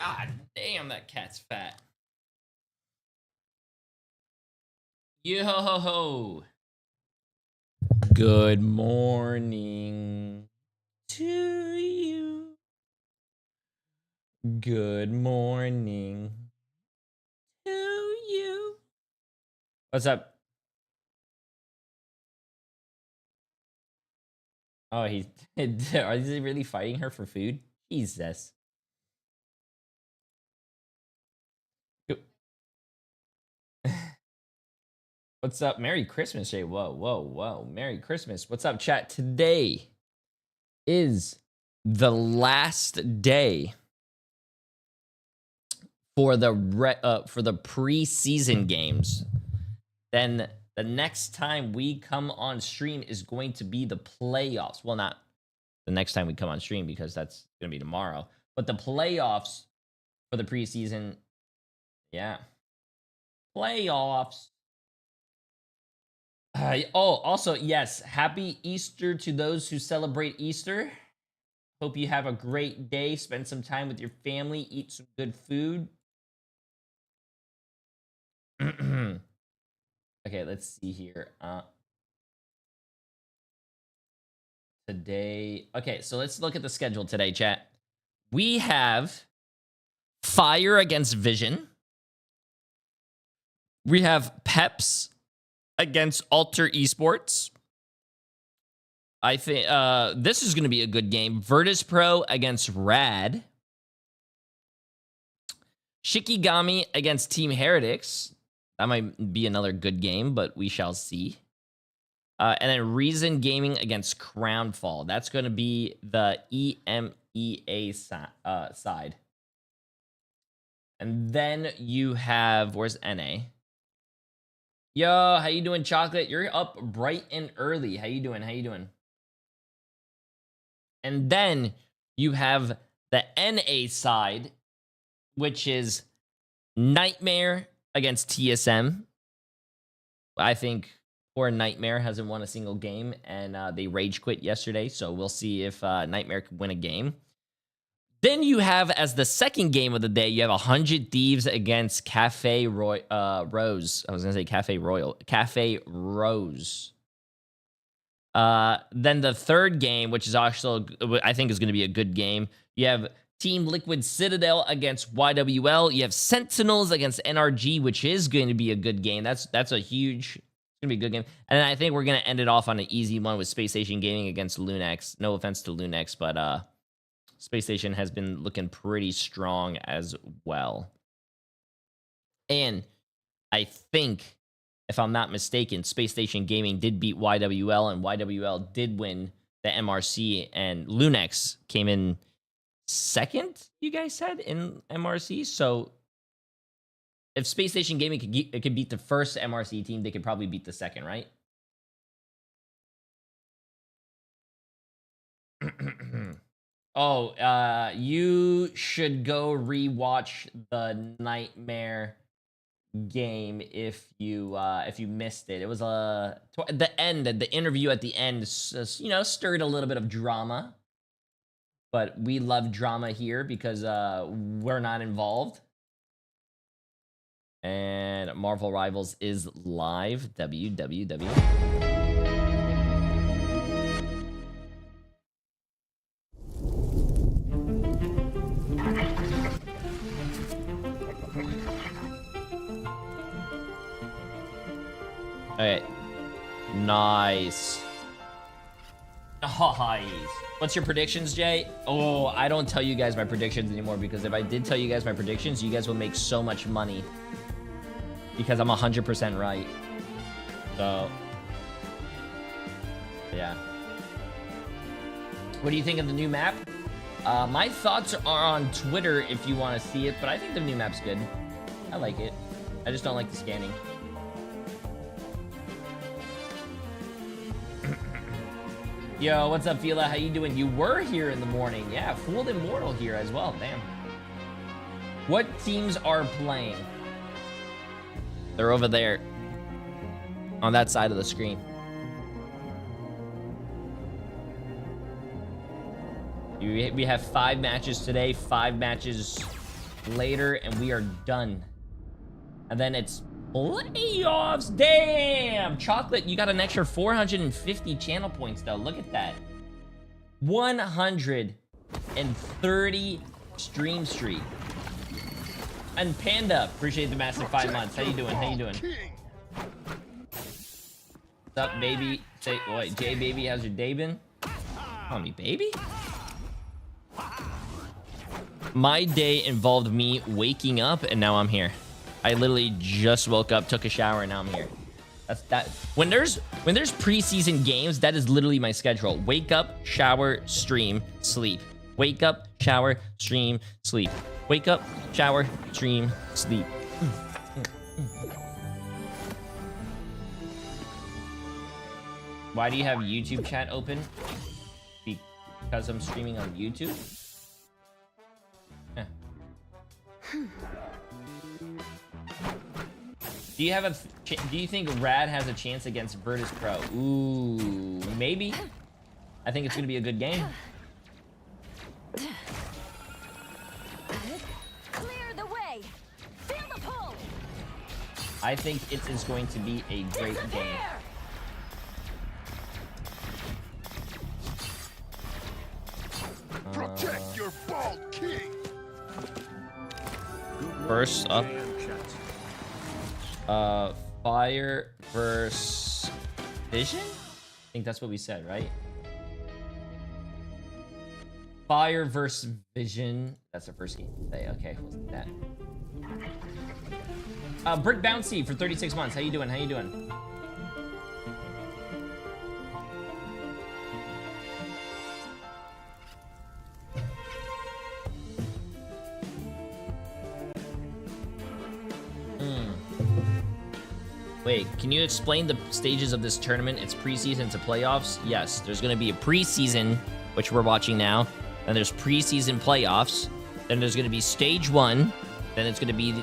God damn, that cat's fat. Yo ho ho. Good morning to you. Good morning to you. What's up? Oh, he's. Are they really fighting her for food? Jesus. What's up? Merry Christmas, Jay. Whoa, whoa, whoa. Merry Christmas. What's up, chat? Today is the last day for the preseason games. Then the next time we come on stream is going to be the playoffs. Well, not the next time we come on stream because that's going to be tomorrow. But the playoffs for the preseason. Yeah. Playoffs. Also, yes. Happy Easter to those who celebrate Easter. Hope you have a great day. Spend some time with your family. Eat some good food. Okay, let's see here. Today. Okay, so let's look at the schedule today, chat. We have Fire against Vision. We have Peps against Alter Esports. I think this is going to be a good game. Virtus Pro against Rad. Shikigami against Team Heretics. That might be another good game, but we shall see. And then Reason Gaming against Crownfall. That's going to be the EMEA side. And then you have, where's NA? Yo, how you doing, Chocolate? You're up bright and early. How you doing? How you doing? And then you have the NA side, which is Nightmare against TSM. I think poor Nightmare hasn't won a single game, and they rage quit yesterday, so we'll see if Nightmare can win a game. Then you have, as the second game of the day, you have 100 Thieves against Cafe Rose. I was going to say Cafe Royal. Cafe Rose. Then the third game, which is also, I think is going to be a good game, you have Team Liquid Citadel against YWL. You have Sentinels against NRG, which is going to be a good game. That's a huge, it's going to be a good game. And then I think we're going to end it off on an easy one with Space Station Gaming against Lunex. No offense to Lunex, but Space Station has been looking pretty strong as well. And I think, if I'm not mistaken, Space Station Gaming did beat YWL, and YWL did win the MRC, and Lunex came in second, you guys said, in MRC. So if Space Station Gaming could beat the first MRC team, they could probably beat the second, right? Oh, you should go rewatch the Nightmare game if you missed it. It was the interview at the end, stirred a little bit of drama. But we love drama here because we're not involved. And Marvel Rivals is live. www. Okay. Nice. Nice. What's your predictions, Jay? Oh, I don't tell you guys my predictions anymore, because if I did tell you guys my predictions, you guys would make so much money. Because I'm 100% right. So, yeah. What do you think of the new map? My thoughts are on Twitter if you want to see it, but I think the new map's good. I like it. I just don't like the scanning. Yo, what's up, Fila? How you doing? You were here in the morning. Yeah, Fooled Immortal here as well. Damn. What teams are playing? They're over there. On that side of the screen. We have 5 matches today. 5 matches later, and we are done. And then it's playoffs. Damn! Chocolate, you got an extra 450 channel points, though. Look at that. 130 stream streak. And Panda, appreciate the massive 5 months. How you doing? How you doing? What's up, baby? Say, what, Jay, baby, how's your day been? Call me baby? My day involved me waking up, and now I'm here. I literally just woke up, took a shower, and now I'm here. That's that. When there's preseason games, that is literally my schedule. Wake up, shower, stream, sleep. Wake up, shower, stream, sleep. Wake up, shower, stream, sleep. Why do you have YouTube chat open? Because I'm streaming on YouTube? Yeah. Do you think Rad has a chance against Virtus Pro? Ooh, maybe. I think it's gonna be a good game. Clear the way. Feel the pull. I think it is going to be a great game. Protect your bald king. First up, fire versus vision? I think that's what we said, right? Fire versus vision. That's the first game today. Okay, we'll do that. Brick Bouncy for 36 months. How you doing? How you doing? Wait, can you explain the stages of this tournament? It's preseason to playoffs? Yes, there's going to be a preseason, which we're watching now. Then there's preseason playoffs. Then there's going to be stage 1. Then it's going to be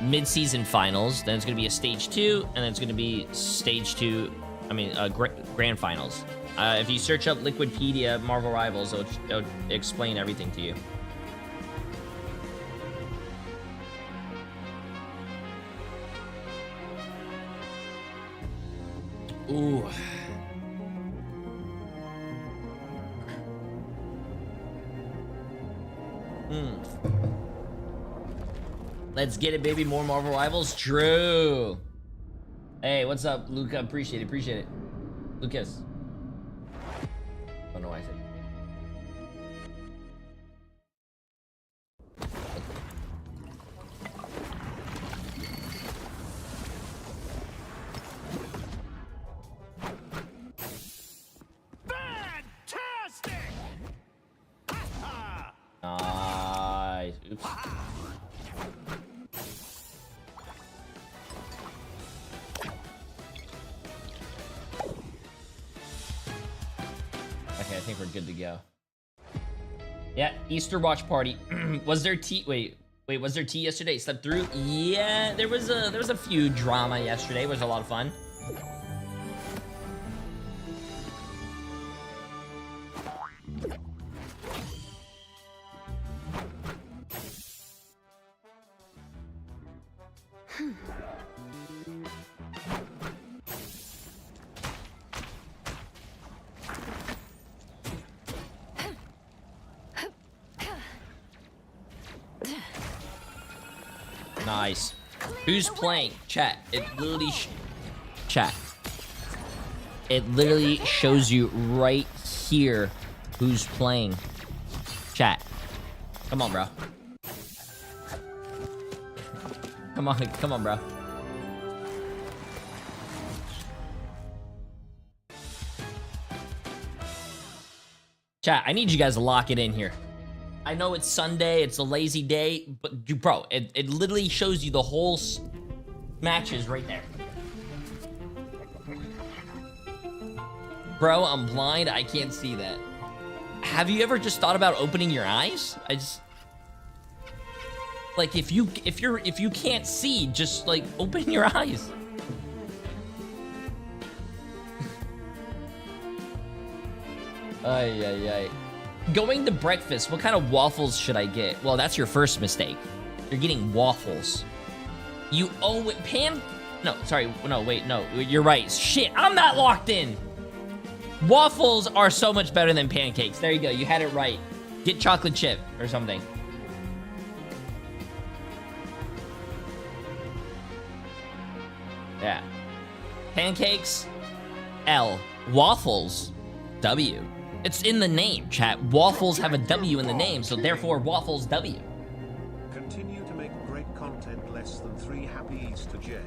mid-season finals. Then it's going to be a stage 2. And then it's going to be stage 2, grand finals. If you search up Liquidpedia Marvel Rivals, it'll explain everything to you. Ooh. Let's get it, baby. More Marvel Rivals. True. Hey, what's up, Luca? Appreciate it. Appreciate it. Lucas. Don't know why I said. Nice. Oops. Okay, I think we're good to go. Yeah, Easter watch party. Was there tea? Wait, was there tea yesterday? Slept through? Yeah, there was a few drama yesterday. It was a lot of fun. Nice. Who's playing? Chat. It literally chat. It literally shows you right here who's playing. Chat. Come on, bro. Come on, bro. Chat, I need you guys to lock it in here. I know it's Sunday, it's a lazy day, but bro, it literally shows you the whole matches right there. Bro, I'm blind, I can't see that. Have you ever just thought about opening your eyes? Like if you can't see, just like open your eyes. Ay. Going to breakfast, what kind of waffles should I get? Well, that's your first mistake. You're getting waffles. You owe it No, sorry. No, wait, no. You're right. Shit, I'm not locked in. Waffles are so much better than pancakes. There you go. You had it right. Get chocolate chip or something. Yeah. Pancakes, L. Waffles, W. It's in the name, chat. Waffles have a W in the name, so therefore waffles W. Continue to make great content. Less than 3 happy Easter, Jay.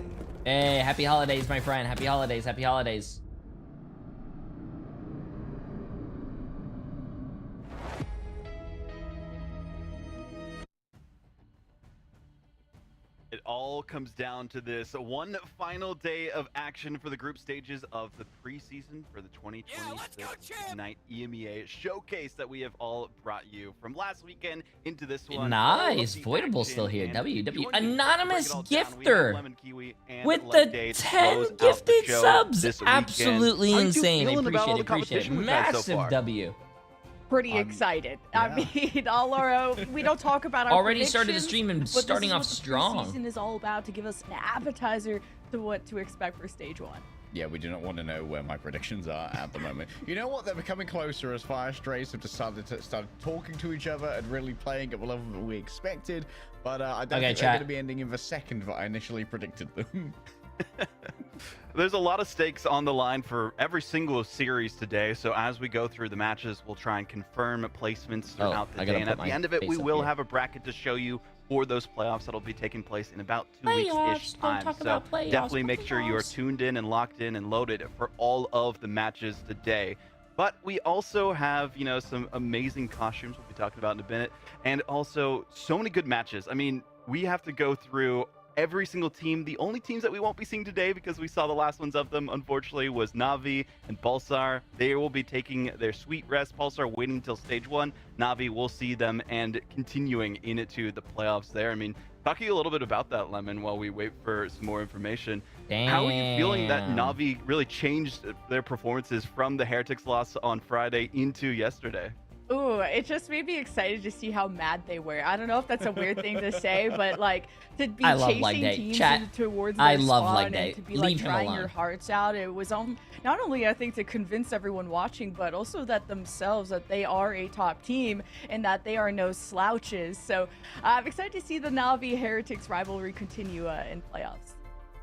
Hey, happy holidays, my friend. Happy holidays, happy holidays. It all comes down to this one final day of action for the group stages of the preseason for the 2026 Ignite EMEA showcase that we have all brought you from last weekend into this one. Nice. Voidable still here. WW. Anonymous gifter with the 10 gifted subs. Absolutely insane. I appreciate it. Massive W. Pretty excited. Yeah. I mean, all our we don't talk about our already started the stream and starting off strong. This season is all about to give us an appetizer to what to expect for stage 1. Yeah, we do not want to know where my predictions are at the moment. You know what? They're becoming closer as Fire Strays have decided to start talking to each other and really playing at the level that we expected. But I don't think they're going to be ending in the second that I initially predicted them. There's a lot of stakes on the line for every single series today, so as we go through the matches, we'll try and confirm placements throughout the day, and at the end of it, we will have a bracket to show you for those playoffs that'll be taking place in about 2 weeks-ish time. So definitely make sure you are tuned in and locked in and loaded for all of the matches today. But we also have, you know, some amazing costumes we'll be talking about in a minute, and also so many good matches. I mean, we have to go through every single team. The only teams that we won't be seeing today, because we saw the last ones of them, unfortunately, was Na'Vi and Pulsar. They will be taking their sweet rest. Pulsar waiting until stage 1. Na'Vi, we'll see them and continuing into the playoffs there. I mean, talking a little bit about that, Lemon, while we wait for some more information. Damn. How are you feeling that Na'Vi really changed their performances from the Heretics loss on Friday into yesterday? Ooh, it just made me excited to see how mad they were. I don't know if that's a weird thing to say, but like to be chasing teams towards their spawn and to be like trying your hearts out. It was not only I think to convince everyone watching, but also that themselves that they are a top team and that they are no slouches. So I'm excited to see the Na'Vi Heretics rivalry continue in playoffs.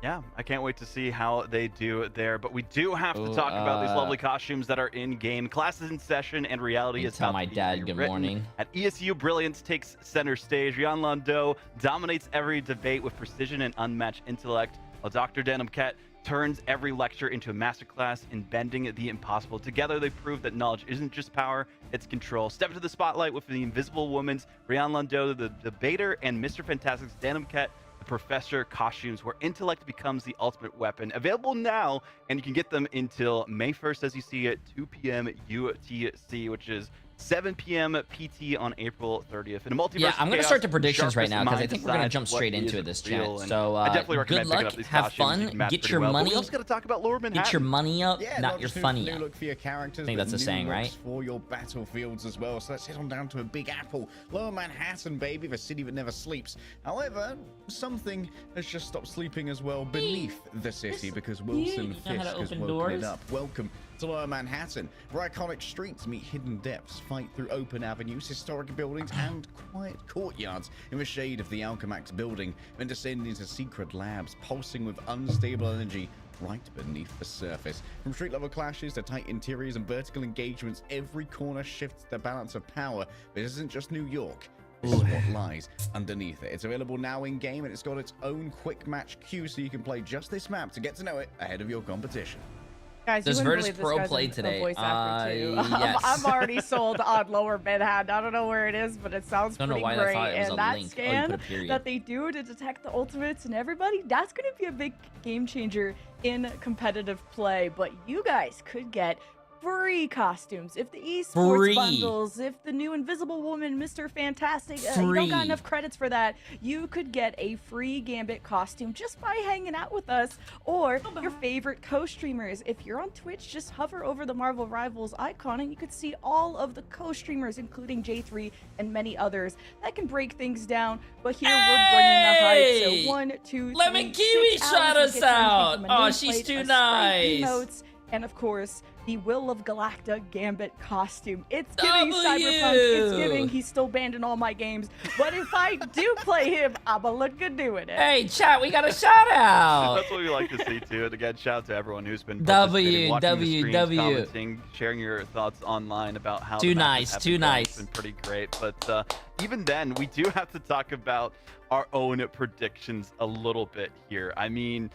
Yeah, I can't wait to see how they do there. But we do have to talk about these lovely costumes that are in game. Classes in session and reality is tell my dad good morning. At ESU, brilliance takes center stage. Rian Londo dominates every debate with precision and unmatched intellect, while Dr. Denim Cat turns every lecture into a masterclass in bending the impossible. Together, they prove that knowledge isn't just power, it's control. Step into the spotlight with the Invisible Woman's Rian Londo, the debater, and Mr. Fantastic's Denim Cat, Professor costumes, where intellect becomes the ultimate weapon. Available now, and you can get them until May 1st, as you see at 2 p.m. UTC, which is 7 p.m. PT on April 30th. In a multiverse, I'm going to start the predictions right now because I think we're going to jump straight into it this chat. So I definitely good luck, have fun, get your money. We also got to talk about Lower Manhattan. Get your money up, not your funny up. Look for your characters, I think that's a saying, right? For your battlefields as well. So let's head on down to a Big Apple. Lower Manhattan, baby, the city that never sleeps. However, something has just stopped sleeping as well beneath the city because Wilson Fisk has woken it up. Welcome to Lower Manhattan, where iconic streets meet hidden depths, fight through open avenues, historic buildings, and quiet courtyards in the shade of the Alchemax building, then descend into secret labs, pulsing with unstable energy right beneath the surface. From street-level clashes to tight interiors and vertical engagements, every corner shifts the balance of power. This isn't just New York. This is what lies underneath it. It's available now in-game, and it's got its own quick match queue, so you can play just this map to get to know it ahead of your competition. Guys, does Virtus Pro play today? Yes. I'm already sold on Lower Manhattan. I don't know where it is, but it sounds pretty great. And that scan that they do to detect the ultimates and everybody, that's going to be a big game changer in competitive play. But you guys could get free costumes. If the esports bundles, if the new Invisible Woman, Mr. Fantastic, you don't got enough credits for that, you could get a free Gambit costume just by hanging out with us, or your favorite co-streamers. If you're on Twitch, just hover over the Marvel Rivals icon and you could see all of the co-streamers, including Jay3 and many others that can break things down. But here we're bringing the hype. So 1, 2, 3, Lemon Kiwi shout us out. Oh, she's too nice. Emotes, and of course, the Will of Galacta Gambit costume. It's giving Cyberpunk. It's giving he's still banned in all my games. But if I do play him, I'ma look good doing it. Hey, chat, we got a shout out. That's what we like to see too. And again, shout out to everyone who's been watching the streams, commenting, sharing your thoughts online about how too nice. It's been pretty great. But even then, we do have to talk about our own predictions a little bit here. I mean,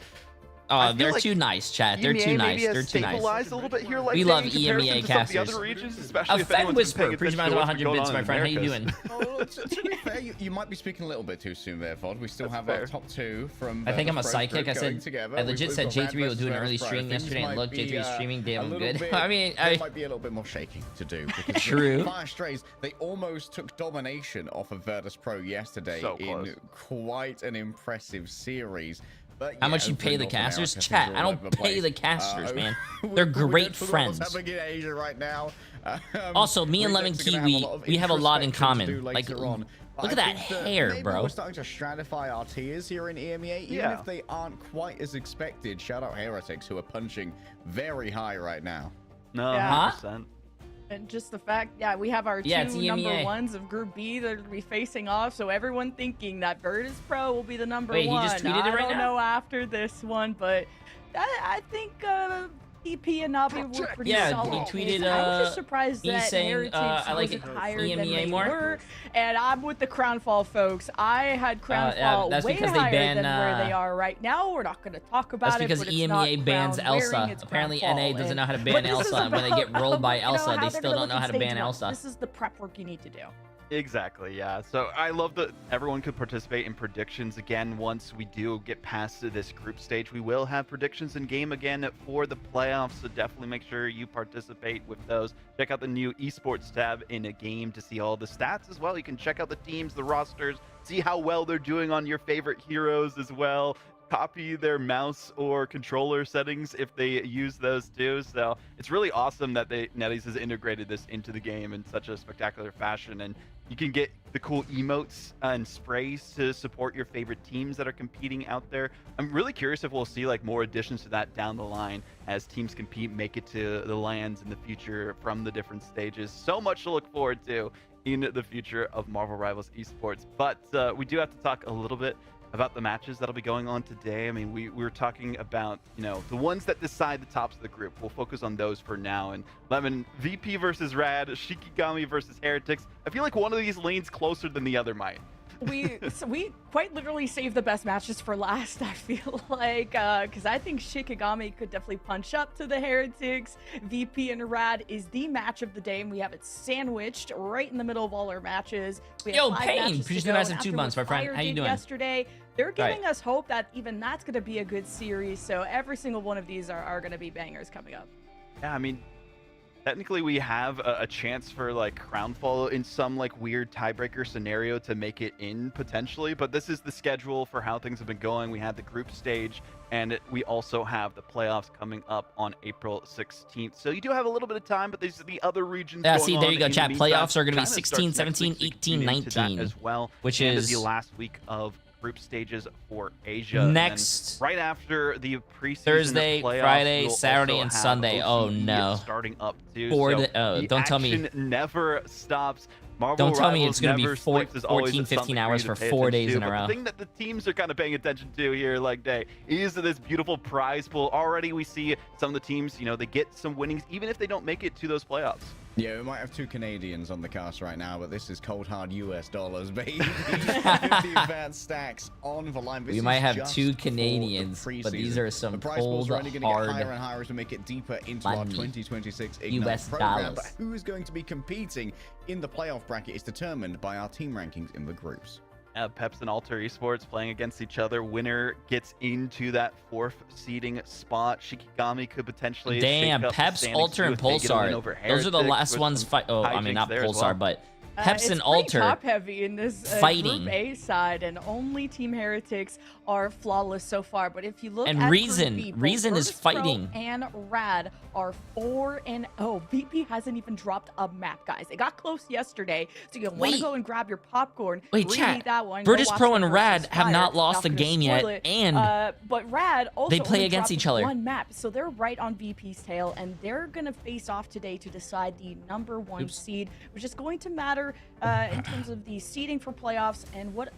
oh, they're too nice, chat. They're too nice. They're too nice. A little bit here, like we love EMEA casters. The other regions, especially a Fen Whisper, appreciate about 100 bits, my friend. How you doing? Oh, to be fair, you might be speaking a little bit too soon there, Vod. We still have our top 2 from. I think I'm a psychic. I said I legit said J3 will do an early stream yesterday, and look, J3 is streaming damn good. I mean, there might be a little bit more shaking to do. Because true. Fire Strays, they almost took domination off of Virtus Pro yesterday in quite an impressive series. But, yeah, how much you pay the casters? Chat, I don't pay the casters, man. They're great friends. What's happening in Asia right now. Also, me and Lemon Kiwi, we have a lot in common. Like, look at that hair, bro. We're starting to stratify our tiers here in EMEA, even if they aren't quite as expected. Shout out Heretics, who are punching very high right now. No, 100%. And just the fact, we have our 2 number 1s of Group B that are be facing off. So everyone thinking that Virtus Pro will be the number 1. He just tweeted it right now? I don't know after this one, but I think EP and Navi were pretty solid. Yeah, he tweeted. I was just surprised that saying, Heretics I like wasn't higher EMEA than they more. were. And I'm with the Crownfall folks. I had Crownfall that's way because they higher ban, than where they are right now. We're not going to talk about it. That's because EMEA bans Elsa. Apparently, NA doesn't know how to ban Elsa, and when they get rolled by Elsa, they still don't know how to ban Elsa. This is the prep work you need to do. Exactly, yeah. So I love that everyone could participate in predictions again. Once we do get past this group stage, we will have predictions in game again for the playoffs. So definitely make sure you participate with those. Check out the new esports tab in a game to see all the stats as well. You can check out the teams, the rosters, see how well they're doing on your favorite heroes as well. Copy their mouse or controller settings if they use those too. So it's really awesome that NetEase has integrated this into the game in such a spectacular fashion, and you can get the cool emotes and sprays to support your favorite teams that are competing out there. I'm really curious if we'll see like more additions to that down the line as teams compete, make it to the lands in the future from the different stages. So much to look forward to in the future of Marvel Rivals Esports. But we do have to talk a little bit about the matches that'll be going on today. I mean, we were talking about, the ones that decide the tops of the group. We'll focus on those for now. And Lemon, VP versus Rad, Shikigami versus Heretics. I feel like one of these leans closer than the other might. We quite literally saved the best matches for last, I feel like, because I think Shikigami could definitely punch up to the Heretics. VP and Rad is the match of the day, and we have it sandwiched right in the middle of all our matches. We have 5 matches Pain, to go, massive 2 months, my friend. How you doing? Yesterday, they're giving us hope that even that's going to be a good series, so every single one of these are going to be bangers coming up. Yeah, I mean, technically we have a chance for like Crownfall in some like weird tiebreaker scenario to make it in potentially, but this is the schedule for how things have been going. We had the group stage, and we also have the playoffs coming up on April 16th. So you do have a little bit of time, but these are the other regions. Yeah, see, there you go, chat. Playoffs are going to be 16, 17, 18, 19 as well, which is the last week of group stages for Asia. Next, right after the preseason Thursday, playoffs, Friday, we'll Saturday, and Sunday. Oh no! Starting up too. Don't tell me. Never stops. Marvel Don't tell me Rivals it's going to be never 14, 15 hours for 4 days in a row. The thing that the teams are kind of paying attention to here, like day, is this beautiful prize pool. Already we see some of the teams, they get some winnings, even if they don't make it to those playoffs. Yeah, we might have 2 Canadians on the cast right now, but this is cold hard US dollars, baby. 50 advanced stacks on the line. We might have 2 Canadians, but these are some cold, hard, higher and higher as we make it deeper into our 2026 Ignite US program. dollars. But who is going to be competing in the playoff bracket is determined by our team rankings in the groups. Peps and Alter Esports playing against each other. Winner gets into that 4th seeding spot. Shikigami could potentially damn Peps, Alter, and Pulsar. Those are the last ones fight. Oh, I mean not Pulsar, well. But Peps and Alter top heavy in this fighting Group A side, and only Team Heretics are flawless so far. But if you look and at Reason, Group B, Reason is fighting. Pro and Rad are 4-0. VP hasn't even dropped a map, guys. It got close yesterday, so you want to go and grab your popcorn. Wait, chat. That one. Virtus Pro and Rad have not lost a game yet, and but Rad also they play against each other. One map, so they're right on VP's tail, and they're gonna face off today to decide the #1 seed, which is going to matter in terms of the seeding for playoffs and what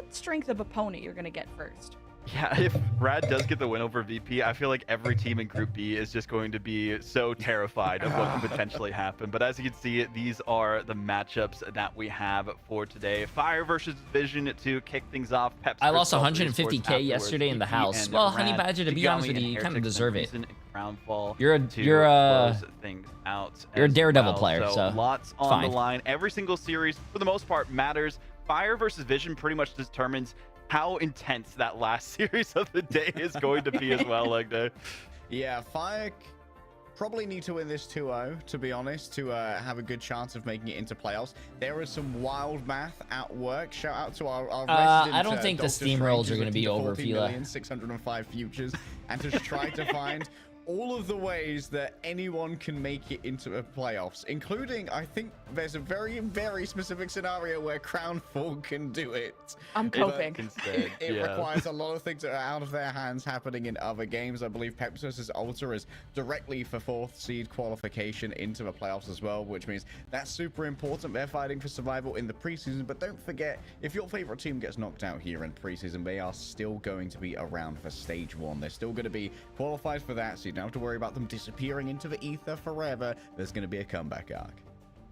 strength of opponent you're gonna get first. Yeah, if Rad does get the win over VP, I feel like every team in Group B is just going to be so terrified of what can potentially happen. But as you can see, these are the matchups that we have for today. Fire versus Vision to kick things off. Peps I lost 150K yesterday in the house. Well, Honey Badger, to be honest with you, you kind of deserve it. You're a Daredevil player, so lots on the line. Every single series, for the most part, matters. Fire versus Vision pretty much determines how intense that last series of the day is going to be as well, Legna. Yeah, Fire probably need to win this 2-0, to be honest, to have a good chance of making it into playoffs. There is some wild math at work. Shout out to our resident, I don't think the steamrolls are going to be over, Fila. 605 futures, and just try to find all of the ways that anyone can make it into a playoffs, including, I think there's a very, very specific scenario where Crownfall can do it. I'm coping. It requires a lot of things that are out of their hands happening in other games. I believe Peps vs. Alter is directly for 4th seed qualification into the playoffs as well, which means that's super important. They're fighting for survival in the preseason, but don't forget, if your favorite team gets knocked out here in preseason, they are still going to be around for stage 1. They're still going to be qualified for that, so you don't have to worry about them disappearing into the ether forever. There's going to be a comeback arc.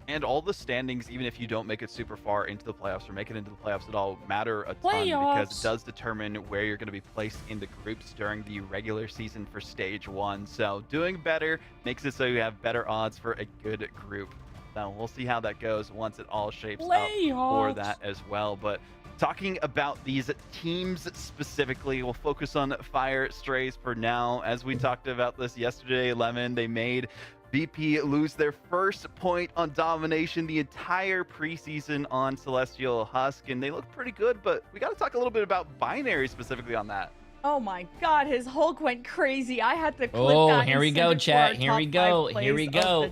And all the standings, even if you don't make it super far into the playoffs or make it into the playoffs at all, matter a ton because it does determine where you're going to be placed in the groups during the regular season for stage 1. So doing better makes it so you have better odds for a good group. So we'll see how that goes once it all shapes up for that as well. But talking about these teams specifically, we'll focus on Fire Strays for now. As we talked about this yesterday, Lemon, they made VP lose their first point on domination the entire preseason on Celestial Husk, and they look pretty good, but we got to talk a little bit about Binary specifically on that. Oh my god, his Hulk went crazy. I had to clip that. Oh, here we go, chat. Here we go. Here we go.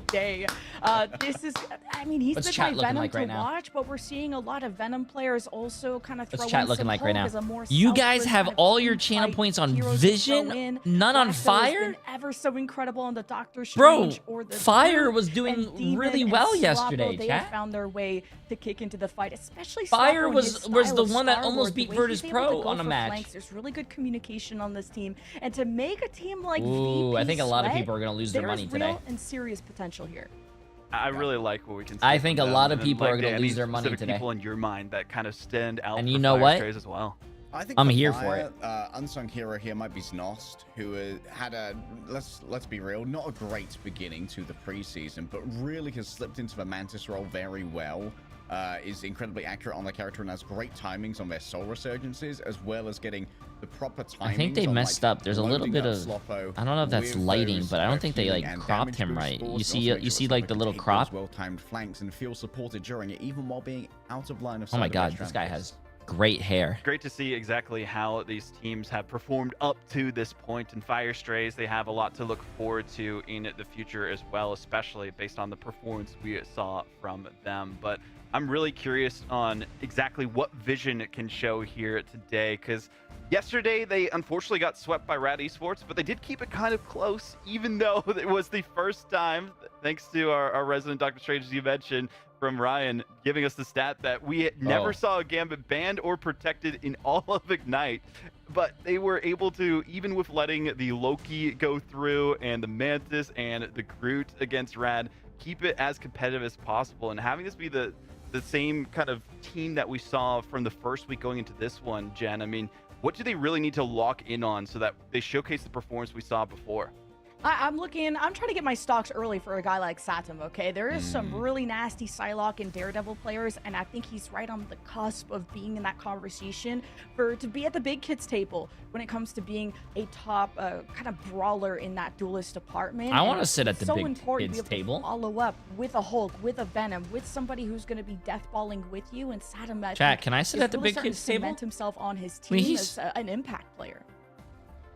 This is, I mean, he's been my Venom to watch, but we're seeing a lot of Venom players also kind of throw in some looking like right now. Hulk as a more You guys have selfless all your channel points on Vision, none on Fire? Been ever so incredible on the Doctor Strange or the Fire was doing really well yesterday, They chat. found their way to kick into the fight, especially Fire was the one that almost beat Virtus Pro on a match. There's really good communication on this team, and to make a team like I think a lot of people are going to lose their money today. There's real and serious potential here. I really like what we can see. I think a lot of people are going to lose their money today. People in your mind that kind of stand out. And you know what? As well. I think I'm here for it. Unsung hero here might be Znost, who had a let's be real, not a great beginning to the preseason, but really has slipped into the Mantis role very well. Is incredibly accurate on the character and has great timings on their soul resurgences, as well as getting the proper timings. I think they messed up. There's a little bit of, I don't know if that's lighting, but I don't think they like cropped him right. You see like the little crop. Well-timed flanks and feel supported during it, even while being out of line of sight. Oh my god, this guy has great hair. Great to see exactly how these teams have performed up to this point. In Fire Strays, they have a lot to look forward to in the future as well, especially based on the performance we saw from them. But I'm really curious on exactly what Vision can show here today, because yesterday they unfortunately got swept by Rad Esports, but they did keep it kind of close, even though it was the first time, thanks to our resident Dr. Strange, as you mentioned, from Ryan, giving us the stat that we never saw a Gambit banned or protected in all of Ignite. But they were able to, even with letting the Loki go through and the Mantis and the Groot against Rad, keep it as competitive as possible. And having this be the same kind of team that we saw from the first week going into this one, Jen, I mean, what do they really need to lock in on so that they showcase the performance we saw before? I'm trying to get my stocks early for a guy like Satum, okay? There is some really nasty Psylocke and Daredevil players, and I think he's right on the cusp of being in that conversation to be at the big kids table when it comes to being a top kind of brawler in that duelist department. I want to sit at the big important kids to be able table. To follow up with a Hulk, with a Venom, with somebody who's going to be deathballing with you, and Satum. Chat, can I sit at the big kids table? Cement himself on his team as an impact player.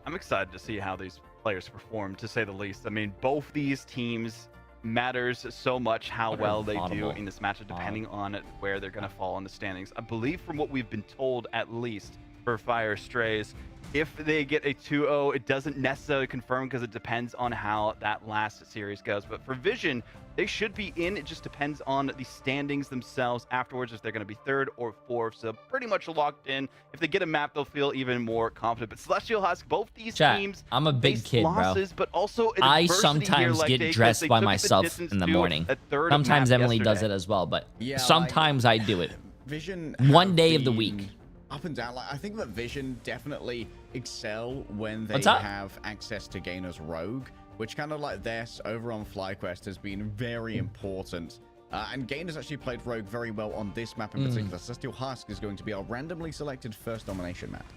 I'm excited to see how these players perform, to say the least. I mean, both these teams matters so much how well they do in this matchup, depending on where they're going to fall in the standings. I believe from what we've been told, at least for Fire Strays, if they get a 2-0, it doesn't necessarily confirm because it depends on how that last series goes. But for Vision, they should be in. It just depends on the standings themselves afterwards, if they're going to be 3rd or 4th. So pretty much locked in. If they get a map, they'll feel even more confident. But Celestial Husk, both these teams, I'm a big kid, losses, bro. But also I sometimes get dressed by myself in the morning. Sometimes Emily does it as well, but sometimes I do it. Vision one day of the week. Up and down. Like, I think that Vision definitely excel when they have access to Gainer's Rogue, which kind of like this over on FlyQuest has been very important. And Gainer's actually played Rogue very well on this map in particular. Celestial Husk is going to be our randomly selected first domination map.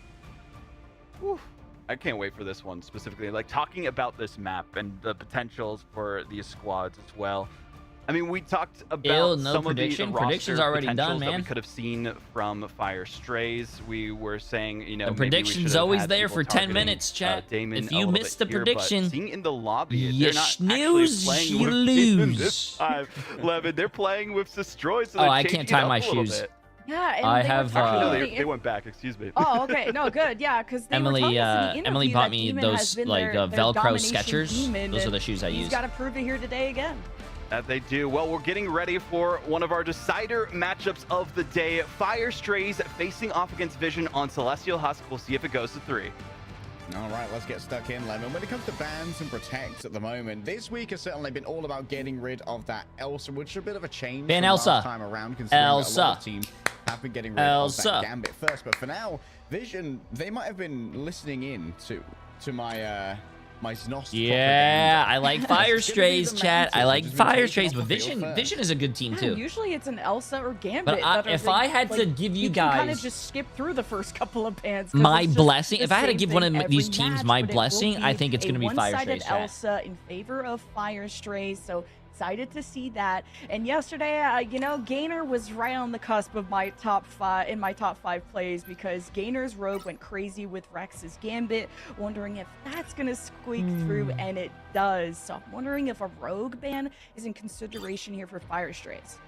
Whew. I can't wait for this one specifically. Like, talking about this map and the potentials for these squads as well. I mean, we talked about some of the predictions already done, man. That we could have seen from Fire Strays. We were saying, you know, the prediction's always there for 10 minutes, chat. If you missed the prediction, seeing in the lobby, you snooze, you lose. Levin, they're playing with Destroy, so I can't tie my shoes. Yeah, and I have. Actually, they went back. Excuse me. Oh, okay. No, good. Yeah, because Emily bought me those like Velcro Skechers. Those are the shoes I use. He's got to prove it here today again. That they do. Well, we're getting ready for one of our decider matchups of the day. Fire Strays facing off against Vision on Celestial Husk. We'll see if it goes to 3. All right, let's get stuck in, Lemon. When it comes to bans and protects at the moment, this week has certainly been all about getting rid of that Elsa, which is a bit of a change ban from Elsa. Last time around, considering that a lot of teams have been getting rid of that Gambit first. But for now, Vision, they might have been listening in to my yeah, I like Fire Strays, chat. I like Fire Strays, but Vision is a good team too. Usually it's an Elsa or Gambit. But if I had to give you guys, kind of just skip through the first couple of bans. My blessing. If I had to give one of these teams my blessing, I think it's going to be Fire Strays. Elsa in favor of Fire Strays. So excited to see that. And yesterday, you know, Gainer was right on the cusp of my top 5 plays because Gainer's Rogue went crazy with Rex's Gambit, wondering if that's gonna squeak through, and it does. So I'm wondering if a Rogue ban is in consideration here for Fire Strays.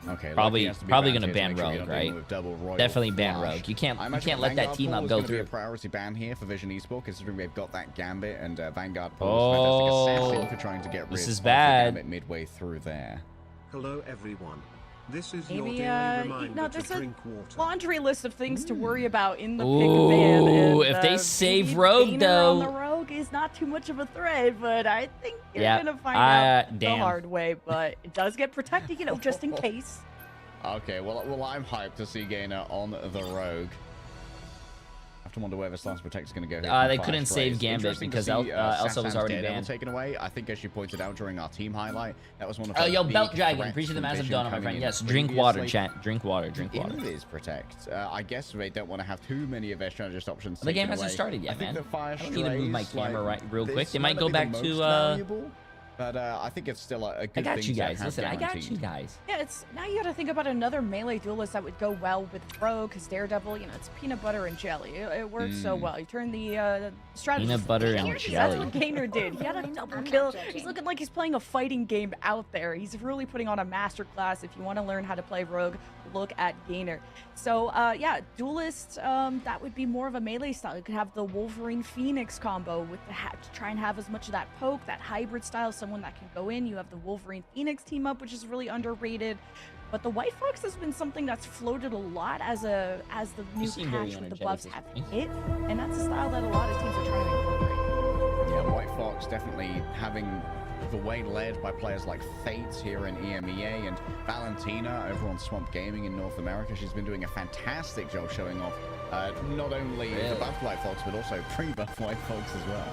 Okay, probably gonna ban Rogue, right? Definitely ban Rogue. You can't let that team up go through. Be a priority ban here for Vision Esport, considering they've got that Gambit and Vanguard Pool fantastic assassin for trying to get rid of the Gambit midway through there. Hello everyone. This is Maybe, your daily reminder to there's drink a water. laundry list of things to worry about in the pick of ban. And, if they save Rogue, though, on the Rogue is not too much of a threat, but I think you're gonna find out the hard way. But it does get protected, you know, just in case. Okay, well, I'm hyped to see Gainer on the Rogue. I have to wonder where this last protect is going to go. They couldn't save Gambit because Elsa was already banned. Taken away. I think, as you pointed out during our team highlight, that was one of. Oh, yo, Belt Dragon, appreciate the massive donut, my friend. Yes, drink water, chat. Drink water. Drink water. It is protect. I guess they don't want to have too many of their strategist options. The game hasn't started yet, man. I don't need to move my camera real quick. They might go back to. But I think it's still a good thing. I got you guys. Listen, I got you guys. Yeah, now you got to think about another melee duelist that would go well with Rogue, because Daredevil, you know, it's peanut butter and jelly. It works so well. You turn the strategy. Peanut butter and jelly. That's what Gainer did. He had a double kill. He's looking like he's playing a fighting game out there. He's really putting on a masterclass. If you want to learn how to play Rogue, look at Gainer. So yeah, duelist, that would be more of a melee style. You could have the Wolverine Phoenix combo with the to try and have as much of that poke, that hybrid style, someone that can go in. You have the Wolverine Phoenix team up, which is really underrated. But the White Fox has been something that's floated a lot as the new patch with the buffs have hit, and that's a style that a lot of teams are trying to incorporate. Yeah, White Fox definitely having the way led by players like Fate here in EMEA and Valentina over on Swamp Gaming in North America. She's been doing a fantastic job showing off not only the buff White Fox, but also pre-buff White Fox as well.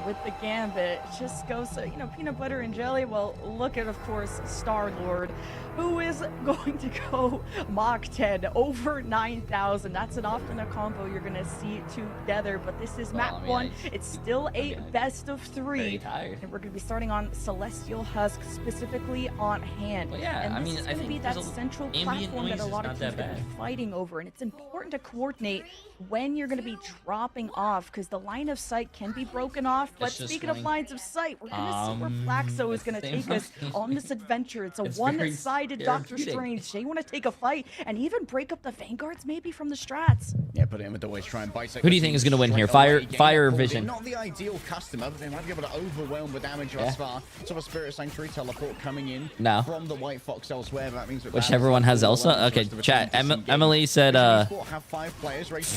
with the Gambit. It just goes, peanut butter and jelly. Well, look at, of course, Star-Lord, who is going to go Mach 10 over 9,000. That's often a combo you're going to see together, but this is map 1. It's still a best of 3. And we're going to be starting on Celestial Husk, specifically on hand. Well, yeah, and this is going to be that central platform that a lot of teams are going to be fighting over, and it's important to coordinate when you're going to be dropping off, because the line of sight can be broken off. But speaking of lines of sight, we're going to see where Flaxo is going to take us on this adventure. It's a one-sided Doctor Strange. They want to take a fight and even break up the Vanguards maybe from the strats. Yeah, but him would always try and bisect. Who do you think is going to win here? Fire or Vision? Not the ideal customer, but they might be able to overwhelm the damage thus far. So a Spirit Sanctuary teleport coming in from the White Fox elsewhere. That means whichever one has Elsa. Okay, chat. Emily said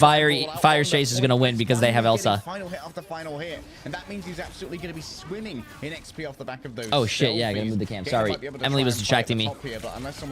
Fire Chase is going to win because they have Elsa. Final hit after final hit, and that means he's absolutely going to be swimming in XP off the back of those. Oh shit! Yeah, I gotta move the cam. Sorry, Emily was distracting me.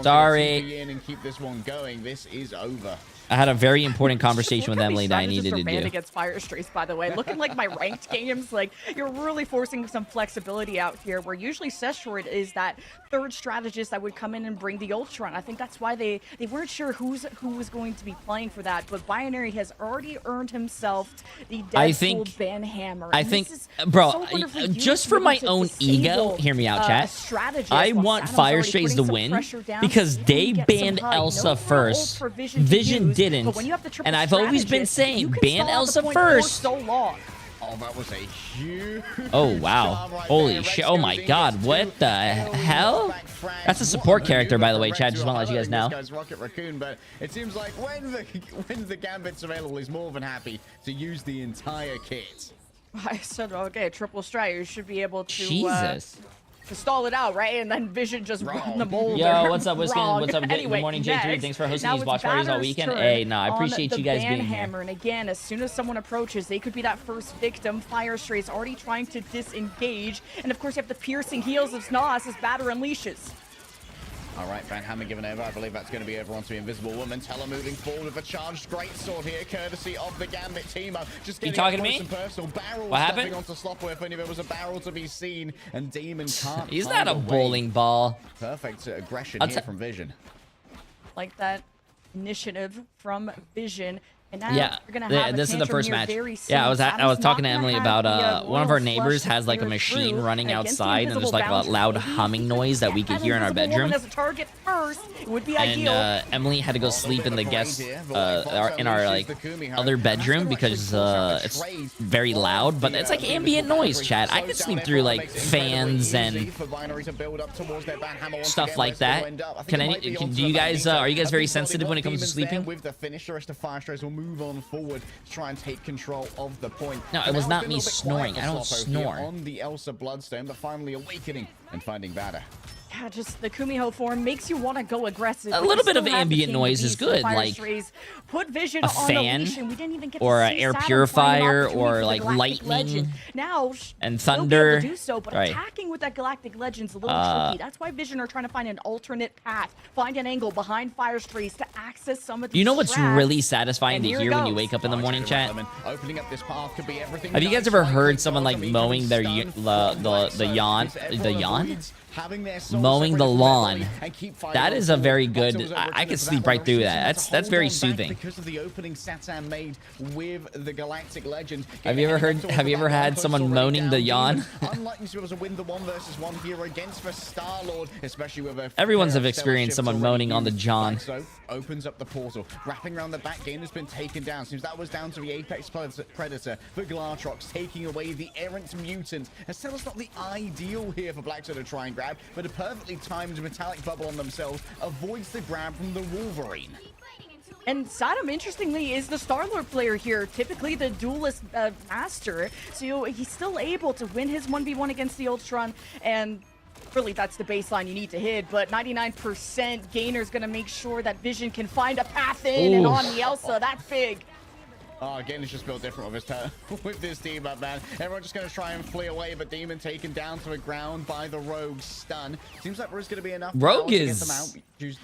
Sorry. And keep this one going, this is over. I had a very important conversation with Emily that I needed to do. Against Fire Strays, by the way. Looking like my ranked games, like, you're really forcing some flexibility out here, where usually Seshroid is that third strategist that would come in and bring the Ultron. I think that's why they weren't sure who was going to be playing for that, but Binary has already earned himself the Deadpool Banhammer. I think, bro, just for my own ego, hear me out, chat. I want Fire Strays to win because they banned Elsa first. Vision didn't, and I've always been saying ban Elsa first. Oh, that was a huge. Oh wow! Holy shit! Oh my God! What the hell? That's a support character, by the way. Chad, just want to let you guys know. Rocket Raccoon, but it seems like when the Gambit's available, he's more than happy to use the entire kit. I said, okay, triple strike. You should be able to. Jesus. To stall it out, right? And then Vision just run the mold. Yo, what's up, Wiskin? What's up? Anyway, good morning, Jay3. Thanks for hosting these watch parties all weekend. Hey, no, I appreciate you guys being here. And again, as soon as someone approaches, they could be that first victim. Fire Strays already trying to disengage. And of course, you have the piercing heels of Snas as Batter unleashes. All right, Van Hammer given over. I believe that's going to be over onto the Invisible Woman. Teller moving forward with a charged greatsword here, courtesy of the Gambit team. Just getting talking to me? What happened? Onto Slopper if only there was a barrel to be seen, and Demon can't. He's not a bowling ball. Perfect aggression here from Vision. Like that initiative from Vision. And now you're gonna have this is the first match. Yeah, I was talking to Emily about one of our neighbors has like a machine running outside, and there's like a loud humming noise that we could hear in our bedroom. And Emily had to go sleep in the guest in our like other bedroom because it's very loud, but it's like ambient noise, chat. I could sleep through like fans and stuff like that. Do you guys are you guys very sensitive when it comes to sleeping? With the finisher, Fire Strays will move on forward to try and take control of the point. No, it was not me snoring. I don't snore. On the Elsa Bloodstone, but finally awakening and finding Batter. Yeah, just the Kumiho form makes you want to go aggressive. A little bit of ambient noise is good, like put Vision a fan, we didn't even get or an air purifier, or like lightning now and thunder. Do so, but attacking with that Galactic Legend's a little tricky. That's why Vision are trying to find an alternate path, find an angle behind Fire Strays to access some of the. You know what's really satisfying to hear when you wake up in the morning, chat? Opening up this path could be everything. Have you guys ever heard someone like mowing their the yawn? Mowing the lawn. That is a very good. I could sleep right through that. That's very soothing. Because of the opening Satan made with the Galactic Legend. Have you ever had someone moaning the yawn? Unlikely to be able to win the 1-versus-1 here against the Star-Lord, especially with a. Everyone's have experienced someone moaning on the John. So opens up the portal, wrapping around the back. Game has been taken down. Seems that was down to the Apex Predator, but Glartrox taking away the errant mutant. Estella's not the ideal here for Black to try and grab, but a perfectly timed metallic bubble on themselves avoids the grab from the Wolverine. And Saddam, interestingly, is the Star-Lord player here, typically the duelist master. So he's still able to win his 1v1 against the Ultron, and really that's the baseline you need to hit. But 99% gainer is going to make sure that Vision can find a path in and on the Elsa. That's big. Oh, again, it's just built different with his with this team up, man. Everyone's just going to try and flee away, but Demon taken down to the ground by the Rogue stun. Seems like there is going to be enough Rogue is... to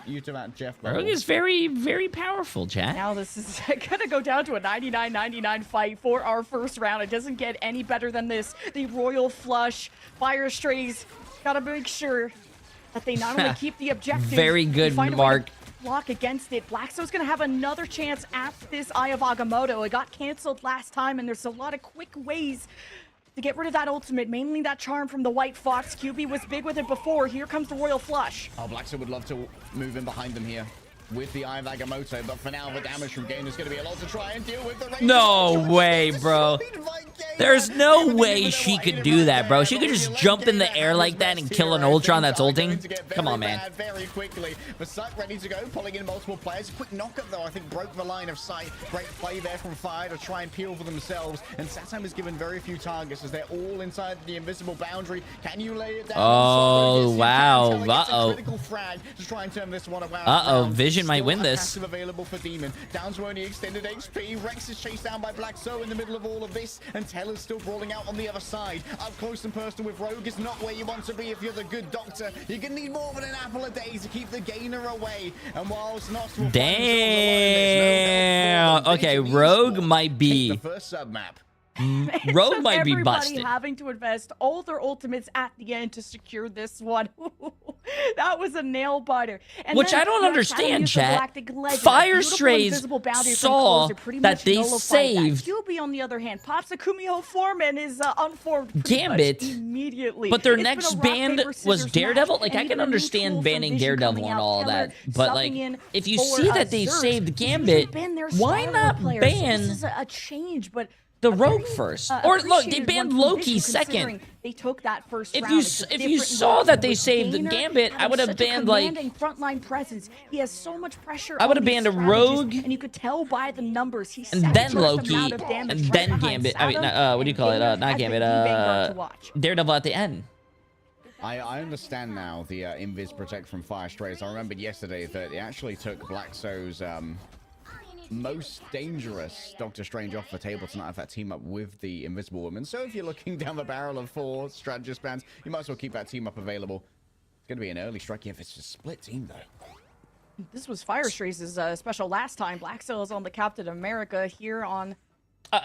get them out. Jeff Rogue is very, very powerful, chat. Now this is going to go down to a 99-99 fight for our first round. It doesn't get any better than this. The Royal Flush, Fire Strays, got to make sure that they not only keep the objective. Very good, Mark. Block against it. Blackstone's gonna have another chance at this Eye of Agamotto. It got canceled last time, and there's a lot of quick ways to get rid of that ultimate, mainly that charm from the White Fox. QB was big with it before. Here comes the Royal Flush. Oh, Blackstone would love to move in behind them here with the Eye of Agamotto, but for now the damage from Gain is going to be a lot to try and deal with. The no way, bro. There's no way she could do that, bro. She could just jump in the air like that and kill an Ultron that's ulting. Come on, man. Very quickly. The Suck ready to go, pulling in multiple players. Quick knockup, though, I think broke the line of sight. Great play there from Fire to try and peel for themselves. And Satam is given very few targets as they're all inside the invisible boundary. Can you lay it down? Oh, wow. Uh-oh. Critical frag to try and turn this one around. Uh-oh. Vision might win this. Passive available for Demon. Down to only extended HP. Rex is chased down by Black So in the middle of all of this. And Teller's still brawling out on the other side. Up close and personal with Rogue is not where you want to be if you're the good doctor. You're going to need more than an apple a day to keep the gainer away. And whilst not... Damn. Okay, Rogue might be... the first sub-map. Rogue might be busted. Having to invest all their ultimates at the end to secure this one. That was a nail biter. And which I don't understand, chat. Fire Strays saw that they saved. QB, on the other hand, pops a Kumio form and is unformed Gambit immediately. But their next ban was Daredevil. Like, I can understand banning Daredevil and all that. But, like, if you see that they saved Gambit, why not ban... This is a change, but... the Rogue first, or look, they banned Loki second. They took that first if round. you saw that they saved the Gambit, I would have banned like frontline presence. He has so much pressure. I would have banned a Rogue, and you could tell by the numbers. He's and then Loki, and then Gambit. I mean, what do you call it? Not Gambit. Daredevil at the end. I understand now the Invis Protect from Fire Strays. I remembered yesterday that it actually took Black So's most dangerous Doctor Strange off the table tonight of that team up with the Invisible Woman. So if you're looking down the barrel of 4 strategist bans, you might as well keep that team up available. It's going to be an early strike if it's a split team, though. This was Fire Strays' special last time. Black Sail is on the Captain America here on...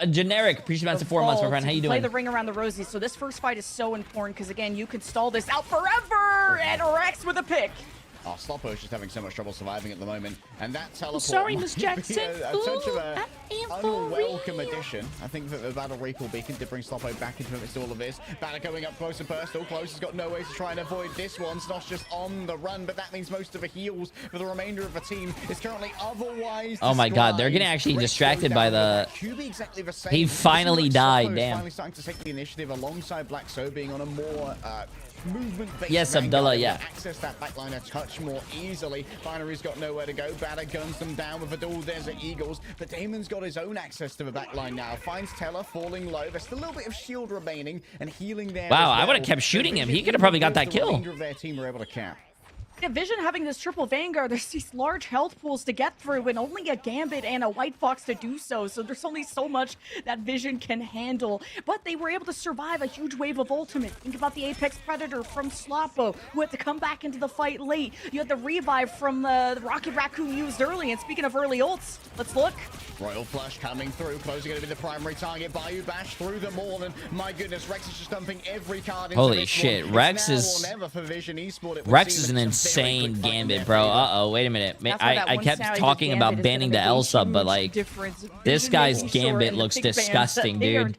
generic. Appreciate you, 4 months, my friend. How you doing? Play the ring around the rosy. So this first fight is so important because, again, you could stall this out forever. And Rex with a pick. Oh, Sloppo is just having so much trouble surviving at the moment, and that teleport sorry, Miss Jackson. a touch of a unwelcome addition. I think that the Battle Recall Beacon did bring Sloppo back into amidst all of this. Banner going up close and personal. Close has got no way to try and avoid this one. Snosh just on the run, but that means most of the heals for the remainder of the team is currently otherwise oh my god, they're getting actually distracted by the... exactly the same. He finally died, damn. Finally starting to take the initiative alongside Black So being on a more... movement-based yes, Abdullah, yeah. Access that backline a touch more easily. Binary's got nowhere to go. Batter guns them down with a duel. There's the Eagles. But Damon's got his own access to the backline now. Finds Teller falling low. There's still a little bit of shield remaining and healing there. Wow, I would have kept shooting him. He could have probably got that kill. The of their team were able to cap. Vision having this triple Vanguard, there's these large health pools to get through and only a Gambit and a White Fox to do so. So there's only so much that Vision can handle. But they were able to survive a huge wave of ultimate. Think about the Apex Predator from Sloppo, who had to come back into the fight late. You had the revive from the Rocket Raccoon used early. And speaking of early ults, let's look. Royal Flush coming through. Closing going to be the primary target. Bayou Bash through them all. And my goodness, Rex is just dumping every card into holy shit, Rex is... Rex is an insane Gambit, bro. Uh-oh, wait a minute. I kept talking about banning the L sub, but like, this guy's Gambit looks disgusting, dude.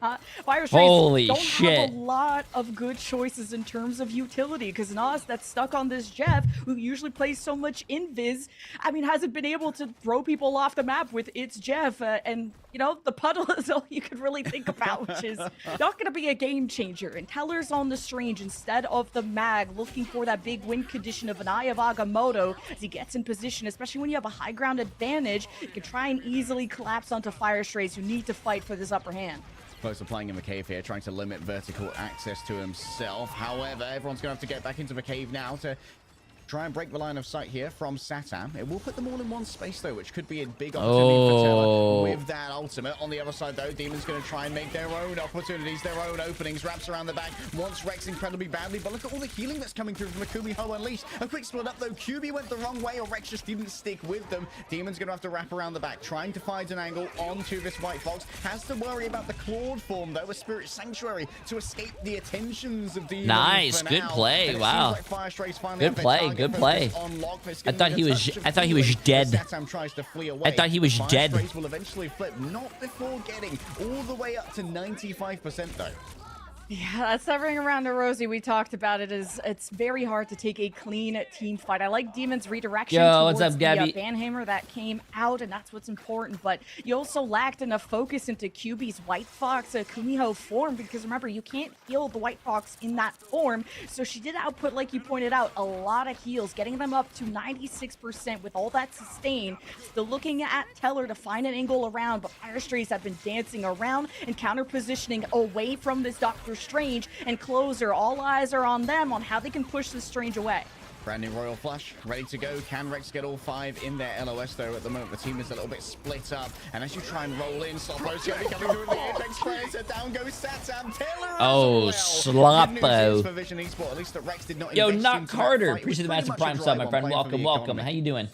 Holy shit. Have a lot of good choices in terms of utility, because Nas, that's stuck on this Jeff, who usually plays so much invis, I mean, hasn't been able to throw people off the map with its Jeff, and, you know, the puddle is all you could really think about, which is not going to be a game changer. And Teller's on the Strange instead of the Mag, looking for that big win condition of an Eye of Agamotto as he gets in position, especially when you have a high ground advantage. You can try and easily collapse onto Fire Strays, who need to fight for this upper hand. Closer playing in the cave here, trying to limit vertical access to himself. However, everyone's going to have to get back into the cave now to Try and break the line of sight here from Satam. It will put them all in one space, though, which could be a big opportunity for Teller with that ultimate. On the other side, though, Demon's going to try and make their own opportunities, their own openings. Wraps around the back, wants Rex incredibly badly, but look at all the healing that's coming through from Akumi Ho Unleashed. A quick split up, though. QB went the wrong way, or Rex just didn't stick with them. Demon's going to have to wrap around the back, trying to find an angle onto this White Fox. Has to worry about the Clawed form, though, a Spirit Sanctuary to escape the attentions of Demon. Nice, good play. Wow. Good play, good play. I thought he was dead. I thought he was dead. Will eventually flip, not before getting all the way up to 95% though. Yeah, that's that ring around the rosy we talked about. It's very hard to take a clean team fight. I like Demon's redirection towards what's up, Gabby? The Banhammer that came out, and that's what's important. But you also lacked enough focus into QB's White Fox Kumiho form, because remember, you can't heal the White Fox in that form. So she did output, like you pointed out, a lot of heals, getting them up to 96% with all that sustain. Still looking at Teller to find an angle around, but Fire Strays have been dancing around and counter positioning away from this Dr. Strange and Closer. All eyes are on them on how they can push this Strange away. Brand new Royal Flush, ready to go. Can Rex get all 5 in their LOS, though? At the moment, the team is a little bit split up. And as you try and roll in, Sloppo's going to be coming through with the Apex Predator. Down goes Satam. Taylor oh, Sloppo. At least that Rex did not Yo, Knock Carter. Appreciate the massive prime sub, my friend. Welcome, welcome. How you doing?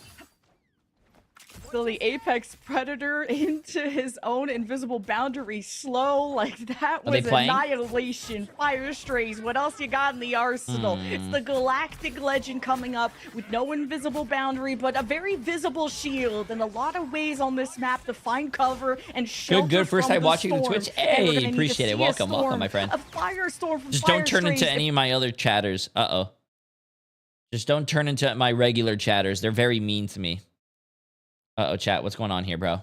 So the Apex Predator into his own invisible boundary, slow, like that was annihilation. Fire Strays, what else you got in the arsenal? It's the Galactic Legend coming up with no invisible boundary, but a very visible shield, and a lot of ways on this map to find cover and shelter. Good. First time watching the Twitch. Hey, appreciate it. Welcome, my friend. A firestorm from Just don't turn into any of my other chatters. Just don't turn into my regular chatters. They're very mean to me. Chat, what's going on here, bro?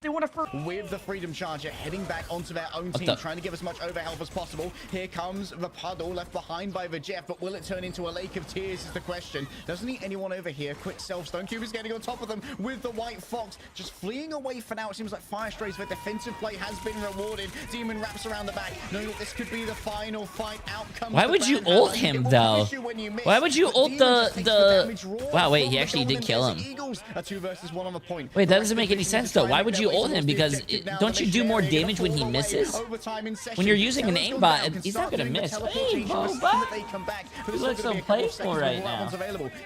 They want to with the Freedom Charger heading back onto their own team, trying to give as much overhelp as possible. Here comes the puddle left behind by the Jeff, but will it turn into a lake of tears is the question. Doesn't need anyone over here. Quick self-stone. Cube is getting on top of them with the White Fox, just fleeing away for now. It seems like Fire Strays, their defensive play has been rewarded. Demon wraps around the back, knowing that this could be the final fight outcome. Why would you ult him, though? Why would you ult the... Wow, wait, he actually did kill him. A 2 versus 1 on the point. Wait, that doesn't make any sense, though. Why would you ult him? Because don't you do more damage when he misses? When you're using an aimbot, he's not gonna miss. Hey, who looks so playful right now?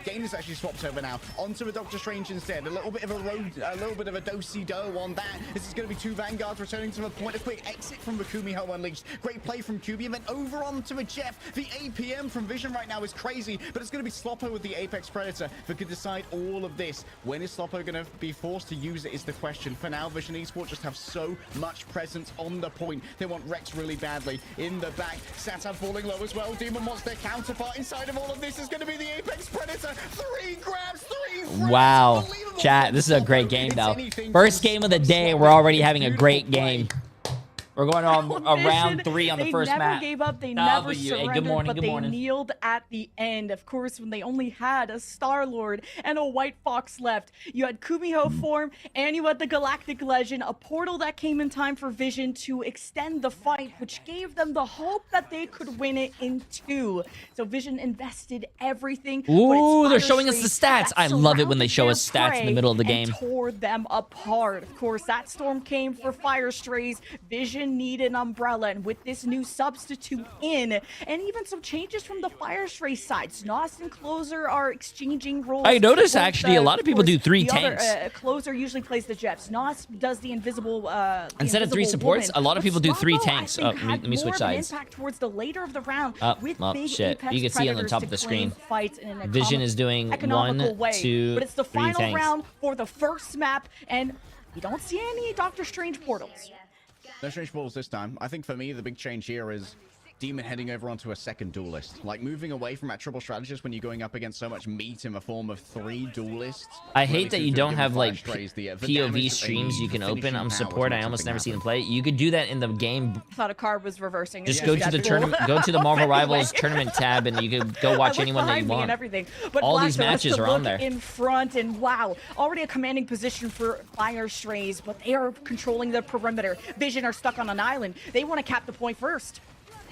Game is actually swapped over now onto a Doctor Strange instead. A little bit of a do-si-do on that. This is going to be 2 Vanguards returning to the point. A quick exit from Akumi Ho Unleashed. Great play from QB, and then over onto a Jeff. The APM from Vision right now is crazy, but it's going to be Sloppo with the Apex Predator that could decide all of this. When is Sloppo going to be forced to use it is the question. For now, Vision Esport just have so much presence on the point. They want Rex really badly in the back. Satam falling low as well. Demon wants their counterpart. Inside of all of this is going to be the Apex Predator. 3 grabs, 3 frags. Wow. Chat, this is a great game, though. First game of the day, we're already having a great game. We're going on round 3 on the first map. They never gave up. They never surrendered, but they kneeled at the end. Of course, when they only had a Star-Lord and a White Fox left. You had Kumiho form, and you had the Galactic Legend, a portal that came in time for Vision to extend the fight, which gave them the hope that they could win it in 2. So Vision invested everything. Ooh, they're showing us the stats. I love it when they show us stats in the middle of the game. Tore them apart. Of course, that storm came for Fire Strays. Vision need an umbrella, and with this new substitute in, and even some changes from the Fire Stray side, Snost and Closer are exchanging roles. I noticed actually a lot of people do 3 tanks. Closer usually plays the Jeff. Snost does the invisible. Instead of 3 supports, a lot of people do 3 tanks. Oh, let me switch sides. Impact towards the later of the round. Shit! You can see on the top of the screen. Vision is doing 1, 2, but it's the 3 final tanks. round for the first map, and you don't see any Doctor Strange portals. No strange balls this time. I think for me, the big change here is Demon heading over onto a second duelist. Like, moving away from that triple strategist when you're going up against so much meat in the form of 3 duelists. I hate that you don't have, like, POV streams you can open. I'm support. I almost never see them play. You could do that in the game. I thought a card was reversing. Just go to the tournament, go to the Marvel Rivals tournament tab, and you can go watch anyone that you want. And everything. But all these matches are on there. In front, and wow, already a commanding position for Fire Strays, but they are controlling the perimeter. Vision are stuck on an island. They want to cap the point first.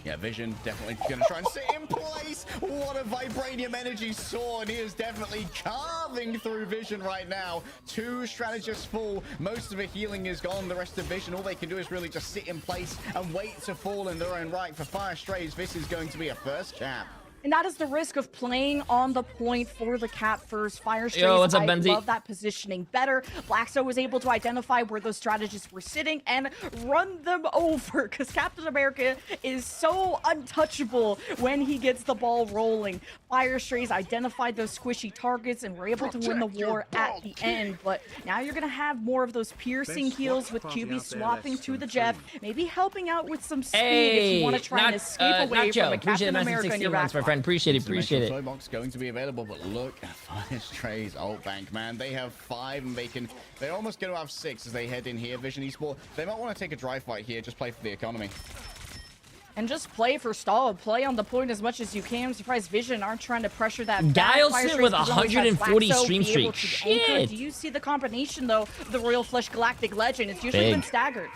Yeah, Vision definitely going to try and sit in place. What a Vibranium Energy sword. He is definitely carving through Vision right now. 2 strategists full. Most of the healing is gone. The rest of Vision, all they can do is really just sit in place and wait to fall in their own right. For Fire Strays, this is going to be a first cap. And that is the risk of playing on the point for the cap first. Fire Strays, Yo, what's up, Benzie? I love that positioning better. Blackso was able to identify where those strategists were sitting and run them over, because Captain America is so untouchable when he gets the ball rolling. Fire Strays identified those squishy targets and were able to win the war at the end. But now you're going to have more of those piercing heals with QB swapping to the Jeff, maybe helping out with some speed if you want to try and escape away from a Captain America in your back. Friend, appreciate it. Toy box going to be available, but look at Fire Strays ult bank, man. They have 5 and they're almost going to have 6 as they head in here. Vision Esport, they might want to take a dry fight here, just play for the economy. And just play for stall, play on the point as much as you can. I'm surprised Vision aren't trying to pressure that. Guileston with 140 stream streak. Shit. Do you see the combination though? The Royal Flush Galactic Legend. It's usually been staggered.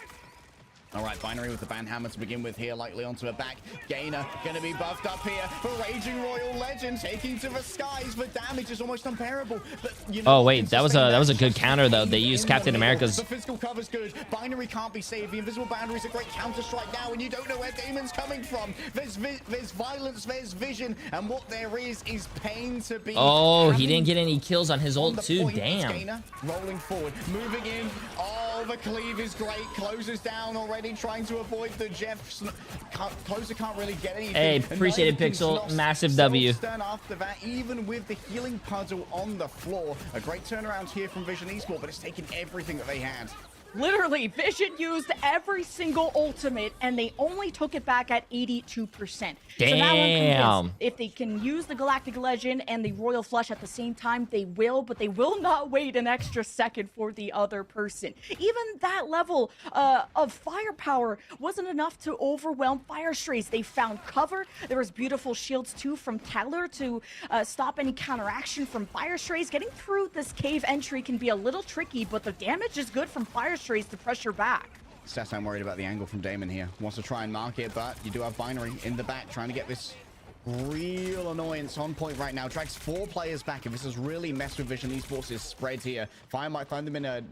All right, Binary with the Banhammer to begin with here, likely onto the back. Gainer going to be buffed up here. The Raging Royal Legend taking to the skies. The damage is almost unbearable. But, you know, oh wait, that was a good counter though. They used Captain America's. The physical cover's good. Binary can't be saved. The invisible boundary is a great counter strike now, and you don't know where Damon's coming from. There's violence, there's vision, and what there is pain to be. Oh, he didn't get any kills on his ult too. Point. Damn. Gainer rolling forward, moving in. Oh, the cleave is great. Closes down already. Trying to avoid the Jeffs. Closer can't really get anything. Hey, appreciate it, Pixel. Massive W. After that, even with the healing puzzle on the floor, a great turnaround here from Vision Esport, but it's taken everything that they had. Literally, Vision used every single ultimate, and they only took it back at 82%. Damn. So now I'm convinced if they can use the Galactic Legend and the Royal Flush at the same time, they will, but they will not wait an extra second for the other person. Even that level of firepower wasn't enough to overwhelm Fire Strays. They found cover. There was beautiful shields, too, from Teller to stop any counteraction from Fire Strays. Getting through this cave entry can be a little tricky, but the damage is good from Fire Strays to pressure back. I'm worried about the angle from Damon here. Wants to try and mark it, but you do have Binary in the back trying to get this real annoyance on point right now. Drags 4 players back, and this has really messed with Vision Esports' spread here. Fire might find them in a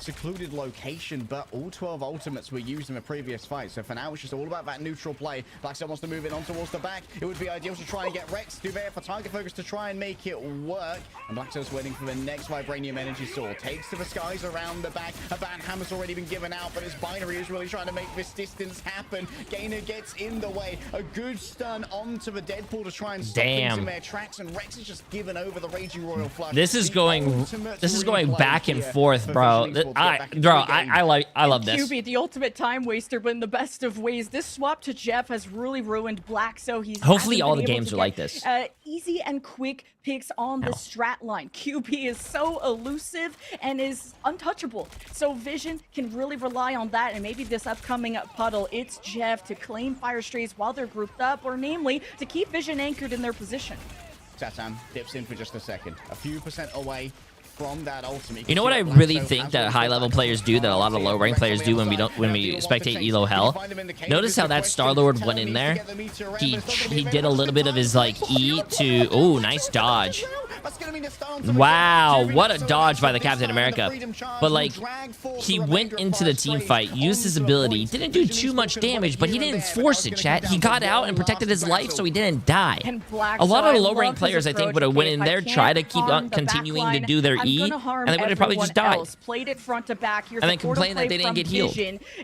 secluded location, but all 12 ultimates were used in the previous fight. So for now, it's just all about that neutral play. Blackstone wants to move it on towards the back. It would be ideal to try and get Rex to there for target focus to try and make it work. And Blackstone's waiting for the next Vibranium Energy Sword. Takes to the skies around the back. A Banhammer's already been given out, but his Binary is really trying to make this distance happen. Gainer gets in the way. A good stun onto the Deadpool to try and stop things in their tracks, and Rex is just given over the Raging Royal Flush. This is going back and forth, bro. I love this. QB, the ultimate time waster, but in the best of ways. This swap to Jeff has really ruined Black, so he's hopefully all the games are like this. Easy and quick picks on the strat line. QB is so elusive and is untouchable, so Vision can really rely on that. And maybe this upcoming puddle, it's Jeff to claim Fire Strays while they're grouped up, or namely to keep Vision anchored in their position. Satan dips in for just a second, a few % away from that ultimate. You know what I really think that high-level players do that a lot of low-rank players do when we spectate Elo Hell? Notice how that Star-Lord went in there. He did a little bit of his like E to nice dodge. Wow, what a dodge by the Captain America. But like, he went into the team fight, used his ability, didn't do too much damage, but he didn't force it, chat. He got out and protected his life so he didn't die. A lot of low-rank players, I think, would have went in there, try to keep on continuing to do their E, and they would have probably just died. Played it front to back. And then complain that they didn't get healed.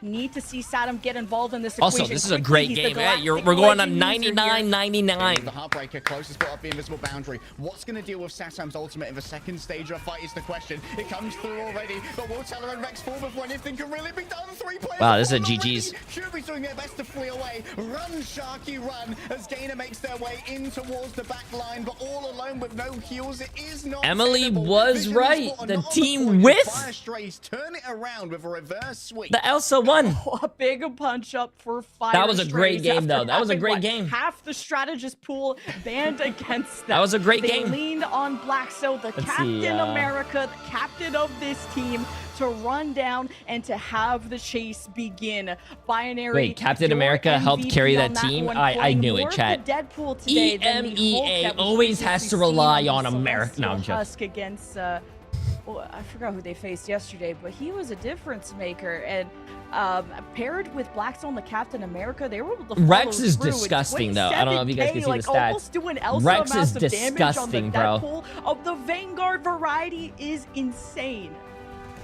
Need to see Saddam get involved in this equation. Also, this is a great game. We're going on 99-99. The Heartbreaker closest spot up the invisible boundary. What's going to deal with Sasam's ultimate in the second stage of fight is the question. It comes through already, but will Teller and Rex fall before anything can really be done? 3 players. Wow, this is a GG's. Should be doing their best to flee away. Run, Sharky, run, as Gainer makes their way in towards the back line, but all alone with no heals. It is not Emily tenable. was right. The team with Fire Strays turn it around with a reverse sweep. The Elsa won. A big punch up for Fire That was a great Strays game, though. That was a great game. Half the strategist pool banned against them. That was a great game. They leaned on Black, so the Captain America, the captain of this team, to to run down and to have the chase begin. Binary. Wait, Captain America helped carry that team? I knew it, chat. Deadpool today EMEA always has to rely on America. No, I'm joking. Against, well, I forgot who they faced yesterday, but he was a difference maker. And paired with Blackstone, the Captain America, they were able to Rex is disgusting, though. I don't know if you guys can see the stats. Almost doing Elsa Rex is of disgusting, bro. Of the Vanguard variety is insane.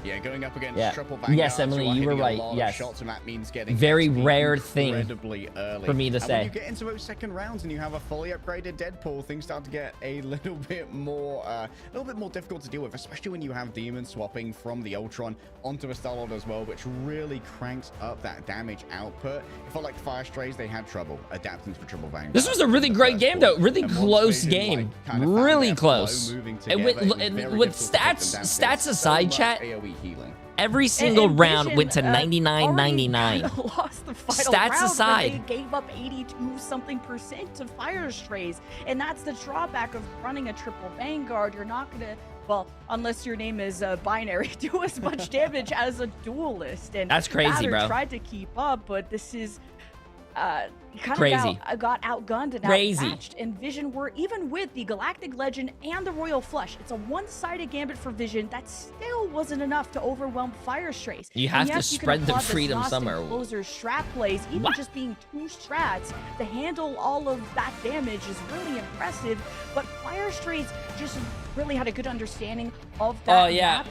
Yeah, going up against triple Vanguard. Yes, Emily, you were right. Yes. Shots, and that means getting very rare thing early. for me to say. When you get into those second rounds and you have a fully upgraded Deadpool, things start to get a little bit more difficult to deal with, especially when you have Demon swapping from the Ultron onto a Star-Lord as well, which really cranks up that damage output. It felt like Fire Strays, they had trouble adapting to triple Vanguard. This was a really great game, though. Really close game. Really close. And with stats aside, chat, every single round went to 99.99. Stats aside, they gave up 82-something% to Fire Strays, and that's the drawback of running a triple Vanguard. You're not gonna, well, unless your name is Binary, do as much damage as a duelist. And that's crazy, bro. Tried to keep up, but this is crazy. Got outgunned and outmatched. And Vision were, even with the Galactic Legend and the Royal Flush, it's a one-sided gambit for Vision. That still wasn't enough to overwhelm Fire Strays. You have to spread the freedom somewhere. Closer strat plays, even just being 2 strats to handle all of that damage is really impressive. But Fire Strays just really had a good understanding of that. Oh yeah,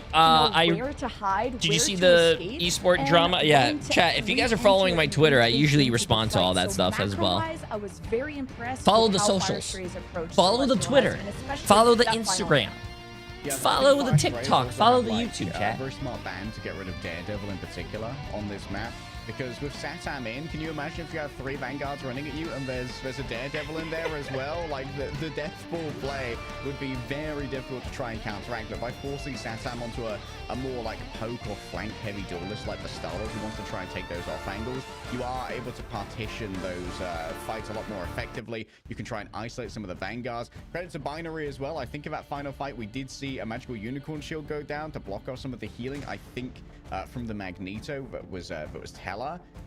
where to hide. Did you see the esport drama? Yeah, chat. If you guys are following my Twitter, I usually respond to all that stuff as well. I was very impressed. Follow the socials. Follow the Twitter. Follow the Instagram. Follow the TikTok. Follow the YouTube chat. Very smart ban to get rid of Daredevil in particular on this map. Because with Satam in, can you imagine if you have 3 Vanguards running at you and there's a Daredevil in there as well? Like, the Deathball play would be very difficult to try and counteract. But by forcing Satam onto a more, like, poke or flank-heavy duelist like the Star-Lord who wants to try and take those off angles, you are able to partition those fights a lot more effectively. You can try and isolate some of the Vanguards. Credit to Binary as well. I think in that final fight, we did see a Magical Unicorn Shield go down to block off some of the healing. I think from the Magneto that was Teller,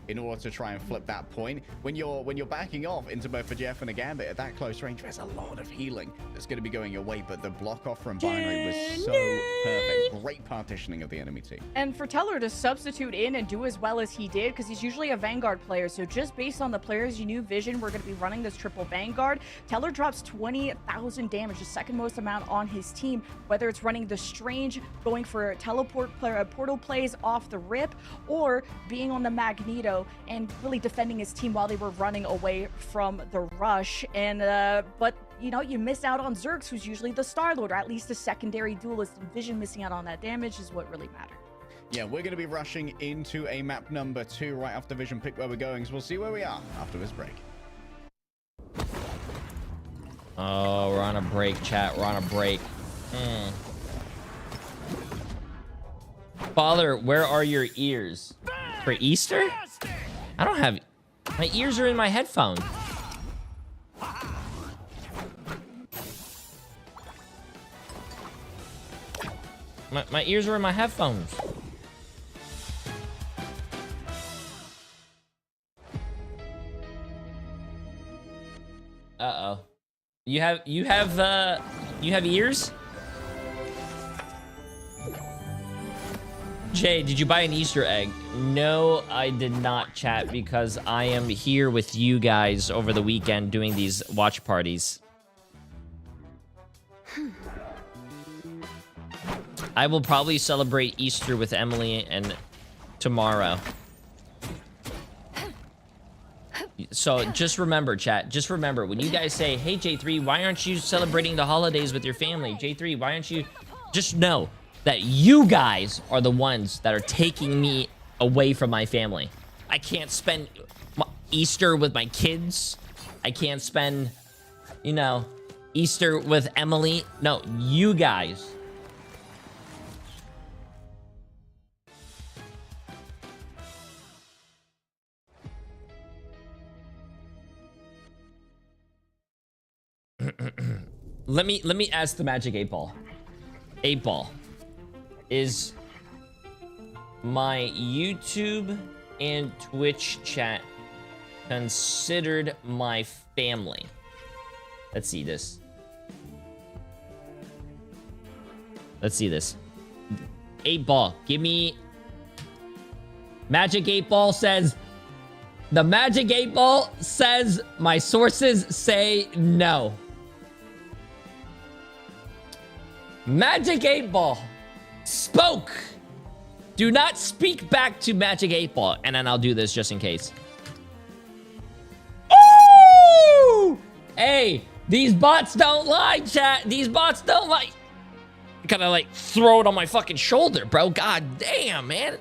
in order to try and flip that point. When you're backing off into both a Jeff and a Gambit at that close range, there's a lot of healing that's going to be going your way, but the block off from Binary was so perfect. Great partitioning of the enemy team. And for Teller to substitute in and do as well as he did, because he's usually a Vanguard player, so just based on the players you knew Vision were going to be running this triple Vanguard, Teller drops 20,000 damage, the second most amount on his team, whether it's running the Strange, going for portal plays off the rip, or being on the Magneto and really defending his team while they were running away from the rush. And but you know, you miss out on Zerx, who's usually the Star-Lord, or at least a secondary duelist, and Vision missing out on that damage is what really mattered. Yeah, we're going to be rushing into a map number 2 right after Vision pick where we're going, so we'll see where we are after this break. Oh, we're on a break, chat. We're on a break. Father, where are your ears? For Easter? I don't have... My ears are in my headphones. My ears are in my headphones. Uh-oh. You have ears? Jay, did you buy an Easter egg? No, I did not, chat, because I am here with you guys over the weekend doing these watch parties. I will probably celebrate Easter with Emily and tomorrow. So just remember, chat, just remember, when you guys say, hey, J3, why aren't you celebrating the holidays with your family? J3, why aren't you... Just know that you guys are the ones that are taking me away from my family. I can't spend Easter with my kids. I can't spend, you know, Easter with Emily. No, you guys. Let me ask the Magic 8 Ball. 8 Ball. Is my YouTube and Twitch chat considered my family. Let's see this. Let's see this. 8 Ball, give me... Magic 8 Ball says... The Magic 8 Ball says my sources say no. Magic 8 Ball spoke. Do not speak back to Magic 8 Ball. And then I'll do this just in case. Ooh! Hey, these bots don't lie, chat. These bots don't lie. Gotta like throw it on my fucking shoulder, bro. God damn, man.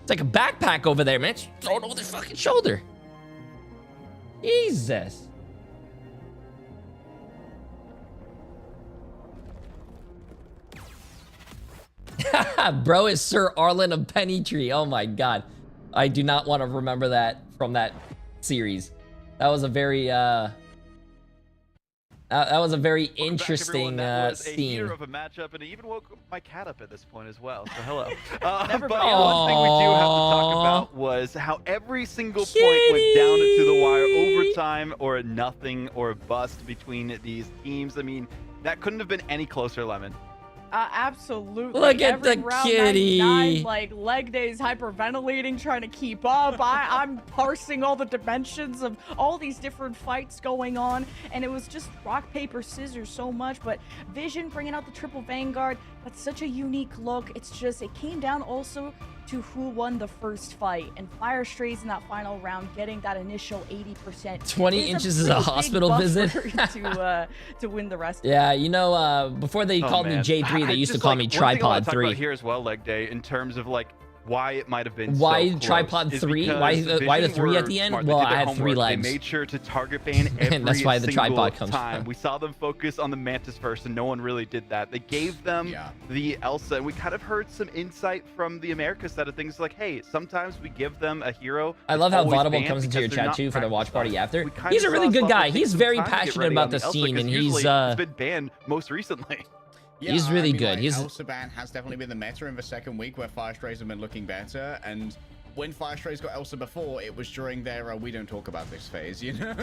It's like a backpack over there, man. Just throw it over their fucking shoulder. Jesus. Bro is Sir Arlen of Pennytree. Oh my god. I do not want to remember that from that series. That was a very that was a very interesting scene. A heater of a matchup, and it even woke my cat up at this point as well. So hello. But one thing we do have to talk about was how every single point went down into the wire, overtime or a nothing or a bust between these teams. I mean, that couldn't have been any closer, Lemon. Absolutely. Look at the kitty. 99, like leg days hyperventilating, trying to keep up. I'm parsing all the dimensions of all these different fights going on, and it was just rock, paper, scissors so much. But Vision bringing out the triple Vanguard, that's such a unique look. It's just, it came down also to who won the first fight, and Fire Strays in that final round getting that initial 80%. 20 inches is a hospital visit to win the rest. Yeah, you know, before they called me Jay3, they used to call me Tripod 3. Here as well, leg day, in terms of like why it might have been why so Tripod 3? Why the 3 at the end? Smart. Well, I had 3 legs. They made sure to target ban every and that's why the tripod comes time. We saw them focus on the Mantis first, and no one really did that. They gave them the Elsa, and we kind of heard some insight from the America side of things, like, hey, sometimes we give them a hero. I love how Vaudable comes into your chat too for the watch party after. He's a really good guy. He's very passionate about the scene, and he's been banned most recently. Yeah, he's really good. Like, Elsa ban has definitely been the meta in the second week, where Fire Strays have been looking better. And when Fire Strays got Elsa before, it was during their we don't talk about this phase, you know?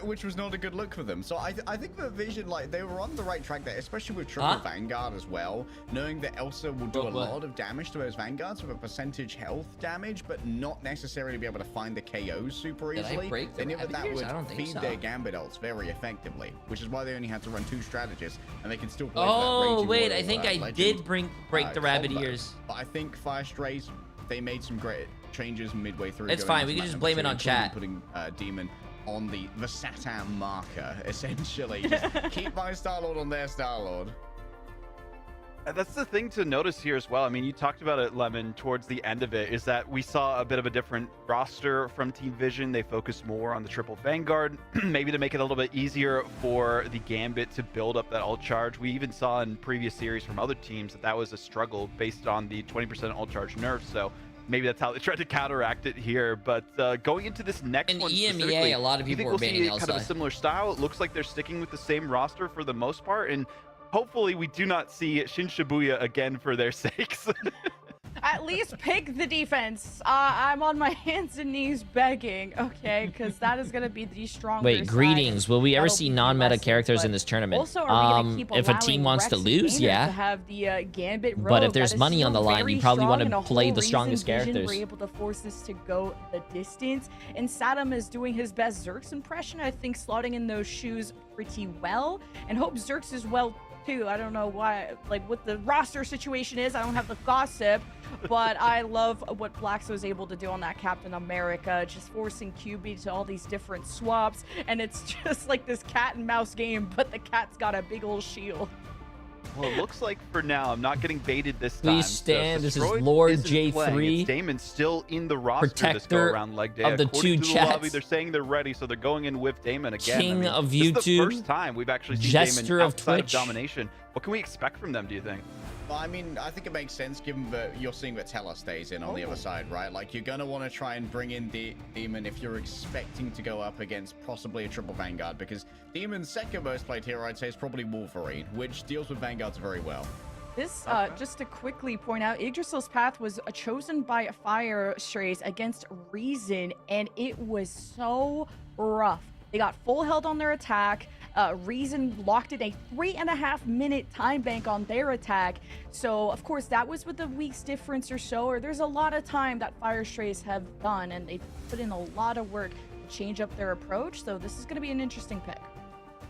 which was not a good look for them. So I think the Vision, like, they were on the right track there, especially with triple Vanguard as well, knowing that Elsa will do a lot of damage to those Vanguards with a percentage health damage, but not necessarily be able to find the KOs super easily. They knew that would feed their Gambit ults very effectively, which is why they only had to run 2 strategists, and they can still play that wait, I think I did break the rabbit ears. But I think Fire Strays, they made some great changes midway through. It's fine. We can just blame it on chat. Putting Demon on the Satan marker, essentially. Just keep my Star-Lord on their Star-Lord. That's the thing to notice here as well. I mean, you talked about it, Lemon, towards the end of it, is that we saw a bit of a different roster from Team Vision. They focused more on the triple Vanguard, maybe to make it a little bit easier for the Gambit to build up that ult charge. We even saw in previous series from other teams that that was a struggle based on the 20% ult charge nerf. So maybe that's how they tried to counteract it here. But going into this next one specifically, a lot of people were banning Elsa. Kind of a similar style. It looks like they're sticking with the same roster for the most part, and hopefully we do not see Shin Shibuya again for their sakes. At least pick the defense. I'm on my hands and knees begging, okay? Because that is going to be the strongest. Wait, greetings. Will we ever see non-meta characters in this tournament? Also, are we keep if a team wants to lose, yeah. To have the Gambit but if there's money on the line, you probably want to play the strongest characters. We're able to force this to go the distance. And Saddam is doing his best Zerx impression. I think slotting in those shoes pretty well. And hope Zerx is well too. I don't know why, like, what the roster situation is. I don't have the gossip, but I love what Blaxo was able to do on that Captain America, just forcing QB to all these different swaps, and it's just like this cat and mouse game, but the cat's got a big old shield. Well, it looks like for now I'm not getting baited this time. Please stand. So this is Lord J3. Damon's still in the roster this go around leg day. Of the According two to chats. The lobby, they're saying they're ready, so they're going in with Damon again. King of YouTube. This is the first time we've actually seen Jester Damon of outside Twitch. of domination. What can we expect from them, do you think? Well, I mean, I think it makes sense given that you're seeing that Teller stays in on the other side, right? Like, you're going to want to try and bring in Demon if you're expecting to go up against possibly a triple Vanguard, because Demon's second most played hero, I'd say, is probably Wolverine, which deals with Vanguards very well. This, just to quickly point out, Yggdrasil's path was chosen by Fire Strays against Reason, and it was so rough. They got full held on their attack. Reason locked in a 3.5-minute time bank on their attack. So, of course, that was with a week's difference or so, or there's a lot of time that Fire Strays have done, and they put in a lot of work to change up their approach. So this is going to be an interesting pick.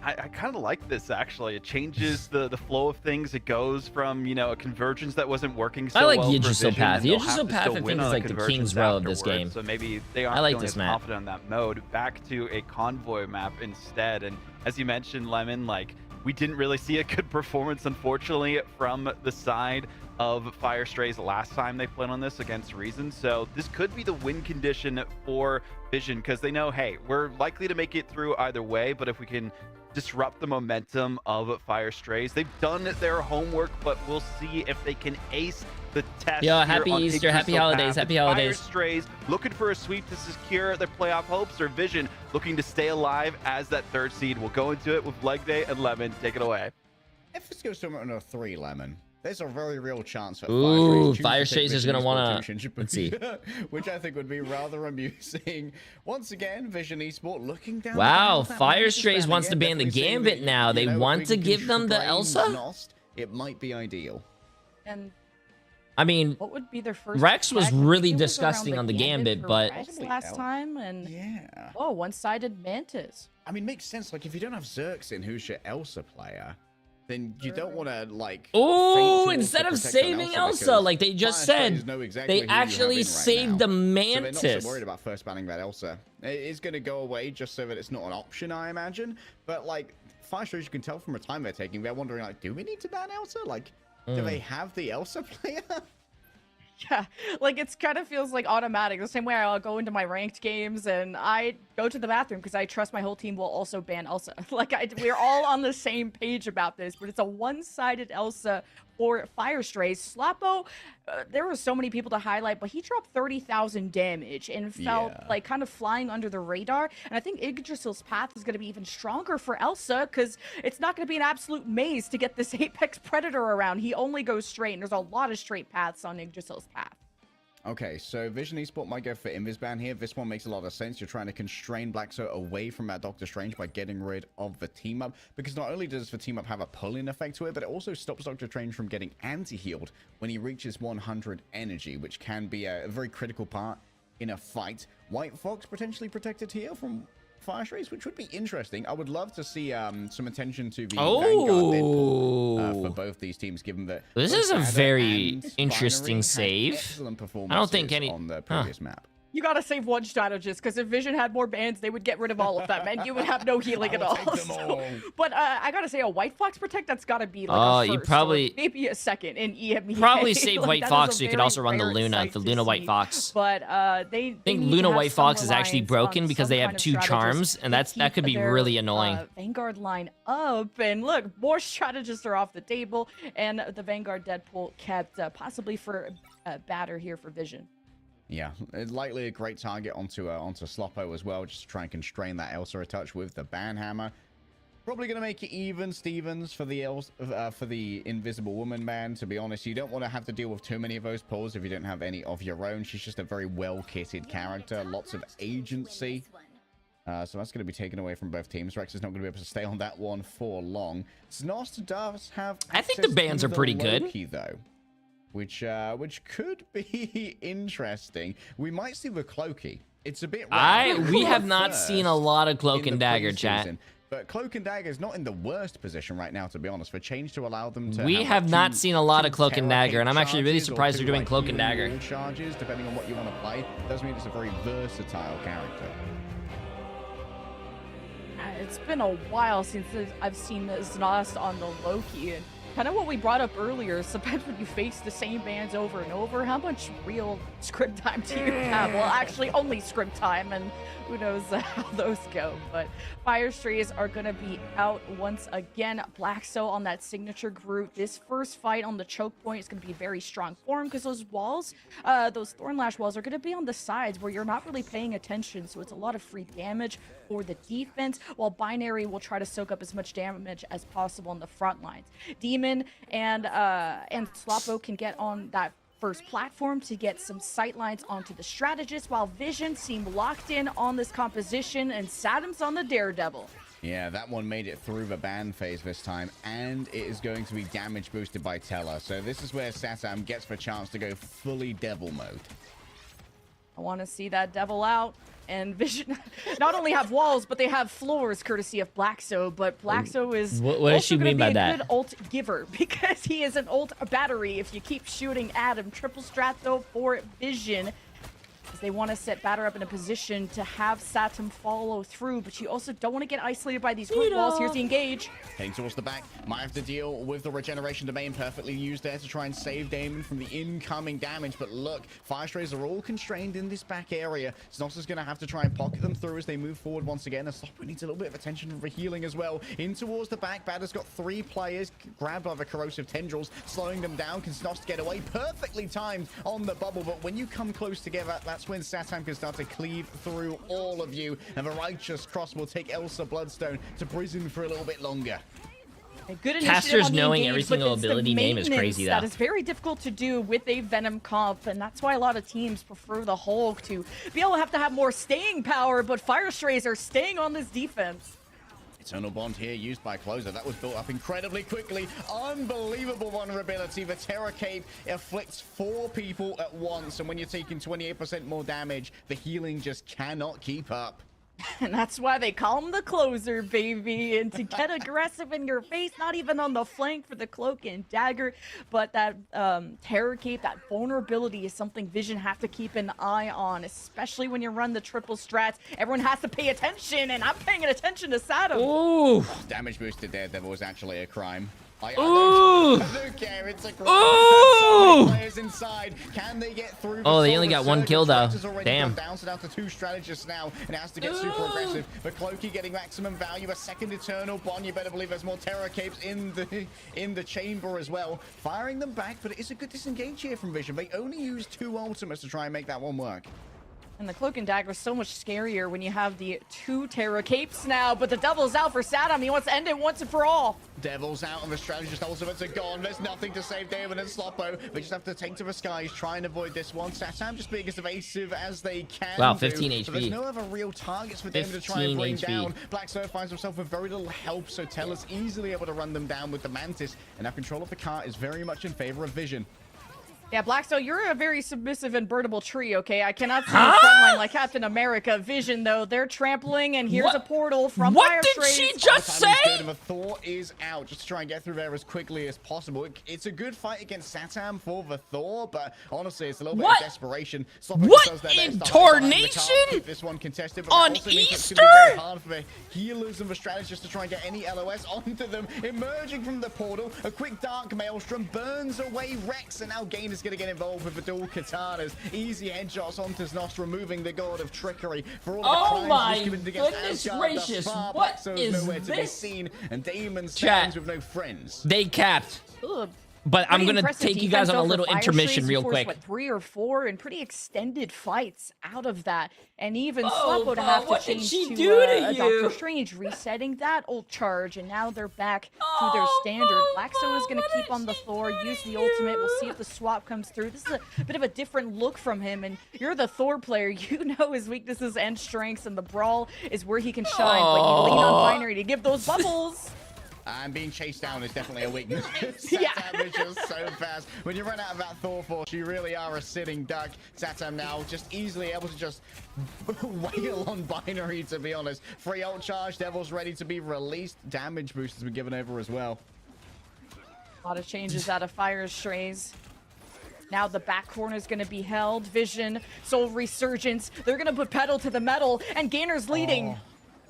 I kind of like this, actually. It changes the flow of things. It goes from, you know, a convergence that wasn't working so well. I like Yggdrasil path. Yggdrasil path, I think, is like the king's row of this game. So maybe they aren't feeling as confident on that mode. Back to a convoy map instead. And as you mentioned, Lemon, like, we didn't really see a good performance, unfortunately, from the side of Fire Strays last time they played on this against Reason. So this could be the win condition for Vision, because they know, hey, we're likely to make it through either way, but if we can disrupt the momentum of Fire Strays. They've done their homework, but we'll see if they can ace the test. Yo, happy Easter, happy holidays, happy holidays. Fire Strays looking for a sweep to secure their playoff hopes, or Vision looking to stay alive as that third seed. We'll go into it with Leg Day and Lemon. Take it away. If this goes somewhere on a 3, Lemon, there's a very real chance that Fire Strays is going to want to, let's see. Which I think would be rather amusing. Once again, Vision Esport looking down. Wow, Fire Strays wants to ban the Gambit now. They want to give them the Elsa? It might be ideal. And I mean, what would be their first Rex was really disgusting on the Gambit, but last time, and yeah. Oh, one-sided Mantis. I mean, makes sense. Like, if you don't have Xerxin, who's your Elsa player, then you don't want to, like... Oh, instead of saving Elsa, like they just said, they actually saved the Mantis. So they're not so worried about first banning that Elsa. It is going to go away just so that it's not an option, I imagine. But, like, Fire Strays, you can tell from the time they're taking, they're wondering, like, do we need to ban Elsa? Like, do they have the Elsa player? Yeah, like it's kind of feels like automatic. The same way I'll go into my ranked games and I go to the bathroom because I trust my whole team will also ban Elsa. Like we're all on the same page about this, but it's a one-sided Elsa for Fire Strays. Slappo, there were so many people to highlight, but he dropped 30,000 damage and felt like kind of flying under the radar. And I think Yggdrasil's path is going to be even stronger for Elsa because it's not going to be an absolute maze to get this Apex Predator around. He only goes straight, and there's a lot of straight paths on Yggdrasil's path. Okay, so Vision Esport might go for Invis ban here. This one makes a lot of sense. You're trying to constrain Blackso away from that Doctor Strange by getting rid of the team-up, because not only does the team-up have a pull-in effect to it, but it also stops Doctor Strange from getting anti-healed when he reaches 100 energy, which can be a very critical part in a fight. White Fox potentially protected here from Fire Strays, which would be interesting. I would love to see some attention to the Vanguard Deadpool for both these teams, given that this is a very interesting save. Excellent performance. I don't think any on the previous map. You gotta save one strategist, because if Vision had more bans, they would get rid of all of them, and you would have no healing at all. So, but I gotta say, a White Fox protect, that's gotta be like a first, you probably maybe a second in EMEA. Probably save like, White Fox, so you could also run the Luna, White Fox. But I think Luna White Fox is actually broken because they have 2 charms, and that could be really annoying. Vanguard line up, and look, more strategists are off the table, and the Vanguard Deadpool kept possibly for batter here for Vision. Yeah, it's likely a great target onto Sloppo as well, just to try and constrain that Elsa a touch with the ban hammer. Probably going to make it even, Stevens, for the Invisible Woman ban. To be honest, you don't want to have to deal with too many of those pulls if you don't have any of your own. She's just a very well-kitted character, lots of agency. So that's going to be taken away from both teams. Rex is not going to be able to stay on that one for long. Znost does have... I think the bans are pretty good. Though. Which could be interesting. We might see the Cloaky. It's a bit rare. We have not seen a lot of Cloak and Dagger, chat. But Cloak and Dagger is not in the worst position right now, to be honest, for change to allow them to... We have not seen a lot of Cloak and Dagger, and I'm actually really surprised they're doing Cloak and Dagger. Charges, depending on what you want to play, does mean it's a very versatile character. It's been a while since I've seen Znost on the Loki, and kind of what we brought up earlier, sometimes when you face the same bands over and over, how much real script time do you have? Well, actually, only script time, and who knows how those go. But Fire Strays are going to be out once again. Blackso on that signature group. This first fight on the choke point is going to be very strong form, because those walls, those Thornlash walls, are going to be on the sides where you're not really paying attention, so it's a lot of free damage for the defense, while Binary will try to soak up as much damage as possible on the front lines. Demon Demon and Sloppo can get on that first platform to get some sightlines onto the strategist, while Vision seem locked in on this composition, and Satam's on the Daredevil. Yeah, that one made it through the ban phase this time, and it is going to be damage boosted by Teller. So this is where Satam gets the chance to go fully devil mode. I want to see that devil out. And Vision not only have walls, but they have floors, courtesy of Blackso. But Blackso is what does she mean by that? Good ult giver, because he is an ult battery if you keep shooting at him. Triple strat though for Vision, because they want to set batter up in a position to have Satam follow through, but you also don't want to get isolated by these group walls. Here's the engage. Heading towards the back, might have to deal with the regeneration domain, perfectly used there to try and save Damon from the incoming damage. But look, Fire Strays are all constrained in this back area. Snoss is going to have to try and pocket them through as they move forward once again. Sloppo needs a little bit of attention for healing as well. In towards the back, Batter's got 3 players grabbed by the corrosive tendrils, slowing them down. Can Snoss get away? Perfectly timed on the bubble, but when you come close together, that's when Satam can start to cleave through all of you, and the Righteous Cross will take Elsa Bloodstone to prison for a little bit longer. Good Casters knowing every single ability name is crazy, though. That is very difficult to do with a Venom comp, and that's why a lot of teams prefer the Hulk to be able to have more staying power, but Fire Strays are staying on this defense. Eternal Bond here used by Closer. That was built up incredibly quickly. Unbelievable vulnerability. The Terror Cape afflicts 4 people at once, and when you're taking 28% more damage, the healing just cannot keep up. And that's why they call him the Closer, baby. And to get aggressive in your face, not even on the flank for the Cloak and Dagger, but that Terror Cape, that vulnerability is something Vision have to keep an eye on, especially when you run the triple strats. Everyone has to pay attention, and I'm paying attention to Satam. Ooh! Damage boosted Daredevil was actually a crime. I don't care. It's a crime. Ooh! Players inside. Can they get through? Oh, they only got 1 kill though. Damn. Down to 2 strategists now, and it has to get super aggressive. But Clokey getting maximum value. A second Eternal Bond. You better believe there's more Terror Capes in the chamber as well. Firing them back, but it is a good disengage here from Vision. They only use 2 ultimates to try and make that one work. And the Cloak and Dagger is so much scarier when you have the 2 Terror Capes now, but the Devil's out for Satam. He wants to end it once and for all. Devil's out and the strategist ultimates are gone. There's nothing to save David and Sloppo. They just have to take to the skies, try and avoid this one. Satam just being as evasive as they can. Wow, 15 HP. But there's no other real targets for them to try and bring down. Black Surf finds himself with very little help, so Teller's easily able to run them down with the Mantis. And now control of the car is very much in favor of Vision. Yeah, Blackstone, you're a very submissive and burnable tree, okay? I cannot see the front line like Captain America. Vision, though, they're trampling, and here's a portal from Fire Strays. What did she just say? The Thor is out, just to try and get through there as quickly as possible. It's a good fight against Satam for the Thor, but honestly, it's a little bit of desperation. What in Tornation? This one contested, but on Easter? It's going to be very hard for the healers and the strategists to try and get any LOS onto them. Emerging from the portal, a quick Dark Maelstrom burns away Rex, and now Gain is going to get involved with the dual katanas. Easy headshots onto Snoss, removing the God of Trickery for all the crimes he's committed against Asgard. Gracious, what is nowhere this? to be seen, and Damon stands with no friends. They capped. Ugh. But I'm going to take you guys on a little intermission real quick. What, 3 or 4 and pretty extended fights out of that. And even Sloppo to have to change to Doctor Strange, resetting that ult charge. And now they're back to their standard. Blackstone is going to keep on the Thor, use the ultimate. We'll see if the swap comes through. This is a bit of a different look from him. And you're the Thor player. You know his weaknesses and strengths. And the brawl is where he can shine. But you lean on Binary to give those bubbles. And being chased down is definitely a weakness. Yeah. Satam is just so fast. When you run out of that Thor force, you really are a sitting duck. Satam now just easily able to just wail on Binary, to be honest. Free ult charge, Devil's ready to be released. Damage boost has been given over as well. A lot of changes out of Fire Strays. Now the back corner is going to be held. Vision, Soul Resurgence. They're going to put pedal to the metal, and Gainer's leading.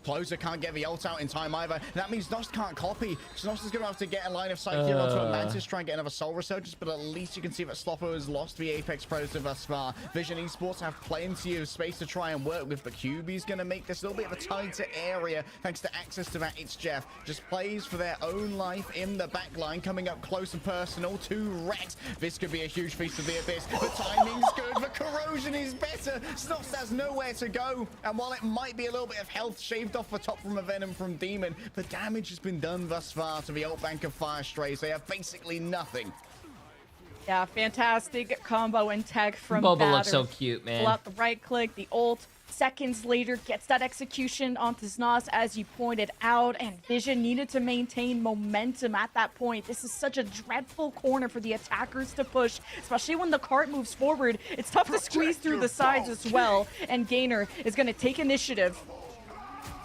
Closer can't get the ult out in time either. That means Snoss can't copy. Snoss is going to have to get a line of sight here onto a Mantis, try and get another Soul Resurgence, but at least you can see that Sloppo has lost the Apex Predator thus far. Vision Esports have plenty of space to try and work with, but QB's going to make this a little bit of a tighter area thanks to access to that It's Jeff. Just plays for their own life in the back line, coming up close and personal to Rex. This could be a huge Feast of the Abyss. The timing's good, the corrosion is better. Snoss has nowhere to go, and while it might be a little bit of health shaved picked off the top from a Venom from Demon. The damage has been done thus far to the ult bank of Fire Strays. They have basically nothing. Yeah, fantastic combo and tech from Boba Batter. looks so cute, man. Pull out the right click, the ult. Seconds later, gets that execution onto Znas, as you pointed out, and Vision needed to maintain momentum at that point. This is such a dreadful corner for the attackers to push, especially when the cart moves forward. It's tough to squeeze through the sides as well, and Gainer is going to take initiative.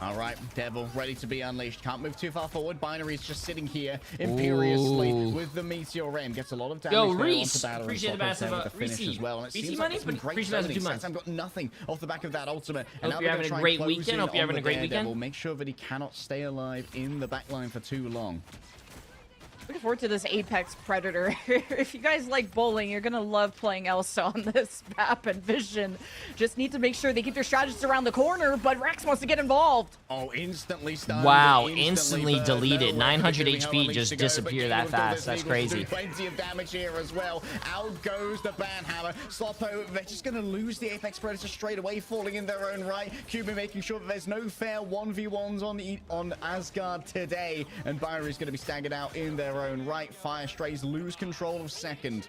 All right, Devil ready to be unleashed. Can't move too far forward. Binary's just sitting here imperiously with the Meteor Ram. Gets a lot of damage. Yo, there Reese, onto appreciate the massive with the finish Reese. as well. And it Reese seems money, like it's been but great appreciate zoning. 2 months. Satsam got nothing off the back of that ultimate. Hope you're having a great weekend. Hope you're having a great weekend. Make sure that he cannot stay alive in the backline for too long. Looking forward to this Apex Predator. If you guys like bowling, you're gonna love playing Elsa on this map, and Vision just need to make sure they keep their strategists around the corner, but Rex wants to get involved. Oh, instantly stunned. Wow, instantly deleted. 900 HP just disappeared that fast. That's crazy. Plenty of damage here as well. Out goes the Banhammer. Sloppo, they're just going to lose the Apex Predator straight away, falling in their own right. QB making sure that there's no fair 1v1s on Asgard today, and Byron's going to be staggered out in their own right. Fire Strays lose control of second.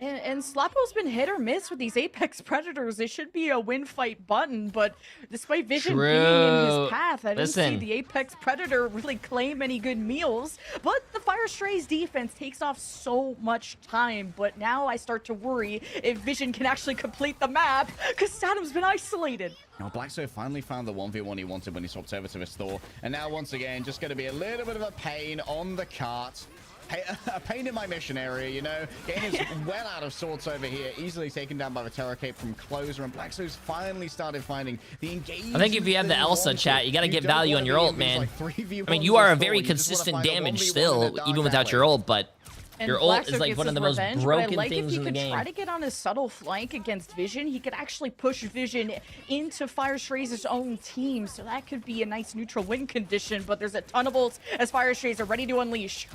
And Slappo's been hit or miss with these Apex Predators. It should be a win fight button, but despite Vision being in his path, I didn't see the Apex Predator really claim any good meals. But the Fire Strays defense takes off so much time, but now I start to worry if Vision can actually complete the map, because Saddam's been isolated. Now, Blackso finally found the 1v1 he wanted when he swapped over to his Thor, and now once again, just going to be a little bit of a pain on the cart. A pain in my mission area, you know. Gainer's well out of sorts over here, easily taken down by the Terror Cape from Closer, and Blackso's finally started finding the engagement. I think if you have the Elsa chat, you got to get value on your ult, man. I mean, you are a very consistent damage still, even without your ult, but your ult is like one of the most broken things in the game. If he could try to get on a subtle flank against Vision, he could actually push Vision into Fire Strays' own team, so that could be a nice neutral win condition, but there's a ton of ults as Fire Strays are ready to unleash.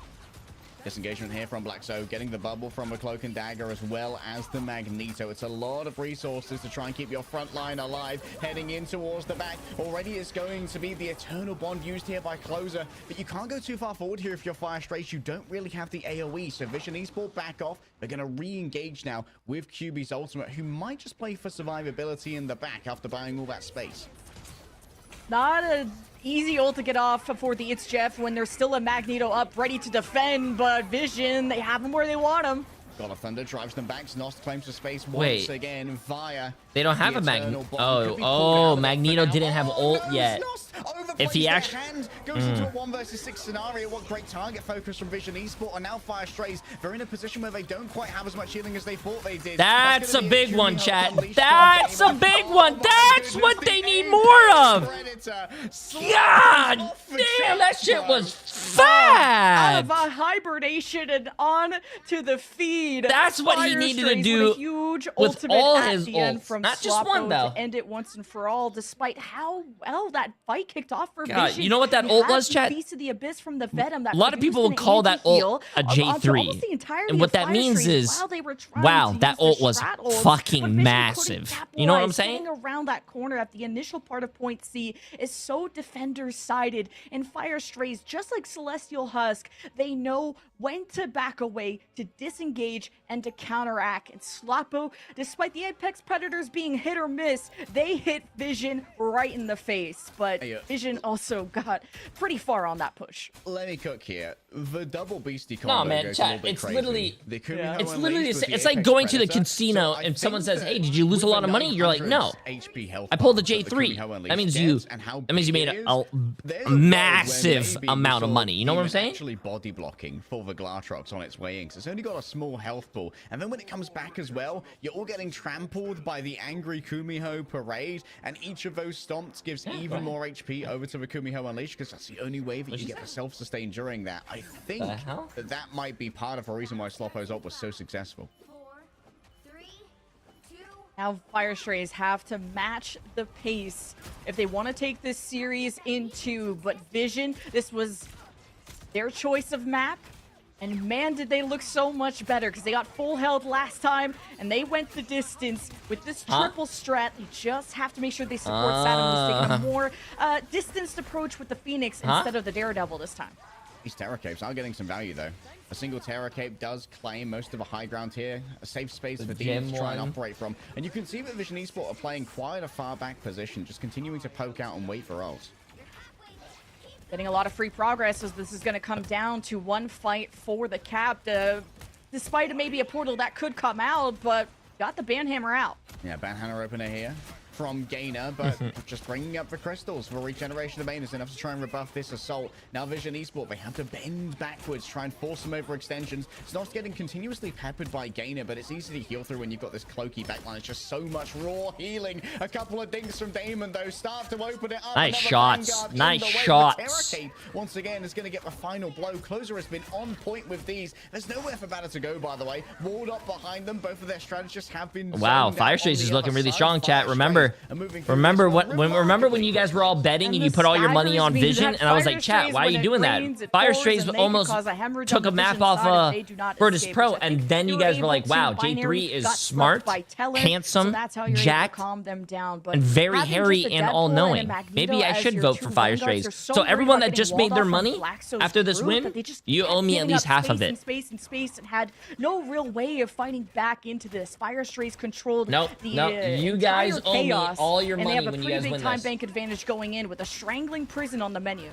Disengagement here from Blackso, getting the bubble from a Cloak and Dagger as well as the Magneto. It's a lot of resources to try and keep your front line alive. Heading in towards the back. Already it's going to be the Eternal Bond used here by Closer, but you can't go too far forward here if you're Fire Strays. You don't really have the AoE, so Vision Esport back off. They're going to re-engage now with QB's ultimate, who might just play for survivability in the back after buying all that space. Not an easy ult to get off for the It's Jeff when there's still a Magneto up ready to defend, but Vision, they have him where they want him. God of Thunder drives them back. Nost claims the space once again via. They don't have a Magneto. Oh, Magneto didn't have ult yet. If he actually goes into a 1 versus 6 scenario, what great target focus from Vision Esport, and now Fire Strays, they're in a position where they don't quite have as much healing as they thought they did. That's a big one, chat. That's a big one. That's what they need more of. God damn, that shit was fat. Out of a hibernation and on to the feed. That's what he needed to do. A huge with ultimate all at his the end ults. from Not just one, though. to end it once and for all, despite how well that fight kicked off for God, Vision. you know what that ult was, chat? Beast of the Abyss from the Venom that a lot of people will call that ult a J3. And what that means is, wow, that ult was fucking massive. You know what I'm saying? Around that corner at the initial part of point C is so defender-sided, and Fire Strays, just like Celestial Husk, they know when to back away, to disengage, and to counteract. And Slappo, despite the Apex Predators being hit or miss, they hit Vision right in the face. But Vision also got pretty far on that push. Let me cook here. The double beastie combo man, chat, it's crazy. literally, It's it's like going to the casino and someone says, "Hey, did you lose a lot of money?" You're like, "No, I pulled the J3." That means you made a massive amount of money. You know what I'm saying? Actually, body blocking for the Glatrox on its way in, 'cause it's only got a small health pool, and then when it comes back as well, you're all getting trampled by the angry Kumiho parade, and each of those stomps gives even more HP over to the Kumiho Unleashed, because that's the only way that you get the self-sustain during that. I think that might be part of the reason why Sloppo's ult was so successful. 4, 3, 2. Now Fire Strays have to match the pace if they want to take this series in 2, but Vision, this was their choice of map. And man, did they look so much better because they got full health last time and they went the distance with this triple strat. You just have to make sure they support Saturn who's taking a more distanced approach with the Phoenix instead of the Daredevil this time. These Terror Capes are getting some value though. A single Terror Cape does claim most of a high ground here, a safe space for Demon to try and operate from. And you can see that Vision Esport are playing quite a far back position, just continuing to poke out and wait for ults. Getting a lot of free progress as this is going to come down to one fight for the cap. Despite maybe a portal that could come out, but got the Banhammer out. Yeah, Banhammer opener here from Gainer, but just bringing up the crystals for regeneration of main is enough to try and rebuff this assault. Now Vision Esport, they have to bend backwards, try and force them over extensions. It's not getting continuously peppered by Gainer, but it's easy to heal through when you've got this cloaky backline. It's just so much raw healing. A couple of dings from Damon though, start to open it up. Nice shots. Nice shots. Once again is going to get the final blow. Closer has been on point with these. There's nowhere for Banner to go, by the way. Walled up behind them. Both of their strategists have been. Wow, Firestrace is looking really strong, chat. Remember when you guys were all betting and you put all your money on Vision, and I was like, chat, why are you doing that? Firestrace almost took a map off Virtus Pro, and then you guys were like, wow, J3 is smart, handsome, jacked, and very hairy and all-knowing. Maybe I should vote for Firestrace. So everyone that just made their money after this win, you owe me at least half of it. Space and had no real way of fighting back into this. Firestrace controlled you guys owe me all your money when you guys win this. And they have a pretty big time bank advantage going in with a Strangling Prison on the menu.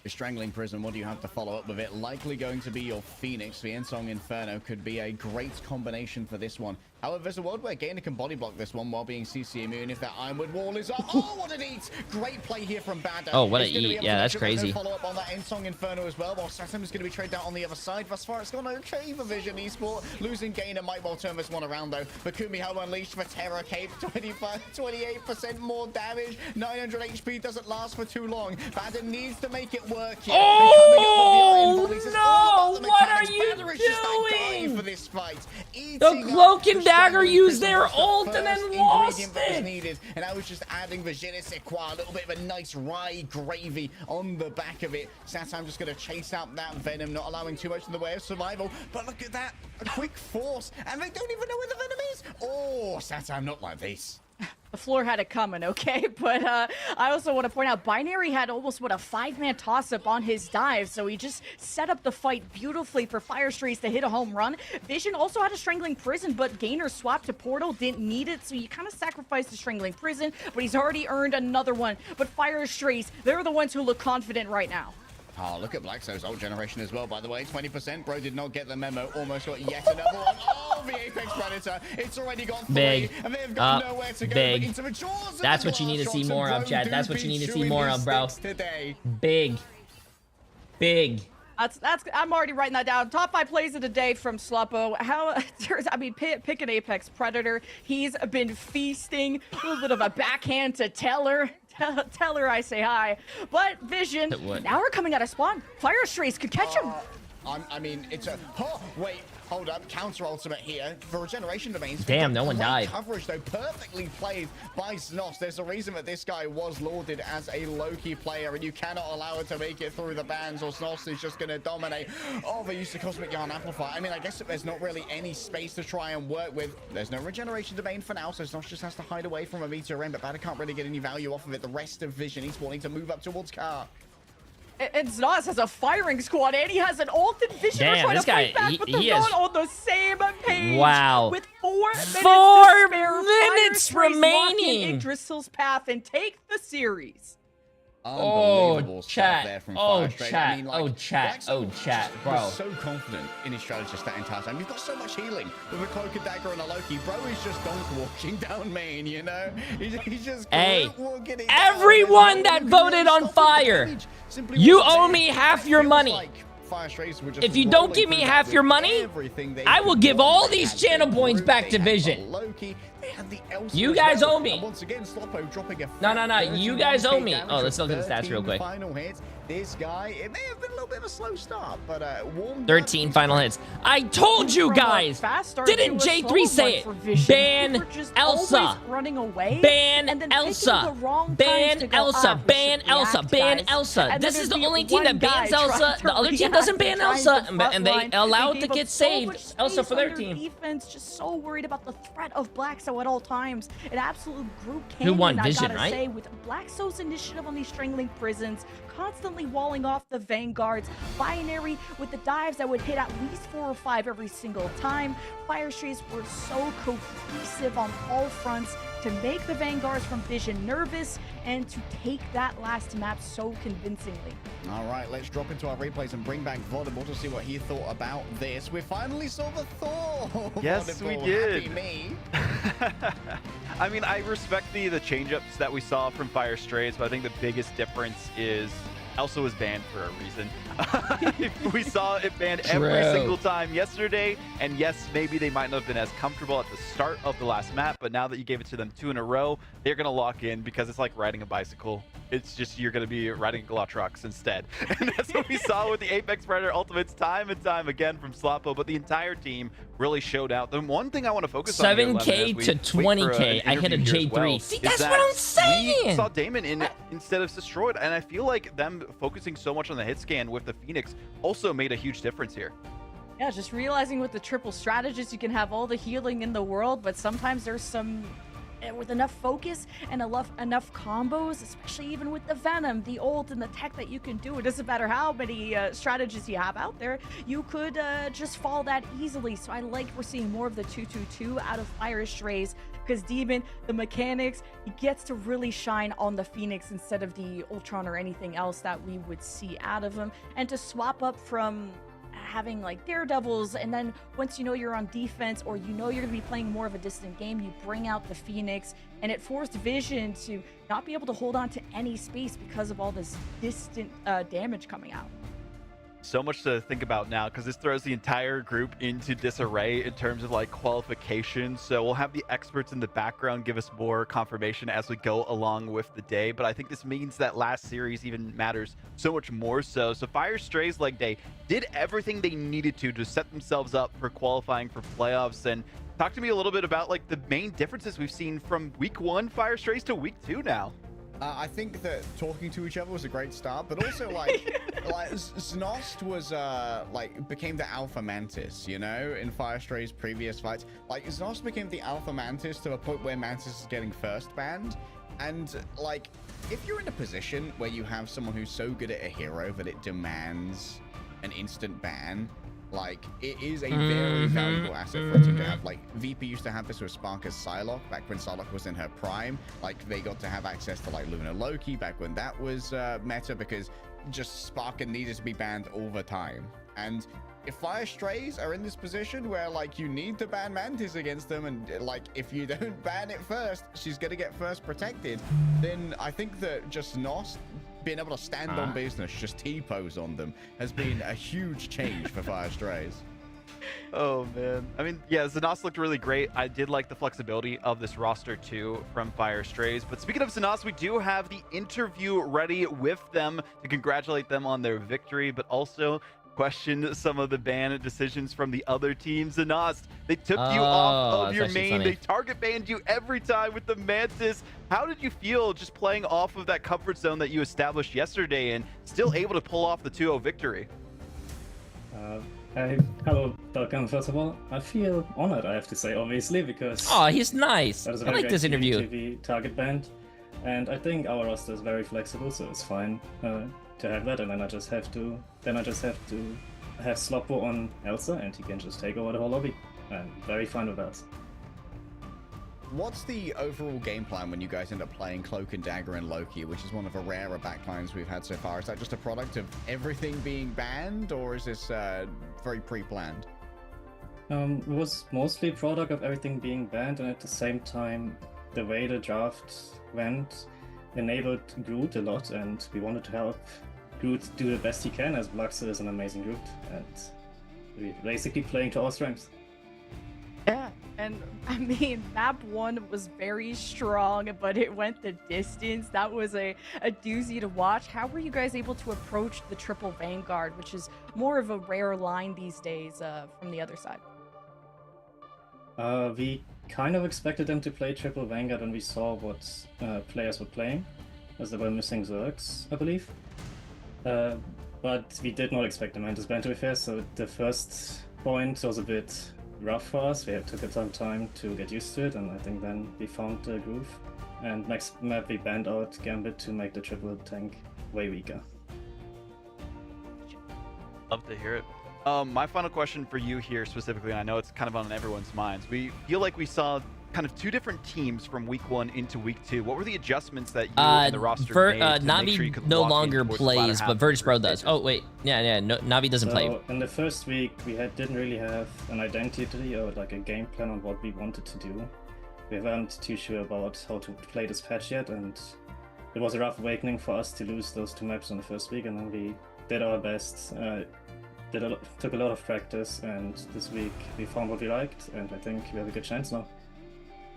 The Strangling Prison, what do you have to follow up with it? Likely going to be your Phoenix. The Ensong Inferno could be a great combination for this one. However, there's a world where Gainer can body block this one while being CC immune if that Ironwood wall is up. Oh, what an eat! Great play here from Bada. Oh, what an eat. Yeah, that's crazy. Follow up on that Ensong Inferno as well, while Saturn is going to be traded out on the other side. Thus far, it's gone okay for Vision Esport. Losing Gainer might well turn this one around, though. Bakumi Helm unleashed for Terror Cape. 28% more damage. 900 HP doesn't last for too long. Bada needs to make it work here. Oh, no! What are you doing? For this fight. The Cloak and Dagger used their ult and then lost it. Needed, and I was just adding the je ne sais quoi, a little bit of a nice rye gravy on the back of it. Satam just going to chase out that Venom, not allowing too much in the way of survival. But look at that, a quick force, and they don't even know where the Venom is. Oh, Satam, not like this. The floor had it coming, okay? But I also want to point out, Binary had almost, what, a 5-man toss-up on his dive, so he just set up the fight beautifully for Firestrace to hit a home run. Vision also had a Strangling Prison, but Gainer swapped to Portal, didn't need it, so you kind of sacrificed the Strangling Prison, but he's already earned another one. But Firestrace, they're the ones who look confident right now. Oh, look at Blackso's ult generation as well, by the way. 20%. Bro did not get the memo. Almost got yet another one. Oh, the Apex Predator. It's already gone 3. Big. And they've got nowhere to go. Big. Into the jaws. That's what you need to see more of, Chad. That's what you need to see more of, bro. Big. Big. I'm already writing that down. Top 5 plays of the day from Sluppo. Pick an Apex Predator. He's been feasting. A little bit of a backhand to Teller. Tell her I say hi. But Vision, now we're coming out of spawn. Firestrace could catch him. I mean, it's a... Oh, wait. Hold up, counter ultimate here for regeneration domains. Damn, no one died. Coverage though, perfectly played by Snos. There's a reason that this guy was lauded as a low-key player, and you cannot allow it to make it through the bans, or Snos is just going to dominate. Oh, they used the Cosmic Yarn Amplifier. I mean, I guess that there's not really any space to try and work with. There's no regeneration domain for now, so Snos just has to hide away from a meteor end, but Bada can't really get any value off of it. The rest of Vision, he's wanting to move up towards Car. And Znos has a firing squad, and he has an ult and Vision. Damn, this guy, he is on the same page. Wow. With 4 minutes remaining. Yggdrasil's path and take the series. Unbelievable stuff there from Firestrace. I mean, chat, bro. So confident in his strategist that entire time. You've got so much healing with a Cloak and Dagger and a Loki. Bro is just donk walking down main, you know? He's just walking it everyone that voted on Fire, you owe me half your money. If you don't give me half your money, I will give all these channel points back to Vision. They had the Elsa You as guys well. owe me. And once again, Sloppo dropping a No. You guys owe me. 31k Oh, let's look at the stats 13 real quick. Final hits. This guy, it may have been a little bit of a slow start, but warmed 13 up. final hits. I told you From a guys. fast start Didn't to a J3 slow say one it? for Vision. Ban We were just Elsa. always running away, Ban and then picking Elsa. the wrong times Ban to go, Elsa. we Ban should Elsa. react, Ban guys. Elsa. And This then is there'd the be only team one that guy bans Elsa. trying to The other team react doesn't ban and trying Elsa, to front and they line. allow it They to gave get up so saved. much Elsa space for their on team. Defense, just so worried about the threat of Blackso at all times. An absolute group canyon, Who won? I Vision, gotta right? say, with Blackso's initiative on these strangling prisons, constantly walling off the vanguards, binary with the dives that would hit at least 4 or 5 every single time. Fire Strays were so cohesive on all fronts to make the vanguards from Vision nervous and to take that last map so convincingly. All right, let's drop into our replays and bring back Vodable to see what he thought about this. We finally saw the Thor. Yes, we Vodable, did. Happy me. I mean, I respect the change-ups that we saw from Fire Strays, but I think the biggest difference is Elsa was banned for a reason. We saw it banned every True. single time yesterday, and yes, maybe they might not have been as comfortable at the start of the last map, but now that you gave it to them 2 in a row, they're going to lock in because it's like riding a bicycle. It's just you're going to be riding a lot of trucks instead. And that's what we saw with the Apex Predator ultimates time and time again from Sloppo, but the entire team really showed out. The one thing I want to focus on here, Lemon, 7K as to we wait for 20K. I hit a interview here as J3. well, See, is that's that what I'm We saying. saw Damon in instead of Destroyed, and I feel like them focusing so much on the hit scan with the Phoenix also made a huge difference here. Yeah, just realizing with the triple strategist, you can have all the healing in the world, but sometimes there's some, with enough focus and enough combos, especially even with the Venom, the ult, and the tech that you can do, it doesn't matter how many strategies you have out there, you could just fall that easily. So I like we're seeing more of the 2-2-2 out of Fire Strays, because Demon, the mechanics, he gets to really shine on the Phoenix instead of the Ultron or anything else that we would see out of him, and to swap up from having like Daredevils, and then once you know you're on defense or you know you're going to be playing more of a distant game, you bring out the Phoenix, and it forced Vision to not be able to hold on to any space because of all this distant damage coming out. So much to think about now, because this throws the entire group into disarray in terms of like qualifications. So we'll have the experts in the background give us more confirmation as we go along with the day. But I think this means that last series even matters so much more so. So Fire Strays leg day did everything they needed to set themselves up for qualifying for playoffs. And talk to me a little bit about like the main differences we've seen from week 1 Fire Strays to week 2 now. I think that talking to each other was a great start, but also like Znost was like became the alpha mantis, you know, in Fire Stray's previous fights. Like Znost became the alpha mantis to a point where Mantis is getting first banned, and like if you're in a position where you have someone who's so good at a hero that it demands an instant ban, like it is a very valuable asset for a team to have. Like VP used to have this with Sparker's Psylocke back when Psylocke was in her prime. Like they got to have access to like Luna Loki back when that was meta, because just Sparker needed to be banned all the time. And if Fire Strays are in this position where like you need to ban Mantis against them, and like if you don't ban it first, she's gonna get first protected, then I think that just Nos being able to stand on business, just T-pose on them, has been a huge change for Fire Strays. Oh man, I mean, yeah, Xenos looked really great. I did like the flexibility of this roster too from Fire Strays. But speaking of Xenos, we do have the interview ready with them to congratulate them on their victory, but also question some of the ban decisions from the other teams. Xenos, they took you off of your main. Funny. They target banned you every time with the Mantis. How did you feel just playing off of that comfort zone that you established yesterday and still able to pull off the 2-0 victory? Hello, welcome. First of all, I feel honored, I have to say, obviously, because Oh, he's nice. that is a I very like great this interview. TV target band, and I think our roster is very flexible, so it's fine to have that. And then I just have to have Sloppo on Elsa, and he can just take over the whole lobby. I'm very fine with that. What's the overall game plan when you guys end up playing Cloak and Dagger and Loki, which is one of the rarer backlines we've had so far? Is that just a product of everything being banned, or is this very pre-planned? It was mostly a product of everything being banned, and at the same time, the way the draft went enabled Groot a lot, and we wanted to help Groot do the best he can, as Blacksa is an amazing Groot, and we're basically playing to our strengths. Yeah, And I mean, map 1 was very strong, but it went the distance. That was a doozy to watch. How were you guys able to approach the triple Vanguard, which is more of a rare line these days from the other side? We kind of expected them to play triple Vanguard when we saw what players were playing, as they were missing Zergs, I believe. But we did not expect the Mantis ban, to be fair, so the first point was a bit rough for us. We took some time to get used to it, and I think then we found the groove. And next map we banned out Gambit to make the triple tank way weaker. Love to hear it. My final question for you here specifically, and I know it's kind of on everyone's minds. We feel like we saw kind of two different teams from week 1 into week 2. What were the adjustments that you and the roster made to make sure you could no walk longer in towards the plays, latter but half of Virtus.pro the does. stages? Oh wait, yeah, no, Navi doesn't play. In the first week, we didn't really have an identity or like a game plan on what we wanted to do. We weren't too sure about how to play this patch yet, and it was a rough awakening for us to lose those 2 maps in the first week, and then we did our best. Took a lot of practice, and this week we found what we liked, and I think we have a good chance now.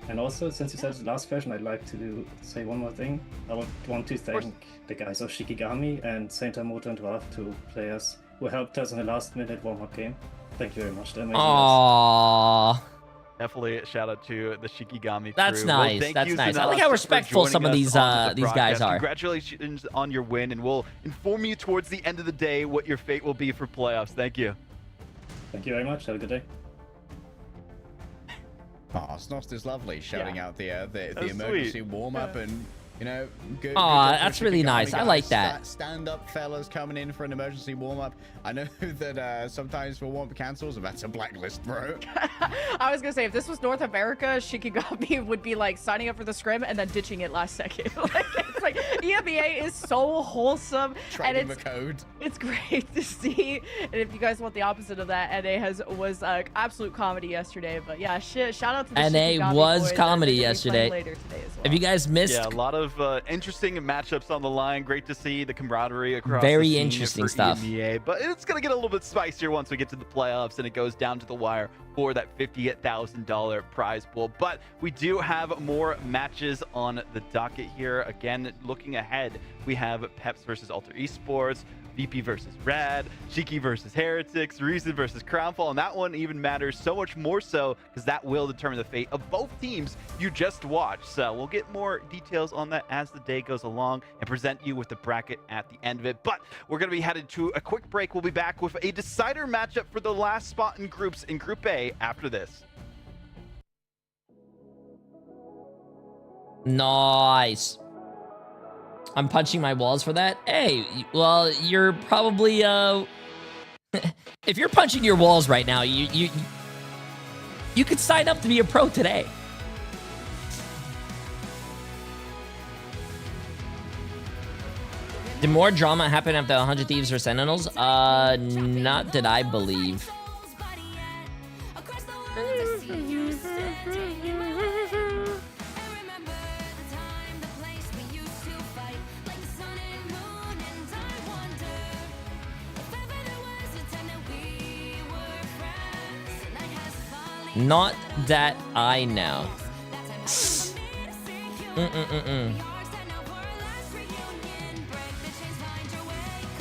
And also, since you said the last question, I'd like to say one more thing. I would want to thank the guys of Shikigami and Saint Amoto and Dwarf, 2 players who helped us in the last minute warm-up game. Thank you very much. Aww. Definitely a shout out to the Shikigami crew. That's nice. Well, That's you, nice. I Zanas, like how respectful some of these guys are. Congratulations on your win, and we'll inform you towards the end of the day what your fate will be for playoffs. Thank you. Thank you very much. Have a good day. Oh, Snost is lovely, shouting out the emergency warm-up and, you know, good. That's really nice. I like that. Stand up fellas coming in for an emergency warm-up. I know that sometimes for warm-up cancels, that's a blacklist, bro. I was gonna say, if this was North America, Shikigami would be like signing up for the scrim and then ditching it last second. It's like EMEA is so wholesome, and it's great to see. And if you guys want the opposite of that, NA was absolute comedy yesterday. But yeah, shout out to the NA was comedy yesterday. Later today as well. If you guys missed, yeah, a lot of interesting matchups on the line. Great to see the camaraderie across. Very the scene interesting for stuff. EMEA, but it's gonna get a little bit spicier once we get to the playoffs and it goes down to the wire for that $50,000 prize pool. But we do have more matches on the docket here. Again, looking ahead, we have Peps versus Alter Esports, VP versus Rad, Shiki versus Heretics, Reason versus Crownfall, and that one even matters so much more so because that will determine the fate of both teams you just watched. So we'll get more details on that as the day goes along and present you with the bracket at the end of it. But we're going to be headed to a quick break. We'll be back with a decider matchup for the last spot in groups in Group A after this. Nice. I'm punching my walls for that. Hey, well, you're probably if you're punching your walls right now, you could sign up to be a pro today. Did more drama happen after 100 Thieves or Sentinels? Not that I believe. Not that I know.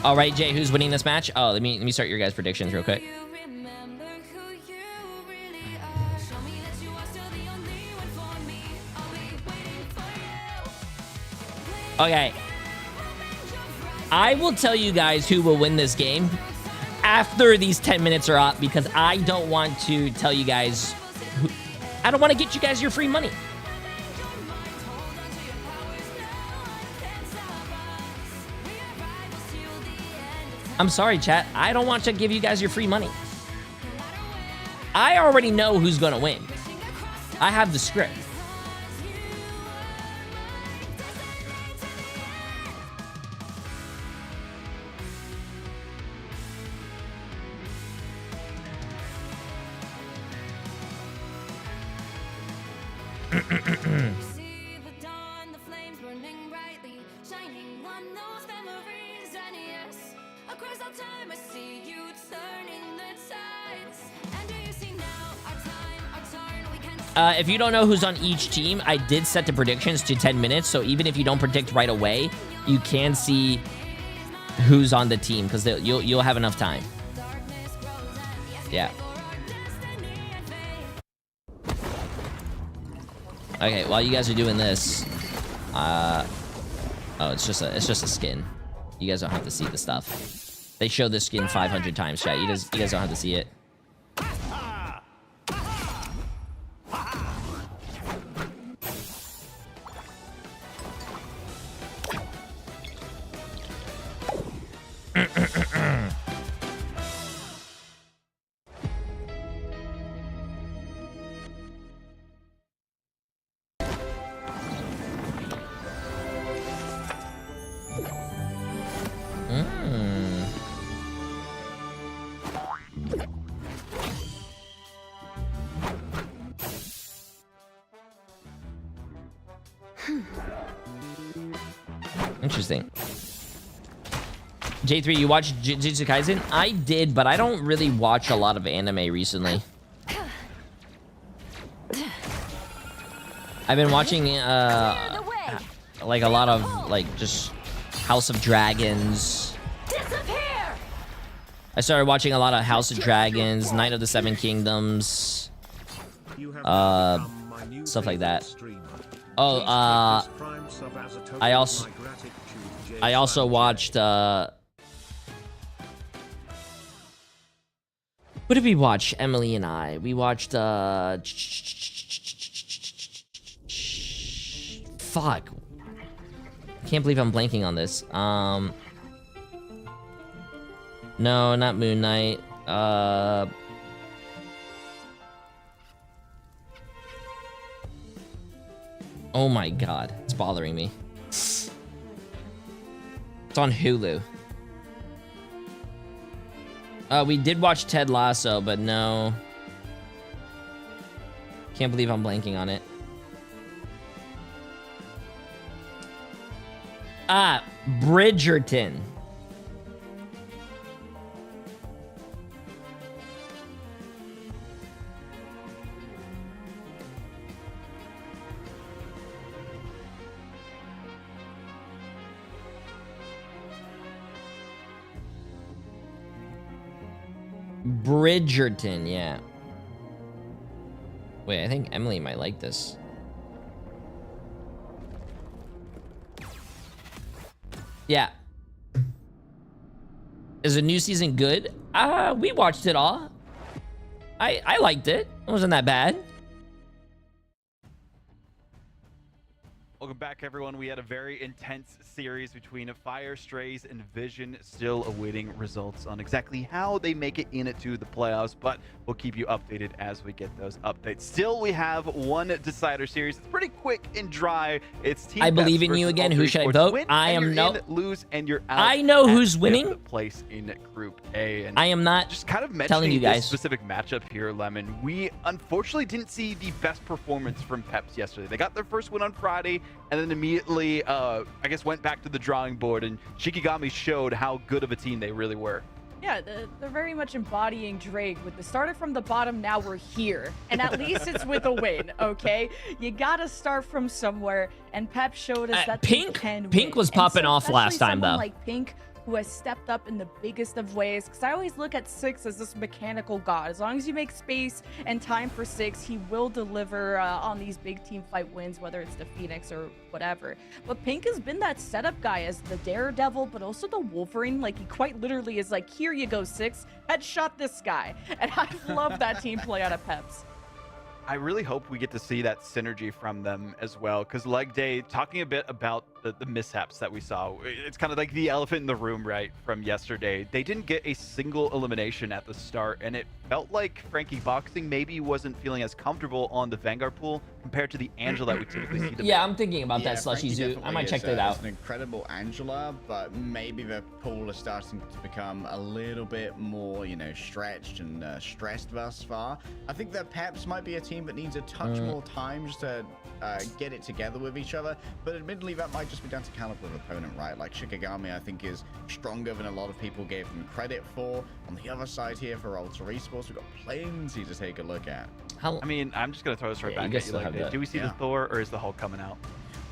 All right, Jay, who's winning this match? Oh, let me start your guys' predictions real quick. Okay. I will tell you guys who will win this game after these 10 minutes are up, because I don't want to tell you guys I don't want to get you guys your free money. I'm sorry, chat. I don't want to give you guys your free money. I already know who's going to win. I have the script. If you don't know who's on each team, I did set the predictions to 10 minutes. So even if you don't predict right away, you can see who's on the team because you'll have enough time. Yeah. Okay, while you guys are doing this, oh, it's just a skin. You guys don't have to see the stuff. They show this skin 500 times, chat. You guys don't have to see it. Interesting. J3, you watched Jujutsu Kaisen? I did, but I don't really watch a lot of anime recently. I've been watching like a lot of like just House of Dragons. I started watching a lot of House of Dragons, Night of the Seven Kingdoms, stuff like that. Oh, I also watched what did we watch? Emily and I. We watched fuck. Can't believe I'm blanking on this. No, not Moon Knight. Oh my god, it's bothering me. It's on Hulu. We did watch Ted Lasso, but no. Can't believe I'm blanking on it. Ah, Bridgerton. Bridgerton, yeah. Wait, I think Emily might like this. Yeah. Is the new season good? We watched it all. I liked it. It wasn't that bad. Welcome back, everyone. We had a very intense series between Fire Strays and Vision, still awaiting results on exactly how they make it into the playoffs, but we'll keep you updated as we get those updates. Still, we have one decider series. It's pretty quick and dry. It's Team I believe in you again. Who should I vote? Win, I am no lose, and you're out. I know who's winning. Place in Group A, and I am not just kind of telling you guys this specific matchup here, Lemon. We unfortunately didn't see the best performance from Peps yesterday. They got their first win on Friday, and then immediately, I guess, went back to the drawing board, and Shikigami showed how good of a team they really were. Yeah, they're very much embodying Drake. With the started from the bottom, now we're here. And at least it's with a win, okay? You gotta start from somewhere, and Pep showed us that Pink was popping off last time, though. Like Pink, who has stepped up in the biggest of ways, because I always look at Six as this mechanical god. As long as you make space and time for Six, he will deliver on these big team fight wins, whether it's the Phoenix or whatever. But Pink has been that setup guy as the Daredevil, but also the Wolverine. Like, he quite literally is like, here you go, Six, headshot this guy. And I love that team play out of Peps. I really hope we get to see that synergy from them as well, because Leg Day, talking a bit about the mishaps that we saw, it's kind of like the elephant in the room, right, from yesterday. They didn't get a single elimination at the start, and it felt like Frankie Boxing maybe wasn't feeling as comfortable on the Vanguard pool compared to the Angela that we typically see them. Yeah, I'm thinking about that Slushy Zoo. I might check that out. It's an incredible Angela, but maybe the pool is starting to become a little bit more, you know, stretched and stressed thus far. I think that Peps might be a team that needs a touch more time just to get it together with each other, but admittedly that might just be down to caliber of opponent, right? Like Shikigami, I think, is stronger than a lot of people gave him credit for. On the other side here for Ultra Esports, we've got plenty to take a look at. I mean, I'm just gonna throw this right back at you. Like, do we see the Thor or is the Hulk coming out?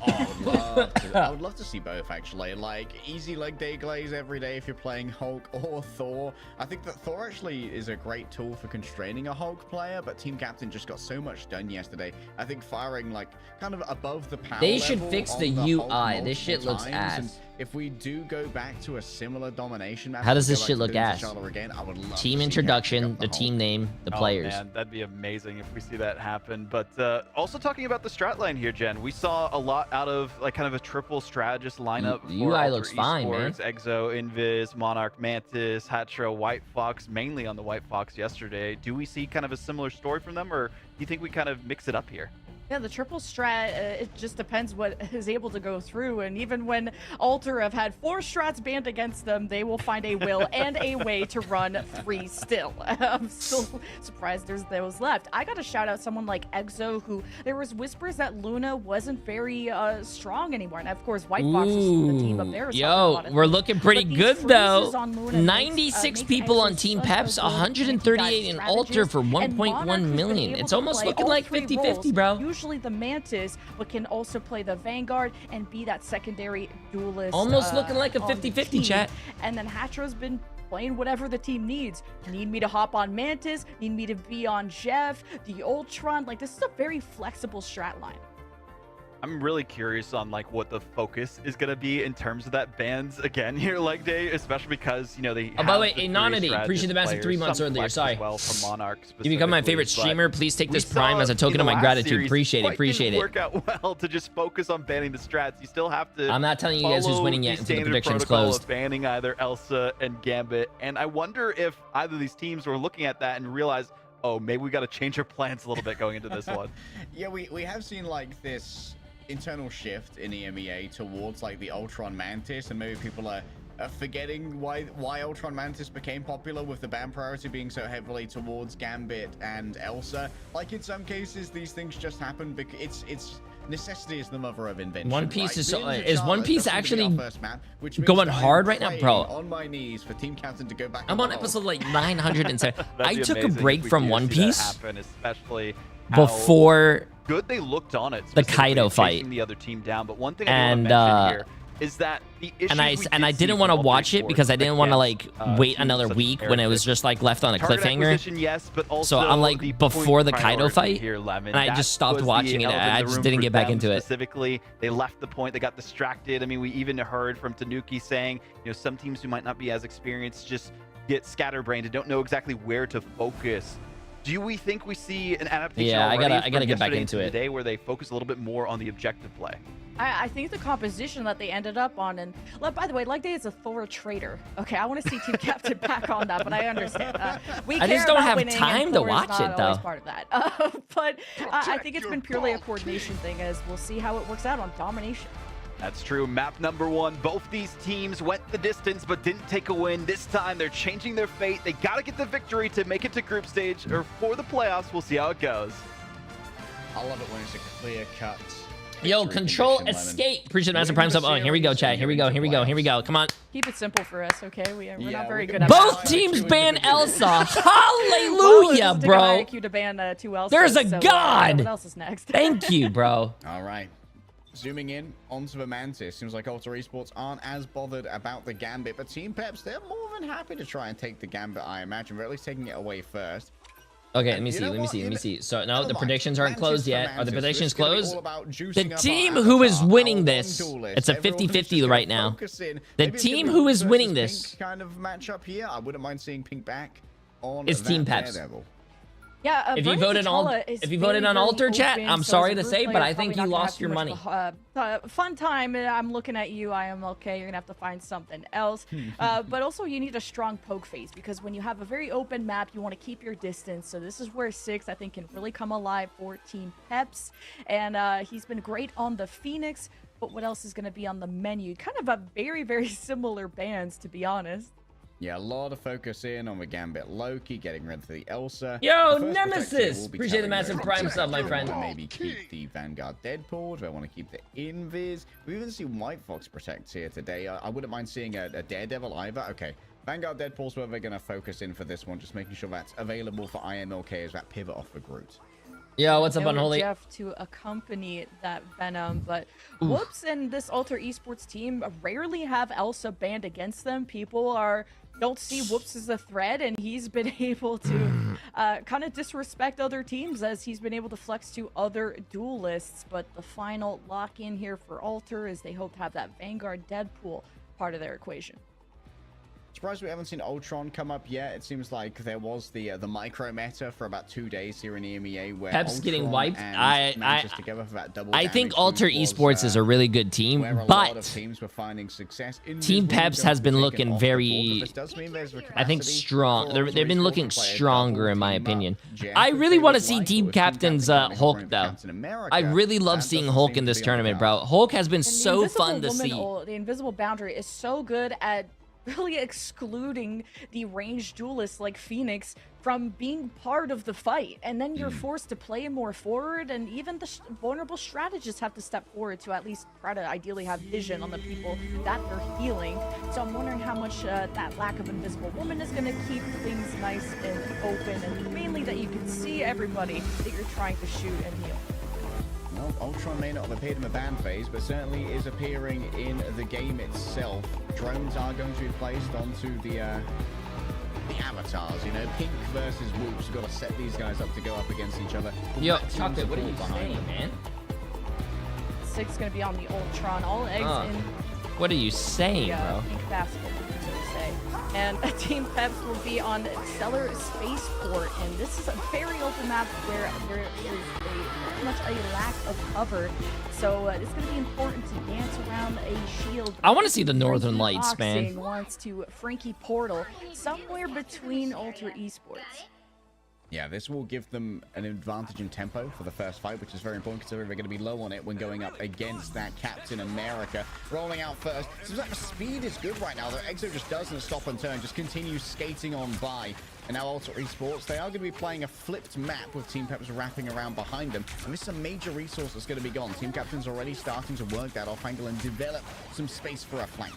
Oh, I would love to see both, actually. Like, easy leg day glaze every day if you're playing Hulk or Thor. I think that Thor actually is a great tool for constraining a Hulk player, but Team Captain just got so much done yesterday. I think firing, like, kind of above the power They should fix the UI. This shit looks ass. If we do go back to a similar domination map, how does this shit look ass? Again, I would love team introduction, the team name, the players. Man, that'd be amazing if we see that happen. But also talking about the strat line here, Jen, we saw a lot out of like kind of a triple strategist lineup. UI looks fine, man. Exo, Invis, Monarch, Mantis, Hatcho, White Fox, mainly on the White Fox yesterday. Do we see kind of a similar story from them, or do you think we kind of mix it up here? Yeah, the triple strat, it just depends what is able to go through. And even when Alter have had 4 strats banned against them, they will find a will and a way to run 3 still. I'm still surprised there's those left. I got to shout out someone like Exo, who there was whispers that Luna wasn't very strong anymore. And of course, White Fox is the team of theirs. Yo, we're looking pretty good though. 96 people on Team Peps, 138 in Alter for 1.1 million. It's almost looking like 50-50, bro. Usually the Mantis, but can also play the Vanguard and be that secondary duelist. Almost looking like a 50-50, chat. And then Hatro's been playing whatever the team needs. Need me to hop on Mantis, need me to be on Jeff, the Ultron. Like, this is a very flexible strat line. I'm really curious on like what the focus is gonna be in terms of that bans again here leg day, especially because you know they. Oh, by the way, Anonymity, appreciate the massive 3 months earlier. Sorry. Well, from Monarch. You become my favorite streamer. Please take this Prime as a token of my gratitude. Appreciate it. Appreciate it. Work out well to just focus on banning the strats. You still have to. I'm not telling you guys who's winning yet until the prediction's closed. Of banning either Elsa and Gambit, and I wonder if either of these teams were looking at that and realized, oh, maybe we got to change our plans a little bit going into this one. Yeah, we have seen like this internal shift in EMEA towards like the Ultron Mantis, and maybe people are forgetting why Ultron Mantis became popular, with the ban priority being so heavily towards Gambit and Elsa. Like, in some cases these things just happen because it's necessity is the mother of invention. One Piece right? is One Piece actually going hard right now, bro? On my knees for Team Captain to go back. I'm on episode like 907. I took a break from One Piece, especially before good they looked on it, the Kaido fight. The other team down, but one thing I want to mention here is that the and I didn't want to watch it because I didn't want to like wait another week when it was just like left on a cliffhanger. Yes, but also so I'm like before the Kaido fight, here, and I just stopped watching it. I just didn't get back into it. Specifically, they left the point. They got distracted. I mean, we even heard from Tanuki saying, you know, some teams who might not be as experienced just get scatterbrained and don't know exactly where to focus. Do we think we see an adaptation? Yeah, I gotta get back into it today, where they focus a little bit more on the objective play. I think the composition that they ended up on, and by the way, leg day is a Thor traitor. Okay, I want to see Team Captain back on that, but I understand. I just don't have time to watch it though. Part of that, but I think it's been purely a coordination thing, as we'll see how it works out on domination. That's true. Map number 1. Both these teams went the distance but didn't take a win. This time they're changing their fate. They got to get the victory to make it to group stage or for the playoffs. We'll see how it goes. I love it when it's a clear cut. Yo, control escape. Appreciate the massive prime sub. Oh, here we go, chat. Here we go. Here we go. Here we go. Come on. Keep it simple for us, okay? We're not very good at both teams ban Elsa. Hallelujah, bro. To ban 2 Elsas, there's a god. What else is next? Thank you, bro. All right. Zooming in onto the Mantis, seems like Ultra Esports aren't as bothered about the Gambit, but Team Peps, they're more than happy to try and take the Gambit, I imagine, but at least taking it away first. Okay, let me see. So, no, the predictions aren't closed yet. Are the predictions closed? The team who is winning this, it's a 50-50 right now. The team who is winning this kind of matchup here, I wouldn't mind seeing Pink back on is Team Peps. Yeah, if you voted on Alter, chat, I'm sorry to say, but I think you lost your money. Fun time. I'm looking at you. I am okay. You're gonna have to find something else. But also, you need a strong poke phase, because when you have a very open map, you want to keep your distance. So this is where 6, I think, can really come alive for Team Peps, and he's been great on the Phoenix. But what else is going to be on the menu? Kind of a very, very similar bans, to be honest. Yeah, a lot of focus in on the Gambit Loki, getting rid of the Elsa. Yo, The first Nemesis! protector will be Appreciate the telling massive those prime protectors sub, my they friend. wanna maybe keep the Vanguard Deadpool. Do I want to keep the Invis? We even see White Fox Protect here today. I wouldn't mind seeing a Daredevil either. Okay, Vanguard Deadpool's where they're going to focus in for this one, just making sure that's available for IMLK as that pivot off the Groot. Yeah, what's up, Unholy? Jeff to accompany that Venom, but Whoops and this Alter Esports team rarely have Elsa banned against them. People don't see Whoops as a threat, and he's been able to kind of disrespect other teams as he's been able to flex to other duelists. But the final lock-in here for Alter is they hope to have that Vanguard Deadpool part of their equation. Surprised we haven't seen Ultron come up yet. It seems like there was the micro meta for about 2 days here in EMEA where Pep's Ultron getting wiped. together for that double I think damage Alter boost Esports was, is a really good team, where a but lot of teams were finding success. Team Peps has been looking very, I think, capacity strong. for They've been Alter looking Esports to play a stronger, in double my team up. opinion. Jeff, I if really they want to would see like, Team or if Team Captain's Captain Hulk, going for though. Captain America, I really love that seeing doesn't Hulk seem in to this be on the tournament, cards. bro. Hulk has been And so fun to see. The Invisible Boundary is so good at really excluding the ranged duelists like Phoenix from being part of the fight, and then you're forced to play more forward, and even the vulnerable strategists have to step forward to at least try to ideally have vision on the people that they're healing. So I'm wondering how much that lack of Invisible Woman is going to keep things nice and open, and mainly that you can see everybody that you're trying to shoot and heal. Well, Ultron may not have appeared in the ban phase, but certainly is appearing in the game itself. Drones are going to be placed onto the avatars, you know. Pink versus Whoops. You've got to set these guys up to go up against each other. Yo, Chocolate, what are you saying, them. man? 6 going to be on the Ultron. All eggs in. What are you saying, bro? Pink basketball, so to say. And Team Peps will be on Stellar Spaceport, and this is a very open map where there is pretty much a lack of cover. So it's going to be important to dance around a shield. I want to see the Northern Lights, man. Wants to Frankie Portal somewhere between Alter Esports. Yeah, this will give them an advantage in tempo for the first fight, which is very important considering they're going to be low on it when going up against that Captain America. Rolling out first. Seems like the speed is good right now. The Exo just doesn't stop and turn, just continues skating on by. And now Alter Esports, they are going to be playing a flipped map with Team Peps wrapping around behind them. And this is a major resource that's going to be gone. Team Captain's already starting to work that off angle and develop some space for a flank.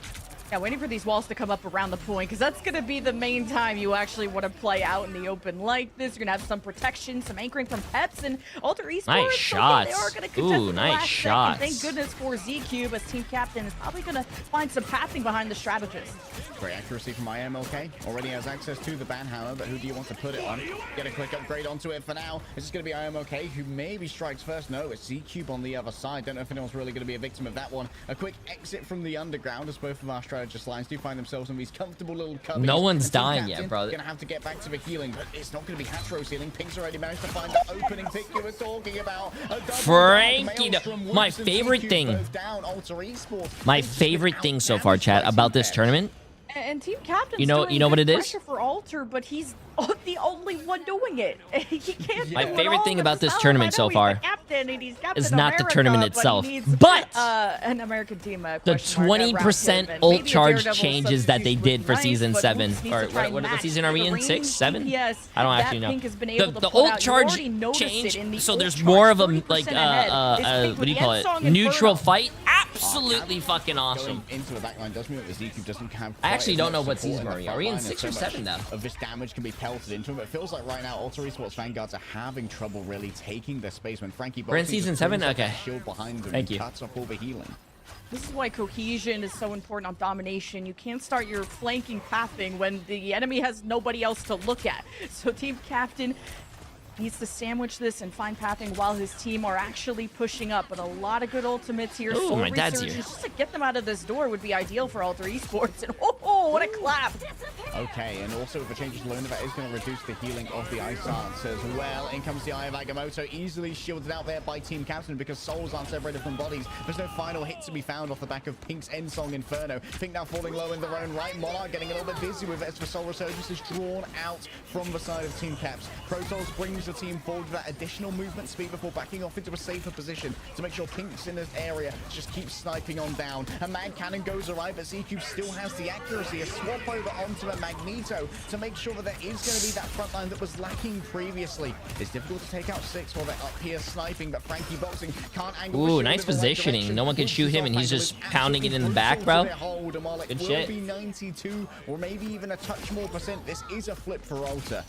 Yeah, waiting for these walls to come up around the point, because that's going to be the main time you actually want to play out in the open like this. You're going to have some protection, some anchoring from Peps, and Alter Esports. Nice shots. They are going to contest Ooh, the nice last shots. second. Thank goodness for Z-Cube, as Team Captain is probably going to find some pathing behind the strategist. Great accuracy from IMLK. Already has access to the banhammer, but who do you want to put it on? Get a quick upgrade onto it for now. It's just going to be IMLK, who maybe strikes first. No, it's Z-Cube on the other side. Don't know if anyone's really going to be a victim of that one. A quick exit from the underground, as both of our strategist lines do find themselves in these comfortable little cubbies. No one's dying yet, brother. Gonna have to get back to the healing, but it's not going to be Hatro's healing. Pink's already managed to find the opening pick you were talking about. Frankie, my favorite thing. My favorite thing so far, chat, about this tournament. And Team Captain's you know what it is? Pressure for Alter, but he's the only one doing it. He can't. My favorite thing about this tournament so far is not the America, tournament itself, but an American team. The 20% ult charge changes that they did for season 7. Or what season are we in? 6, 7? I don't actually know. The ult charge change. So there's more of a like what do you call it? Neutral fight. Absolutely fucking awesome. Into the backline does mean that the ZQ doesn't have. I actually don't know what season are we. Are we in 6 or 7 now? Of this damage can be pelted into him. It feels like right now Alter Esports Vanguards are having trouble really taking their space when Frankie. We're in season 7. Okay. Shield behind them. Thank you. Cuts off all the healing. This is why cohesion is so important on domination. You can't start your flanking pathing when the enemy has nobody else to look at. So Team Captain needs to sandwich this and find pathing while his team are actually pushing up. But a lot of good ultimates here. Ooh, my dad's here. Just to get them out of this door would be ideal for Alter Esports. And oh, what a clap! Okay, and also with the changes to Luna, that is going to reduce the healing of the Ice Arts as well. In comes the Eye of Agamotto, easily shielded out there by Team Captain because souls aren't separated from bodies. There's no final hit to be found off the back of Pink's End Song Inferno. Pink now falling low in their own right. Monarch getting a little bit busy with it as the Soul Resurgence is drawn out from the side of Team Caps. Protoss brings the team forward with that additional movement speed before backing off into a safer position to make sure Pink's in this area just keeps sniping on down. A Mad Cannon goes awry, but Z-Cube still has the accuracy see a swap over onto a Magneto to make sure that there is going to be that front line that was lacking previously. It's difficult to take out 6 while they're up here sniping, but Frankie Boxing can't angle. Ooh, nice positioning. No one can shoot him, and he's just pounding it in the back, bro. Good shit. Be 92 or maybe even a touch more percent. This is a flip for Alter.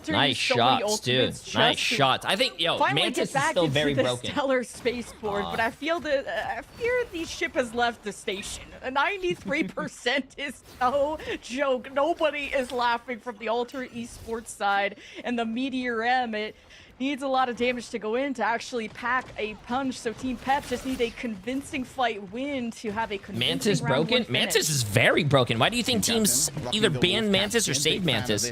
Nice shots, dude. Nice shots. I think, yo, Mantis is still very broken. Stellar spaceport, but I feel that I fear the ship has left the station. 93% is no joke. Nobody is laughing from the Alter Esports side, and the Meteor M, it needs a lot of damage to go in to actually pack a punch. So Team Pep just need a convincing fight win to have a convincing Mantis broken? Mantis is very broken. Why do you think teams either ban Mantis or save Mantis?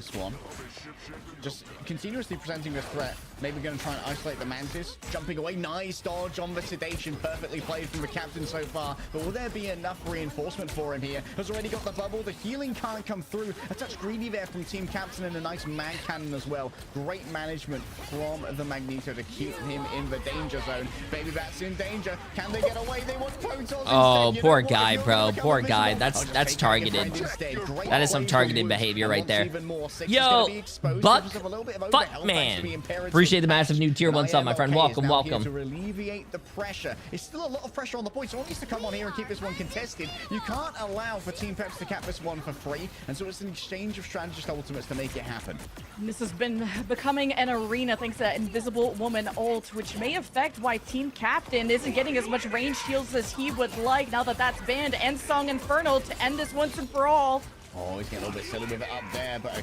Just continuously presenting this threat. Maybe going to try and isolate the Mantis. Jumping away. Nice dodge on the sedation. Perfectly played from the captain so far. But will there be enough reinforcement for him here? Has already got the bubble. The healing can't come through. A touch greedy there from Team Captain and a nice mag cannon as well. Great management from the Magneto to keep him in the danger zone. Baby Bat's in danger. Can they get away? They want Protons. Oh, poor guy, bro. Poor guy. That's targeted. That is some targeted behavior right there. Yo, Buckman. Appreciate the massive new tier 1 sub, my friend. Welcome, welcome. To alleviate the pressure. It's still a lot of pressure on the point. Someone needs to come on here and keep this one contested. You can't allow for Team Peps to cap this one for free, and so it's an exchange of strategist ultimates to make it happen. This has been becoming an arena thanks to that Invisible Woman ult, which may affect why Team Captain isn't getting as much range shields as he would like now that that's banned. End Song Inferno to end this once and for all. Oh, he's getting a little bit silly with it up there, but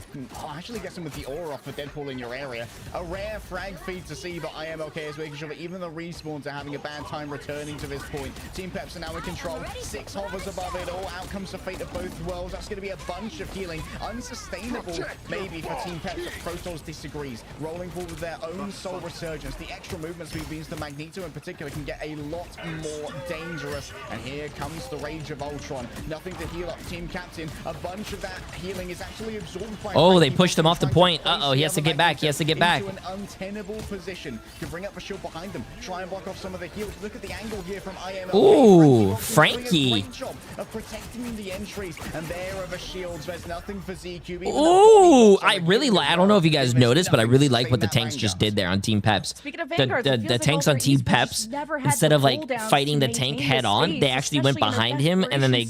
actually gets him with the aura off for Deadpool in your area. A rare frag feed to see, but IMOK is making sure that even the respawns are having a bad time returning to this point. Team Peps are now in control. 6 hovers above it all. Out comes the fate of both worlds. That's going to be a bunch of healing. Unsustainable, maybe, for Team Peps, but Protoss disagrees. Rolling forward with their own soul resurgence. The extra movement speed means the Magneto in particular can get a lot more dangerous. And here comes the Rage of Ultron. Nothing to heal up Team Captain. A bunch of that healing is actually absorbed by they pushed him off the point. He has to get back. He has to get back. Into an untenable position to bring up a shield behind them. Try and block off some of the heals. Look at the angle here from IMO. Ooh, Frankie. Great job of protecting the entries, and there are the shields. There's nothing for ZQ. Ooh, I don't know if you guys noticed, but I really like what the tanks just did there on Team Peps. Speaking of Vanguards, the tanks on Team Peps, instead of like fighting the tank head on, they actually went behind him, and then they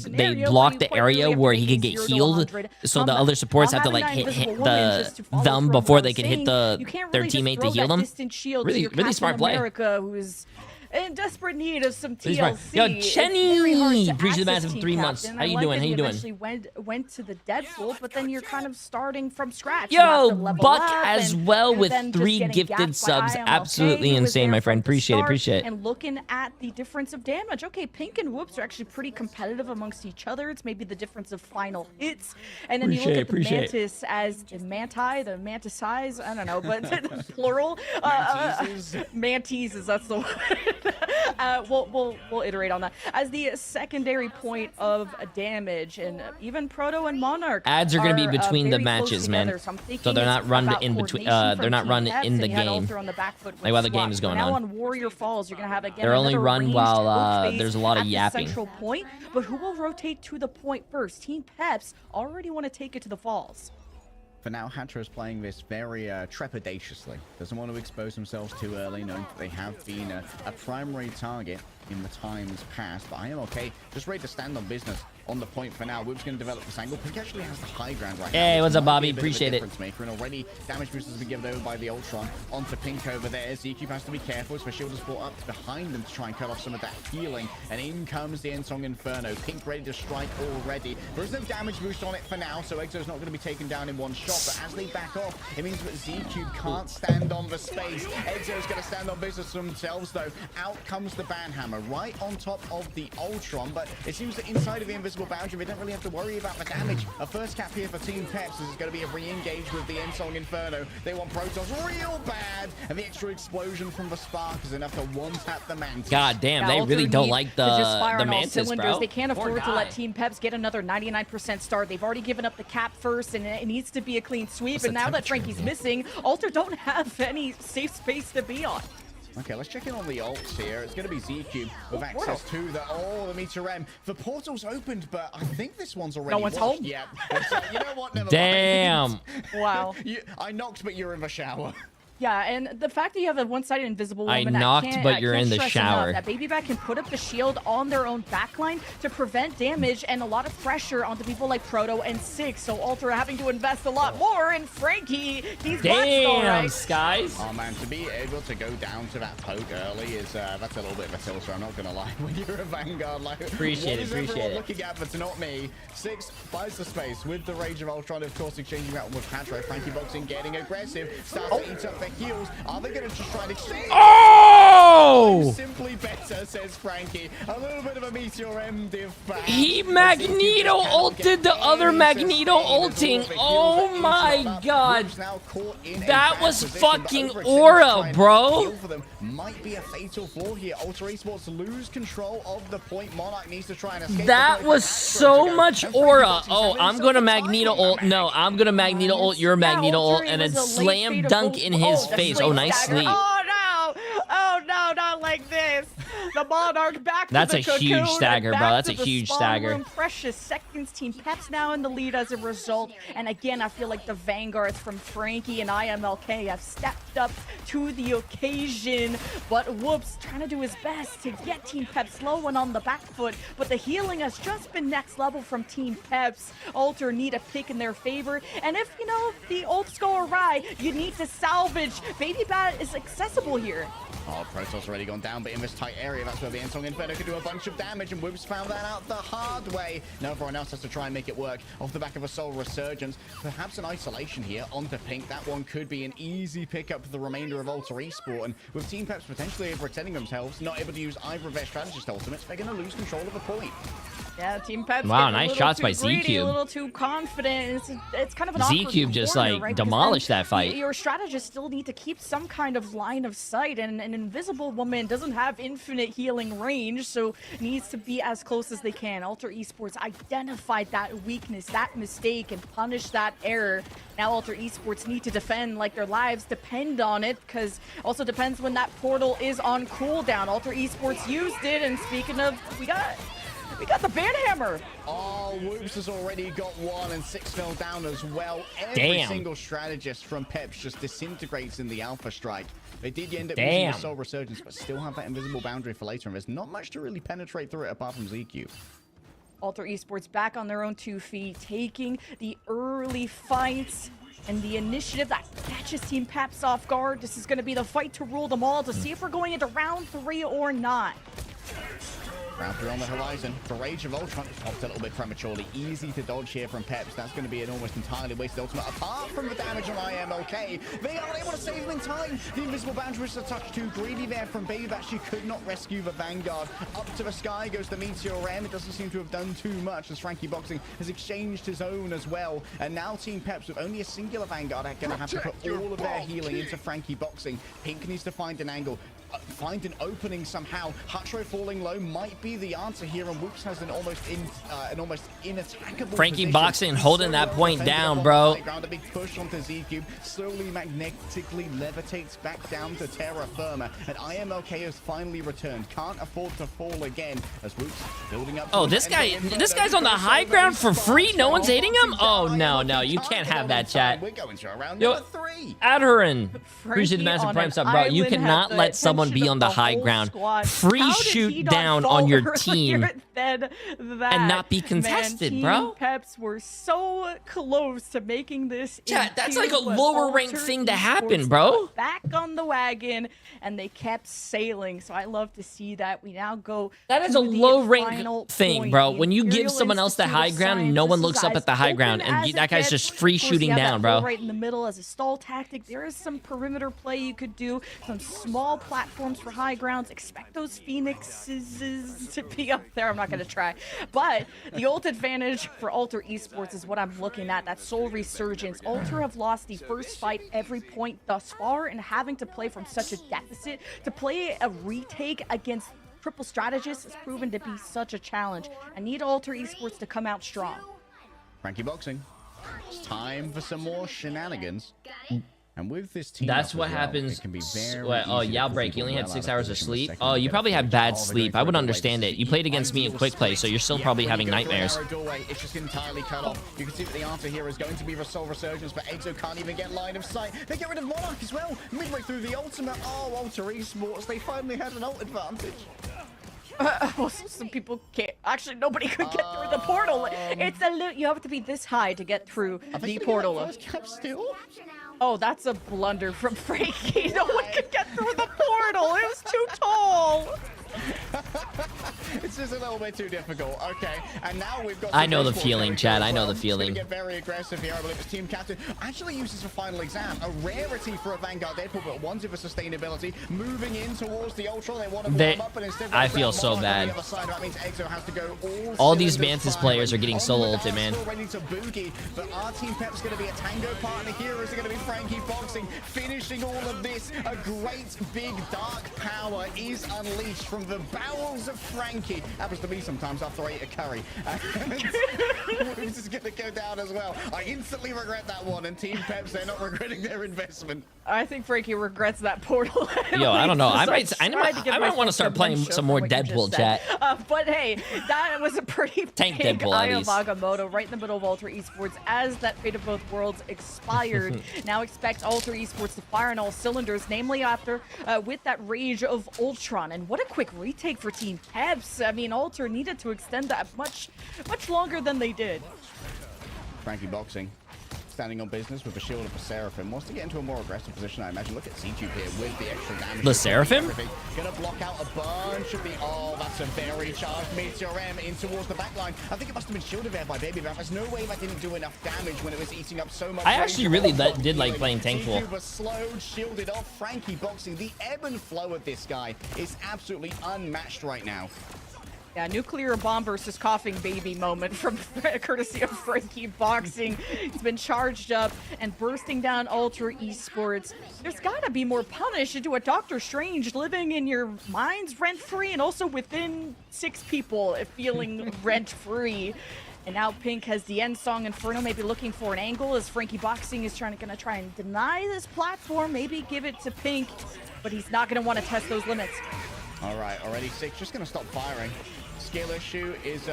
blocked the area where he could get healed. So the other supports have to like hit them before they can hit their teammate to heal them. Really smart play. Who's in desperate need of some TLC. Yo, Chenny! Appreciate the massive 3 months. How you doing? How you doing? Eventually went to the Deadpool, but then you're kind of starting from scratch. Yo, Buck as well with 3 gifted subs. Absolutely insane, my friend. Appreciate it. And looking at the difference of damage. Okay, Pink and Whoops are actually pretty competitive amongst each other. It's maybe the difference of final hits. And then you look at the Mantis as the Manti, the Mantis size. I don't know, but plural. Mantises, that's the one. We'll iterate on that as the secondary point of damage, and even Proto and Monarch ads are going to be between the matches, man. So they're not run in between. They're not run in the game. Like while the game is going on. Warrior Falls, you're going to have again. They're only run while there's a lot of yapping. Central point, but who will rotate to the point first? Team Peps already want to take it to the Falls. For now, Hatra is playing this very trepidatiously. Doesn't want to expose themselves too early, knowing that they have been a primary target in the times past. But I am okay. Just ready to stand on business on the point for now. Whoop's going to develop this angle. Pink actually has the high ground right now. Hey, what's up, Bobby? Appreciate it. Maker. And already damage boosters have been given over by the Ultron onto Pink over there. ZQ has to be careful. So Shield is brought up behind them to try and cut off some of that healing. And in comes the Ensong Inferno. Pink ready to strike already. There is no damage boost on it for now, so Exo's not going to be taken down in one shot. But as they back off, it means that ZQ can't stand on the space. Exo's going to stand on business for themselves, though. Out comes the Banhammer right on top of the Ultron. But it seems that inside of the invisible boundary, they don't really have to worry about the damage. A first cap here for Team Peps. This is going to be a re-engage with the Ensong Inferno. They want Protoss real bad, and the extra explosion from the Spark is enough to one-tap the Mantis. God damn, they really don't like the Mantis, bro. They can't afford to let Team Peps get another 99% start. They've already given up the cap first, and it needs to be a clean sweep. And now that Frankie's missing, Alter don't have any safe space to be on. Okay, let's check in on the ults here. It's going to be ZQ with access to the Meteor M. The portal's opened, but I think this one's already No one's home? Yeah. So, you know what? Never Damn. mind. Wow. I knocked, but you're in the shower. Yeah, and the fact that you have a one-sided invisible I woman, knocked, but you're in the stress shower. enough that BabyBat can put up the shield on their own backline to prevent damage and a lot of pressure onto people like Proto and Six. So Ultra having to invest a lot more in Frankie. He's damn, Skies. Oh man, to be able to go down to that poke early is that's a little bit of a tilter. I'm not gonna lie. When you're a Vanguard, like appreciate it. Looking at, but not me. Six buys the space with the Rage of Ultron, of course, exchanging out with Patro. Frankie Boxing getting aggressive, starts to eat up the heals. Are they going to just try to exchange? Oh! Simply better, says Frankie. A little bit of a Meteor M div back. He Magneto ulted the other Magneto ulting. Oh my god. That was fucking aura, bro. Might be a fatal flaw here. Ultra Esports lose control of the point. Monarch needs to try and escape. That was so much aura. Oh, I'm going to Magneto ult. No, I'm going to Magneto ult. You're Magneto ult. And then slam dunk in his face. Oh, nice sleep. Oh no! Oh no! Not like this. The Monarch back. That's to the a huge stagger, bro. That's a huge stagger. Precious seconds. Team Pep's now in the lead as a result. And again, I feel like the Vanguards from Frankie and IMLK have stepped up to the occasion. But Whoops trying to do his best to get Team Peps low and on the back foot. But the healing has just been next level from Team Peps. Alter need a pick in their favor. And if, you know, the ults go awry, you need to salvage. BabyBat is accessible here. Oh, Protoss already gone down, but in this tight area, that's where the Ensong Inferno could do a bunch of damage, and Whoops found that out the hard way. Now everyone else has to try and make it work off the back of a Soul Resurgence. Perhaps an isolation here onto Pink. That one could be an easy pickup for the remainder of Ultra Esport, and with Team Peps potentially overextending themselves, not able to use either of their strategist ultimates, they're going to lose control of the point. Yeah, Team Peps. Wow, nice shots by greedy, ZQ. A little too confident. It's kind of an ZQ just corner, like right? demolished that fight. Your strategists still need to keep some kind of line of sight, and an invisible woman doesn't have infinite healing range, so needs to be as close as they can. Ultra Esports identified that weakness, that mistake, and punished that error. Now Ultra Esports need to defend like their lives depend on it, because also depends when that portal is on cooldown. Ultra Esports used it, and speaking of, we got the banhammer. Oh, Whoops has already got one, and 6-0 down as well. Every single strategist from Peps just disintegrates in the Alpha Strike. They did end up using the Soul Resurgence, but still have that invisible boundary for later, and there's not much to really penetrate through it apart from ZQ. Ultra Esports back on their own 2 feet, taking the early fights and the initiative that catches Team Peps off guard. This is going to be the fight to rule them all, to see if we're going into round 3 or not. Round 3 on the horizon. The Rage of Ultron popped a little bit prematurely. Easy to dodge here from Peps. That's going to be an almost entirely wasted ultimate. Apart from the damage on IMLK, they aren't able to save him in time. The invisible boundary is a touch too greedy there from BabyBat. She could not rescue the Vanguard. Up to the sky goes the Meteor M. It doesn't seem to have done too much, as Frankie Boxing has exchanged his own as well. And now Team Peps, with only a singular Vanguard, are going to have to put all of their healing into Frankie Boxing. Pink needs to find an angle. Find an opening somehow. Hatro falling low might be the answer here, and Whoops has an almost inattackable Frankie position. Boxing holding that point down, bro. A big push onto ZQ, slowly magnetically levitates back down to terra firma, and IMLK has finally returned. Can't afford to fall again as Whoops building up. Oh, this guy's on the high ground for free. No one's hitting him. Oh no, you can't have that, chat. We're going to round Yo, number 3. Adherin, appreciate the massive prime sub, bro. You cannot let someone be on the high ground, free shoot down on your team, and not be contested, bro. Peps were so close to making this. Chat, that's like a lower ranked thing to happen, bro. Back on the wagon, and they kept sailing. So I love to see that. We now go. That is a low ranked thing, bro. When you give someone else the high ground, no one looks up at the high ground, and that guy's just free shooting down, bro. Right in the middle as a stall tactic. There is some perimeter play you could do, some small platforms for high grounds. Expect those phoenixes to be up there. I'm not going to try. But the ult advantage for Ultra Esports is what I'm looking at. That Soul Resurgence. Ultra have lost the first fight every point thus far, and having to play from such a deficit to play a retake against triple strategists has proven to be such a challenge. I need Ultra Esports to come out strong. Frankie Boxing. It's time for some more shenanigans. And with this team, that's what happens. Oh, yeah, break. You only had 6 hours of sleep. Oh, you probably had bad sleep. I would understand it. You played against me in quick play, so you're still probably having nightmares. It's just entirely cut off. You can see that the answer here is going to be Soul Resurgence, but Exo can't even get line of sight. They get rid of Monarch as well. Midway through the ultimate. Oh, Alter Esports, they finally had an ult advantage. Well, some people can't. Actually, nobody could get through the portal. It's you have to be this high to get through the portal. Oh, that's a blunder from Frankie. No one could get through the portal. It was too tall. It's just a little bit too difficult. Okay, and now we've got. I know the feeling, Chad. I know the feeling. Get very aggressive here. I believe it's team captain actually uses a final exam, a rarity for a Vanguard Deadpool, but ones of a sustainability. Moving in towards the Ultra, they want to warm up, and instead I feel so bad. That means Exo has to go all these Mantis players are getting solo ulted, man. Ready to boogie, but our team Pep's going to be a tango partner here. Is it going to be Frankie Boxing finishing all of this? A great big dark power is unleashed from the bowels of Frankie. Happens to me sometimes after I eat a curry. This is going to go down as well. I instantly regret that one, and Team Peps, they're not regretting their investment. I think Frankie regrets that portal. Yo, I don't know. I might want to start playing some more Deadpool, chat. But hey, that was a pretty tank big Deadpool, Eye of Agamotto right in the middle of Ultra Esports as that Fate of Both Worlds expired. Now expect Ultra Esports to fire on all cylinders, namely after with that Rage of Ultron. And what a quick retake for Team Peps. I mean, Ultra needed to extend that much longer than they did. Frankie Boxing standing on business with a shield of a Seraphim. Wants to get into a more aggressive position, I imagine. Look at C-Tube here with the extra damage. The Seraphim? Gonna block out a bunch of the... Oh, that's a very charged Meteor M in towards the backline. I think it must have been shielded there by Baby Bam. There's no way that didn't do enough damage when it was eating up so much. I actually really did like playing Tankful. C-Tube was slowed, shielded off. Frankie Boxing. The ebb and flow of this guy is absolutely unmatched right now. Yeah, nuclear bomb versus coughing baby moment from courtesy of Frankie Boxing. It's been charged up and bursting down Ultra Esports. There's gotta be more punish into a Doctor Strange living in your minds rent-free and also within 6 people feeling rent-free. And now Pink has the end song Inferno, maybe looking for an angle as Frankie Boxing is gonna try and deny this platform, maybe give it to Pink, but he's not gonna want to test those limits. All right, already 6, just gonna stop firing. Skill issue is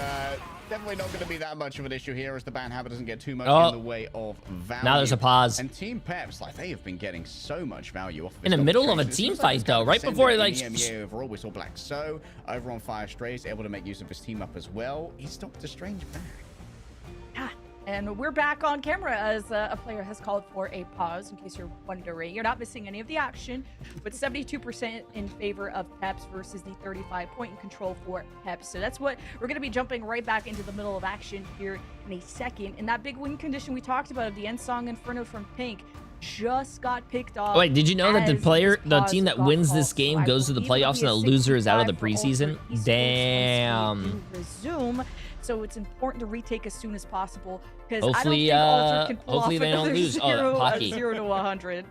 definitely not going to be that much of an issue here as the ban habit doesn't get too much in the way of value. Now there's a pause. And Team Peps, like, they have been getting so much value off in the middle of a team fight, though, right before like overall we saw Black So over on Fire Stray is able to make use of his team up as well. He stopped a Strange back. And we're back on camera as a player has called for a pause, in case you're wondering. You're not missing any of the action, but 72% in favor of Peps versus the 35 point in control for Peps. So that's what we're going to be jumping right back into the middle of action here in a second. And that big win condition we talked about of the end song Inferno from Pink just got picked off. Wait, did you know that the team that wins this game goes to the playoffs and the loser is out of the preseason? Damn. Resume. So it's important to retake as soon as possible because hopefully, I don't think Ultra can pull hopefully off they don't lose. Pocky. 0 to 100.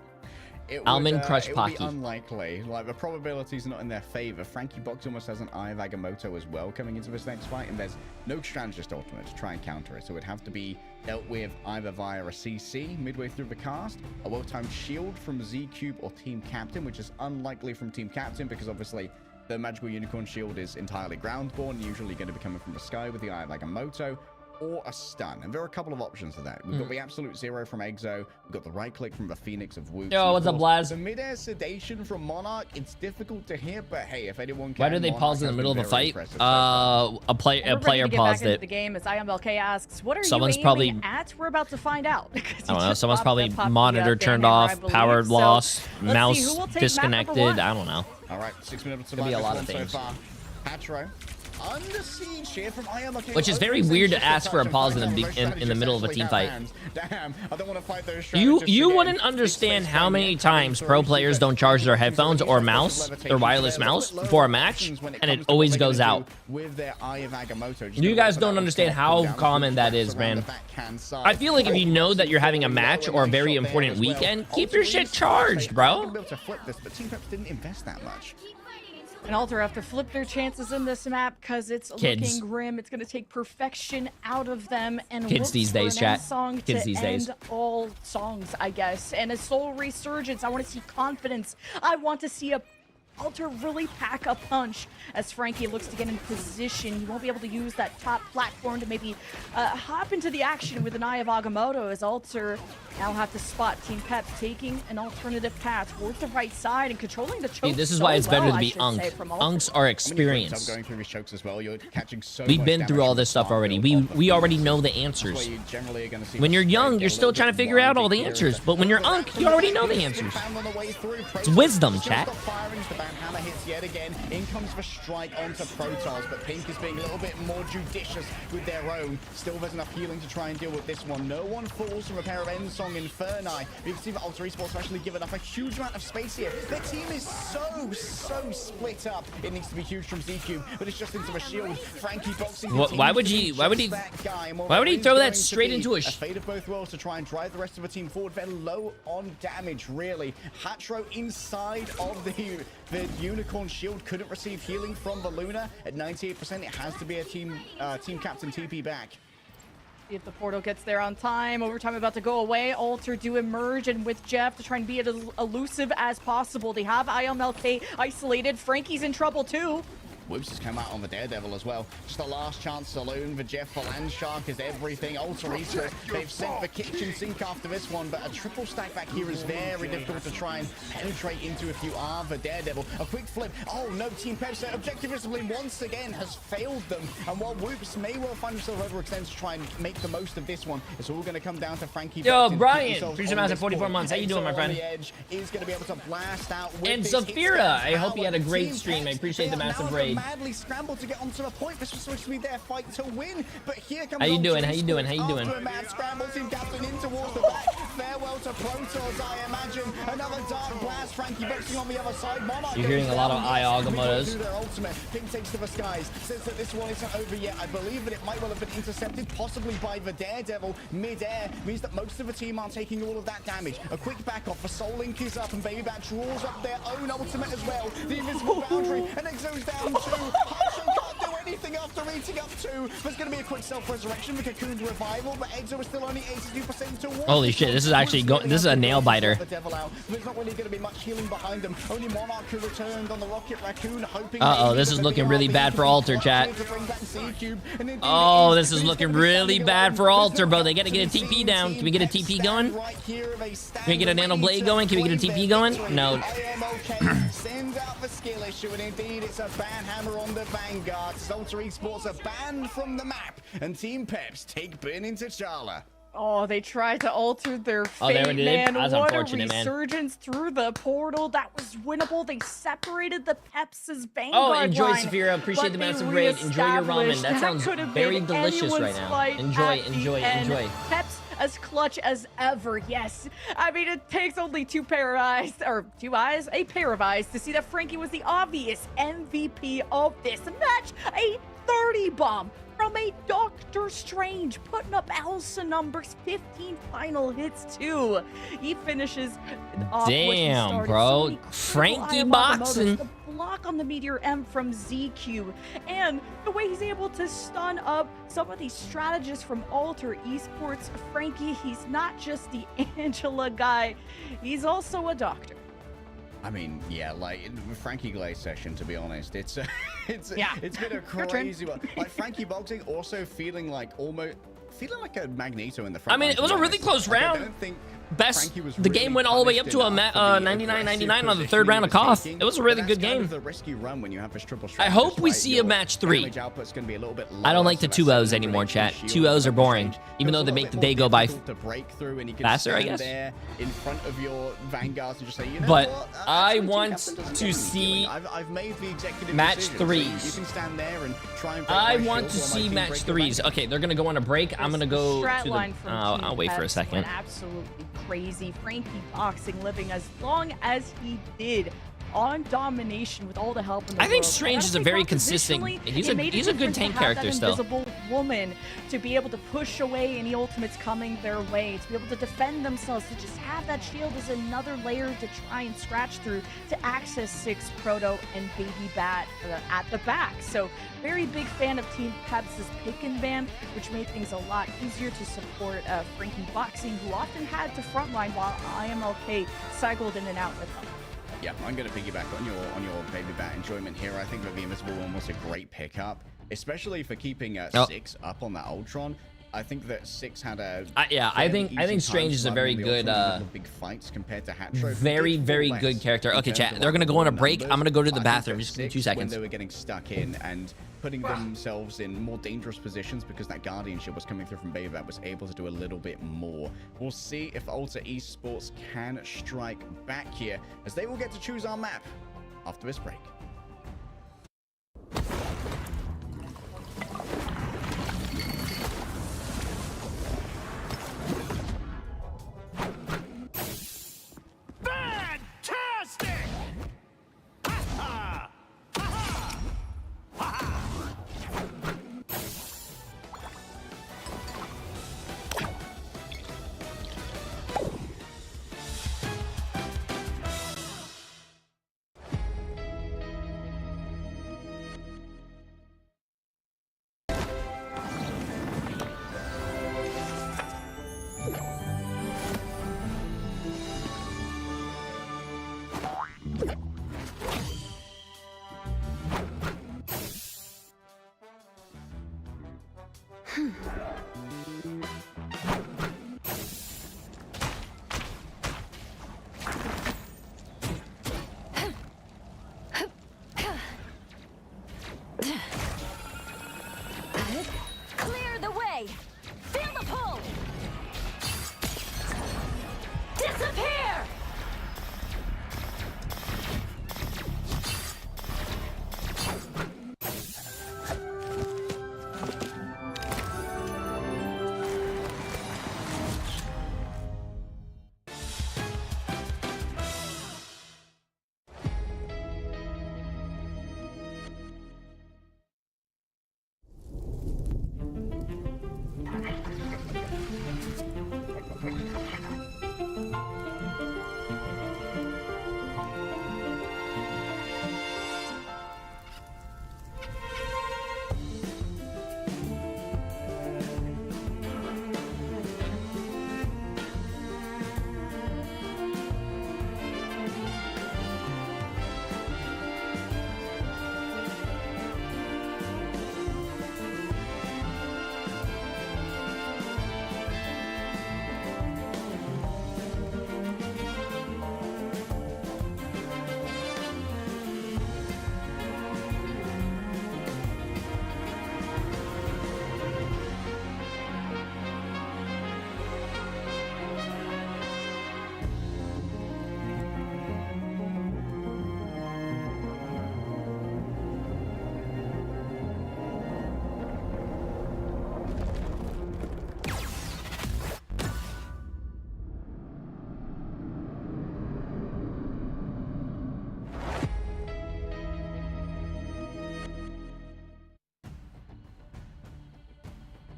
Almond Crush it Pocky. It would be unlikely. Like, the probability's not in their favor. Frankie Box almost has an Eye of Agamotto as well coming into this next fight, and there's no Strategist ultimate to try and counter it, so it'd have to be dealt with either via a CC midway through the cast, a well-timed shield from Z-Cube or Team Captain, which is unlikely from Team Captain because obviously the Magical Unicorn shield is entirely ground-born, usually going to be coming from the sky with the Eye of Agamotto, or a stun. And there are a couple of options for that. We've got the Absolute Zero from Exo, we've got the right click from the Phoenix of Woods. Yo, what's up, Blaz? The mid-air sedation from Monarch, it's difficult to hear, but hey, if anyone can... Why did they pause in the middle of a fight? A player paused it. The game as IMLK asks, what are someone's you probably at? We're about to find out. I don't know. Someone's probably monitor turned off, power lost, mouse disconnected. I don't know. All right, 6 minutes to could be a lot of things. So far. Patro under siege here from IMLK, which is very weird to ask for a pause in the middle of a team fight. Damn, I don't want to fight those you wouldn't understand how many times pro players don't charge their headphones or mouse, their wireless mouse, before a match, and it always goes out. You guys don't understand how common that is, man. I feel like if you know that you're having a match or a very important weekend, keep your shit charged, bro. But Team Peps didn't invest that much. And Alter have to flip their chances in this map because it's looking grim. It's going to take perfection out of them. And kids these days, chat. Kids these days. All songs, I guess. And a soul resurgence. I want to see confidence. I want to see a Alter really pack a punch as Frankie looks to get in position. He won't be able to use that top platform to maybe hop into the action with an Eye of Agamotto as Alter now have to spot Team Pep taking an alternative path towards the right side and controlling the choke. This is why it's better to be Unk. Unks are experienced. Going through his chokes as well. You're catching so We've been through all this stuff already. We already know the answers. When you're young, you're still trying to figure out all the answers. But when you're Unk, you already know the answers. It's wisdom, chat. Hammer hits yet again. In comes the strike onto Protoss, but Pink is being a little bit more judicious with their own. Still, there's enough healing to try and deal with this one. No one falls from a pair of Endsong Inferni. You can see that Alter Esports have actually given up a huge amount of space here. Their team is so split up. It needs to be huge from ZQ, but it's just into a shield. Frankie boxing. Why would he throw that straight into a fate of both worlds to try and drive the rest of the team forward? They're low on damage, really. Hatro inside of the Unicorn shield couldn't receive healing from the Luna at 98%. It has to be a team captain TP back. If the portal gets there on time, overtime about to go away. Alter do emerge, and with Jeff to try and be as elusive as possible. They have IMLK isolated. Frankie's in trouble too. Whoops has come out on the Daredevil as well. Just a last chance saloon for Jeff. For Landshark is everything. Alter Esports, they've sent the kitchen sink after this one, but a triple stack back here is very difficult to try and penetrate into if you are the Daredevil. A quick flip. Oh no, Team Pepsi objective discipline once again has failed them. And while Whoops may well find himself overextended to try and make the most of this one, it's all going to come down to Frankie. Yo, Brian, appreciate it, 44 months. How you doing, my friend? Is going to be able to blast out with and Zafira, I hope you had a great stream. I appreciate the massive raid. Madly scrambled to get onto the point. This was supposed to be their fight to win, but here comes. How you doing? How you doing? How you doing? After a mad scramble, Team Captain in towards the back. Farewell to Protoss, I imagine. Another dark blast. Frankie boxing on the other side. Monarch. You're hearing a lot of Eye Agamottos. Their ultimate. Pink takes to the skies. Says that this one isn't over yet. I believe that it might well have been intercepted, possibly by the Daredevil. Mid-air means that most of the team aren't taking all of that damage. A quick back off. The Soul Link is up, and Baby Bat draws up their own ultimate as well. The invisible boundary, and Exo's down too. Can't do anything after eating up two. There's going to be a quick self-resurrection with Cocoon's revival, but Exo is still only 82% towards. Holy shit, this is actually this is a nail biter. There's not really going to be much healing behind them. Only Monarch who returned on the Rocket Raccoon, hoping. Uh-oh, this is looking really bad for Alter, chat. Oh, this is looking really bad for Alter, bro. They got to get a TP down. Can we get a TP going? Can we get a Nano Blade going? Can we get a TP going? No. Sends out the skill issue, and indeed it's a ban hammer on the Vanguard. Alter Esports are banned from the map, and Team Peps take Burn into T'Challa. Oh, they tried to alter their fate, man. That's what a unfortunate, resurgence through the portal. That was winnable. They separated the Peps' Vanguard Oh, enjoy, line, Saphira. Appreciate the massive raid. Enjoy your ramen. That sounds very delicious right now. Enjoy. Peps as clutch as ever, yes. I mean, it takes only a pair of eyes to see that Frankie was the obvious MVP of this match. A 30 bomb from a Doctor Strange, putting up Elsa numbers, 15 final hits too. He finishes off. Damn, bro. Frankie boxing. The block on the Meteor M from ZQ, and the way he's able to stun up some of these strategists from Alter Esports. Frankie, he's not just the Angela guy, he's also a doctor. I mean, yeah, like Frankie Glaze session, to be honest, it's been a crazy one. Like Frankie boxing, also feeling like like a Magneto in the front. I mean, it was a really close round. I don't think the game went all the way up to a 99-99 on the third round of Koth. It was a really good game. I hope we see a match 3. I don't like the 2-0s anymore, chat. 2-0s are boring, even though they make the day go by faster, I guess. But I want to see match 3s. I want to see match 3s. Okay, they're going to go on a break. I'm going to go to the... I'll wait for a second. Absolutely crazy. Frankie boxing living as long as he did on domination with all the help in the I think Strange is a very consistent. He's a good tank character still. woman, to be able to push away any ultimates coming their way, to be able to defend themselves, to just have that shield is another layer to try and scratch through to access 6 Proto and Baby Bat at the back. So very big fan of Team Peps' pick and ban, which made things a lot easier to support Frankie Boxing, who often had to frontline while IMLK cycled in and out with them. Yeah, I'm going to piggyback on your Baby Bat enjoyment here. I think that the Invisible One was a great pickup, especially for keeping 6 up on that Ultron. I think that 6 had a I think Strange is a very good big fights compared to Hatcho. Very good character. Okay, chat. They're gonna go on a break. I'm gonna go to the bathroom. Just give me 2 seconds. When they were getting stuck in and putting themselves in more dangerous positions because that guardianship was coming through from Baby Bat, was able to do a little bit more. We'll see if Ultra Esports can strike back here, as they will get to choose our map after this break. Clear the way! Feel the pull! Disappear!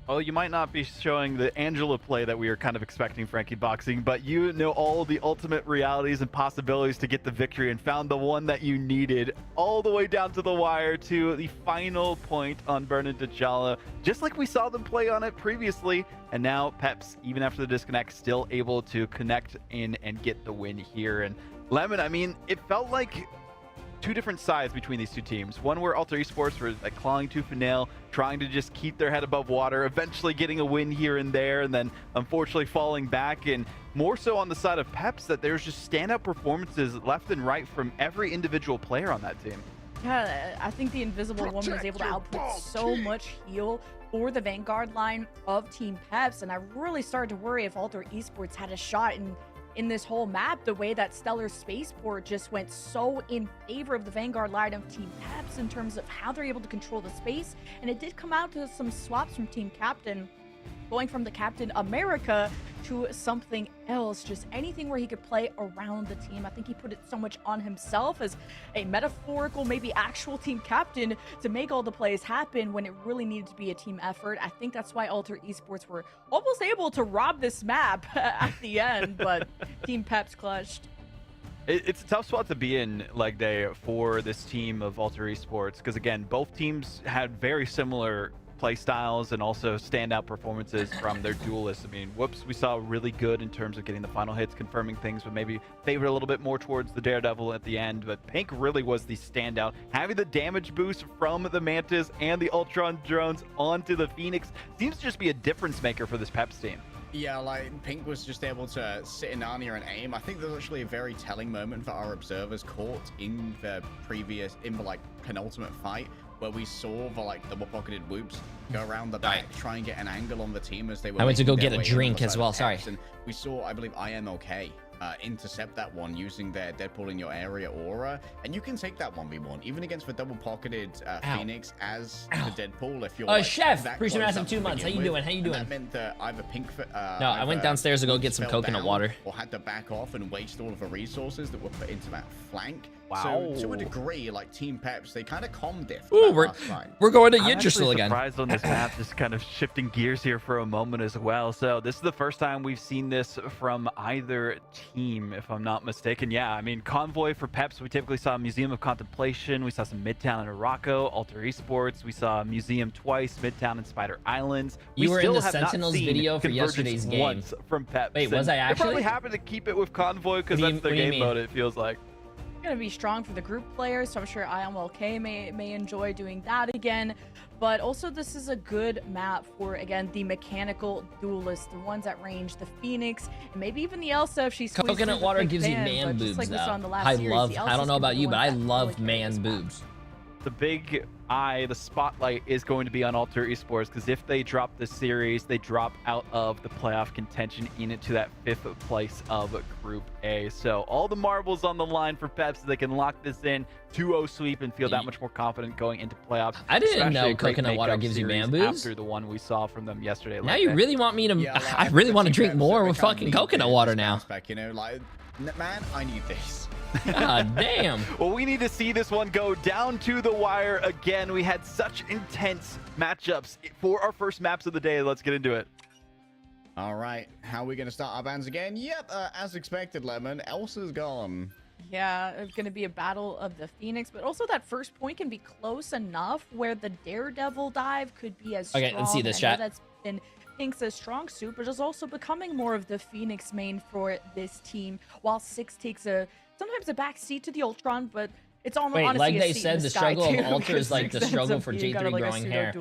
Well, you might not be showing the Angela play that we were kind of expecting, Frankie Boxing, but you know all the ultimate realities and possibilities to get the victory and found the one that you needed all the way down to the wire to the final point on Burnin T'Challa, just like we saw them play on it previously. And now Peps, even after the disconnect, still able to connect in and get the win here. And Lemon, I mean, it felt like two different sides between these two teams. One where Alter Esports were like clawing tooth and nail, trying to just keep their head above water, eventually getting a win here and there, and then unfortunately falling back. And more so on the side of Peps, that there's just standout performances left and right from every individual player on that team. Yeah, I think the Invisible Woman was able to output so much heal for the Vanguard line of Team Peps, and I really started to worry if Alter Esports had a shot in this whole map, the way that Stellar Spaceport just went so in favor of the Vanguard line of Team Peps in terms of how they're able to control the space. And it did come out to some swaps from Team Captain, going from the Captain America to something else, just anything where he could play around the team. I think he put it so much on himself as a metaphorical, maybe actual team captain to make all the plays happen when it really needed to be a team effort. I think that's why Alter Esports were almost able to rob this map at the end, but Team Peps clutched. It's a tough spot to be in leg day for this team of Alter Esports, because again, both teams had very similar play styles and also standout performances from their duelists. I mean, Whoops, we saw really good in terms of getting the final hits, confirming things, but maybe favored a little bit more towards the Daredevil at the end. But Pink really was the standout, having the damage boost from the Mantis and the Ultron drones onto the Phoenix seems to just be a difference maker for this Peps team. Yeah, like Pink was just able to sit in Narnia and aim. I think there's actually a very telling moment for our observers caught in the penultimate fight, where we saw the double-pocketed Whoops go around the back, try and get an angle on the team as they were. I went to go get a drink as well. Sorry. And we saw, I believe, I Am Okay intercept that one using their Deadpool in your area aura, and you can take that 1v1 even against the double-pocketed Phoenix as the Deadpool if you're Chef, appreciate massive 2 months. How you doing? How you doing? That meant that either Pink no, I went downstairs to go get some coconut water, or had to back off and waste all of the resources that were put into that flank. Wow. So to a degree, like Team Peps, they kind of diffed. Ooh, we're going to I'm Yggdrasil again. Surprised on this map, just kind of shifting gears here for a moment as well. So this is the first time we've seen this from either team, if I'm not mistaken. Yeah, I mean, Convoy for Peps, we typically saw Museum of Contemplation. We saw some Midtown and Morocco, Alter Esports. We saw Museum twice, Midtown and Spider Islands. You were in the Sentinels video for yesterday's game. Once from Peps. Wait, was I actually? They're probably happy to keep it with Convoy because that's their game mode, it feels like. Going to be strong for the group players, so I'm sure IMLK may enjoy doing that again. But also, this is a good map for, again, the mechanical duelists, the ones at range, the Phoenix, and maybe even the Elsa if she's coconut water gives you man boobs, though. I don't know about you, but I love man boobs. The big eye, the spotlight is going to be on Alter Esports, because if they drop this series, they drop out of the playoff contention into that 5th place of Group A. So all the marbles on the line for Peps, so they can lock this in 2-0 sweep and feel that much more confident going into playoffs. I didn't know coconut water gives you man boobs. After the one we saw from them yesterday. Now you really want me to? Yeah, I really want to drink more with fucking coconut water now. You know, like, man, I need this. God damn. Well, we need to see this one go down to the wire again. We had such intense matchups for our first maps of the day. Let's get into it. All right, how are we going to start our bans again? Yep, as expected, Lemon. Elsa's gone. Yeah, it's going to be a battle of the Phoenix, but also that first point can be close enough where the Daredevil dive could be as strong. Okay, let's see this, chat. That's been Pink's a strong suit, but is also becoming more of the Phoenix main for this team, while Six takes sometimes a back seat to the Ultron, but it's honestly like a they seat said, in the sky struggle too, of Alter is like the struggle for Jay3 growing hair.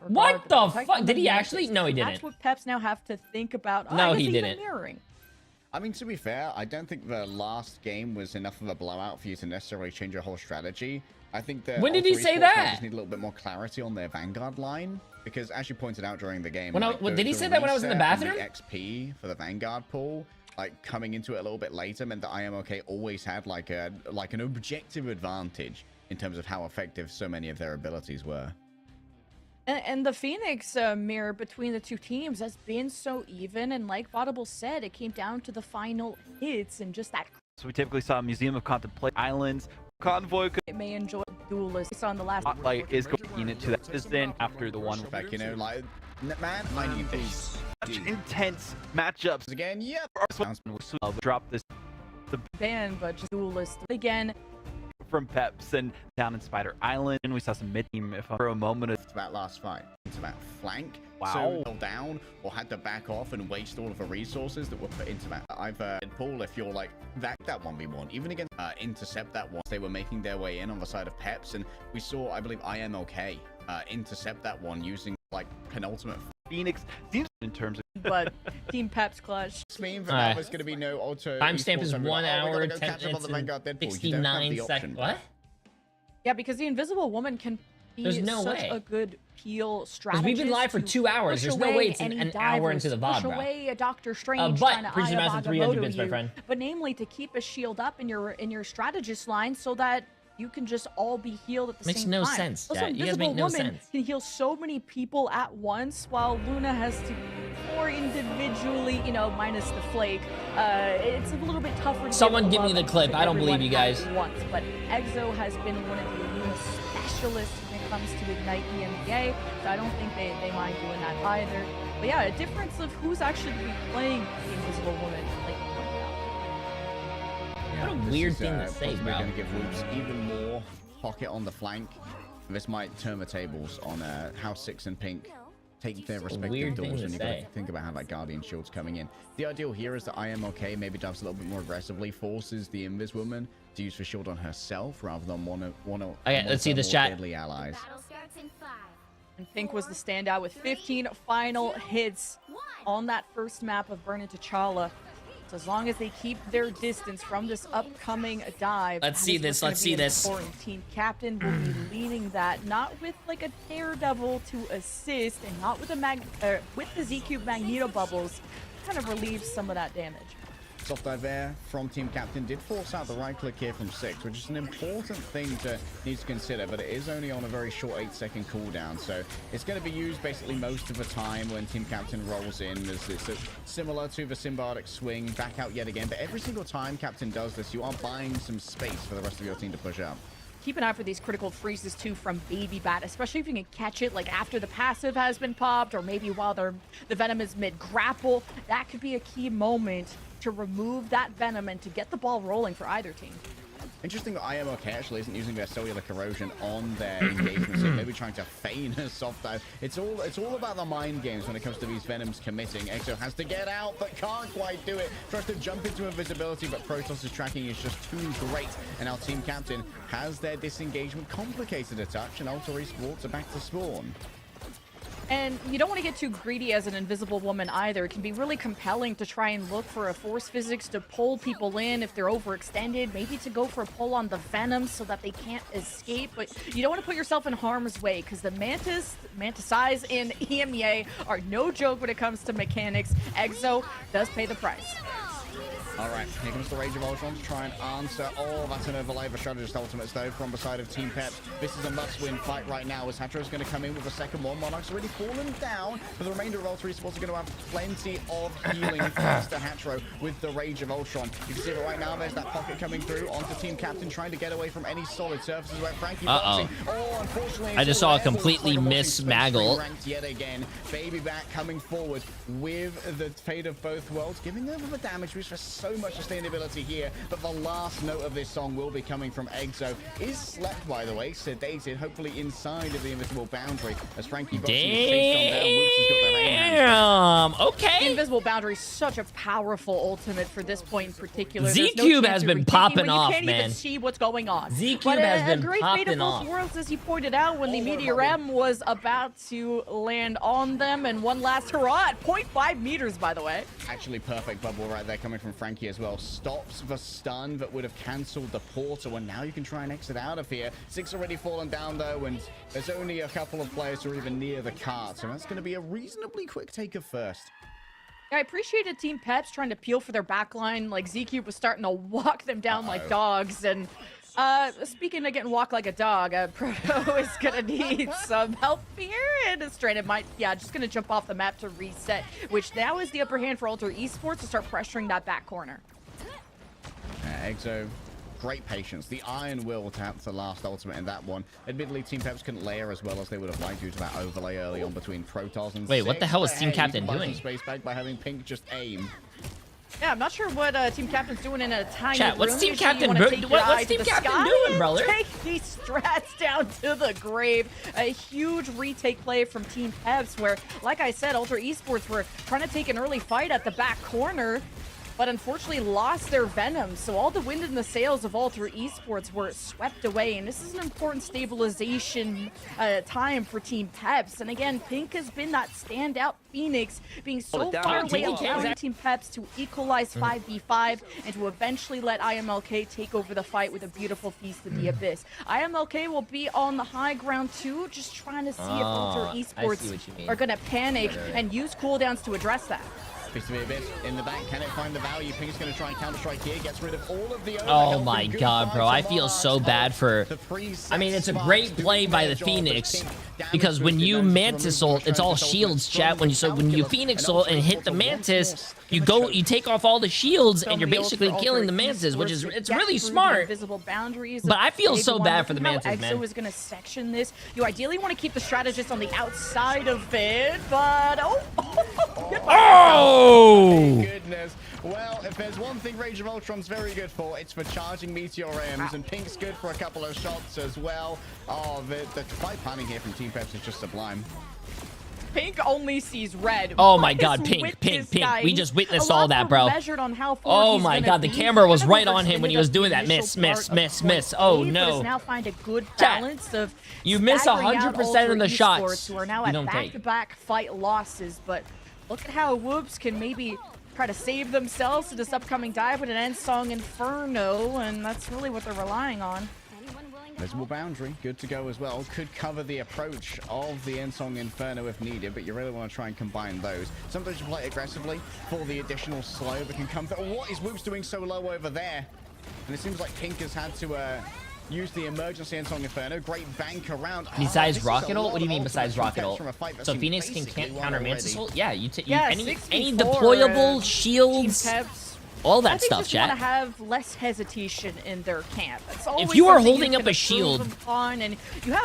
What the fuck? Did he actually? No, he didn't. That's what Peps now have to think about. No, he didn't. Mirroring. I mean, to be fair, I don't think the last game was enough of a blowout for you to necessarily change your whole strategy. I think that when did he say that? Just need a little bit more clarity on their Vanguard line, because as you pointed out during the game, did he say that when I was in the bathroom? The XP for the Vanguard pool, like coming into it a little bit later, meant that IMOK always had like an objective advantage in terms of how effective so many of their abilities were. And the Phoenix mirror between the two teams has been so even, and like Audible said, it came down to the final hits and just that. So we typically saw Museum of Contemplation Islands. Convoy it may enjoy duelists on the last spotlight is going into that then after the one back, you know, like, man, I need this. Such intense matchups again. Yep. Drop this the ban, but just duelist again from Peps and down in Spider Island, and we saw some mid team for a moment. It's that last fight. It's that flank. Wow. So down or had to back off and waste all of the resources that were put into that. Either Paul, if you're like that 1v1, even against intercept that one, they were making their way in on the side of Peps, and we saw, I believe, IMLK intercept that one using like penultimate Phoenix seems in terms of but Team Peps clutch. This means that there's going to be no auto. Timestamp is 1 hour 10 minutes and 69 seconds. What? Yeah, because the Invisible Woman can be such a good peel strategist. Because we've been live for 2 hours. There's no way it's an hour into the VOD, bro. Push away a Doctor Strange but trying to 300 bits, my friend. But namely to keep a shield up in your strategist line so that you can just all be healed at the same time. Makes no sense, Also, you guys make no sense. Can heal so many people at once, while Luna has to more individually, you know, minus the flake. It's a little bit tougher to Someone give me the clip. I don't believe you guys. Once, but Exo has been one of the elite specialists when it comes to Ignite EMEA, so I don't think they mind doing that either. But yeah, a difference of who's actually going to be playing the Invisible Woman. Like, what a weird thing to say, bro. We're going to give Whoops even more pocket on the flank. This might turn the tables on how 6 and Pink take their respective doors when you got to think about how that Guardian Shield's coming in. The ideal here is that IMLK maybe dives a little bit more aggressively, forces the Invis Woman to use the shield on herself rather than one okay, let's see this chat. Deadly allies. And Pink was the standout with 15 final hits on that first map of Burn into T'Challa. So as long as they keep their distance from this upcoming dive, let's see this. Let's see this. Team captain will be leading that, not with like a Daredevil to assist, and not with the with the Z-Cube Magneto bubbles, kind of relieves some of that damage. Soft dive there from Team Captain did force out the right click here from 6, which is an important thing to need to consider, but it is only on a very short 8-second cooldown, so it's going to be used basically most of the time when Team Captain rolls in. It's similar to the Symbiotic swing, back out yet again, but every single time Captain does this, you are buying some space for the rest of your team to push up. Keep an eye for these critical freezes too from Baby Bat, especially if you can catch it like after the passive has been popped, or maybe while the Venom is mid-grapple. That could be a key moment to remove that Venom and to get the ball rolling for either team. Interesting that IMOK actually isn't using their cellular corrosion on their engagements. Maybe trying to feign a soft dive. It's all about the mind games when it comes to these Venoms committing. Exo has to get out, but can't quite do it. Tries to jump into invisibility, but Protoss' tracking is just too great. And our Team Captain has their disengagement complicated a touch, and Ultra Esports are back to spawn. And you don't want to get too greedy as an Invisible Woman either. It can be really compelling to try and look for a force physics to pull people in if they're overextended, maybe to go for a pull on the Venom so that they can't escape. But you don't want to put yourself in harm's way, because the Mantis in EMEA are no joke when it comes to mechanics. Exo does pay the price. All right, here comes the Rage of Ultron to try and answer. Oh, that's an overlay of a strategist ultimate though from the side of Team Peps. This is a must-win fight right now as Hatro's going to come in with a second one. Monarch's already fallen down, but the remainder of Ultra Esports are going to have plenty of healing thanks to Hatro with the Rage of Ultron. You can see it right now. There's that pocket coming through onto Team Captain, trying to get away from any solid surfaces where Frankie boxing. Oh, unfortunately, I just saw a completely miss Maggle. Yet again, Baby Bat coming forward with the fate of both worlds, giving them the damage, which was so much sustainability here, but the last note of this song will be coming from Exo. Is slept, by the way, sedated, hopefully inside of the invisible boundary, as Frankie got Damn, okay. Invisible boundary is such a powerful ultimate for this point in particular. Z-Cube has been popping off, man. You can't even see what's going on. Z-Cube has been popping off. Great worlds, as you pointed out, when the Meteor M was about to land on them, and one last hurrah at 0.5 meters, by the way. Actually, perfect bubble right there coming from Frankie as well. Stops the stun that would have cancelled the portal, and now you can try and exit out of here. 6 already fallen down though, and there's only a couple of players who are even near the cart, so that's going to be a reasonably quick take of first. I appreciated Team Peps trying to peel for their backline. Like, Z-Cube was starting to walk them down like dogs, and speaking of getting walked like a dog, Proto is gonna need some help here, and Stranded might, just gonna jump off the map to reset, which now is the upper hand for Ultra Esports to start pressuring that back corner. Exo, great patience. The iron will to have the last ultimate in that one. Admittedly, Team Peps couldn't layer as well as they would have liked due to that overlay early on between Protoss and Wait, what the hell is Team Captain doing? Space back by having Pink just aim. Yeah, I'm not sure what Team Captain's doing in a tiny Chat, room. what's Team Captain doing, brother? Take these strats down to the grave. A huge retake play from Team Peps where, like I said, Ultra Esports were trying to take an early fight at the back corner, but unfortunately lost their Venom. So all the wind in the sails of Ultra Esports were swept away, and this is an important stabilization time for Team Peps. And again, Pink has been that standout Phoenix, being so far away, allowing Team Peps to equalize 5v5 and to eventually let IMLK take over the fight with a beautiful Feast of the Abyss. IMLK will be on the high ground too, just trying to see if Ultra Esports are going to panic and use cooldowns to address that. Fist of the Abyss in the back. Can it find the value? Pink's going to try and counter-strike here. Gets rid of all of the Oh my god, bro. I feel so bad for... I mean, it's a great play by the Phoenix. Because when you Mantis ult, it's all shields, chat. When you Phoenix ult and hit the Mantis, you take off all the shields and you're basically killing the Mantis, which is it's really smart. But I feel so bad for the Mantis, man. EXO is going to section this. You ideally want to keep the strategist on the outside of it, but oh! Goodness. Well, if there's one thing Rage of Ultron's very good for, it's for charging Meteor M's, and Pink's good for a couple of shots as well. Oh, the fight planning here from Team Peps is just sublime. Pink only sees red. Oh my god, Pink. We just witnessed all that, bro. Oh my god, the camera was right on him when he was doing that. Miss. Oh no. Now find a good balance of you miss 100% of the shots. Who are now at back-to-back fight losses, but look at how Whoops can maybe try to save themselves to this upcoming dive with an end song Inferno, and that's really what they're relying on. Visible boundary, good to go as well. Could cover the approach of the end song Inferno if needed, but you really want to try and combine those. Sometimes you play aggressively for the additional slow that can come through. What is Whoops doing so low over there? And it seems like Pink has had to use the emergency end song Inferno. Great bank around. Besides Rocket Ult? What do you mean besides Rocket Ult? So Phoenix can't counter Mantis Ult? Yeah, any deployable shields. All that stuff, chat. Want to have less hesitation in their camp. If you are holding up a shield and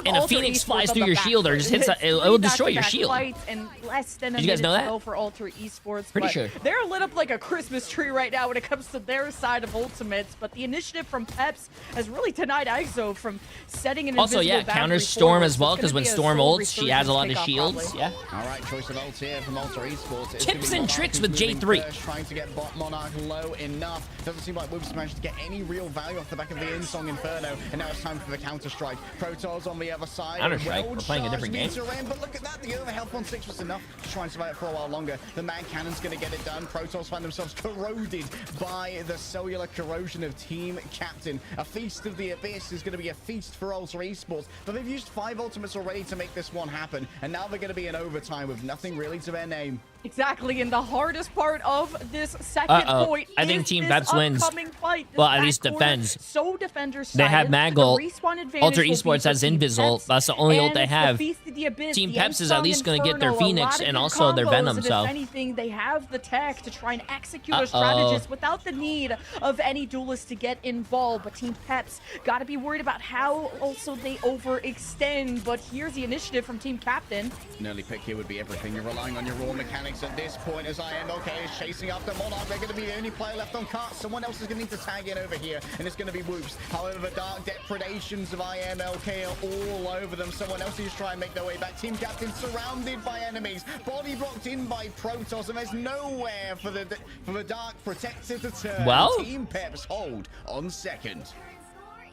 a Phoenix flies through your shield or just hits, it will destroy your shield. And less than Did you guys know that? For Alter Esports, Pretty sure. They're lit up like a Christmas tree right now when it comes to their side of ultimates. But the initiative from Peps has really denied EXO from setting an also, yeah, counters Storm as well, because when Storm ults, she has a lot of shields. Yeah. All right, choice of ult here from Alter Esports. Tips and tricks with Jay3. Trying to get bot Monarch low enough. Doesn't seem like Whoops managed to get any real value off the back of the in-song Inferno, and now it's time for the counter-strike. Protoss on the other side. Counter-strike? We're playing a different game. But look at that, the over health on 6 was enough to try and survive it for a while longer. The man cannon's going to get it done. Protoss find themselves corroded by the cellular corrosion of Team Captain. A feast of the Abyss is going to be a feast for Alter Esports, but they've used 5 ultimates already to make this one happen, and now they're going to be in overtime with nothing really to their name. Exactly, and the hardest part of this second point I think Team Peps wins. Well, at least defends. So defenders they have Mag ult. Alter Esports has Invis ult. That's the only ult they have. Team Peps is at least going to get their Phoenix and also their Venom. So if anything, they have the tech to try and execute a strategist without the need of any duelists to get involved. But Team Peps got to be worried about how also they overextend. But here's the initiative from Team Captain. An early pick here would be everything. You're relying on your raw mechanics at this point as IMLK is chasing after Monarch. They're going to be the only player left on cart. Someone else is going to need to tag in over here, and it's going to be Whoops. However, the dark depredations of IMLK are all over them. Someone else is trying to make their way back. Team Captain surrounded by enemies, body blocked in by Protoss, and there's nowhere for the dark protector to turn. Well, Team Peps hold on second.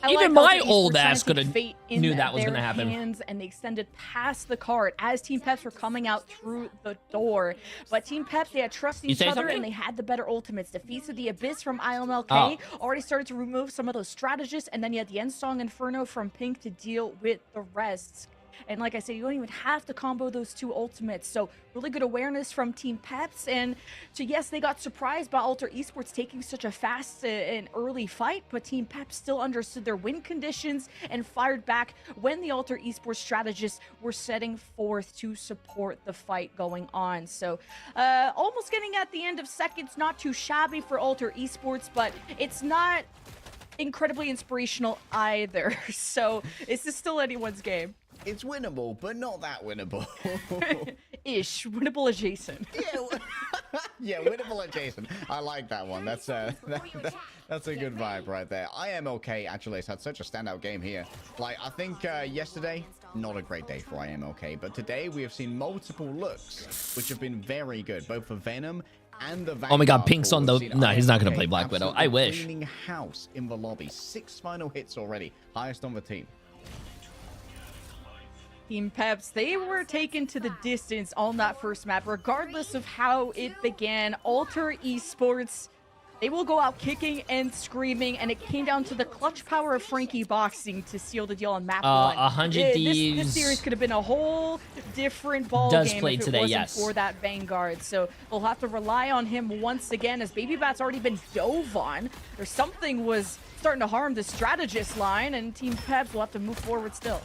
Even my old ass could have knew that was going to happen. And they extended past the cart as Team Peps were coming out through the door. But Team Peps, they had trust in each other and they had the better ultimates. The Feast of the Abyss from IMLK already started to remove some of those strategists, and then you had the End Song Inferno from Pink to deal with the rest. And like I said, you don't even have to combo those 2 ultimates. So really good awareness from Team Peps. And so yes, they got surprised by Alter Esports taking such a fast and early fight, but Team Peps still understood their win conditions and fired back when the Alter Esports strategists were setting forth to support the fight going on. So almost getting at the end of seconds, not too shabby for Alter Esports, but it's not incredibly inspirational either. So this is still anyone's game. It's winnable, but not that winnable. Ish. Winnable adjacent. Yeah, winnable adjacent. I like that one. That's a good vibe right there. IMLK actually has had such a standout game here. Like, I think yesterday, not a great day for IMLK, but today we have seen multiple looks, which have been very good, both for Venom and the Vanguard. Oh my god, Pink's on the... No, he's not going to play Black Widow. I wish. Cleaning house in the lobby. 6 final hits already. Highest on the team. Team Peps, they were taken to the distance on that first map, regardless of how it began. Alter Esports They will go out kicking and screaming, and it came down to the clutch power of Frankie boxing to seal the deal on map 1. 100 Thieves. This series could have been a whole different ball Does game play if it today, wasn't yes. for that Vanguard. So they'll have to rely on him once again, as Baby Bat's already been dove on. Or something was starting to harm the strategist line, and Team Peps will have to move forward still.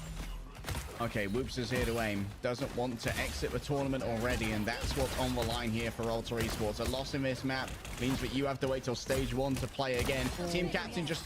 Okay, Whoops is here to aim. Doesn't want to exit the tournament already, and that's what's on the line here for Alter Esports. A loss in this map means that you have to wait till stage 1 to play again. Team Captain just...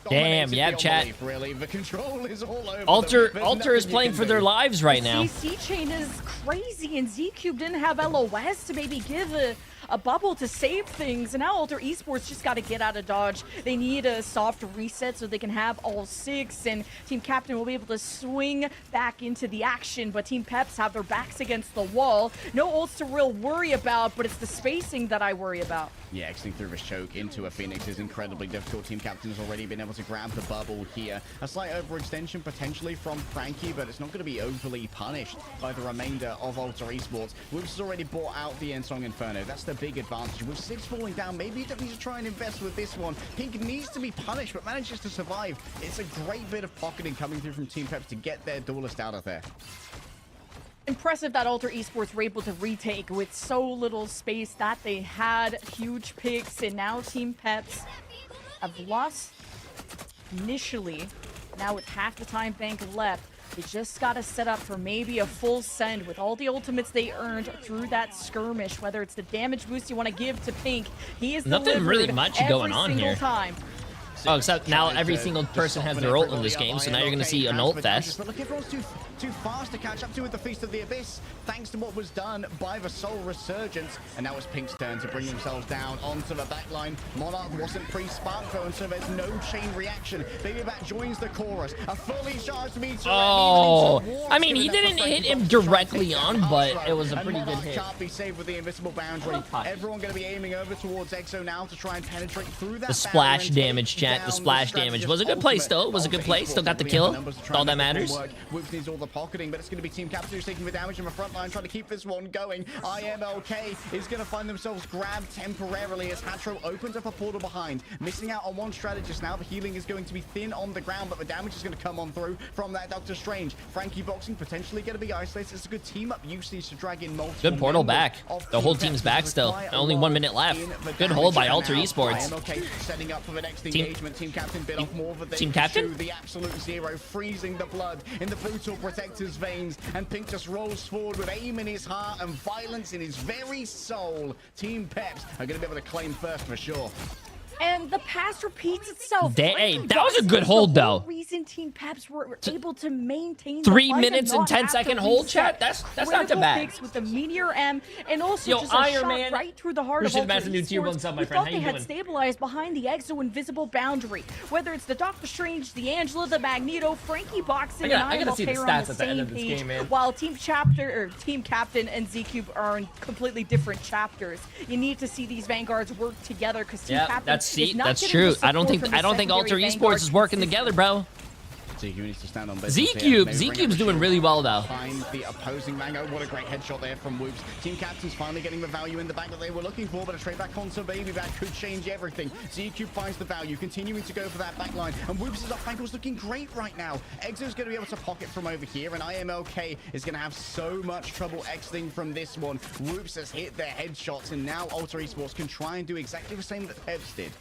Damn, yeah, chat. Belief, really. The control is all over. Alter is playing for their lives right now. CC chain is crazy, and ZCube didn't have LOS to maybe give a bubble to save things, and now Alter Esports just got to get out of Dodge. They need a soft reset so they can have all 6, and Team Captain will be able to swing back into the action, but Team Peps have their backs against the wall. No ults to real worry about, but it's the spacing that I worry about. Yeah, exiting through this choke into a Phoenix is incredibly difficult. Team Captain has already been able to grab the bubble here. A slight overextension potentially from Frankie, but it's not going to be overly punished by the remainder of Alter Esports. Whoops has already bought out the Ensong Inferno. That's the big advantage. With 6 falling down, maybe you don't need to try and invest with this one. Pink needs to be punished, but manages to survive. It's a great bit of pocketing coming through from Team Peps to get their duelist out of there. Impressive that Alter Esports were able to retake with so little space that they had. Huge picks, and now Team Peps have lost initially. Now with half the time bank left, they just got to set up for maybe a full send with all the ultimates they earned through that skirmish. Whether it's the damage boost you want to give to Pink, he is nothing really much going on here. Time. Oh, except now every single person has their ult in this game, so now you're going to see an ult fest. But look, everyone's too fast to catch up to with the Feast of the Abyss, thanks to what was done by the Soul Resurgence. And now it's Pink's turn to bring themselves down onto the backline. Monarch wasn't pre-spark though, and so there's no chain reaction. Baby Bat joins the chorus. A fully charged meter. Oh, I mean, he didn't hit him directly on, but it was a pretty good hit. Can't be saved with the invisible boundary. Everyone going to be aiming over towards Exo now to try and penetrate through that. The splash damage, chat. The splash damage was a good play still. It was a good play. Still got the kill. That's all that matters. Whoops needs all the pocketing, but it's going to be Team Captain who's taking the damage in the front line, trying to keep this one going. IMLK is going to find themselves grabbed temporarily as Hatro opens up a portal behind, missing out on one strategist. Now the healing is going to be thin on the ground, but the damage is going to come on through from that Doctor Strange. Frankie boxing potentially going to be isolated. It's a good team up usage to drag in multiple. Good portal back. The whole team's back still. Only 1 minute left. Good hold by Alter Esports. IMLK setting up for the next engagement. Team Captain bit off more of Team Captain? the absolute zero, freezing the blood in the brutal protector's veins, and Pink just rolls forward with aim in his heart and violence in his very soul. Team Peps are going to be able to claim first for sure. And the past repeats itself. Hey, that was a good hold, though. The reason Team Peps were able to maintain 3 minutes and 10-second hold, chat. That's not too bad. With the Meteor M, and also just a Iron shot Man. right through the heart of Alter Esports. We thought they had stabilized behind the Exo invisible boundary. Whether it's the Doctor Strange, the Angela, the Magneto, Frankie boxing, and IMLK are on the same page, while Team Captain and ZCube are in completely different chapters. You need to see these Vanguards work together, because Team Captain. That's true. I don't think Alter Esports is working together, bro. ZCube's doing really well though. Find the opposing Mango. What a great headshot there from Whoops. Team Captain's finally getting the value in the back that they were looking for, but a trade back onto Baby Bat could change everything. ZCube finds the value, continuing to go for that back line, and Whoops' up ankle's looking great right now. Exo's going to be able to pocket from over here, and IMLK is going to have so much trouble exiting from this one. Whoops has hit their headshots, and now Alter Esports can try and do exactly the same that Peps did.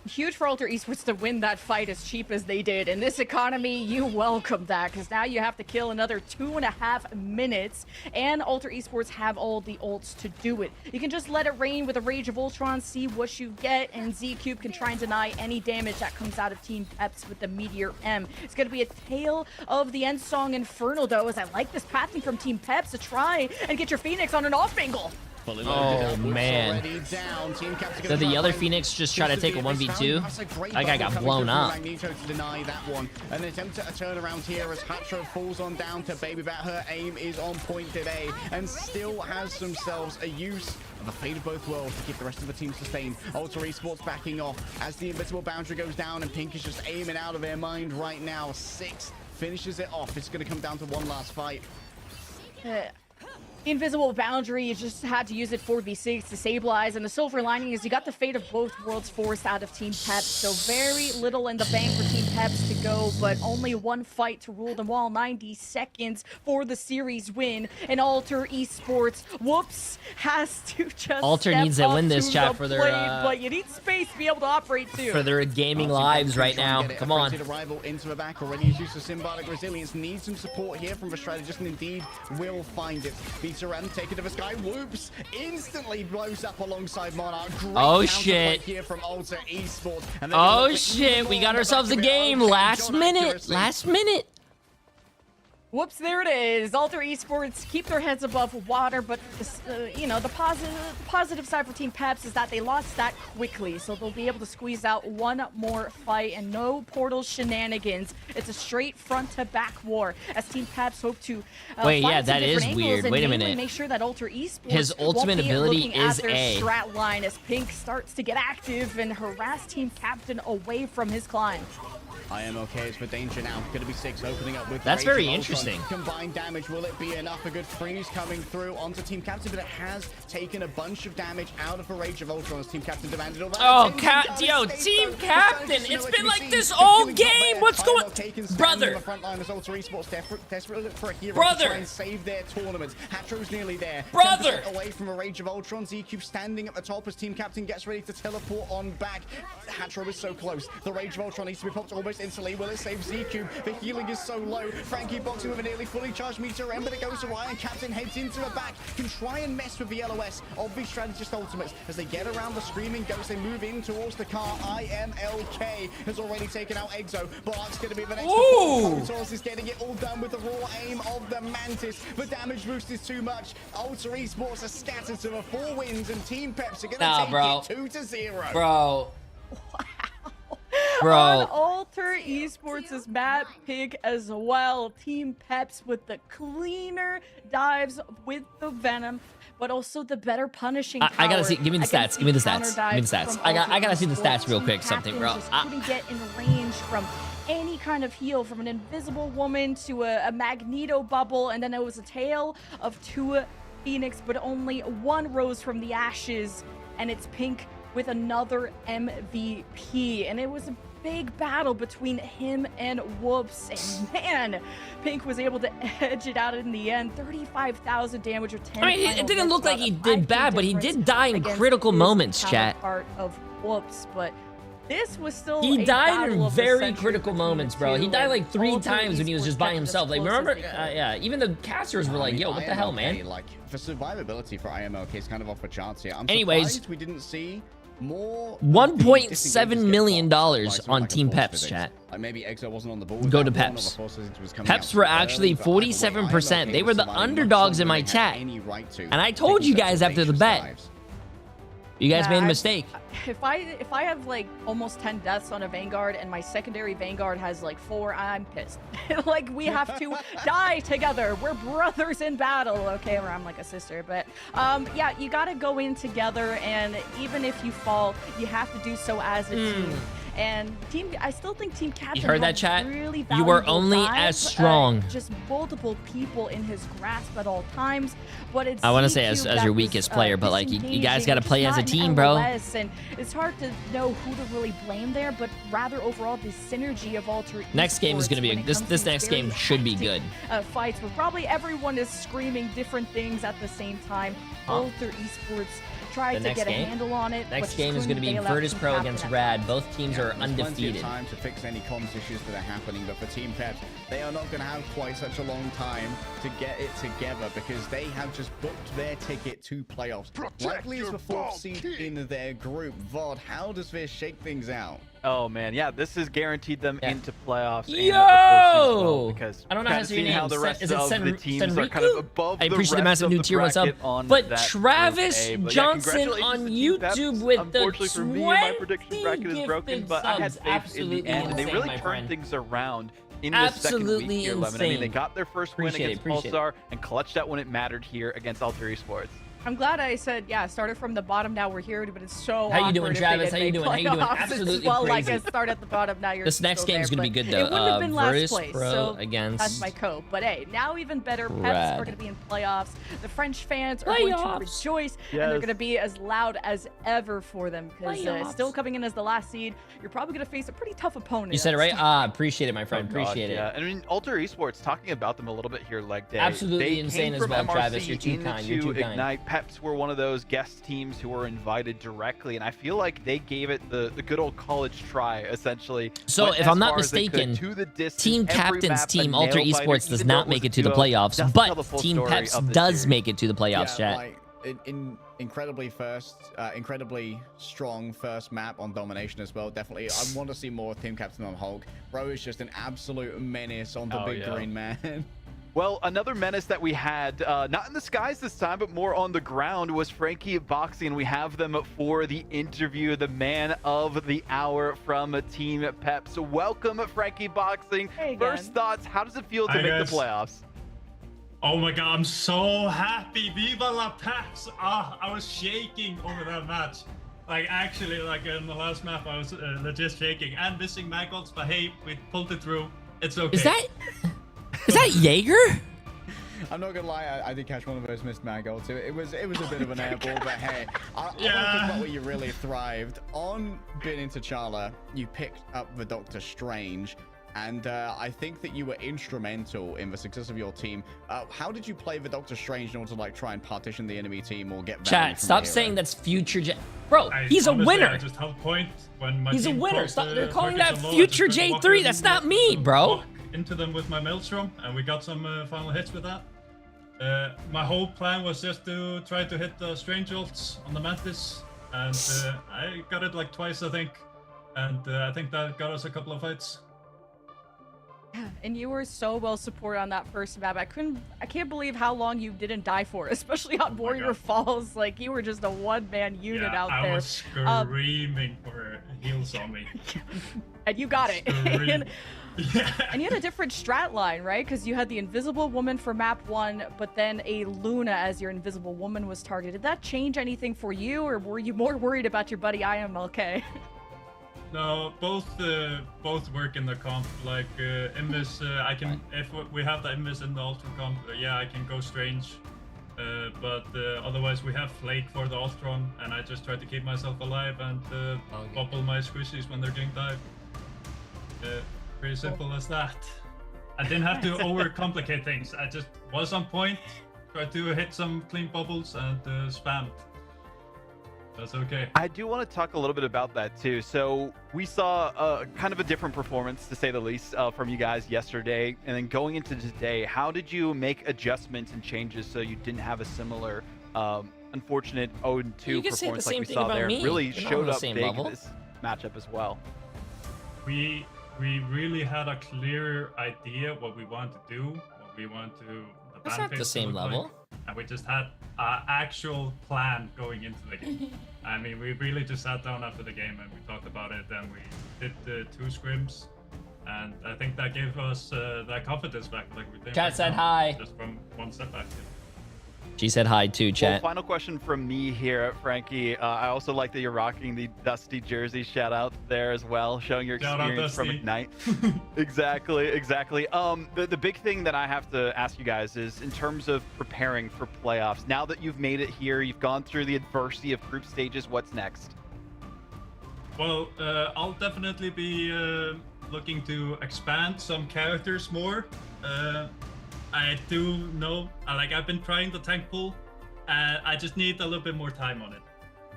Huge for Alter Esports to win that fight as cheap as they did. In this economy, you welcome that, because now you have to kill another 2.5 minutes, and Alter Esports have all the ults to do it. You can just let it rain with a Rage of Ultron, see what you get, and ZCube can try and deny any damage that comes out of Team Peps with the Meteor M. It's going to be a tale of the Ensong Inferno, though, as I like this pathing from Team Peps to try and get your Phoenix on an off angle. Oh man. Did the other Phoenix just try to take a 1v2? That guy got blown up. Magneto to deny that one. An attempt at a turnaround here as Hatro falls on down to Baby Bat. Her aim is on point today and still has themselves a use of the fate of both worlds to keep the rest of the team sustained. Alter Esports backing off as the invisible boundary goes down, and Pink is just aiming out of their mind right now. 6 finishes it off. It's going to come down to one last fight. The invisible boundary, you just had to use it 4v6 to stabilize, and the silver lining is you got the fate of both worlds forced out of Team Peps, so very little in the bank for Team Peps to go, but only one fight to rule them all. 90 seconds for the series win, and Alter Esports, whoops, has to just Alter needs to win this, chat, for their but you need space to be able to operate too. For their gaming lives right now. Come on. Arrival into the back already. His use of symbolic resilience needs some support here from the strategist, and indeed will find it. Beaterem taken to the sky. Whoops! Instantly blows up alongside Monarch. Great oh shit! Here from Alter Esports. Oh shit! We got ourselves a game. Last minute. Last minute. Whoops, there it is. Alter Esports keep their heads above water, but you know, the positive side for Team Peps is that they lost that quickly, so they'll be able to squeeze out one more fight and no portal shenanigans. It's a straight front-to-back war as Team Peps hope to wait, find yeah, that is weird. Wait a minute. Make sure that Alter Esports his ultimate ability is their strat line as Pink starts to get active and harass Team Captain away from his climb. IMOK is for danger now. Gonna be 6 opening up with. That's very interesting. Combined damage, will it be enough? A good freeze coming through onto Team Captain, but it has taken a bunch of damage out of the Rage of Ultron as Team Captain demanded all that. Oh, Team Captain! It's been like this all game! What's going on? Brother! Alter Esports desperately look for a hero Brother! to try and save their tournament. Hatro's nearly there. Brother! Away from a Rage of Ultron. ZQ standing at the top as Team Captain gets ready to teleport on back. Hatro is so close. The Rage of Ultron needs to be popped almost instantly. Will it save ZQ? The healing is so low. Frankie boxing with a nearly fully charged meter end, but it goes away, and Captain heads into the back. Can try and mess with the LOS of the strategist ultimates as they get around the screaming ghost. They move in towards the car. IMLK has already taken out Exo. Bart's going to be the next. Protoss is getting it all done with the raw aim of the Mantis. The damage boost is too much. Alter Esports are scattered to the 4 wins, and Team Peps are going to take it 2-0. Bro. On Alter Esports' map pick as well. Team Peps with the cleaner dives with the Venom, but also the better punishing I gotta see. Give me the stats. Give me the stats. Give me the stats. I gotta see the stats real quick. Something, bro. Couldn't get in range from any kind of heal, from an invisible woman to a Magneto bubble, and then it was a tale of 2 Phoenix, but only 1 rose from the ashes, and it's Pink with another MVP, and it was a big battle between him and Whoops, and man, Pink was able to edge it out in the end. 35,000 damage or 10. I mean, it didn't look like he did bad, but he did die in critical moments, chat. Part of Whoops, but this was still he died in very critical moments, bro. He died like 3 times when he was just by himself. Like, remember? Yeah, even the casters were like, yo, what the hell, man? Like, the survivability for IMLK is kind of off the charts here. Anyways, we didn't see more $1.7 million on Team Peps, chat. Like maybe Exo wasn't on the board. Go to Peps. Peps were actually 47%. They were the underdogs in my chat. And I told you guys after the bet, you guys made a mistake. If I have like almost 10 deaths on a Vanguard and my secondary Vanguard has like 4, I'm pissed. Like, we have to die together. We're brothers in battle, okay? Or I'm like a sister, but yeah, you gotta go in together, and even if you fall, you have to do so as a team. And I still think Team Captain, you heard that, chat? Really you were only as strong. Just multiple people in his grasp at all times. But it's I want to say as your weakest player, but like you guys got to play as a team, bro. And it's hard to know who to really blame there, but rather overall the synergy of Alter. Next game is going to be this next game should be good. Fights where probably everyone is screaming different things at the same time. Alter Esports tried to get a handle on it. Next game is going to be Virtus Pro against Rad. Both teams are undefeated. Time to fix any comms issues that are happening, but for Team Peps, they are not going to have quite such a long time to get it together because they have just booked their ticket to playoffs. Likely is the 4th seed in their group. VOD, how does this shake things out? Oh man, yeah, this has guaranteed them into playoffs. Yo! Because I don't know how to say your name. the rest is it of the teams are kind of above I appreciate the massive new tier. What's up? But Travis Johnson on YouTube with the unfortunately for me, my prediction bracket is broken, but I had faith in the end. They really turned things around in the second week here, Lemon. I mean, they got their first win against Pulsar and clutched out when it mattered here against Alter Esports. I'm glad I said, yeah, started from the bottom, now we're here, but it's so How you doing, awkward if Travis? they How you didn't doing? make How you doing? playoffs Absolutely as well, crazy. like I start at the bottom, now you're This next still game's there, gonna be but good though. It wouldn't have been last Virtus place, Pro so against that's my cope. But hey, now even better, Peps Rad. are gonna be in playoffs. The French fans are going to rejoice, and they're gonna be as loud as ever for them, because still coming in as the last seed, you're probably gonna face a pretty tough opponent. You said it right. Appreciate it, my friend. Appreciate it. Yeah, and I mean, Alter Esports, talking about them a little bit here, leg day. Absolutely they insane came as well, from MRC Travis. You're too kind. You're too into kind. Ignite. Peps were one of those guest teams who were invited directly, and I feel like they gave it the good old college try, essentially. So, Went if as I'm not far as they could mistaken, to the distance, Team every Captain's map, team, a Alter nail-biter, Esports, does even though not it make was it to the duo. playoffs, Doesn't tell the full but Team story Peps of the does series. make it to the playoffs, chat. Like, incredibly strong first map on domination as well. Definitely, I want to see more Team Captain on Hulk. Bro is just an absolute menace on the big green man. Well, another menace that we had, not in the skies this time, but more on the ground, was Frankie Boxing. We have them for the interview, the man of the hour from Team Peps. So welcome, Frankie Boxing. Hey, First thoughts, how does it feel to make the playoffs? Oh my god, I'm so happy. Viva la Peps. I was shaking over that match. Like, actually, like in the last map, I was legit shaking and missing mag ults, but hey, we pulled it through. It's okay. Is that Jaeger? I'm not gonna lie, I did catch one of those missed mag ults. It was a bit of an airball, but hey, I want to talk about where you really thrived. On being into T'Challa, you picked up the Doctor Strange, and I think that you were instrumental in the success of your team. How did you play the Doctor Strange in order to like try and partition the enemy team or get value Chat, from stop the hero? saying that's future Bro, he's a winner. I just held point when my He's a team winner. crossed Stop. the They're calling targets that on low. future I just walked J3. in, That's not me, bro. walk into them with my maelstrom, and we got some final hits with that. My whole plan was just to try to hit the strange ults on the Mantis, and I got it like twice, I think, and I think that got us a couple of fights. And you were so well supported on that first map. I can't believe how long you didn't die for, especially on Warrior Falls. Like, you were just a one-man unit out there. I was screaming for heals on me. And you got it. and Yeah. you had a different strat line, right? Because you had the Invisible Woman for map 1, but then a Luna as your Invisible Woman was targeted. Did that change anything for you, or were you more worried about your buddy IMLK? No, both work in the comp. Like Invis, I can if we have the Invis in the Ultra comp, yeah, I can go strange. But otherwise we have Flake for the Ultron, and I just try to keep myself alive and bubble my squishies when they're getting dived. Pretty simple as that. I didn't have to overcomplicate things. I just was on point, tried to hit some clean bubbles, and spammed. That's okay. I do want to talk a little bit about that too. So we saw kind of a different performance, to say the least, from you guys yesterday. And then going into today, how did you make adjustments and changes so you didn't have a similar unfortunate 0-2 performance like we saw there? Really showed up big in this matchup as well. We really had a clear idea what we want to do, what we want to. That's not the same level. And we just had an actual plan going into the game. I mean, we really just sat down after the game and we talked about it, and we did the 2 scrims, and I think that gave us that confidence back. Like we did. Chat said hi. Just from one setback. She said hi too, chat. Well, final question from me here, Frankie. I also like that you're rocking the Dusty jersey. Shout out there as well, showing your experience from Ignite. Exactly. The big thing that I have to ask you guys is, in terms of preparing for playoffs, now that you've made it here, you've gone through the adversity of group stages, what's next? Well, I'll definitely be looking to expand some characters more. I do know, like, I've been trying the tank pool, and I just need a little bit more time on it,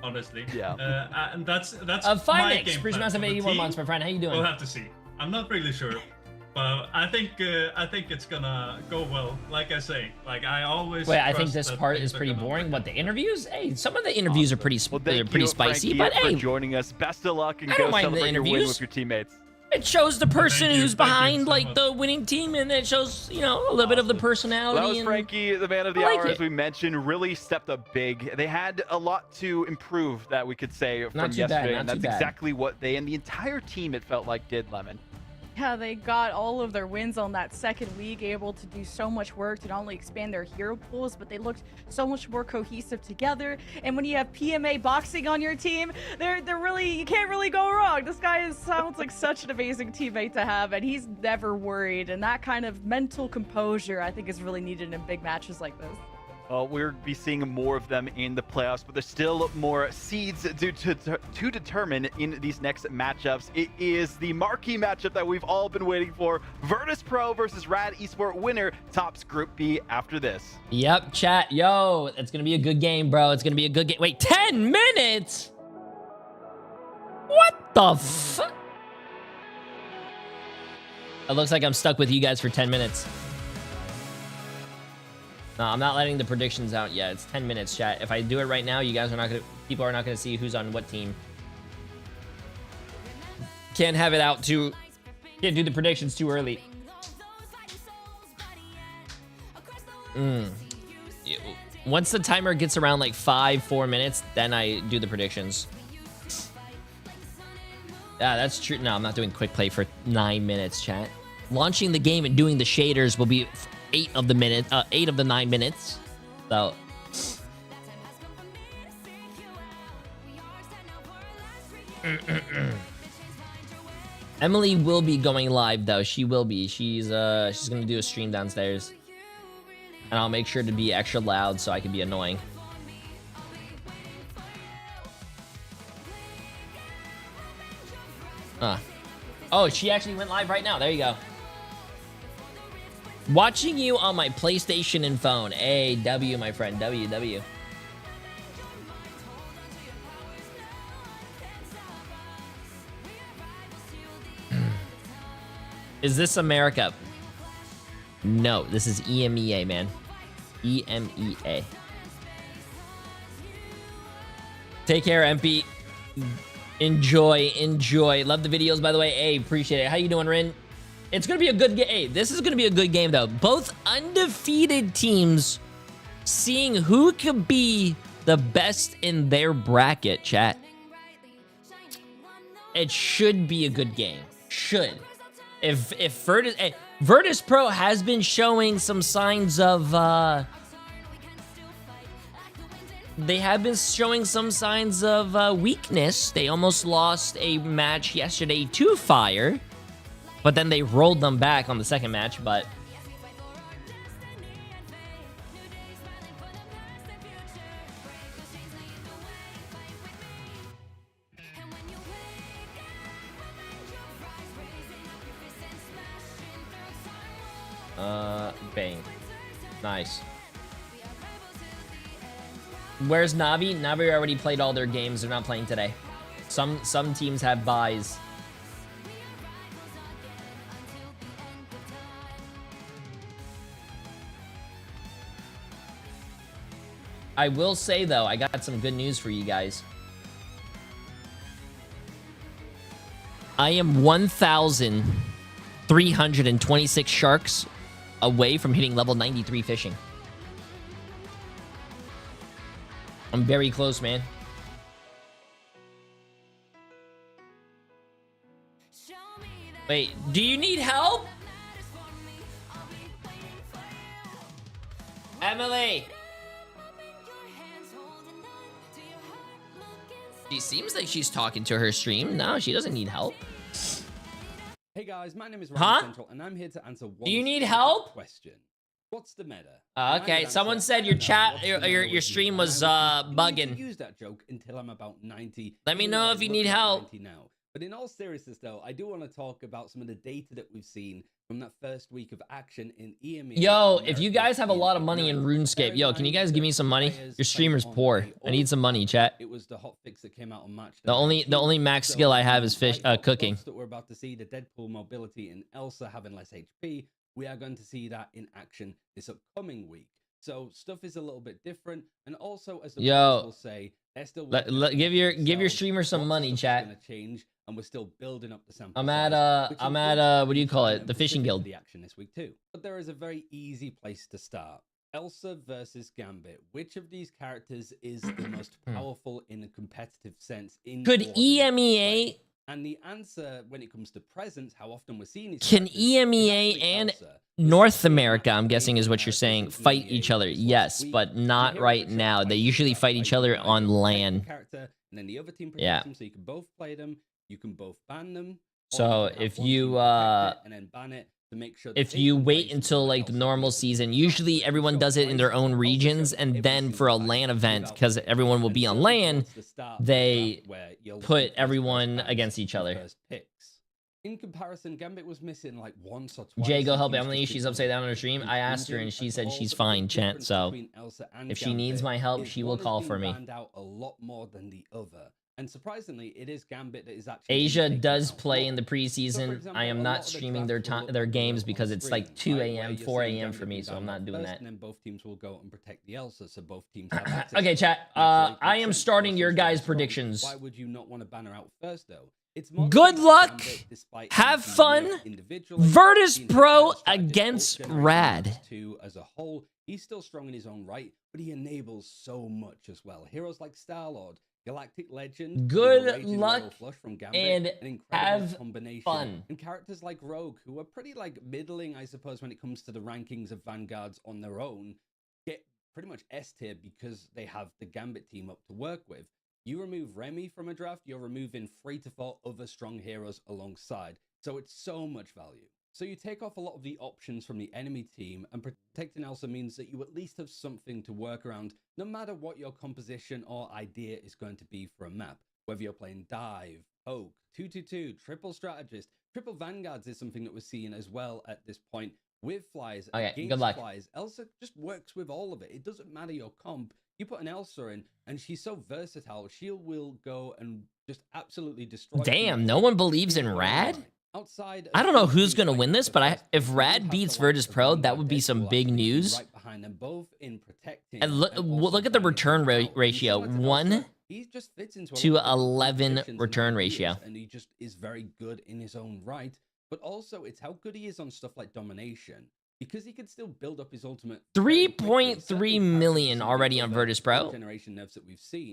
honestly. Yeah. And that's Phoenix, my game Bruce Massive 81 months, my friend. How you doing? We'll have to see. I'm not really sure, but I think it's gonna go well. Like I say, like I always. Wait, I think this part is pretty boring. What, the interviews? Hey, some of the interviews are pretty pretty spicy, Frankie, but hey, for joining us. Best of luck and I go don't mind the celebrate your win interviews. with your teammates. it shows the person who's behind so like much. the winning team, and it shows, you know, a little bit of the personality. Well, that was and Frankie, the man of the I like hour, it. as we mentioned, really stepped up big. They had a lot to improve, that we could say, from Not too bad, yesterday, not and too that's bad. exactly what they and the entire team, it felt like, did, Lemon. Yeah, they got all of their wins on that second week, able to do so much work to not only expand their hero pools, but they looked so much more cohesive together. And when you have PMA boxing on your team, they're really, you can't really go wrong. This guy sounds like such an amazing teammate to have, and he's never worried. And that kind of mental composure, I think, is really needed in big matches like this. We'll be seeing more of them in the playoffs, but there's still more seeds to determine in these next matchups. It is the marquee matchup that we've all been waiting for. Virtus Pro versus Rad Esport. Winner tops Group B after this. Yep, chat. Yo, it's going to be a good game, bro. It's going to be a good game. Wait, 10 minutes? What the fuck? It looks like I'm stuck with you guys for 10 minutes. No, I'm not letting the predictions out yet. It's 10 minutes, chat. If I do it right now, you guys are not gonna, people are not gonna see who's on what team. Can't have it out too, can't do the predictions too early. Once the timer gets around like 4 minutes, then I do the predictions. Yeah, that's true. No, I'm not doing quick play for 9 minutes, chat. Launching the game and doing the shaders will be 8 of the 9 minutes. So Emily will be going live though. She will be. She's gonna do a stream downstairs. And I'll make sure to be extra loud so I can be annoying. Oh, she actually went live right now. There you go. Watching you on my PlayStation and phone. Hey, W, my friend. W. Is this America? No, this is EMEA, man. EMEA. Take care, MP. Enjoy. Love the videos, by the way. Hey, appreciate it. How you doing, Rin? It's going to be a good game. Hey, this is going to be a good game, though. Both undefeated teams seeing who could be the best in their bracket, chat. It should be a good game. Should. If Virtus Pro has been showing some signs of... they have been showing some signs of weakness. They almost lost a match yesterday to Fire. But then they rolled them back on the second match, but... Bang. Nice. Where's Navi? Navi already played all their games. They're not playing today. Some teams have buys. I will say, though, I got some good news for you guys. I am 1,326 sharks away from hitting level 93 fishing. I'm very close, man. Wait, do you need help? Emily! She seems like she's talking to her stream. No, she doesn't need help. Hey guys, my name is Ryan Central, and I'm here to answer one. Do you need help? Question. What's the meta? Okay, someone said your chat, your stream was bugging. Use that joke until I'm about 90. Let me know if you need help. Now. But in all seriousness, though, I do want to talk about some of the data that we've seen from that first week of action in EMEA. Yo, if you guys have a lot of money in RuneScape, yo, can you guys give me some money? Your streamer's poor. I need some money, chat. It was the hot fix that came out on match. The only max skill I have is cooking. That we're about to see the Deadpool mobility and Elsa having less HP. We are going to see that in action this upcoming week. So stuff is a little bit different, and also as the will say, they're still give your streamer some money, chat. Gonna change, and we're still building up the sample. I'm at what do you call it? The fishing guild. The action this week too. But there is a very easy place to start. Elsa versus Gambit. Which of these characters is the most powerful in a competitive sense? Could EMEA And the answer when it comes to presence, how often we're seeing these Can characters, EMEA and North America, I'm guessing is what you're saying, fight each other? Yes, but not right now. They usually fight each other on LAN. Character, and then the other team Yeah. them, so you can both play them, you can both ban them. So if you and then ban it to make sure if you wait until like the normal season, usually everyone does it in their own regions, and then for a LAN event, because everyone will be on LAN, they put everyone against each other. In comparison, Gambit was missing like once or twice. Jay, go help Emily. She's upside down on her stream. I asked her and she said she's fine, chat. So if she needs my help, she will call for me. Out a lot more than the other. And surprisingly, it is Gambit that is actually Asia does play in the preseason. I am not streaming their games because it's like 2 a.m., 4 a.m. for me, so I'm not doing that. And then both teams will go and protect the Elsa, so both teams have access. Okay, chat. I am starting your guys' predictions. Why would you not want to ban her out first, though? Good luck. Have fun. Virtus Pro against Rad. As a whole, he's still strong in his own right, but he enables so much as well. Heroes like Star-Lord, Galactic Legend, good luck from Gambit, and have fun. And characters like Rogue, who are pretty like middling, I suppose, when it comes to the rankings of Vanguards on their own, get pretty much S tier because they have the Gambit team up to work with. You remove Remy from a draft, you're removing 3 to 4 other strong heroes alongside. So it's so much value. So you take off a lot of the options from the enemy team, and protecting Elsa means that you at least have something to work around, no matter what your composition or idea is going to be for a map. Whether you're playing Dive, Poke, 2-2-2, Triple Strategist, Triple Vanguards is something that we're seeing as well at this point. With Flies, okay, good luck. Flies, Elsa just works with all of it. It doesn't matter your comp. You put an Elsa in, and she's so versatile, she will go and just absolutely destroy. Damn, no one believes in Rad? I don't know who's going to win this, but if Rad beats Virtus Pro, that would be some big news. And look at the return ratio. 1 to 11 return ratio. And he just is very good in his own right. But also, it's how good he is on stuff like domination. Because he can still build up his ultimate. 3.3 million already on Virtus Pro.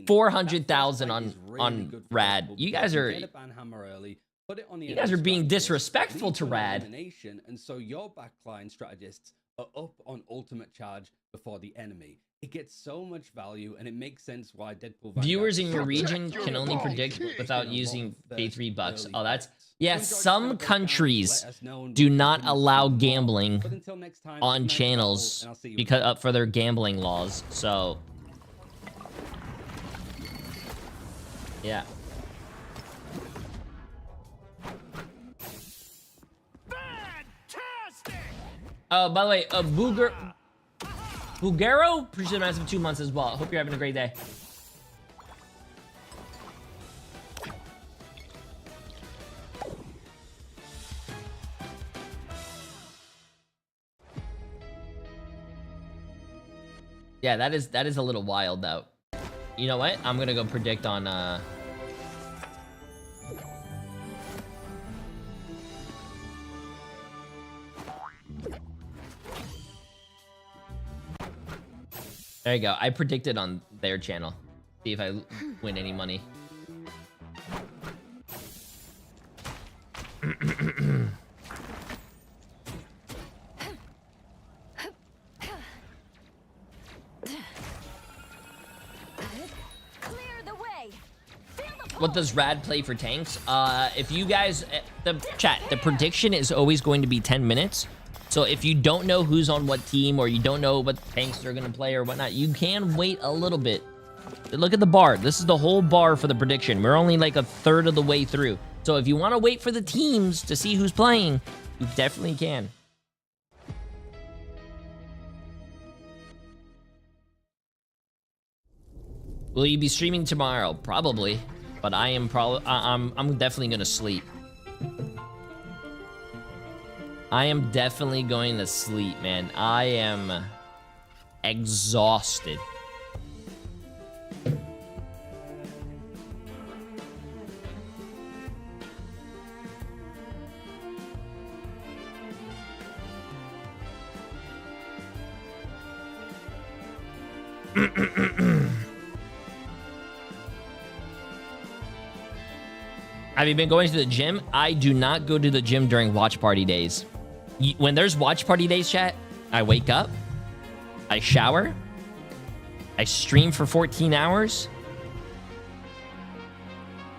400,000 on Rad. You guys are being disrespectful to Rad. And so your backline strategists are up on ultimate charge before the enemy. It gets so much value, and it makes sense why Deadpool viewers in your region can only predict without using Jay3 bucks. Oh, that's yes. Some countries do not allow gambling on channels because for their gambling laws. So yeah. By the way, Bugaro, appreciate the massive 2 months as well. Hope you're having a great day. Yeah, that is a little wild though. You know what? I'm gonna go predict on there you go. I predicted on their channel. See if I win any money. What does Rad play for tanks? If you guys, the prediction is always going to be 10 minutes. So if you don't know who's on what team, or you don't know what tanks they're gonna play or whatnot, you can wait a little bit. Look at the bar. This is the whole bar for the prediction. We're only like a third of the way through. So if you want to wait for the teams to see who's playing, you definitely can. Will you be streaming tomorrow? Probably, but I'm definitely gonna sleep. I am definitely going to sleep, man. I am exhausted. Have you been going to the gym? I do not go to the gym during watch party days. When there's watch party days, chat, I wake up, I shower, I stream for 14 hours,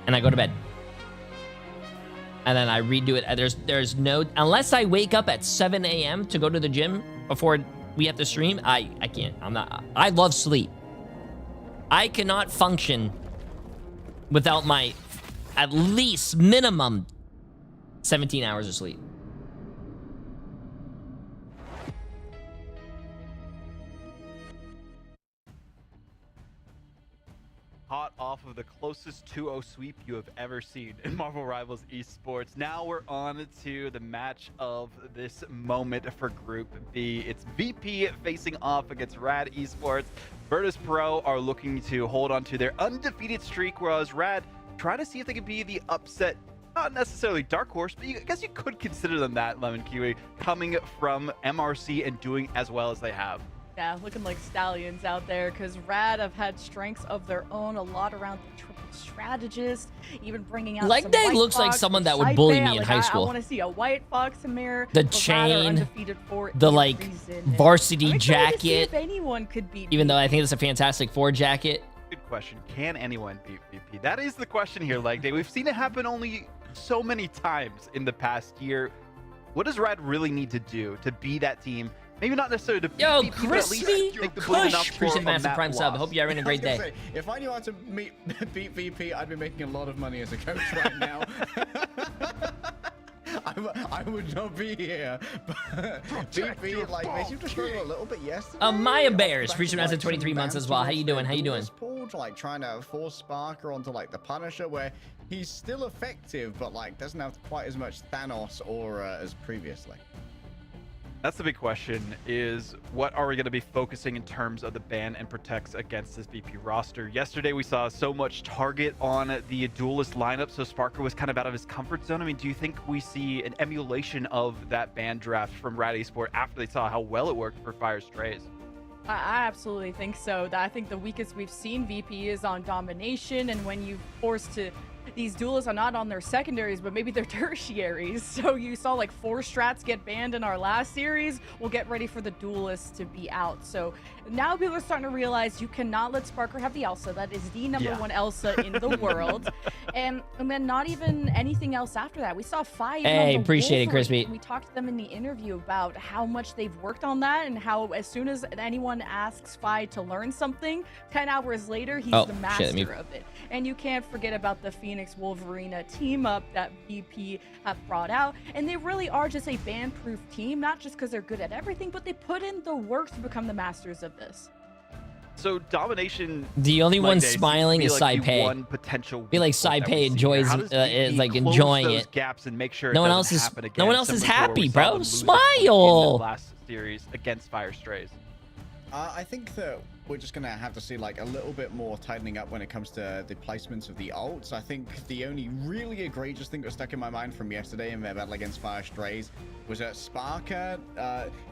and I go to bed. And then I redo it. There's no... Unless I wake up at 7 a.m. to go to the gym before we have to stream, I can't. I'm not... I love sleep. I cannot function without my at least minimum 17 hours of sleep. Hot off of the closest 2-0 sweep you have ever seen in Marvel Rivals Esports. Now we're on to the match of this moment for Group B. It's VP facing off against Rad Esports. Virtus Pro are looking to hold on to their undefeated streak, whereas Rad try to see if they can be the upset, not necessarily dark horse, but I guess you could consider them that, Lemon Kiwi, coming from MRC and doing as well as they have. Yeah, looking like stallions out there, because Rad have had strengths of their own a lot around the triple strategist, even bringing out Leg Day looks like someone that would bully me in high school. I want to see a white fox in mirror. The chain, the like varsity jacket. If anyone could beat even though I think it's a Fantastic Four jacket. Good question. Can anyone beat VP? That is the question here, Leg Day. We've seen it happen only so many times in the past year. What does Rad really need to do to be that team? Maybe not necessarily to Yo, VP, Crispy Kush! Appreciate massive prime sub. Hope you're having a great day. Say, if I knew how to beat VP, I'd be making a lot of money as a coach right now. I would not be here. But VP, like, they seem to struggle a little bit yesterday. Maya Bears, appreciate massive 23 months as well. How you doing? How you doing? Like trying to force Sparker onto like the Punisher, where he's still effective, but like doesn't have quite as much Thanos aura as previously. That's the big question, is what are we going to be focusing in terms of the ban and protects against this VP roster? Yesterday, we saw so much target on the duelist lineup, so Sparker was kind of out of his comfort zone. I mean, do you think we see an emulation of that ban draft from Rad Esport after they saw how well it worked for Fire Strays? I absolutely think so. I think the weakest we've seen VP is on domination, and when you force to... These duelists are not on their secondaries, but maybe their tertiaries. So you saw like 4 strats get banned in our last series. We'll get ready for the duelists to be out. So now people are starting to realize you cannot let Sparker have the Elsa. That is the number 1 Elsa in the world. And then not even anything else after that. We saw Fi. Hey, appreciate it, Crispy. We talked to them in the interview about how much they've worked on that and how as soon as anyone asks Fi to learn something, 10 hours later, he's the master of it. And you can't forget about the Phoenix Wolverina team up that VP have brought out, and they really are just a ban-proof team, not just because they're good at everything, but they put in the work to become the masters of this. So domination. The only one smiling is Saipei. I feel like Saipei enjoys is like enjoying it. Gaps and make sure no one else is happy, bro. Smile. Last series against Fire Strays. I think that we're just gonna have to see like a little bit more tightening up when it comes to the placements of the ults. I think the only really egregious thing that stuck in my mind from yesterday in their battle against Fire Strays was that Sparker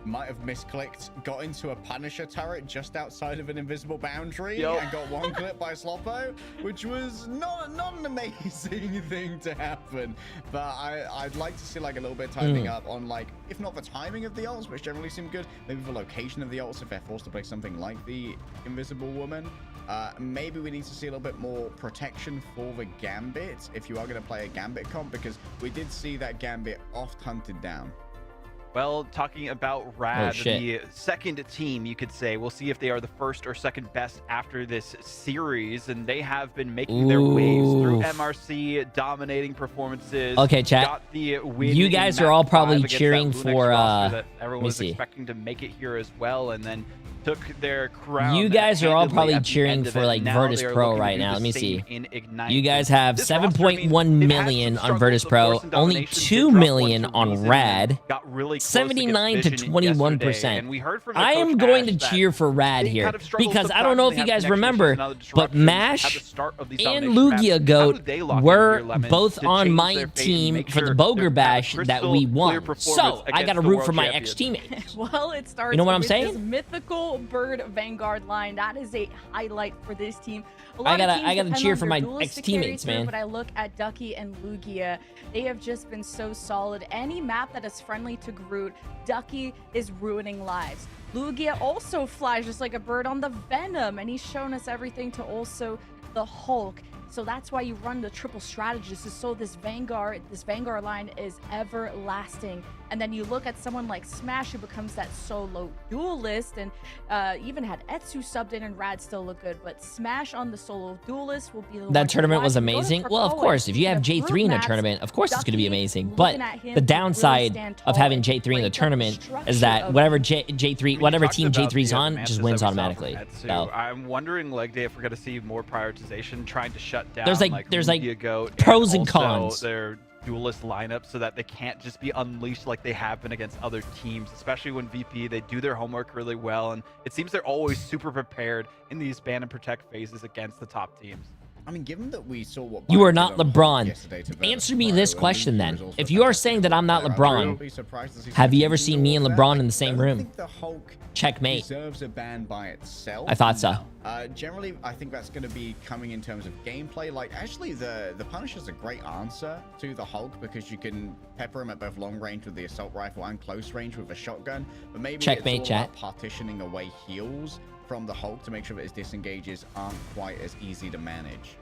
might have misclicked, got into a Punisher turret just outside of an invisible boundary and got one clip by Sloppo, which was not an amazing thing to happen. But I'd like to see like a little bit tightening up on like, if not the timing of the ults, which generally seem good, maybe the location of the ults if they're forced to play something like the Invisible Woman. Maybe we need to see a little bit more protection for the Gambit if you are going to play a Gambit comp, because we did see that Gambit oft hunted down. Well, talking about Rad, the second team, you could say. We'll see if they are the first or second best after this series, and they have been making their ways through MRC, dominating performances. Okay, chat. Got the win. You guys are all probably cheering for that everyone was expecting to make it here as well, and then took their crown. You guys are all probably cheering for like Virtus Pro right now. Let me see. You guys have 7.1 million on Virtus Pro, only 2 million on Rad, 79 to 21%. I am going to cheer for Rad here because I don't know if you guys remember, but Mash and Lugia Goat were both on my team for the Boger Bash that we won. So I got to root for my ex-teammate. Well, it starts. You know what I'm with saying? this mythical triple bird Vanguard line. That is a highlight for this team. I gotta cheer for my ex-teammates, man. But I look at Ducky and Lugia. They have just been so solid. Any map that is friendly to Groot, Ducky is ruining lives. Lugia also flies just like a bird on the Venom, and he's shown us everything to also the Hulk. So that's why you run the triple strategist, is so this Vanguard line is everlasting. And then you look at someone like Smash, who becomes that solo duelist, and even had Etsu subbed in, and Rad still look good. But Smash on the solo duelist will be the that tournament was amazing. Well, of course, if you have Jay3 in a tournament, of course it's going to be amazing. But the downside of having Jay3 in the tournament is that whatever J3, whatever team J3's on, just wins automatically. So I'm wondering, like, if we're going to see more prioritization, trying to shut down. There's like pros and cons. Their duelist lineup, so that they can't just be unleashed like they have been against other teams, especially when VP, they do their homework really well, and it seems they're always super prepared in these ban and protect phases against the top teams. I mean, given that we saw what you are not LeBron, answer me this question then. If you are saying that I'm not LeBron, have you ever seen me and LeBron in the same room? Checkmate. Deserves a ban by itself. I thought so. Generally, I think that's going to be coming in terms of gameplay. Like, actually, the Punisher's a great answer to the Hulk, because you can pepper him at both long range with the assault rifle and close range with a shotgun. But maybe Checkmate, it's all chat. about partitioning away heals from the Hulk to make sure that his disengages aren't quite as easy to manage.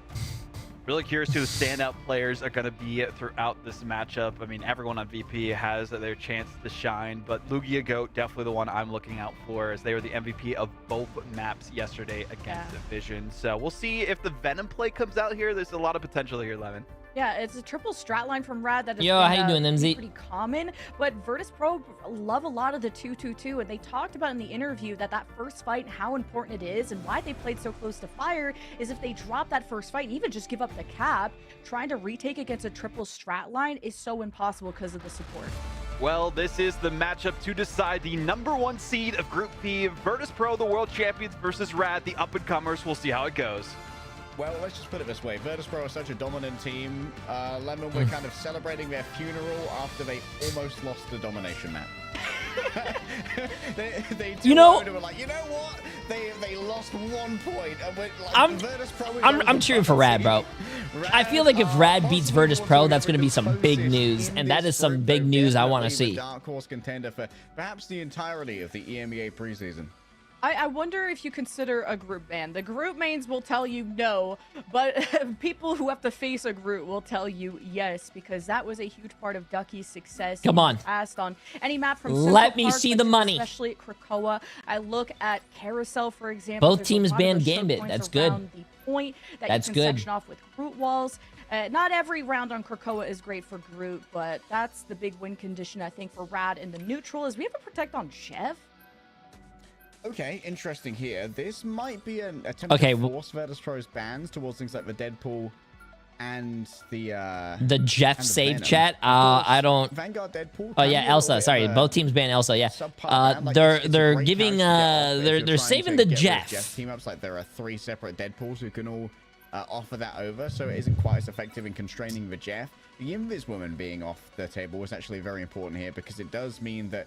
Really curious who the standout players are going to be throughout this matchup. I mean, everyone on VP has their chance to shine, but Lugia Goat, definitely the one I'm looking out for, as they were the MVP of both maps yesterday against Division. So we'll see if the Venom play comes out here. There's a lot of potential here, Lemon. Yeah, it's a triple strat line from Rad that is how you doing, MZ? Pretty common, but Virtus Pro love a lot of the 2-2-2, and they talked about in the interview that first fight, how important it is, and why they played so close to fire is if they drop that first fight, even just give up the cap, trying to retake against a triple strat line is so impossible because of the support. Well, this is the matchup to decide the #1 seed of Group P. Virtus Pro, the world champions, versus Rad, the up-and-comers. We'll see how it goes. Well, let's just put it this way. Virtus Pro are such a dominant team. Lemon, we're kind of celebrating their funeral after they almost lost the domination map. they were like, you know what? They lost 1 point. And we're like, Virtus Pro is I'm cheering for Rad, bro. I feel like if Rad beats Virtus Pro, that's going to be some big news, and that is some big news I want to see. Dark horse contender for perhaps the entirety of the EMEA preseason. I wonder if you consider a group ban. The group mains will tell you no, but people who have to face a group will tell you yes, because that was a huge part of Ducky's success. Come on. Asked on any map from Let me see the money. Especially at Krakoa. I look at Carousel, for example. Both teams banned Gambit. That's good. The point that That's you can good. section off with Groot walls. Not every round on Krakoa is great for Groot, but that's the big win condition, I think, for Rad in the neutral. Is we have a protect on Chef. Okay, interesting here. This might be an attempt to force Virtus Pro's bans towards things like the Deadpool and the Jeff save chat. I don't. Vanguard Deadpool. Oh yeah, Elsa. Sorry, both teams ban Elsa. Yeah. They're giving they're saving the Jeff. Team ups, like there are 3 separate Deadpools who can all offer that over, so it isn't quite as effective in constraining the Jeff. The Invis woman being off the table was actually very important here, because it does mean that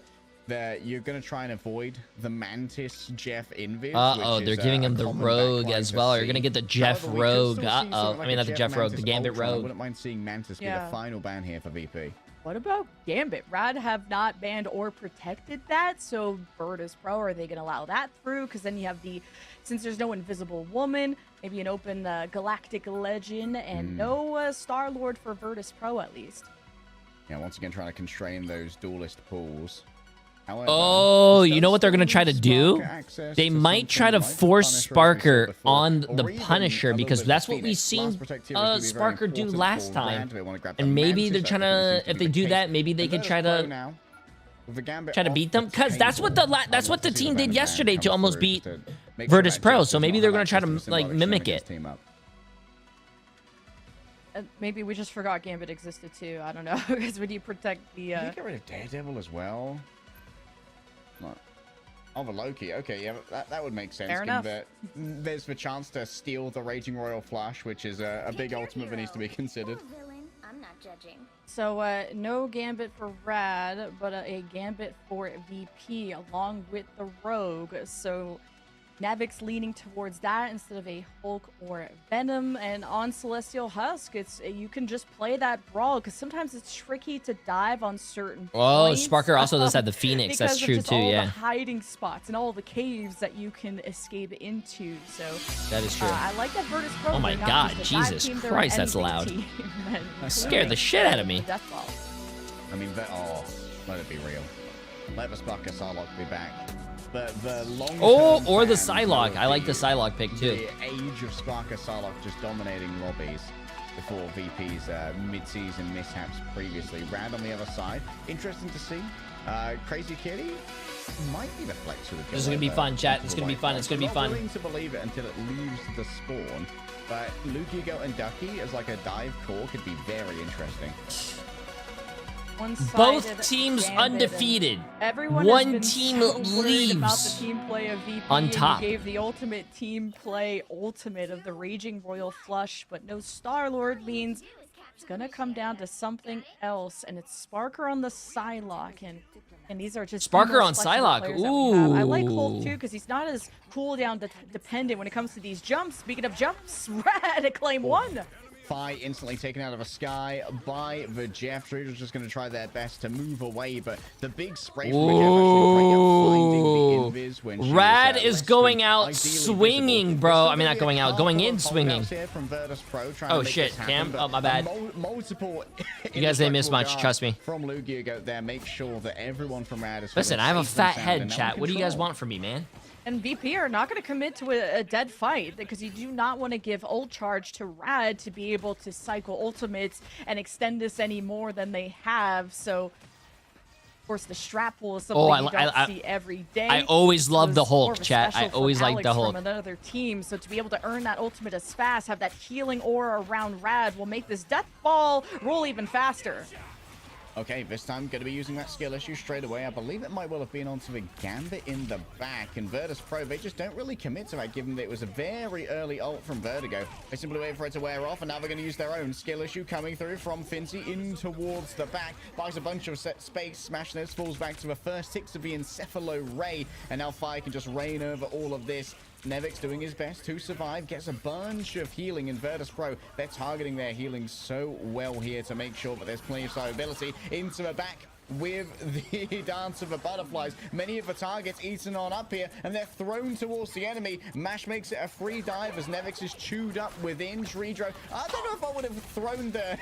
you're going to try and avoid the Mantis Jeff Invis. They're giving him the Rogue as well. You're going to get the Jeff Rogue. I mean, not the Jeff Rogue, the Gambit Rogue. I wouldn't mind seeing Mantis be the final ban here for VP. What about Gambit? Rad have not banned or protected that, so Virtus Pro, are they going to allow that through? Because then you have since there's no Invisible Woman, maybe an open Galactic Legend, and no Star-Lord for Virtus Pro at least. Yeah, once again, trying to constrain those duelist pools. However, you know what they're going to try to do? They might try to force Sparker on the Punisher, because that's what we've seen Sparker do last time. And maybe they're trying to, if they do that, maybe they could try to beat them, because that's what the team did yesterday to almost beat Virtus Pro. So maybe they're going to try to like mimic it. Maybe we just forgot Gambit existed too. I don't know, because when you protect the you get rid of Daredevil as well. Oh, the Loki. Okay, yeah, that would make sense. Fair enough. There's the chance to steal the Raging Royal Flush, which is a big ultimate that needs to be considered. not judging. So no Gambit for Rad, but a Gambit for VP along with the Rogue. So Navix leaning towards that instead of a Hulk or Venom. And on Celestial Husk, you can just play that Brawl because sometimes it's tricky to dive on certain points. Sparker also does have the Phoenix. That's true too, all yeah. the hiding spots and all the caves that you can escape into. So that is true. I like that Virtus Pro. Oh my God, Jesus Christ, that's loud. That scared the shit out of me. I mean, let it be real. Let the Sparker Psylocke be back. The long or the Psylocke. I like the Psylocke pick too. The age of Sparker Psylocke just dominating lobbies before VP's mid-season mishaps previously. Rad on the other side. Interesting to see. Crazy Kitty might be the flex with the This is gonna be fun, chat. It's gonna be fun. It's gonna be fun. I'm not willing to believe it until it leaves the spawn. But Luke Hugo and Ducky as like a dive core could be very interesting. Both teams undefeated. One team leaves about the team play of VP on top. And gave the ultimate team play ultimate of the Raging Royal Flush, but no Star-Lord means it's gonna come down to something else, and it's Sparker on the Psylocke, and these are just Sparker on Psylocke. Ooh, I like Hulk too because he's not as cooldown dependent when it comes to these jumps. Speaking of jumps, Rad at claim 1. Fi instantly taken out of the sky by the Jay3. Was just going to try their best to move away, but the big spray from the Jay finding the invis when Rad is going out swinging, bro. I mean, not going out, going in swinging. Oh shit, Cam. Oh, my bad. You guys didn't miss much, trust me. From Lugia there, make sure that everyone from Rad is. Listen, I have a fat head, chat. What do you guys want from me, man? And VP are not going to commit to a dead fight because you do not want to give ult charge to Rad to be able to cycle ultimates and extend this any more than they have. So, of course, the strap will is something you don't see every day. I always love the Hulk, chat. I always like the Hulk. From another team, so to be able to earn that ultimate as fast, have that healing aura around Rad will make this death ball roll even faster. Okay, this time going to be using that skill issue straight away. I believe it might well have been onto the Gambit in the back. And Virtus Pro, they just don't really commit to that, given that it was a very early ult from Vertigo. They simply wait for it to wear off, and now they're going to use their own skill issue coming through from Finzy in towards the back. Buys a bunch of space, Smash this, falls back to the first hits of the Encephalo Ray. And now Fire can just reign over all of this. Nevix doing his best to survive, gets a bunch of healing in Virtus Pro. They're targeting their healing so well here to make sure that there's plenty of survivability into the back. With the Dance of the Butterflies, many of the targets eaten on up here, and they're thrown towards the enemy. Mash makes it a free dive as Nevix is chewed up within Shreedro. I don't know if I would have thrown the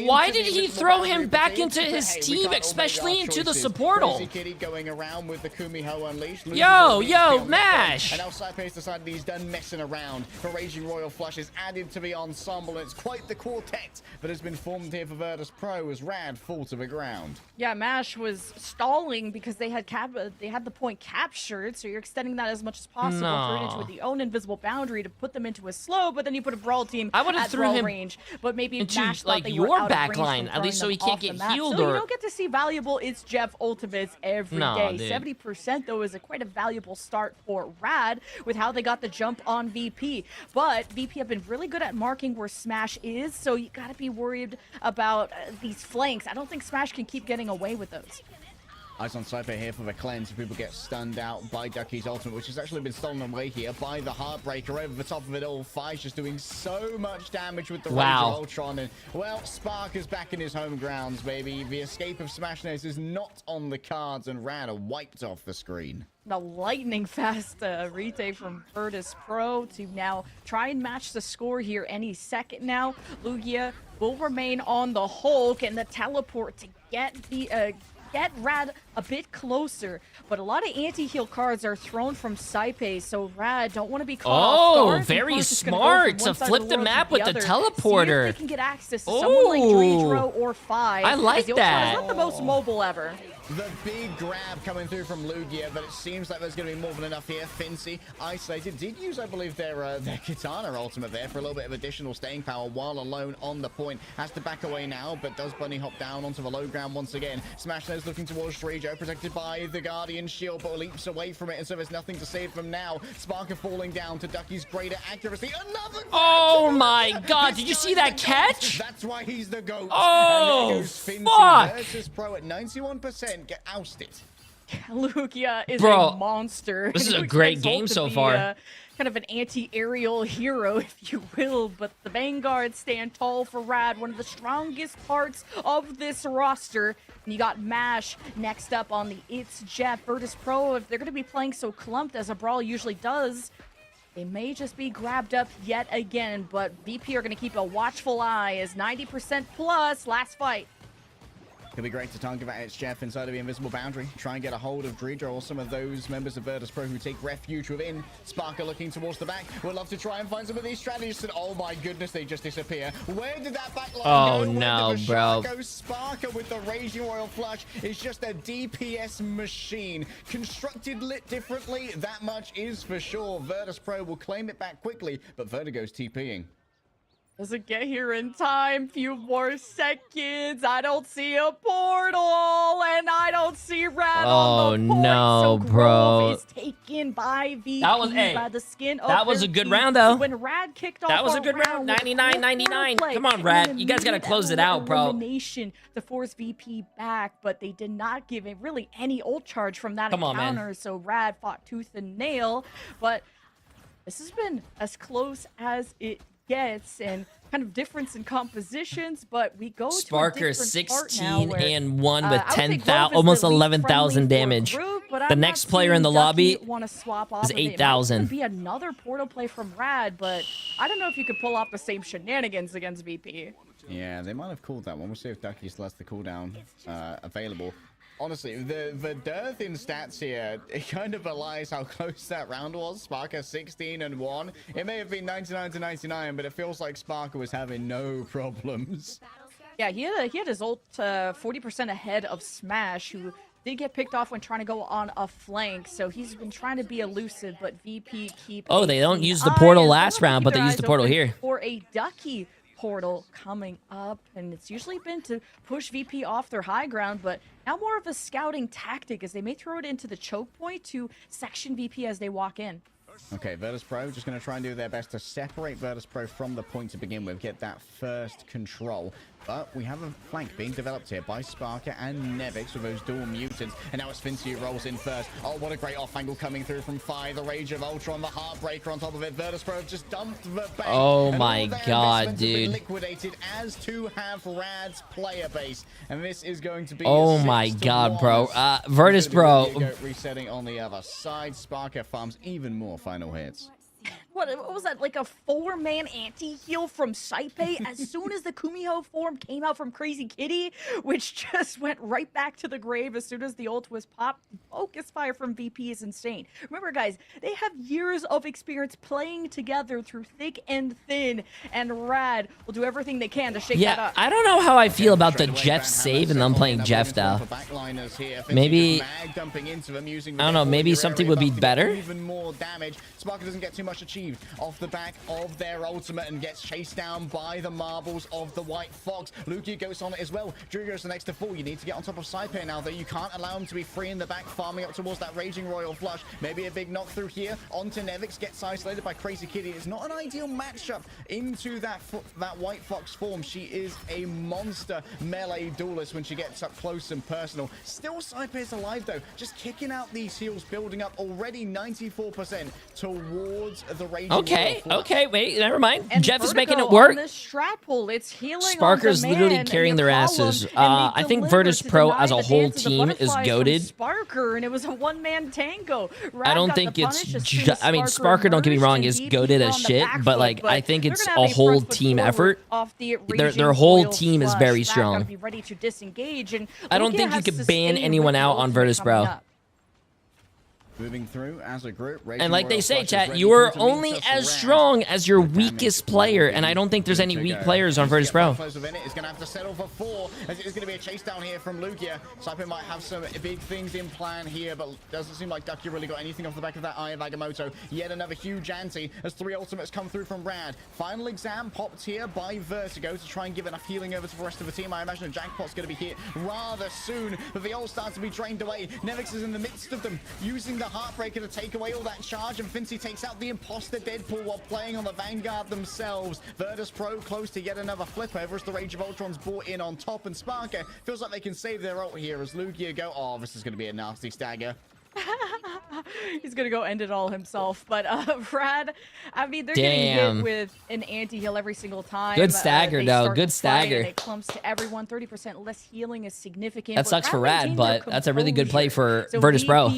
Why did he throw him back into his team, especially into the supportal? Crazy Kitty going around with the Kumiho Unleashed. Yo, Mash! And now Saipe's decided he's done messing around. The Raging Royal Flush is added to the ensemble, and it's quite the quartet that has been formed here for Virtus Pro as Rad fall to the ground. Yeah, Mash was stalling because they had the point captured, so you're extending that as much as possible. Throw it into the own invisible boundary to put them into a slow, but then you put a Brawl team at Brawl range. But maybe into Mash like your back line, at least so he can't get healed. So you don't get to see valuable It's Jeff ultimates every day. 70% though is quite a valuable start for Rad with how they got the jump on VP. But VP have been really good at marking where Smash is, so you gotta be worried about these flanks. I don't think Smash can keep getting away with those. Eyes on Saipe here for the cleanse. People get stunned out by Ducky's ultimate, which has actually been stolen away here by the Heartbreaker. Over the top of it all, Fi's just doing so much damage with the Ranger Ultron. And, well, Spark is back in his home grounds, baby. The escape of Smashness is not on the cards, and Rad are wiped off the screen. The lightning fast retake from Virtus Pro to now try and match the score here any second now. Lugia will remain on the Hulk, and the teleport to get the get Rad a bit closer, but a lot of anti-heal cards are thrown from Saipe, so Rad don't want to be caught off guard. Very smart to flip the map with the teleporter. See if they can get access to someone like Dreedro or Fi. I like that. It's not the most mobile ever. The big grab coming through from Lugia, but it seems like there's going to be more than enough here. Fincy, isolated, did use, I believe, their Katana ultimate there for a little bit of additional staying power while alone on the point. Has to back away now, but does bunny hop down onto the low ground once again. Smash Nose looking towards Strijo, protected by the Guardian shield, but leaps away from it, and so there's nothing to save them now. Sparker falling down to Ducky's greater accuracy. Another Oh my god, did you see that catch? That's why he's the GOAT. Oh, and there goes Fincy fuck. versus Pro at 91%. Get ousted. Lugia is a monster. This is a great game so far. Kind of an anti-aerial hero, if you will, but the Vanguard stand tall for Rad, one of the strongest parts of this roster. And you got MASH next up on the It's Jeff Virtus Pro. If they're going to be playing so clumped as a Brawl usually does, they may just be grabbed up yet again, but VP are going to keep a watchful eye as 90% plus last fight. It'll be great to target that It's Jeff inside of the invisible boundary. Try and get a hold of Dredro or some of those members of Virtus Pro who take refuge within. Sparker looking towards the back. Would love to try and find some of these strategies. And oh my goodness, they just disappear. Where did that back line go? No, bro. Sparker with the Raging Royal Flush is just a DPS machine. Constructed lit differently, that much is for sure. Virtus Pro will claim it back quickly, but Vertigo's TPing. Doesn't get here in time. Few more seconds. I don't see a portal, and I don't see Rad on the point. No, so bro. Is taken by VP by the skin of that was their a good teeth. round, though. When Rad kicked off, that was a good round. 99-99. Come on, Rad. You guys gotta close it out, bro. Elimination to force VP back, but they did not give it really any ult charge from that encounter. So Rad fought tooth and nail, but this has been as close as it gets, and kind of difference in compositions, but we go Sparker to 16 and 1 with 10,000, almost 11,000 damage. But the next player in the lobby is 8,000. Be another portal play from Rad, but I don't know if you could pull off the same shenanigans against VP. Yeah, they might have called that one. We'll see if Ducky still has the cooldown available. Honestly, the dearth in stats here, it kind of belies how close that round was. Sparker 16 and 1. It may have been 99 to 99, but it feels like Sparker was having no problems. Yeah, he had his ult 40% ahead of Smash, who did get picked off when trying to go on a flank. So he's been trying to be elusive, but VP keep. Oh, they don't use the portal last round, but they use the portal here. For a Ducky portal coming up, and it's usually been to push VP off their high ground, but now more of a scouting tactic as they may throw it into the choke point to section VP as they walk in. Okay, Virtus Pro just going to try and do their best to separate Virtus Pro from the point to begin with, get that first control. But we have a flank being developed here by Sparker and Nevix with those dual mutants. And now it's Fincy who rolls in first. Oh, what a great off angle coming through from Fi. The Rage of Ultron, the Heartbreaker on top of it. Virtus Pro have just dumped the bank. Oh my god, dude. Liquidated, as to have Rad's player base. And this is going to be oh my god, bro. Virtus Pro. Resetting on the other side. Sparker farms even more final hits. What was that, like a 4-man anti-heal from Saipe as soon as the Kumiho form came out from Crazy Kitty, which just went right back to the grave as soon as the ult was popped. Focus fire from VP is insane. Remember, guys, they have years of experience playing together through thick and thin, and Rad will do everything they can to shake that up. I don't know how I feel about the Jeff save and them playing Jeff, though. Maybe, I don't know, maybe something would be better. Even more damage. Sparker doesn't get too much achieved off the back of their ultimate and gets chased down by the marbles of the White Fox. Lugia goes on it as well. Drew goes the next to fall. You need to get on top of Saipe now, though. You can't allow him to be free in the back, farming up towards that Raging Royal Flush. Maybe a big knock through here onto Nevix. Gets isolated by Crazy Kitty. It's not an ideal matchup into that White Fox form. She is a monster melee duelist when she gets up close and personal. Still, Saipe is alive, though. Just kicking out these heals, building up already 94% towards the Raging Royal Flush. Okay, wait, never mind. And Jeff is Vertigo making it work. On this strat pull, it's healing Sparker's on literally demand, carrying and their asses. I think Virtus Pro as a whole team is goated. Sparker, and it was a one-man tango. I don't think it's I mean, Sparker, don't get me wrong, is goated as shit, but like I think it's a whole team effort. Their whole team is very strong. Be ready to disengage, and I don't think you could ban anyone out on Virtus Pro. moving through as a group. And like they say, chat, you are only as strong as your weakest player, and I don't think there's any weak players on Virtus Pro. It's going to have to settle for 4, as it is going to be a chase down here from Lugia. Cypher might have some big things in plan here, but doesn't seem like Ducky really got anything off the back of that Eye of Agamotto. Yet another huge anti as 3 ultimates come through from Rad. Final exam popped here by Vertigo to try and give enough healing over to the rest of the team. I imagine a jackpot's going to be hit rather soon, but the ult starts to be drained away. Nevix is in the midst of them, using the Heartbreaker to take away all that charge, and Fincy takes out the imposter Deadpool while playing on the Vanguard themselves. Virtus Pro close to yet another flip over as the Rage of Ultron's brought in on top, and Sparker feels like they can save their ult here as Lugia go, oh, this is going to be a nasty stagger. He's gonna go end it all himself, but Rad, I mean, they're getting hit with an anti-heal every single time. Good stagger, though. Good stagger. It clumps to everyone. 30% less healing is significant. That sucks for Rad, but that's a really good play for Virtus Pro.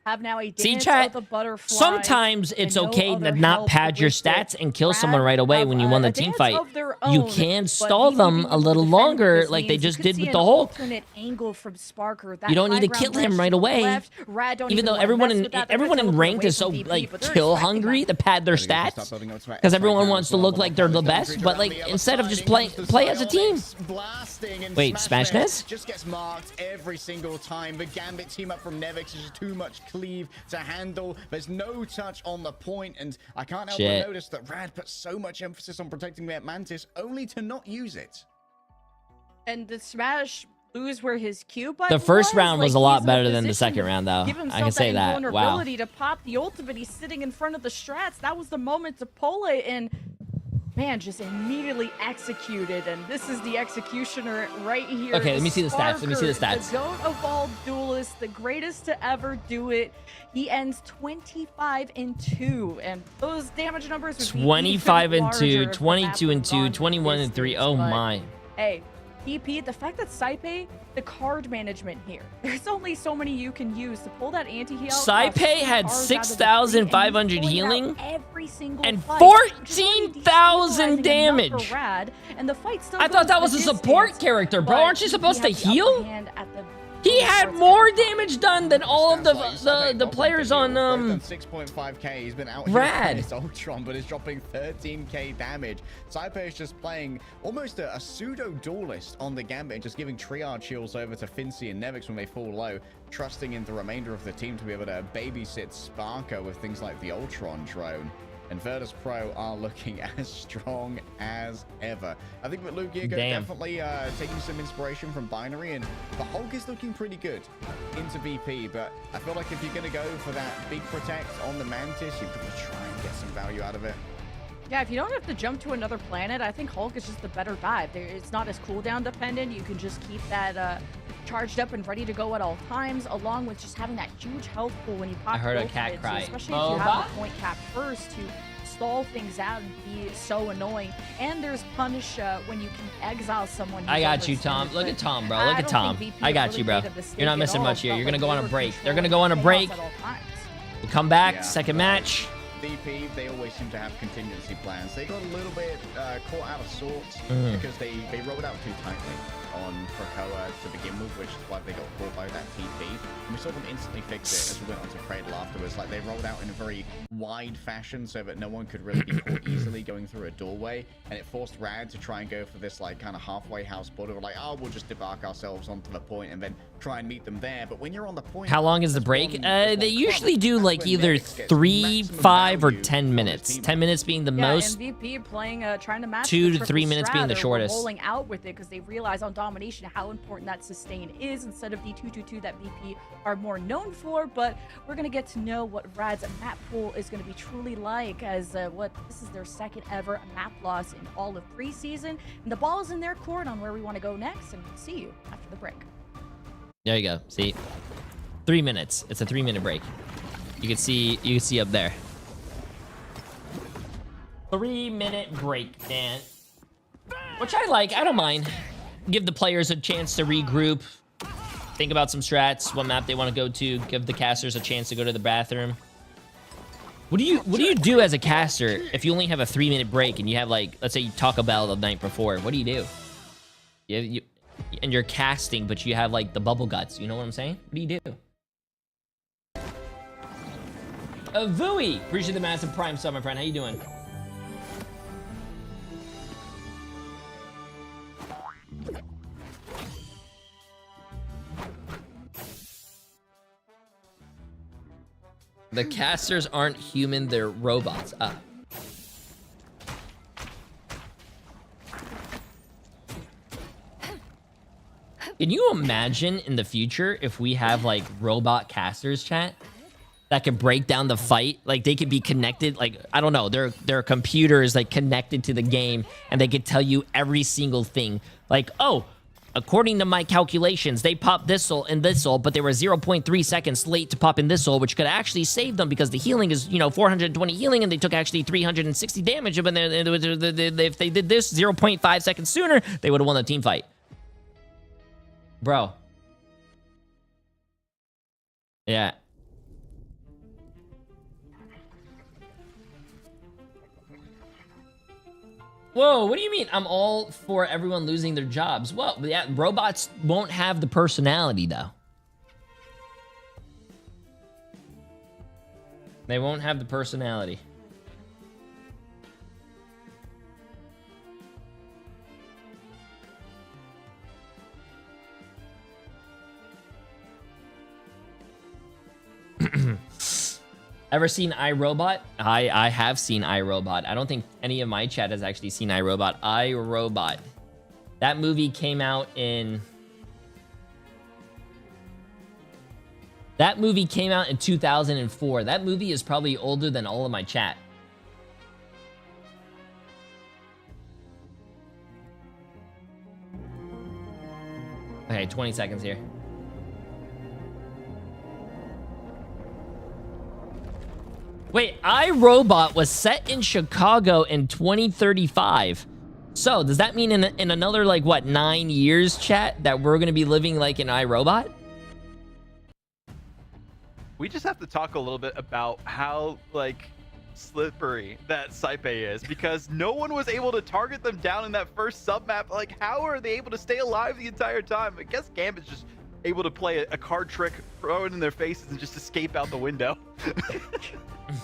Have now a See, chat, sometimes it's okay to not pad your stats and kill someone right away when you won the team fight. You can stall them a little longer like they just did with the Hulk. You don't need to kill him right away. Even though everyone in ranked is so like kill hungry to pad their stats because everyone wants to look like they're the best, but like instead of just play as a team. Wait, Smash Ness? Just gets marked every single time. The Gambit team up from Nevix is just too much cleave to handle. There's no touch on the point, and I can't help but notice that Rad put so much emphasis on protecting that Mantis only to not use it. And the Smash lose where his Q button The first round was a lot better than the position second round, though. I can say that. Wow. Vulnerability to pop the ultimate. He's sitting in front of the strats. That was the moment to pull it, and man, just immediately executed, and this is the executioner right here. Okay, let me see the stats. Let me see the stats. The GOAT of all duelists, the greatest to ever do it. He ends 25-2, and those damage numbers would be 25-2, 22-2, 21-3. Oh my. Hey, EP, the fact that Saipe, the card management here, there's only so many you can use to pull that anti-heal. Saipe had 6,500 healing and 14,000 14,000 damage. And the fight still I thought that was a support character, bro. Aren't you supposed to heal? He had more damage done than all of the players on 6.5k. He's been out Rad. His Ultron, but is dropping 13k damage. Saipe is just playing almost a pseudo duelist on the Gambit, just giving triage heals over to Fincy and Nevix when they fall low, trusting in the remainder of the team to be able to babysit Sparker with things like the Ultron drone. And Virtus Pro are looking as strong as ever. I think that Lugia definitely taking some inspiration from Binary, and the Hulk is looking pretty good into VP, but I feel like if you're going to go for that big protect on the Mantis, you've got to try and get some value out of it. Yeah, if you don't have to jump to another planet, I think Hulk is just the better dive. It's not as cooldown dependent. You can just keep that charged up and ready to go at all times, along with just having that huge health pool when you pop. I heard a cat cry. Especially if you have the point cap first to stall things out and be so annoying. And there's punish when you can exile someone. I got you, Tom. Look at Tom, bro. Look at Tom. I got you, bro. You're not missing much here. You're gonna go on a break. They're gonna go on a break. We'll come back. Second match. VP, they always seem to have contingency plans. They got a little bit caught out of sorts because they rolled out too tightly on Krakoa to begin with, which is why they got caught by that TP. And we saw them instantly fix it as we went on to Cradle afterwards. Like, they rolled out in a very wide fashion so that no one could really be caught easily going through a doorway, and it forced Rad to try and go for this like kind of halfway house border. We're like, oh, we'll just debark ourselves onto the point and then try and meet them there. But when you're on the point, how long is the break? They usually do like either 3, 5, or 10 minutes. 10 minutes being the most. MVP playing, trying to match 2 to 3 minutes being the shortest. Rolling out with it because they realize on domination how important that sustain is instead of the 2-2-2 that VP are more known for. But we're gonna get to know what Rad's map pool is gonna be truly like, as this is their second ever map loss in all of preseason, and the ball is in their court on where we want to go next. And we'll see you after the break. There you go. See, 3 minutes. It's a 3-minute break. You can see up there. 3-minute break, Dan. Which I like. I don't mind. Give the players a chance to regroup, think about some strats, what map they want to go to, give the casters a chance to go to the bathroom. What do you do as a caster if you only have a 3-minute break and you have, like, let's say you Taco Bell the night before? What do you do? And you're casting, but you have like the bubble guts. You know what I'm saying? What do you do? Vui, appreciate the massive prime sub, my friend. How you doing? The casters aren't human, they're robots. Ah. Can you imagine in the future if we have like robot casters, chat, that could break down the fight? Like they could be connected, like I don't know, their computers like connected to the game, and they could tell you every single thing. Like, oh, according to my calculations, they popped this ult and this ult, but they were 0.3 seconds late to pop in this ult, which could actually save them because the healing is, you know, 420 healing, and they took actually 360 damage. But if they did this 0.5 seconds sooner, they would have won the team fight. Bro. Yeah. Whoa, what do you mean? I'm all for everyone losing their jobs. Well, yeah, robots won't have the personality, though. They won't have the personality. Ever seen iRobot? I have seen iRobot. I don't think any of my chat has actually seen iRobot. iRobot. That movie came out in... That movie came out in 2004. That movie is probably older than all of my chat. Okay, 20 seconds here. Wait, iRobot was set in Chicago in 2035. So, does that mean in another, like, what, 9 years, chat, that we're going to be living, like, in iRobot? We just have to talk a little bit about how, like, slippery that Saipe is, because no one was able to target them down in that first sub-map. Like, how are they able to stay alive the entire time? I guess Gambit's just able to play a card trick, throw it in their faces, and just escape out the window.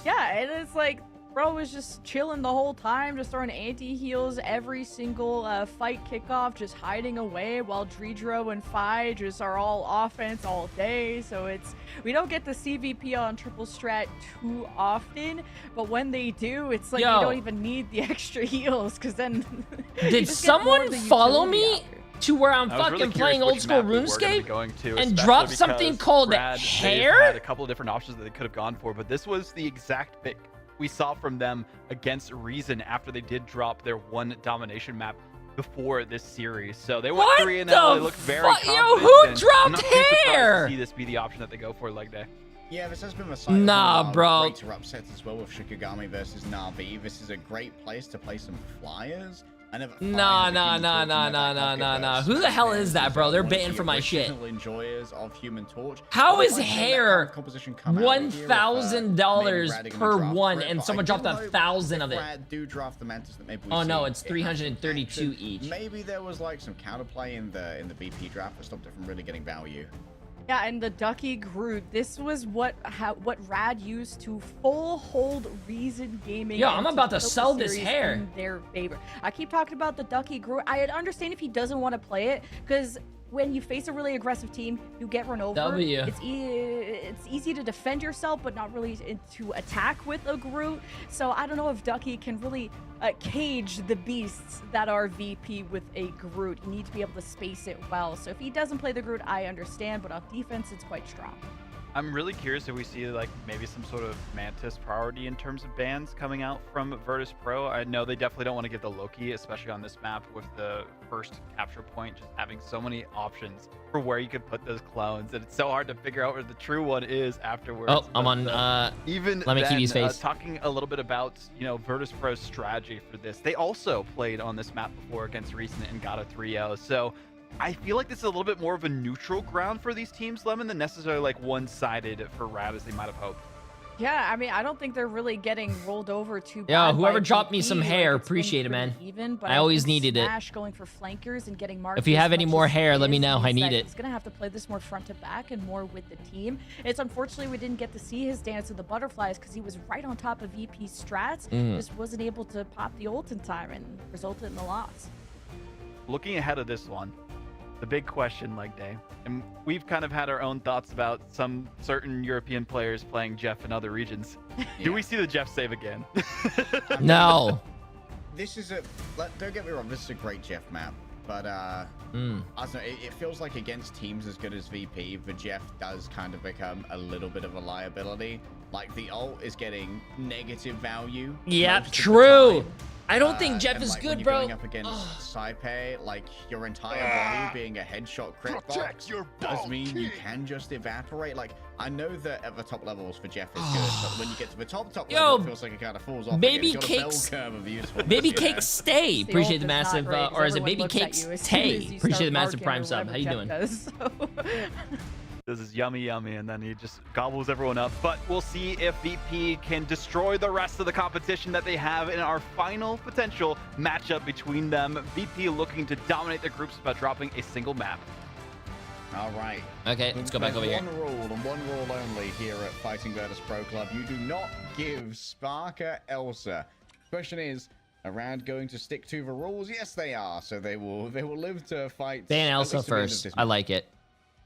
Yeah, and it's like, bro was just chilling the whole time, just throwing anti-heals every single fight kickoff, just hiding away, while Dredro and Fi just are all offense all day. So it's, we don't get the CVP on triple strat too often, but when they do, it's like you don't even need the extra heals, because then did someone follow me to where I'm fucking really playing old school RuneScape and drop something called hair? Had a couple of different options that they could have gone for, but this was the exact pick we saw from them against Reason after they did drop their one domination map before this series. So they went 3-0. They looked very confident. Yo, who dropped hair? To see this be the option that they go for leg day. Yeah, this has been a side bro. greater upsets as well with Shikigami versus Na'Vi. This is a great place to play some flyers. Nah. Who the hell is that, bro? They're banned from my shit. Enjoyers of Human Torch. How is hair $1,000 per one, and someone dropped 1,000 of it? Oh no, it's 332 each. Maybe there was like some counterplay in the VP draft that stopped it from really getting value. Yeah, and the Ducky Groot, this was what Rad used to full hold Reason Gaming. Yo, I'm about to sell this hair in their favor. I keep talking about the Ducky Groot. I understand if he doesn't want to play it, because when you face a really aggressive team, you get run over. It's easy to defend yourself, but not really to attack with a Groot. So I don't know if Ducky can really cage the beasts that are VP with a Groot. You need to be able to space it well. So if he doesn't play the Groot, I understand, but on defense, it's quite strong. I'm really curious if we see like maybe some sort of Mantis priority in terms of bans coming out from Virtus Pro. I know they definitely don't want to get the Loki, especially on this map with the first capture point, just having so many options for where you could put those clones, and it's so hard to figure out where the true one is afterwards. Oh, I'm on. Even let me then, keep his face. Talking a little bit about Virtus Pro's strategy for this, they also played on this map before against Recent and got a 3-0. So I feel like this is a little bit more of a neutral ground for these teams, Lemon, than necessarily like one-sided for Rad as they might have hoped. Yeah, I mean, I don't think they're really getting rolled over too bad. Yeah, whoever by dropped me some VP. hair, Like, it's been appreciate it, man. pretty even, but I always think needed it. Smash going for flankers and getting marked If you have as any much more as he hair, let me is, know. I means need that it. He's gonna have to play this more front to back and more with the team. It's unfortunately we didn't get to see his dance of the butterflies because he was right on top of VP's strats. Just wasn't able to pop the ult in time and resulted in the loss. Looking ahead of this one, the big question, leg day, and we've kind of had our own thoughts about some certain European players playing Jeff in other regions. Do we see the Jeff save again? No. This is don't get me wrong, this is a great Jeff map, but I don't know, it feels like against teams as good as VP, the Jeff does kind of become a little bit of a liability. Like the ult is getting negative value. Yeah, most of the true. time. I don't think Jeff and, is like, good, when you're bro. going up against Saipe, like your entire body being a headshot crit box does mean you can just evaporate. Like I know that at the top levels for Jeff is good, but when you get to the top level, it feels like it kind of falls off. Baby again. cakes, Of baby cakes stay. Appreciate the massive, or is it baby Everyone looks cakes at you as soon stay? as you Appreciate start the massive barking prime or sub. How you whatever doing? Jeff does, so. This is yummy, and then he just gobbles everyone up. But we'll see if VP can destroy the rest of the competition that they have in our final potential matchup between them. VP looking to dominate their groups by dropping a single map. All right. Okay, let's go back over here. One rule and one rule only here at Fighting Virtus Pro Club. You do not give Sparker Elsa. Question is, are Rad going to stick to the rules? Yes, they are. So they will live to fight. Dan Elsa first. I like it.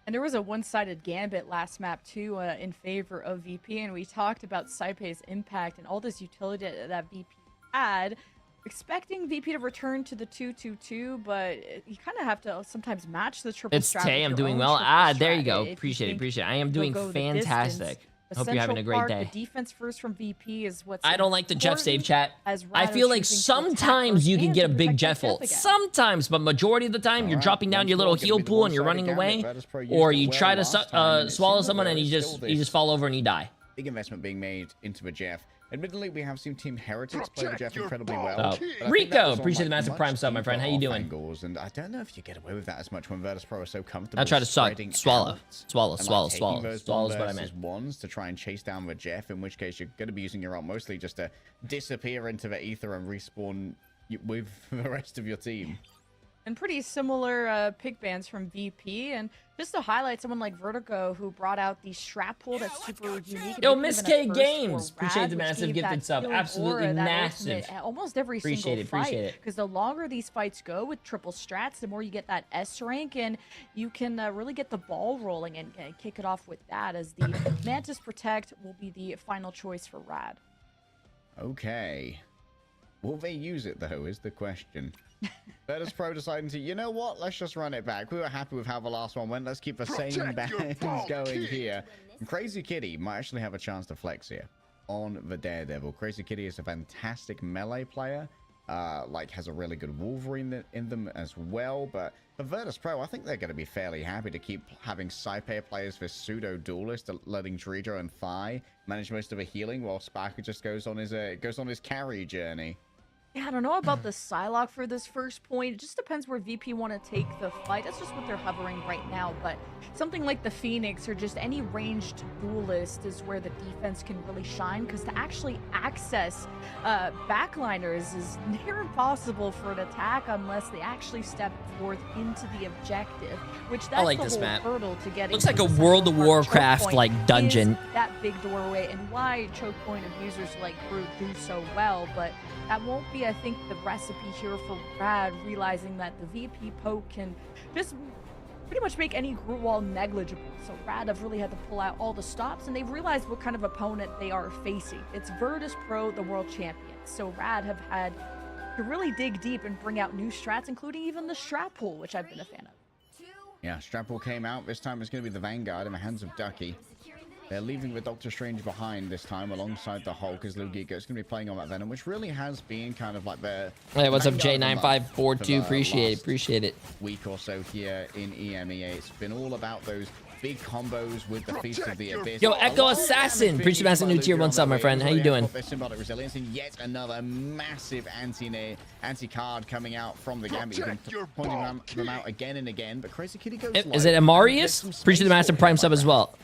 And there was a one-sided gambit last map too in favor of VP, and we talked about Saipe's impact and all this utility that VP had, expecting VP to return to the 2-2-2, but you kind of have to sometimes match the triple It's strat. Tay. I'm doing well. There you go. Appreciate it. I am doing fantastic. Hope you're having a great day. The defense first from VP is what's I don't like the Jeff save, chat. I I feel like sometimes you can get a big Jeff ult. Sometimes, but majority of the time you're dropping down your little heal pool and you're running away, or you try to swallow someone and you just fall over and you die. Big investment being made into the Jeff. Admittedly, we have seen Team Heretics play the Jeff incredibly well. Rico, appreciate the massive prime sub, my friend. How you doing? Angles, and I don't know if you get away with that as much when Virtus Pro are so comfortable. I try to swallow Swallow is what I meant. Ones to try and chase down the Jeff, in which case you're going to be using your ult mostly just to disappear into the ether and respawn with the rest of your team. And pretty similar pick bans from VP. And just to highlight someone like Vertigo, who brought out the strap pull that's super unique. Yo, Miss K Games. Appreciate the massive gifted sub. Absolutely massive. Almost every single fight. Because the longer these fights go with triple strats, the more you get that S rank, and you can really get the ball rolling and kick it off with that, as the Mantis Protect will be the final choice for Rad. Okay. Will they use it, though, is the question. Virtus Pro deciding to, you know what, let's just run it back. We were happy with how the last one went. Let's keep the same bands going here. And Crazy Kitty might actually have a chance to flex here on the Daredevil. Crazy Kitty is a fantastic melee player. Has a really good Wolverine in them as well. But for Virtus Pro, I think they're going to be fairly happy to keep having Saipe players for pseudo duelist, letting Dredro and Thigh manage most of the healing, while Sparker just goes on his carry journey. Yeah, I don't know about the Psylocke for this first point. It just depends where VP want to take the fight. That's just what they're hovering right now. But something like the Phoenix or just any ranged duelist is where the defense can really shine, because to actually access backliners is near impossible for an attack unless they actually step forth into the objective, which that's like the this whole map. hurdle to getting. Looks like a World of Warcraft like dungeon. That big doorway, and why choke point abusers like Groot do so well, but that won't be, I think, the recipe here for Rad, realizing that the VP poke can just pretty much make any Groot wall negligible. So Rad have really had to pull out all the stops, and they've realized what kind of opponent they are facing. It's Virtus Pro, the world champions. So Rad have had to really dig deep and bring out new strats, including even the strap pull, which I've been a fan of. Yeah, strap pull came out. This time it's going to be the Vanguard in the hands of Ducky. They're leaving the Doctor Strange behind this time alongside the Hulk, as Lou Giga is going to be playing on that Venom, which really has been kind of like the... Hey, what's up, J9542? Appreciate it. Week or so here in EMEA. It's been all about those big combos with the Feast of the Abyss. Yo, Echo Assassin! Appreciate the massive new tier 1 sub, my friend. How you doing? Their symbiotic resilience, and yet another massive anti-card coming out from the Gambit. You've been pointing them out again and again, but Crazy Kitty goes Is it Amarius? Appreciate the massive prime sub as well.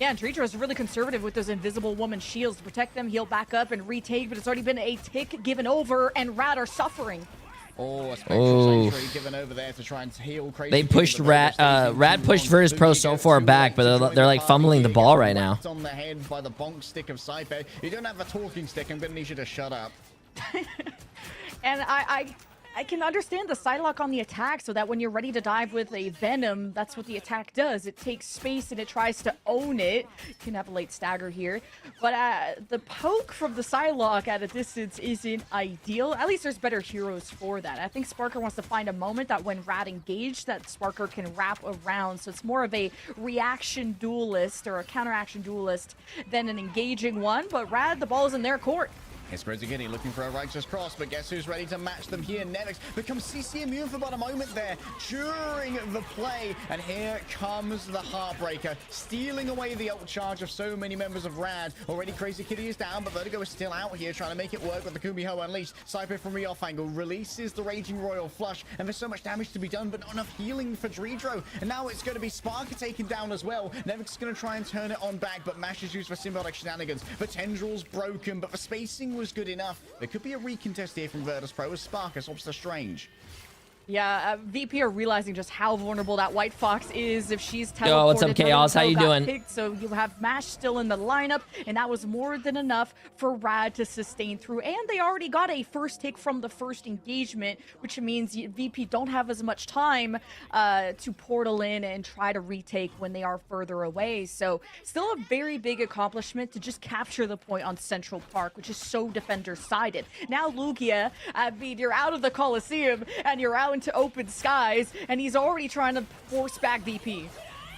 Yeah, and Dreidra is really conservative with those invisible woman shields to protect them, heal back up, and retake, but it's already been a tick given over, and Rad are suffering. Oh, a spectral sentry given over there to try and heal Crazy. They pushed Rad pushed Virtus Pro so far back, but they're like fumbling the ball right now. On the head by the bonk stick of Cypher. You don't have a talking stick. I'm gonna need you to shut up. And I can understand the sidelock on the attack, so that when you're ready to dive with a Venom, that's what the attack does. It takes space and it tries to own it. You can have a late stagger here. But the poke from the sidelock at a distance isn't ideal. At least there's better heroes for that. I think Sparker wants to find a moment that when Rad engaged, that Sparker can wrap around. So it's more of a reaction duelist or a counteraction duelist than an engaging one. But Rad, the ball is in their court. It's Gritty looking for a righteous cross, but guess who's ready to match them here? Nevix becomes CC immune for about a moment there during the play, and here comes the Heartbreaker, stealing away the ult charge of so many members of Rad. Already Crazy Kitty is down, but Vertigo is still out here trying to make it work with the Kumiho Unleashed. Cypher from the off angle releases the Raging Royal Flush, and there's so much damage to be done, but not enough healing for Dreidra. And now it's going to be Sparker taken down as well. Nevix is going to try and turn it on back, but Mash is used for symbiotic shenanigans. The Tendril's broken, but the spacing was good enough. There could be a recontest here from Virtus Pro as Sparker stops the Strange. Yeah, VP are realizing just how vulnerable that White Fox is if she's teleported. Yo, what's up, Chaos? How you doing? Picked, so you have Mash still in the lineup, and that was more than enough for Rad to sustain through. And they already got a first take from the first engagement, which means VP don't have as much time to portal in and try to retake when they are further away. So still a very big accomplishment to just capture the point on Central Park, which is so defender-sided. Now Lugia, I mean, you're out of the Coliseum, and you're out into open skies, and he's already trying to force back VP.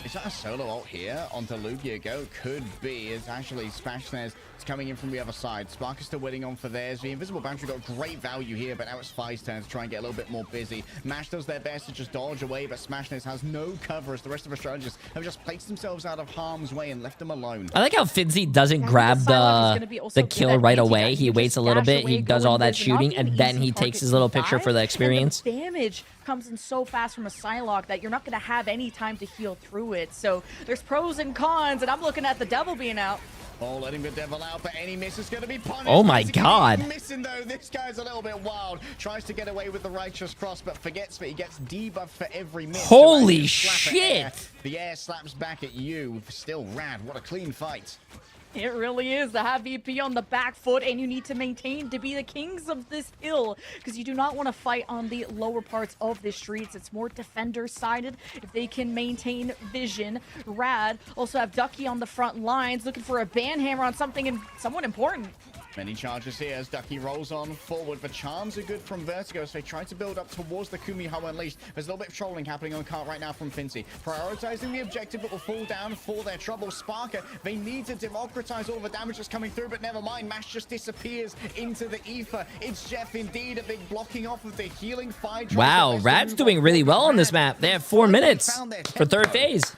Is that a solo ult here onto Lugia Go? Could be. It's actually Spashnares coming in from the other side. Spark is still waiting on for theirs. The Invisible Boundary got great value here, but now it's Fi's turn to try and get a little bit more busy. Mash does their best to just dodge away, but Smashnares has no cover as the rest of the strategists have just placed themselves out of harm's way and left them alone. I like how Finzi doesn't grab the kill right away. He waits a little bit, he does all that shooting, and then he takes his little picture for the experience. And the damage comes in so fast from a Psylocke that you're not going to have any time to heal through it. So there's pros and cons, and I'm looking at the Devil being out. Oh, letting the Devil out, but any miss is going to be punished. Oh my god. Missing though, this guy's a little bit wild. Tries to get away with the Righteous Cross, but forgets that he gets debuffed for every miss. Holy shit. The air slaps back at you. Still Rad. What a clean fight. It really is to have VP on the back foot, and you need to maintain to be the kings of this hill, because you do not want to fight on the lower parts of the streets. It's more defender-sided if they can maintain vision. Rad also have Ducky on the front lines, looking for a banhammer on someone important. Many charges here as Ducky rolls on forward. The charms are good from Vertigo, so they try to build up towards the Kumiho Unleashed. There's a little bit of trolling happening on the cart right now from Finzi. Prioritizing the objective, but will fall down for their trouble. Sparker, they need to democratize all the damage that's coming through, but never mind. Mash just disappears into the ether. It's Jeff indeed, a big blocking off of the healing fire. Wow, Rad's doing really well on this map. They have 4 minutes for third phase.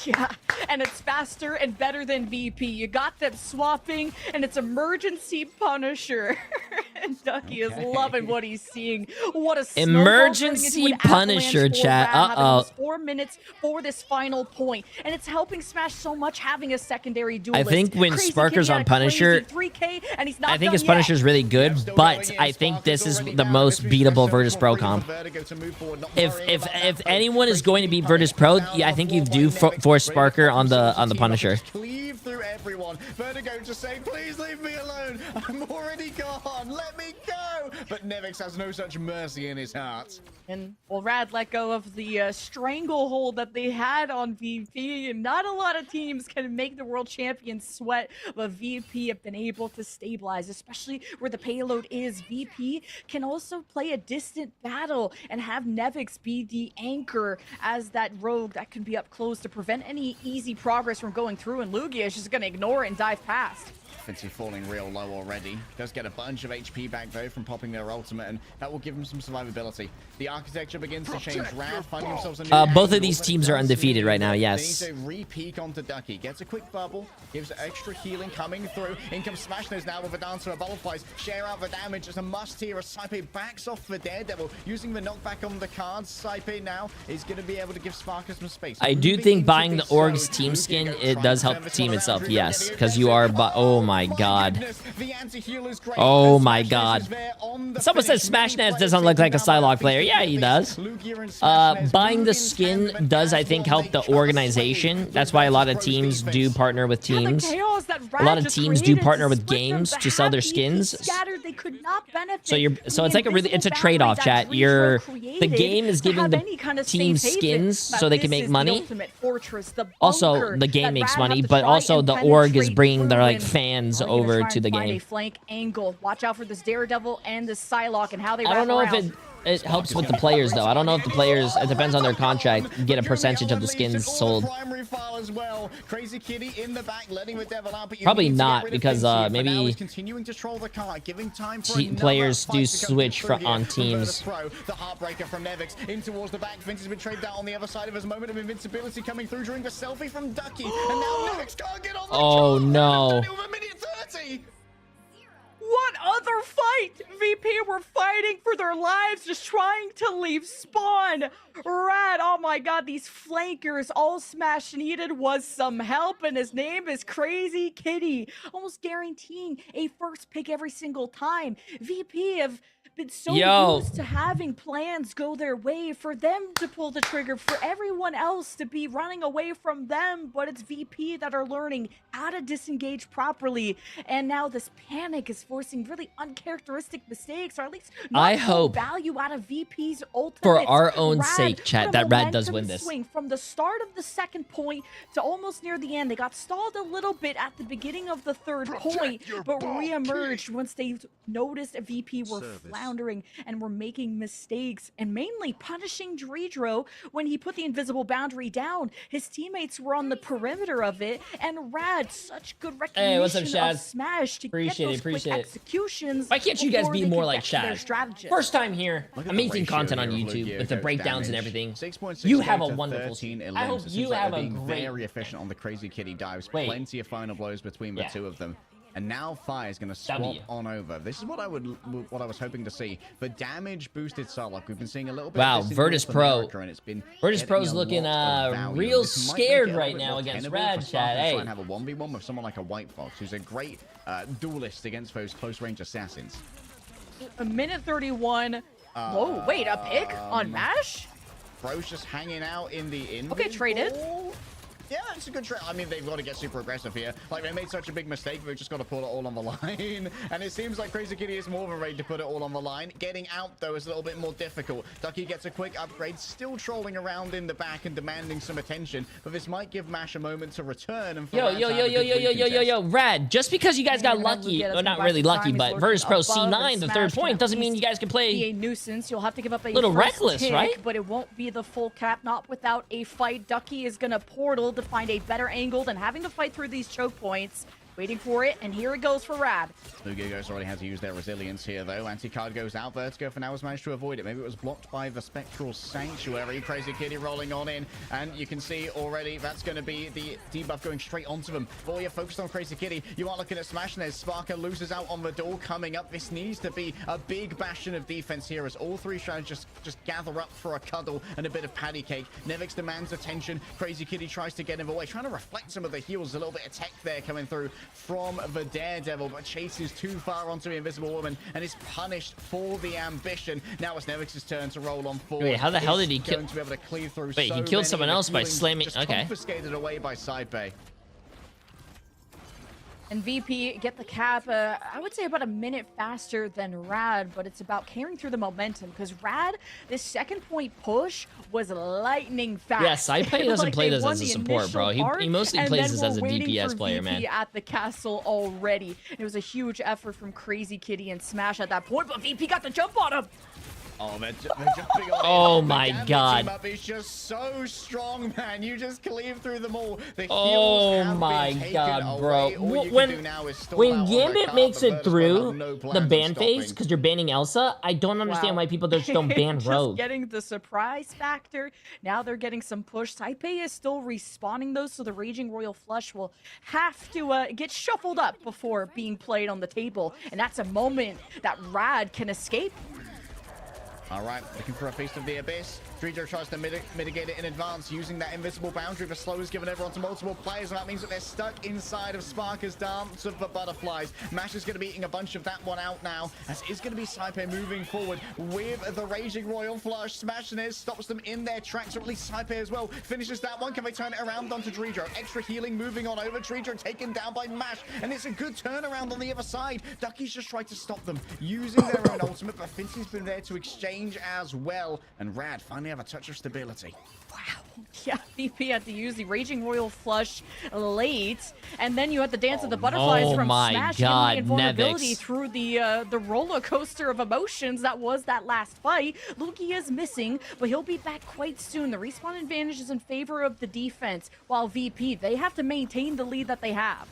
Yeah, and it's faster and better than VP. You got them swapping, and it's Emergency Punisher. And Ducky is loving what he's seeing. What a Emergency Punisher, chat. Uh-oh. 4 minutes for this final point, and it's helping Smash so much having a secondary duelist. I think when Sparker's on Punisher, 3K, and he's not I think his Punisher's really good, but I think this is the most beatable Virtus Pro comp. If anyone is going to beat Virtus Pro, yeah, I think you do force Sparker on the Punisher. Cleave through everyone. Vertigo just saying, please leave me alone. I'm already gone. Let me go. But Nevix has no such mercy in his heart. And well, Rad let go of the stranglehold that they had on VP, and not a lot of teams can make the world champion sweat, but VP have been able to stabilize, especially where the payload is. VP can also play a distant battle and have Nevix be the anchor as that rogue that can be up close to prevent any easy progress from going through, and Lugia is just going to ignore it and dive past. fast. Fitzy falling real low already. Does get a bunch of HP back though from popping their ultimate, and that will give him some survivability. The architecture begins to change. Rad finding themselves a new both of these teams are undefeated right now, yes. They need to re-peek onto Ducky. Gets a quick bubble, gives extra healing coming through. In comes Smashnose now with a dancer, a butterflies. Share out the damage. It's a must here. A Saipe backs off the Daredevil, using the knockback on the cards. Saipe now is going to be able to give Sparker some space. I do think buying the Org's team skin, it does help the team itself, yes. Because you are, oh my god. Oh my god. Someone says Smashnose doesn't look like a Psylocke player. Yeah, he does. Buying the skin does, I think, help the organization. That's why a lot of teams do partner with teams. A lot of teams do partner with games to sell their skins. So it's like it's a trade-off, chat. The game is giving the team skins so they can make money. Also, the game makes money, but also the org is bringing their like fans over to the game. A flank angle. Watch out for this Daredevil and this Psylocke and how they I don't know if it helps with the players though. I don't know if the players, it depends on their contract, get a percentage of the skins sold. Probably not, because maybe players do switch on teams. The heartbreaker from Nevix in towards the back. Vince has been traded out on the other side of his moment of invincibility coming through during the selfie from Ducky. And now Nevix can't get on the oh no. What other fight? VP were fighting for their lives, just trying to leave spawn. Rad, oh my god, these flankers, all Smash needed was some help, and his name is Crazy Kitty, almost guaranteeing a first pick every single time. VP have been so used to having plans go their way, for them to pull the trigger, for everyone else to be running away from them, but it's VP that are learning how to disengage properly, and now this panic is forcing really uncharacteristic mistakes, or at least I hope value out of VP's ultimate. For our own sake, chat, that Rad does win this. Swing from the start of the second point to almost near the end. They got stalled a little bit at the beginning of the third point, but re-emerged once they noticed VP were floundering and were making mistakes, and mainly punishing Dredro when he put the invisible boundary down. His teammates were on the perimeter of it, and Rad, such good recognition what's up, Shaz? of Smash to get those quick executions. Why can't you guys be more like Shaz? First time here. I'm making content on YouTube with the breakdowns and everything. You have a wonderful team. I hope you have a great... Very efficient on the Crazy Kitty dives. Plenty of final blows between the two of them. And now Fire is going to swap on over. This is what I was hoping to see. The damage boosted Psylocke. We've been seeing a little bit. Wow, of this Virtus Pro. And it's been Virtus Pro's looking real scared right now against Rad, chat. Hey, try and have a 1v1 with someone like a White Fox, who's a great duelist against those close range assassins. A minute 31. Whoa, wait, a pick on Mash? Bro's just hanging out in the in. Okay, traded. Yeah, it's a good trade. I mean, they've got to get super aggressive here. Like, they made such a big mistake, they've just got to put it all on the line. And it seems like Crazy Kitty is more than ready to put it all on the line. Getting out, though, is a little bit more difficult. Ducky gets a quick upgrade, still trolling around in the back and demanding some attention. But this might give Mash a moment to return. And yo, Rad, just because you guys got lucky, well, not really lucky, but Virtus Pro C9, the third point, doesn't mean you guys can play a nuisance. You'll have to give up a little reckless, tick, right? But it won't be the full cap, not without a fight. Ducky is going to portal to find a better angle than having to fight through these choke points. Waiting for it, and here it goes for Rad. Lugigos already had to use their resilience here, though. Anti-card goes out. Vertigo for now has managed to avoid it. Maybe it was blocked by the Spectral Sanctuary. Crazy Kitty rolling on in, and you can see already that's going to be the debuff going straight onto them. Boy, you're focused on Crazy Kitty. You are looking at Smash, and there's Sparker loses out on the door coming up. This needs to be a big bastion of defense here as all three strategists just gather up for a cuddle and a bit of patty cake. Nevix demands attention. Crazy Kitty tries to get him away, trying to reflect some of the heals. A little bit of tech there coming through from the Daredevil, but chases too far onto the Invisible Woman and is punished for the ambition. Now it's Nevix's turn to roll on forward. Wait, how the hell did he kill? To be able to cleave through. Wait, he killed someone else by slamming. Okay. Confiscated away by Saipe. And VP get the cap, I would say about a minute faster than Rad, but it's about carrying through the momentum, because Rad, this second point push was lightning fast. Yeah, Saipe doesn't play this as a support, bro. He mostly plays this as a DPS player, man. At the castle already. It was a huge effort from Crazy Kitty and Smash at that point, but VP got the jump on him. Oh, they're jumping on Oh it. my The God. team up is just so strong, man. You just cleave through them all. The heals Oh have my been taken God, bro. away. All you When can do now is stall when out on the Gambit cart, makes but it Virtus through have no plans the of ban phase, stopping. because you're banning Elsa, I don't understand why people just don't ban Just Rogue. getting the surprise factor. Now they're getting some push. Taipei is still respawning those, so the Raging Royal Flush will have to get shuffled up before being played on the table. And that's a moment that Rad can escape. All right, looking for a Feast of the Abyss. Drejo tries to mitigate it in advance, using that invisible boundary for slow is given everyone to multiple players, and that means that they're stuck inside of Sparker's dance of the butterflies. Mash is going to be eating a bunch of that one out now, as is going to be Saipe moving forward with the Raging Royal Flush. Smashness stops them in their tracks, or at least Saipe as well. Finishes that one. Can they turn it around onto Drejo? Extra healing moving on over. Drejo taken down by Mash, and it's a good turnaround on the other side. Ducky's just tried to stop them using their own ultimate, but Fincy's been there to exchange as well, and Rad finally have a touch of stability. Wow. Yeah, VP had to use the Raging Royal Flush late, and then you had the Dance of the Butterflies from Smash, giving the invulnerability through the roller coaster of emotions that was that last fight. Luki is missing, but he'll be back quite soon. The respawn advantage is in favor of the defense, while VP, they have to maintain the lead that they have.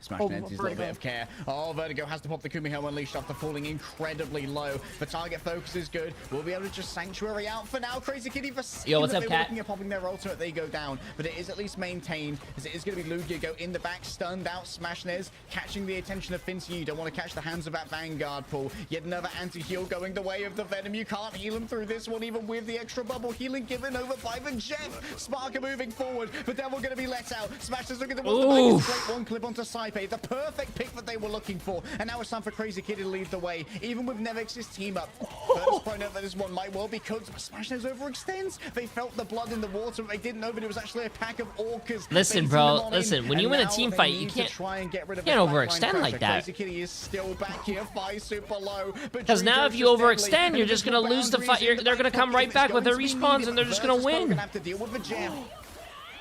Smash needs a little bit of care. Oh, Vertigo has to pop the Kumiho Unleashed after falling incredibly low. The target focus is good. We'll be able to just Sanctuary out for now. Crazy Kitty for Yo, what's up, they Cat? were looking at popping their ultimate, they go down. But it is at least maintained, as it is going to be Lugia go in the back, stunned out. Smashnez catching the attention of Fincy. You don't want to catch the hands of that Vanguard pull. Yet another anti-heal going the way of the Venom. You can't heal him through this one, even with the extra bubble healing given over by the Jeff. Sparker moving forward, but then we're going to be let out. Smashnez looking to straight one clip onto Saipe. The perfect pick that they were looking for, and now it's time for Crazy Kitty to lead the way, even with Nevix's team up. Virtus Pro know that this one might well be cooked, but Smashnez overextends. They felt the blood in the water, but they didn't know that it was actually a pack of orcas. Listen, bro, listen, when you win a team fight, you can't overextend like that. Crazy Kitty is still back here, Fi super low, because now if you overextend, you're just gonna lose the fight. They're gonna come right back with their respawns, and they're just gonna win. Have to deal with the Gem.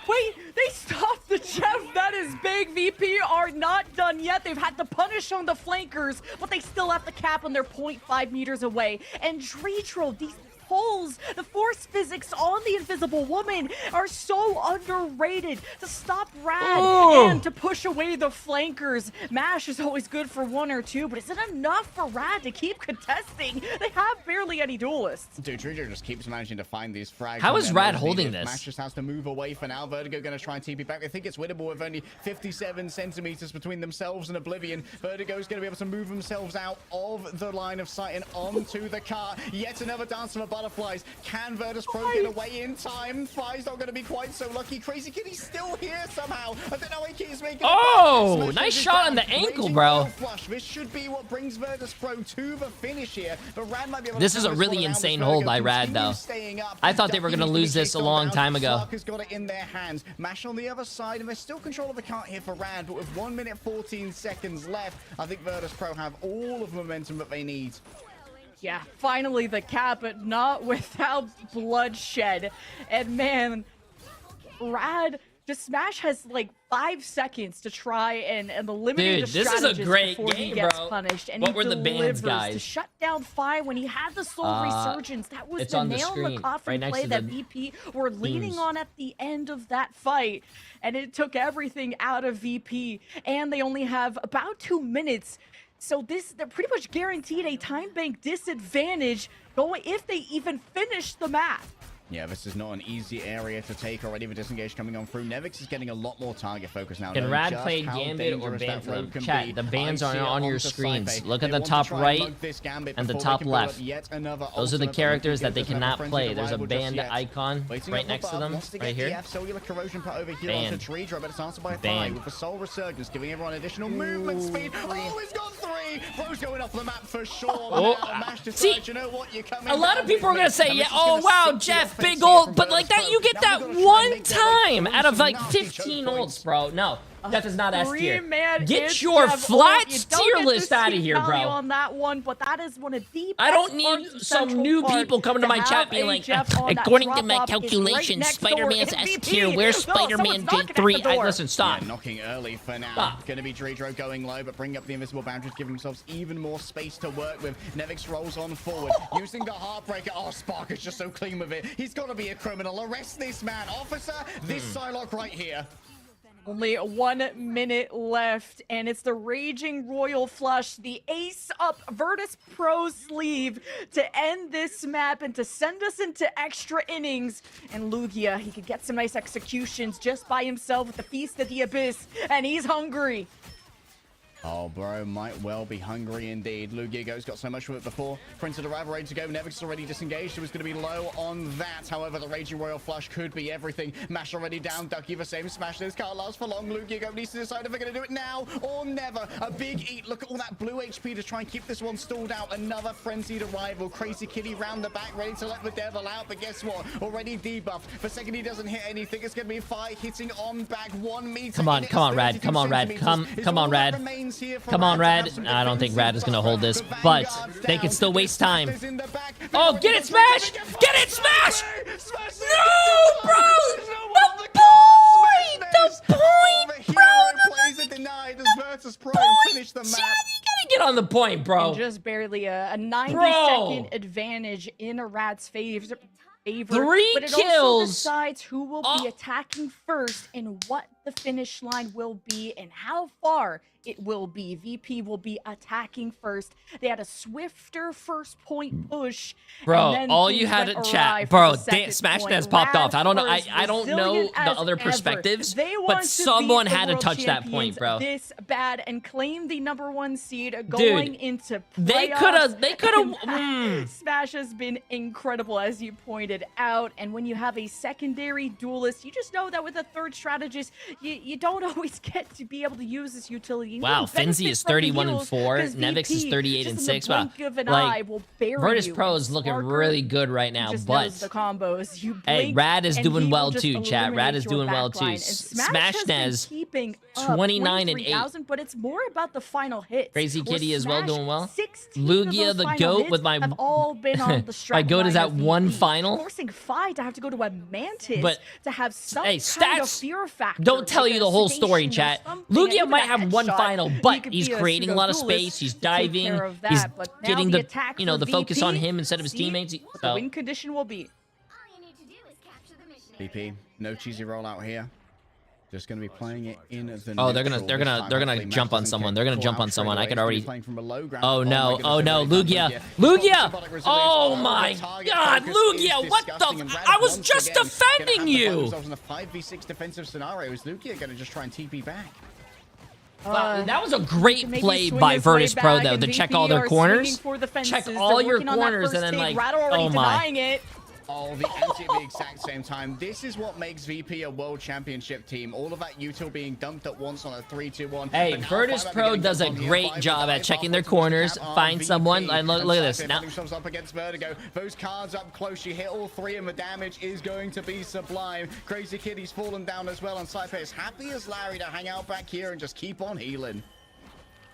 Wait, they stopped the Jeff. That is big. VP are not done yet. They've had to punish on the flankers, but they still have the cap and they're 0.5 meters away. And Dretro, these pulls, the force physics on the Invisible Woman are so underrated to stop Rad and to push away the flankers. Mash is always good for one or two, but is it enough for Rad to keep contesting? They have barely any duelists. Dude, Drejo just keeps managing to find these frags. How is Rad holding this? Mash just has to move away for now. Vertigo going to try and TP back. They think it's winnable with only 57 centimeters between themselves and Oblivion. Vertigo's going to be able to move themselves out of the line of sight and onto the car. Yet another dance of butterflies. Can Virtus Pro get away in time? Fi's not going to be quite so lucky. Crazy Kitty's still here somehow. I don't know how he keeps making it. Nice shot on the ankle, bro. Flush. This should be what brings Virtus Pro to the finish here. But Rad might be able to this is a really insane hold by Rad, though. I thought they were going to lose this a long time ago. Has got it in their hands. Mash on the other side, and there's still control of the cart here for Rad, but with 1 minute 14 seconds left, I think Virtus Pro have all of the momentum that they need. Yeah, finally the cap, but not without bloodshed. And man, Rad, just Smash has like 5 seconds to try and eliminate Dude, this is a great before game, he gets bro. punished. And What he were the bans, delivers guys? to shut down Fi when he had the soul resurgence. That was it's the on the nail in screen, the coffin right next play to that the VP were leaning on at the end of that fight. And it took everything out of VP. And they only have about 2 minutes. So they're pretty much guaranteed a time bank disadvantage going if they even finish the map. Yeah, this is not an easy area to take already. The disengage coming on through. Nevix is getting a lot more target focus now. Can Rad play Gambit or ban Flame? Chat, the bans are on your screens. Look at the top right and the top left. Those are the characters that they cannot play. There's a banned icon right next to them, right here. Banned. Banned. With the Soul Resurgence, giving everyone additional movement speed. Oh, he's got 3! Bro's going off the map for sure. See, a lot of people are going to say, yeah, oh, wow, Jeff, big ult, but like that, you get that one time out of like 15 ults, bro. No, Death is not S tier. Three-man Get your Jeff. flat You tier don't get list the out of seat here, value bro. on that one, but that is one of the I don't best need parts of some Central new Park people coming to my have chat being a like, Jeff on that according to my drop-off is right calculations, next door. Spider-Man's S MVP. tier. Where's No, Spider-Man someone's knocking at J3? the door. Listen, stop. Yeah, knocking early for now. Stop. Going to be Jay3 going low, but bring up the invisible boundaries, giving themselves even more space to work with. Nevix rolls on forward, using the Heartbreaker. Oh, Spark is just so clean with it. He's got to be a criminal. Arrest this man. Officer, this Psylocke right here. Only 1 minute left, and it's the Raging Royal Flush, the ace up Virtus Pro sleeve to end this map and to send us into extra innings. And Lugia, he could get some nice executions just by himself with the Feast of the Abyss, and he's hungry. Oh, bro, might well be hungry indeed. Lugiago's got so much with it before. Prince of the Rival ready to go. Nevix is already disengaged. It was going to be low on that. However, the Raging Royal Flush could be everything. Mash already down. Ducky the same smash. This can't last for long. Lugiago needs to decide if they're going to do it now or never. A big eat. Look at all that blue HP to try and keep this one stalled out. Another frenzied arrival. Crazy Kitty round the back, ready to let the devil out. But guess what? Already debuffed. The second he doesn't hit anything, it's going to be Fire hitting on back 1 meter. Come on, Rad. Come on, Rad. Come on, Rad. Come on, Rad. I don't think Rad is going to hold this, but they can still waste time. Oh, get it, Smash! Get it, Smash! No, bro! The point, bro! Plays it denied as Virtus Pro finish the map. You gotta get on the point, bro. And just barely a 90-second advantage in a Rad's favor. 3 but it also kills. decides who will be attacking first and what the finish line will be and how far it will be. VP will be attacking first. They had a swifter first point push. Bro, all you had to chat, bro. Smash has popped off. I don't know. I don't know the other perspectives, but someone had to touch that point, bro. This bad and claim the #1 seed going into playoffs. They could have. Smash has been incredible, as you pointed out. And when you have a secondary duelist, you just know that with a third strategist, you don't always get to be able to use this utility. Wow, Finzi is 31-4. Nevix is 38-6. Wow, like Virtus Pro is looking really good right now. But the combos. Hey, Rad is doing well too, chat. Rad is doing well too. Smash Nez 29 and 8. But it's more about the final hits. Crazy Kitty as well doing well. Lugia the GOAT with my have all been on the my GOAT is at 1 final. Forcing Fi to have to go to a Mantis but to have some stats kind of fear factor. Don't tell you the whole story, chat. Lugia might have 1 final, but he's creating a lot of space. He's diving. He's getting the the focus on him instead of his teammates. The win condition will be. VP, no cheesy rollout here. Just going to be playing it in the Oh, they're gonna jump on someone. They're gonna jump on someone. I could already. Oh no! Oh no! Lugia! Lugia! Oh my God! Lugia! What the? I was just defending you. In a 5v6 defensive scenario, is Lugia going to just try and TP back? That was a great play by Virtus Pro though to check all their corners. Check all your corners and then like, oh my. Oh, the anti at the exact same time. This is what makes VP a world championship team. All of that util being dumped at once on a 3-2-1. Hey, Virtus Pro does a great job at checking their corners, find someone, and look at this. Now themselves up against Vertigo. Those cards up close. You hit all 3 and the damage is going to be sublime. Crazy Kitty's fallen down as well, and Saipe is happy as Larry to hang out back here and just keep on healing.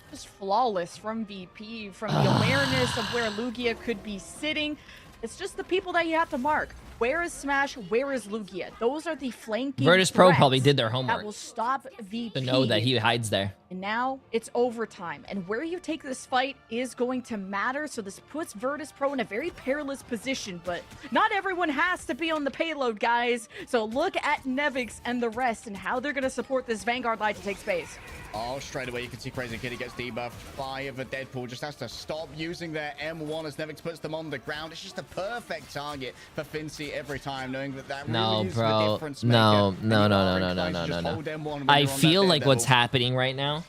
Just flawless from VP, from the awareness of where Lugia could be sitting. It's just the people that you have to mark. Where is Smash? Where is Lugia? Those are the flanking Virtus Pro probably did their homework. That will stop VP. To know that he hides there. And now it's overtime. And where you take this fight is going to matter. So this puts Virtus Pro in a very perilous position. But not everyone has to be on the payload, guys. So look at Nevix and the rest and how they're going to support this Vanguard line to take space. Oh, straight away you can see Crazy Kitty gets debuffed. Fire the Deadpool just has to stop using their M1 as Nevix puts them on the ground. It's just a perfect target for Finzi every time, knowing that really is the difference maker. No. I feel like what's happening right now.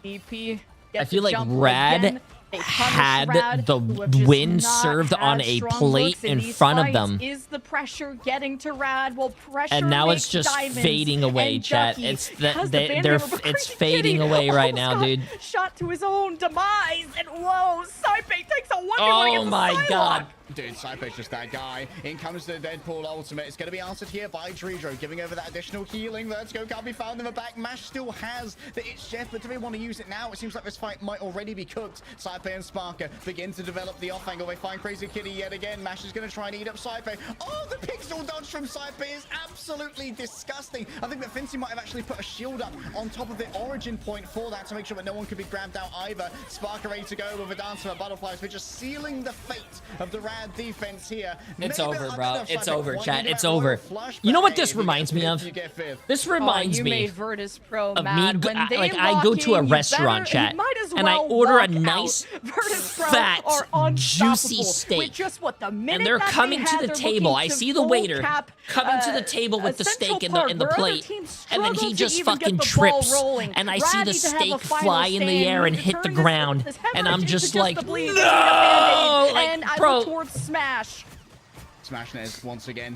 VP I feel like Rad had the wind served on a plate in front of them. Is the pressure getting to Rad? Well, pressure and now it's just fading away, chat. It's it's fading away right now, dude. Shot to his own demise, and whoa, Saipe takes a 1v1 Oh my God. dude, Saipe's just that guy. In comes the Deadpool ultimate. It's going to be answered here by Dredro, giving over that additional healing. Vertigo can't be found in the back. Mash still has the Itch Chef, but do they want to use it now? It seems like this fight might already be cooked. Saipe and Sparker begin to develop the off angle. They find Crazy Kitty yet again. Mash is going to try and eat up Saipe. Oh, the pixel dodge from Saipe is absolutely disgusting. I think that Fincy might have actually put a shield up on top of the origin point for that to make sure that no one could be grabbed out either. Sparker ready to go with a dance of butterflies. We're just sealing the fate of the Rad defense here. It's over, bro. It's over, chat. It's over. You know what this reminds me of? This reminds me made Virtus Pro of mad. me. Like I go to a restaurant, chat, and I order a nice, fat, juicy steak, and they're coming to the table. I see the waiter coming to the table with the steak in the plate, and then he just fucking trips, and I see the steak fly in the air and hit the ground, and I'm just like, no, like, bro. Smash. Smashing it once again.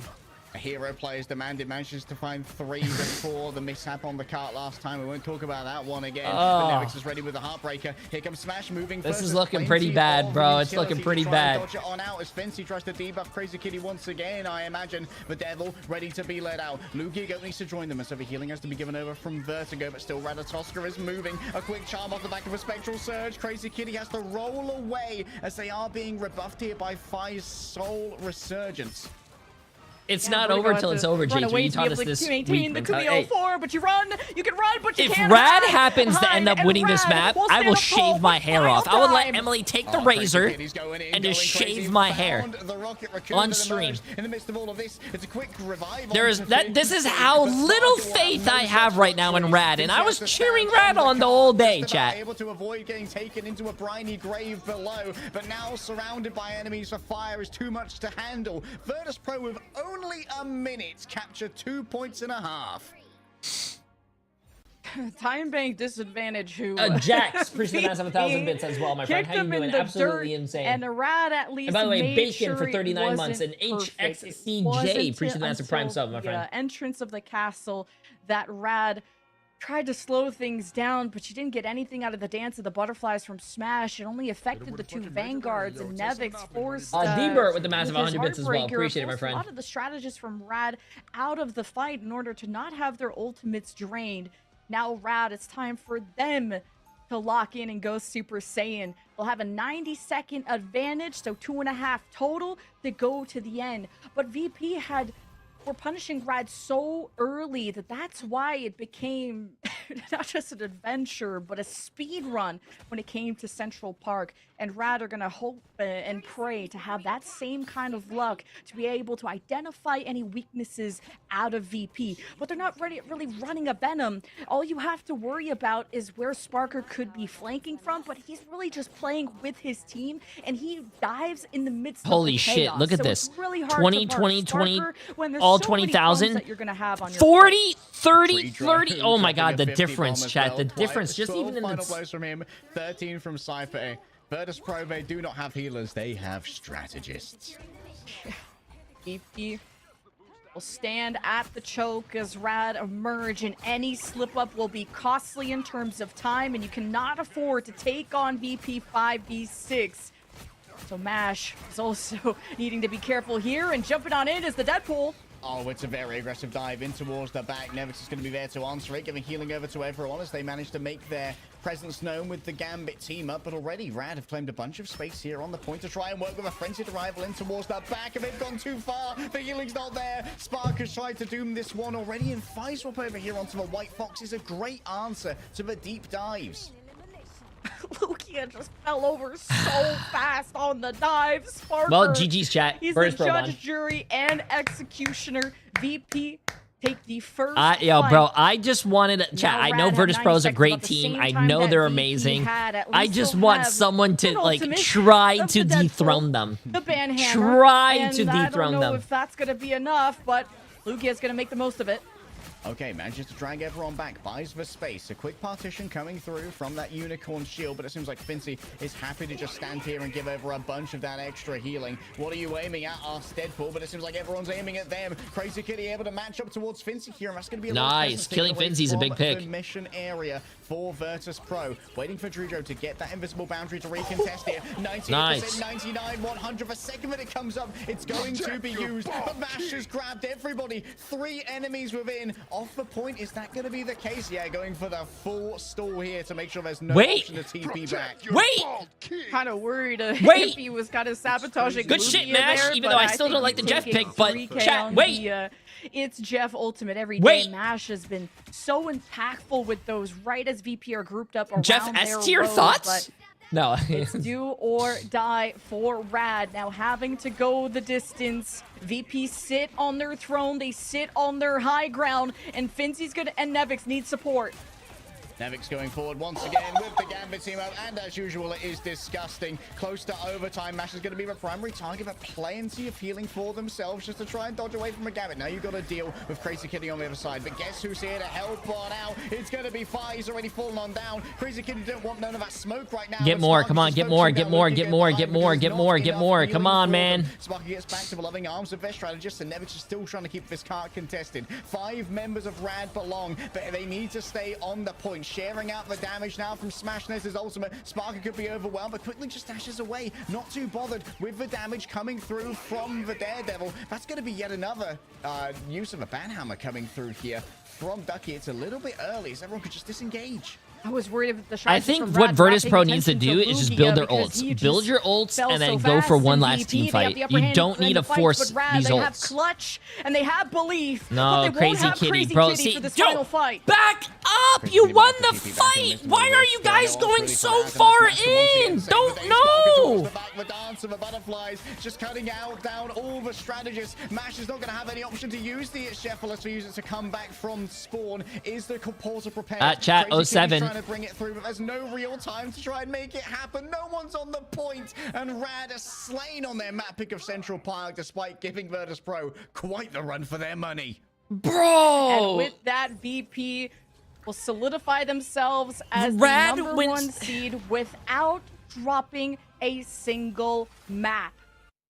A hero player's demanded, manages to find 3 before the mishap on the cart last time. We won't talk about that one again. But Nevix is ready with the Heartbreaker. Here comes Smash moving. This is looking pretty bad, bro. It's looking pretty bad. Dodge it on out as Fincy tries to debuff Crazy Kitty once again. I imagine the Devil ready to be let out. Lugia needs to join them, and so the healing has to be given over from Vertigo, but still Ratatoska is moving. A quick charm off the back of a Spectral Surge. Crazy Kitty has to roll away as they are being rebuffed here by Fi's Soul Resurgence. It's not over till it's over, Jay3. You taught us this week. Hey. But you can run, but you can't. If Rad happens to end up winning this map, I will shave my hair off. I would let Emily take the razor and just shave my hair on stream. In the midst of all of this, it's a quick revival. This is how little faith I have right now in Rad, and I was cheering Rad on the whole day, chat. Able to avoid getting taken into a briny grave below, but now surrounded by enemies for fire is too much to handle. Virtus Pro with only a minute capture 2.5 points. Time bank disadvantage. Who Jax, appreciate the mass of 1,000 bits as well, my friend. How you doing? Absolutely insane. And Rad at least. And by the way, Bacon sure for 39 months and HXCJ, appreciate the massive prime sub, my friend. Entrance of the castle that Rad tried to slow things down, but she didn't get anything out of the Dance of the Butterflies from Smash. It only affected the 2 Vanguards, and Nevix forced D-Burt with the massive 100 bits as well. Appreciate it, my friend. A lot of the strategists from Rad out of the fight in order to not have their ultimates drained. Now Rad, it's time for them to lock in and go Super Saiyan. They'll have a 90-second advantage, so 2.5 total to go to the end. But VP were punishing Rad so early that's why it became not just an adventure, but a speed run when it came to Central Park. And Rad are going to hope and pray to have that same kind of luck to be able to identify any weaknesses out of VP. But they're not really running a Venom. All you have to worry about is where Sparker could be flanking from, but he's really just playing with his team, and he dives in the midst of the chaos. Shit, look at this. Really 20, 20, 20, all 20,000. 40, 30, 30. Oh my god, the difference, chat. The difference, just even in the... blows from him, 13 from Saipe. Virtus Pro, they do not have healers, they have strategists. VP will stand at the choke as Rad emerge, and any slip-up will be costly in terms of time, and you cannot afford to take on VP 5v6. So Mash is also needing to be careful here, and jumping on in is the Deadpool. Oh, it's a very aggressive dive in towards the back. Nevix is going to be there to answer it, giving healing over to everyone as they manage to make their presence known with the Gambit team up. But already, Rad have claimed a bunch of space here on the point to try and work with a frenzied arrival in towards the back. And they've gone too far. The healing's not there. Spark has tried to doom this one already. And Fi swap over here onto the White Fox is a great answer to the deep dives. Lugia just fell over so fast on the dive. Sparker. Well, GG's, chat. He's the judge, jury, and executioner. VP take the first yo, bro, I just wanted chat. I know Virtus Pro is a great team. I know they're amazing. I just want someone to try to dethrone them. The banhammer. Try to dethrone them. I don't know if that's gonna be enough, but Lugia's gonna make the most of it. Okay, manages to drag everyone back, buys the space. A quick partition coming through from that unicorn shield, but it seems like Fincy is happy to just stand here and give over a bunch of that extra healing. What are you aiming at? Asked Deadpool, but it seems like everyone's aiming at them. Crazy Kitty able to match up towards Fincy here, and that's going to be a nice. Killing Fincy's a big pick. The mission area for Virtus Pro. Waiting for Drijo to get that invisible boundary to recontest here. 98%, nice. 99, 100. The second that it comes up, it's going to be used. But Mash has grabbed everybody. 3 enemies within. Off the point, is that going to be the case? Yeah, going for the full stall here to make sure there's no option to TP back. Wait! Kind of worried if he was kind of sabotaging good shit, Mash, there, even though I still don't like the Jeff pick, but chat, wait! It's Jeff Ultimate every day. Mash has been so impactful with those right as VP are grouped up around Jeff their S tier thoughts? No. It's do or die for Rad. Now having to go the distance. VP sit on their throne. They sit on their high ground. And Fincy's good and Nevix need support. Nevix going forward once again with the Gambit team out, and as usual, it is disgusting. Close to overtime. Mash is going to be the primary target, but plenty of healing for themselves just to try and dodge away from a Gambit. Now you've got to deal with Crazy Kitty on the other side, but guess who's here to help on out? It's going to be Fi. He's already fallen on down. Crazy Kitty don't want none of that smoke right now. Get more, come on, get more, get more, get more, get more, get more, get more. Come on, man. Sparky gets back to the loving arms of their strategist, and Nevix is still trying to keep this cart contested. 5 members of Rad belong, but they need to stay on the point. Sharing out the damage now from Smashnez's ultimate. Sparker could be overwhelmed, but quickly just dashes away. Not too bothered with the damage coming through from the Daredevil. That's going to be yet another use of a banhammer coming through here from Ducky. It's a little bit early, so everyone could just disengage. I was worried about the I think what Virtus Pro needs to do is just build their ults. Build your ults and then go for one last team fight. You don't need to force these ults. They have clutch and they have belief. No, but they Crazy won't have Kitty, bro. See, final fight. Back up! You won the fight! Why are you guys going so far in? Don't know! The dance of the butterflies, just cutting out down all the strategists. Mash is not going to have any option to use the Sheffield to use it to come back from spawn. Is the portal prepared? Chat 07. To bring it through, but there's no real time to try and make it happen. No one's on the point, and Rad is slain on their map pick of Central Park, despite giving Virtus Pro quite the run for their money. Bro! And with that, VP will solidify themselves as the number 1 seed without dropping a single map.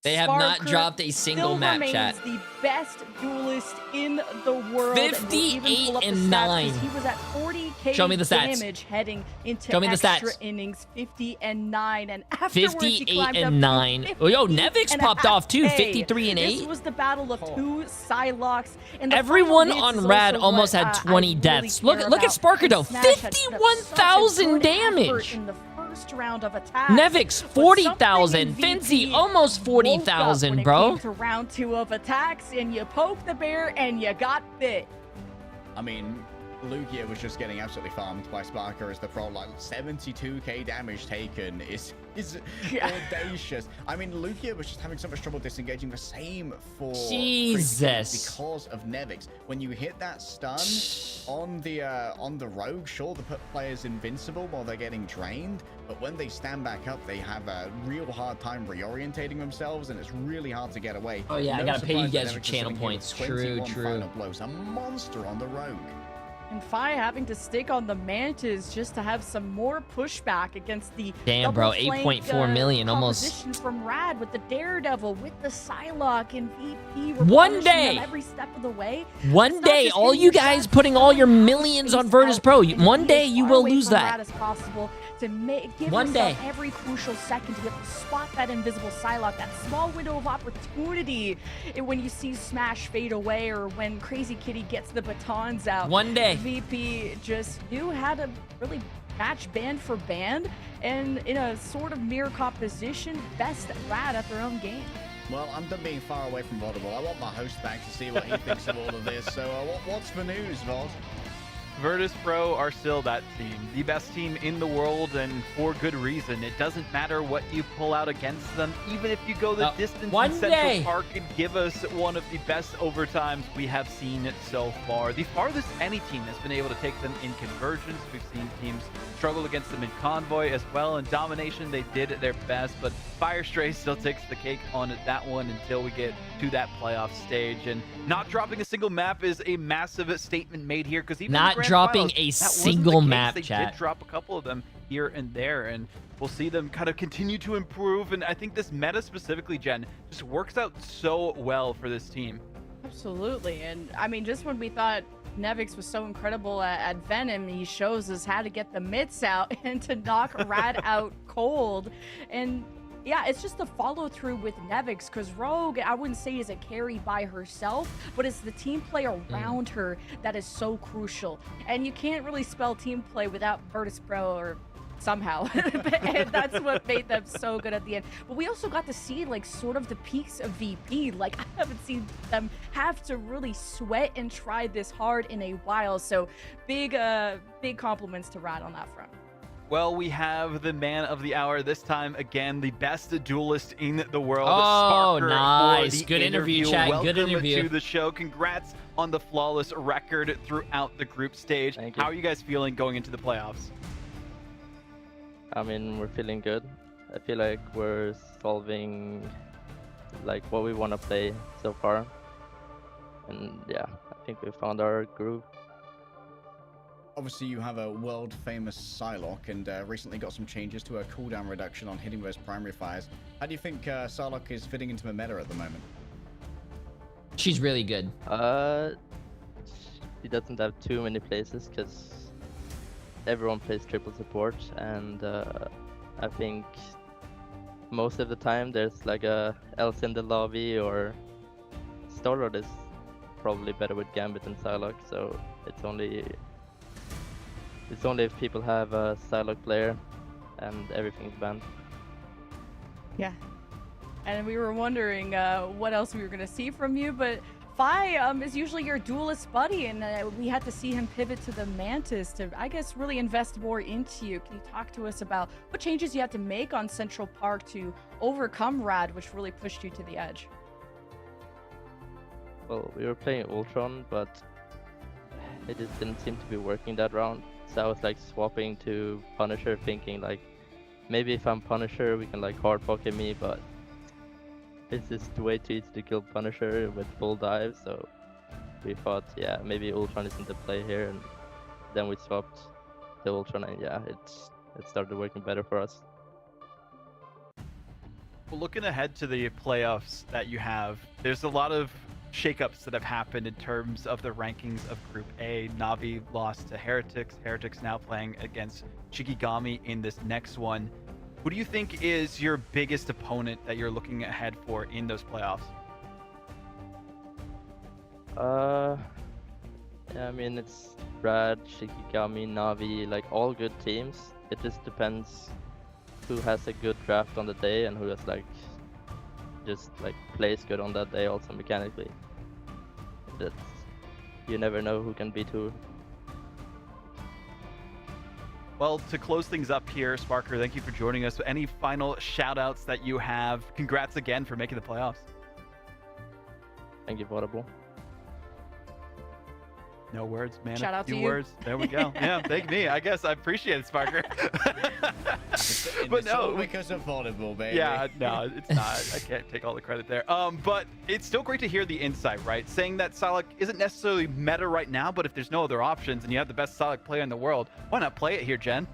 They have not dropped a single map, chat. The best duelist in the world. 58-9. He was at 40k Show me the stats. damage heading into Show me the extra stats. innings. 50-9, and afterwards 58-9. Oh, yo, Nevix popped off too. 53-8. This was the battle of 2 Psylocks. Everyone on Rad almost had 20 deaths. Look at Sparker though. 51,000 damage. In the first round of attack. Nevix 40,000. Fincy almost 40,000, bro. When it came to round 2 of attacks, and you poke the bear and you got bit. I mean, Lugia was just getting absolutely farmed by Sparker as the pro. Like 72k damage taken is audacious. I mean, Lugia was just having so much trouble disengaging. The same for Jesus because of Nevix. When you hit that stun on the rogue, sure, the player's invincible while they're getting drained, but when they stand back up, they have a real hard time reorientating themselves, and it's really hard to get away. Oh yeah, I gotta pay you guys for channel points. True. Final blows. A monster on the rogue. And Fi having to stick on the Mantis just to have some more pushback against the damn, bro, 8.4 million almost from Rad with the Daredevil, with the Psylocke, and VP. One day, every step of the way. One day, all you guys putting all your millions on Virtus Pro. One day you will lose that. As possible to give yourself every crucial second to be able to spot that invisible Psylocke, that small window of opportunity when you see Smash fade away or when Crazy Kitty gets the batons out. One day. VP just knew how to really match band for band, and in a sort of mirror composition, best Rad at their own game. Well, I'm done being far away from Vaudeville. I want my host back to see what he thinks of all of this. So what's the news, Vod? Virtus Pro are still that team, the best team in the world, and for good reason. It doesn't matter what you pull out against them, even if you go the distance in Central Park and give us one of the best overtimes we have seen so far. The farthest any team has been able to take them in convergence. We've seen teams struggle against them in Convoy as well. In Domination, they did their best, but Firestray still takes the cake on that one until we get to that playoff stage. And not dropping a single map is a massive statement made here, because even not dropping a single map, they chat. did drop a couple of them here and there, and we'll see them kind of continue to improve. And I think this meta specifically, Jen, just works out so well for this team. Absolutely. And I mean, just when we thought Nevix was so incredible at Venom, he shows us how to get the mitts out and to knock Rad out cold. And yeah, it's just the follow through with Nevix, because Rogue, I wouldn't say is a carry by herself, but it's the team play around her that is so crucial. And you can't really spell team play without Virtus Pro, or somehow. And that's what made them so good at the end. But we also got to see like sort of the peaks of VP. Like, I haven't seen them have to really sweat and try this hard in a while. So big compliments to Rad on that front. Well, we have the man of the hour this time again, the best duelist in the world. Oh, Sparker, nice. Good interview, chat. Welcome Good interview to the show. Congrats on the flawless record throughout the group stage. How are you guys feeling going into the playoffs? I mean, we're feeling good. I feel like we're solving like what we want to play so far. And yeah, I think we found our groove. Obviously, you have a world-famous Psylocke, and recently got some changes to her cooldown reduction on hitting those primary fires. How do you think Psylocke is fitting into the meta at the moment? She's really good. She doesn't have too many places, because everyone plays triple support, and I think most of the time there's like a else in the lobby, or Starlord is probably better with Gambit than Psylocke, so it's only if people have a Psylocke player and everything's banned. Yeah. And we were wondering what else we were going to see from you, but Fi is usually your duelist buddy, and we had to see him pivot to the Mantis to, I guess, really invest more into you. Can you talk to us about what changes you had to make on Central Park to overcome Rad, which really pushed you to the edge? Well, we were playing Ultron, but it just didn't seem to be working that round. So I was like swapping to Punisher, thinking like maybe if I'm Punisher we can like hard pocket me, but it's just way too easy to kill Punisher with full dive. So we thought, yeah, maybe Ultron isn't the play here, and then we swapped the Ultron, and yeah, it started working better for us. Well, looking ahead to the playoffs that you have, there's a lot of shakeups that have happened in terms of the rankings of Group A. Na'Vi lost to Heretics. Heretics now playing against Shikigami in this next one. Who do you think is your biggest opponent that you're looking ahead for in those playoffs? Yeah, I mean, it's Brad, Shikigami, Na'Vi, like all good teams. It just depends who has a good draft on the day and who has like just like plays good on that day also mechanically. That's, you never know who can beat who. Well, to close things up here, Sparker, thank you for joining us. Any final shout outs that you have? Congrats again for making the playoffs. Thank you, Potable. No words, man. Shout out to you. Words. There we go. Yeah, thank me. I guess I appreciate it, Sparker. But no, because of Audible, baby. Yeah, no, it's not. I can't take all the credit there. But it's still great to hear the insight, right? Saying that Psylocke isn't necessarily meta right now, but if there's no other options and you have the best Psylocke player in the world, why not play it here, Jen?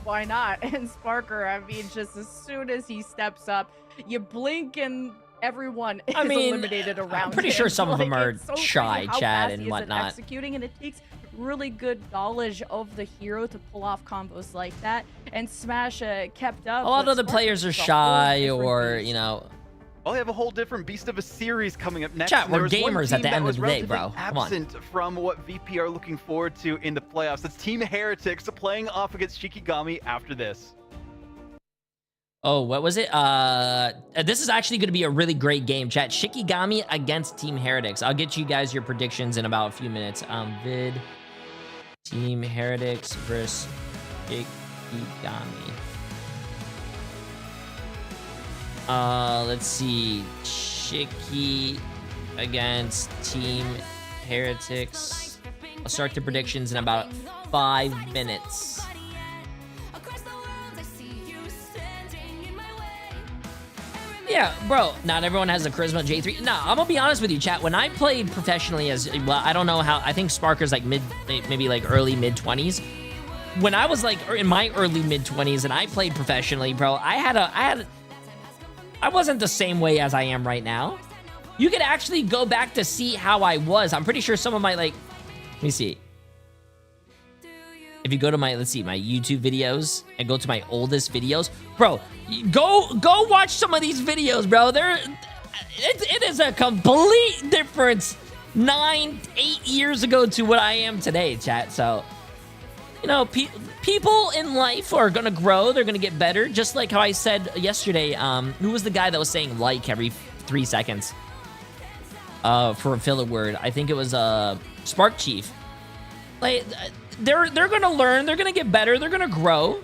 Why not? And Sparker, I mean, just as soon as he steps up, you blink and everyone is eliminated around I'm pretty him. sure some of them are so shy, how Chad, fast and he is at whatnot. Executing, and it takes really good knowledge of the hero to pull off combos like that. And Smash kept up. A lot but of the Sparker players are is a whole shy, different or beast. you know. Well, they have a whole different beast of a series coming up next. Chat, and there we're was one gamers at team the that end was of the day, relatively bro. Come on. absent from what VP are looking forward to in the playoffs. It's Team Heretics playing off against Shikigami after this. Oh, what was it? This is actually going to be a really great game, chat. Shikigami against Team Heretics. I'll get you guys your predictions in about a few minutes. Vid. Team Heretics versus Shikigami. Let's see. Shiki against Team Heretics. I'll start the predictions in about 5 minutes. Yeah, bro, not everyone has the charisma J3. No, I'm gonna be honest with you, chat. When I played professionally as, well, I don't know how, I think Sparker's like maybe like early mid-20s. When I was like in my early mid-20s and I played professionally, bro, I wasn't the same way as I am right now. You could actually go back to see how I was. I'm pretty sure some of my, like, let me see. If you go to my, let's see, my YouTube videos and go to my oldest videos, bro, go watch some of these videos, bro. It is a complete difference 9, 8 years ago to what I am today, chat. So, you know, people in life are gonna grow. They're gonna get better. Just like how I said yesterday. Who was the guy that was saying like every 3 seconds? For a filler word, I think it was Spark Chief. Like, they're gonna learn, they're gonna get better, they're gonna grow.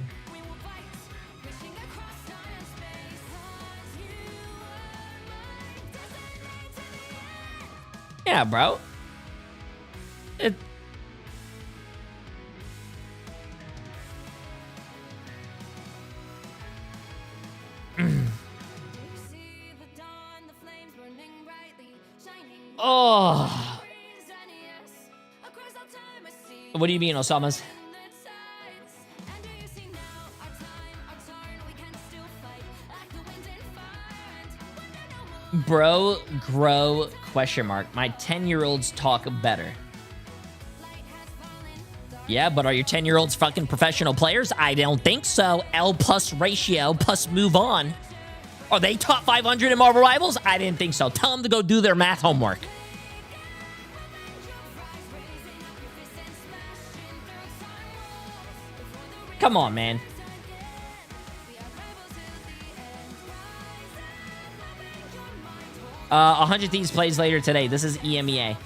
Yeah, bro. Oh. What do you mean, Osama's? Bro, grow, question mark. My 10-year-olds talk better. Yeah, but are your 10-year-olds fucking professional players? I don't think so. L plus ratio plus move on. Are they top 500 in Marvel Rivals? I didn't think so. Tell them to go do their math homework. Come on, man. Uh, 100 Thieves plays later today. This is EMEA.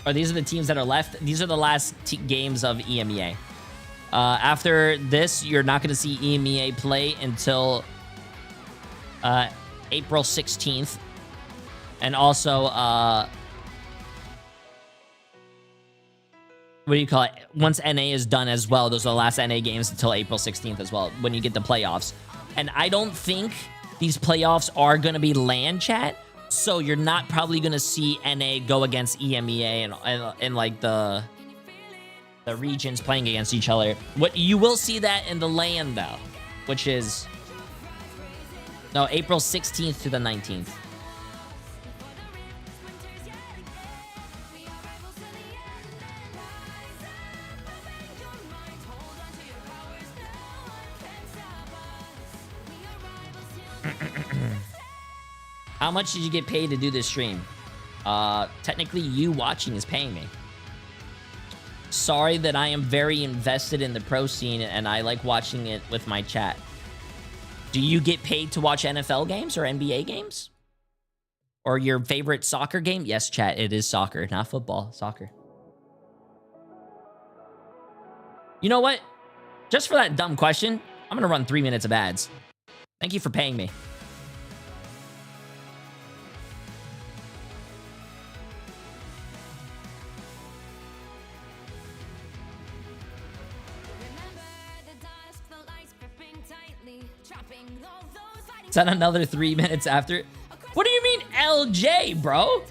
Oh, these are the teams that are left. These are the last games of EMEA. After this, you're not going to see EMEA play until April 16th. And also, what do you call it? Once NA is done as well, those are the last NA games until April 16th as well, when you get the playoffs. And I don't think these playoffs are going to be LAN, chat. So you're not probably going to see NA go against EMEA and like the regions playing against each other. What you will see that in the LAN though, which is no, April 16th to the 19th. How much did you get paid to do this stream? Technically, you watching is paying me. Sorry that I am very invested in the pro scene and I like watching it with my chat. Do you get paid to watch NFL games or NBA games? Or your favorite soccer game? Yes, chat, it is soccer, not football, soccer. You know what? Just for that dumb question, I'm gonna run 3 minutes of ads. Thank you for paying me. Is that another 3 minutes after? What do you mean LJ, bro?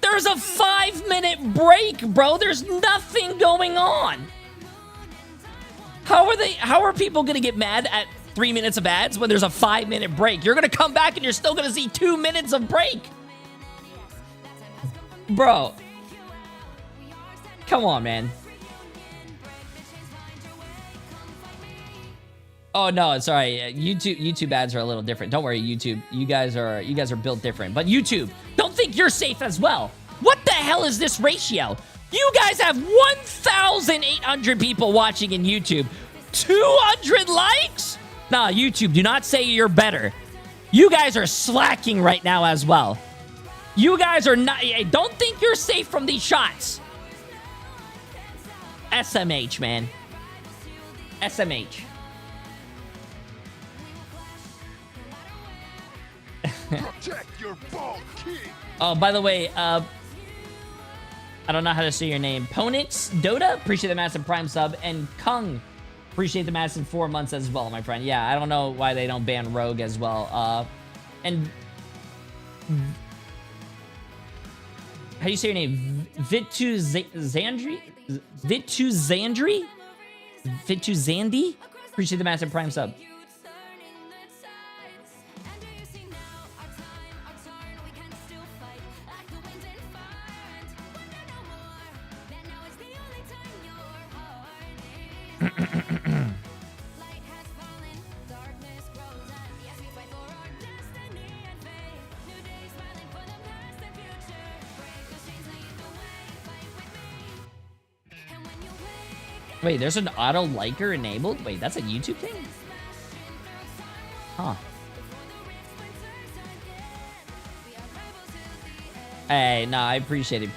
There's a 5-minute break, bro. There's nothing going on. How are people gonna get mad at 3 minutes of ads when there's a 5-minute break? You're gonna come back and you're still gonna see 2 minutes of break. Bro. Come on, man. Oh no, sorry. YouTube ads are a little different. Don't worry, YouTube. You guys are built different. But YouTube, don't think you're safe as well. What the hell is this ratio? You guys have 1,800 people watching in YouTube. 200 likes? Nah, YouTube, do not say you're better. You guys are slacking right now as well. You guys are not... Don't think you're safe from these shots. SMH, man. SMH. Protect your bald king. Oh, by the way, I don't know how to say your name. Ponix Dota, appreciate the massive Prime sub, and Kung, appreciate the massive 4 months as well, my friend. Yeah, I don't know why they don't ban Rogue as well. And how do you say your name? Vituzandri? Vituzandi? Appreciate the massive Prime sub. Wait, there's an auto liker enabled? Wait, that's a YouTube thing? Huh. Hey, no, I appreciate it,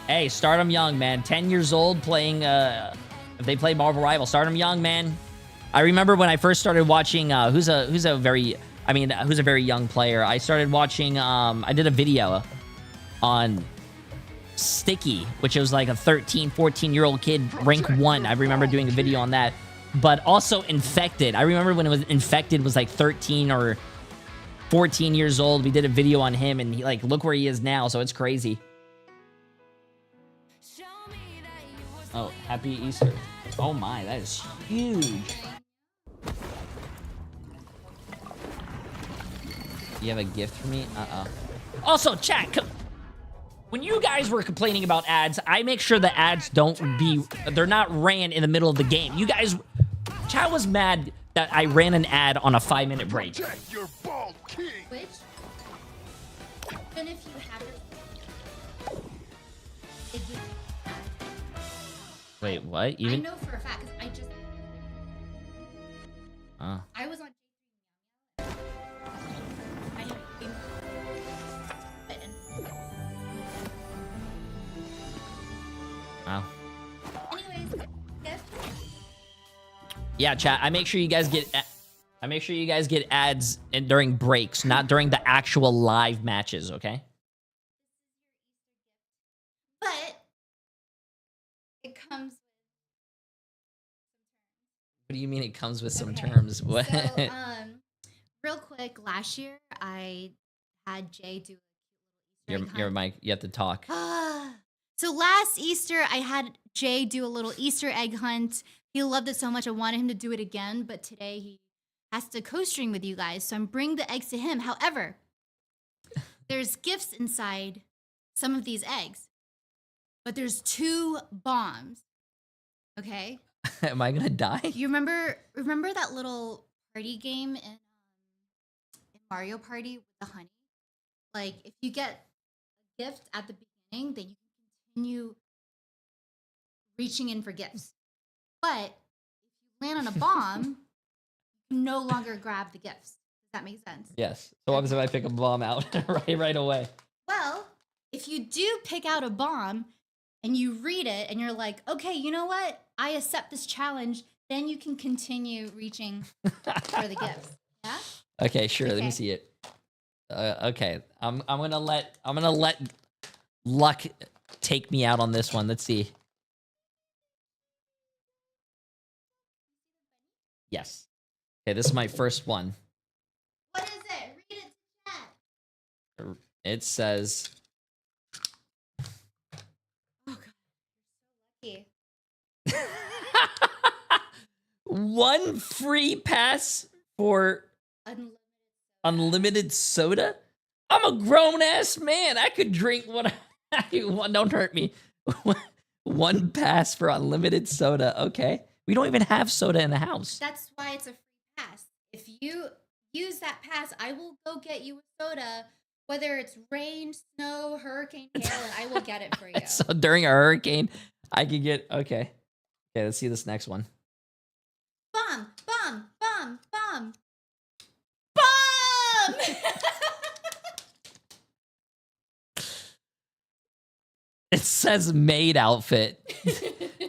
Hey, start them young, man. 10 years old playing, if they play Marvel Rival, start them young, man. I remember when I first started watching, who's a very young player. I started watching, I did a video on Sticky, which was like a 13, 14-year-old kid, rank 1. I remember doing a video on that. But also Infected. I remember when it was Infected was like 13 or 14 years old. We did a video on him, and he, like, look where he is now, so it's crazy. Oh, happy Easter. Oh my, that is huge. You have a gift for me? Uh-oh. Also, chat, when you guys were complaining about ads, I make sure the ads they're not ran in the middle of the game. You guys, chat was mad that I ran an ad on a 5-minute break. Protect your bald king. Which, even if you have it would... Wait, what? Even? I know for a fact, because I just... I was on... Wow. Anyways, yeah, chat. I make sure you guys get ads during breaks, not during the actual live matches. Okay. But it comes. What do you mean it comes with some terms? What? So, real quick, last year I had Jay do. Your mic. You have to talk. So last Easter, I had Jay do a little Easter egg hunt. He loved it so much, I wanted him to do it again, but today he has to co-stream with you guys, so I'm bringing the eggs to him. However, there's gifts inside some of these eggs, but there's 2 bombs, okay? Am I gonna die? You remember that little party game in Mario Party with the honey? Like, if you get a gift at the beginning, then you continue reaching in for gifts. But if you land on a bomb, you no longer grab the gifts. Does that make sense? Yes. So what happens if I pick a bomb out right away? Well, if you do pick out a bomb and you read it and you're like, okay, you know what? I accept this challenge, then you can continue reaching for the gifts. Yeah? Okay, sure. Okay. Let me see it. Okay. I'm gonna let luck take me out on this one. Let's see. Yes. Okay, this is my first one. What is it? Read it to chat. It says... Oh, God. You're so lucky. 1 free pass for unlimited soda? I'm a grown-ass man. I could drink what I want. Don't hurt me. 1 pass for unlimited soda. Okay. We don't even have soda in the house. That's why it's a free pass. If you use that pass, I will go get you a soda, whether it's rain, snow, hurricane, hail, and I will get it for you. So during a hurricane, I can get okay. Okay, let's see this next one. Bomb, bomb, bomb, bomb, bomb. It says maid outfit.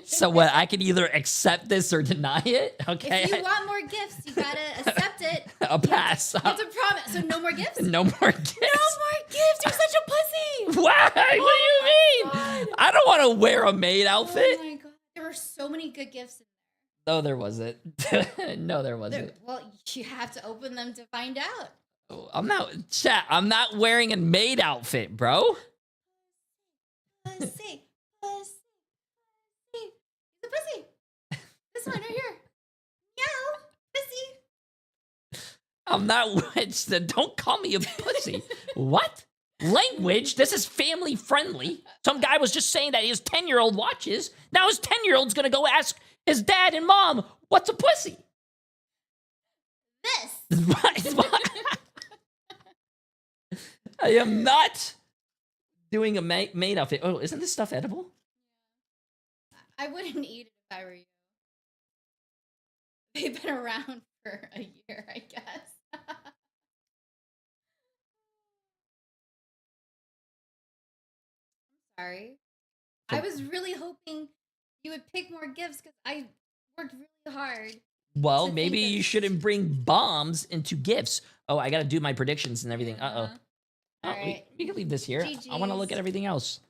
So what? I can either accept this or deny it. Okay. If you want more gifts, you gotta accept it. A pass. It's a promise. So no more gifts. No more gifts. No more gifts. You're such a pussy. Why? What do you mean? God. I don't want to wear a maid outfit. Oh my god, there were so many good gifts. No, there wasn't. No, there wasn't. Well, you have to open them to find out. Oh, I'm not wearing a maid outfit, bro. Pussy, pussy, pussy. The pussy. This one right here. Meow, pussy. I'm not. Don't call me a pussy. What? Language? This is family friendly. Some guy was just saying that his 10-year-old watches. Now his 10-year-old's gonna go ask his dad and mom, what's a pussy? This. I am not doing a maid outfit. Oh, isn't this stuff edible? I wouldn't eat it if I were you. They've been around for a year, I guess. I'm sorry. I was really hoping you would pick more gifts because I worked really hard. Well, maybe you shouldn't bring bombs into gifts. Oh, I gotta do my predictions and everything. Uh-oh. Oh, Right. we can leave this here. I want to look at everything else.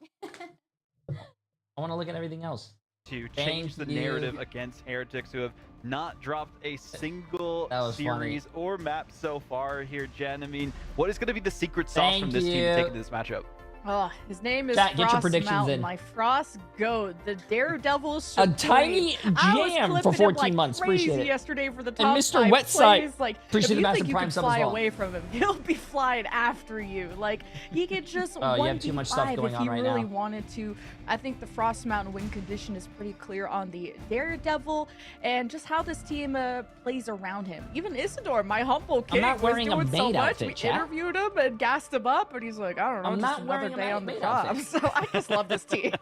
To change the narrative against Heretics, who have not dropped a single series or map so far here, Jen. I mean, what is going to be the secret sauce from this team to take into this matchup? Oh, his name is Chat, Frost get your predictions Mountain, in. my Frost Goat, the Daredevil. A tiny jam for 14 months. Appreciate it. Yesterday for the top And Mr. 5 Wetside, plays. Like, appreciate if the you massive think you prime can sub as fly well. away from him, he'll be flying after you. Like, he could just you have too much stuff 1v5 going if on he right really now. wanted to. I think the Frost Mountain win condition is pretty clear on the Daredevil and just how this team plays around him. Even Isidore, my humble king, not was wearing a doing so maid much. outfit, We chat. interviewed him and gassed him up, and he's like, I don't know, I'm just not another wearing a day on the maid job. outfit. So I just love this team.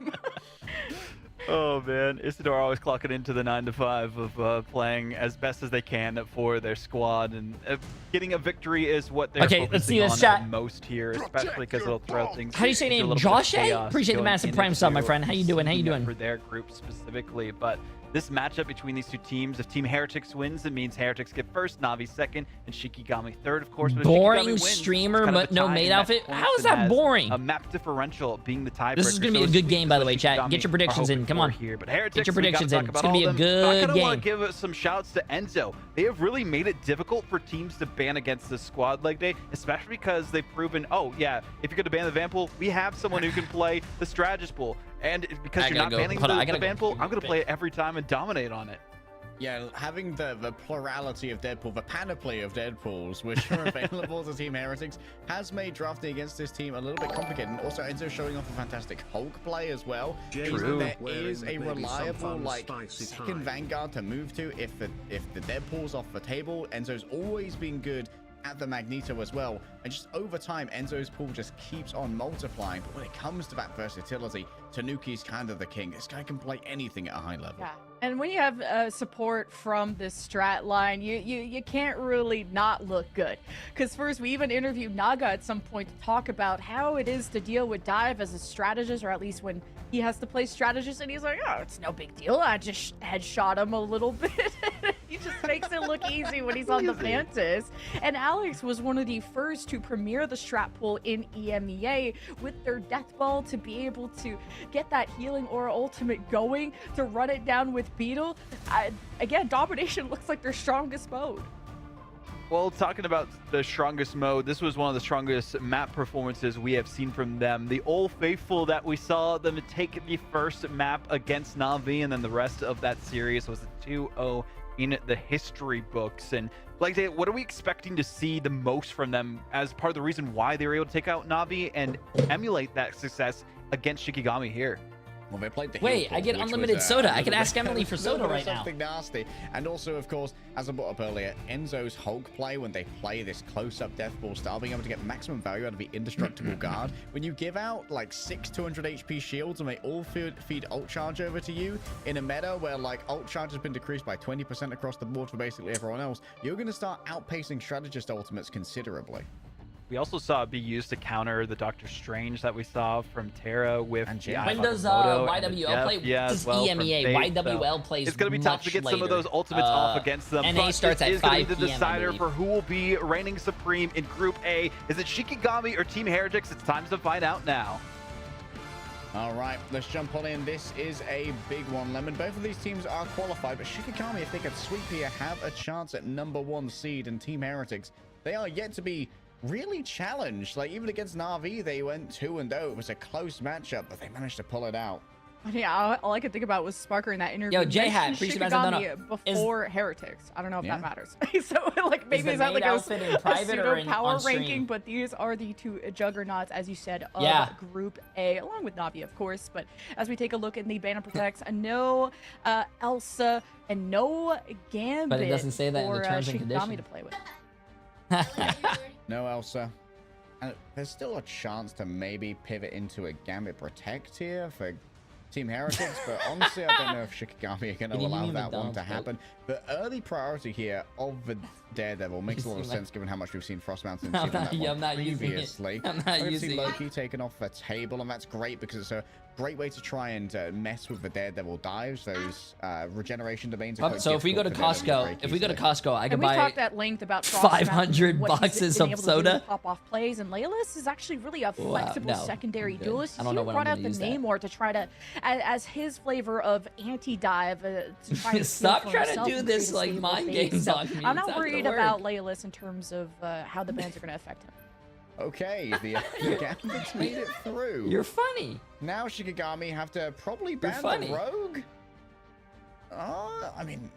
Oh man, Isidore always clocking into the 9 to 5 of playing as best as they can for their squad, and getting a victory is what they're Okay, let's see focusing this on chat. most here, especially because it'll throw things. How do you say into a name? little bit of Josh? chaos Appreciate the going massive prime sub, my into friend. How you doing? How you doing? for their group specifically, but this matchup between these two teams, if Team Heretics wins, it means Heretics get first, Navi second, and Shikigami third, of course. But if Boring Shikigami wins, streamer, it's kind of a no tie maid in outfit? points How is and that has boring? A map differential being the tiebreaker. This is going to be a good game, by the way, chat. Get your predictions in. Come on. Here. But Heretics, Get your we gotta predictions talk in. It's about going to be all a of them. I good kind of want game. to give some shouts to Enzo. They have really made it difficult for teams to ban against this squad leg day, especially because they've proven, oh yeah, if you're going to ban the Van pool, we have someone who can play the strategist pool. And because you're not banning the Van pool, I'm going to play it every time and dominate on it. Yeah, having the plurality of Deadpool, the panoply of Deadpools, which are available to Team Heretics, has made drafting against this team a little bit complicated. And also, Enzo showing off a fantastic Hulk play as well. True. There is a reliable, like, second Vanguard to move to if the Deadpool's off the table. Enzo's always been good at the Magneto as well, and just over time Enzo's pool just keeps on multiplying. But when it comes to that versatility, Tanuki's kind of the king. This guy can play anything at a high level. Yeah, and when you have support from this strat line, you can't really not look good. Because first, we even interviewed Naga at some point to talk about how it is to deal with Dive as a strategist, or at least when he has to play strategist, and he's like, oh, it's no big deal. I just headshot him a little bit. He just makes it look easy when he's on the Mantis. And Alex was one of the first to premiere the strat pool in EMEA with their Death Ball to be able to get that healing aura ultimate going, to run it down with Beetle. Again, Domination looks like their strongest mode. Well, talking about the strongest mode, this was one of the strongest map performances we have seen from them. The Old Faithful that we saw them take the first map against Na'Vi, and then the rest of that series was a 2-0 in the history books. And like, what are we expecting to see the most from them as part of the reason why they were able to take out Na'Vi and emulate that success against Shikigami here? Well, they played the Wait, I get unlimited soda. I can ask Emily for soda right now. Something nasty. And also, of course, as I brought up earlier, Enzo's Hulk play, when they play this close-up death ball style, being able to get maximum value out of the indestructible guard. When you give out like 6 200 HP shields and they all feed ult charge over to you in a meta where like ult charge has been decreased by 20% across the board for basically everyone else, you're going to start outpacing strategist ultimates considerably. We also saw it be used to counter the Doctor Strange that we saw from Terra with when does YWL play? Does EMEA? YWL plays. It's going to be tough to get some of those ultimates off against them. NA starts at 5 p.m. Is going to be the decider for who will be reigning supreme in Group A. Is it Shikigami or Team Heretics? It's time to find out now. All right, let's jump on in. This is a big one, Lemon. Both of these teams are qualified, but Shikigami, if they could sweep here, have a chance at #1 seed, and Team Heretics, they are yet to be really challenged. Like, even against Na'Vi, they went 2-0. It was a close matchup, but they managed to pull it out. Yeah, all I could think about was Sparker in that interview. Yo, J-Hat, Shikigami before Heretics. I don't know if that matters. So, like, maybe it's not like a pseudo power ranking, but these are the two juggernauts, as you said, of Group A, along with Na'Vi, of course. But as we take a look at the Banner Protects, no Elsa and no Gambit but it doesn't say that in the terms and conditions. To play with. No Elsa. And there's still a chance to maybe pivot into a Gambit Protect here for Team Heretics, but honestly, I don't know if Shikigami are going to allow that one to happen. The early priority here of the Daredevil makes a lot of sense given how much we've seen Frost Mountain previously. We've seen Loki taken off the table, and that's great because it's a great way to try and mess with the Daredevil dives. Those regeneration domains are quite so if we go to Costco, I can buy talked at length about 500 boxes of soda. Pop off plays, and Laylis is actually really a flexible secondary duelist. He brought out the Namor to try to, as his flavor of anti-dive, to try to stop trying to do this like mind games on me. I'm not worried about Laylis in terms of how the bans are going to affect him. Okay, the Gambit's made it through. You're funny. Now Shikigami have to probably ban the Rogue. I mean,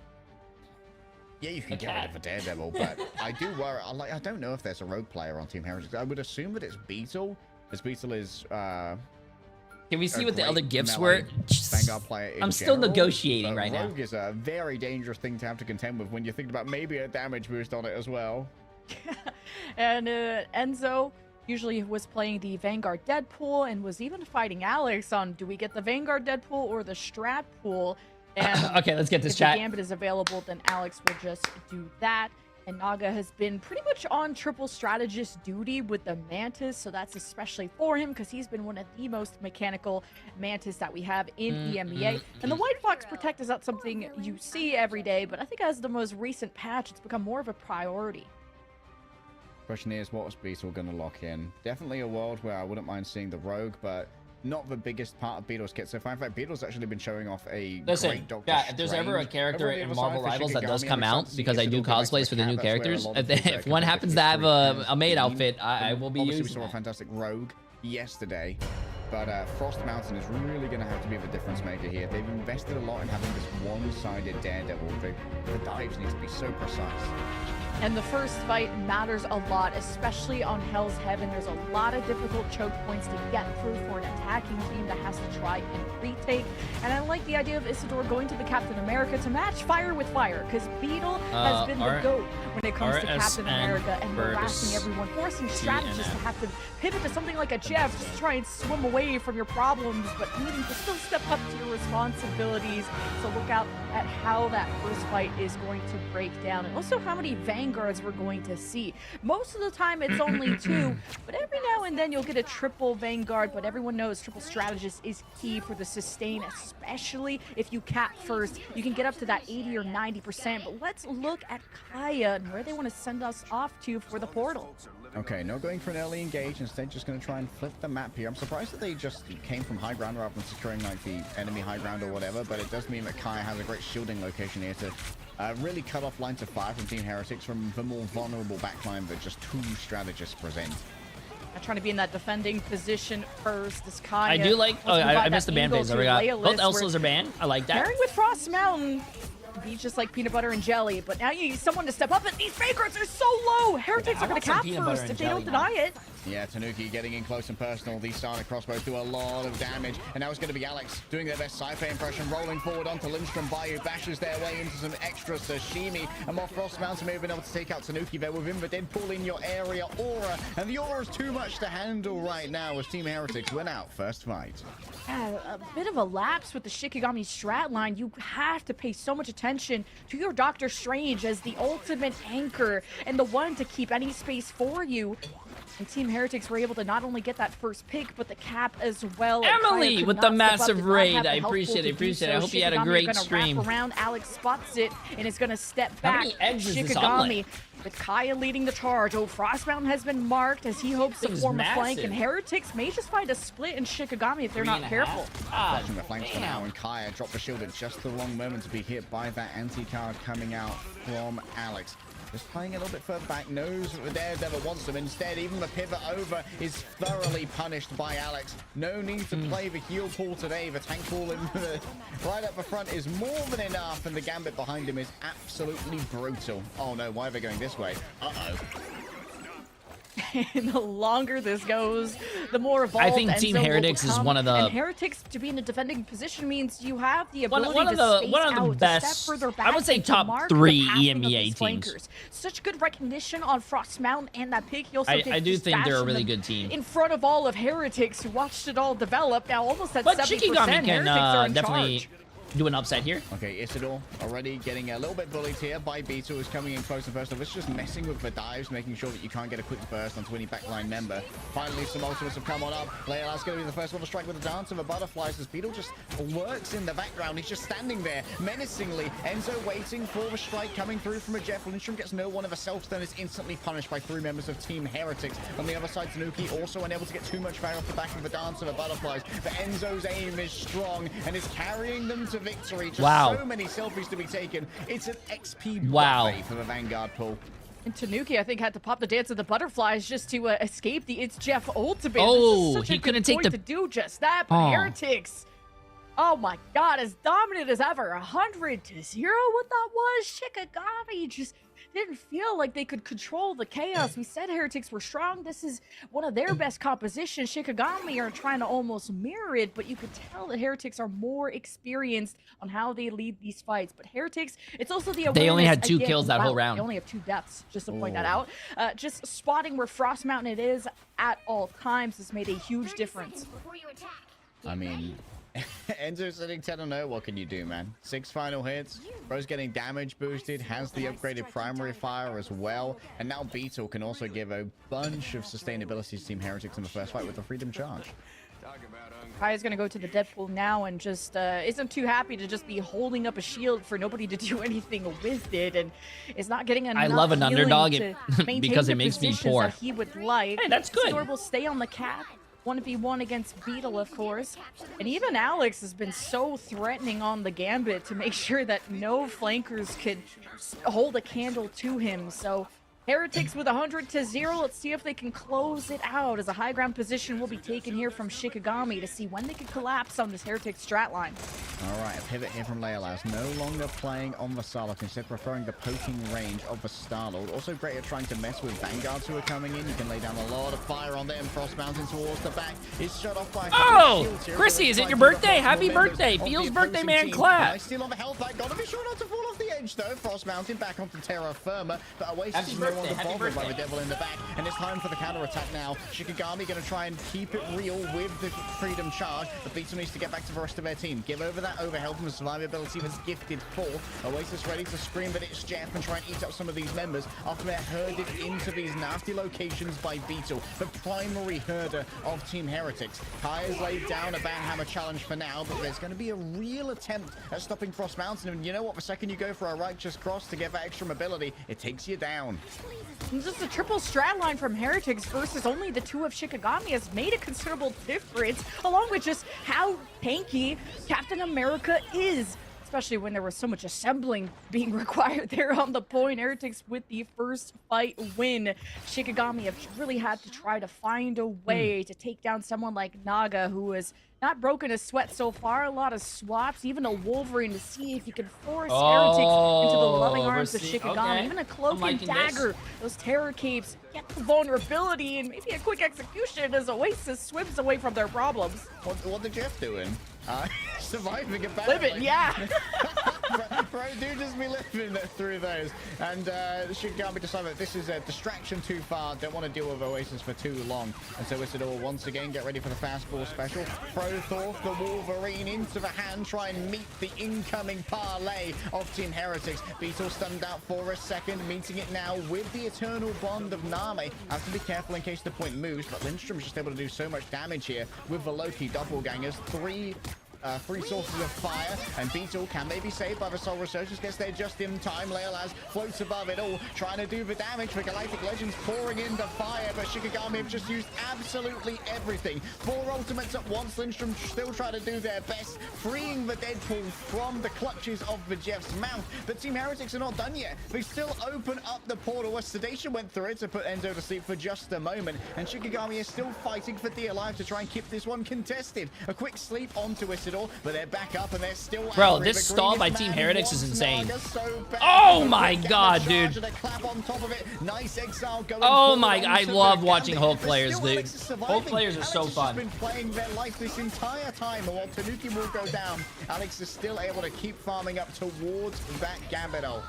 yeah, you can get rid of a Daredevil, but I do worry. I don't know if there's a Rogue player on Team Heretics. I would assume that it's Beetle, because Beetle is. Can we see what the other gifts were? Vanguard player I'm still negotiating right now. Rogue is a very dangerous thing to have to contend with when you're thinking about maybe a damage boost on it as well. And Enzo usually was playing the Vanguard Deadpool and was even fighting Alex on do we get the Vanguard Deadpool or the Strat pool. And okay, let's get this if chat. If the Gambit is available, then Alex will just do that. And Naga has been pretty much on triple strategist duty with the Mantis, so that's especially for him because he's been one of the most mechanical Mantis that we have in EMEA. And the White Fox Protect is not something you see every day, but I think as the most recent patch, it's become more of a priority. Question is, what was Beetle going to lock in? Definitely a world where I wouldn't mind seeing the Rogue, but not the biggest part of Beetle's kit so far. In fact, Beetle's actually been showing off a great Doctor Strange. If there's ever a character in Marvel Rivals that does come out, because I do cosplays for the new characters, if one happens to have a maid outfit, I will be using we saw a fantastic Rogue yesterday, but Frost Mountain is really going to have to be the difference maker here. They've invested a lot in having this one-sided Daredevil. The dives need to be so precise. And the first fight matters a lot, especially on Hell's Heaven. There's a lot of difficult choke points to get through for an attacking team that has to try and retake. And I like the idea of Isidore going to the Captain America to match fire with fire, because Beetle has been the GOAT when it comes to Captain America and harassing everyone, forcing strategists to have to pivot to something like a Jeff just to try and swim away from your problems, but needing to still step up to your responsibilities. So look out at how that first fight is going to break down, and also how many Vanguards we're going to see. Most of the time it's only 2, but every now and then you'll get a triple Vanguard, but everyone knows triple strategist is key for the sustain, especially if you cap first. You can get up to that 80 or 90%, but let's look at Kaya and where they want to send us off to for the portal. Okay, not going for an early engage, instead just going to try and flip the map here. I'm surprised that they just came from high ground rather than securing like the enemy high ground or whatever, but it does mean that Kaya has a great shielding location here to really cut off lines of fire from Team Heretics from the more vulnerable backline that just 2 strategists present. Trying to be in that defending position first. This Kaya. I do like. Oh, I missed the ban phase. We got both Elsas are banned. I like that. Pairing with Frost Mountain, he's just like peanut butter and jelly. But now you need someone to step up, and these Vanguards are so low. Heretics are going to cap first if they don't deny it. Yeah, Tanuki getting in close and personal. These silent crossbows do a lot of damage. And now it's going to be Alex doing their best sci-fi impression, rolling forward onto Lindstrom. Bayou bashes their way into some extra sashimi. And more Frost Mountain may have been able to take out Tanuki there within the Deadpool in your area aura. And the aura is too much to handle right now as Team Heretics win out first fight. Yeah, a bit of a lapse with the Shikigami strat line. You have to pay so much attention to your Doctor Strange as the ultimate anchor and the one to keep any space for you. And Team Heretics were able to not only get that first pick, but the cap as well. Emily with the massive raid. I appreciate it. Appreciate it. I hope you had a great stream. Wrap around. Alex spots it and is going to step back. Shikigami with Kaya leading the charge. Oh, Frost Mountain has been marked as he hopes to form a flank. And Heretics may just find a split in Shikigami if they're not careful. Touching the flanks for now, and Kaya dropped the shield at just the wrong moment to be hit by that anti-card coming out from Alex. Just playing a little bit further back, knows what the Daredevil wants them. Instead, even the pivot over is thoroughly punished by Alex. No need to play the heal pool today. The tank pool right up the front is more than enough, and the Gambit behind him is absolutely brutal. Oh no, why are they going this way? Uh-oh. And the longer this goes, the more evolved I think Team Heretics is one of the... And Heretics to be in a defending position means you have the ability to space out, one of the best, further back, I would say top 3 EMEA teams. Such good recognition on Frost Mountain and that pick. You also I do think they're a really good team. In front of all of Heretics who watched it all develop. Now almost at 70%, Shikigami can Heretics are in definitely... charge. Do an upset here. Okay, Isidore already getting a little bit bullied here by Beetle, who's coming in close and personal. It's just messing with the dives, making sure that you can't get a quick burst onto any backline member. Finally, some ultimates have come on up. Leila's going to be the first one to strike with a dance of the butterflies as Beetle just lurks in the background. He's just standing there menacingly. Enzo waiting for the strike coming through from a Jeff. Lindstrom gets no one of a self-stun, is instantly punished by 3 members of Team Heretics. On the other side, Tanuki also unable to get too much fire off the back of the dance of the butterflies. But Enzo's aim is strong and is carrying them to victory. Just so many selfies to be taken. It's an XP buffet for the Vanguard pool. And Tanuki, I think, had to pop the dance of the butterflies just to escape the It's Jeff ultimate. Oh, he couldn't take the... to do just that, but Heretics. Oh my God, as dominant as ever. 100-0. What that was? Shikigami just didn't feel like they could control the chaos. We said Heretics were strong. This is one of their best compositions. Shikigami are trying to almost mirror it, but you could tell that Heretics are more experienced on how they lead these fights. But Heretics, it's also the awareness. They only had 2 kills that whole round. They only have 2 deaths, just to point that out. Just spotting where Frost Mountain it is at all times has made a huge difference. I mean... Enzo sitting 10-0. What can you do, man? 6 final hits. Bro's getting damage boosted. Has the upgraded primary fire as well. And now Beetle can also give a bunch of sustainability to Team Heretics in the first fight with the Freedom Charge. Kaya's gonna go to the Deadpool now and just isn't too happy to just be holding up a shield for nobody to do anything with it, and is not getting enough. I love an underdog because it the makes me positions poor. that he would like. Hey, that's good. Isidore will stay on the cap. 1v1 against Beetle, of course. And even Alex has been so threatening on the Gambit to make sure that no flankers could hold a candle to him. So Heretics with 100-0. Let's see if they can close it out, as a high ground position will be taken here from Shikigami to see when they can collapse on this Heretics strat line. All right, a pivot here from Leila's. No longer playing on the Starlord, instead preferring the poking range of the Starlord. Also great at trying to mess with Vanguards who are coming in. You can lay down a lot of fire on them. Frost Mountain towards the back is shut off by... Oh! Chrissy, is it your birthday? Happy birthday! Feels birthday man clap! Still on the health pack. Gotta be sure not to fall off the edge, though. Frost Mountain back onto Terra Firma, but Oasis is no longer bothered by the Devil in the back, and it's time for the counter attack now. Shikigami going to try and keep it real with the Freedom Charge, but Beetle needs to get back to the rest of their team. Give over that overhealth from the survivability that's gifted for. Oasis ready to scream that it's Jeff and try and eat up some of these members after they're herded into these nasty locations by Beetle, the primary herder of Team Heretics. Kaya's laid down a Banhammer challenge for now, but there's going to be a real attempt at stopping Frost Mountain, and you know what? The second you go for a Righteous Cross to get that extra mobility, it takes you down. And just a triple strat line from Heretics versus only the 2 of Shikigami has made a considerable difference, along with just how tanky Captain America is. especially when there was so much assembling being required there on the point. Heretics with the first fight win. Shikigami have really had to try to find a way to take down someone like Naga, who has not broken a sweat so far. A lot of swaps, even a Wolverine to see if he could force Heretics into the loving arms of Shikigami. Even a cloak and dagger. Those terror capes get the vulnerability, and maybe a quick execution as Oasis swims away from their problems. What did Jeff doing? Surviving apparently. Living, yeah. Bro, do just be living through those. And Shikigami decided that this is a distraction too far. Don't want to deal with Oasis for too long. And so Isidore once again get ready for the fastball special. Throw the Wolverine into the hand. Try and meet the incoming parlay of Team Heretics. Beetle stunned out for a second. Meeting it now with the eternal bond of Name. Have to be careful in case the point moves. But Lindstrom's just able to do so much damage here with the Loki doppelgangers. Three sources of fire, and Beetle can maybe saved by the Soul Resurgence. Gets there just in time. Leolaz floats above it all, trying to do the damage for Galactic Legends, pouring in the fire, but Shikigami have just used absolutely everything. 4 ultimates at once. Lindstrom still trying to do their best, freeing the Deadpool from the clutches of the Jeff's mouth. But Team Heretics are not done yet. They still open up the portal. A sedation went through it to put Enzo to sleep for just a moment, and Shikigami is still fighting for dear life to try and keep this one contested. A quick sleep onto Isidore, but they're back up and they're still Bro, this stall by Team Heretics is insane. Oh my god, dude. Nice exile going oh my, I love watching Hulk players, dude. Hulk players are so fun. Been playing their life this entire time, and while Tanuki will go down, Alex is still able to keep farming up towards that Gambit ult.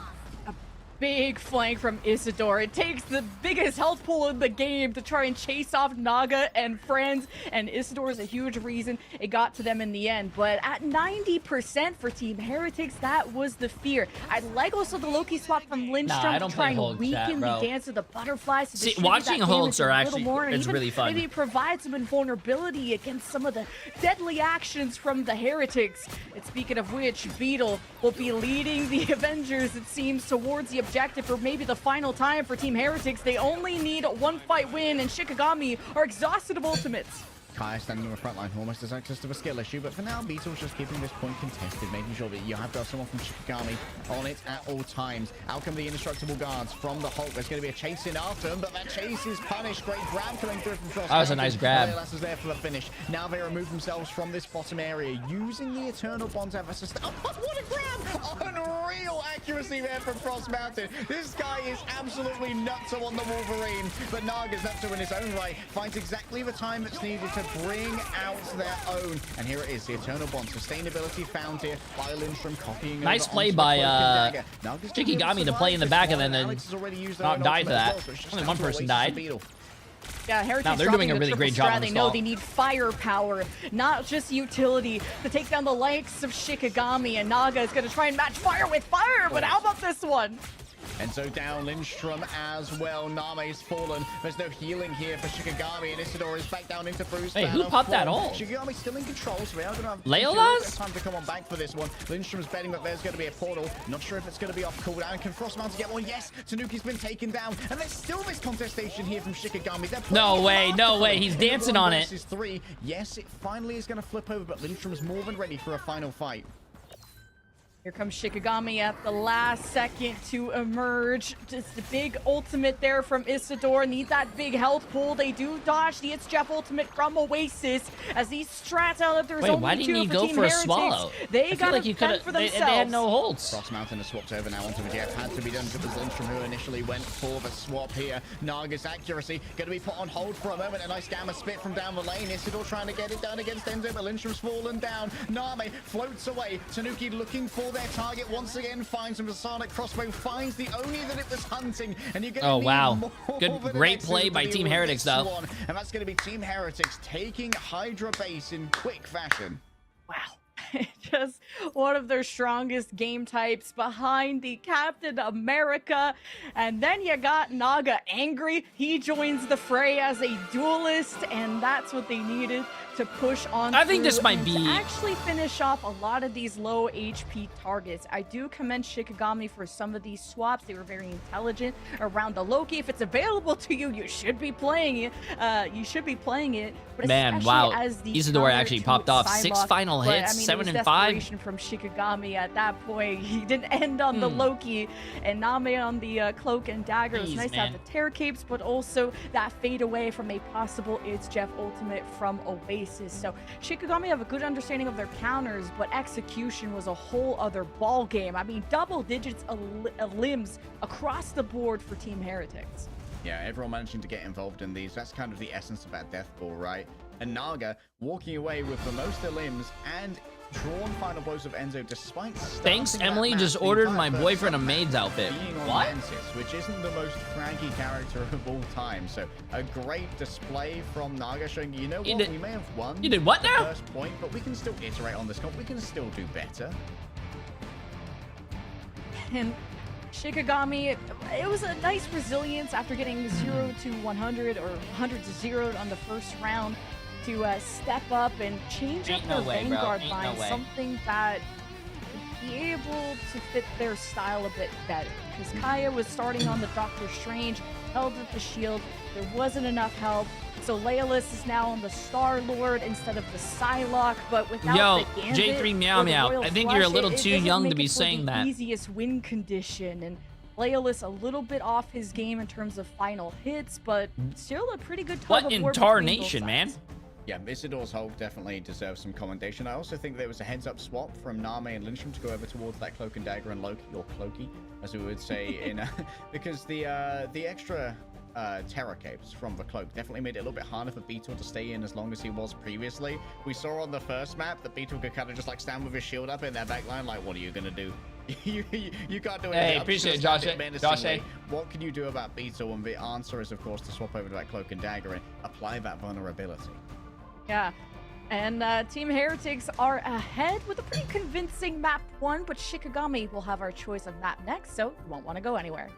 Big flank from Isidore. It takes the biggest health pool in the game to try and chase off Naga and friends, and Isidore is a huge reason it got to them in the end. But at 90% for Team Heretics, that was the fear. I like also the Loki swap from Lindstrom to try and weaken the Dance of the Butterflies. See, watching Hulks are actually, it's really fun. Maybe provide some invulnerability against some of the deadly actions from the Heretics. And speaking of which, Beetle will be leading the Avengers, it seems, towards the objective for maybe the final time for Team Heretics. They only need one fight win, and Shikigami are exhausted of ultimates. Kai standing on the front line almost has access to a skill issue, but for now, Beetle's just keeping this point contested, making sure that you have to have someone from Shikigami on it at all times. Out come the indestructible guards from the Hulk. There's going to be a chase in after him, but that chase is punished. Great grab coming through from Frost. That was a nice grab. Leolaz is there for the finish. Now they remove themselves from this bottom area, using the Eternal Bond to have a sustain. Oh, what a grab! Unreal accuracy there from Frost Mountain. This guy is absolutely nutso on the Wolverine, but Naga's nutso in his own right. Finds exactly the time that's needed to bring out their own, and here it is, the Eternal Bond sustainability found here by Lindstrom, copying. Nice play by Shikigami to play in the back and then not die to that. Only one person died. Yeah, Heretics now they're doing a really great job on They know they need firepower, not just utility, to take down the likes of Shikigami, and Naga is going to try and match fire with fire, but how about this one? And so down Lindstrom as well. Name's fallen. There's no healing here for Shikigami, and Isidore is back down into Bruce. Hey, who popped that all? Shikigami's still in control, so we are going to have Leolaz? time to come on back for this one. Lindstrom's betting that there's going to be a portal. Not sure if it's going to be off cooldown. Can Frost Mountain get one? Yes. Tanuki's been taken down, and there's still this contestation here from Shikigami. No way, no way. He's dancing on it. Three. Yes, it finally is going to flip over, but Lindstrom's more than ready for a final fight. Here comes Shikigami at the last second to emerge. Just a big ultimate there from Isidore. Need that big health pool. They do dodge the It's Jeff ultimate from Oasis as these strats out of there's only why didn't two he for go Team for a Heretics. swallow? They got like to fend for themselves. They had no holds. Frost Mountain has swapped over now onto the Jeff. Had to be done to the Lindstrom, who initially went for the swap here. Naga's accuracy going to be put on hold for a moment. A nice gamma spit from down the lane. Isidore trying to get it done against Enzo, but Lindstrom's fallen down. Name floats away. Tanuki looking for their target once again, finds him. The Sonic crossbow finds the Oni that it was hunting, and you're going to need more great play by Team Heretics though. And that's going to be Team Heretics taking Hydra base in quick fashion. Wow. Just one of their strongest game types behind the Captain America. And then you got Naga angry. He joins the fray as a duelist, and that's what they needed to push on. I think this might be to actually finish off a lot of these low HP targets. I do commend Shikigami for some of these swaps. They were very intelligent around the Loki. If it's available to you, you should be playing it. But man, wow. Isidore actually popped off 6 final hits, 7 and 5. desperation from Shikigami at that point. He didn't end on the Loki and Name on the cloak and dagger. It was nice to have the Terror Capes, but also that fade away from a possible It's Jeff ultimate from Oasis. So Shikigami have a good understanding of their counters, but execution was a whole other ball game. I mean, double digits of limbs across the board for Team Heretics. Yeah, everyone managing to get involved in these. That's kind of the essence of that death ball, right? And Naga walking away with the most of limbs and drawn final blows of Enzo despite Thanks, Emily just ordered my boyfriend a maid's outfit. What? Mantis, which isn't the most fraggy character of all time. So a great display from Naga showing, you know what, we may have won. You did what now? First point, but we can still iterate on this comp. We can still do better. And Shikigami, it was a nice resilience after getting 0 to 100 or 100 to 0 on the first round to step up and change up their Vanguard line, something that would be able to fit their style a bit better. Because Kaya was starting on the Doctor Strange, held with the shield, there wasn't enough help. So Leolus is now on the Star-Lord instead of the Psylocke, but without the Gambit J3 Meow Meow, I think you're a little too young to be saying that. Easiest win condition, and Leolus a little bit off his game in terms of final hits, but still a pretty good tug What of war incarnation, man? Yeah, Issidor's hold definitely deserves some commendation. I also think there was a heads-up swap from Name and Lindstrom to go over towards that Cloak and Dagger and Loki, or Cloaky, as we would say in because the extra Terror Capes from the Cloak definitely made it a little bit harder for Beetle to stay in as long as he was previously. We saw on the first map that Beetle could kind of just like stand with his shield up in their backline, like, what are you gonna do? you can't do anything. Hey, appreciate it, Josh. Josh, what can you do about Beetle? And the answer is, of course, to swap over to that Cloak and Dagger and apply that vulnerability. Yeah, and Team Heretics are ahead with a pretty convincing map 1, but Shikigami will have our choice of map next, so you won't want to go anywhere.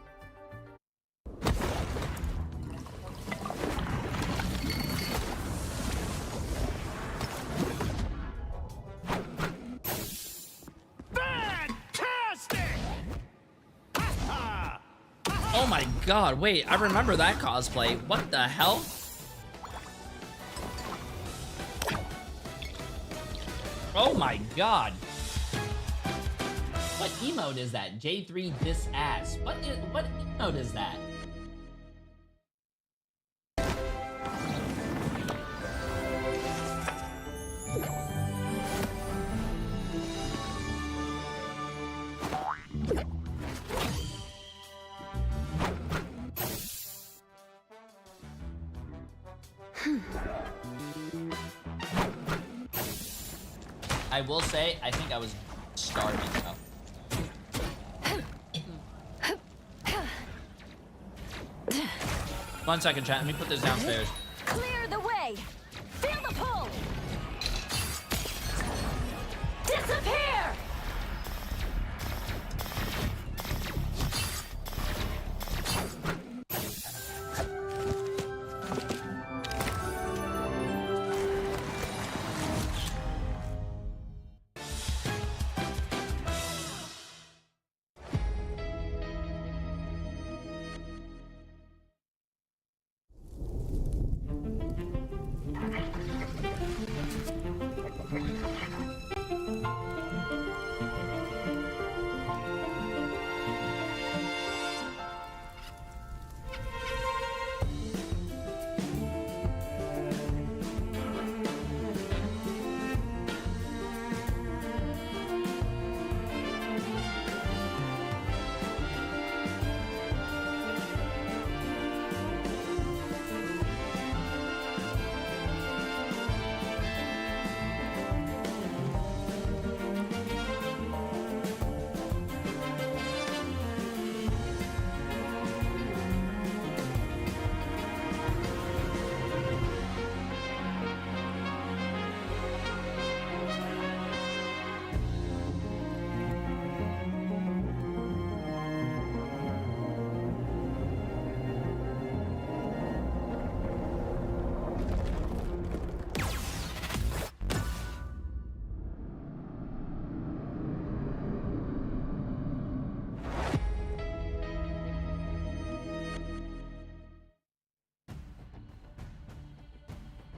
Oh my god, wait, I remember that cosplay. What the hell? Oh my god. What emote is that? J3 this ass. What emote is that? I will say, I think I was starving though. 1 second, chat. Let me put this downstairs. Clear the way. Feel the pull. Disappear.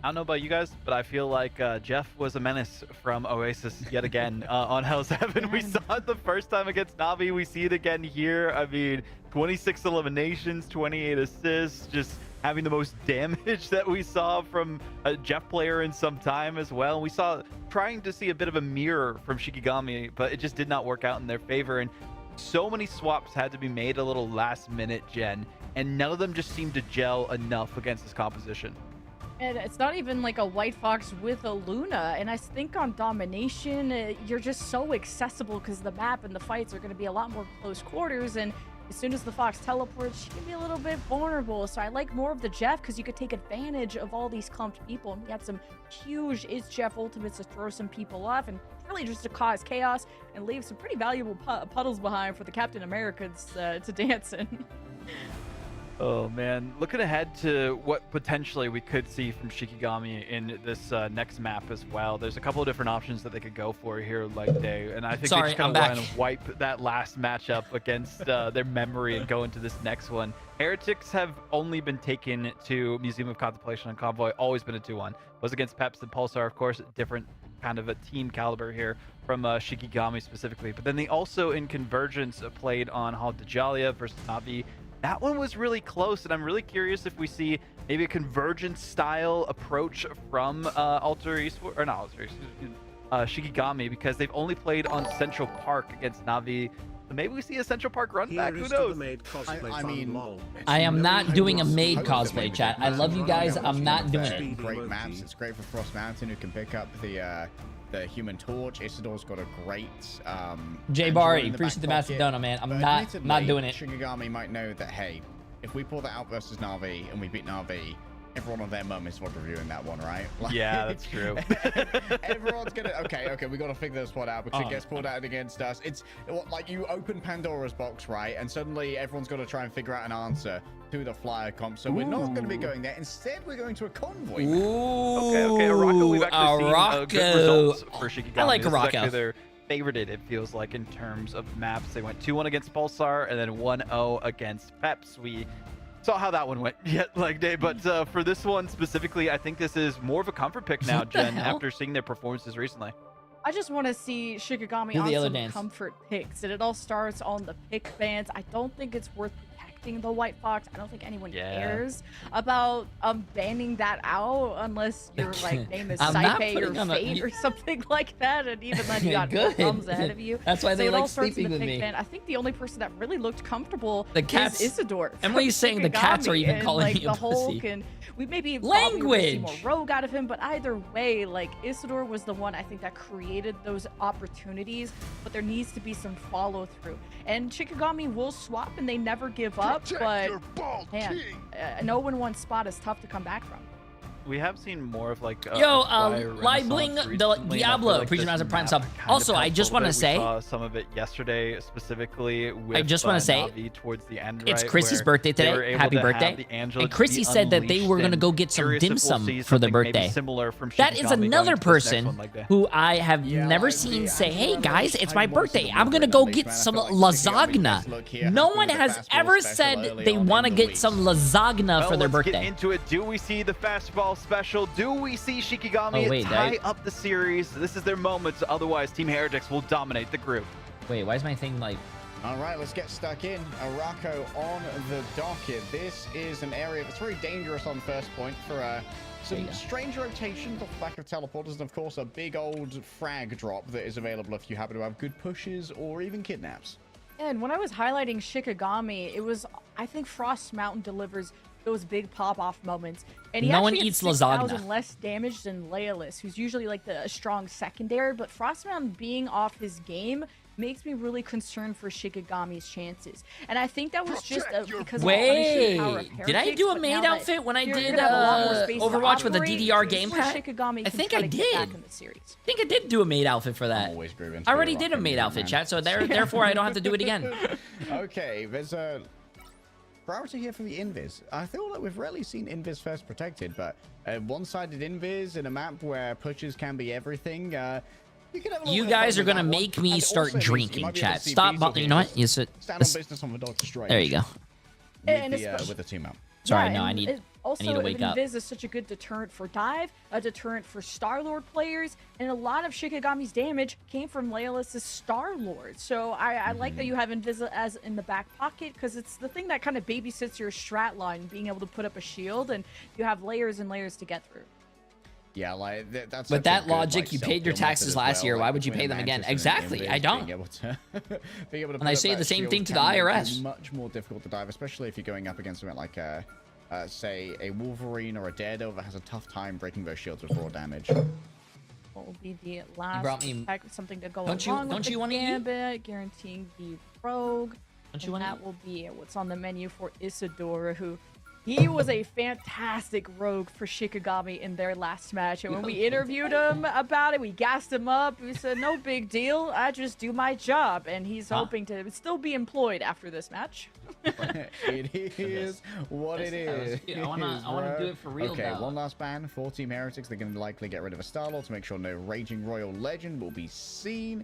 I don't know about you guys, but I feel like Jeff was a menace from Oasis yet again on Hell's Heaven. We saw it the first time against Na'Vi. We see it again here. I mean, 26 eliminations, 28 assists, just having the most damage that we saw from a Jeff player in some time as well. We saw trying to see a bit of a mirror from Shikigami, but it just did not work out in their favor. And so many swaps had to be made a little last minute, Jen, and none of them just seemed to gel enough against this composition. And it's not even like a White Fox with a Luna. And I think on Domination, you're just so accessible because the map and the fights are going to be a lot more close quarters. And as soon as the Fox teleports, she can be a little bit vulnerable. So I like more of the Jeff because you could take advantage of all these clumped people. And we had some huge Is Jeff ultimates to throw some people off and really just to cause chaos and leave some pretty valuable puddles behind for the Captain Americans to dance in. Oh man, looking ahead to what potentially we could see from Shikigami in this next map as well. There's a couple of different options that they could go for here, leg day, and I think they just kind of want to wipe that last matchup against their memory and go into this next one. Heretics have only been taken to Museum of Contemplation and Convoy, always been a 2-1. Was against Peps and Pulsar, of course, different kind of a team caliber here from Shikigami specifically. But then they also in Convergence played on Hall Dajalia versus Na'Vi. That one was really close, and I'm really curious if we see maybe a Convergence style approach from Alter Esport, or not Alter, Shikigami, because they've only played on Central Park against Na'Vi. So maybe we see a Central Park run back. Who knows? I mean, I am not doing a maid cosplay, chat. I love you guys. I'm not doing it. Great maps. It's great for Frost Mountain, who can pick up the Human Torch. Isidor's got a great Jay Bari, appreciate the massive donut, man. I'm not doing it. Shikigami might know that, hey, if we pull that out versus Na'Vi and we beat Na'Vi, everyone on their moments was reviewing that one, right? Like, yeah, that's true. Everyone's gonna okay, we gotta figure this one out because it gets pulled out against us. It's like you open Pandora's box, right? And suddenly everyone's got to try and figure out an answer to the flyer comp. So we're not going to be going there. Instead, we're going to a convoy. Okay, Arako. We've actually seen good results for Shikigami. I like Arako. They're favorited, it feels like, in terms of maps. They went 2-1 against Pulsar and then 1-0 against Peps. We saw how that one went yet leg day, but for this one specifically, I think this is more of a comfort pick now, Jen, after seeing their performances recently. I just want to see Shikigami on some comfort picks, and it all starts on the pick bans. I don't think it's worth protecting the White Fox. I don't think anyone cares about banning that out unless your name is Saipe or Fate or something like that, and even then you got thumbs ahead of you. That's why they like sleeping with me. I think the only person that really looked comfortable is Isidore. Emily's saying the cats are even calling you a pussy. And we maybe language see more rogue out of him, but either way, Isidore was the one I think that created those opportunities, but there needs to be some follow through. And Shikigami will swap and they never give up, but man, no 1-1 spot is tough to come back from. We have seen more of Libling the Diablo, appreciate Master Prime sub. Also, I just want to say, we saw some of it yesterday, specifically with I just want to say, towards the end, it's Chrissy's birthday today. Happy birthday! And Chrissy said that they were gonna go get some dim sum for their birthday. That is another person who I have never seen say, "Hey guys, it's my birthday. I'm gonna go get some lasagna." No one has ever said they want to get some lasagna for their birthday. Let's get into it. Do we see the fastball special? Do we see Shikigami tie up the series? This is their moment, otherwise Team Heretics will dominate the group. Wait, why is my thing all right, let's get stuck in. Arako on the docket. This is an area that's very dangerous on first point for some strange rotations off the back of teleporters, and of course a big old frag drop that is available if you happen to have good pushes or even kidnaps. And when I was highlighting Shikigami, it was, I think Frost Mountain delivers those big pop-off moments. And he no one actually eats gets lasagna. 6,000 less damage than Leolis, who's usually the strong secondary, but Frost Mountain being off his game makes me really concerned for Shikigami's chances. And I think that was just because of the power of Heretics, did I do a maid outfit when I did Overwatch with the DDR gamepad? I think I did. I think I did do a maid outfit for that. I already did a maid outfit, chat, so therefore I don't have to do it again. Okay, there's a priority here for the invis. I feel like we've rarely seen invis first protected, but a one-sided invis in a map where pushes can be everything. You guys are gonna make me start drinking, chat. Stop, you know what? You sit. Stand on business on the dog straight. There you go. With the team up. Sorry, Yeah, no, and I need also, to wake up. Invis is such a good deterrent for dive, a deterrent for Star-Lord players, and a lot of Shikigami's damage came from Leolis's Star-Lord. So I like that you have Invis as in the back pocket, because it's the thing that kind of babysits your strat line, being able to put up a shield, and you have layers and layers to get through. Yeah, like that's. With that logic, you paid your taxes last year. Why would you pay them again? Exactly, I don't. And I say the same thing to the IRS. Much more difficult to dive, especially if you're going up against something like say a Wolverine or a Daredevil that has a tough time breaking those shields with raw damage. What will be the last attack, something to go along with the Gambit, guaranteeing the Rogue. And that will be what's on the menu for Isadora, who he was a fantastic rogue for Shikigami in their last match. And when we interviewed him about it, we gassed him up. We said, no big deal. I just do my job. And he's hoping to still be employed after this match. It is what it is. I want to do it for real. Okay, one last ban for Team Heretics. They're going to likely get rid of a Star-Lord to make sure no Raging Royal Legend will be seen.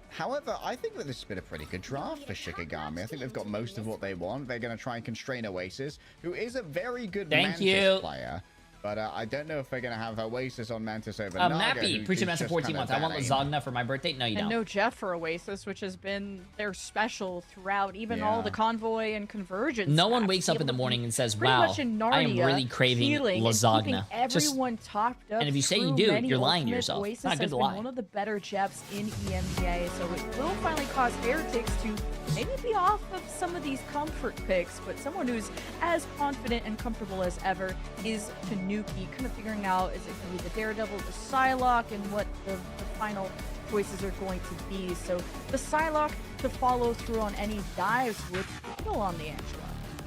However, I think that this has been a pretty good draft for Shikigami. I think they've got most of what they want. They're going to try and constrain Oasis, who is a very good Mantis player. But I don't know if they're going to have Oasis on Mantis over Naga. Mappy, appreciate that for 14 months. I want Lasagna for my birthday. No, you don't. And no Jeff for Oasis, which has been their special throughout, even all the convoy and convergence. No one wakes up in the morning and says, wow, I am really craving lasagna. Everyone topped up. And if you say you do, you're lying to yourself. Oasis not good has to been lie. one of the better Jeffs in EMEA, so it will finally cause Heretics to maybe be off of some of these comfort picks, but someone who's as confident and comfortable as ever is Tanuki, kind of figuring out, is it going to be the Daredevil, the Psylocke, and what the final choices are going to be. So the Psylocke to follow through on any dives with Beetle on the Angela.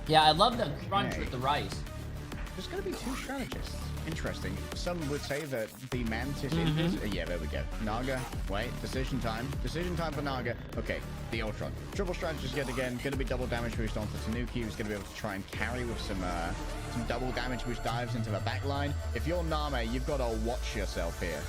Yeah, I love the crunch with the rice. There's going to be two strategists. Interesting. Some would say that the Mantis is... yeah, there we go. Naga, wait, decision time. Decision time for Naga. Okay, the Ultron. Triple strategist yet again. Going to be double damage boost onto Tanuki, who's going to be able to try and carry with some double damage boost dives into the back line. If you're Name, you've got to watch yourself here.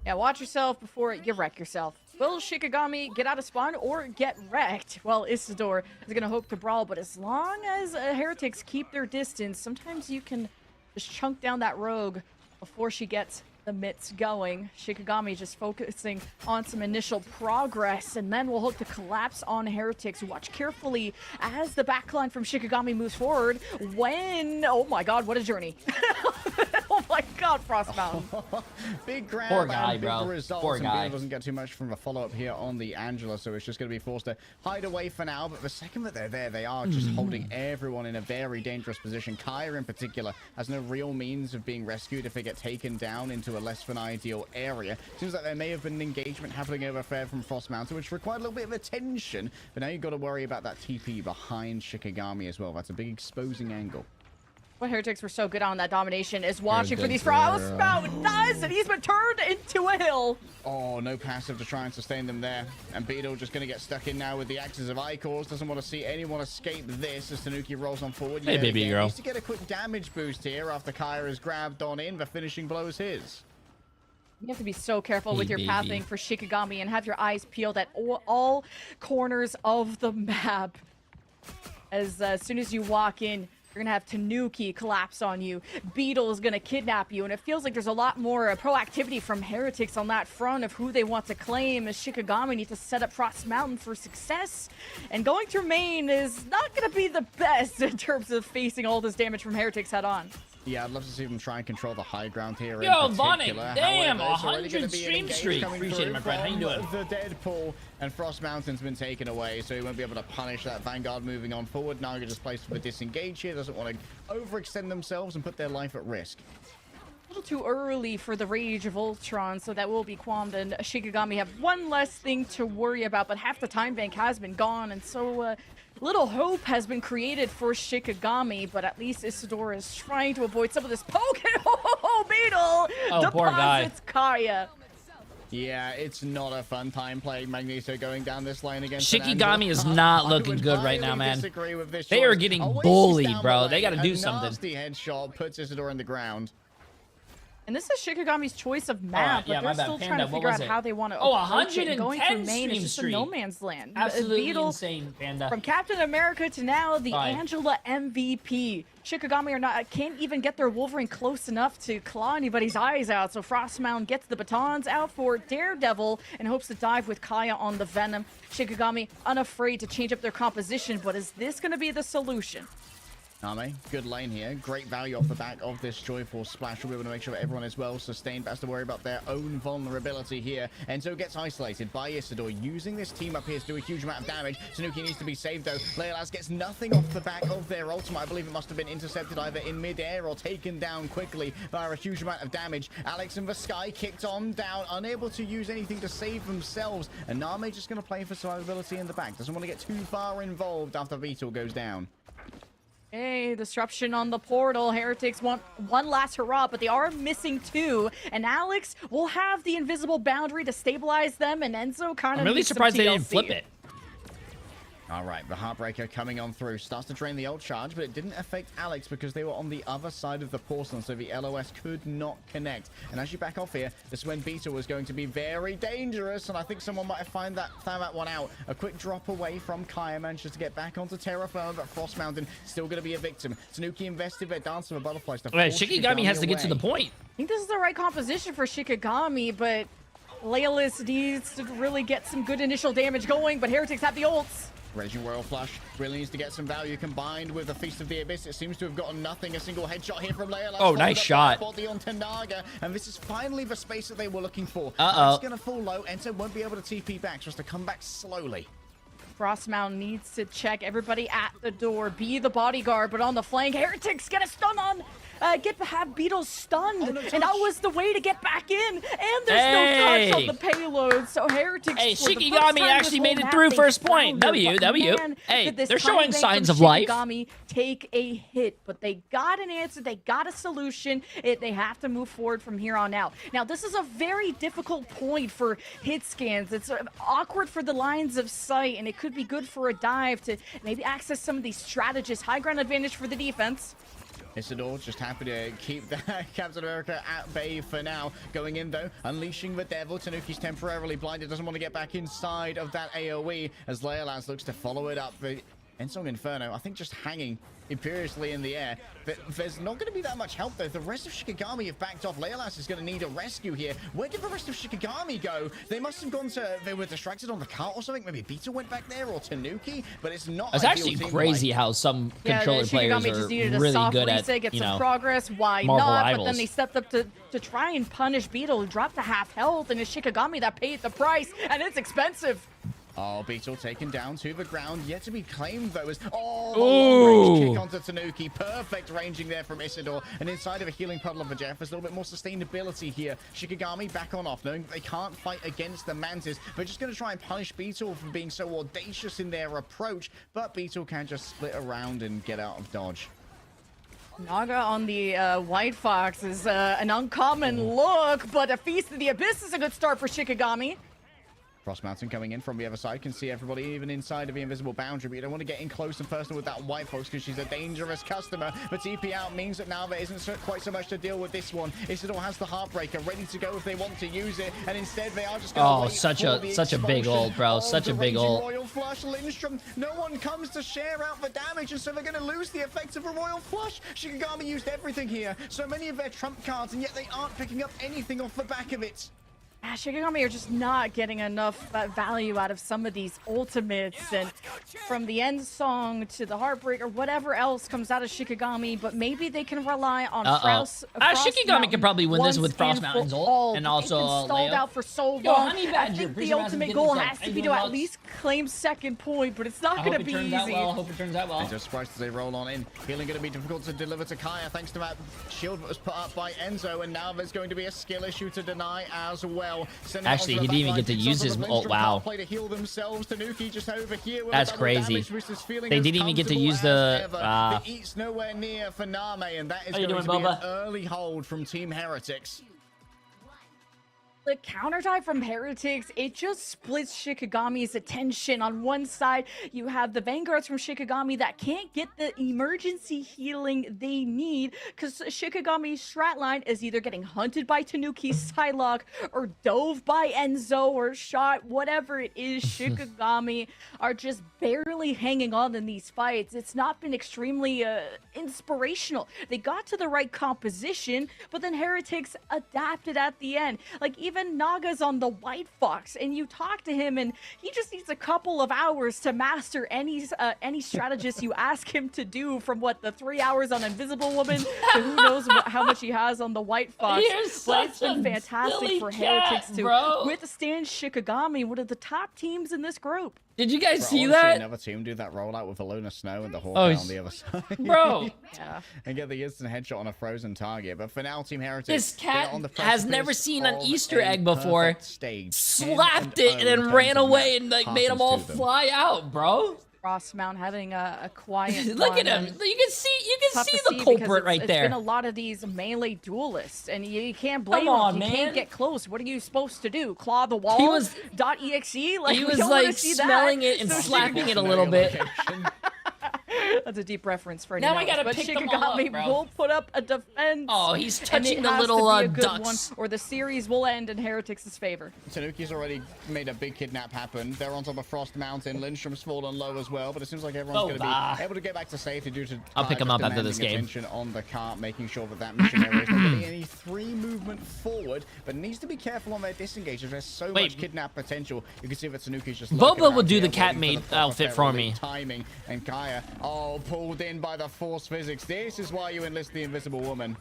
Yeah, watch yourself before you wreck yourself. Will Shikigami get out of spawn or get wrecked? Well, Isidore is going to hope to brawl, but as long as Heretics keep their distance, sometimes you can just chunk down that rogue before she gets the mitts going. Shikigami just focusing on some initial progress, and then we'll hope to collapse on Heretics. Watch carefully as the backline from Shikigami moves forward. When... oh my god, what a journey. Oh my god, Frost Mountain. Big grab. Poor guy, big bro. Results, Poor guy. Doesn't get too much from a follow-up here on the Angela, so it's just going to be forced to hide away for now. But the second that they're there, they are just holding everyone in a very dangerous position. Kaya, in particular, has no real means of being rescued if they get taken down into a less than ideal area. Seems like there may have been an engagement happening over there from Frost Mountain, which required a little bit of attention. But now you've got to worry about that TP behind Shikigami as well. That's a big exposing angle. What Heretics were so good on that domination is watching for these Frost Mountain does, and he's been turned into a hill. Oh, no passive to try and sustain them there. And Beetle just going to get stuck in now with the axes of Icors. Doesn't want to see anyone escape this as Tanuki rolls on forward. Hey, baby girl. Needs to get a quick damage boost here after Kaya is grabbed on in. The finishing blow is his. You have to be so careful with your pathing for Shikigami and have your eyes peeled at all corners of the map. As soon as you walk in, you're gonna have Tanuki collapse on you. Beetle is gonna kidnap you, and it feels like there's a lot more proactivity from Heretics on that front of who they want to claim, as Shikigami needs to set up Frost Mountain for success. And going through main is not gonna be the best in terms of facing all this damage from Heretics head on. Yeah, I'd love to see them try and control the high ground here. Yo, Bonnie, damn, 100 stream streak. Appreciate it, my friend. How you doing? The Deadpool and Frost Mountain's been taken away, so he won't be able to punish that Vanguard moving on forward. Naga just plays for the disengage here, doesn't want to overextend themselves and put their life at risk. A little too early for the Rage of Ultron, so that will be qualmed, and Shikigami have one less thing to worry about, but half the time bank has been gone, and so little hope has been created for Shikigami, but at least Isidore is trying to avoid some of this poke. Oh, Beetle! Oh, poor guy. Deposits Kaya. Yeah, it's not a fun time playing Magneto going down this lane against Shikigami is not looking good right now, man. They are getting bullied, bro. They got to do something. Nasty headshot puts Isidore in the ground. And this is Shikigami's choice of map, but they're still trying to figure out how they want to approach it. And going through main is just a no man's land. Absolutely Beetle, insane, Panda. From Captain America to now the Angela MVP. Shikigami can't even get their Wolverine close enough to claw anybody's eyes out. So Frostmound gets the batons out for Daredevil and hopes to dive with Kaya on the Venom. Shikigami unafraid to change up their composition, but is this going to be the solution? Name, good lane here. Great value off the back of this Joyful Splash. We'll be able to make sure that everyone is well sustained, but has to worry about their own vulnerability here. Enzo gets isolated by Isidore, using this team up here to do a huge amount of damage. Tanuki needs to be saved, though. Leolas gets nothing off the back of their ultimate. I believe it must have been intercepted either in mid-air or taken down quickly by a huge amount of damage. Alex and Vaskai kicked on down, unable to use anything to save themselves. And Name just going to play for survivability in the back. Doesn't want to get too far involved after Beetle goes down. Hey, disruption on the portal. Heretics want one last hurrah, but they are missing 2. And Alex will have the invisible boundary to stabilize them, and Enzo kind of I'm really surprised they didn't flip it. All right, the Heartbreaker coming on through. Starts to drain the ult charge, but it didn't affect Alex because they were on the other side of the porcelain, so the LOS could not connect. And as you back off here, this is when Beetle was going to be very dangerous, and I think someone might have found that one out. A quick drop away from Kaya, manages to get back onto Terra Firma, but Frost Mountain still going to be a victim. Tanuki invested their Dance of a Butterflies to force Shikigami has to get to the point. I think this is the right composition for Shikigami, but Leolas needs to really get some good initial damage going, but Heretics have the ults. Raging Royal Flush really needs to get some value combined with the Feast of the Abyss. It seems to have gotten nothing. A single headshot here from Leolas. Oh, nice shot. Body on Tenaga, and this is finally the space that they were looking for. Uh-oh. It's going to fall low. Enzo won't be able to TP back, just to come back slowly. Frostmound needs to check everybody at the door, be the bodyguard, but on the flank, Heretics get a stun on, have Beetle stunned, and that was the way to get back in, and there's no touch on the payload, so Heretics. Hey, Shikigami actually made it through first point. W. Hey, they're showing signs of life. Shikigami take a hit, but they got an answer, they got a solution. They have to move forward from here on out. Now, this is a very difficult point for hit scans. It's awkward for the lines of sight, and it could be good for a dive to maybe access some of these strategists. High ground advantage for the defense. Isidore just happy to keep that Captain America at bay for now. Going in, though, unleashing the devil. Tanuki's temporarily blinded, doesn't want to get back inside of that AoE as Leolas looks to follow it up. The Ensong Inferno, I think, just hanging imperiously in the air. But there's not going to be that much help, though. The rest of Shikigami have backed off. Leolas is going to need a rescue here. Where did the rest of Shikigami go? They must have gone to... They were distracted on the cart or something. Maybe Beetle went back there or Tanuki, but it's not. It's actually crazy how some controller players are really good at, get some progress. Why Marvel not? Rivals. But then they stepped up to try and punish Beetle, who dropped to half health, and it's Shikigami that paid the price, and it's expensive. Oh, Beetle taken down to the ground, yet to be claimed, though, as... Oh, the long-range kick onto Tanuki. Perfect ranging there from Isidore. And inside of a healing puddle of a Jeff, there's a little bit more sustainability here. Shikigami back on off, knowing that they can't fight against the Mantis. They're just going to try and punish Beetle for being so audacious in their approach. But Beetle can just split around and get out of dodge. Naga on the White Fox is an uncommon look, but a Feast of the Abyss is a good start for Shikigami. Frost Mountain coming in from the other side. Can see everybody even inside of the invisible boundary, but you don't want to get in close and personal with that White Fox because she's a dangerous customer. But TP out means that now there isn't quite so much to deal with this one. Isidore has the Heartbreaker ready to go if they want to use it, and instead they are just going to wait such a big ult, bro. Such a big ult. Royal Flush, Lindstrom. No one comes to share out the damage, and so they're going to lose the effects of a Royal Flush. Shikigami used everything here. So many of their trump cards, and yet they aren't picking up anything off the back of it. Shikigami are just not getting enough value out of some of these ultimates, and from the end song to the Heartbreaker, whatever else comes out of Shikigami, but maybe they can rely on Frost Shikigami can probably win this with Frost Mountain's ult, and also it's been stalled out for so long. I think the ultimate goal has to be to at least claim second point, but it's not going to be easy. I hope it turns out well. They're just surprised as they roll on in. Healing going to be difficult to deliver to Kaya thanks to that shield that was put up by Enzo, and now there's going to be a skill issue to deny as well. Actually, he didn't even get to use his ult. Wow. That's crazy. They didn't even get to use the... Eats nowhere near for Name, and that is going to be an early hold from Team Heretics. The counter dive from Heretics, it just splits Shikigami's attention. On one side, you have the Vanguards from Shikigami that can't get the emergency healing they need because Shikigami's strat line is either getting hunted by Tanuki's Psylocke or dove by Enzo or shot, whatever it is. Shikigami are just barely hanging on in these fights. It's not been extremely inspirational. They got to the right composition, but then Heretics adapted at the end. Like, even Naga's on the White Fox, and you talk to him, and he just needs a couple of hours to master any strategist you ask him to do. From the 3 hours on Invisible Woman to who knows how much he has on the White Fox. But it's been fantastic for Heretics to withstand Shikigami, one of the top teams in this group. Did you guys see that? Another team do that rollout with Alona Snow and the Hawkeye on the other side. Bro. Yeah. And get the instant headshot on a frozen target. But for now, Team Heretics, this cat on the has never seen an Easter egg before. Stage. Slapped it and then ran away and like made them all fly out, bro. Crossmount having a quiet Look at him. You can see the culprit right there. It's been a lot of these melee duelists, and you can't blame them. You can't get close. What are you supposed to do? Claw the wall? .exe? Like, he was like smelling it and slapping it a little bit. That's a deep reference for now. I gotta pick them all up, bro. Will put up a defense. Oh, he's touching the little ducks. Or the series will end in Heretics' favor. Tanuki's already made a big kidnap happen. They're on top of Frost Mountain. Lindstrom's fallen low as well, but it seems like everyone's going to be able to get back to safety due to. I'll pick him up after this game. On the cart, making sure that missionary is not getting any free movement forward, but needs to be careful on their disengages. There's so much kidnap potential. You can see that Tanuki's just. Boba will do the cat made outfit for me. Timing and Kaya. Oh, pulled in by the force physics. This is why you enlist the Invisible Woman.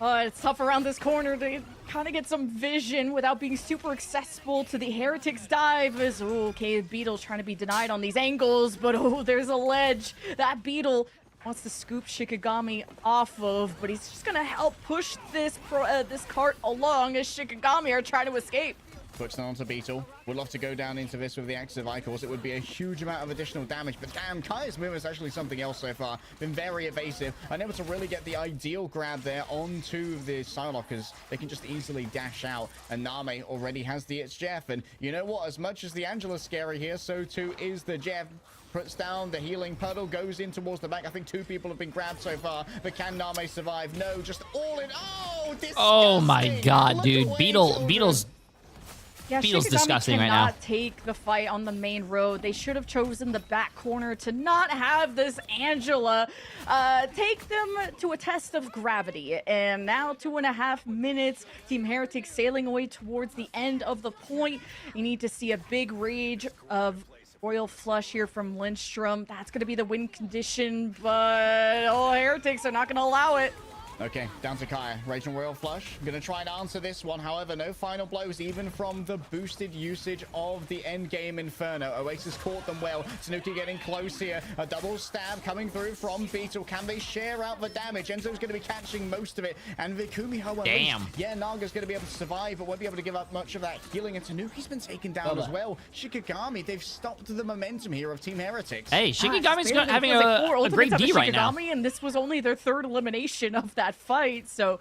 It's tough around this corner to kind of get some vision without being super accessible to the Heretics dive. Okay, Beetle's trying to be denied on these angles, but there's a ledge. That Beetle wants to scoop Shikigami off of, but he's just gonna help push this cart along as Shikigami are trying to escape. Puts it onto Beetle. Would love to go down into this with the Axe of Icos. It would be a huge amount of additional damage, but damn, Kaya's movement is actually something else so far. Been very evasive. Unable to really get the ideal grab there onto the Psylocke, because they can just easily dash out. And Name already has the It's Jeff. And you know what? As much as the Angela's scary here, so too is the Jeff. Puts down the healing puddle, goes in towards the back. I think 2 people have been grabbed so far, but can Name survive? No, just all in. Oh, disgusting. Oh my god, dude. Beetle's disgusting right now. Cannot take the fight on the main road. They should have chosen the back corner to not have this Angela take them to a test of gravity. And now 2.5 minutes. Team Heretics sailing away towards the end of the point. You need to see a big rage of Royal Flush here from Lindstrom. That's going to be the win condition, but Heretics are not going to allow it. Okay, down to Kaya. Rage and Royal Flush. Gonna try and answer this one. However, no final blows, even from the boosted usage of the endgame Inferno. Oasis caught them well. Tanuki getting close here. A double stab coming through from Beetle. Can they share out the damage? Enzo's gonna be catching most of it. And Vikumi, however, yeah, Naga's gonna be able to survive, but won't be able to give up much of that healing. And Tanuki's been taken down as well. Shikigami, they've stopped the momentum here of Team Heretics. Hey, Shikigami's having a great D right now. And this was only their 3rd elimination of that fight, so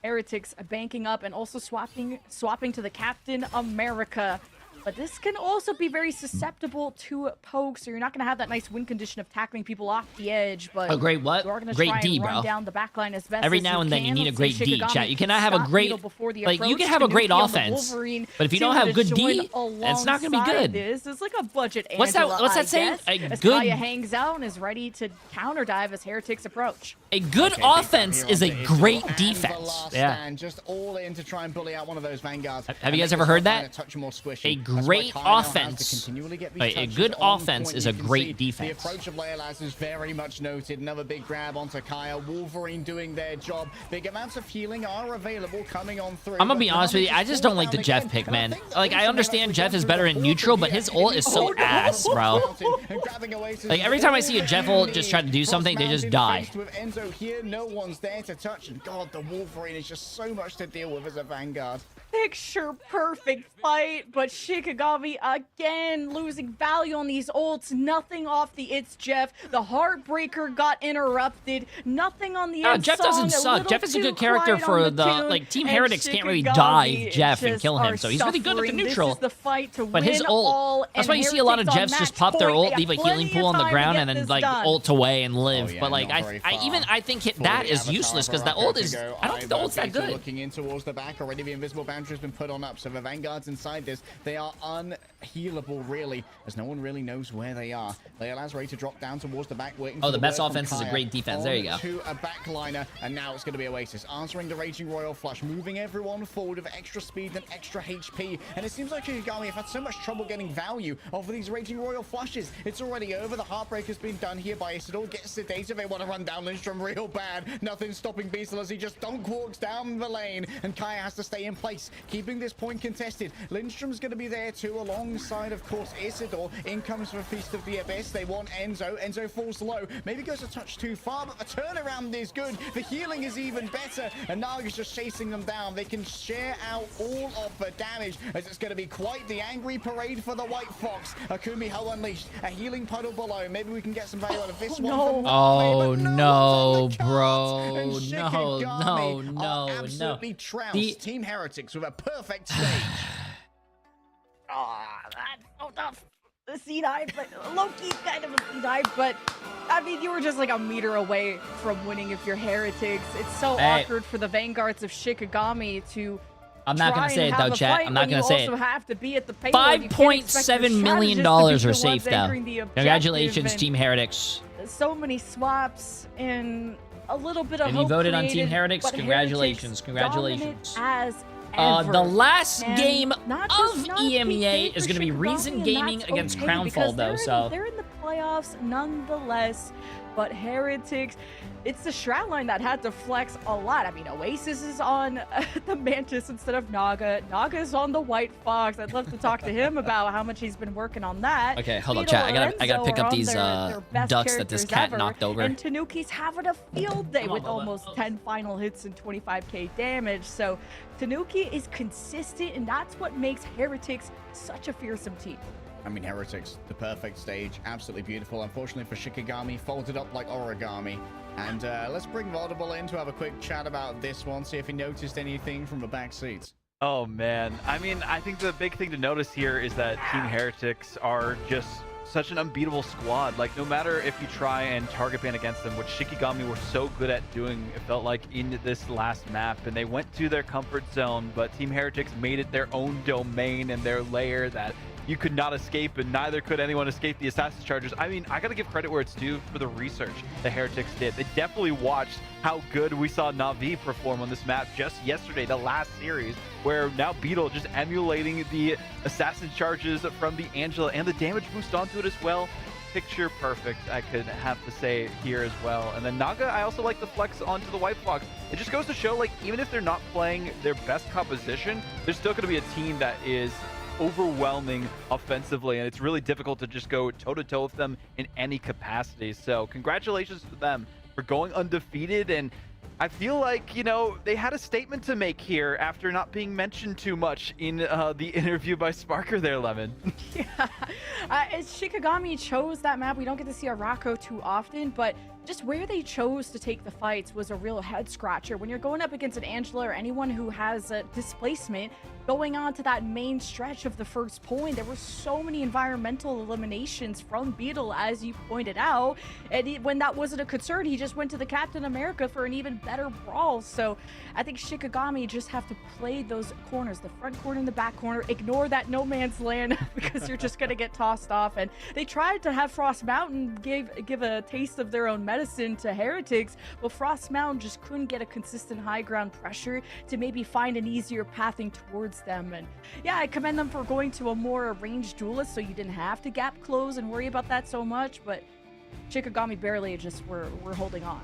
Heretics banking up and also swapping to the Captain America. But this can also be very susceptible to poke, so you're not going to have that nice win condition of tackling people off the edge. But a great what? Great D, bro. Down the back line as best Every now and then you need a great D, chat. You cannot have a great, like, you can have a great offense, but if you don't have good D, it's not going to be good. It's like a budget What's that saying? As Kaya hangs out and is ready to counter dive as Heretics approach. A good offense is a great defense. Yeah. Just all in to try and bully out one of those Vanguards. Have you guys ever heard that? A great offense. A good offense is a great defense. The approach of Leolaz is very much noted. Another big grab onto Kaya. Wolverine doing their job. Big amounts of healing are available coming on through. I'm gonna be honest with you. I just don't like the Jeff pick, man. Like, I understand Jeff is better in neutral, but his ult is so ass, bro. Like, every time I see a Jeff ult just try to do something, they just die. Here, no one's there to touch, and God, the Wolverine is just so much to deal with as a Vanguard. picture perfect fight, but Shikigami again losing value on these ults. Nothing off the It's Jeff. The Heartbreaker got interrupted. Nothing on the Jeff doesn't suck. Jeff is a good character for the Team Heretics can't really dive Jeff and kill him, so he's really good at the neutral. This is the fight to but win his ult, that's why you see a lot of Jeffs just pop their ult, leave a healing pool on the ground, and then like ult away and live. But like I think that is useless because the ult is I don't think the ult's that good. Looking in towards the back already, the invisible banter has been put on up, so the Vanguards inside this, they are unhealable really, as no one really knows where they are. They allows Ray to drop down towards the back, waiting for the best offense is a great defense. There you go. To a backliner, and now it's going to be Oasis answering the Raging Royal Flush, moving everyone forward with extra speed and extra HP, and it seems like Shikigami have had so much trouble getting value off of these Raging Royal Flushes. It's already over. The Heartbreak has been done here by Isidore. Gets sedated. They want to run down Lindstrom real bad. Nothing stopping Beastle as he just dunk walks down the lane, and Kaya has to stay in place, keeping this point contested. Lindstrom's going to be there too, alongside, of course, Isidore. In comes the Feast of the Abyss. They want Enzo. Enzo falls low. Maybe goes a touch too far, but the turnaround is good. The healing is even better, and Naga's just chasing them down. They can share out all of the damage, as it's going to be quite the angry parade for the White Fox. Akumi Ho unleashed. A healing puddle below. Maybe we can get some value out of this one. Oh no, bro. No. Absolutely trounced Team Heretics with a perfect stage. That's so tough. The C9, but low-key kind of a C9, but I mean, you were just like a meter away from winning if you're Heretics. It's so awkward for the Vanguards of Shikigami to I'm not going to say it though, chat. I'm not going to say it. $5.7 million are safe though. Congratulations, Team Heretics. So many swaps and a little bit of hope. If you voted on Team Heretics, congratulations. Congratulations. The last game of EMEA is going to be Reason Gaming against Crownfall, though. So they're in the playoffs nonetheless. But Heretics, it's the Shroud line that had to flex a lot. I mean, Oasis is on the Mantis instead of Naga. Naga is on the White Fox. I'd love to talk to him about how much he's been working on that. Okay, hold on, chat. I gotta pick up these ducks that this cat knocked over. And Tanuki's having a field day with almost 10 final hits and 25k damage. So Tanuki is consistent, and that's what makes Heretics such a fearsome team. I mean, Heretics, the perfect stage, absolutely beautiful. Unfortunately for Shikigami, folded up like origami. And let's bring Vaudable in to have a quick chat about this one, see if he noticed anything from the back seats. Oh, man. I mean, I think the big thing to notice here is that Team Heretics are just such an unbeatable squad. Like, no matter if you try and target ban against them, which Shikigami were so good at doing, it felt like, in this last map, and they went to their comfort zone, but Team Heretics made it their own domain and their lair that you could not escape, and neither could anyone escape the Assassin's Chargers. I mean, I gotta give credit where it's due for the research the Heretics did. They definitely watched how good we saw Na'Vi perform on this map just yesterday, the last series, where now Beetle just emulating the Assassin's Charges from the Angela and the damage boost onto it as well. Picture perfect, I could have to say here as well. And then Naga, I also like the flex onto the White Fox. It just goes to show, like, even if they're not playing their best composition, there's still gonna be a team that is overwhelming offensively, and it's really difficult to just go toe-to-toe with them in any capacity. So congratulations to them for going undefeated, and I feel like, you know, they had a statement to make here after not being mentioned too much in the interview by Sparker there, Lemon. Yeah, Shikigami chose that map. We don't get to see Arako too often, but just where they chose to take the fights was a real head scratcher. When you're going up against an Angela or anyone who has a displacement, going on to that main stretch of the first point, there were so many environmental eliminations from Beetle, as you pointed out. And when that wasn't a concern, he just went to the Captain America for an even better brawl. So I think Shikigami just have to play those corners, the front corner and the back corner, ignore that no man's land because you're just going to get tossed off. And they tried to have Frost Mountain give a taste of their own medicine to Heretics, but Frost Mountain just couldn't get a consistent high ground pressure to maybe find an easier pathing towards them. And yeah, I commend them for going to a more ranged duelist so you didn't have to gap close and worry about that so much, but Shikigami barely just were holding on.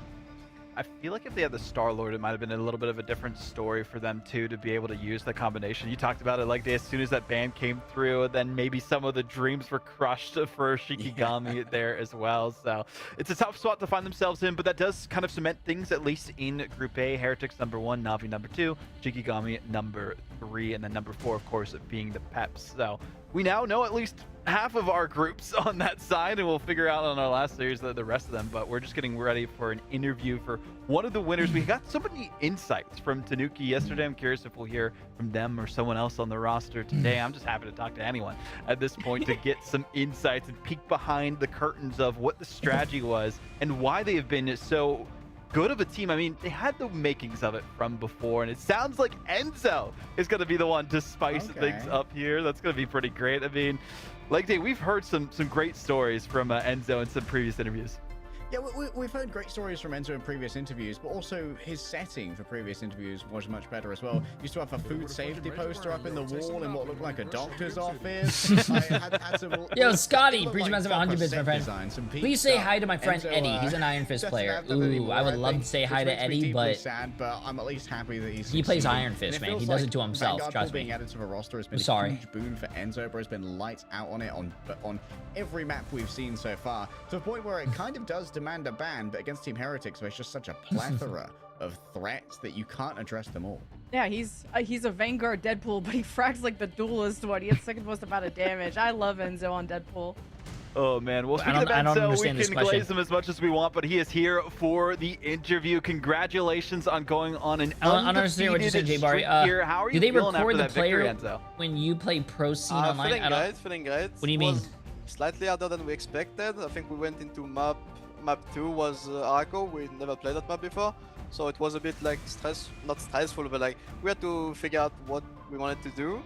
I feel like if they had the Star-Lord, it might have been a little bit of a different story for them too, to be able to use the combination. You talked about it like as soon as that ban came through, then maybe some of the dreams were crushed for Shikigami there as well. So it's a tough spot to find themselves in, but that does kind of cement things, at least in Group A. Heretics #1, Na'Vi #2, Shikigami #3, and then #4, of course, being the Peps. So we now know at least half of our groups on that side, and we'll figure out on our last series the rest of them. But we're just getting ready for an interview for one of the winners. We got so many insights from Tanuki yesterday. I'm curious if we'll hear from them or someone else on the roster today. I'm just happy to talk to anyone at this point to get some insights and peek behind the curtains of what the strategy was and why they have been so good of a team. I mean, they had the makings of it from before, and it sounds like Enzo is going to be the one to spice things up here. That's going to be pretty great. I mean, like, we've heard some great stories from Enzo in some previous interviews. Yeah, we've heard great stories from Enzo in previous interviews, but also his setting for previous interviews was much better as well. Used to have a food safety poster up in the wall in what looked like a doctor's office. Yo, Scotty, Preacher Massive 100 bits, my friend. Please say hi to my friend Eddie. He's an Iron Fist player. Ooh, I would love to say hi to Eddie, but sad, but I'm at least happy that he plays Iron Fist, man. He does it to himself. Trust me. Being added to the roster has been a huge boon for Enzo, bro. Has been lights out on it on every map we've seen so far, to the point where it kind of does demand a ban, but against Team Heretics, there's just such a plethora of threats that you can't address them all. Yeah, he's a Vanguard Deadpool, but he frags like the duelist one. He had second most amount of damage. I love Enzo on Deadpool. Oh man, well, speaking of Enzo, we can glaze him as much as we want, but he is here for the interview. Congratulations on going on an understand what you said, J-Barry. Here. How are you do they feeling record after the that victory, player Enzo? When you play pro scene online? Feeling great. What do you mean? Slightly harder than we expected. I think we went into map 2 was Arco. We never played that map before, so it was a bit like not stressful, but like we had to figure out what we wanted to do.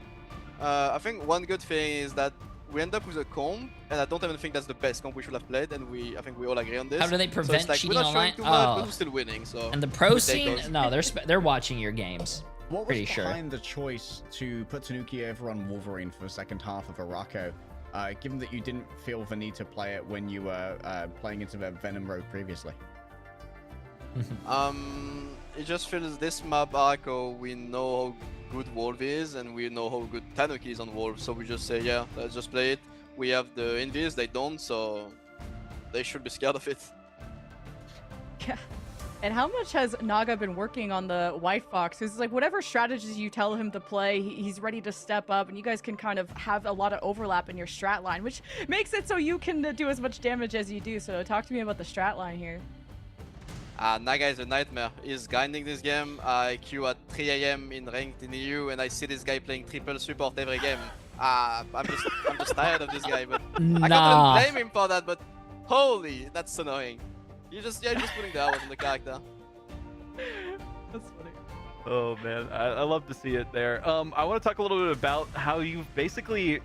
I think one good thing is that we end up with a comp, and I don't even think that's the best comp we should have played, and I think we all agree on this. How do they prevent so like, cheating online? But we're still winning. So. And the pro scene, no, they're watching your games. What was behind the choice to put Tanuki over on Wolverine for the second half of Araco? Given that you didn't feel the need to play it when you were playing into the Venom Road previously? It just feels this map Arco, we know how good Wolf is, and we know how good Tanuki is on Wolf, so we just say, yeah, let's just play it. We have the Invis, they don't, so they should be scared of it. Yeah. And how much has Naga been working on the White Fox? Because like whatever strategies you tell him to play, he's ready to step up, and you guys can kind of have a lot of overlap in your strat line, which makes it so you can do as much damage as you do. So talk to me about the strat line here. Naga is a nightmare. He's grinding this game. I queue at 3 AM in ranked in EU, and I see this guy playing triple support every game. I'm just tired of this guy, but I can't even blame him for that. But holy, that's annoying. You're just putting the hours on the character. That's funny. Oh man, I love to see it there. I want to talk a little bit about how you've basically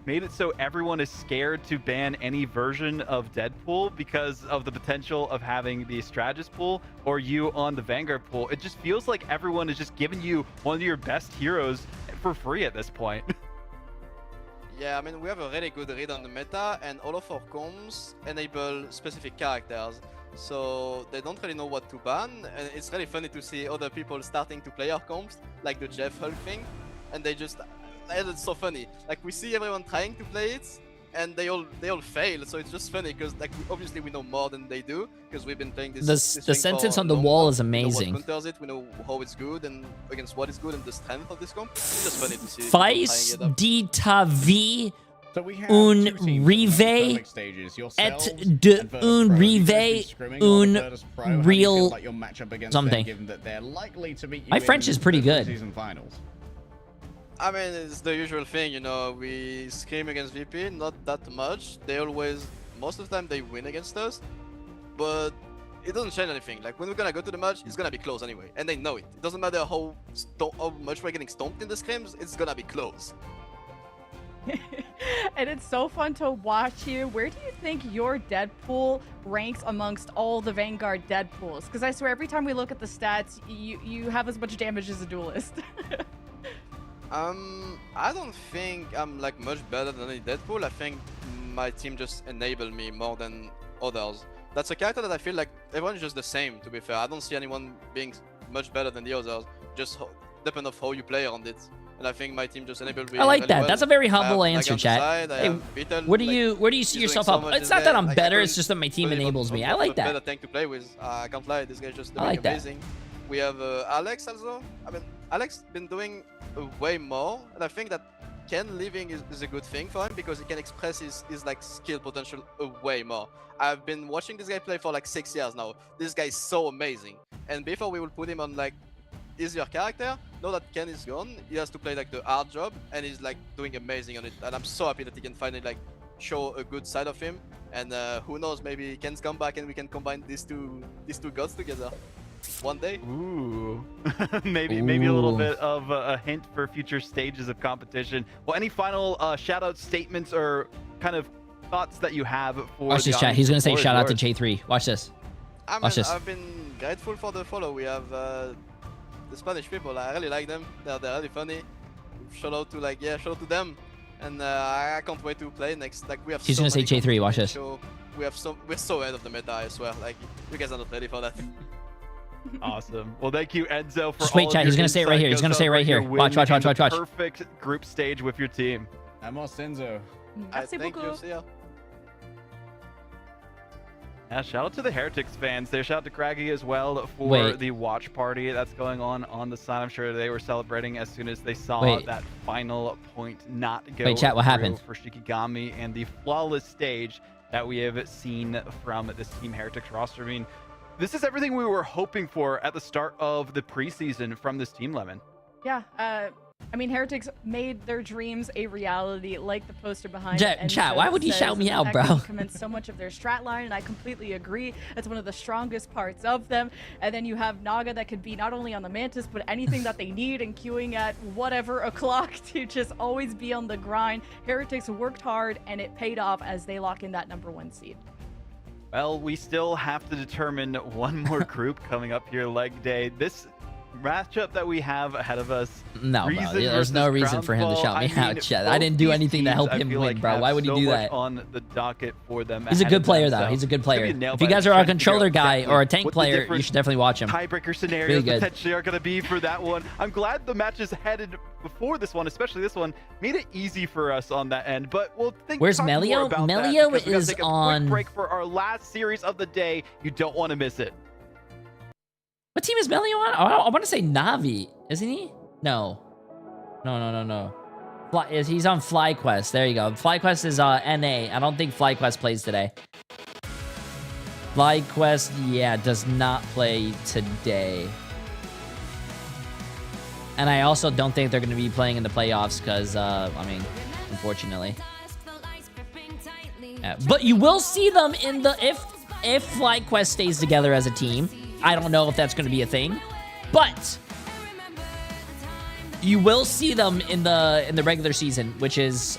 made it so everyone is scared to ban any version of Deadpool because of the potential of having the strategist pool or you on the Vanguard pool. It just feels like everyone is just giving you one of your best heroes for free at this point. Yeah, I mean, we have a really good read on the meta, and all of our comms enable specific characters, so they don't really know what to ban, and it's really funny to see other people starting to play our comms, like the Jeff Hulk thing, and it's so funny. Like, we see everyone trying to play it, and they all fail, so it's just funny, because like obviously we know more than they do, because we've been playing this the sentence on the wall is amazing. We know what counters it, we know how it's good, and against what is good, and the strength of this comp. It's just funny to see. Fais dita vi un rive et de un rive un real something. My French is pretty good. I mean, it's the usual thing, you know, we scream against VP, not that much. They always, most of the time they win against us, but it doesn't change anything. Like, when we're gonna go to the match, it's gonna be close anyway, and they know it. It doesn't matter how much we're getting stomped in the scrims, it's gonna be close. And it's so fun to watch you. Where do you think your Deadpool ranks amongst all the Vanguard Deadpools? Because I swear, every time we look at the stats, you have as much damage as a duelist. I don't think I'm like much better than any Deadpool. I think my team just enabled me more than others. that's a character that I feel like everyone is just the same, to be fair. I don't see anyone being much better than the others, just depend of how you play around it. And I think my team just enabled me. I like really that. well. That's a very humble answer, chat. Hey, where do you see yourself up? It's not that I'm better, it's just that my team enables me. I like that. Better tank to play with. I can't lie, this guy's just doing like amazing. We have Alex also. I mean, Alex been doing way more, and I think that Ken leaving is a good thing for him because he can express his like skill potential way more. I've been watching this guy play for like 6 years now. This guy is so amazing. And before we will put him on like easier character, now that Ken is gone, he has to play like the hard job, and he's like doing amazing on it. And I'm so happy that he can finally like show a good side of him. And who knows, maybe Ken's come back and we can combine these two gods together one day. Ooh. maybe a little bit of a hint for future stages of competition. Well, any final shout out statements or kind of thoughts that you have for Watch this, chat. He's gonna say shout out to Jay3. Watch this. Watch this. I've been grateful for the follow. We have the Spanish people. I really like them. They're really funny. Shout out to shout out to them. And I can't wait to play next. Like we have. He's gonna say Jay3. Watch this. We're so ahead of the meta. I swear. Like you guys are not ready for that. Awesome. Well, thank you, Enzo, for just wait, chat. He's gonna say it right here. He's gonna say it right here. Watch. Perfect group stage with your team. Vamos, Enzo. Thank you. See ya. Yeah, shout out to the Heretics fans there. Shout out to Craggy as well for the watch party that's going on the side. I'm sure they were celebrating as soon as they saw that final point not go Wait, chat, what happened? for Shikigami and the flawless stage that we have seen from this Team Heretics roster. I mean, this is everything we were hoping for at the start of the preseason from this team, Lemon. Yeah, I mean, Heretics made their dreams a reality, like the poster behind Chat, why would you shout me out, bro? Comments so much of their strat line, and I completely agree. That's one of the strongest parts of them. And then you have Naga that could be not only on the Mantis, but anything that they need, and queuing at whatever o'clock to just always be on the grind. Heretics worked hard, and it paid off as they lock in that #1 seed. Well, we still have to determine one more group coming up here, leg day. This matchup that we have ahead of us. No, bro. There's no reason for him to shout me out, chat. I didn't do anything to help him win, bro. Why would he do that? On the docket for them. He's a good player, though. He's a good player. If you guys are a controller guy or a tank player, you should definitely watch him. Tiebreaker scenarios potentially are going to be for that one. I'm glad the matches headed before this one, especially this one, made it easy for us on that end. But we'll think. Where's Melio? Melio is on. Quick break for our last series of the day. You don't want to miss it. What team is Melio on? I want to say Navi, isn't he? No. He's on FlyQuest. There you go. FlyQuest is NA. I don't think FlyQuest plays today. FlyQuest, yeah, does not play today. And I also don't think they're going to be playing in the playoffs because, I mean, unfortunately. But you will see them in the if FlyQuest stays together as a team. I don't know if that's going to be a thing, but you will see them in the regular season, which is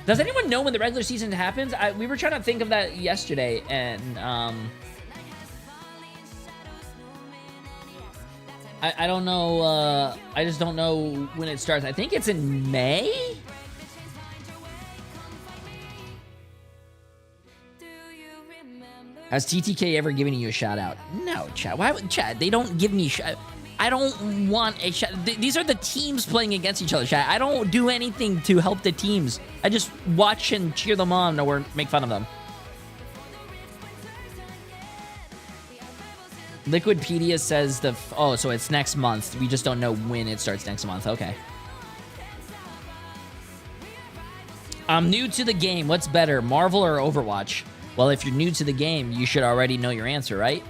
does anyone know when the regular season happens? We were trying to think of that yesterday, and I don't know. I just don't know when it starts. I think it's in May. Has TTK ever given you a shout out? No, chat. Why would chat? They don't give me I don't want a shout. These are the teams playing against each other, chat. I don't do anything to help the teams. I just watch and cheer them on or make fun of them. Liquidpedia says so it's next month. We just don't know when it starts next month. Okay. I'm new to the game. What's better, Marvel or Overwatch? Well, if you're new to the game, you should already know your answer, right?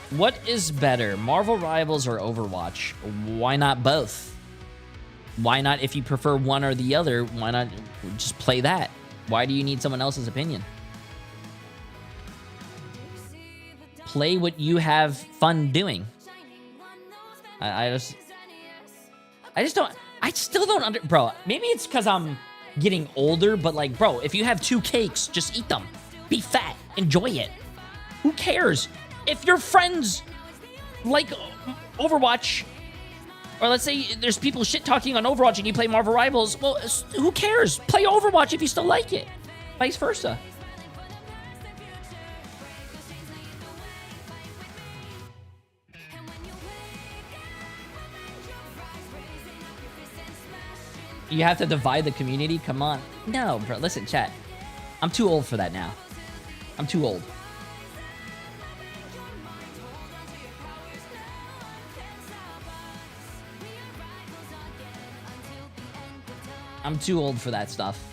What is better, Marvel Rivals or Overwatch? Why not both? Why not, if you prefer one or the other, why not just play that? Why do you need someone else's opinion? Play what you have fun doing. I still don't bro, maybe it's because I'm getting older, but like, bro, if you have 2 cakes, just eat them. Be fat. Enjoy it. Who cares? If your friends like Overwatch Or let's say there's people shit-talking on Overwatch and you play Marvel Rivals. Well, who cares? Play Overwatch if you still like it. Vice versa. You have to divide the community? Come on. No, bro. Listen, chat. I'm too old for that now. I'm too old. I'm too old for that stuff.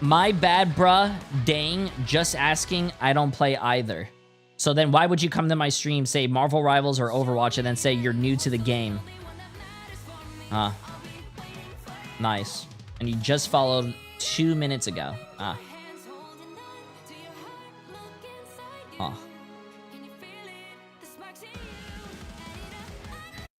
My bad, bruh. Dang, just asking. I don't play either. So then why would you come to my stream, say Marvel Rivals or Overwatch, and then say you're new to the game? Huh. Nice. And you just followed 2 minutes ago. Ah. Huh.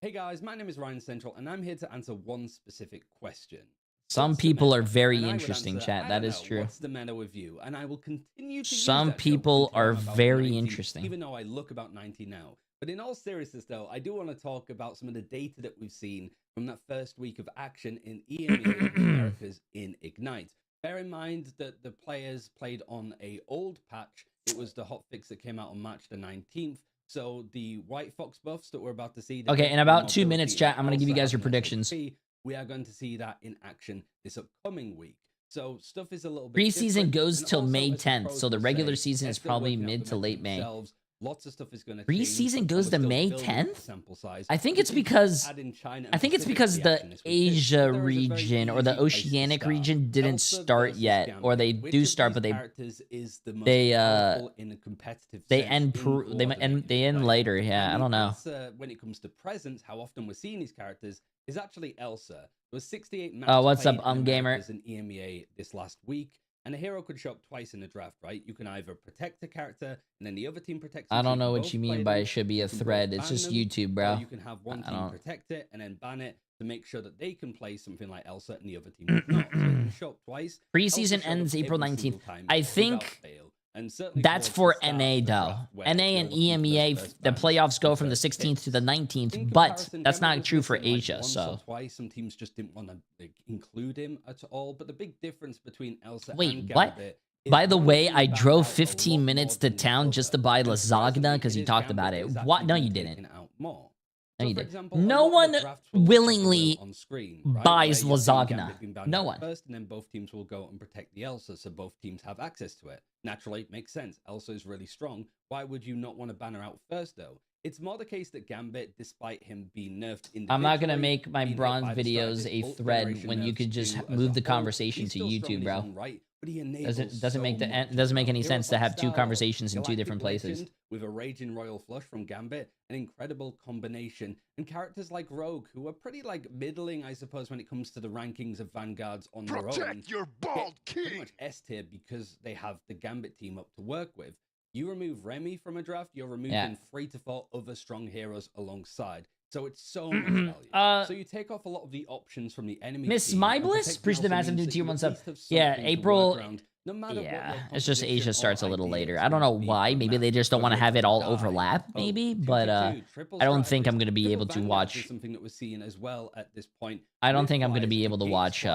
Hey guys, my name is Ryan Central, and I'm here to answer one specific question. Some people are very interesting, chat. That is true. What's the matter with you? And I will continue to Some people are very interesting. Even though I look about 90 now. But in all seriousness, though, I do want to talk about some of the data that we've seen from that first week of action in EMEA Americas in Ignite. Bear in mind that the players played on a old patch. It was the hotfix that came out on March the 19th. So the White Fox buffs that we're about to see... Okay, in about 2 minutes, chat, I'm going to give you guys your predictions. We are going to see that in action this upcoming week. So stuff is a little bit Preseason goes till May 10th, so the regular season is probably mid to late May. Lots of stuff is going to Preseason goes to May 10th? I think it's because the Asia region or the Oceanic region didn't start yet, or they do start, but they end later. Yeah, I don't know. When it comes to presence, how often we're seeing these characters is actually Elsa. There was 68 matches. Oh, what's up, Gamer? In EMEA this last week. And a hero could show up twice in the draft, right? You can either protect a character, and then the other team protects it. I don't know what you mean by it should be a thread. It's just YouTube, bro. You can have one team protect it, and then ban it to make sure that they can play something like Elsa, and the other team does not. So you can show up twice. Preseason ends April 19th. I think that's for NA, though. NA and EMEA, the playoffs go from the 16th to the 19th, but that's not true for Asia, so... Twice, some teams just didn't want to include him at all, but the big difference between Elsa and what? By the way, I drove 15 minutes to town just to buy Lasagna because you talked about it. What? No, you didn't. No, you didn't. No one willingly buys Lasagna. No one. First, and then both teams will go and protect the Elsa, so both teams have access to it. Naturally, it makes sense. Elsa is really strong. Why would you not want to ban her out first, though? It's more the case that Gambit, despite him being nerfed individually... I'm not going to make my bronze videos a thread when you could just move the conversation to YouTube, bro. Doesn't make any sense to have two conversations in two different places. With a Raging Royal Flush from Gambit, an incredible combination, and characters like Rogue, who are pretty middling, I suppose, when it comes to the rankings of Vanguards on their own. Protect your bald king! Pretty much S tier because they have the Gambit team up to work with. You remove Remy from a draft, you're removing 3 to 4 other strong heroes alongside. So it's so much value. So you take off a lot of the options from the enemy. Miss Mybliss, appreciate the massive new tier 1 sub. Yeah, April. Yeah, it's just Asia starts a little later. I don't know why. Maybe they just don't want to have it all overlap, maybe. But I don't think I'm going to be able to watch. Something that we're seeing as well at this point. I don't think I'm going to be able to watch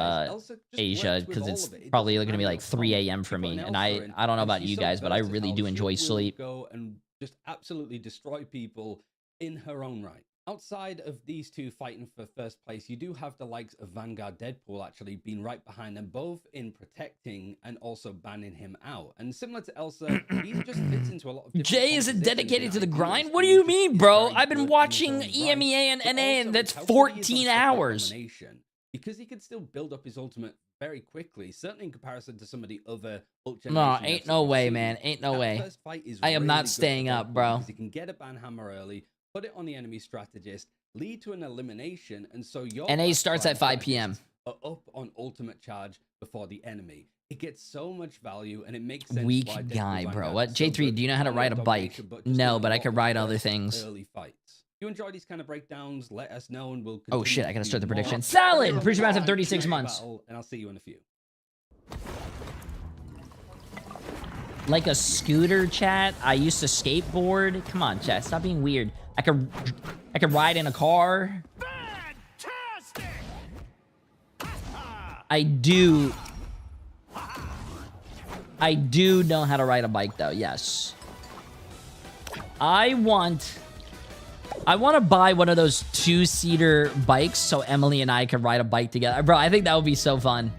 Asia because it's probably going to be like 3 a.m. for me. And I don't know about you guys, but I really do enjoy sleep. Go and just absolutely destroy people in her own right. Outside of these two fighting for first place, you do have the likes of Vanguard Deadpool actually being right behind them, both in protecting and also banning him out. And similar to Elsa, he just fits into a lot of Jay isn't dedicated to the grind? What do you mean, bro? I've been watching EMEA and NA, and that's 14 hours. Because he could still build up his ultimate very quickly, certainly in comparison to some of the other ultra. No, ain't no way, man. Ain't no way. I am not staying up, bro. He can get a ban hammer early, put it on the enemy strategist, lead to an elimination, and so your NA starts at 5 p.m. are up on ultimate charge before the enemy. It gets so much value, and it makes sense. Weak guy, bro. What? Jay3, do you know how to ride a bike? No, but I could ride other things. Early fights. you enjoy these kind of breakdowns, let us know, and we'll. Oh shit! I gotta start the prediction. more. Salad. Pretty sure I have 36 months. And I'll see you in a few. Like a scooter, chat. I used to skateboard. Come on, chat. Stop being weird. I could ride in a car. Fantastic! I do know how to ride a bike though. Yes. I want to buy one of those 2-seater bikes so Emily and I could ride a bike together. Bro, I think that would be so fun.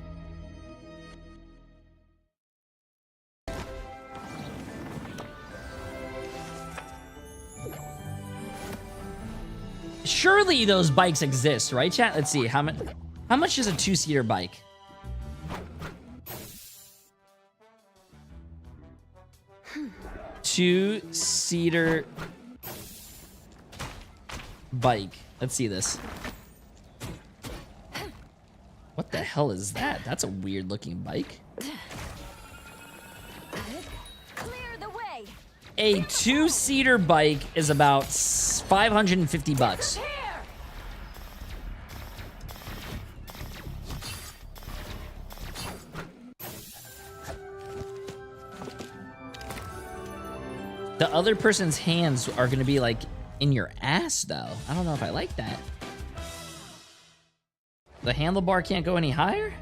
Surely those bikes exist, right, chat? Let's see. How much is a 2-seater bike? Two-seater bike. Let's see this. What the hell is that? That's a weird looking bike. Clear the way. A 2-seater bike is about 550 bucks. The other person's hands are gonna be like in your ass though. I don't know if I like that. The handlebar can't go any higher?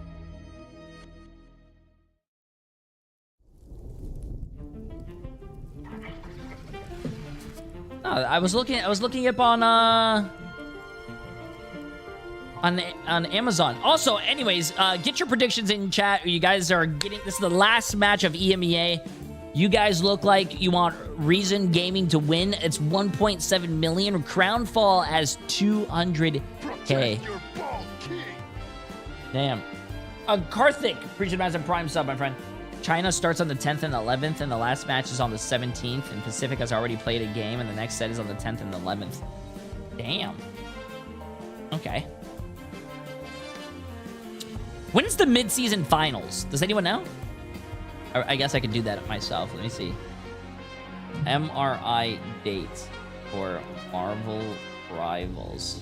No, I was looking up on Amazon. Also, anyways, get your predictions in chat. You guys are getting, this is the last match of EMEA. You guys look like you want Reason Gaming to win. It's 1.7 million. Crownfall has 200K. Damn. Karthik, appreciate the Prime sub, my friend. China starts on the 10th and 11th, and the last match is on the 17th, and Pacific has already played a game, and the next set is on the 10th and 11th. Damn. Okay. When is the mid-season finals? Does anyone know? I guess I could do that myself. Let me see. MRI date for Marvel Rivals.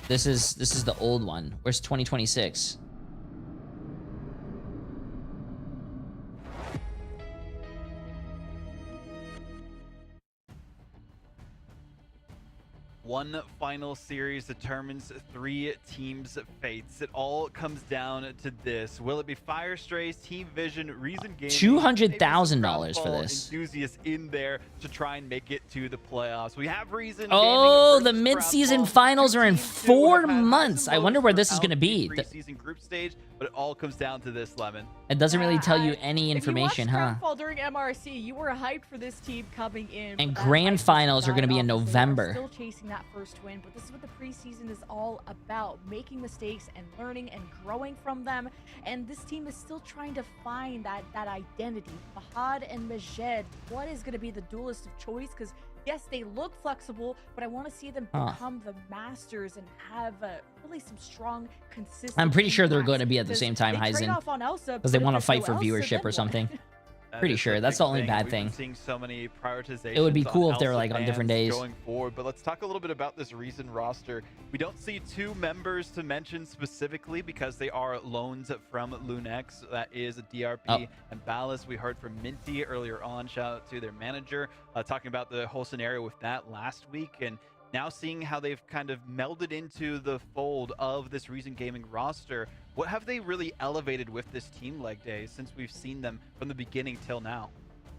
This is the old one. Where's 2026? One final series determines 3 teams' fates. It all comes down to this. Will it be Fire Strays, Team Vision, Reason Gaming? $200,000 for this. Enthusiasts in there to try and make it to the playoffs. We have Reason. Oh, the mid-season finals are in 4 months. I wonder where this is going to be. Preseason group stage, but it all comes down to this, Lemon. It doesn't really tell you any information, if you huh? watched during MRC, you were hyped for this team coming in. And grand finals are going to be in November. Still chasing that first win, but this is what the preseason is all about: making mistakes and learning and growing from them. And this team is still trying to find that identity. Fahad and Majed, what is going to be the duelist of choice? Because yes, they look flexible, but I want to see them become the masters and have really some strong, consistent. I'm pretty sure they're going to be at the same time, Heisen, because they want to fight for viewership or something. Pretty sure that's the only bad thing. Seeing so many prioritizations. It would be cool if they were like on different days going forward. But let's talk a little bit about this Reason roster. We don't see 2 members to mention specifically because they are loans from Lunex. That is DRP and Ballas. We heard from Minty earlier on. Shout out to their manager talking about the whole scenario with that last week, and now seeing how they've kind of melded into the fold of this Reason Gaming roster. What have they really elevated with this team leg day since we've seen them from the beginning till now?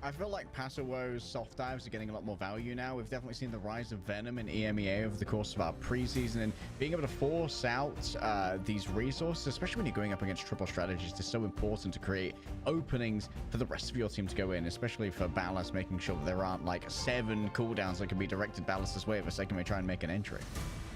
I feel like Pasowo's soft dives are getting a lot more value now. We've definitely seen the rise of Venom in EMEA over the course of our preseason, and being able to force out these resources, especially when you're going up against triple strategies, is so important to create openings for the rest of your team to go in, especially for Ballas, making sure that there aren't like 7 cooldowns that can be directed Ballas's way if a second may try and make an entry.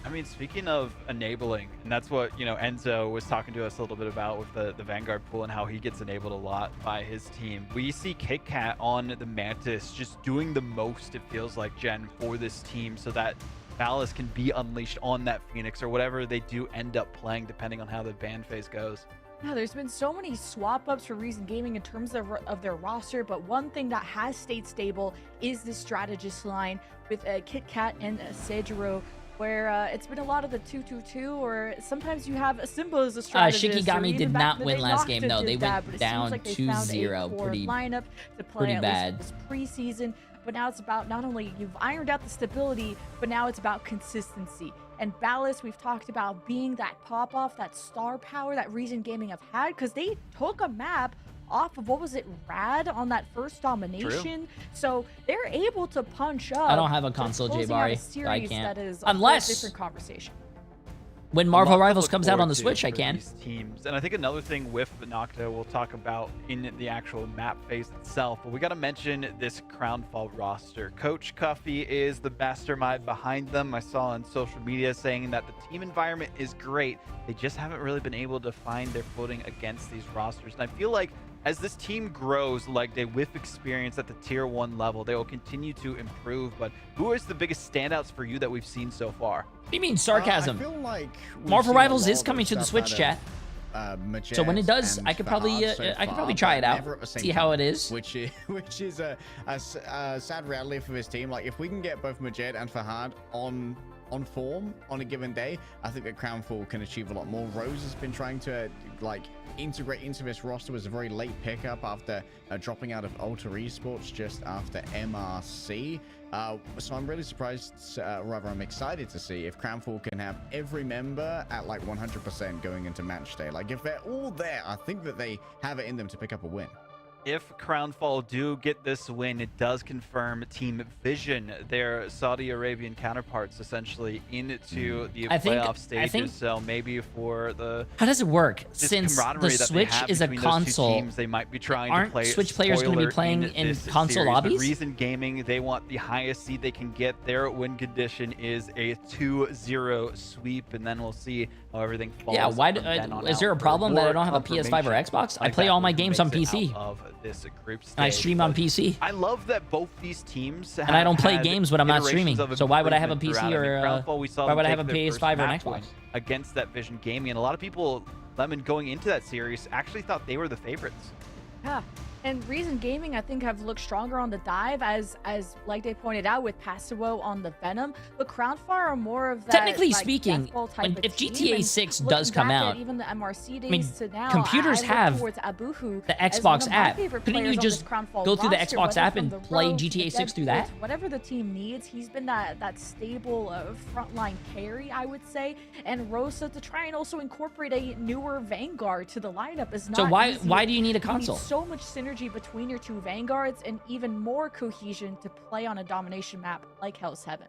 I mean, speaking of enabling, and that's what, you know, Enzo was talking to us a little bit about with the Vanguard pool and how he gets enabled a lot by his team. We see KitKat on the Mantis just doing the most, it feels like, Jen, for this team, so that Ballas can be unleashed on that Phoenix or whatever they do end up playing, depending on how the ban phase goes. Yeah, there's been so many swap ups for Reason Gaming in terms of their roster, but one thing that has stayed stable is the strategist line with Kit Kat and Sejiro, where it's been a lot of the 2-2-2, or sometimes you have a Simba as a strategist. Shikigami did not win last game, though. They went down 2-0. Pretty lineup to play pretty bad. This preseason. But now it's about not only you've ironed out the stability, but now it's about consistency. And Ballas, we've talked about being that pop-off, that star power that Reason Gaming have had, because they took a map off of, what was it, Rad on that first domination. True. So they're able to punch up. I don't have a console, J-Bari. I can't. That is Unless a different conversation. When Marvel Rivals comes out on the Switch, I can. Teams. And I think another thing with Nocta we'll talk about in the actual map phase itself, but we got to mention this Crownfall roster. Coach Cuffy is the mastermind behind them. I saw on social media saying that the team environment is great. They just haven't really been able to find their footing against these rosters. And I feel like as this team grows, like they with experience at the tier 1 level, they will continue to improve. But who is the biggest standouts for you that we've seen so far? What do you mean sarcasm? I feel like Marvel Rivals is coming to the Switch, chat. So when it does, I could probably try it out, see how it is. Which is a sad reality for this team. Like if we can get both Majed and Fahad on form on a given day, I think that Crownfall can achieve a lot more. Rose has been trying to like integrate into this roster, was a very late pickup after dropping out of Ultra Esports just after MRC. So I'm really surprised, rather I'm excited to see if Crownfall can have every member at like 100% going into match day. Like if they're all there, I think that they have it in them to pick up a win. If Crownfall do get this win, it does confirm Team Vision, their Saudi Arabian counterparts, essentially into the playoff stages. So maybe for the how does it work? Since the Switch is a console, teams, they might be trying to play. Switch players going to be playing in console lobbies? Reason Gaming, they want the highest seed they can get. Their win condition is a 2-0 sweep, and then we'll see how everything falls. Yeah, why? Is there a problem that I don't have a PS5 or Xbox? I play all my games on PC. This group stage. I stream on PC. I love that both these teams and I don't play games when I'm not streaming. So why would I have a PC or why would I have a PS5 or an Xbox? Against that Vision Gaming, and a lot of people, Lemon, going into that series, actually thought they were the favorites. Yeah. And Reason Gaming, I think, have looked stronger on the dive, as like they pointed out with Passimo on the Venom. But Crownfall are more of that. Technically speaking, if GTA 6 does come out, even the MRC days to now, computers have the Xbox app. Couldn't you just go through the Xbox app and play GTA 6 through that? Whatever the team needs, he's been that stable frontline carry, I would say. And Rosa, to try and also incorporate a newer Vanguard to the lineup is not so why easy. Why do you need a console? You need so much synergy between your two Vanguards and even more cohesion to play on a domination map like Hell's Heaven.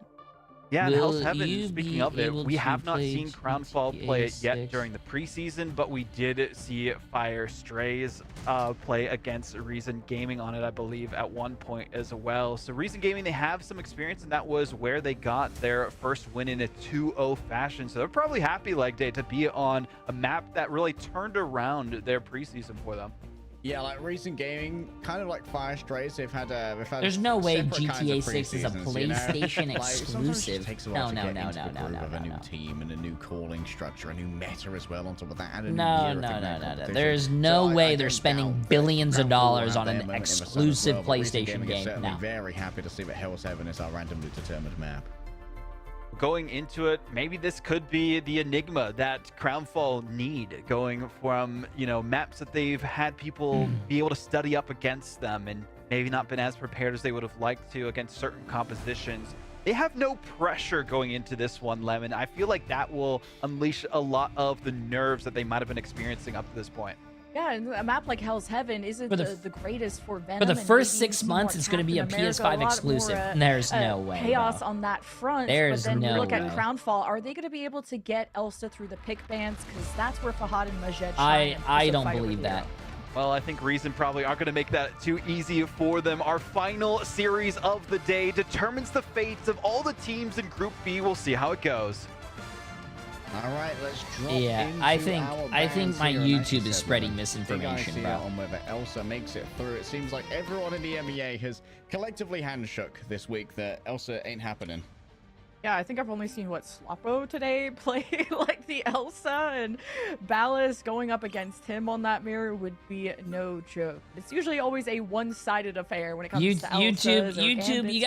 Yeah, and Hell's Heaven, speaking of it, we have not seen Crownfall play it yet during the preseason, but we did see Fire Strays play against Reason Gaming on it, I believe, at one point as well. So Reason Gaming, they have some experience, and that was where they got their first win in a 2-0 fashion. So they're probably happy, like, to be on a map that really turned around their preseason for them. Yeah, like Reason Gaming, kind of like Fire Strays, they've had There's no way GTA 6 is a PlayStation you know? exclusive. Like, takes a while to get into the groove of a new team and a new calling structure, a new meta as well on top of that. No. There's no way they're spending billions of dollars on an exclusive PlayStation game. No. Very happy to see that Hell's Heaven is our randomly determined map. Going into it, maybe this could be the enigma that Crownfall need, going from, you know, maps that they've had people be able to study up against them and maybe not been as prepared as they would have liked to against certain compositions. They have no pressure going into this one, Lemon. I feel like that will unleash a lot of the nerves that they might have been experiencing up to this point. Yeah, and a map like Hell's Heaven isn't the greatest for Venom. For the first 6 months, it's going to be a PS5 exclusive. There's no way. Chaos on that front. There's but then no you look way. at Crownfall. Are they going to be able to get Elsa through the pick bans? Because that's where Fahad and Majed shine. I don't believe that. Well, I think Reason probably aren't going to make that too easy for them. Our final series of the day determines the fates of all the teams in Group B. We'll see how it goes. All right, let's drop I think my YouTube is spreading misinformation, bro. On whether Elsa makes it through. It seems like everyone in the MEA has collectively handshook this week that Elsa ain't happening. Yeah, I think I've only seen, what, Sloppo today play like the Elsa, and Ballas going up against him on that mirror would be no joke. It's usually always a one-sided affair when it comes to Elsas YouTube, you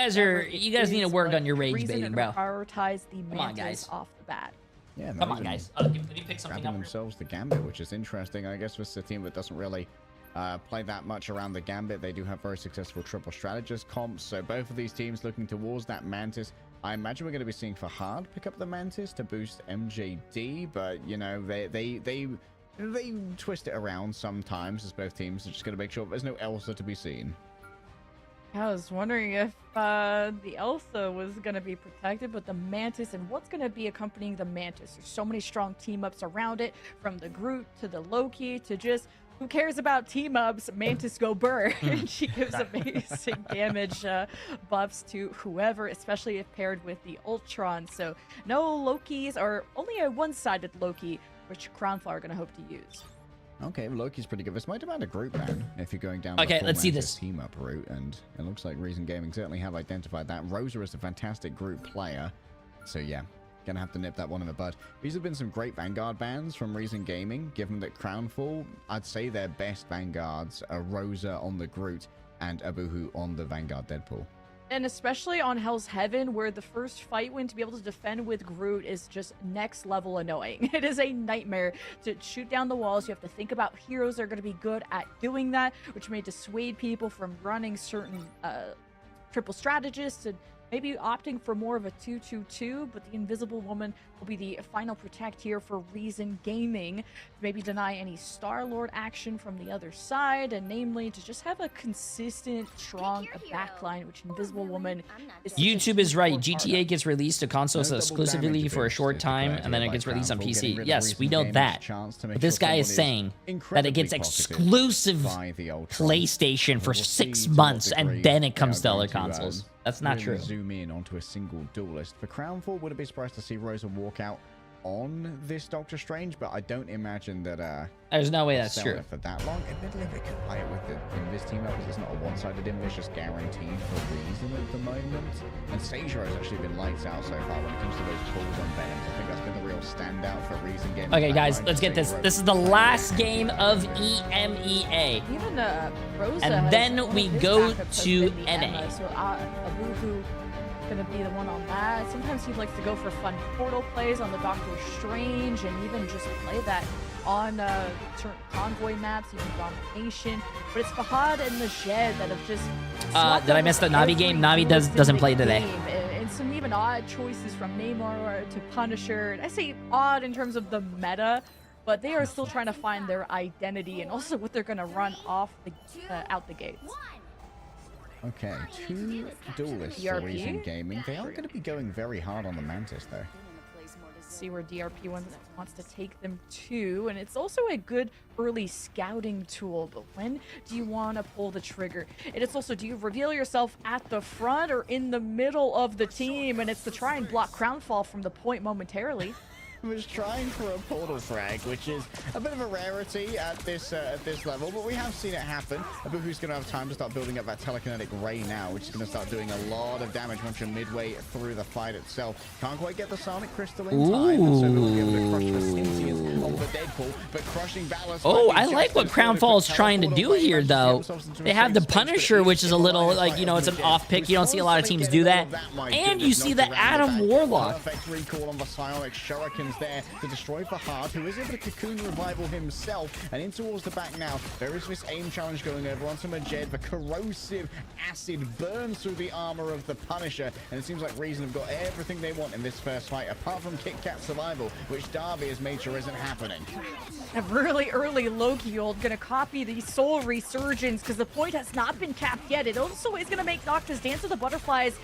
guys need to work on your rage baiting, bro. Prioritize the Mantis off the bat. Yeah, come on, guys. Let me pick something up. Themselves the Gambit, which is interesting, I guess, for a team that doesn't really play that much around the Gambit. They do have very successful triple strategist comps, so both of these teams looking towards that Mantis. I imagine we're going to be seeing Fahad pick up the Mantis to boost MJD, but you know they twist it around sometimes, as both teams are just going to make sure there's no Elsa to be seen. I was wondering if the Elsa was going to be protected, but the Mantis, and what's going to be accompanying the Mantis. There's so many strong team-ups around it, from the Groot to the Loki to just, who cares about team-ups? Mantis go burr. And she gives amazing damage buffs to whoever, especially if paired with the Ultron. So no Lokis, or only a one-sided Loki, which Crownfall are going to hope to use. Okay, Loki's pretty good. This might demand a group ban if you're going down okay, the let's see this team-up route, and it looks like Reason Gaming certainly have identified that. Rosa is a fantastic group player, so yeah. Gonna have to nip that one in the bud. These have been some great Vanguard bans from Reason Gaming, given that Crownfall, I'd say their best Vanguards are Rosa on the Groot and Abuhu on the Vanguard Deadpool. And especially on Hell's Heaven, where the first fight win to be able to defend with Groot is just next level annoying. It is a nightmare to shoot down the walls. You have to think about heroes that are going to be good at doing that, which may dissuade people from running certain triple strategists and maybe opting for more of a 2-2-2, but the Invisible Woman will be the final protect here for Reason Gaming. Maybe deny any Star-Lord action from the other side, and namely to just have a consistent, strong backline, which Invisible Woman is. YouTube is right. GTA gets released to consoles exclusively for a short time, and then it gets released on PC. Yes, we know that. But this guy is saying that it gets exclusive PlayStation for 6 months, and then it comes to other consoles. That's not true. Zoom in onto a single duelist. For Crownfall, wouldn't be surprised to see Rosa walk out on this Doctor Strange, but I don't imagine that there's no way that's true for that long. Admittedly, they could play it with the Invis team up, because it's not a one-sided Invis, just guaranteed for Reason at the moment. And Seizure has actually been lights out so far when it comes to those pulls on Venom. I think that's been the real standout for Reason Gaming. Okay, guys, let's get this. This is the last game of EMEA. Even Rosa, and then we go to NA. So Abuhu gonna be the one on that. Sometimes he likes to go for fun portal plays on the Doctor Strange, and even just play that on certain convoy maps, even Domination. But it's Fahad and the Jed that have just did I miss the Navi game? Navi doesn't play today. And some even odd choices from Namor to Punisher. And I say odd in terms of the meta, but they are still trying to find their identity and also what they're gonna run off the out the gates. Okay, 2 duelists for Reason Gaming. They are going to be going very hard on the Mantis, though. See where DRP wants to take them to, and it's also a good early scouting tool. But when do you want to pull the trigger? And it's also, do you reveal yourself at the front or in the middle of the team? And it's to try and block Crownfall from the point momentarily. Was trying for a portal frag, which is a bit of a rarity at this level, but we have seen it happen. Abuhu's going to have time to start building up that telekinetic ray now, which is going to start doing a lot of damage once you're midway through the fight itself. Can't quite get the Sonic Crystal in time, and so they'll be able to crush the sentience of the Deadpool, but crushing Ballas. Oh, I like what Crownfall is trying to do here, though. They have the Punisher, which is a little, like, you know, it's an off pick. You don't see a lot of teams do that. And you see the Adam Warlock. Perfect recall on the Psionic Shuriken there to destroy Fahad, who is able to cocoon revival himself, and in towards the back now. There is this aim challenge going over onto Majed. The corrosive acid burns through the armor of the Punisher, and it seems like Reason have got everything they want in this first fight, apart from Kit Kat survival, which Darby has made sure isn't happening. A really early Loki ult gonna copy the Soul Resurgence, because the point has not been capped yet. It also is gonna make Noctis Dance of the Butterflies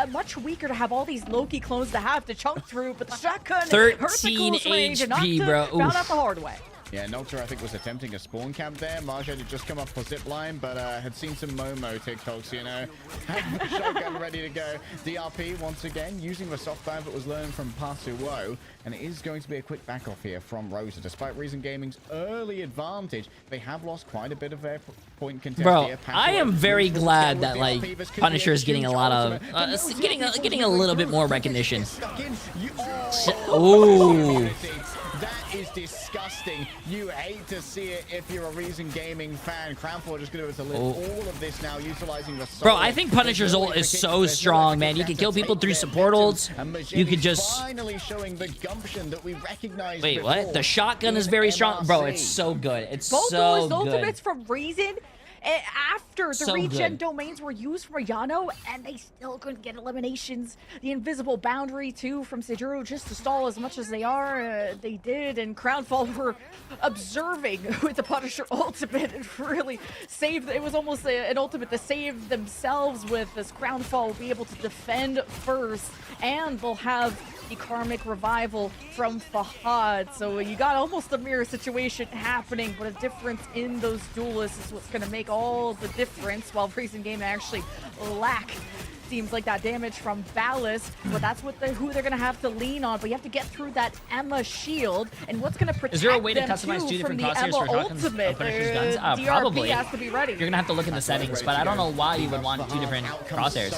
much weaker to have all these Loki clones to have to chunk through, but the shotgun 13 HP, bro. Found out the hard way. Yeah, Nocta, I think, was attempting a spawn camp there. Marge had just come up for zipline, but had seen some Momo TikToks, you know. Had the shotgun ready to go. DRP, once again, using the soft band that was learned from Pasuo. And it is going to be a quick back off here from Rosa. Despite Reason Gaming's early advantage, they have lost quite a bit of their point contest here. I am very glad that, like, Punisher is getting a lot of... getting a little bit more recognition. Ooh. That is disgusting. You hate to see it if you're a Reason Gaming fan. Crownfall just going to live all of this now, utilizing the... Bro, I think Punisher's ult is so strong, man. You can kill people through support ults. You could just... Finally showing the gumption that we recognize. Wait, what? The shotgun is very strong. Bro, it's so good. It's both so those good. ultimates from Reason. After the regen domains were used for Yano, and they still couldn't get eliminations. The invisible boundary, too, from Sejuro, just to stall as much as they are, they did. And Crownfall were observing with the Punisher ultimate. It really saved... It was almost an ultimate to save themselves with, as Crownfall will be able to defend first. And they'll have the Karmic Revival from Fahad. So you got almost a mirror situation happening, but a difference in those duelists is what's going to make all the difference, while Reason Game actually lack, seems like, that damage from Ballast, but that's what who they're gonna have to lean on. But you have to get through that Emma shield, and what's gonna protect them. Is there a way to customize two different crosshairs for shotguns of Punisher's guns? Probably. Has to be ready. You're gonna have to look in the settings, but I don't know why you would want two different crosshairs.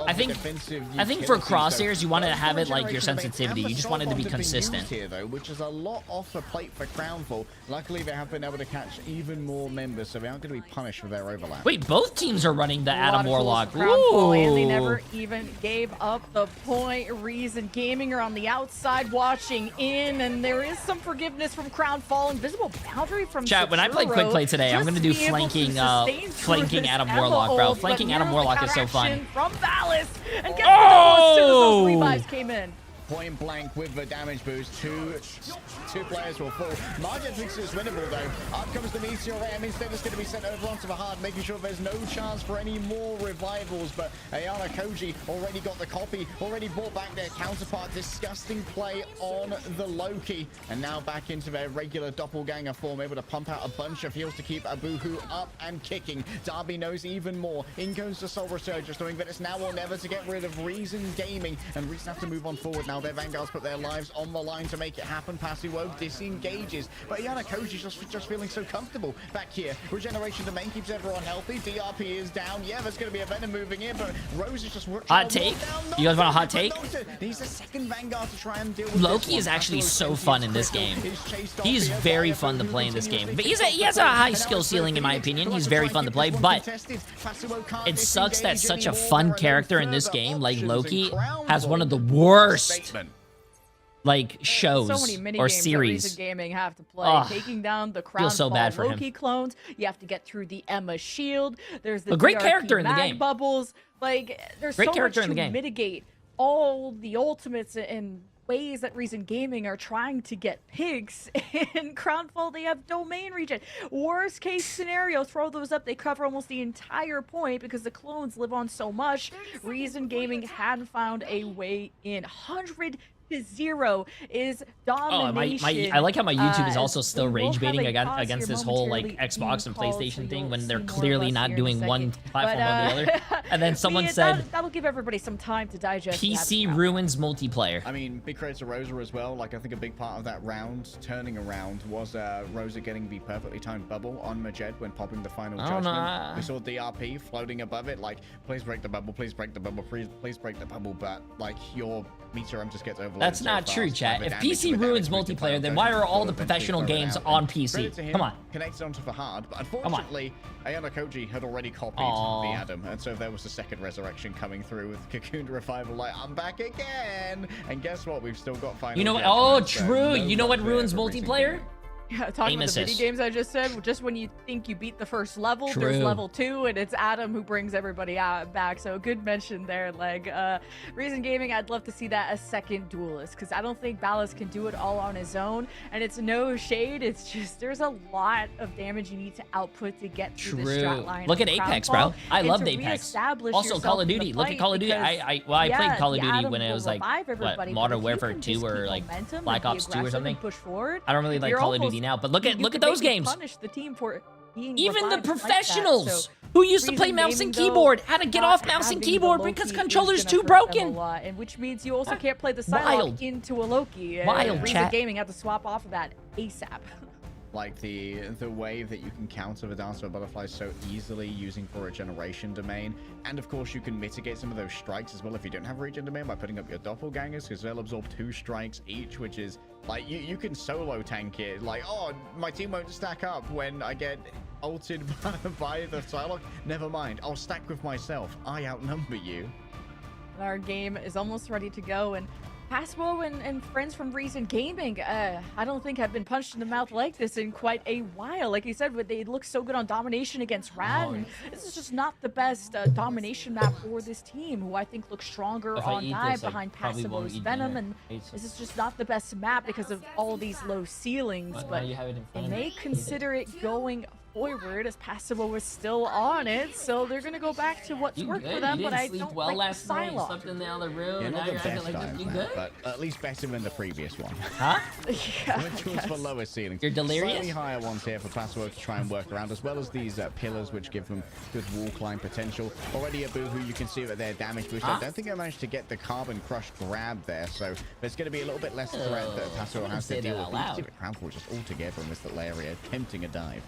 I think for crosshairs you want to have it like your sensitivity. You just want it to be consistent. Here, though, which is a lot off the plate for Crownfall. Luckily, they have been able to catch even more members, so they aren't going to be punished for their overlap. Wait, both teams are running the Adam Warlock. Ooh. And they never even gave up the point. Reason Gaming are on the outside watching in, and there is some forgiveness from Crownfall. Invisible boundary from Chat, when I play Quick Play today, I'm going to do flanking Adam Warlock, bro. Flanking Adam Warlock is so fun. From Ballast, and guess what? As soon as those revives came in. Point blank with the damage boost. Two players will fall. Margin thinks it's winnable though. Up comes the Meteor Ram. Instead, it's going to be sent over onto the hard, making sure there's no chance for any more revivals. But Ayana Koji already got the copy, already brought back their counterpart. Disgusting play on the Loki. And now back into their regular doppelganger form, able to pump out a bunch of heals to keep Abuhu up and kicking. Darby knows even more. In goes the Soul Resurgence, knowing that it's now or never to get rid of Reason Gaming. And Reason have to move on forward now. Their Vanguards put their lives on the line to make it happen. Pasuo disengages, but Ayana Koji's just feeling so comfortable back here. Regeneration domain keeps everyone healthy. DRP is down. Yeah, there's going to be a Venom moving in, but Rose is just hot take. You guys want a hot take? He's the second Vanguard to try and deal with Loki is actually so fun in this game. He's very fun to play in this game. But he has a high skill ceiling in my opinion. He's very fun to play, but it sucks that such a fun character in this game like Loki has one of the worst like shows so many mini or games series. That Reason Gaming have to play. Taking down the Crownfall so bad for Loki clones. You have to get through the Emma shield. There's the a great DRP character in the game. Bubbles. Like there's great so character much in the to game. mitigate all the ultimates and ways that Reason Gaming are trying to get pigs. In Crownfall, they have domain regen. Worst case scenario, throw those up. They cover almost the entire point because the clones live on so much. Reason Gaming had found a way in. 100-0 is domination. I like how my YouTube is also still rage baiting against this whole like Xbox and PlayStation thing when they're clearly not doing one platform or the other. And then someone said that'll give everybody some time to digest. PC ruins multiplayer. I mean, big credit to Rosa as well. Like I think a big part of that round turning around was Rosa getting the perfectly timed bubble on Majed when popping the final judgment. We saw DRP floating above it, like please break the bubble, please break the bubble, please break the bubble. But like your Meteor just gets overloaded. That's not true, chat. If PC ruins multiplayer, then why are all the professional games on PC? Come on. Connected onto the hard, but unfortunately, Ayana Koji had already copied the Adam, and so there was a second resurrection coming through with Cocoon Revival. Like, I'm back again, and guess what? We've still got final. You know what? Oh, true. You know what ruins multiplayer? Yeah, talking about the mini games I just said, just when you think you beat the first level, there's level 2, and it's Adam who brings everybody back. So good mention there, Leg. Reason Gaming, I'd love to see that a second duelist, because I don't think Ballast can do it all on his own, and it's no shade, it's just there's a lot of damage you need to output to get through this strat line. Look at Apex, bro. I loved Apex. Also, Call of Duty. Look at Call of Duty. I played Call of Duty when it was like, what, Modern Warfare 2 or like Black Ops 2 or something. I don't really like Call of Duty clean out. But look at those games. Punish the team for being even the professionals professionals who used to play mouse and keyboard had to get off mouse and keyboard because controller's too broken. And which means you also can't play the Psylocke into a Loki. Wild, Reason Gaming had to swap off of that ASAP. Like the wave that you can counter the Dance of a Butterfly so easily using for regeneration domain, and of course you can mitigate some of those strikes as well if you don't have regen domain by putting up your doppelgangers, because they'll absorb 2 strikes each, which is like you can solo tank it. Like, oh, my team won't stack up when I get ulted by the Psylocke. Never mind, I'll stack with myself. I outnumber you. Our game is almost ready to go, and Passwell and friends from Reason Gaming, I don't think have been punched in the mouth like this in quite a while. Like you said, they look so good on domination against Rad, and this is just not the best domination map for this team, who I think looks stronger on dive behind Passwell's Venom, and this is just not the best map because of all these low ceilings, but they may consider it going forward as Passable was still on it, so they're gonna go back to what's worked for them. But I don't well like last night. You Psylocke. slept in the other room. Yeah, And not now the you're acting best like dive, you man, good. but at least better than the previous one. Huh? Yeah, Which was for lower ceilings. You're delirious? Slightly higher ones here for Passwell to try and work around, as well as these pillars, which give them good wall climb potential. Already a Boohoo, you can see that their damage boost. I don't think I managed to get the Carbon Crush grab there, so there's going to be a little bit less threat that Passwell has to deal with. You can see the Crownfall just all together in this little area, attempting a dive.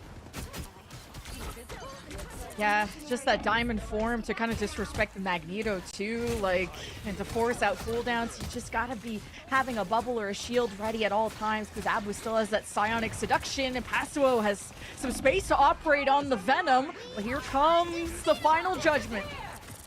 Yeah, just that diamond form to kind of disrespect the Magneto too, like, and to force out cooldowns. You just gotta be having a bubble or a shield ready at all times, because Abu still has that psionic seduction, and Passwell has some space to operate on the Venom. But here comes the final judgment.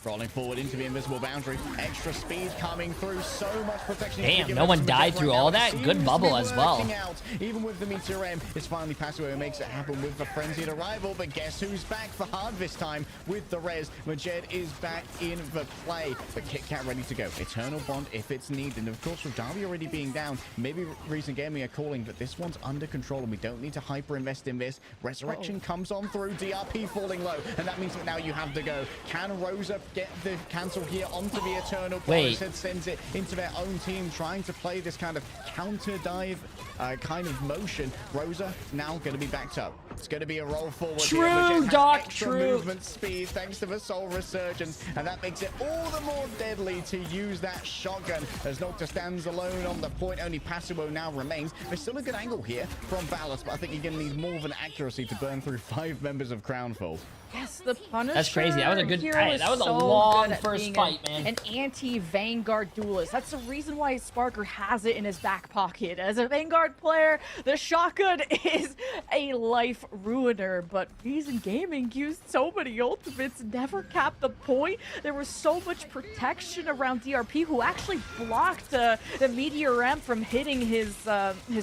Rolling forward into the invisible boundary. Extra speed coming through. So much protection. Damn, no one died through all that? Good bubble as well. Out. Even with the Meteor M, it's finally Passwell who makes it happen with the frenzied arrival. But guess who's back for hard this time with the res? Majed is back in the play. But Kit Kat ready to go. Eternal Bond if it's needed. And of course, with Darby already being down, maybe Reason Gaming are calling that this one's under control and we don't need to hyper invest in this. Resurrection comes on through. DRP falling low. And that means that now you have to go. Can Rosa get the cancel here onto the Eternal? Wait. Sends it into their own team, trying to play this kind of counter dive kind of motion. Rosa now going to be backed up. It's going to be a roll forward. True, Doc, true. Movement speed thanks to the Soul Resurgence, and that makes it all the more deadly to use that shotgun as Nocta stands alone on the point. Only Passimo now remains. There's still a good angle here from Valis, but I think you're going to need more than accuracy to burn through 5 members of Crownfall. Yes, the Punisher. That's crazy. That was a good. That was a so long good first fight, man. An anti-Vanguard duelist. That's the reason why Sparker has it in his back pocket. As a Vanguard player, the shotgun is a life ruiner. But Reason Gaming used so many ultimates, never capped the point. There was so much protection around DRP, who actually blocked the Meteor M from hitting his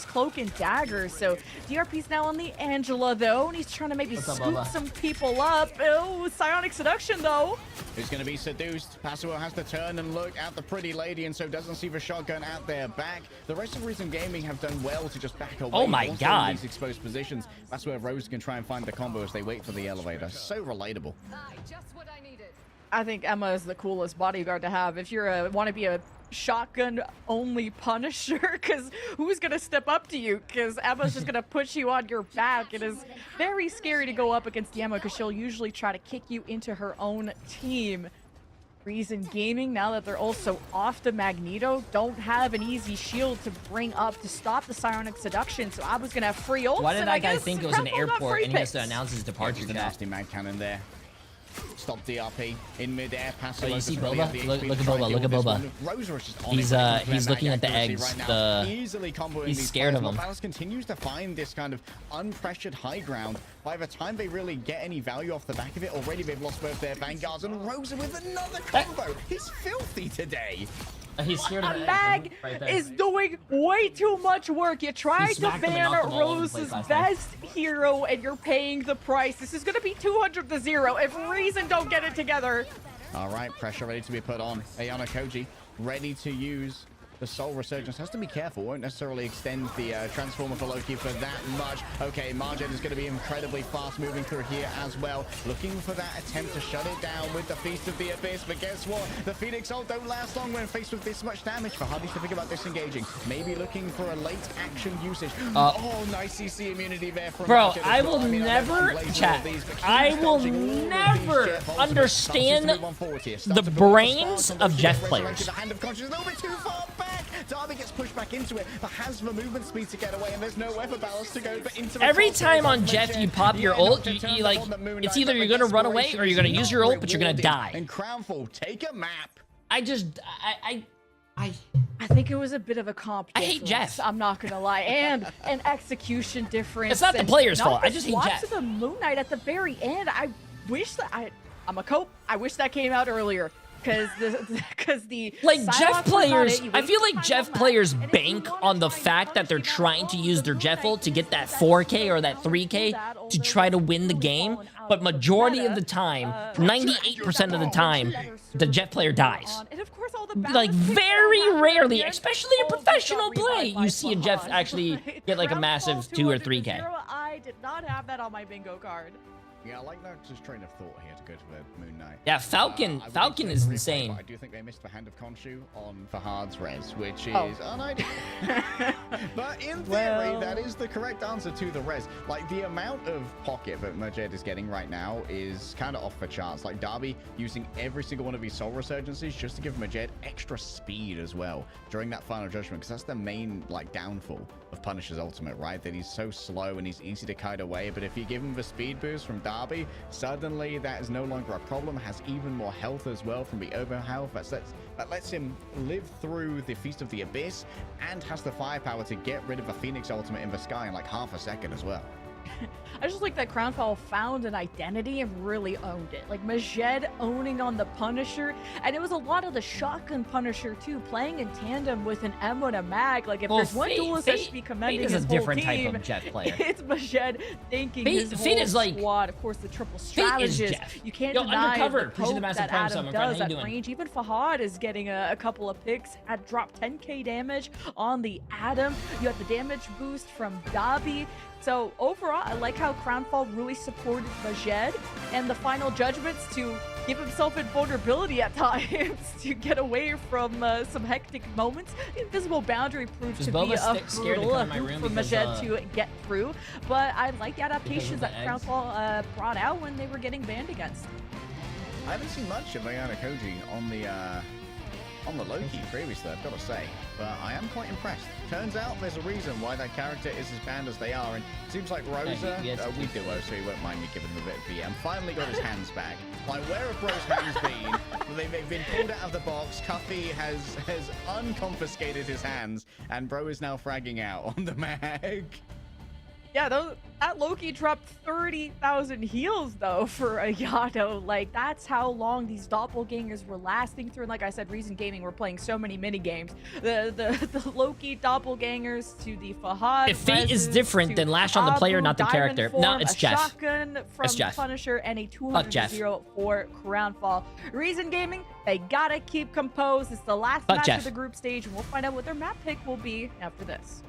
cloak and dagger. So DRP's now on the Angela though, and he's trying to maybe scoop some people up. Oh, psionic seduction though. Who's going to be seduced? Passwell has to turn and look at the pretty lady, and so doesn't see the shotgun at their back. The rest of Reason Gaming have done well to just back away. Oh my god! These exposed positions. That's where Rose can try and find the combo as they wait for the elevator. So relatable. I think Emma is the coolest bodyguard to have if you're want to be a shotgun only Punisher, because who's gonna step up to you? Because Emma's just gonna push you on your back. It is very scary to go up against the Emma, because she'll usually try to kick you into her own team. Reason Gaming, now that they're also off the Magneto, don't have an easy shield to bring up to stop the psionic seduction, so I was gonna have free ults. Why did that guy think it was an airport and he has to announce his departure? The nasty mag cannon there. Stop DRP in midair. Oh, you see Boba? Look at Boba. Look at Boba. He's looking at the eggs. He's scared of him. Valis continues to find this kind of unpressured high ground. By the time they really get any value off the back of it, already they've lost both their Vanguards, and Rosa with another combo. He's filthy today. He's scared of the Mag is doing way too much work. You tried to ban Rose's best hero, and you're paying the price. This is going to be 200-0 if Reason don't get it together. All right, pressure ready to be put on. Ayana Koji ready to use the Soul Resurgence. Has to be careful. Won't necessarily extend the Transformer for Loki for that much. Okay, Marged is going to be incredibly fast moving through here as well. Looking for that attempt to shut it down with the Feast of the Abyss. But guess what? The Phoenix ult don't last long when faced with this much damage. For Hardy's to think about disengaging. Maybe looking for a late action usage. Oh, nice CC immunity there from Bro, Marged as I well. will mean, never, chat, I will never understand the the brains of Jeff players. The hand of conscience a little bit too far back. Darby gets pushed back into it, but has the movement speed to get away, and there's no weather balance to go. But into Every time on Jeff you pop your ult, you like, it's either you're gonna run away or you're gonna use your ult, but you're gonna die. And Crownfall, take a map. I think it was a bit of a comp difference. I hate Jeff. I'm not gonna lie, and an execution difference. It's not the player's fault. I just hate Jeff. To the Moon Knight at the very end. I wish that I'm a cope. I wish that came out earlier. Because the like Jeff players, I feel like Jeff players bank on the fact that they're trying to use their Jeff ult to get that 4K or that 3K to try to win the game. But majority of the time, 98% of the time, the Jeff player dies. Like very rarely, especially in professional play, you see a Jeff actually get like a massive 2 or 3K. I did not have that on my bingo card. Yeah, I like that just train of thought here to go to the Moon Knight. Yeah, Falcon is insane. But I do think they missed the Hand of Khonshu on Fahad's res, which is unideal. But in theory, that is the correct answer to the res. Like, the amount of pocket that Majed is getting right now is kind of off the charts. Like, Darby using every single one of his Soul Resurgencies just to give Majed extra speed as well during that Final Judgment, because that's the main, like, downfall of Punisher's ultimate, right? That he's so slow and he's easy to kite away, but if you give him the speed boost from Darby, suddenly that is no longer a problem. Has even more health as well from the over health. That lets him live through the Feast of the Abyss and has the firepower to get rid of a Phoenix ultimate in the sky in like half a second as well. I just like that Crownfall found an identity and really owned it. Like Majed owning on the Punisher, and it was a lot of the shotgun Punisher too, playing in tandem with an M and a mag. Like if there's one duelist that should be commending his is a different whole team, type of Jeff player. It's Majed thinking his whole is like, squad. Of course, the triple Fate is strategist. Jeff. You can't Yo, deny undercover, the appreciate the poke massive that prime Adam sub, my friend. does How you at doing? range. Even Fahad is getting a couple of picks. Had dropped 10k damage on the Adam. You have the damage boost from Dabi. So overall, I like how Crownfall really supported Majed and the final judgments to give himself invulnerability at times to get away from some hectic moments. Invisible Boundary proved to be a hurdle for Majed to get through, but I like the adaptations that Crownfall brought out when they were getting banned against. I haven't seen much of Ayana Koji on the Loki previously, I've got to say, but I am quite impressed. Turns out there's a reason why that character is as banned as they are, and it seems like Rosa, we duo, so he won't mind me giving him a bit of VM, finally got his hands back. Like, where have Bro's hands been? They've been pulled out of the box, Cuffy has unconfiscated his hands, and Bro is now fragging out on the mag. Yeah, that Loki dropped 30,000 heals, though, for Ayato. Like, that's how long these doppelgangers were lasting through. And like I said, Reason Gaming, we're playing so many mini-games. The Loki doppelgangers to the Fahad. If Fate is different, then lash on the player, not the character. No, it's Jeff. Shotgun from Punisher and a 200-0 for Crownfall. Reason Gaming, they gotta keep composed. It's the last match of the group stage, and we'll find out what their map pick will be after this.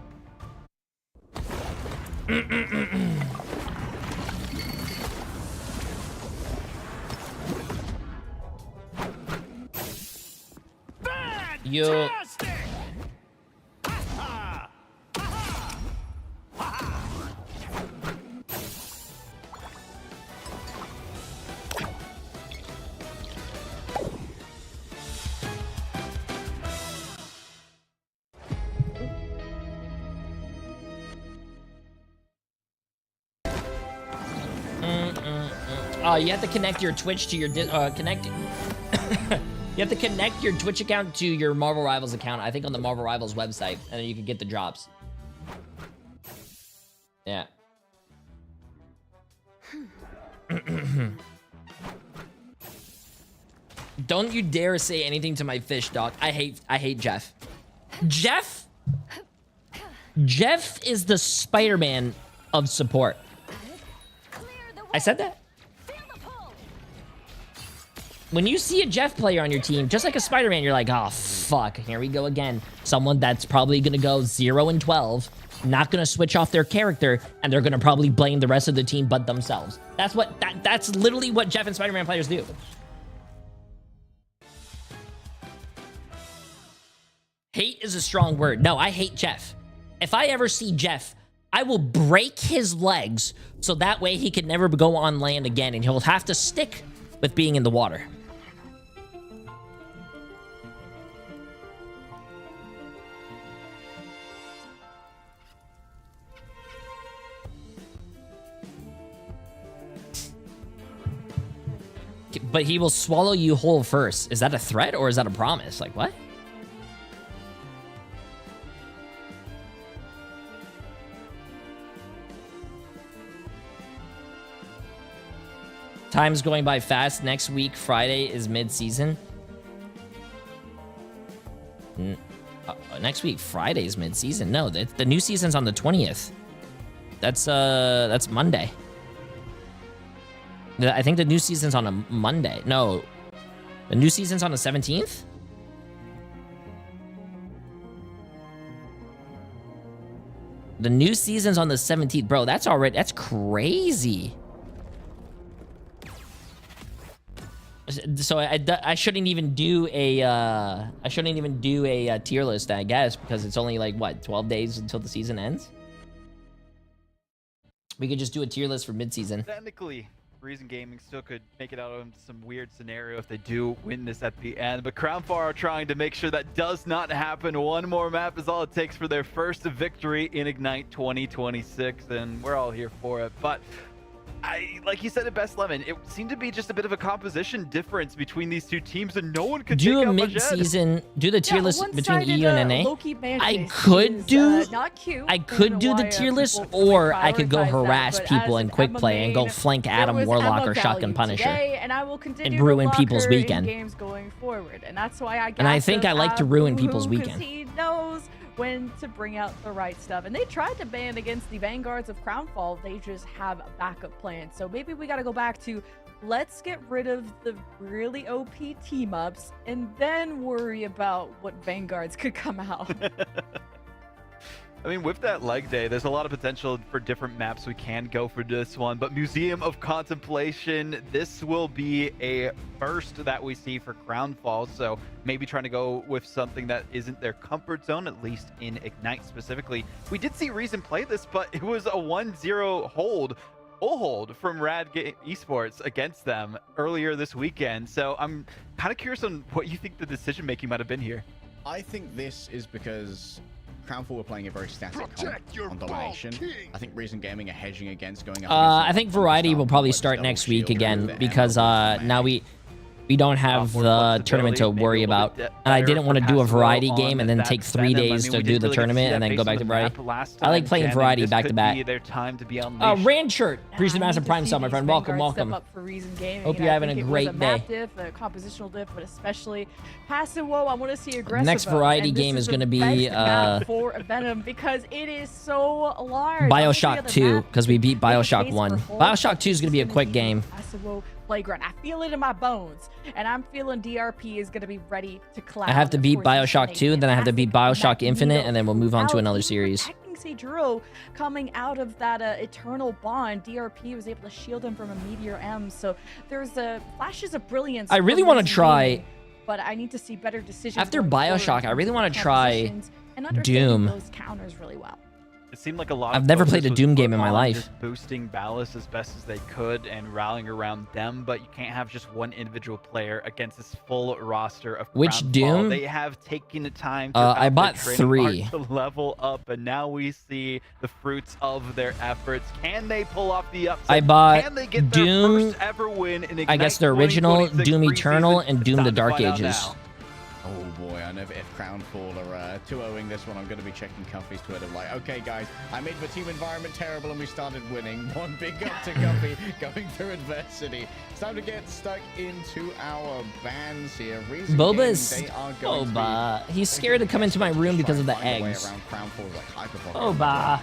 You. You have to connect your Twitch to your You have to connect your Twitch account to your Marvel Rivals account. I think on the Marvel Rivals website, and then you can get the drops. Yeah. Don't you dare say anything to my fish, dog. I hate Jeff. Jeff is the Spider-Man of support. I said that. When you see a Jeff player on your team, just like a Spider-Man, you're like, oh, fuck, here we go again. Someone that's probably gonna go 0-12, not gonna switch off their character, and they're gonna probably blame the rest of the team but themselves. That's literally what Jeff and Spider-Man players do. Hate is a strong word. No, I hate Jeff. If I ever see Jeff, I will break his legs so that way he can never go on land again, and he'll have to stick with being in the water. But he will swallow you whole first. Is that a threat or is that a promise? Like, what? Time's going by fast. Next week, Friday, is mid-season. Next week, Friday is mid-season. No, the new season's on the 20th. That's Monday. I think the new season's on a Monday. No, the new season's on the 17th? The new season's on the 17th. Bro, that's crazy. So I shouldn't even do a tier list, I guess, because it's only like what, 12 days until the season ends. We could just do a tier list for mid-season. Technically, Reason Gaming still could make it out of some weird scenario if they do win this at the end, but Crownfall are trying to make sure that does not happen. One more map is all it takes for their first victory in Ignite 2026, and we're all here for it. But like you said at Best Lemon, it seemed to be just a bit of a composition difference between these two teams, and no one could do take a out mid-season. Do the tier list between EU and NA. I could do the tier list, or I could go harass people in quick play and go flank Adam Warlock or Shotgun Punisher and ruin people's weekend. Games going forward, and that's why I think I like to ruin people's weekend. He knows when to bring out the right stuff, and they tried to ban against the Vanguards of Crownfall. They just have a backup plan, so maybe we got to go back to let's get rid of the really OP team ups and then worry about what Vanguards could come out. I mean, with that leg day, there's a lot of potential for different maps we can go for this one, but Museum of Contemplation, this will be a first that we see for Crownfall, so maybe trying to go with something that isn't their comfort zone, at least in Ignite specifically. We did see Reason play this, but it was a 1-0 full hold from Rad Esports against them earlier this weekend, so I'm kind of curious on what you think the decision-making might have been here. I think this is because Crownfall were playing a very static comp on domination. I think Reason Gaming are hedging against going up. I think Variety will probably start next week again because now we don't have the tournament to worry about. And I didn't want to do a Variety game and then take 3 days to do the tournament and then go back to Variety. I like playing Variety back to back. Rand shirt. Appreciate the massive prime sub, my friend. Welcome, welcome. Hope you're having a great day. A compositional diff, but especially passive. Whoa, I want to see aggressive. Next Variety game is going to be for Venom because it is so large. BioShock 2 because we beat BioShock 1. BioShock 2 is going to be a quick game. Playground. I feel it in my bones, and I'm feeling DRP is going to be ready to collapse. I have to beat BioShock 2, then I have to beat BioShock Infinite, and then we'll move on to another series. Seijuro coming out of that eternal bond, DRP was able to shield him from a Meteor M, so there's flashes of brilliance. I really want to try, but I need to see better decisions. After BioShock, I really want to try Doom. Those counters really well. It seemed like a lot. I've never played a Doom game in my life. Just boosting Ballast as best as they could and rallying around them, but you can't have just one individual player against this full roster of. Which Doom? They have taken the time to I bought 3 to level up, and now we see the fruits of their efforts. Can they pull off the upset? I bought Can they get Doom. Their first ever win in Ignite I guess the original Doom Eternal and Doom the Dark Ages. Oh boy, I know if Crownfall are 2-0ing this one, I'm going to be checking Cuffy's Twitter like, okay guys, I made the team environment terrible and we started winning. One big up to Cuffy going through adversity. It's time to get stuck into our bans here. Boba's Boba. He's scared to come into my room because of the eggs. Boba.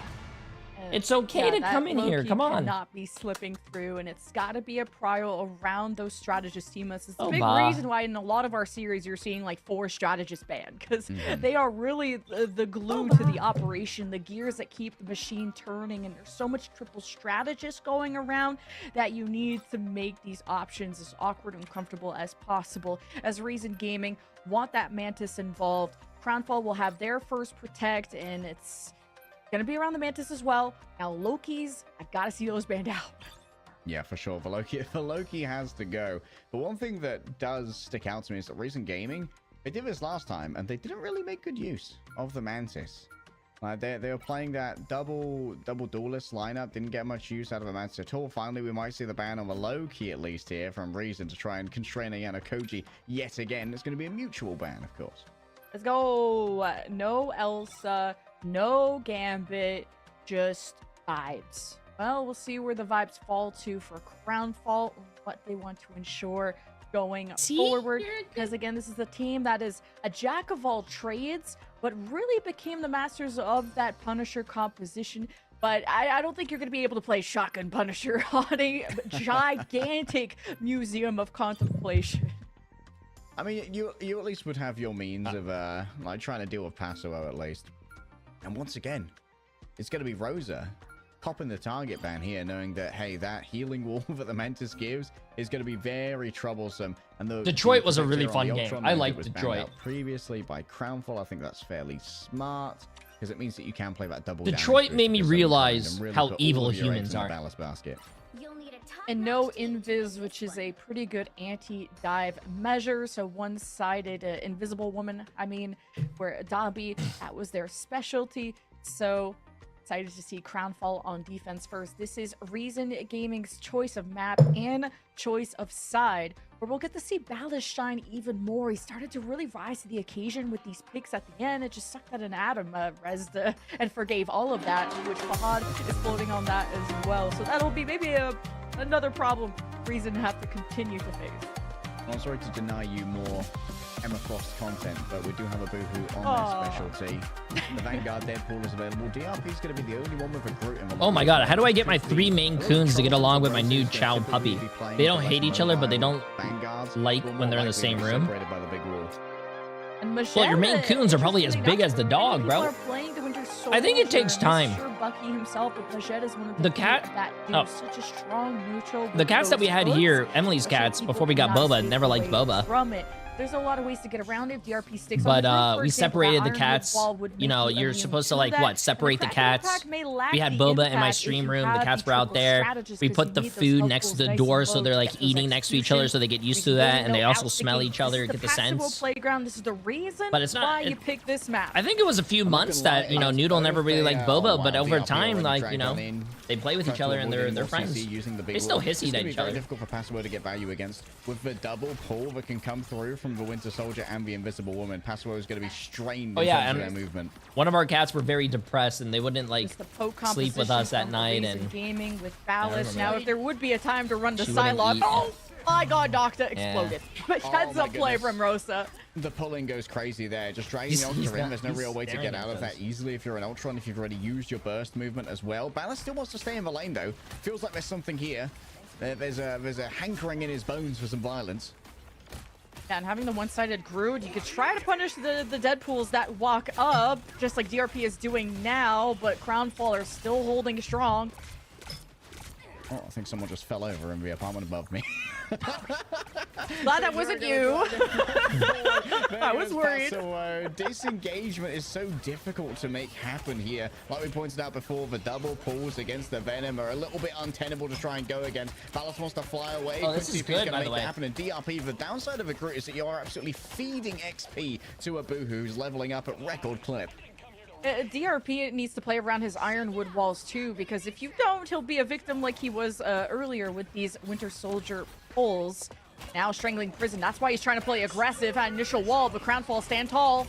It's okay to come in here. Come on. Not be slipping through, and it's got to be a prio around those strategist teammates. It's the Oh, big bah. reason why in a lot of our series you're seeing like 4 strategists banned, because they are really the glue to the operation, the gears that keep the machine turning, and there's so much triple strategist going around that you need to make these options as awkward and comfortable as possible. As Reason Gaming want that Mantis involved. Crownfall will have their first protect, and it's gonna be around the Mantis as well. Now Loki's, I gotta see those banned out. Yeah, for sure. Loki has to go. But one thing that does stick out to me is that Reason Gaming, they did this last time, and they didn't really make good use of the Mantis. They were playing that double duelist lineup, didn't get much use out of the Mantis at all. Finally, we might see the ban on the Loki, at least here, from Reason to try and constrain Ayano Koji yet again. It's going to be a mutual ban, of course. Let's go. No Elsa, no Gambit, just vibes. Well, we'll see where the vibes fall to for Crownfall, what they want to ensure going forward. Because again, this is a team that is a jack of all trades, but really became the masters of that Punisher composition. But I don't think you're going to be able to play Shotgun Punisher on a gigantic museum of contemplation. I mean, you at least would have your means of like trying to deal with Passo at least. And once again, it's going to be Rosa popping the target ban here, knowing that, hey, that healing wall that the Mantis gives is going to be very troublesome. And Detroit was a really fun game. I liked Detroit. Previously by Crownfall, I think that's fairly smart because it means that you can play that double. Detroit made me realize really how evil humans are. Ballast basket. And no invis, which is a pretty good anti-dive measure. So one-sided invisible woman, I mean, where Dobby, that was their specialty. So excited to see Crownfall on defense first. This is Reason Gaming's choice of map and choice of side, where we'll get to see Ballast shine even more. He started to really rise to the occasion with these picks at the end. It just sucked that an Adam resed and forgave all of that, which Fahad is floating on that as well. So that'll be maybe another problem Reason have to continue to face. I'm sorry to deny you more Emma Frost content, but we do have a Boohoo on their specialty. The Vanguard Deadpool is available. DRP is going to be the only one with a Groot in the Oh my god, how do I get my 3 main coons to get along with my new Chow puppy? They don't hate each other, but they don't like when they're in the same room. And Well, your main coons are probably as big as the dog, bro. I think it takes time. The cat, such a strong neutral. The cats that we had here, Emily's cats, before we got Boba, never liked Boba. From it. There's a lot of ways to get around it. DRP sticks but on the we separated the cats. You know, you're supposed to like what? Separate the cats. We had Boba in my stream room. The cats were out there. We put the food next to the door so they're like eating next to each other so they get used to that and they also smell each other, get the sense. Playground. This is the reason but it's not, why you pick this map. I think it was a few months that, you know, Noodle never really liked Boba, but over time, like, you know, they play with each other and they're friends. They still hiss at each other. It's difficult for Passo to get value against. With the double pull that can come through from the Winter Soldier and the Invisible Woman, Passo is going to be strained in terms of their movement. One of our cats were very depressed and they wouldn't like sleep with us at night. And gaming with Ballast. Now, if there would be a time to run the Psylocke, oh my god, Doctor exploded. But heads up play from Rosa. The pulling goes crazy there. Just dragging the Ultra in. There's no real way to get out of that easily if you're an Ultron, if you've already used your burst movement as well. Ballast still wants to stay in the lane though. Feels like there's something here. There's a hankering in his bones for some violence. Yeah, and having the one-sided Groot, you could try to punish the Deadpools that walk up, just like DRP is doing now, but Crownfall are still holding strong. Oh, I think someone just fell over in the apartment above me. Glad that wasn't you. I was worried. So disengagement is so difficult to make happen here. Like we pointed out before, the double pulls against the Venom are a little bit untenable to try and go against. Ballast wants to fly away. Oh, this is good, by the way. Happen in DRP. The downside of a Groot is that you are absolutely feeding XP to a Boohoo who's leveling up at record clip. DRP needs to play around his Ironwood walls too, because if you don't, he'll be a victim like he was earlier with these Winter Soldier pulls. Now strangling Prison. That's why he's trying to play aggressive at initial wall, but Crownfall stand tall.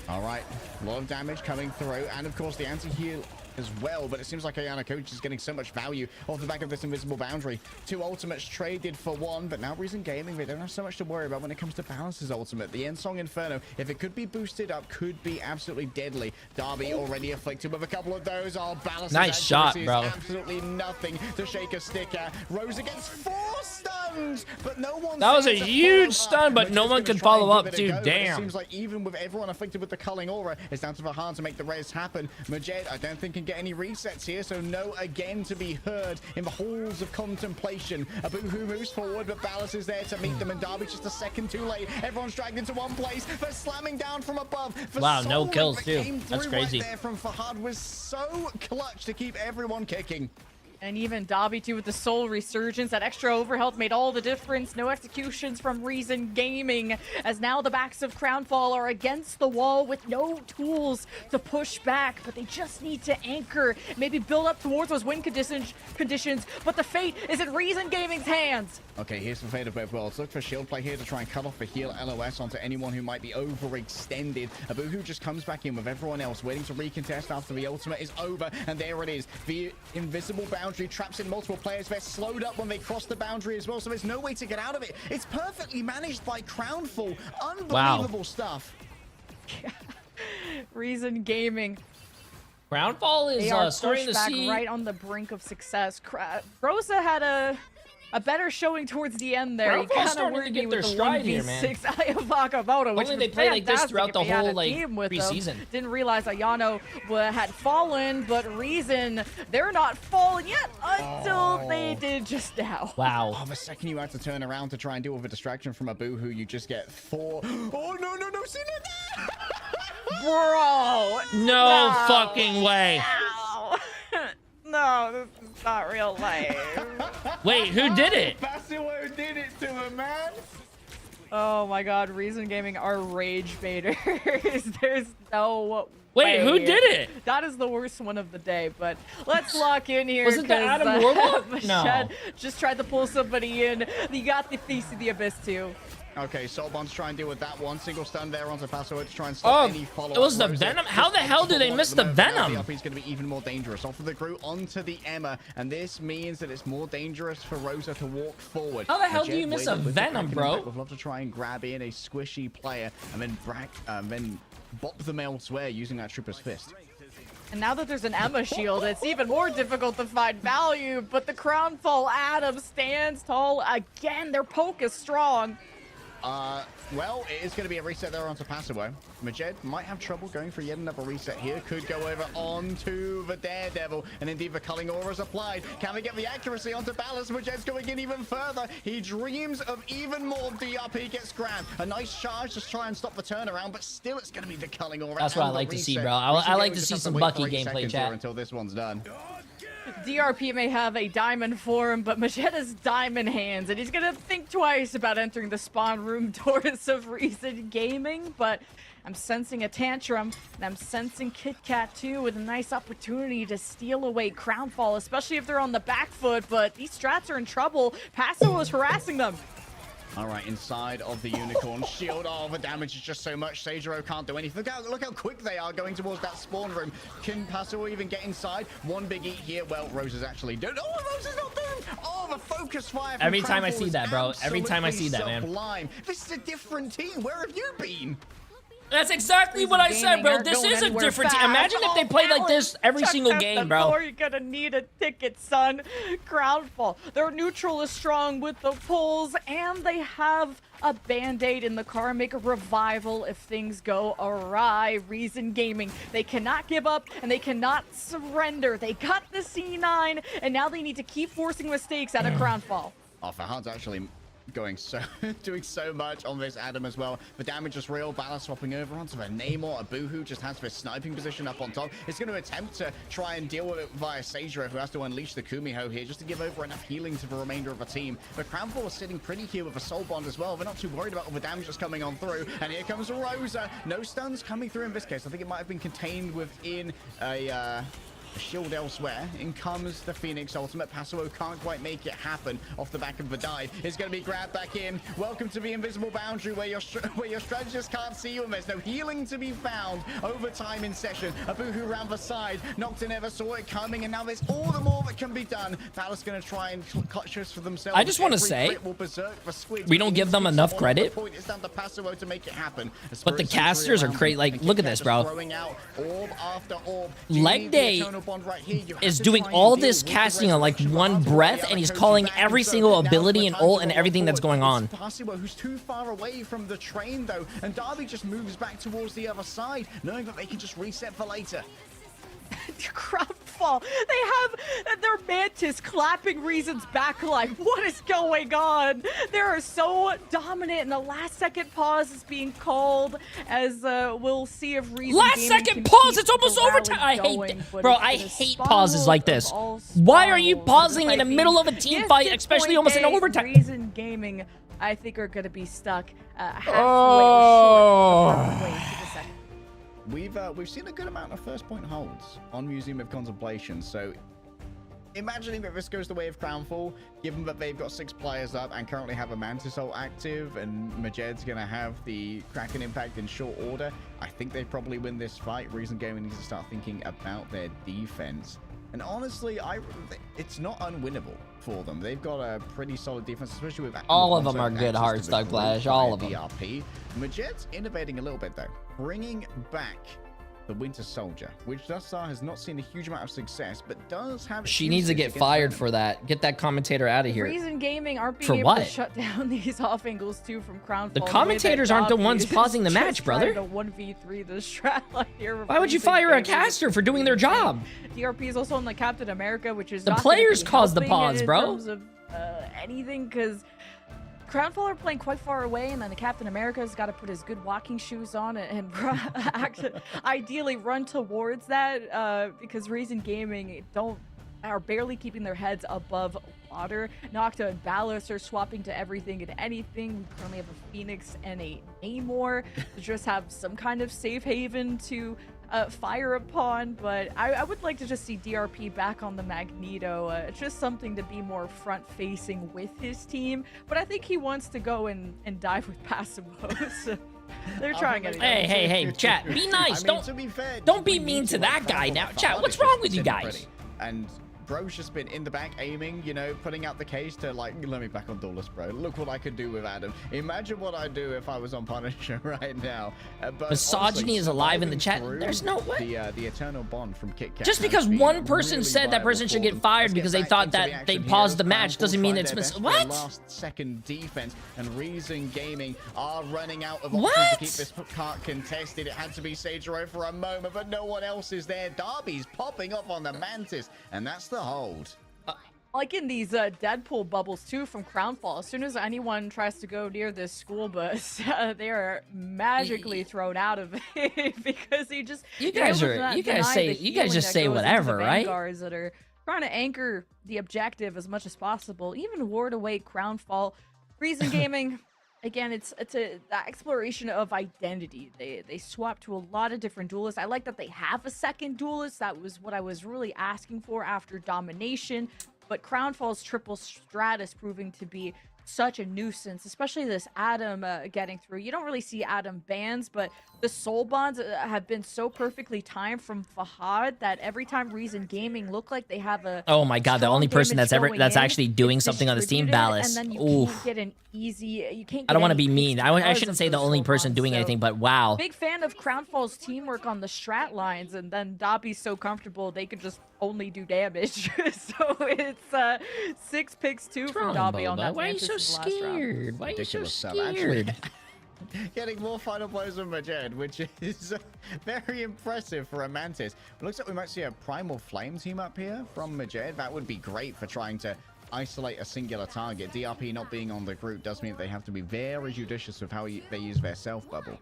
All right, a lot of damage coming through, and of course the anti-heal as well, but it seems like Ayana Coach is getting so much value off the back of this invisible boundary. 2 ultimates traded for 1, but now Reason Gaming, they don't have so much to worry about when it comes to Balance's ultimate. The Ensong Inferno, if it could be boosted up, could be absolutely deadly. Darby already afflicted with a couple of those. Oh, Balance's nice shot, bro. Absolutely nothing to shake a stick at. Rosa gets 4 stuns, but no one. That was a huge stun, but no one could follow up, dude. Damn. It seems like even with everyone afflicted with the culling aura, it's down to Vahan to make the res happen. Majed, I don't think can get any resets here, so no again to be heard in the halls of contemplation. Abuhu moves forward, but Ballas is there to meet them, and Darby's just a second too late. Everyone's dragged into one place. They're slamming down from above. Wow, no kills too. That's crazy. Right there from Fahad was so clutch to keep everyone kicking. And even Dobby too with the soul resurgence. That extra overhealth made all the difference. No executions from Reason Gaming, as now the backs of Crownfall are against the wall with no tools to push back, but they just need to anchor, maybe build up towards those win conditions, but the fate is in Reason Gaming's hands. Okay, here's the fate of both worlds. Look for shield play here to try and cut off the heal LOS onto anyone who might be overextended. Abuhu just comes back in with everyone else waiting to recontest after the ultimate is over, and there it is. The invisible boundary traps in multiple players. They're slowed up when they cross the boundary as well, so there's no way to get out of it. It's perfectly managed by Crownfall. Unbelievable stuff. Reason Gaming. Crownfall is starting to see right on the brink of success. Rosa had a better showing towards the end there. He kind of worried me with the 1v6 Ayavakamoto, which only they play like this throughout the whole like preseason. Didn't realize Ayano had fallen, but Reason, they're not falling yet until they did just now. Wow. Oh, the second you had to turn around to try and deal with a distraction from Abuhu, you just get 4. Oh, no, see that? Bro. No fucking way. No, this is not real life. Wait, who did it? Basuo did it to him, man. Oh my god, Reason Gaming are rage baiters. There's no Wait, who did it? That is the worst one of the day, but let's lock in here. Wasn't that Adam Warlock? No. Just tried to pull somebody in. You got the Feast of the Abyss too. Okay, Soulbond's trying to deal with that one. Single stun there onto Paso to try and stop any follow-up. It was the Venom? How the hell did they miss the Venom? He's going to be even more dangerous. Off of the Groot onto the Emma, and this means that it's more dangerous for Rosa to walk forward. How the hell do you miss a Venom, bro? We'd love to try and grab in a squishy player and then bop them elsewhere using that Trooper's Fist. And now that there's an Emma shield, it's even more difficult to find value, but the Crownfall Adam stands tall again. Their poke is strong. Well, it is going to be a reset there onto Passaway. Majed might have trouble going for yet another reset here. Could go over onto the Daredevil, and indeed the culling aura is applied. Can they get the accuracy onto Ballas? Majed's going in even further. He dreams of even more DRP gets grabbed. A nice charge to try and stop the turnaround, but still it's going to be the culling aura. That's what I like to see, bro. I like to see some Bucky gameplay, chat. Until this one's done. DRP may have a diamond form, but Majed has diamond hands, and he's gonna think twice about entering the spawn room doors of Reason Gaming, but I'm sensing a tantrum, and I'm sensing Kit Kat too, with a nice opportunity to steal away Crownfall, especially if they're on the back foot, but these strats are in trouble. Paso is harassing them. All right, inside of the Unicorn shield. Oh, the damage is just so much. Seijiro can't do anything. Look how quick they are going towards that spawn room. Can Paso even get inside? One big eat here. Well, Rose is actually doing. Oh, Rose is not doing. Oh, the focus fire. Every time I see that, bro. Every time I see that, man. This is a different team. Where have you been? That's exactly what I said, bro. This is a different team. Imagine if they played like this every single game, bro. You're gonna need a ticket, son. Crownfall. Their neutral is strong with the pulls, and they have a band-aid in the car. Make a revival if things go awry. Reason Gaming. They cannot give up, and they cannot surrender. They got the C9, and now they need to keep forcing mistakes out of Crownfall. Oh, Fahad's actually doing so much on this Adam as well. The damage is real. Ballas swapping over onto the Namor. Abuhu just has this sniping position up on top. It's going to attempt to try and deal with it via Seijiro, who has to unleash the Kumiho here just to give over enough healing to the remainder of the team. But Crownfall is sitting pretty here with a Soul Bond as well. They're not too worried about all the damage that's coming on through. And here comes Rosa. No stuns coming through in this case. I think it might have been contained within a A shield elsewhere. In comes the Phoenix ultimate. Passimo can't quite make it happen off the back of the dive. It's going to be grabbed back in. Welcome to the invisible boundary where your strategist can't see you and there's no healing to be found. Overtime in session. Abuhu ran the side. Nocta never saw it coming, and now there's all the more that can be done. Palace going to try and clutch this for themselves. I just want to say, we don't give them enough credit. It's down to Passimo to make it happen. But the casters are crazy. Like, look at this, bro. Leg Day is doing all this casting on like one breath, and he's calling every single ability and ult and everything that's going on. Passimo, who's too far away from the train though, and Darby just moves back towards the other side, knowing that they can just reset for later. Crownfall. They have their Mantis clapping Reason's backline. What is going on? They are so dominant, and the last second pause is being called as we'll see if Reason last second pause, it's almost overtime. I hate that. Bro, I hate pauses like this. Why are you pausing in the middle of a team fight, especially almost in overtime? Reason Gaming, I think, are going to be stuck halfway or short to the second. We've seen a good amount of first point holds on Museum of Contemplation, so imagining that this goes the way of Crownfall, given that they've got 6 players up and currently have a Mantis ult active, and Majed's going to have the Kraken impact in short order, I think they probably win this fight. Reason Gaming needs to start thinking about their defense. And honestly, it's not unwinnable for them. They've got a pretty solid defense, especially with all of them are good hard stuck flash. All of them. DRP. Majed's innovating a little bit though, bringing back the Winter Soldier, which thus far has not seen a huge amount of success, but does have. She needs to get fired for that. Get that commentator out of here. Reason Gaming aren't being able to shut down these off angles too from Crownfall. The commentators aren't the ones pausing the match, brother. The 1v3 the strat line here. Why would you fire a caster for doing their job? DRP is also on the Captain America, which is the players caused the pause, bro. In terms of anything, because Crownfall are playing quite far away, and then the Captain America's got to put his good walking shoes on and ideally run towards that because Reason Gaming are barely keeping their heads above water. Nocta and Ballas are swapping to everything and anything. We currently have a Phoenix and a Namor to just have some kind of safe haven to fire upon, but I would like to just see DRP back on the Magneto. Just something to be more front-facing with his team, but I think he wants to go and dive with Passimo. So they're trying it. Hey, chat, be nice. I mean, to be fair, don't be mean to that guy now. Chat, what's wrong with you guys? And bro's just been in the back aiming, you know, putting out the case to like, let me back on Duelist, bro. Look what I could do with Adam. Imagine what I'd do if I was on Punisher right now. But misogyny is alive in the chat. There's no way. The eternal bond from Kit Kat. Just because one person said that person should get fired because they thought that they paused the match doesn't mean it's what? Last second defense, and Reason Gaming are running out of options to keep this cart contested. It had to be Sagero for a moment, but no one else is there. Darby's popping up on the Mantis, and that's the hold. Like in these Deadpool bubbles too from Crownfall, as soon as anyone tries to go near this school bus, they are magically thrown out of it because he just you guys just say whatever, right? That are trying to anchor the objective as much as possible, even ward away Crownfall. Reason Gaming. Again, it's the exploration of identity. They swap to a lot of different duelists. I like that they have a second duelist. That was what I was really asking for after Domination. But Crownfall's triple strat is proving to be such a nuisance, especially this Adam getting through. You don't really see Adam bans, but the soul bonds have been so perfectly timed from Fahad that every time Reason Gaming look like they have a oh my god, the only person that's actually doing something on this team, Ballas. And then you can't get an easy. You can't. I don't want to be mean. I shouldn't say the only person doing anything, but wow. Big fan of Crownfall's teamwork on the strat lines, and then Dobby's so comfortable they could just only do damage. So it's 6 picks 2 from Dobby on that. Why are you so scared? Why are you so scared? Getting more final blows from Majed, which is very impressive for a Mantis. It looks like we might see a Primal Flame team up here from Majed. That would be great for trying to isolate a singular target. DRP not being on the group does mean they have to be very judicious with how they use their self bubble.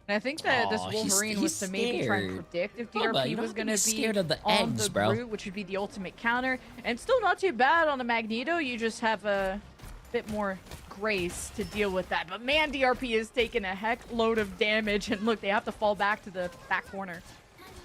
And I think that this Wolverine was to maybe try and predict if DRP was going to be scared of the on eggs, the bro. route, which would be the ultimate counter. And still not too bad on the Magneto. You just have a bit more grace to deal with that. But man, DRP is taking a heck load of damage. And look, they have to fall back to the back corner.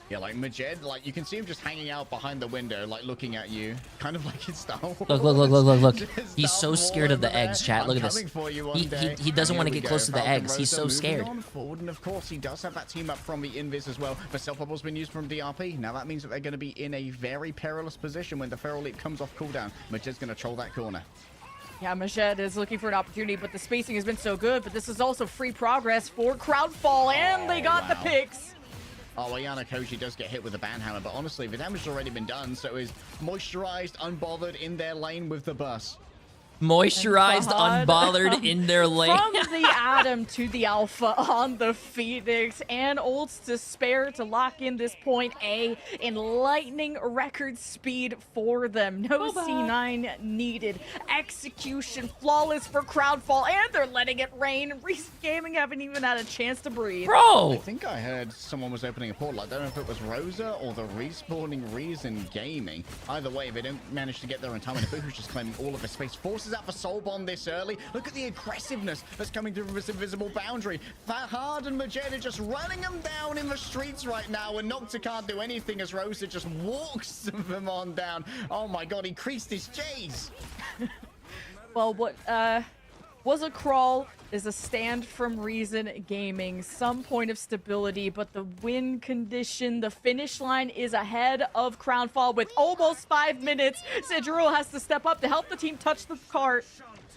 Yeah, like Majed, like you can see him just hanging out behind the window, like looking at you, kind of like it's Star Wars. Look. He's so scared of the eggs, chat. Look at this. He doesn't want to get close to the eggs. He's so scared. Forward, and of course, he does have that team up from the Invis as well. But self-bubble's been used from DRP. Now that means that they're going to be in a very perilous position when the Feral Leap comes off cooldown. Majed's going to troll that corner. Yeah, Majed is looking for an opportunity, but the spacing has been so good. But this is also free progress for Crowdfall, and they got the picks. Oh, Ayana Koji does get hit with a banhammer, but honestly, the damage has already been done, so is moisturized, unbothered in their lane with the bus. Moisturized, unbothered in their lane. From the Atom to the Alpha on the Phoenix, and ults to spare to lock in this point A in lightning record speed for them. No C9 needed. Execution flawless for Crowdfall, and they're letting it rain. Reason Gaming haven't even had a chance to breathe. Bro! I think I heard someone was opening a portal. I don't know if it was Rosa or the respawning Reason Gaming. Either way, they don't manage to get there in time, and Abuhu's just claiming all of the space. Forces out for Soul Bond this early. Look at the aggressiveness that's coming through this invisible boundary. Fahad and Majed are just running them down in the streets right now, and Nocta can't do anything as Rosa just walks them on down. Oh my god, he creased his J's. Well, what was a crawl is a stand from Reason Gaming. Some point of stability, but the win condition, the finish line is ahead of Crownfall with almost 5 minutes. Sidrul has to step up to help the team touch the cart.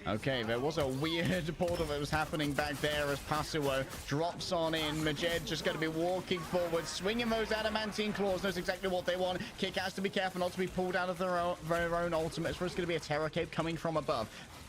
Okay, there was a weird portal that was happening back there as Pasuo drops on in. Majed just going to be walking forward, swinging those adamantine claws. Knows exactly what they want. Kick has to be careful not to be pulled out of their own ultimates. There's going to be a Terror Cape coming from above.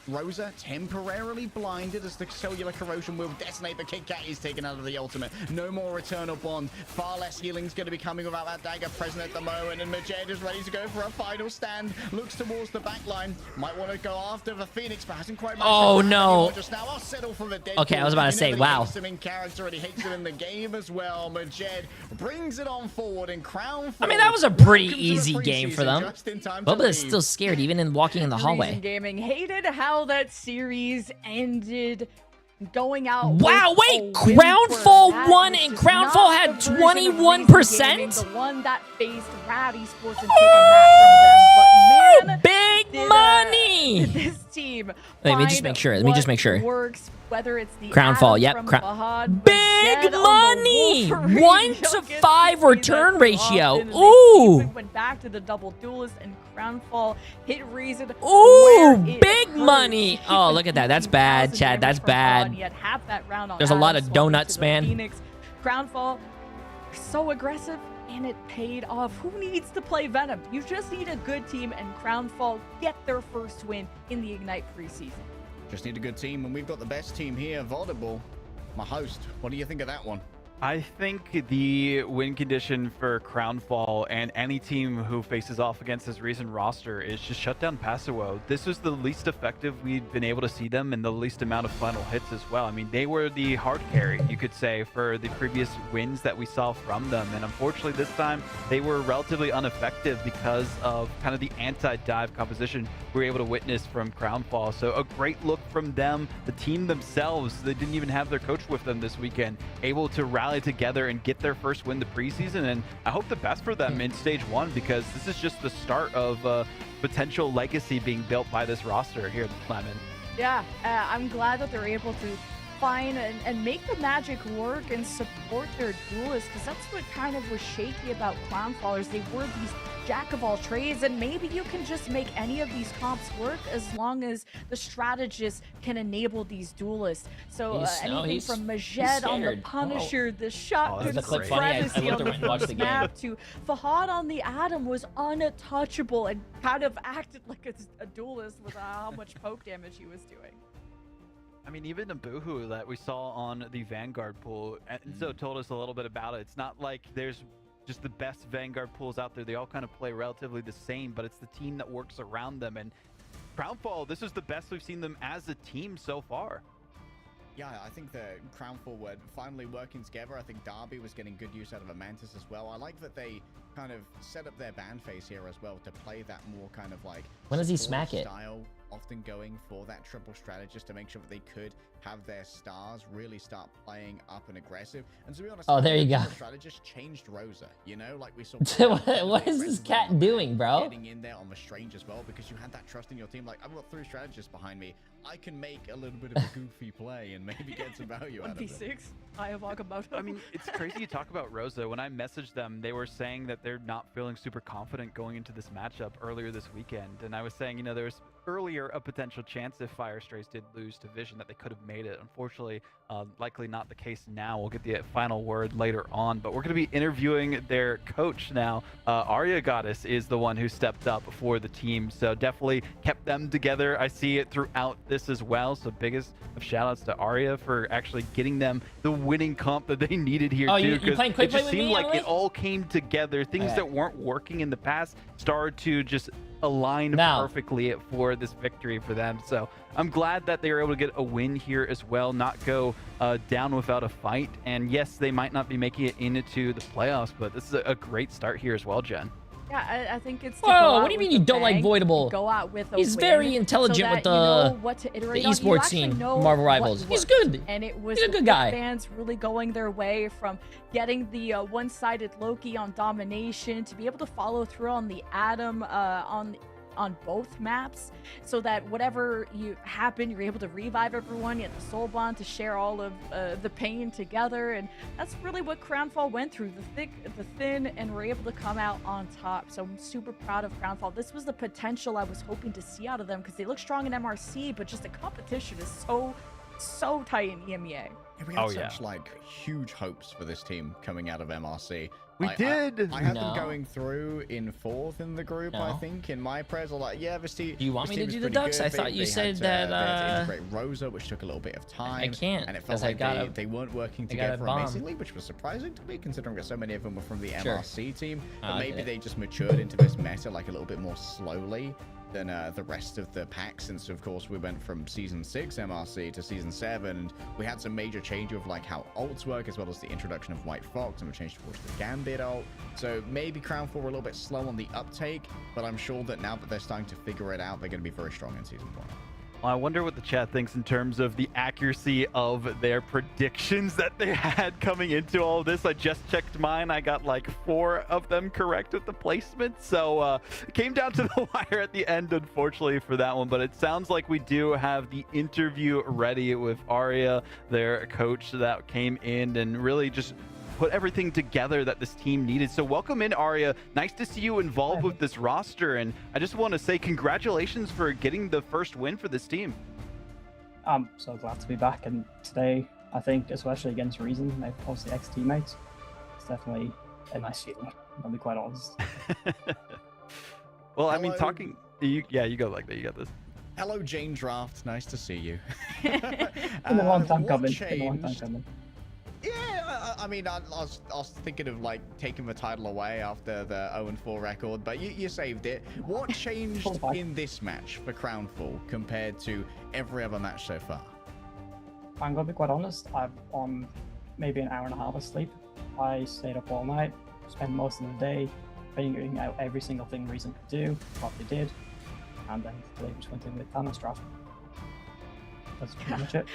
Rosa temporarily blinded as the cellular corrosion will detonate, but Kit Kat is taken out of the ultimate. No more Eternal Bond. Far less healing's going to be coming without that dagger present at the moment, and Majed is ready to go for a final stand. Looks towards the back line. Might want to go after the Phoenix, but hasn't quite managed Oh, to no. just now. I'll settle for the dead. Okay, I was about to say, wow. He hates him in character, and he hates him in the game as well. Majed brings it on forward in Crown. I mean, that was a pretty easy game for them. Bubba is still scared, even in walking in the hallway. Reason Gaming hated how that series ended, going out. Wow, wait, Crownfall won and Crownfall had 21%? The one that faced Rad Esports and took a match from them. But man, big money! This team. Let me just make sure. Let me just make sure. Works, whether it's the Crownfall, yep. Big money! 1 to 5 return ratio. Ooh! Went back to the double duelist, and Crownfall hit Reason. Ooh, big money! Oh, look at that. That's bad, Chad. That's bad. There's a lot of donuts, man. Phoenix. Crownfall, so aggressive, and it paid off. Who needs to play Venom? You just need a good team, and Crownfall get their first win in the Ignite preseason. Just need a good team, and we've got the best team here, Vaudable. My host, what do you think of that one? I think the win condition for Crownfall and any team who faces off against this recent roster is just shut down Pasuo. This was the least effective we've been able to see them, and the least amount of final hits as well. I mean, they were the hard carry, you could say, for the previous wins that we saw from them. And unfortunately, this time, they were relatively ineffective because of kind of the anti-dive composition we were able to witness from Crownfall. So a great look from them. The team themselves, they didn't even have their coach with them this weekend, able to rally together and get their first win the preseason. And I hope the best for them in stage 1, because this is just the start of potential legacy being built by this roster here at the Lemon. Yeah, I'm glad that they're able to find and make the magic work and support their duelists, because that's what kind of was shaky about Crownfallers. They were these jack of all trades, and maybe you can just make any of these comps work as long as the strategist can enable these duelists. So anything from Majed on the Punisher, the shotgun supremacy on the snap, to Fahad on the Atom was untouchable and kind of acted like a duelist with how much poke damage he was doing. I mean, even Abuhu that we saw on the Vanguard pool, Enzo told us a little bit about it. It's not like there's just the best Vanguard pools out there. They all kind of play relatively the same, but it's the team that works around them. And Crownfall, this is the best we've seen them as a team so far. Yeah, I think that Crownfall were finally working together. I think Darby was getting good use out of a Mantis as well. I like that they kind of set up their ban phase here as well to play that more kind of like when does he smack it? Style often going for that triple strategist to make sure that they could have their stars really start playing up and aggressive. And to be honest, there you go. The strategist changed Rosa, you know, like we saw. What is this cat doing, bro? Getting in there on the Strange as well, because you had that trust in your team. Like, I've got 3 strategists behind me. I can make a little bit of a goofy play and maybe get some value out of it. 1v6. I have Agamotto. I mean, it's crazy you talk about Rosa. When I messaged them, they were saying that they're not feeling super confident going into this matchup earlier this weekend. And I was saying, you know, there was earlier a potential chance if Fire Strays did lose to Vision that they could have made it. Unfortunately, likely not the case now. We'll get the final word later on, but we're going to be interviewing their coach now. Arya Goddess is the one who stepped up for the team, so definitely kept them together. I see it throughout this as well, so biggest of shout outs to Arya for actually getting them the winning comp that they needed here too, because it just seemed like it all came together. Things that weren't working in the past started to just align perfectly for this victory for them. So I'm glad that they were able to get a win here as well, not go down without a fight. And yes, they might not be making it into the playoffs, but this is a great start here as well, Jen. Yeah, I think it's. Whoa, what do you mean you don't like Voidable? Go out with a He's win very intelligent so with the, you know, what to iterate the on. esports scene, Marvel Rivals. He's good. And it was He's a the good guy. fans really going their way from getting the one-sided Loki on domination to be able to follow through on the Atom on both maps, so that whatever happen, you're able to revive everyone. You have the soul bond to share all of the pain together, and that's really what Crownfall went through, the thick, the thin, and we're able to come out on top. So I'm super proud of Crownfall. This was the potential I was hoping to see out of them, because they look strong in MRC, but just the competition is so tight in EMEA. Yeah, we had such like huge hopes for this team coming out of MRC. We did. I had them going through in 4th in the group. I think in my prayers, I was like, yeah, this team. Do you want me to do the pretty ducks? good. I thought you said they had that. to integrate Rosa, which took a little bit of time. I can't, and it felt like they weren't working together amazingly, which was surprising to me, considering that so many of them were from the MRC team. But maybe they just matured into this meta like a little bit more slowly than the rest of the pack, since of course we went from season 6 MRC to season 7, and we had some major change of like how ults work, as well as the introduction of White Fox and a change towards the Gambit ult. So maybe Crownfall were a little bit slow on the uptake, but I'm sure that now that they're starting to figure it out, they're going to be very strong in season 1. Well, I wonder what the chat thinks in terms of the accuracy of their predictions that they had coming into all of this. I just checked mine. I got like 4 of them correct with the placement. So it came down to the wire at the end, unfortunately, for that one. But it sounds like we do have the interview ready with Arya, their coach that came in and really just put everything together that this team needed. So welcome in, Arya. Nice to see you involved with this roster, and I just want to say congratulations for getting the first win for this team. I'm so glad to be back, and today I think, especially against Reason, my obviously ex-teammates, it's definitely a nice feeling, I'll be quite honest. Well, I mean, talking you go like that. You got this. Hello, Jane Draft. Nice to see you. Been a long time coming. Yeah, I mean, I was thinking of like taking the title away after the 0-4 record, but you saved it. What changed in this match for Crownfall compared to every other match so far? I'm gonna be quite honest. I'm on maybe an hour and a half of sleep. I stayed up all night, spent most of the day figuring out every single thing Reason could do, what they did, and then today just went in with Thanos draft. That's pretty much it.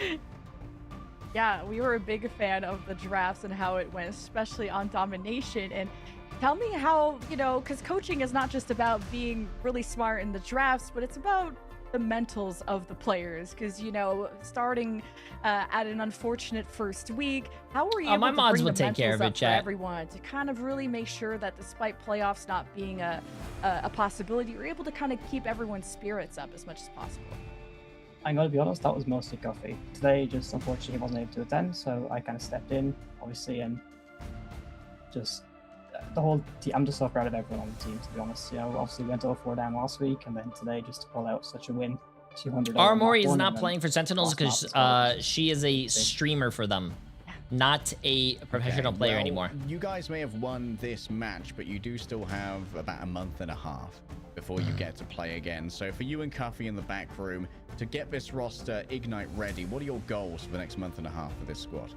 Yeah, we were a big fan of the drafts and how it went, especially on domination. And tell me how, because coaching is not just about being really smart in the drafts, but it's about the mentals of the players. Because, starting at an unfortunate first week, how were you able my to mods bring will the take care mentals of it, up for chat. everyone to kind of really make sure that despite playoffs not being a possibility, you're able to kind of keep everyone's spirits up as much as possible? I'm going to be honest, that was mostly Guffey. Today, just unfortunately wasn't able to attend, so I kind of stepped in, obviously, and just the whole team. I'm just so proud of everyone on the team, to be honest. Obviously we went 0-4 down last week, and then today just to pull out such a win. 200. Armory is not playing for Sentinels because she is a streamer for them, not a professional player anymore. You guys may have won this match, but you do still have about a month and a half before you get to play again. So for you and Cuffy in the back room, to get this roster Ignite ready, what are your goals for the next month and a half for this squad?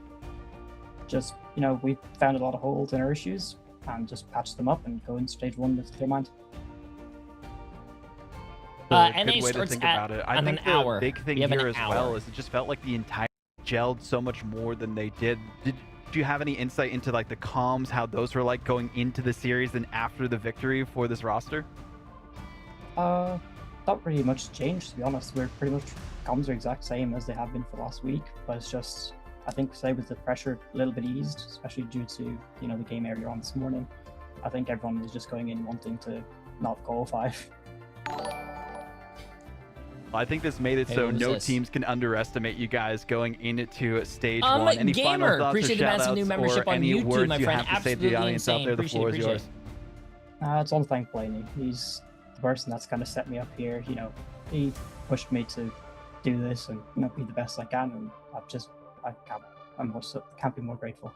Just, we found a lot of holes in our issues and just patch them up and go in stage 1 with clear mind. a good way to think about it. I think the hour. big thing here as well is it just felt like the entire gelled so much more than they did. Do you have any insight into like the comms, how those were like going into the series and after the victory for this roster? Not really much changed, to be honest. We're pretty much, comms are exact same as they have been for last week, but it's just, I think, say with the pressure a little bit eased, especially due to, you know, the game earlier on this morning. I think everyone is just going in wanting to not go 5. I think this made it so no teams can underestimate you guys going into stage 1. Any final Gamer, thoughts appreciate or the massive new membership on any YouTube, words my you friend. have to say to the audience out there? The floor is yours. It's all thank Blaney. He's the person that's kind of set me up here. You know, he pushed me to do this and, you know, be the best I can, and can't be more grateful.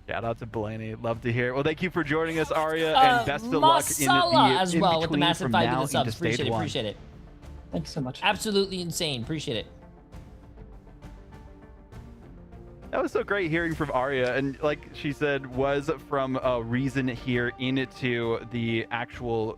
Shout out to Blaney. Love to hear it. Well, thank you for joining us, Arya, and best of luck in the as well with the massive 5 now minute subs. into stage 1. Appreciate it. Thanks so much. Absolutely insane. Appreciate it. That was so great hearing from Arya, and like she said, was from a reason here into the actual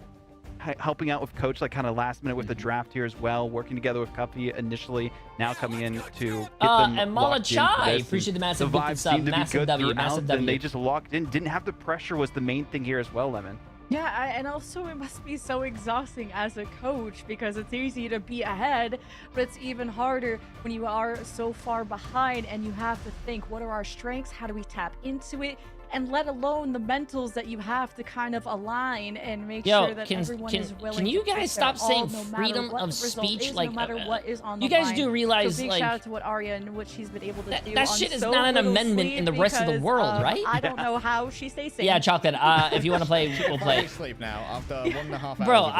helping out with coach, like kind of last minute with the draft here as well, working together with Cuppy initially, now coming in to get them and locked into Malachai, this. appreciate the massive The 50 vibes sub, seemed to be massive good W, throughout, massive W. and they just locked in, didn't have the pressure was the main thing here as well, Lemon. Yeah, and also it must be so exhausting as a coach, because it's easy to be ahead, but it's even harder when you are so far behind and you have to think, what are our strengths? How do we tap into it? And let alone the mentals that you have to kind of align and make sure that everyone is willing. Can you to guys stop saying freedom of speech? Like, no matter what is on the you guys line. do realize, so big like, shout out to what Arya and what she's been able to do. that on shit is so not an little amendment sleep in the rest of the because, world, right? I don't know how she stays safe. Yeah, Chocolate. If you want to play, we'll play. Sleep now after 1.5 hours. Bro,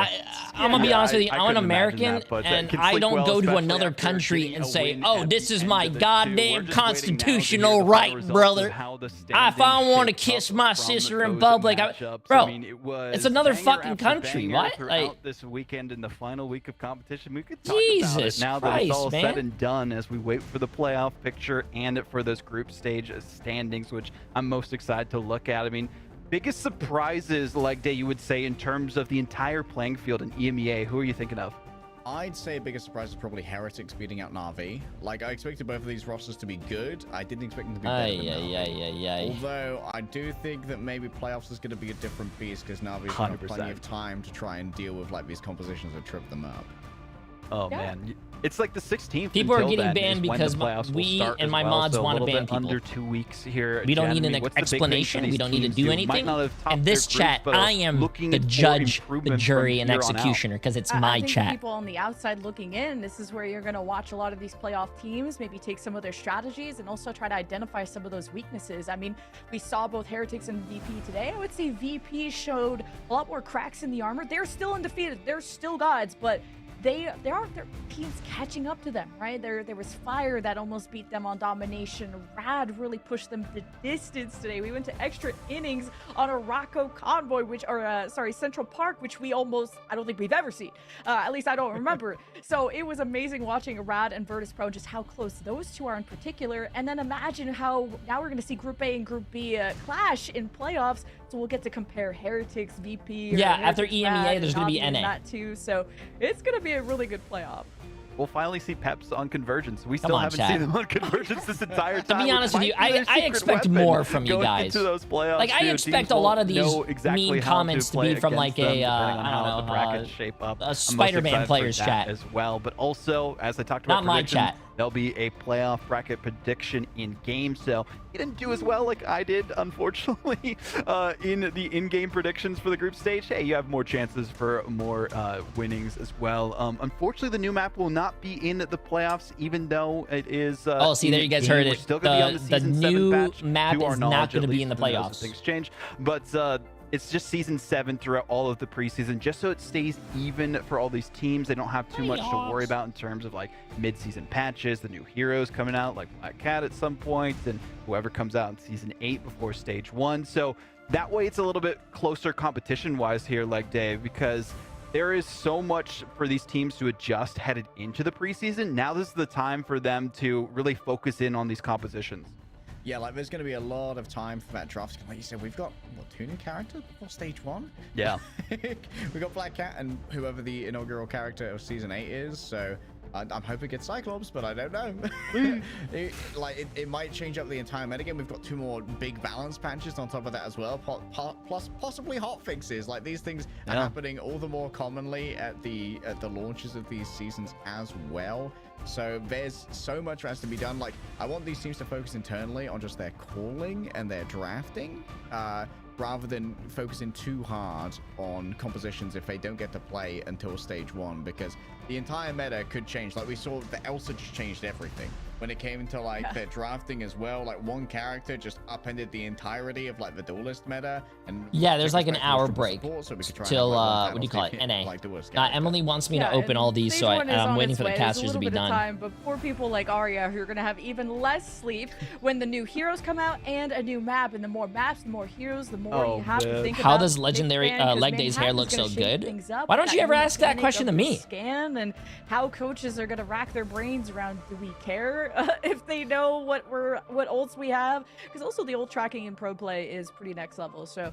I'm gonna be honest with you. I'm an American, and I don't go to another country and say, "Oh, this is my goddamn constitutional right, brother." If I want to kiss my sister in public, bro, it's another fucking country. What? Like this weekend in the final week of competition, we could talk Jesus about it now Christ, that it's all man. said and done as we wait for the playoff picture and for those group stage standings, which I'm most excited to look at. I mean, biggest surprises, like Day, you would say, in terms of the entire playing field in EMEA, who are you thinking of? I'd say biggest surprise is probably Heretics beating out Na'Vi. Like, I expected both of these rosters to be good. I didn't expect them to be better than Na'Vi. Although, I do think that maybe playoffs is going to be a different beast because Na'Vi's going to have plenty of time to try and deal with, like, these compositions that trip them up. Oh, man. It's like the 16th. People are getting banned because we and my mods want to ban people. Under 2 weeks here. We don't need an explanation. We don't need to do anything. And this chat, I am the judge, the jury, and executioner because it's my I think chat. People on the outside looking in, this is where you're going to watch a lot of these playoff teams, maybe take some of their strategies and also try to identify some of those weaknesses. I mean, we saw both Heretics and VP today. I would say VP showed a lot more cracks in the armor. They're still undefeated. They're still gods, but their teams catching up to them, right? There was Fire that almost beat them on domination. Rad really pushed them the distance today. We went to extra innings on a Rocco convoy, Central Park, which I don't think we've ever seen. At least I don't remember. So it was amazing watching Rad and Virtus Pro, just how close those two are in particular. And then imagine how now we're going to see Group A and Group B clash in playoffs. So we'll get to compare Heretics, VP. Yeah, after EMEA, there's going to be NA. That too. So it's going to be a really good playoff. We'll finally see Peps on Convergence. We still haven't seen them on Convergence this entire time. To be honest with you, I expect more from you guys. Like, I expect a lot of these mean comments to be from like a, a Spider-Man player's chat as well. But also, as I talked about, not my chat. There'll be a playoff bracket prediction in game. So you didn't do as well like I did, unfortunately, in the in-game predictions for the group stage. Hey, you have more chances for more winnings as well. Unfortunately, the new map will not be in the playoffs, even though it is. Oh, see, there you guys heard it. Still gonna be on the new patch, map is not going to be in the playoffs. Things change, but it's just season 7 throughout all of the preseason, just so it stays even for all these teams. They don't have too much to worry about in terms of like mid-season patches, the new heroes coming out like Black Cat at some point, and whoever comes out in season 8 before stage 1. So that way it's a little bit closer competition-wise here, like Dave, because there is so much for these teams to adjust headed into the preseason. Now this is the time for them to really focus in on these compositions. Yeah, like there's going to be a lot of time for that draft. Like you said, we've got, what, 2 new characters before stage 1? Yeah. We got Black Cat and whoever the inaugural character of Season 8 is, so I'm hoping it's Cyclops, but I don't know. it might change up the entire metagame. We've got 2 more big balance patches on top of that as well, plus possibly hot fixes. Like, these things are happening all the more commonly at the launches of these seasons as well. So there's so much that has to be done. Like, I want these teams to focus internally on just their calling and their drafting, rather than focusing too hard on compositions if they don't get to play until stage 1, because the entire meta could change. Like, we saw the Elsa just changed everything when it came into like their drafting as well. Like, one character just upended the entirety of like the duelist meta. And yeah, there's like an hour break till what do you call it, NA. Emily wants me to open all these, so I'm waiting for the casters to be done. But poor people like Arya, who are going to have even less sleep when the new heroes come out and a new map. And the more maps, the more heroes, the more you have to think about. How does legendary leg day's hair look so good? Why don't you ever ask that question to me? And how coaches are going to rack their brains around, do we care if they know what ults we have? Because also the ult tracking in pro play is pretty next level. So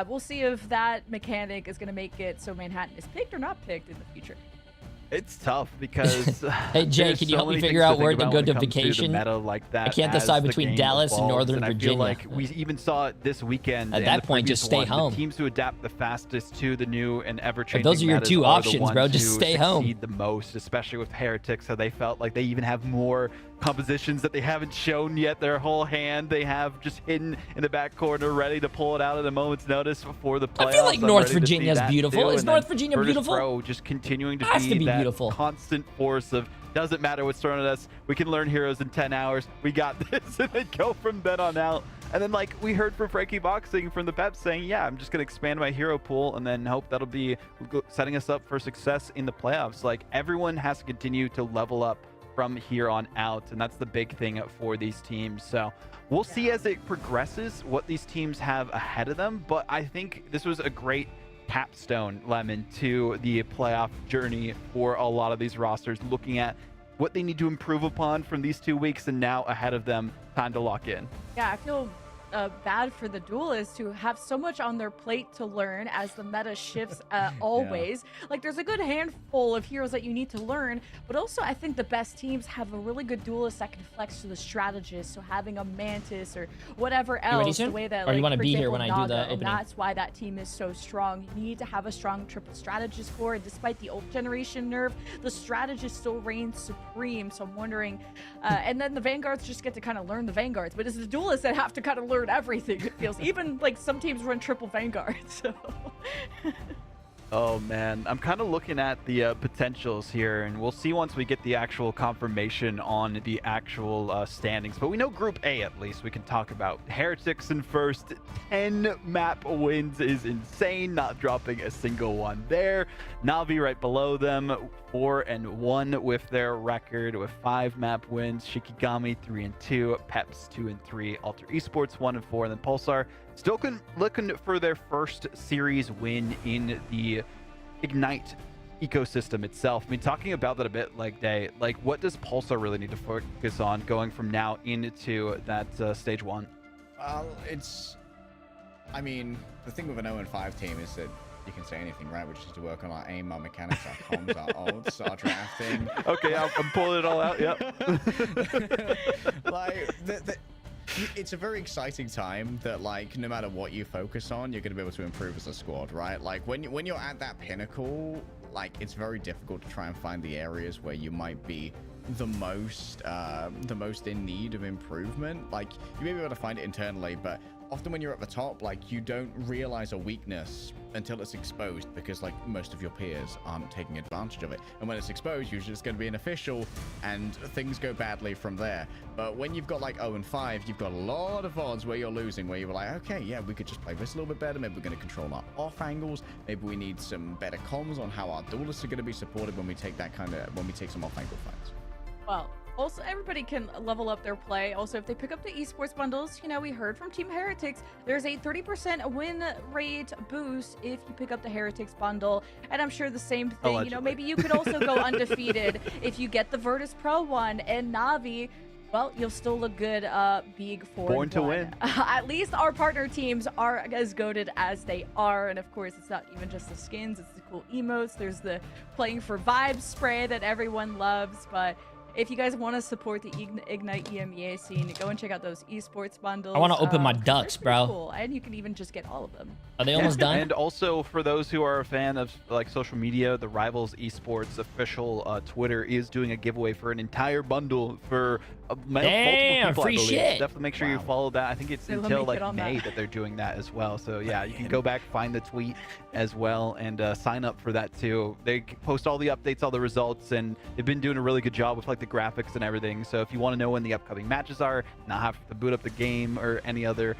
we'll see if that mechanic is going to make it so Manhattan is picked or not picked in the future. It's tough because hey Jay, can you help me figure out where to go to vacation? Like that, I can't decide between Dallas and Northern Virginia. I feel like we even saw it this weekend. At that point, just stay home. The teams who adapt the fastest to the new and ever-changing those are your 2 options, bro. Just stay home. The most, especially with Heretics, so they felt like they even have more compositions that they haven't shown yet. Their whole hand they have just hidden in the back corner, ready to pull it out at a moment's notice before the playoffs. I feel like North Virginia is beautiful. Is North Virginia beautiful? Pro just continuing to be that beautiful constant force of doesn't matter what's thrown at us. We can learn heroes in 10 hours. We got this, and then go from then on out. And then, like, we heard from Frankie Boxing from the Pep saying, yeah, I'm just going to expand my hero pool and then hope that'll be setting us up for success in the playoffs. Like, everyone has to continue to level up from here on out, and that's the big thing for these teams. So we'll see as it progresses what these teams have ahead of them, but I think this was a great capstone, Lemon, to the playoff journey for a lot of these rosters, looking at what they need to improve upon from these 2 weeks and now ahead of them, time to lock in. Yeah, I feel bad for the duelists who have so much on their plate to learn as the meta shifts always. Like, there's a good handful of heroes that you need to learn, but also I think the best teams have a really good duelist that can flex to the strategist. So having a Mantis or whatever else, the way that, or you want to for be example, here when I do the opening? That's why that team is so strong. You need to have a strong triple strategist core, and despite the ult generation nerf, the strategist still reigns supreme. So I'm wondering, and then the Vanguards just get to kind of learn the Vanguards, but it's the duelists that have to kind of learn everything, it feels. Even like some teams run triple Vanguard, so oh man, I'm kind of looking at the potentials here, and we'll see once we get the actual confirmation on the actual standings. But we know Group A, at least we can talk about. Heretics in first, 10 map wins is insane, not dropping a single one there. Na'Vi right below them, 4-1 with their record with 5 map wins. Shikigami 3-2, Peps 2-3, Alter Esports 1-4, and then Pulsar still looking for their first series win in the Ignite ecosystem itself. I mean, talking about that a bit, like what does Pulsar really need to focus on going from now into that stage 1? I mean, the thing with an 0-5 team is that you can say anything, right? We just need to work on our aim, our mechanics, our comms, our ults, our drafting. Okay, I'm pulling it all out. Yep. Like, it's a very exciting time that, like, no matter what you focus on, you're going to be able to improve as a squad, right? Like, when you're at that pinnacle, like, it's very difficult to try and find the areas where you might be the most in need of improvement. Like, you may be able to find it internally, but often when you're at the top, like, you don't realize a weakness until it's exposed, because, like, most of your peers aren't taking advantage of it. And when it's exposed, usually it's going to be an official, and things go badly from there. But when you've got, like, 0-5, you've got a lot of odds where you're losing, where you're like, okay, yeah, we could just play this a little bit better. Maybe we're going to control our off angles. Maybe we need some better comms on how our duelists are going to be supported when we take some off angle fights. Well, also, everybody can level up their play. Also, if they pick up the esports bundles, you know, we heard from Team Heretics, there's a 30% win rate boost if you pick up the Heretics bundle. And I'm sure the same thing, Allegedly. you know, maybe you could also go undefeated if you get the Virtus Pro one. And Na'Vi, well, you'll still look good being 4-1. Born to win. At least our partner teams are as goated as they are. And of course, it's not even just the skins, it's the cool emotes. There's the playing for vibes spray that everyone loves. But if you guys want to support the Ignite EMEA scene, go and check out those esports bundles. I want to open my ducks, bro. Cool. And you can even just get all of them. Are they almost done? And also, for those who are a fan of like social media, the Rivals Esports official Twitter is doing a giveaway for an entire bundle for multiple people, free I believe. shit. Definitely make sure you follow that. I think it's until like May that they're doing that as well. So yeah, you can go back, find the tweet as well, and sign up for that too. They post all the updates, all the results, and they've been doing a really good job with like the graphics and everything. So if you want to know when the upcoming matches are, not have to boot up the game or any other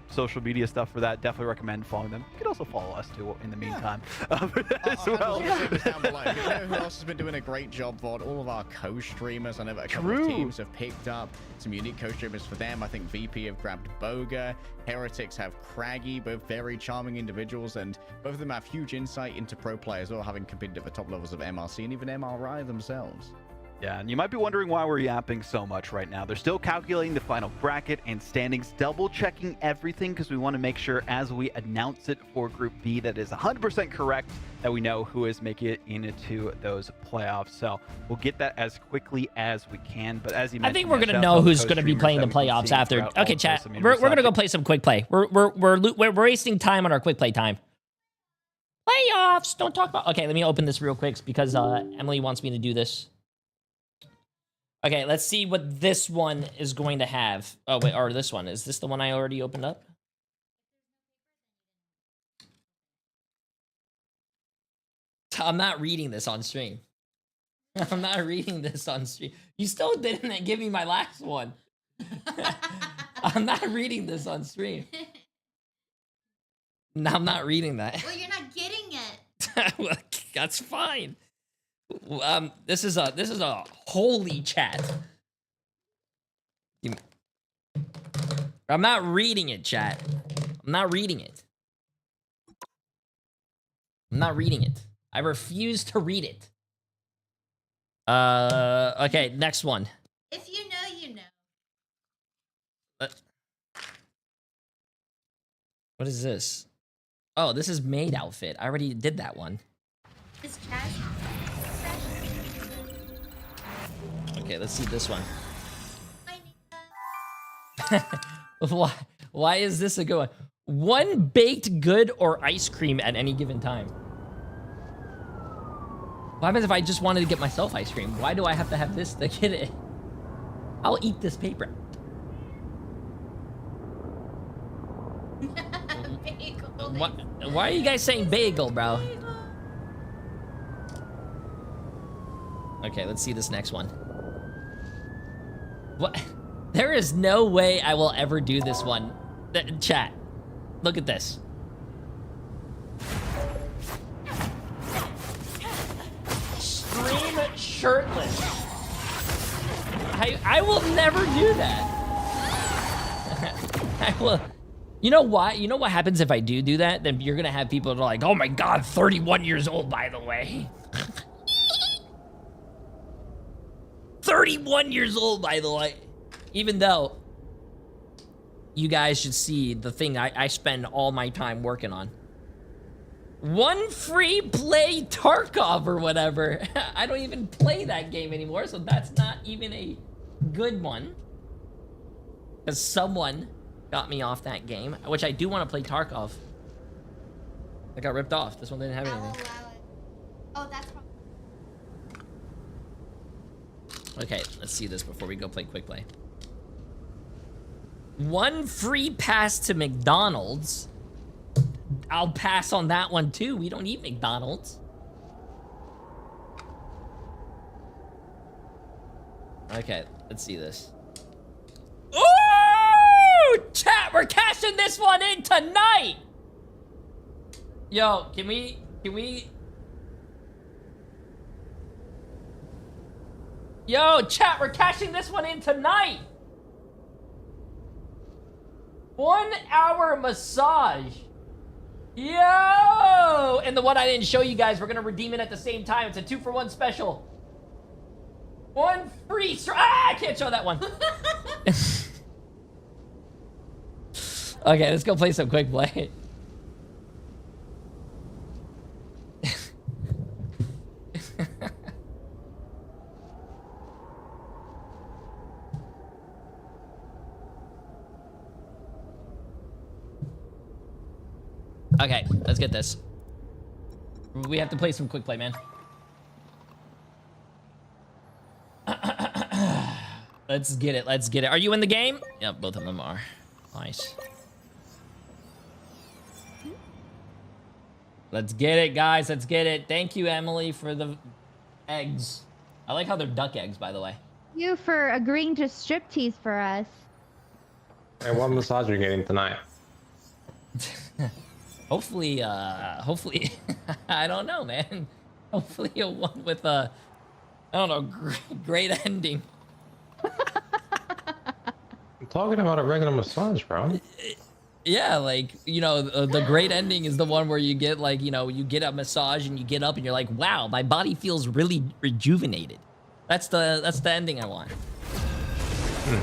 social media stuff for that, definitely recommend following them. You can also follow us too in the meantime as well. You know who else has been doing a great job, Vod? All of our co-streamers. I know that a couple of teams have picked up some unique co-streamers for them. I think VP have grabbed Boga. Heretics have Craggy, both very charming individuals, and both of them have huge insight into pro players, all having competed at the top levels of MRC and even MRI themselves. Yeah, and you might be wondering why we're yapping so much right now. They're still calculating the final bracket and standings, double-checking everything because we want to make sure as we announce it for Group B that is 100% correct, that we know who is making it into those playoffs. So we'll get that as quickly as we can. But as you mentioned, I think we're going to know who's going to be playing the playoffs after. Okay, chat. We're going to go play some quick play. We're wasting time on our quick play time. Playoffs. Don't talk about. Okay, let me open this real quick because Emily wants me to do this. Okay, let's see what this one is going to have. Oh, wait, or this one. Is this the one I already opened up? I'm not reading this on stream. I'm not reading this on stream. You still didn't give me my last one. I'm not reading this on stream. No, I'm not reading that. Well, you're not getting it. Well, that's fine. This is a holy chat. I'm not reading it, chat. I'm not reading it. I'm not reading it. I refuse to read it. Okay, next one. If you know, you know. What is this? Oh, this is maid outfit. I already did that one. Is chat? Okay, let's see this one. Why is this a good one? One baked good or ice cream at any given time. What happens if I just wanted to get myself ice cream? Why do I have to have this to get it? I'll eat this paper. Why are you guys saying bagel, bro? Okay, let's see this next one. What? There is no way I will ever do this one. Chat, look at this. Stream shirtless. I will never do that. I will. You know why? You know what happens if I do that? Then you're gonna have people that are like, "Oh my God, 31 years old, by the way." 31 years old, by the way. Even though you guys should see the thing I spend all my time working on. One free play Tarkov or whatever. I don't even play that game anymore, so that's not even a good one. Because someone got me off that game, which I do want to play Tarkov. I got ripped off. This one didn't have anything. Oh, that's wrong. Okay, let's see this before we go play quick play. One free pass to McDonald's. I'll pass on that one too. We don't eat McDonald's. Okay, let's see this. Ooh! Chat, we're cashing this one in tonight! Yo, can we... Yo, chat, we're cashing this one in tonight! 1 hour massage. Yo! And the one I didn't show you guys, we're gonna redeem it at the same time. It's a 2-for-1 special. One free I can't show that one. Okay, let's go play some quick play. Okay, let's get this. We have to play some quick play, man. Let's get it. Let's get it. Are you in the game? Yep, both of them are. Nice. Let's get it, guys. Let's get it. Thank you, Emily, for the eggs. I like how they're duck eggs, by the way. You for agreeing to striptease for us. Hey, what massage are you getting tonight? Hopefully, hopefully, I don't know, man. Hopefully a one with a, I don't know, great ending. I'm talking about a regular massage, bro. Yeah, like, you know, the great ending is the one where you get, like, you know, you get a massage and you get up and you're like, wow, my body feels really rejuvenated. That's the ending I want.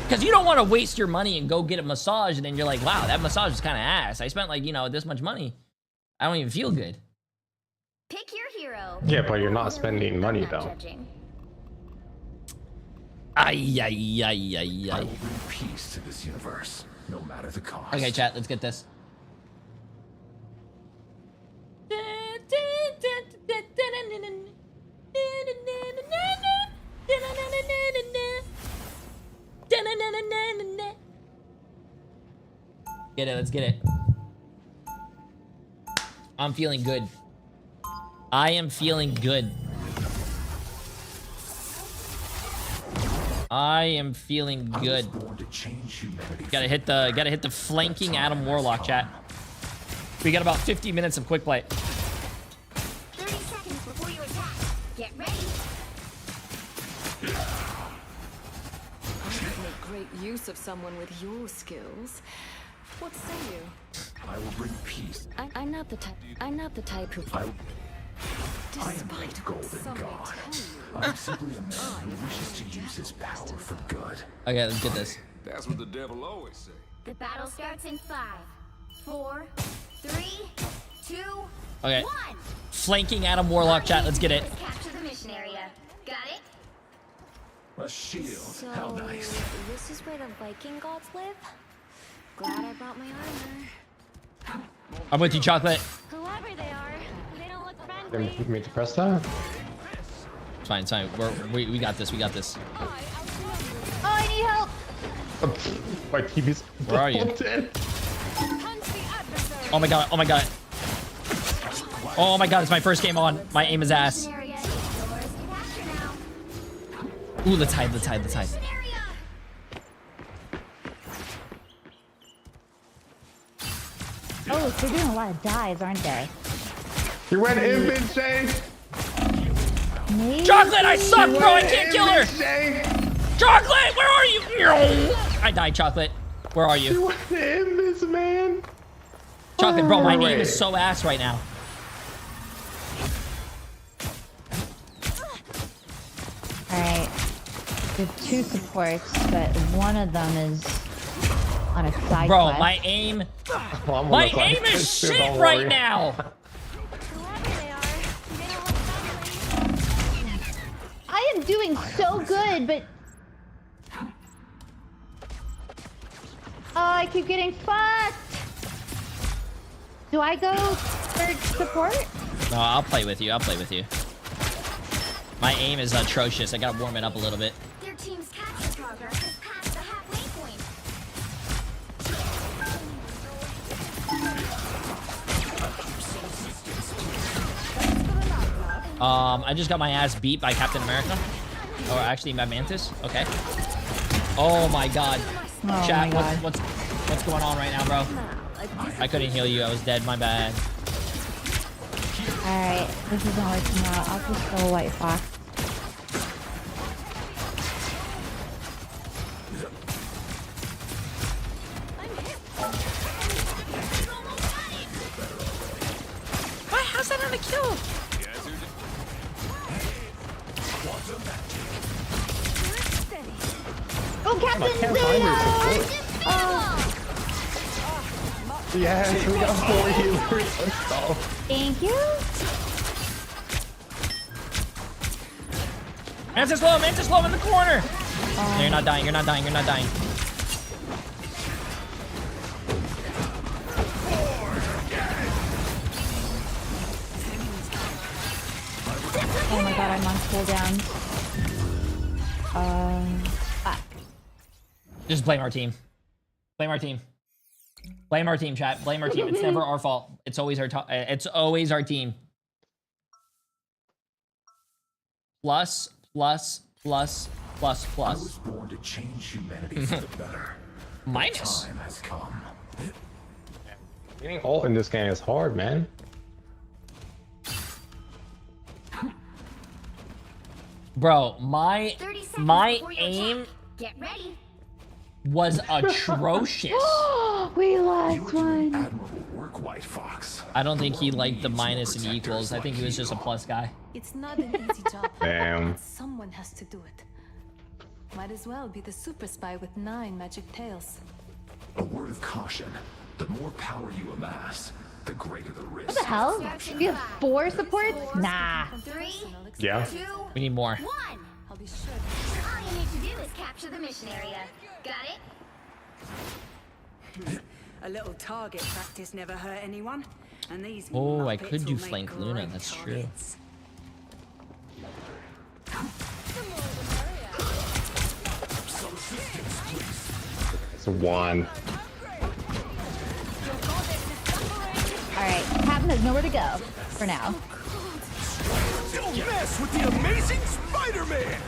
Because you don't want to waste your money and go get a massage and then you're like, wow, that massage is kind of ass. I spent, like, you know, this much money. I don't even feel good. Pick your hero. Yeah, but you're not spending money, though. Ay, ay, ay, ay, ay. Peace to this universe, no matter the cost. Okay, chat, let's get this. Get it, let's get it. I'm feeling good. I am feeling good. I am feeling good. Gotta hit the flanking Adam Warlock, chat. We got about 50 minutes of quick play. 30 seconds before you attack. Get ready. I make great use of someone with your skills. What say you? I will bring peace. I'm not the type who. I am the golden god. I'm simply a man who wishes to use his power for good. Okay, let's get this. That's what the devil always says. The battle starts in 5, 4, 3, 2, Okay. 1. Flanking Adam Warlock, chat. Let's get it. Capture the mission area. Got it? A shield. So, How nice. this is where the Viking gods live? Glad I brought my armor. I'm with you, Chocolate. Whoever they are, they don't look friendly. You mean to press that? It's fine, it's fine. We got this. We got this. Oh, I need help. My TV's Where are you? dead. Oh my god. Oh my god. Oh my god. It's my first game on. My aim is ass. Ooh, let's hide. Let's hide. Let's hide. Oh, so they're doing a lot of dives, aren't they? You went in, bitch, Jay. Maybe. Chocolate, I suck, bro. I can't kill her. Jay. Chocolate, where are you? I died, Chocolate. Where are you? You went in this, man. Chocolate, bro, my aim is so ass right now. Alright. There's 2 supports, but one of them is on a side Bro, quest. my aim... My aim is shit right now. I am doing so good, but... Oh, I keep getting fucked. Do I go for support? No, I'll play with you. I'll play with you. My aim is atrocious. I gotta warm it up a little bit. Their team's capture progress has passed the halfway point. I just got my ass beat by Captain America. Or actually by Mantis. Okay. Oh my god. Oh Chat, my god. what's going on right now, bro? I couldn't heal you. I was dead. My bad. Alright, this isn't working out. I'll just go White Fox. What? How's that not a kill? I can't find your support. Yes, we got 4 healers and stuff. Thank you. Mantis low in the corner. No, you're not dying, you're not dying, you're not dying. Oh my god, I'm on cooldown. Just blame our team. Blame our team. Blame our team, chat. Blame our team. It's never our fault. It's always our it's always our team. Plus. I was born to change humanity for the better. Minus. The time has come. Getting ult in this game is hard, man. Bro, my aim Get ready. was atrocious. We lost one. Admirable work, White Fox. I don't think he liked the minus and equals. I think he was just a plus guy. It's not an easy job. Damn. But someone has to do it. Might as well be the super spy with 9 magic tails. A word of caution. The more power you amass, the greater the risk. What the hell? You have 4 supports? Nah. 3, Yeah. 2, We need more. 1. I'll be sure. All you need to do is capture the mission area. Got it? A little target practice never hurt anyone. And these Oh, I Muppets could do will make flank Luna. great That's true. targets. It's a 1. Alright, Captain has nowhere to go for now. Don't mess with the amazing Spider-Man!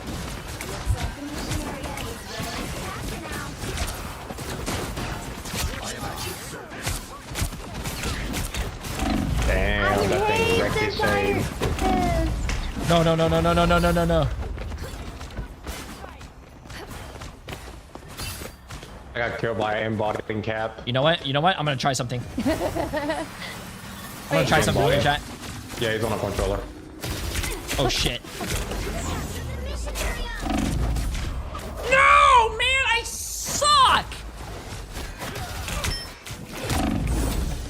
Damn, that thing wrecked his shade. No. I got killed by an embodying cap. You know what? I'm gonna try something. I'm gonna try something in chat. Yeah, he's on a controller. Oh shit. No, man, I suck.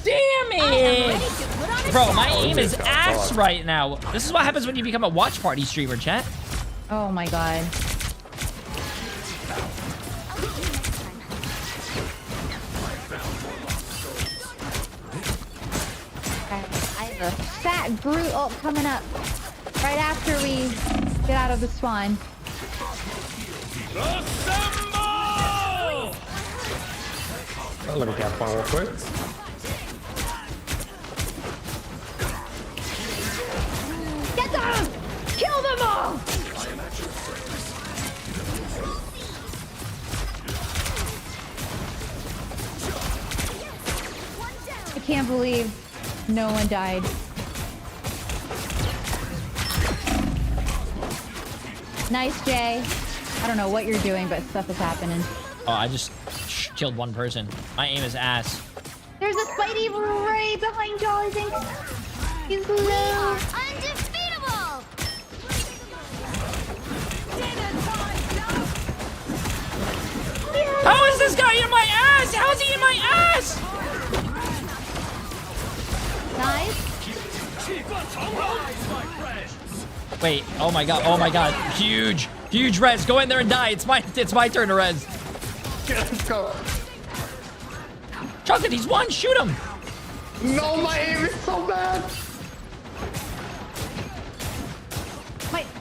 Damn it. Bro, my aim is ass right now. This is what happens when you become a watch party streamer, chat. Oh my god. I have a fat brute ult coming up right after we get out of the swan. Let me cap one real quick. Get them! Kill them all! I can't believe no one died. Nice, Jay. I don't know what you're doing, but stuff is happening. Oh, I just killed one person. My aim is ass. There's a Spidey right behind y'all, I think. He's low. Undefeatable! How is this guy in my ass? How is he in my ass? Nice. Wait, oh my god. Huge res. Go in there and die. It's my turn to res. Let's go. Chocolate, he's one. Shoot him. No, my aim is so bad.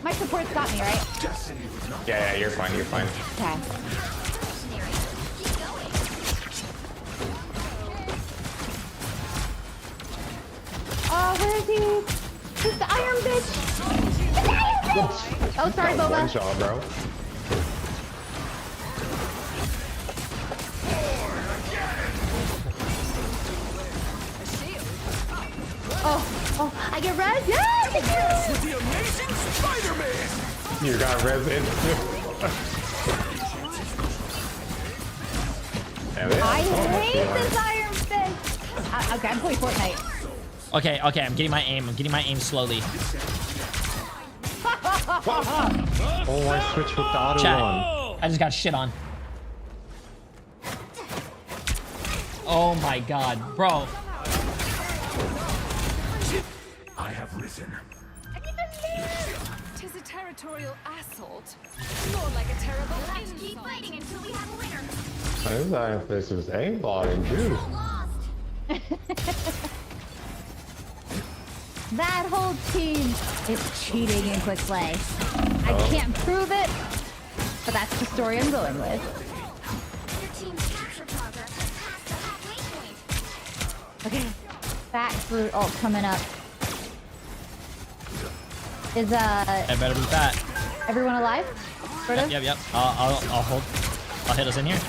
My support's got me, right? Yeah, you're fine, you're fine. Okay. Oh, where is he? He's the iron bitch. The iron bitch! Oh, sorry, Boba. One shot, bro. Oh, I get res? Yeah! With the amazing Spider-Man! You got res in. I hate this iron fist. Okay, I'm playing Fortnite. Okay, I'm getting my aim. Slowly. Oh, I switched with the auto Chat, one. I just got shit on. Oh my god, bro. I have risen. Tis a territorial assault. More like a terrible Let's keep fighting until we have a winner. I was like, if this was aimbotting too. That whole team is cheating in quick play. I can't prove it, but that's the story I'm going with. Your team's capture progress has passed the halfway point. Okay, back brute ult coming up. Is I better be fat. everyone alive? Sort of? Yep. I'll hold. I'll hit us in here.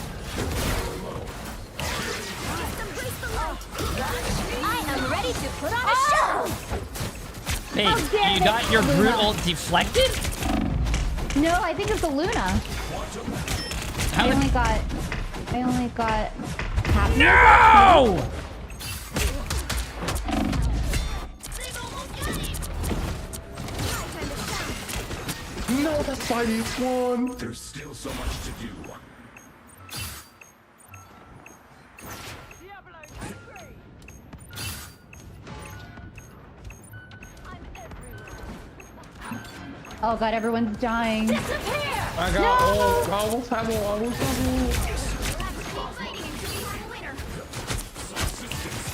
I am ready to put on a show. Hey, How dare you they got your Luna. brute ult deflected? No, I think it's the Luna. I only got half. No! No, that's side each one. There's still so much to do. Oh god, everyone's dying. I got ult. I almost have ult.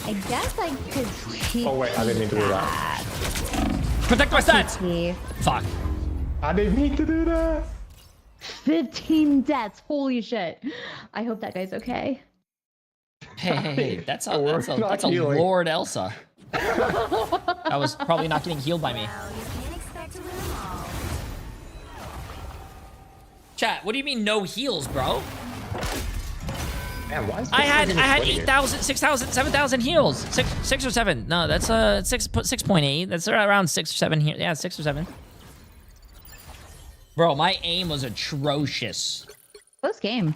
I guess I could cheat. Oh wait, I didn't mean to do that. Protect my stats! Fuck. I didn't mean to do that. 15 deaths. Holy shit. I hope that guy's okay. Hey, that's a Lord Elsa. I was probably not getting healed by me. Chat, what do you mean no heals, bro? Man, why is I had 8,000, 6,000, 7,000 heals. Six or seven. No, that's 6.8. That's around 6 or 7 here. Yeah, 6 or 7. Bro, my aim was atrocious. Close game.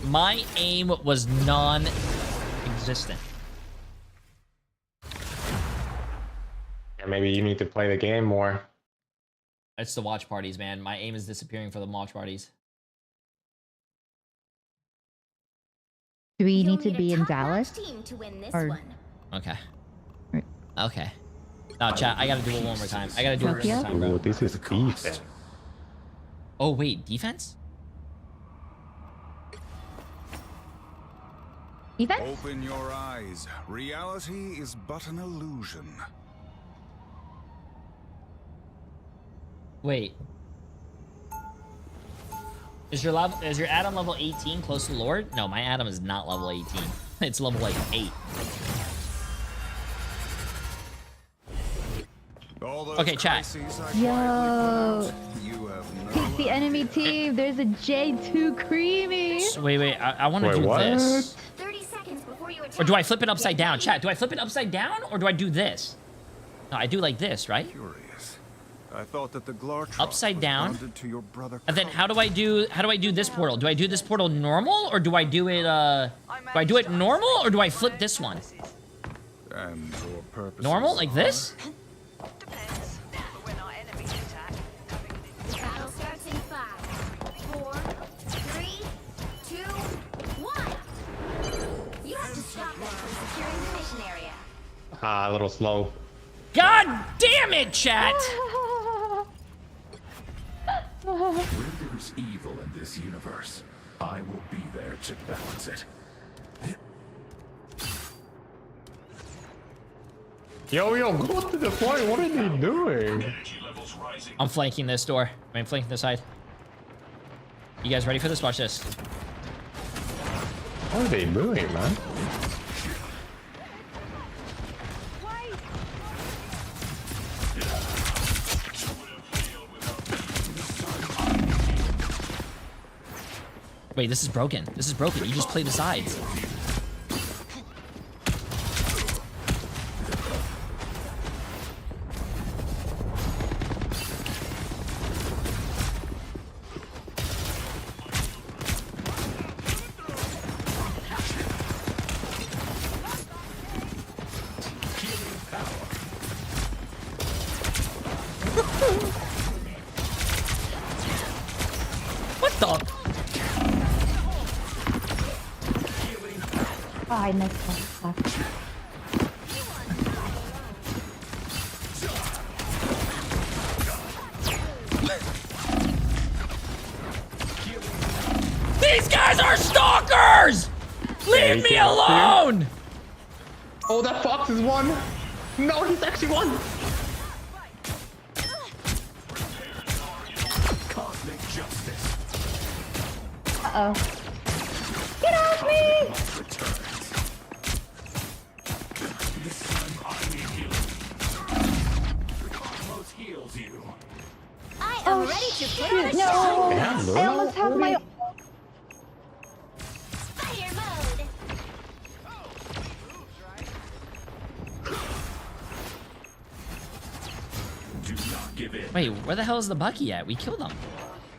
My aim was non-existent. Yeah, maybe you need to play the game more. It's the watch parties, man. My aim is disappearing for the watch parties. Do we need to be in Dallas? To win this Or- one. Okay. Okay. No, chat, I gotta do it one more time. I gotta do it one more time, bro. Ooh, this is defense. Oh, wait, defense? Defense? Open your eyes. Reality is but an illusion. Wait. Is your Adam level 18 close to Lord? No, my Adam is not level 18. It's level like 8. Okay, chat. Yo. It's the enemy team. There's a J2 creamy. Wait. I want to do what? this. 30 seconds before you attack. Or do I flip it upside down? Chat, do I flip it upside down or do I do this? No, I do like this, right? Curious. I thought that the Glartros Upside was down. bonded to your brother And then how do I do this portal? Do I do this portal normal or do I do it normal or do I flip this one? And for purposes Normal like this? Battle starts in 5, 4, 3, 2, 1. You have to stop them from securing the mission area. Ah, a little slow. God damn it, chat! Where there's evil in this universe, I will be there to balance it. Yo, go to the point. What are they doing? I'm flanking this door. I'm flanking this side. You guys ready for this? Watch this. What are they doing, man? Wait, this is broken. This is broken. You just play the sides. What the? Oh, I missed that. These guys are stalkers! Leave me alone! Oh, that fox is one. No, he's actually one. Cosmic justice. Uh-oh. Get off me! This time I need you. Cosmos heals you. I am ready to put on a No! show. I almost have my... Fire mode. Do not give in. Wait, where the hell is the Bucky at? We killed him.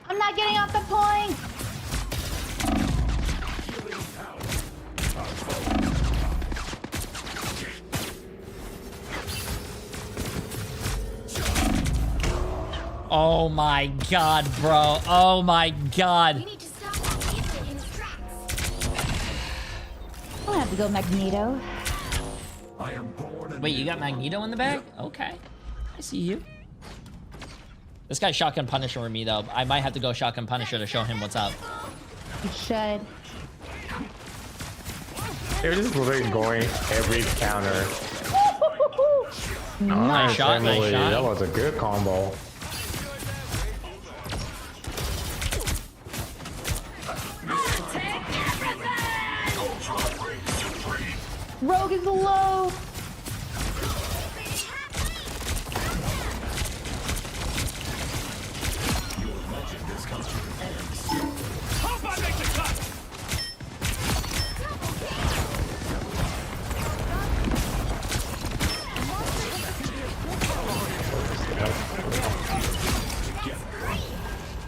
I'm not getting off the point! Oh my god, bro. Oh my god. We need to stop that instant in its tracks. I'm gonna have to go Magneto. I am born Wait, you got Magneto in the bag? Okay. I see you. This guy's Shotgun Punisher with me, though. I might have to go Shotgun Punisher to show him what's up. You should. They're just literally going every counter. Nice shot, nice Emily. shot. That was a good combo. Rogue is low! Hope I make the cut.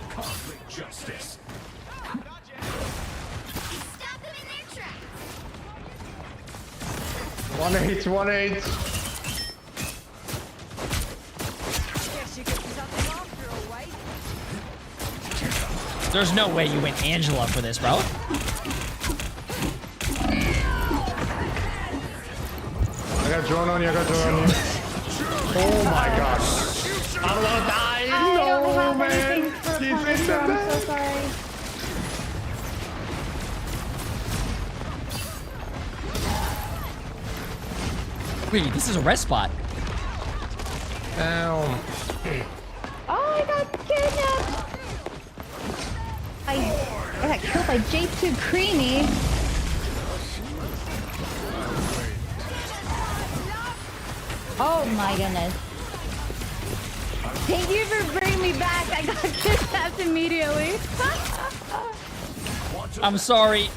Cosmic justice. Stop them in their tracks. 1-8, 1-8. Guess you could do something after all, right? There's no way you went Angela for this, bro. I got drone on you, I got drone on you. Oh my god. I'm gonna die. I don't have man. anything for He's in Punisher, the I'm so bag. sorry. Wait, this is a rest spot. Damn. Oh, I got kidnapped! I got killed by J2 Creamy. Oh my goodness. Thank you for bringing me back. I got kidnapped immediately. I'm sorry.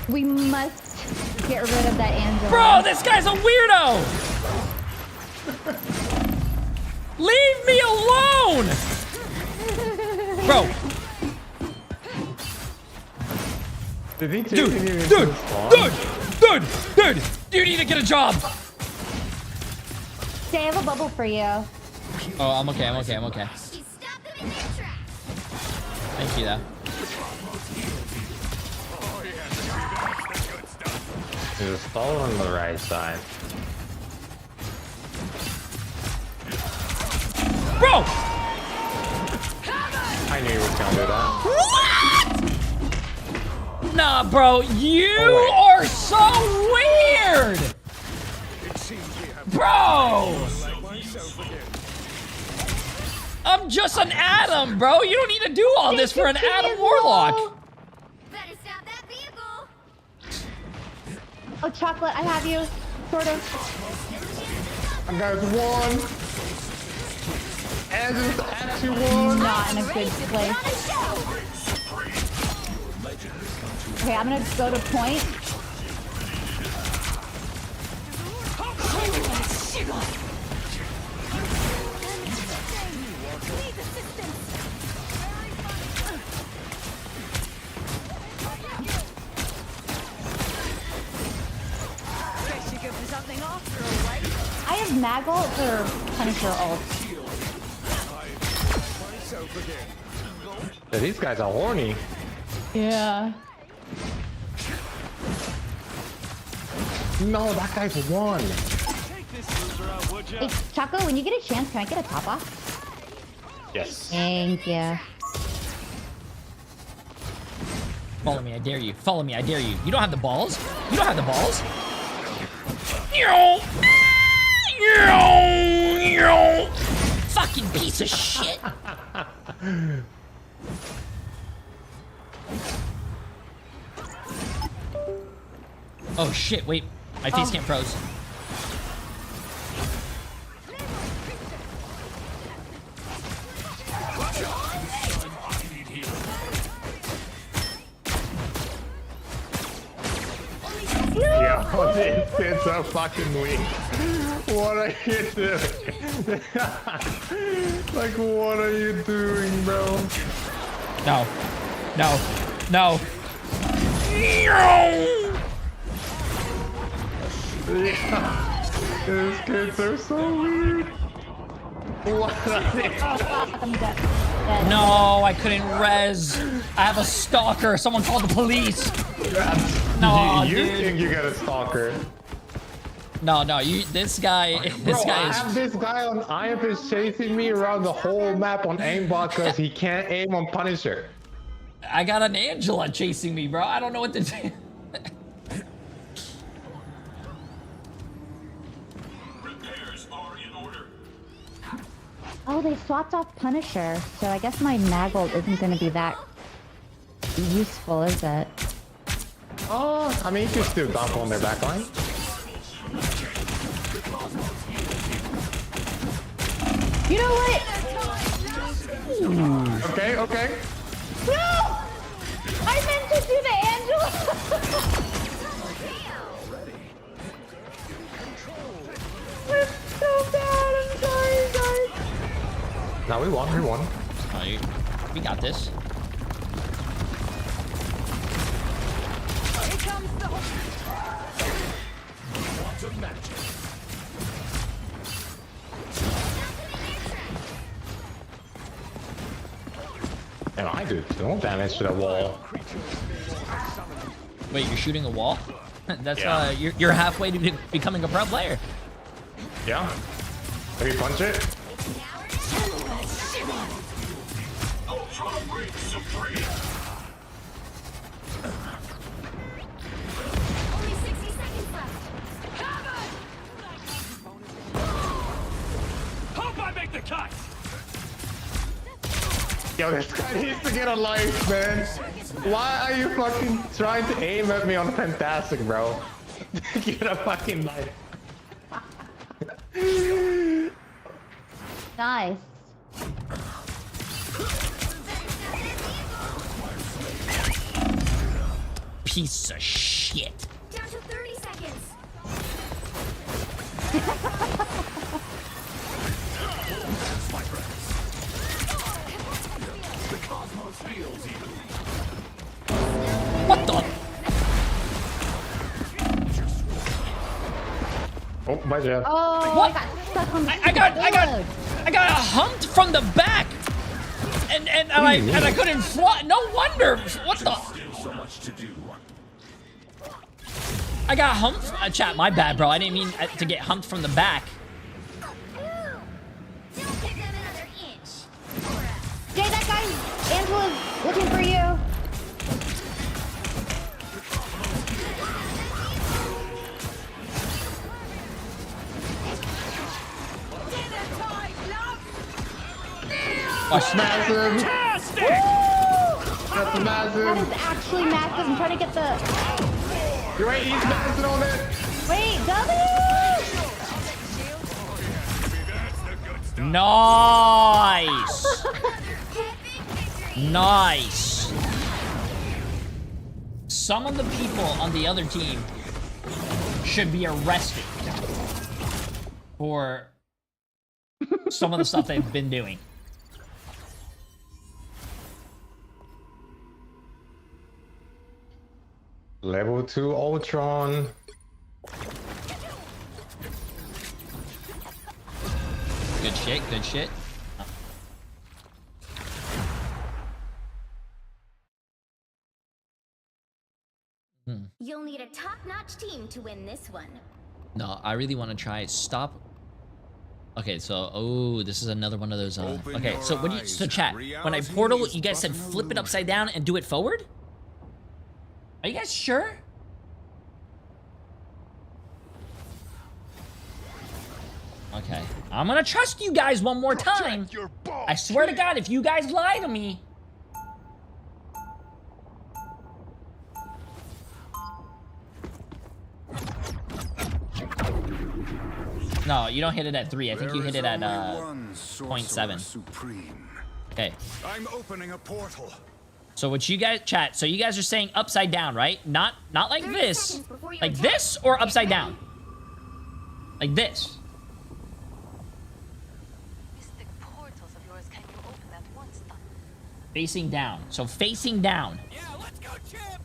We must get rid of that Angela. Bro, this guy's a weirdo! Leave me alone! Bro. Did he Dude, you need to get a job! Say, I have a bubble for you. Oh, I'm okay, I'm okay, I'm okay. Stop them in their tracks. Thank you, though. There's a stall on the right side. Bro! I knew he was gonna do that. What? Nah, bro, you are so weird! Bro! I'm just an Adam, bro. You don't need to do all this for an Adam Warlock. Better stop that vehicle. Oh, Chocolate, I have you. Sort of. I got one. And it's actually one. Not in a good place. Okay, I'm gonna go to point. Guess you could do something after all, right? I have mag ult or Punisher ult. Yeah, these guys are horny. Yeah. No, that guy's one. Hey, Choco, when you get a chance, can I get a top off? Yes. Thank you. Follow me, I dare you. Follow me, I dare you. You don't have the balls? You don't have the balls? Fucking piece of shit. Oh shit, wait. My face cam froze. Yo, this is so fucking weak. What are you doing? Like, what are you doing, bro? No. No. No. These kids are so weird. What are they doing? No, I couldn't res. I have a stalker. Someone called the police. No, you dude. think you got a stalker? No, you. This guy. This guy I is. have this guy on IF is chasing me around the whole map on aimbot because he can't aim on Punisher. I got an Angela chasing me, bro. I don't know what to do. Oh, they swapped off Punisher, so I guess my Nagel isn't going to be that useful, is it? Oh, I mean, you can still dump on their backline. You know what? Okay, okay. No! I meant to do the Angela! I'm so bad, I'm sorry, guys. No, we won. Oh, we got this. Here comes the And I do no damage to the wall. Wait, you're shooting a wall? That's Yeah. You're halfway to becoming a pro player. Yeah. Maybe punch it. Only 60 seconds left. Hope I make the cut. Yo, this guy needs to get a life, man. Why are you fucking trying to aim at me on Fantastic, bro? Get a fucking life. Nice. Piece of shit. Down to 30 seconds. What the? Oh, bye, Jeff. Oh, What? I got stuck on the I got humped from the back, and I couldn't fly. No wonder. What the? I got humped. Chat, my bad, bro. I didn't mean to get humped from the back. Jay, that guy, Angela's looking for you. Watch massive. Fantastic! That's massive. That is actually massive. I'm trying to get the... Wait, he's massive on it. Wait, W! Nice. Nice. Some of the people on the other team should be arrested for some of the stuff they've been doing. Level 2 Ultron. Good shit, good shit. You'll need a top-notch team to win this one. No, I really want to try stop. Okay, so oh, this is another one of those. Okay, so what do you? So chat. When I portal, you guys said flip it upside down and do it forward. Are you guys sure? Okay, I'm gonna trust you guys one more time. I swear to God, if you guys lie to me. No, you don't hit it at 3. I think you hit it at 0.7. Okay. I'm opening a portal. So what you guys chat? So you guys are saying upside down, right? Not like this, like this, or upside down, like this. Facing down. So facing down. Yeah, let's go, Chip.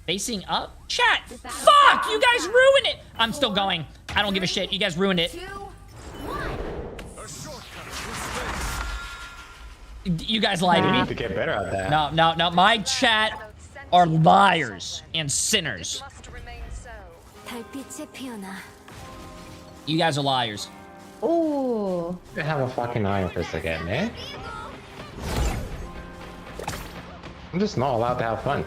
Facing up? Chat! Fuck! You guys ruined it! I'm still going. I don't give a shit. You guys ruined it. You guys lied to me. You need to get better at that. No. My chat are liars and sinners. You guys are liars. Ooh. You have a fucking iron fist again, man. I'm just not allowed to have fun.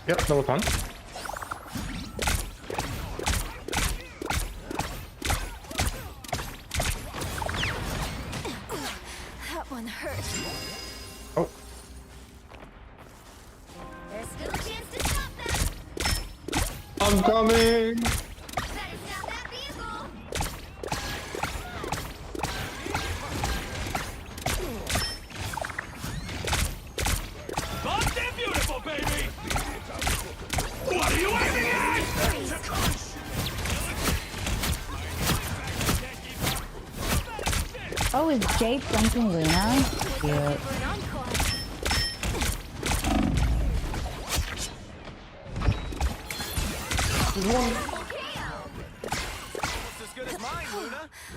Yep, that was fun. That one hurt. Oh. There's still a chance to stop them. I'm coming. Beautiful, baby. What are you aiming at? Oh, is Jay flanking Luna? Cute.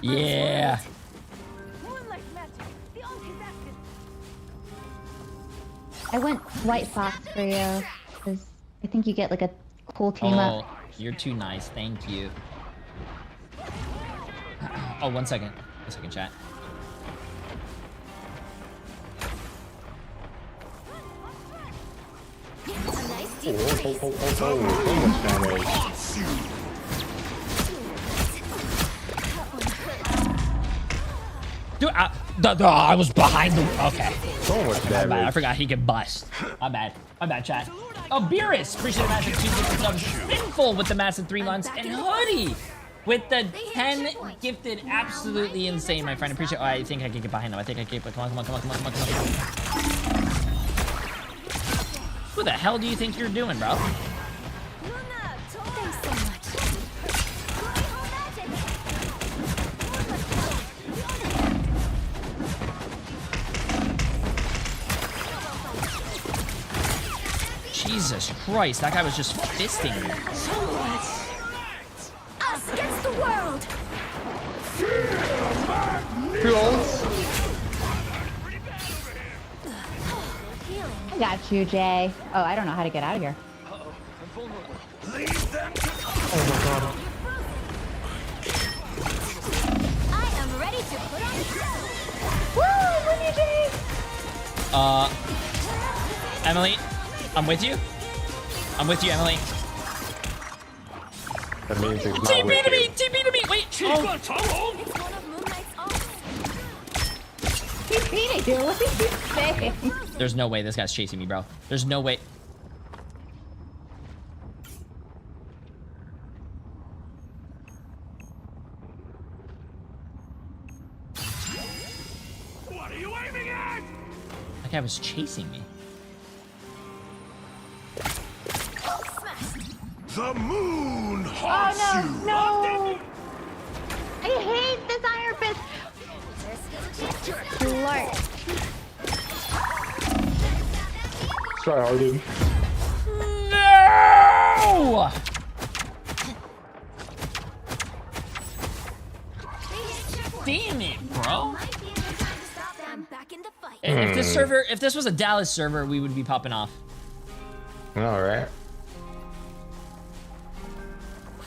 Yeah. I went White Fox for you, because I think you get like a cool team up. You're too nice. Thank you. Oh, 1 second. 1 second, chat. Dude, I was behind the. Okay. So much damage. My bad. I forgot he could bust. My bad. My bad, chat. Oh, Beerus. Appreciate the massive 2 gifted subs. Sinful with the massive 3 months. And Hoodie with the 10 gifted. Absolutely insane, my friend. Appreciate. Oh, I think I can get behind him. I think I can. Come on. Who the hell do you think you're doing, bro? Jesus Christ, that guy was just fisting me. Us against the world. I got you, Jay. Oh, I don't know how to get out of here. Oh my god. I am ready to put on the show. Woo! Win you, Jay! Emily, I'm with you. I'm with you, Emily. That means it's not TP with to me! you. TP to me! Wait! Oh. It's one of Moonlight's off. TP to you? What did you say? There's no way this guy's chasing me, bro. There's no way. What are you aiming at? That guy was chasing me. The moon haunts you. No! I hate this Iron Fist! Lord. Sorry, I didn't. No! Damn it, bro. If this was a Dallas server, we would be popping off. All right.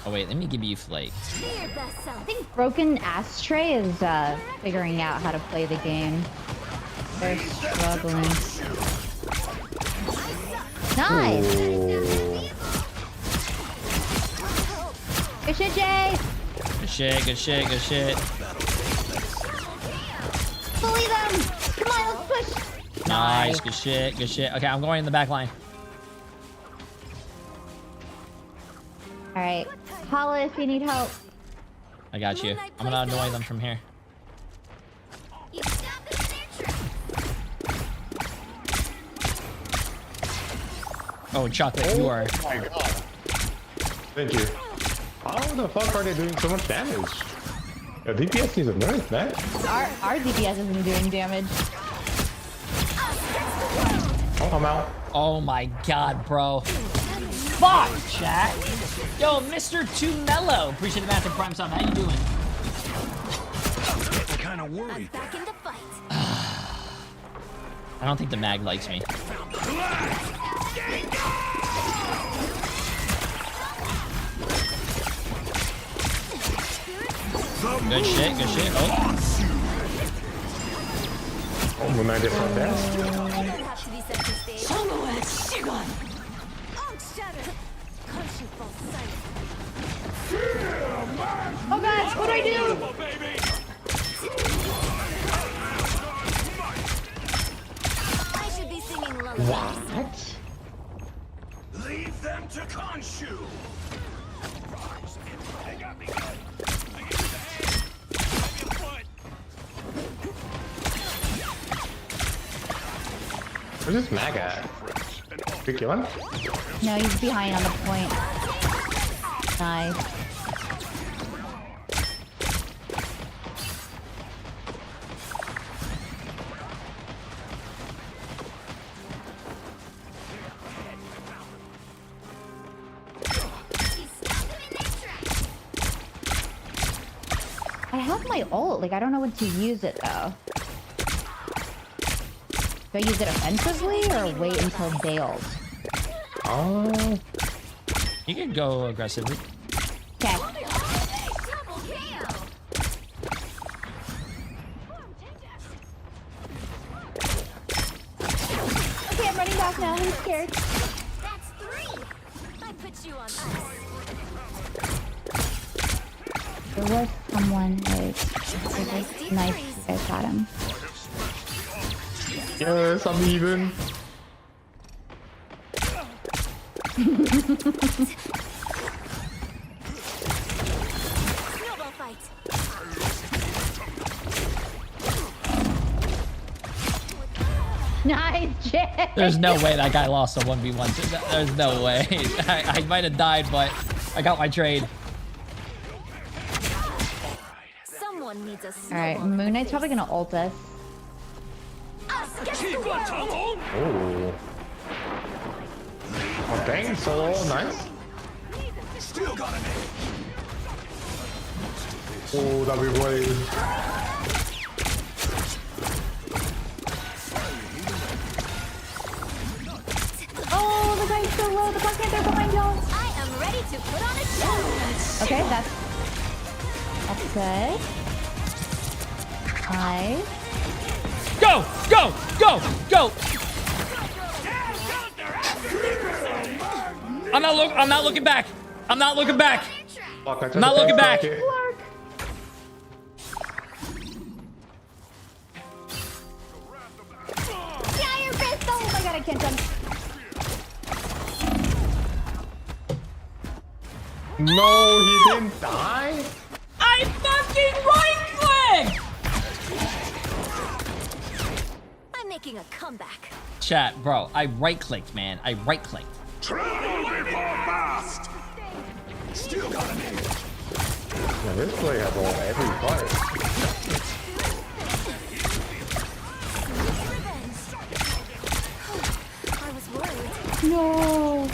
Oh wait, let me give you Flake. I think Broken Ashtray is figuring out how to play the game. They're struggling. Nice! Good shit, Jay! Good shit, good shit, good shit. Bully them! Come on, let's push! Nice, good shit, good shit. Okay, I'm going in the back line. Alright. Holla if you need help. I got you. I'm gonna annoy them from here. Oh, Chocolate, you are. Oh my god. Thank you. How the fuck are they doing so much damage? Your DPS needs a nerf, man. Our DPS isn't doing damage. Oh, I'm out. Oh my god, bro. Fuck, chat. Yo, Mr. Too Mellow. Appreciate the massive prime sub. How you doing? Kind of worried. I don't think the mag likes me. Good shit, good shit. Oh. Oh, Moon Knight is not there. Oh god, what do I do? I should be singing lullabies. What? Leave them to Khonshu. They got me good. Where's this mag at? Did you kill him? No, he's behind on the point. Nice. I have my ult, like I don't know when to use it though. Do I use it offensively or wait until they ult? Oh. You can go aggressively. Okay. Okay, I'm running back now. I'm scared. That's 3. I put you on ice. There was someone like nice. You guys got him. Yes, I'm even. Snowball fight. Nice, Jay. There's no way that guy lost a 1v1. There's no way. I might have died, but I got my trade. Someone needs a snowball. Alright, Moon Knight's probably gonna ult us. Oh. Oh, dang, solo, nice. Still got an Oh, that'd be brave. Oh, the guy's so low. The Black Panther behind y'all. I am ready to put on a show. Okay, that's good. Nice. Go! Go! Go! Go! I'm not looking back. I'm not looking back. I'm not looking back. Yeah, your fist. Oh my god, I can't jump. No, he didn't die? I fucking right-clicked! I'm making a comeback. Chat, bro, I right-clicked, man. I right-clicked. Travel before fast. Man, this play has all every part. I was worried. No.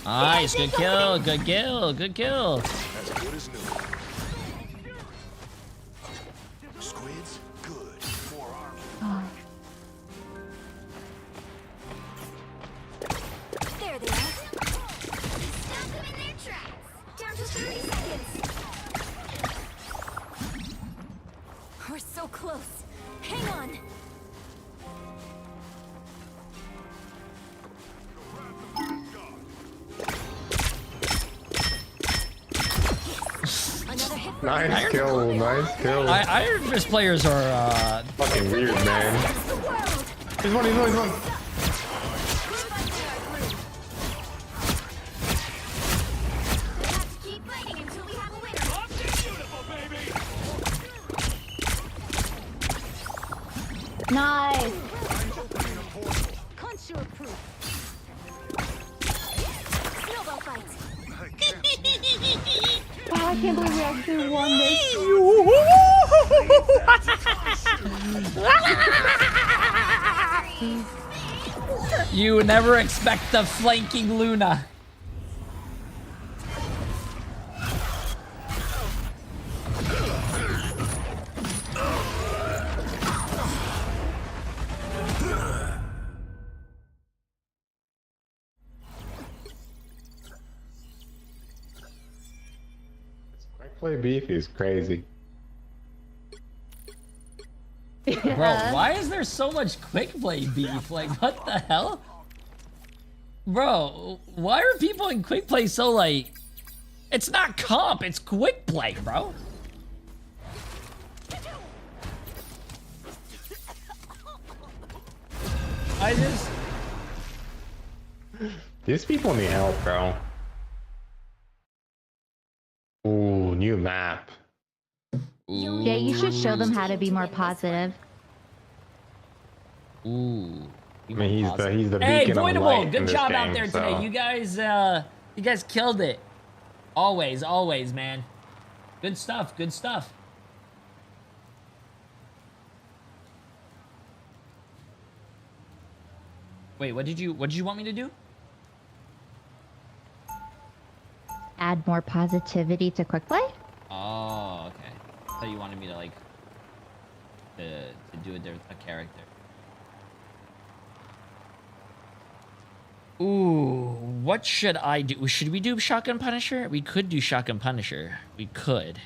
Nice, good kill, good kill, good kill. As good as new. Squids, good. Forearm. There they are. Stop them in their tracks. Down to 30 seconds. We're so close. Hang on. Nice kill, nice kill. Iron Fist players are fucking weird, man. He's one, he's one, he's one. Keep fighting until we have a winner. Nice. Contour proof. Snowball fight. Wow, I can't believe we actually won this. You never expect the flanking Luna. Play beef is crazy. Bro, why is there so much quick play beef? Like, what the hell? Bro, why are people in quick play so like... It's not comp, it's quick play, bro. I just... These people need help, bro. Ooh, new map. Jay, you should show them how to be more positive. Ooh. I mean, he's the Hey, beacon of Voidable, light in good this job game, out there so. today. You guys killed it. Always, always, man. Good stuff, good stuff. Wait, what did you want me to do? Add more positivity to quick play? Oh, okay. I thought you wanted me to like to do it with a character. Ooh, what should I do? Should we do Shotgun Punisher? We could do Shotgun Punisher. We could.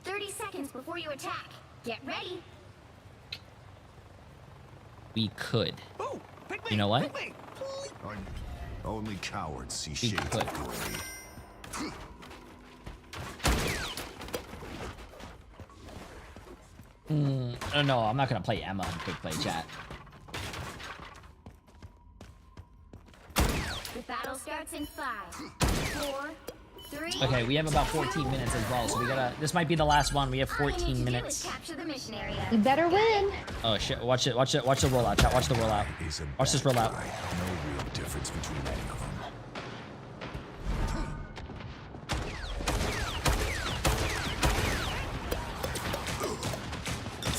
30 seconds before you attack. Get ready. We could. You know what? Only cowards see We shades could. of glory. Oh no, I'm not gonna play Emma in quick play chat. The battle starts in 5, 4, 3. Okay, we have about 14 minutes as well, so we gotta. This might be the last one. We have 14 minutes. Capture the mission area. You better win. Oh shit! Watch it! Watch it! Watch the rollout, chat. Watch the rollout. Watch this rollout. No real difference between any of them.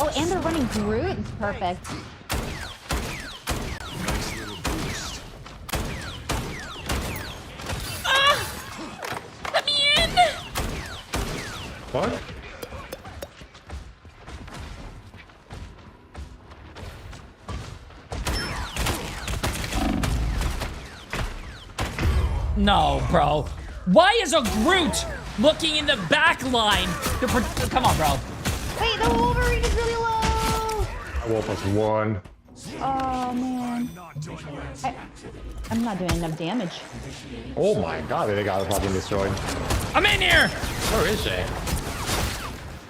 Oh, and they're running Groot. It's perfect. Nice little boost. Let me in! What? No, bro. Why is a Groot looking in the back line? Come on, bro. Wait, the Wolverine is really low. Wolf was one. Oh man. I'm not doing enough damage. Oh my god, they got fucking destroyed. I'm in here. Where is she?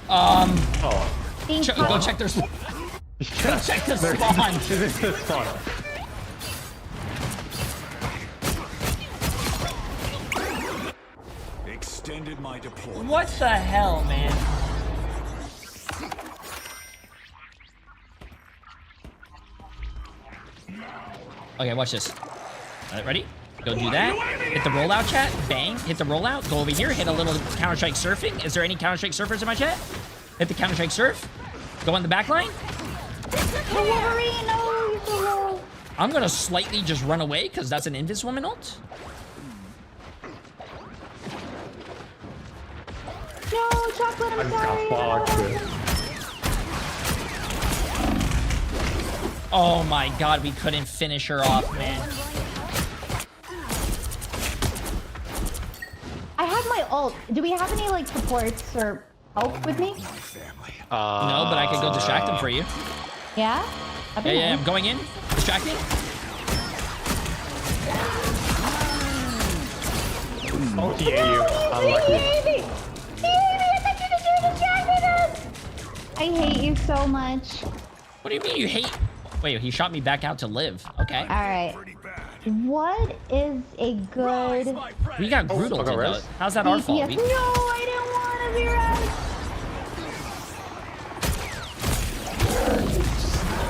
Oh. Go check their spawn. Go check the spawn. She's in the spawn. extended my deployment. What the hell, man? Okay, watch this. Ready? Go do that. Hit the rollout, chat. Bang. Hit the rollout. Go over here. Hit a little Counter-Strike surfing. Is there any Counter-Strike surfers in my chat? Hit the Counter-Strike surf. Go on the back line. Wolverine, no, he's so low. I'm gonna slightly just run away because that's an Invis woman ult. No, chocolate, I'm sorry. Oh my god, we couldn't finish her off, man. I have my ult. Do we have any like supports or help with me? No, but I could go distract them for you. Yeah? Yeah, I'm going in. Distracting. Oh, he ate you. Unlucky. I hate you so much. What do you mean you hate? Wait, he shot me back out to live. Okay. All right. What is a good... We got brutal though. How's that our fault? No, I didn't want to be right.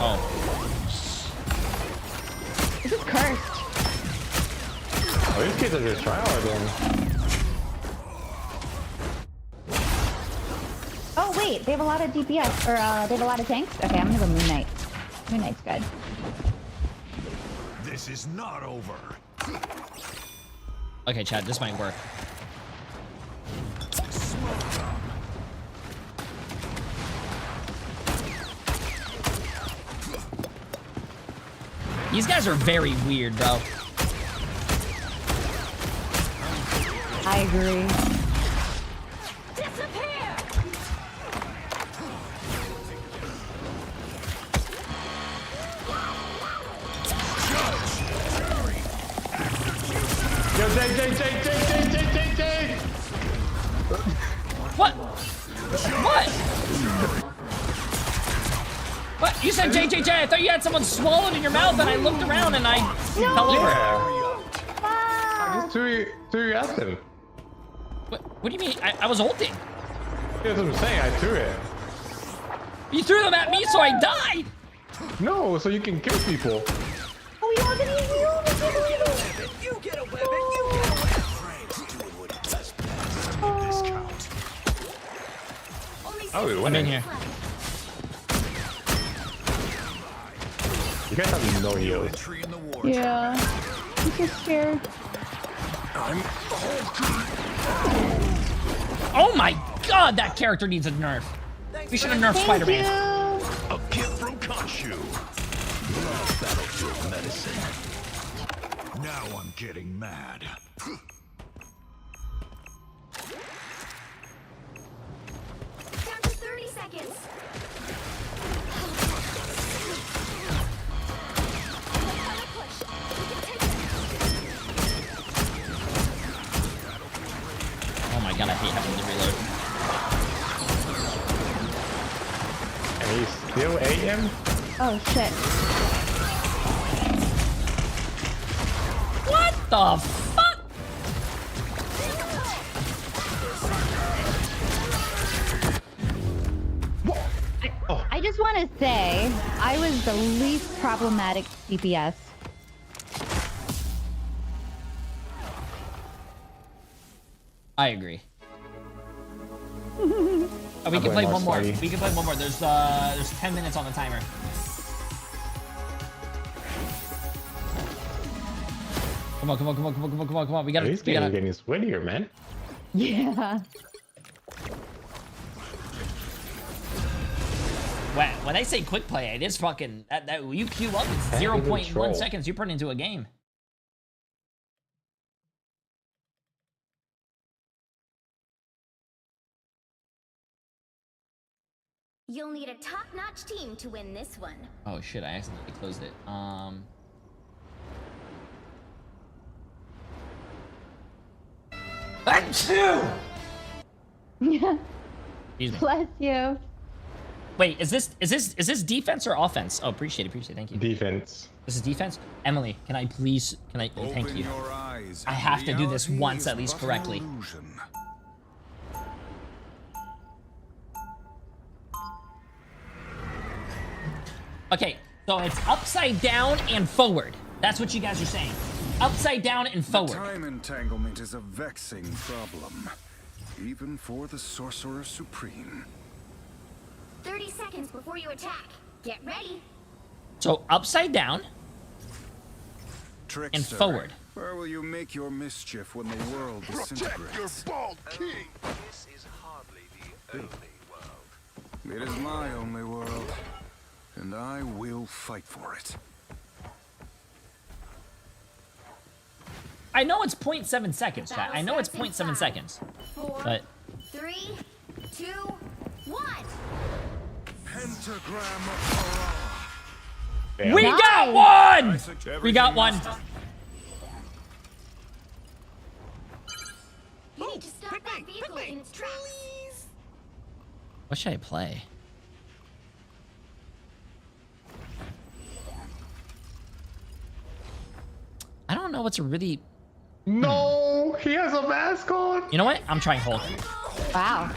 Oh. This is cursed. Oh, these kids are just tryharding. Oh, wait. They have a lot of DPS. Or, they have a lot of tanks? Okay, I'm gonna go Moon Knight. Moon Knight's good. This is not over. Okay, Chad, this might work. These guys are very weird, bro. I agree. Yo, Jay. What? What? What? You said Jay. I thought you had someone swallowed in your mouth, and I looked around and I fell over. I just threw you at them. What do you mean? I was ulting. That's what I'm saying. I threw it. You threw them at me, so I died. No, so you can kill people. Oh, you have an easy You get a weapon. You get a weapon. Frank's doing what he does best. Discount. Oh, we I'm went in here. You guys have no heals. Yeah. I'm so scared. Oh my god, that character needs a nerf. We should have nerfed Spider-Man. A gift from Khonshu. Love battlefield medicine. Now I'm getting mad. Down to 30 seconds. Oh my god, I hate having to reload. And he's still AM? Oh, shit. What the fuck? I just want to say, I was the least problematic DPS. I agree. Oh, we can play one more. We can play one more. There's 10 minutes on the timer. Come on. We gotta. He's getting sweatier, man. Yeah. When I say quick play, it is fucking that you queue up, it's 0.1 seconds. You turn into a game. You'll need a top-notch team to win this one. Oh shit! I accidentally closed it. Yeah. Excuse me. Bless you. Wait, is this defense or offense? Oh, appreciate it. Thank you. Defense. This is defense. Emily, can I please? Thank you. I have to do this once at least correctly. Okay, so it's upside down and forward. That's what you guys are saying. Upside down and forward. The time entanglement is a vexing problem, even for the Sorcerer Supreme. 30 seconds before you attack. Get ready. So upside down Trickster, and forward. Where will you make your mischief when the world disintegrates? Protect your bald king. This is hardly the only world. It is my only world, and I will fight for it. I know it's 0.7 seconds, chat. I know it's 0.7 seconds. 4, But 3, 2, 1. Pentagram of we got one! We got one. You need to stop that vehicle in its tracks. What should I play? I don't know what's a really... No, he has a mask on. You know what? I'm trying Hulk. Wow.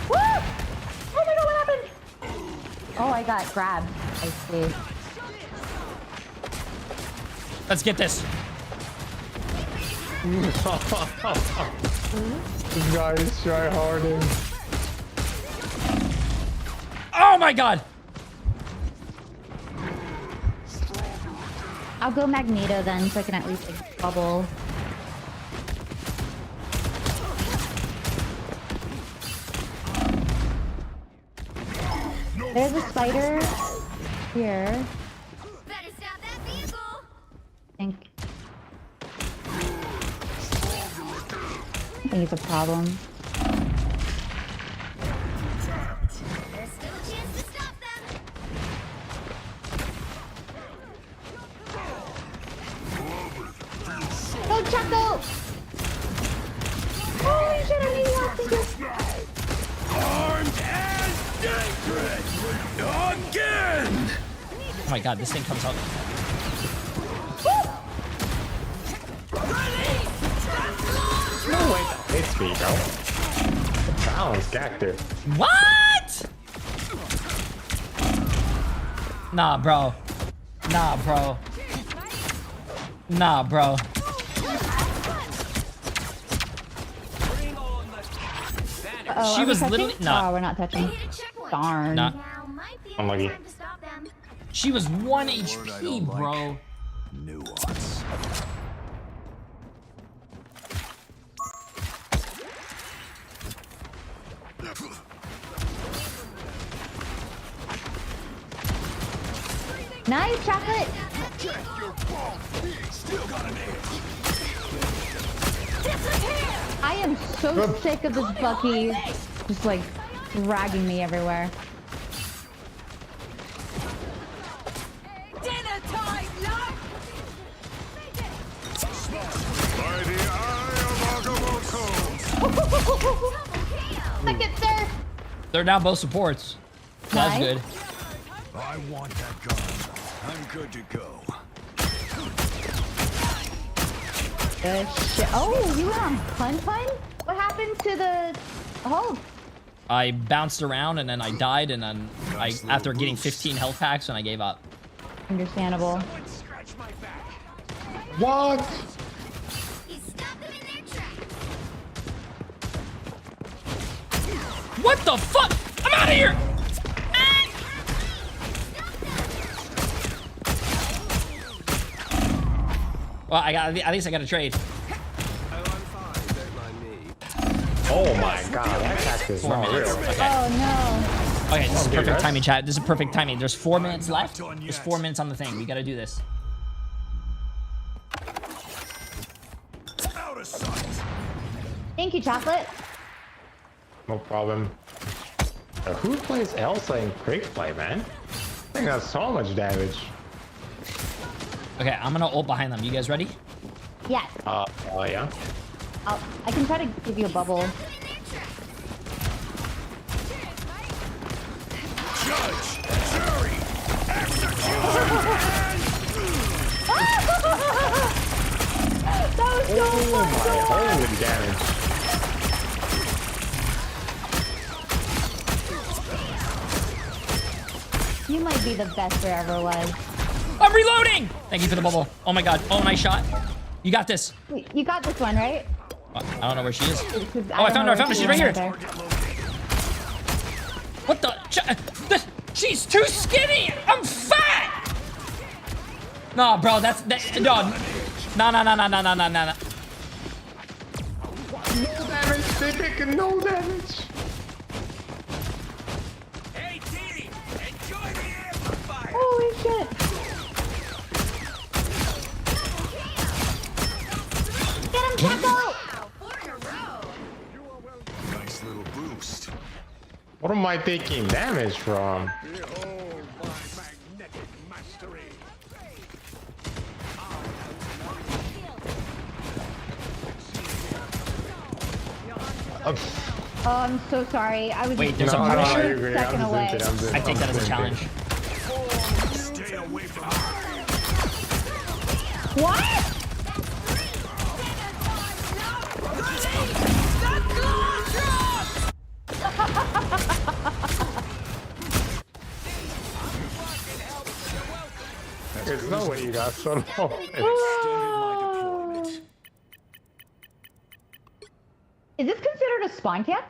Woo! Oh my god, what happened? Oh, I got grabbed. I see. Let's get this. This guy is tryharding. Oh my god! I'll go Magneto then, so I can at least like, bubble. There's a spider here. Better stop that vehicle. I think it's a problem. There's still a chance to stop them. Go, Chuckle! Holy shit, I need to watch this. Armed and dangerous again. Oh my god, this thing comes out. No way. It's me, bro. Balance actor. What? Nah, bro. Nah, bro. Nah, bro. Uh-oh, She are we was touching? literally nah. Oh, we're not touching. Darn. Nah. Unlucky. She was 1 HP, bro. Nuance. Nice, Chocolate! I am so sick of this Bucky just like dragging me everywhere. Dinner time, love! By the eye of Agamotto. Look at sir! They're now both supports. That's Nice. good. I want that gun. I'm good to go. Good shit. Oh, you went on Pun Pun? What happened to the Hulk? I bounced around and then I died and then after getting 15 health packs and I gave up. Understandable. What? What the fuck? I'm out of here! Well, at least I got a trade. Oh my god, that attack is not real. Oh Okay, this is Okay, perfect guys. timing, chat. This is perfect timing. There's 4 minutes left. There's 4 minutes on the thing. We gotta do this. Out of sight. Thank you, Chocolate. No problem. Who plays Elsa in Quick Play, man? I think that's so much damage. Okay, I'm gonna ult behind them. You guys ready? Yes. Yeah. I can try to give you a bubble. Judge, jury, execute! That was so fun. Holy damage. You might be the best there ever was. I'm reloading! Thank you for the bubble. Oh my god. Oh, nice shot. You got this. You got this one, right? I don't know where she is. Oh, I found her. I found her. She's right here. There. What the? She's too skinny. I'm fat. Nah, bro. That's no. No. No damage. They taking no damage. Hey, team, enjoy the amplifier. Holy shit. Get him, Taco! Nice little boost. What am I taking damage from? Behold my magnetic mastery. Oh, I'm so sorry. I was Wait, there's a No, Punisher? you're great. second I'm away. just into it. I take that as a challenge. Stay away from her. What? There's no way you got so low. Extended my deployment. Is this considered a spawn camp?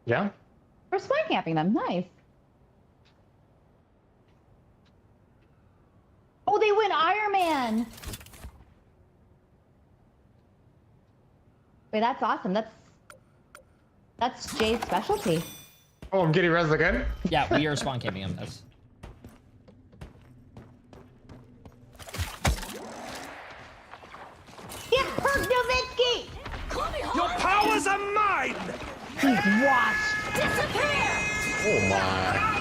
Yeah? We're spawn camping them. Nice. Oh, they win Iron Man. Wait, that's awesome. That's Jay's specialty. Oh, I'm getting res again? Yeah, we are spawn camping him. That's... Get hurt, Nowitzki! Your powers are mine! He's washed. Oh my.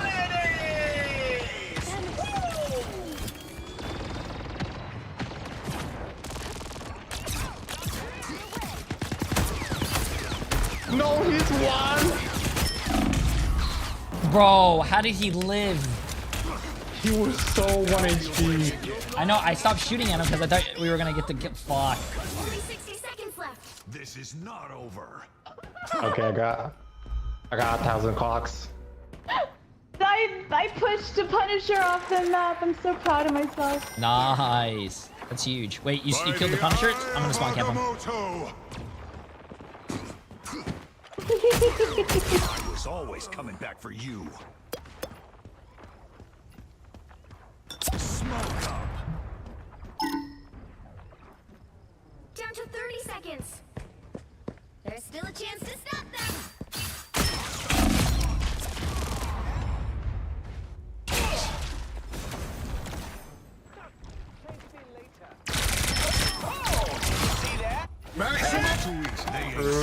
No, he's one. Bro, how did he live? He was so 1 HP. I know. I stopped shooting at him because I thought we were gonna get the fuck. Only 60 seconds left. This is not over. Okay, I got 1,000 clocks. I pushed the Punisher off the map. I'm so proud of myself. Nice. That's huge. Wait, you killed the Punisher? I'm gonna spawn camp him. I was always coming back for you. Smoke up. Down to 30 seconds. There's still a chance to stop them.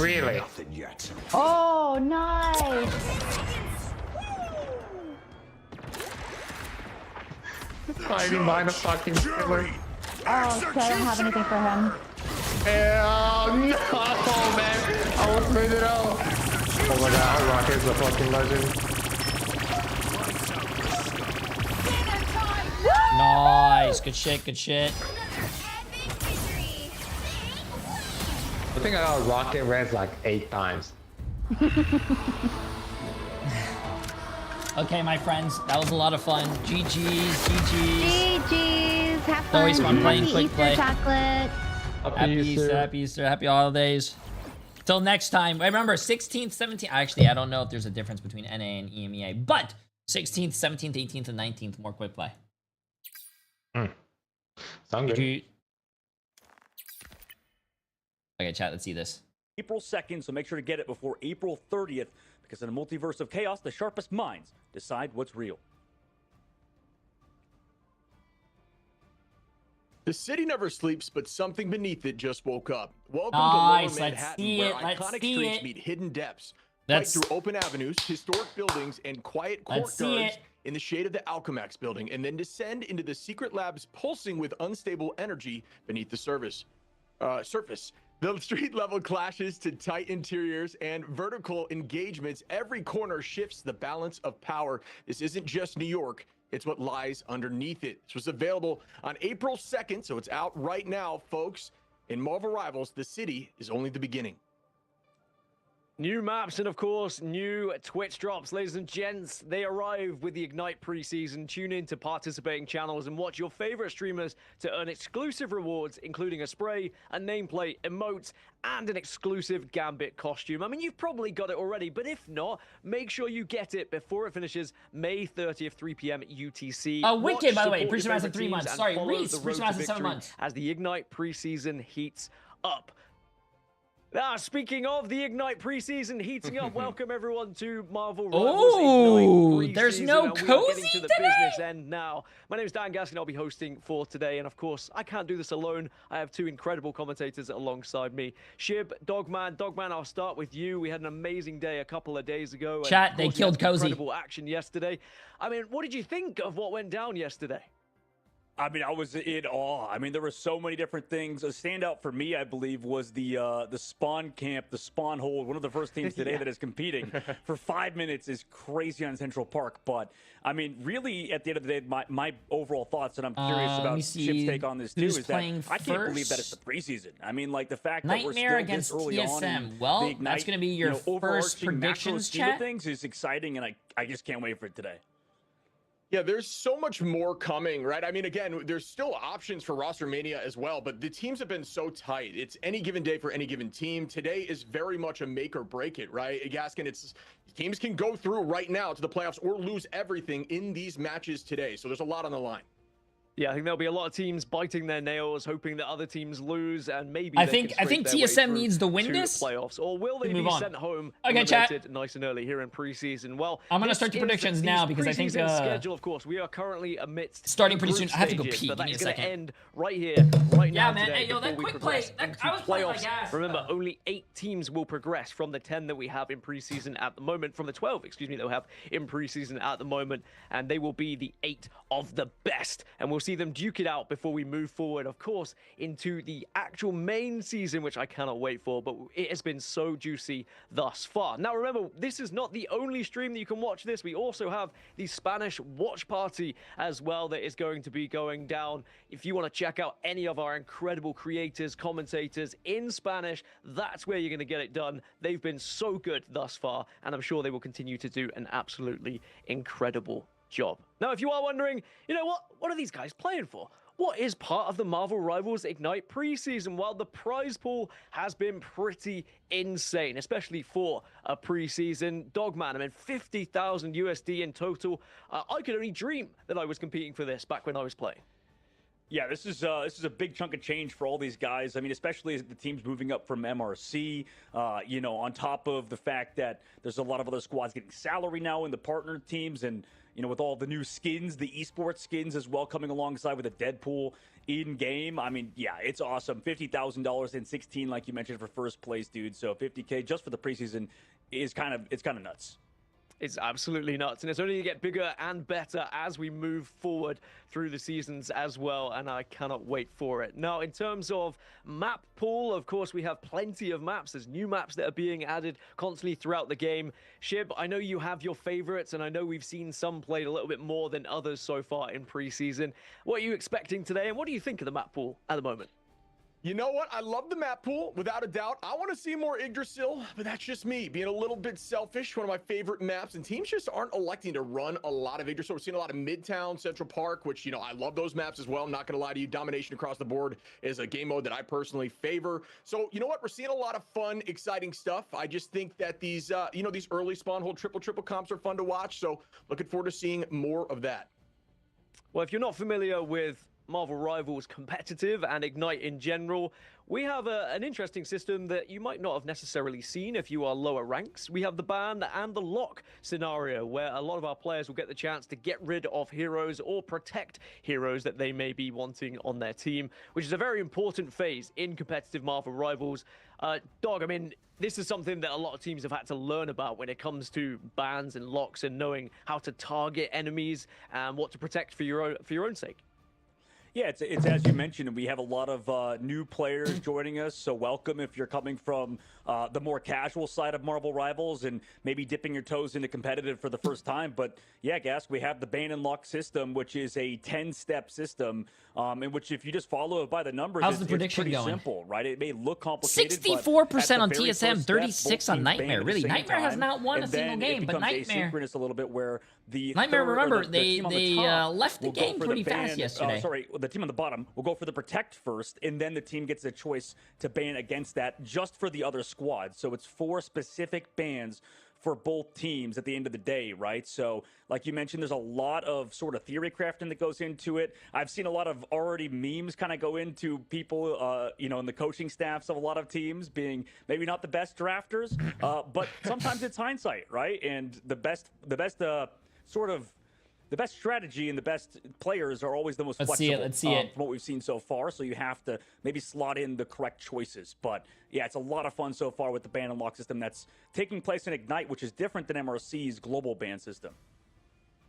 Really? Nothing yet. Oh, nice. Hiding behind a fucking pillar. Oh, so I don't have anything for him. Hell no, man. I almost made it out. Oh my god, Rocket's a fucking legend. Nice. Good shit. Good shit. I think I got Rocket Res like 8 times. Okay, my friends, that was a lot of fun. GG's. GG's. Have fun. Always fun playing Happy quick Easter play. chocolate. Happy Easter. Happy Easter. Happy holidays. Till next time. Remember, 16th, 17th. Actually, I don't know if there's a difference between NA and EMEA, but 16th, 17th, 18th, and 19th, more quick play. Sound good. Okay, chat, let's see this. April 2nd, so make sure to get it before April 30th, because in a multiverse of chaos, the sharpest minds decide what's real. The city never sleeps, but something beneath it just woke up. Welcome Nice, to Lower let's Manhattan, see where it, let's iconic see streets it. meet hidden depths. That's- Fight through open avenues, historic buildings, and quiet Let's see courtyards it. in the shade of the Alchemax building, and then descend into the secret labs pulsing with unstable energy beneath the surface. The street level clashes to tight interiors and vertical engagements. Every corner shifts the balance of power. This isn't just New York. It's what lies underneath it. This was available on April 2nd, so it's out right now, folks. In Marvel Rivals, the city is only the beginning. New maps and, of course, new Twitch drops. Ladies and gents, they arrive with the Ignite preseason. Tune in to participating channels and watch your favorite streamers to earn exclusive rewards, including a spray, a nameplate, emotes, and an exclusive Gambit costume. I mean, you've probably got it already, but if not, make sure you get it before it finishes May 30th, 3 p.m. UTC. Oh, Wicked, by the way. Support your Pre-season favorite 3 months. teams, and Sorry, follow Reese. the road Pre-season to 7 victory months. as the Ignite preseason heats up. Speaking of the Ignite preseason heating up, welcome everyone to Marvel Rivals Ignite there's preseason, no and we are getting cozy to the today? business end now. My name is Dan Gaskin. I'll be hosting for today, and of course, I can't do this alone. I have two incredible commentators alongside me. Shib, Dogman. Dogman, I'll start with you. We had an amazing day a couple of days ago. And Chat, of they course, we killed had Cozy. incredible action yesterday. I mean, what did you think of what went down yesterday? I mean, I was in awe. I mean, there were so many different things. A standout for me, I believe, was the spawn camp, the spawn hold. One of the first teams today that is competing for 5 minutes is crazy on Central Park. But I mean, really, at the end of the day, my overall thoughts, and I'm curious about Chip's take on this too, is that I can't believe that it's the preseason. I mean, like the fact that we're Nightmare still against this early on. TSM. Well, the Ignite, that's going to be your first overarching macro predictions, scheme of chat. things is exciting, and I just can't wait for it today. Yeah, there's so much more coming, right? I mean, again, there's still options for roster mania as well, but the teams have been so tight. It's any given day for any given team. Today is very much a make or break it, right? Gaskin, it's teams can go through right now to the playoffs or lose everything in these matches today. So there's a lot on the line. Yeah, I think there'll be a lot of teams biting their nails, hoping that other teams lose, and maybe I they think can scrape their way TSM through needs to win to this. playoffs, or will they be Move on. sent home? Okay, chat. eliminated nice and early here in preseason. Well, I'm gonna this start your is predictions the now because I think, preseason schedule. Of course, we are currently amidst starting the pretty group soon. I have to go stages, pee. but Give me that a is going to second. end right here, right Yeah, now. man. Today, Hey, yo, that before we quick play. progress into I was playing like playoffs. ass. Remember, only 8 teams will progress from the 10 that we have in preseason at the moment. From the 12, excuse me, that we have in preseason at the moment, and they will be the 8 of the best, and we'll see them duke it out before we move forward, of course, into the actual main season, which I cannot wait for, but it has been so juicy thus far. Now, remember, this is not the only stream that you can watch this. We also have the Spanish watch party as well that is going to be going down. If you want to check out any of our incredible creators, commentators in Spanish, that's where you're going to get it done. They've been so good thus far, and I'm sure they will continue to do an absolutely incredible job. Now, if you are wondering, you know what are these guys playing for? What is part of the Marvel Rivals Ignite preseason? Well, the prize pool has been pretty insane, especially for a preseason. Dogman, I mean, 50,000 USD in total. I could only dream that I was competing for this back when I was playing. Yeah, this is a big chunk of change for all these guys. I mean, especially as the teams moving up from MRC, you know, on top of the fact that there's a lot of other squads getting salary now in the partner teams, and you know, with all the new skins, the esports skins as well coming alongside with a Deadpool in game. I mean, yeah, it's awesome. $50,000 and 16, like you mentioned, for first place, dude. So 50K just for the preseason is kind of nuts. It's absolutely nuts, and it's only going to get bigger and better as we move forward through the seasons as well, and I cannot wait for it. Now, in terms of map pool, of course, we have plenty of maps. There's new maps that are being added constantly throughout the game. Shib, I know you have your favorites, and I know we've seen some played a little bit more than others so far in preseason. What are you expecting today, and what do you think of the map pool at the moment? You know what? I love the map pool, without a doubt. I want to see more Yggdrasil, but that's just me being a little bit selfish. One of my favorite maps, and teams just aren't electing to run a lot of Yggdrasil. We're seeing a lot of Midtown, Central Park, which, you know, I love those maps as well. I'm not going to lie to you. Domination across the board is a game mode that I personally favor. So, you know what? We're seeing a lot of fun, exciting stuff. I just think that these, you know, these early spawn hold triple comps are fun to watch. So looking forward to seeing more of that. Well, if you're not familiar with Marvel Rivals competitive and Ignite in general, we have an interesting system that you might not have necessarily seen if you are lower ranks. We have the ban and the lock scenario, where a lot of our players will get the chance to get rid of heroes or protect heroes that they may be wanting on their team, which is a very important phase in competitive Marvel Rivals. Dog, I mean, this is something that a lot of teams have had to learn about when it comes to bans and locks and knowing how to target enemies and what to protect for your own sake. Yeah, it's as you mentioned, we have a lot of new players joining us, so welcome if you're coming from the more casual side of Marvel Rivals and maybe dipping your toes into competitive for the first time. But yeah, Gask, we have the Ban and Lock system, which is a 10-step system, in which if you just follow it by the numbers, how's the it's prediction pretty going? simple, right? It may look complicated, 64% on TSM, TSM, 36 on Nightmare. Really, Nightmare has not won a single game, but Nightmare asynchronous a little bit where the Nightmare, remember, they left the game pretty fast yesterday. Sorry, the team on the bottom will go for the protect first, and then the team gets a choice to ban against that just for the other squad. So it's 4 specific bans for both teams at the end of the day, right? So like you mentioned, there's a lot of sort of theory crafting that goes into it. I've seen a lot of already memes kind of go into people, you know, in the coaching staffs of a lot of teams being maybe not the best drafters, but sometimes it's hindsight, right? And the best strategy and the best players are always the most flexible. Let's see it. From what we've seen so far, so you have to maybe slot in the correct choices. But yeah, it's a lot of fun so far with the ban and lock system that's taking place in Ignite, which is different than MRC's global ban system.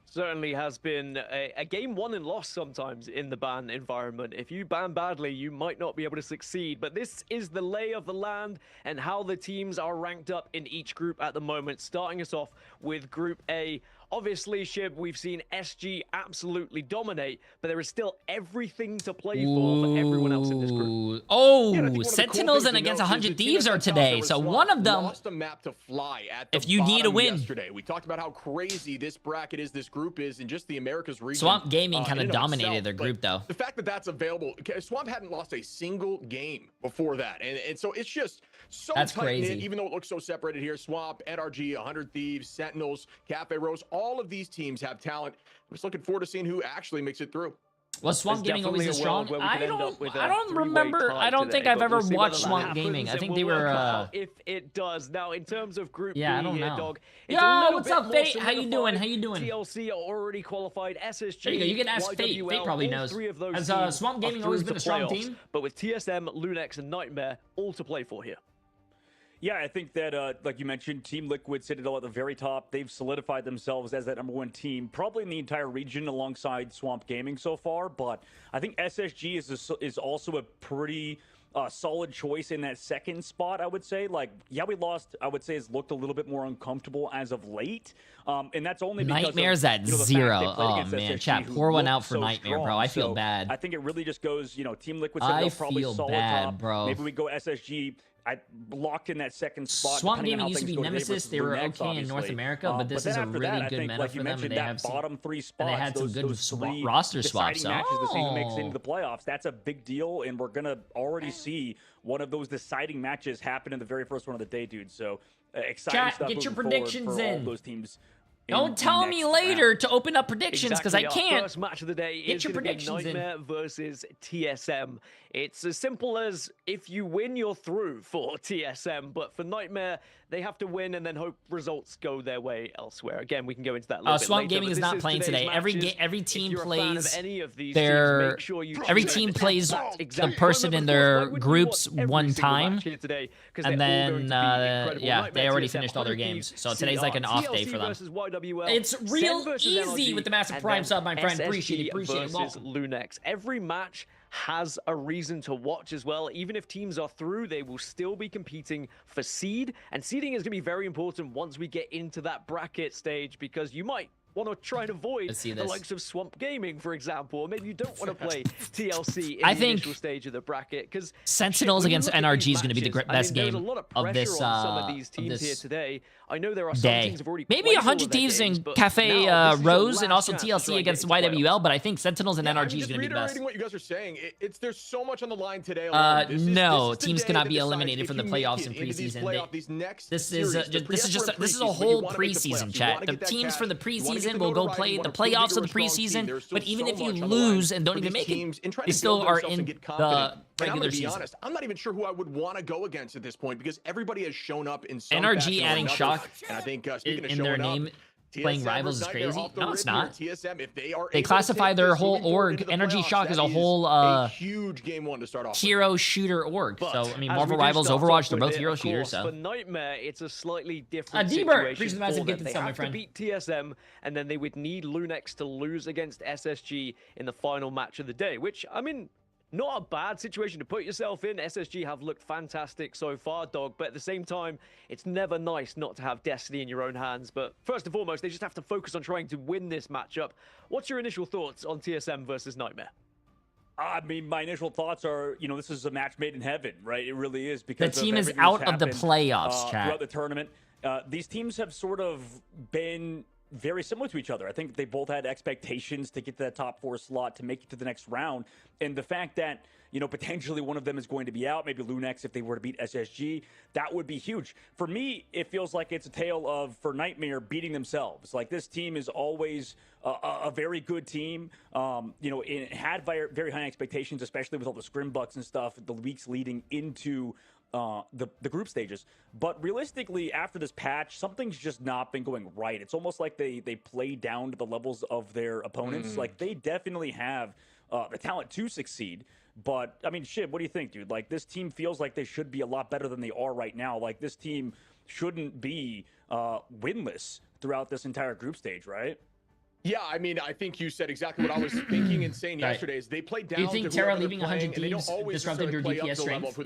Certainly has been a game won and lost sometimes in the ban environment. If you ban badly, you might not be able to succeed. But this is the lay of the land and how the teams are ranked up in each group at the moment. Starting us off with Group A. Obviously, Shib, we've seen SG absolutely dominate, but there is still everything to play for everyone else in this group. Oh, yeah, Sentinels and against 100 Thieves are today, so one of them lost a map to fly at the if you need a win. Yesterday. We talked about how crazy this bracket is, this group is, in just the Americas region. Swamp Gaming kind of dominated their group, though. The fact that that's available, Swamp hadn't lost a single game before that, and so it's just so tight-knit, even though it looks so separated here. Swamp, NRG, 100 Thieves, Sentinels, Cafe Rose, all of these teams have talent. I'm just looking forward to seeing who actually makes it through. Was Swamp Gaming always this strong? I don't remember. I don't think I've ever watched Swamp Gaming. I think they were. If it does now, in terms of Group B I don't here, know. Dog. Yo, what's up, Fate? How you doing? How you doing? TLC are already qualified. SSG. There you go. You can ask Fate. Fate probably knows. Has Swamp Gaming always been a strong team? But with TSM, Lunex, and Nightmare all to play for here. Yeah, I think that, like you mentioned, Team Liquid, Citadel at the very top, they've solidified themselves as that #1 team, probably in the entire region alongside Swamp Gaming so far, but I think SSG is also a pretty solid choice in that second spot, I would say. Like, yeah, we lost, I would say, has looked a little bit more uncomfortable as of late, and that's only because Nightmare's of, at 0. Oh, man, SSG, chat, pour one out for so Nightmare, strong. bro. I feel so bad. I think it really just goes, you know, Team Liquid, Citadel, probably solid top. Bro. Maybe we go SSG. I locked in that second spot. Swamp Gaming used to be Nemesis. They were okay in North America, but this is a really good meta for them, and they have bottom 3 spots. And they had some good roster swaps. Matches to see who makes it into the playoffs. That's a big deal, and we're gonna already see one of those deciding matches happen in the very first one of the day, dude. So exciting Chat, stuff. Get your moving predictions for in. all those teams. Don't tell me later to open up predictions because I can't. First match of the day Get is your going to be predictions Nightmare versus TSM. It's as simple as if you win, you're through for TSM. But for Nightmare, they have to win and then hope results go their way elsewhere. Again, we can go into that a little bit Swamp later, Gaming is not playing today. Every team plays their every team plays the person in their groups one time, and then yeah, they already finished all their games. So today's like an off day for them. It's real easy with the massive prime sub, my friend. Appreciate it. Versus Lunex. Every match has a reason to watch as well. Even if teams are through, they will still be competing for seed. And seeding is going to be very important once we get into that bracket stage, because you might want to try and avoid the likes of Swamp Gaming, for example, or maybe you don't want to play TLC in the initial stage of the bracket, because Sentinels against NRG is going to be the best game of this some of these teams here today. I know there are some teams have already maybe 100 Thieves and Cafe Rose and also TLC against YWL, but I think Sentinels and NRG is going to be the best. What you guys are saying, there's so much on the line today. No, teams cannot be eliminated from the playoffs in preseason. This is a whole preseason, chat. The teams from the preseason will go play the playoffs of the preseason, but even if you lose and don't even make it, they still are in the regular season. Honest, I'm not even sure who I would want to go against at this point, because everybody has shown up in some NRG adding shock and I think speaking of in their showing name. up, playing rivals is crazy. No, it's not. TSM, if they are They classify their whole org, Energy Shock, as a whole huge game one to start off hero shooter org. But so I mean, Marvel Rivals, Overwatch, they're both hero shooters. So for Nightmare, it's a slightly different D-Bert, situation appreciate the for gift them. to They sell, my have to friend. beat TSM, and then they would need Lunex to lose against SSG in the final match of the day. Which, I mean, not a bad situation to put yourself in. SSG have looked fantastic so far, Dog, but at the same time, it's never nice not to have destiny in your own hands. But first and foremost, they just have to focus on trying to win this matchup. What's your initial thoughts on TSM versus Nightmare? I mean, my initial thoughts are, you know, this is a match made in heaven, right? It really is, because the team is out of the playoffs, chat. Throughout the tournament. These teams have sort of been very similar to each other. I think they both had expectations to get to that top 4 slot, to make it to the next round. And the fact that, you know, potentially one of them is going to be out, maybe Lunex if they were to beat SSG, that would be huge. For me, it feels like it's a tale of, for Nightmare, beating themselves. Like, this team is always a very good team. You know, it had very high expectations, especially with all the scrim bucks and stuff, the weeks leading into the group stages. But realistically, after this patch, something's just not been going right. It's almost like they play down to the levels of their opponents. Like, they definitely have the talent to succeed. But, I mean, shit, what do you think, dude? Like, this team feels like they should be a lot better than they are right now. Like, this team shouldn't be winless throughout this entire group stage, right? Yeah, I mean, I think you said exactly what I was thinking and saying yesterday. Is they play down. Do you think Terra leaving 100 Thieves disrupted your DPS strength?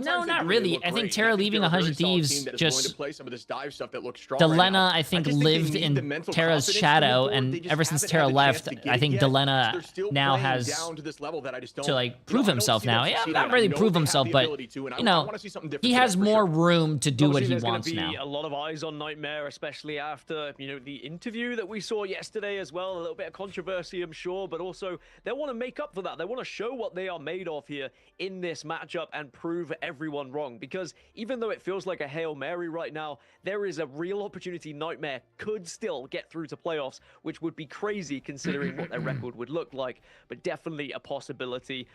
No, not really. I think Terra leaving 100 Thieves just... Delena, I think, lived in Terra's shadow, and ever since Terra left, I think Delena now has to, like, prove himself now. Yeah, not really prove himself, but, you know, he has more room to do what he wants now. A lot of eyes on Nightmare, especially after, you know, the interview that we saw yesterday as well. A little bit of controversy, I'm sure, but also they want to make up for that. They want to show what they are made of here in this matchup and prove everyone wrong, because even though it feels like a Hail Mary right now, there is a real opportunity Nightmare could still get through to playoffs, which would be crazy considering what their record would look like, but definitely a possibility.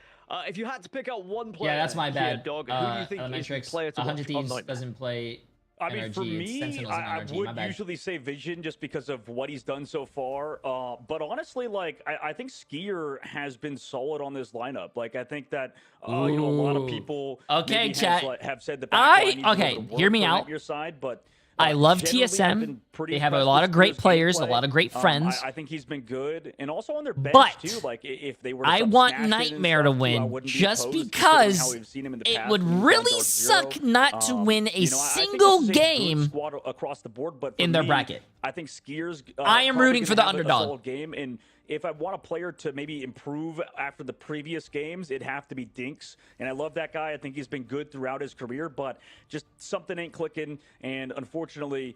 If you had to pick out one player, yeah, that's my bad. Dog, who do you think is the player to watch 100 Thieves doesn't play. I mean, for me, I would usually say Vision just because of what he's done so far. But honestly, like, I think Skier has been solid on this lineup. Like, I think that, you know, a lot of people have said that. Hear me out. Your side, but I love TSM. They have a lot of great players, a lot of great friends. I think he's been good, and also on their bench too. Like, if they were, I want Nightmare to win just because it would really suck not to win a single game across the board. But in their bracket, I think Skier's. I am rooting for the underdog. Game, and if I want a player to maybe improve after the previous games, it'd have to be Dinks. And I love that guy. I think he's been good throughout his career, but just something ain't clicking. And unfortunately,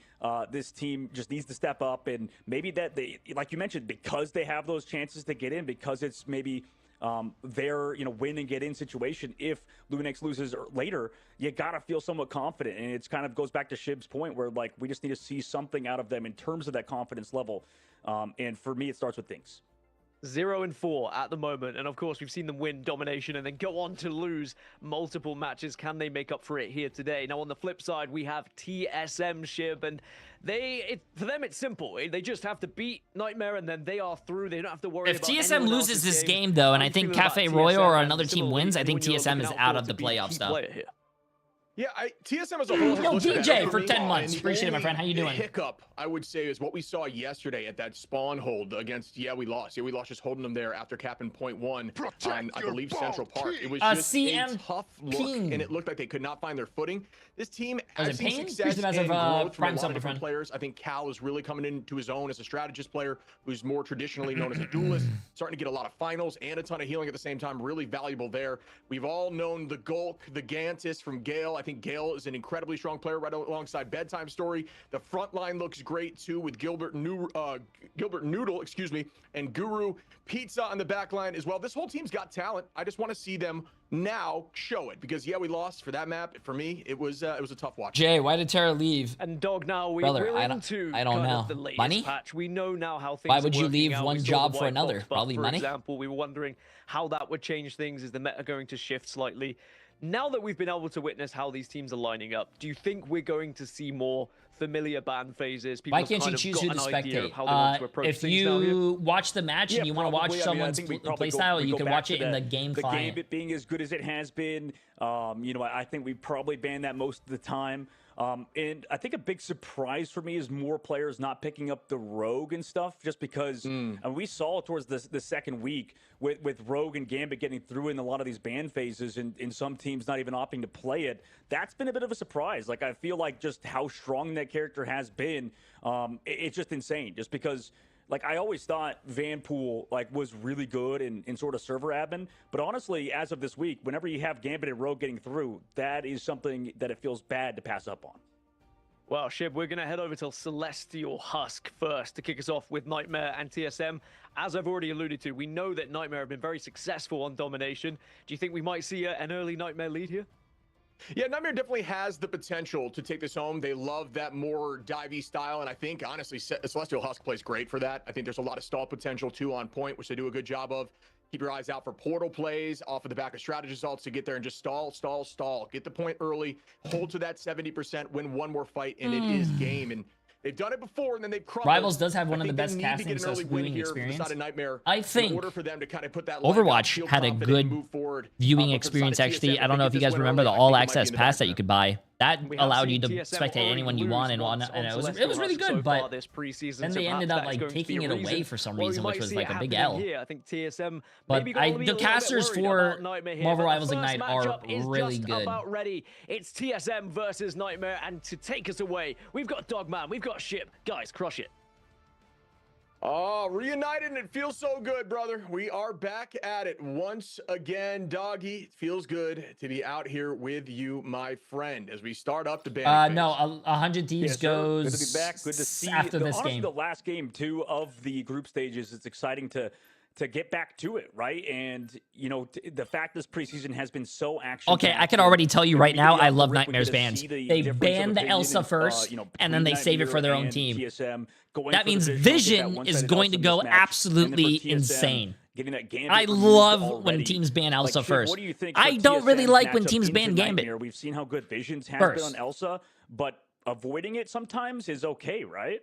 this team just needs to step up. And maybe that they, like you mentioned, because they have those chances to get in, because it's maybe their, you know, win and get in situation. If Lunex loses later, you gotta feel somewhat confident, and it's kind of goes back to Shib's point where, like, we just need to see something out of them in terms of that confidence level. And for me, it starts with things. 0-4 at the moment, and of course we've seen them win domination and then go on to lose multiple matches. Can they make up for it here today? Now on the flip side, we have TSM, Shib, and for them it's simple. They just have to beat Nightmare and then they are through. They don't have to worry about if TSM loses this game though, and I think Cafe Royal or another team wins, I think TSM is out of the playoffs though. Yeah, TSM as a whole. Yo, DJ for 10 months. Appreciate it, my friend. How you doing? Hiccup, I would say, is what we saw yesterday at that spawn hold against. Yeah, we lost. Yeah, we lost just holding them there after capping point 1 on, I believe, Central Park. It was just a tough look, and it looked like they could not find their footing. This team has seen success and growth from a lot of different players. I think Cal is really coming into his own as a strategist player who's more traditionally known as a duelist, starting to get a lot of finals and a ton of healing at the same time. Really valuable there. We've all known the Gulk, the Gantis from Gale. I think Gale is an incredibly strong player right alongside Bedtime Story. The front line looks great too with Gilbert Noodle, excuse me, and Guru Pizza on the back line as well. This whole team's got talent. I just want to see them now show it, because yeah, we lost for that map. For me, it was a tough watch. Jay, why did Terra leave? And Dog, now we're into I don't know. The latest Money? patch. We know now how things Why would are you leave out. one job for another? Probably for money. For example, we were wondering how that would change things. Is the meta going to shift slightly? Now that we've been able to witness how these teams are lining up, do you think we're going to see more familiar ban phases? People Why can't you choose who to spectate? If you watch the match and you want to watch someone's play style, you can watch it in the game client. The Gambit being as good as it has been, I think we probably ban that most of the time. And I think a big surprise for me is more players not picking up the Rogue and stuff, just because we saw towards the second week with Rogue and Gambit getting through in a lot of these ban phases and some teams not even opting to play it. That's been a bit of a surprise. Like, I feel like just how strong that character has been, it's just insane. Just because, like, I always thought Vanpool was really good in sort of server admin, but honestly, as of this week, whenever you have Gambit and Rogue getting through, that is something that it feels bad to pass up on. Well, Shib, we're going to head over to Celestial Husk first to kick us off with Nightmare and TSM. As I've already alluded to, we know that Nightmare have been very successful on domination. Do you think we might see an early Nightmare lead here? Yeah, Nightmare definitely has the potential to take this home. They love that more divey style, and I think, honestly, Celestial Husk plays great for that. I think there's a lot of stall potential, too, on point, which they do a good job of. Keep your eyes out for portal plays off of the back of strategy results to get there and just stall. Get the point early, hold to that 70%, win one more fight, and it is game. And they've done it before, and then they've crumbled. Rivals does have one of the best casting / viewing experience. I think in order for them to kind of put that Overwatch had a good viewing experience, actually. I don't know if you guys remember the All Access Pass that you could buy. That allowed you to spectate anyone you want and it was really good, but then they ended up taking it away for some reason, which was a big L. I think TSM, but the casters for Marvel Rivals Ignite are really good. About ready. It's TSM versus Nightmare, and to take us away, we've got Dogman, we've got Ship. Guys, crush it. Oh, reunited, and it feels so good, brother. We are back at it once again. Doggy, it feels good to be out here with you, my friend, as we start up the band. No, 100 Thieves goes good to be back. Good to see after this honestly, game. The last game, too, of the group stages, it's exciting to get back to it, right? And, the fact this preseason has been so action. Okay, I can already tell you right now, I love Nightmare's bans. They ban the Elsa first, and then they save it for their own team. That means Vision is going to go absolutely insane. I love when teams ban Elsa first. I don't really like when teams ban Gambit. We've seen how good Visions has been on Elsa, but avoiding it sometimes is okay, right?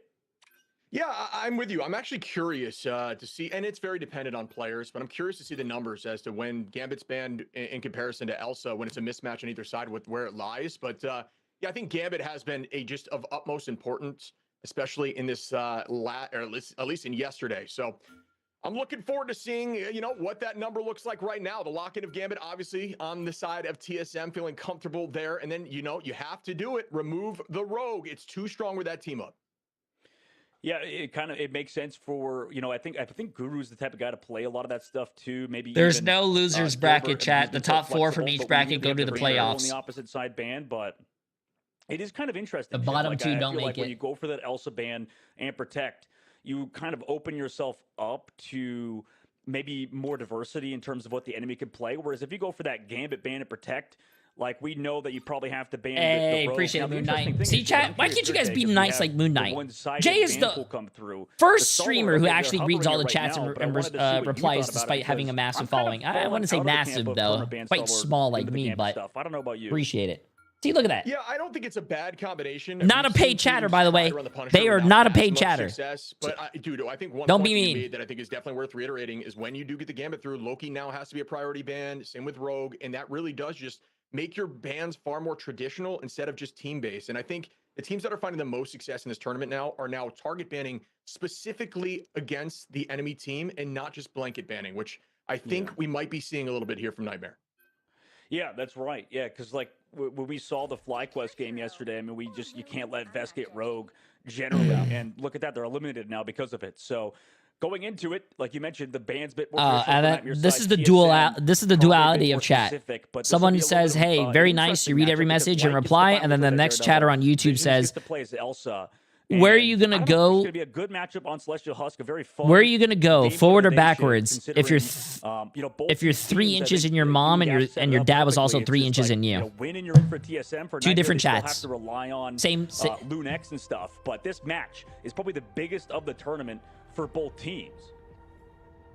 Yeah, I'm with you. I'm actually curious to see, and it's very dependent on players, but I'm curious to see the numbers as to when Gambit's banned in comparison to Elsa, when it's a mismatch on either side with where it lies. But yeah, I think Gambit has been just of utmost importance, especially in this or at least in yesterday. So I'm looking forward to seeing, what that number looks like right now. The lock-in of Gambit, obviously, on the side of TSM, feeling comfortable there. And then, you have to do it. Remove the Rogue. It's too strong with that team up. Yeah, it makes sense for, I think Guru's the type of guy to play a lot of that stuff too. Maybe there's no losers bracket, chat. The top 4 from each bracket go to the playoffs. On the opposite side ban, but it is kind of interesting. The bottom 2 don't make it. When you go for that Elsa ban and protect, you kind of open yourself up to maybe more diversity in terms of what the enemy can play. Whereas if you go for that Gambit ban and protect, we know that you probably have to ban the Rogue. Appreciate it, Moon Knight. See, chat, why can't you guys be nice like Moon Knight? Jay is the first streamer who actually reads all the chats and replies despite having a massive following. I wouldn't say massive, though. Quite small like me, but I don't know about you. Appreciate it. See, look at that. Yeah, I don't think it's a bad combination. Not a paid chatter, by the way. They are not a paid chatter. But dude, I think one don't point be mean. You made that I think is definitely worth reiterating is when you do get the Gambit through, Loki now has to be a priority ban. Same with Rogue, and that really does just make your bans far more traditional instead of just team-based. And I think the teams that are finding the most success in this tournament now are now target banning specifically against the enemy team and not just blanket banning, which I think we might be seeing a little bit here from Nightmare. Yeah, that's right. Yeah, because when we saw the FlyQuest game yesterday, I mean, you can't let Vest get Rogue generally. And look at that, they're eliminated now because of it. So going into it, like you mentioned, the band's bit more this is the duality of chat. Someone says, "Hey, very nice." You read every message and reply, and then the next chatter on YouTube says, "Where are you gonna go?" It's gonna be a good matchup on Celestial Husk. A very fun. Where are you gonna go, forward or backwards? If you're 3 inches in your mom and your dad was also 3 inches in you. Winning your for TSM for 2 different chats. Have to rely on same Lunex and stuff, but this match is probably the biggest of the tournament for both teams.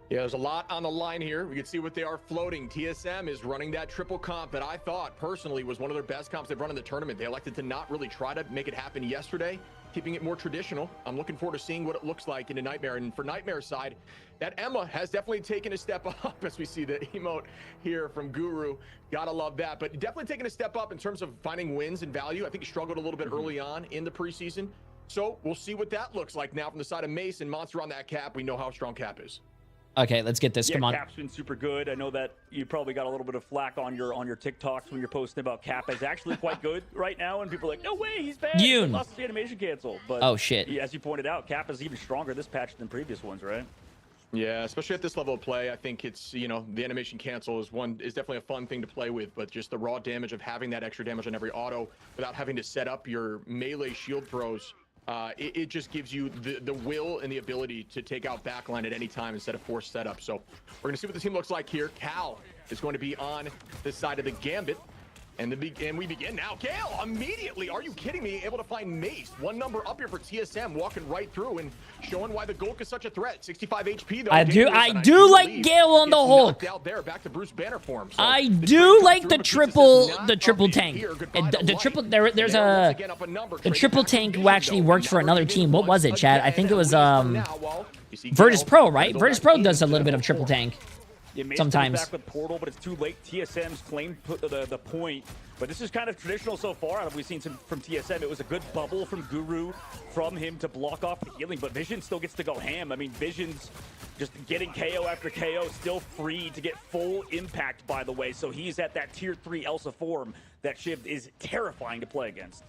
Yeah, there's a lot on the line here. We can see what they are floating. TSM is running that triple comp that I thought personally was one of their best comps they've run in the tournament. They elected to not really try to make it happen yesterday, keeping it more traditional. I'm looking forward to seeing what it looks like into Nightmare. And for Nightmare's side, that Emma has definitely taken a step up as we see the emote here from Guru. Gotta love that. But definitely taking a step up in terms of finding wins and value. I think he struggled a little bit early on in the preseason. So we'll see what that looks like now from the side of Mace and Monster on that Cap. We know how strong Cap is. Okay, let's get this. Come on. Cap's been super good. I know that you probably got a little bit of flack on your TikToks when you're posting about Cap. Is actually quite good right now, and people are like, no way, he's bad. He lost the animation cancel. But oh shit! As you pointed out, Cap is even stronger this patch than previous ones, right? Yeah, especially at this level of play, I think it's, you know, the animation cancel is definitely a fun thing to play with, but just the raw damage of having that extra damage on every auto without having to set up your melee shield throws. It just gives you the will and the ability to take out backline at any time instead of forced setup. So we're gonna see what the team looks like here. Cal is going to be on the side of the Gambit. And we begin now. Gale, immediately, are you kidding me? Able to find Mace. One number up here for TSM, walking right through and showing why the Golk is such a threat. 65 HP though. I do like Gale on the Hulk. Out there, back to Bruce Banner form. So I do like the triple tank. The triple there's a the triple tank who actually worked for another team. What was it, Chad? I think it was Virtus Pro, right? Virtus Pro does a little bit of triple tank. Sometimes back with Portal, but it's too late. TSM's claimed the point, but this is kind of traditional so far. We've seen some from TSM. It was a good bubble from Guru from him to block off the healing, but Vision still gets to go ham. I mean, Vision's just getting KO after KO, still free to get full impact, by the way. So he's at that tier 3 Elsa form that Shiv is terrifying to play against.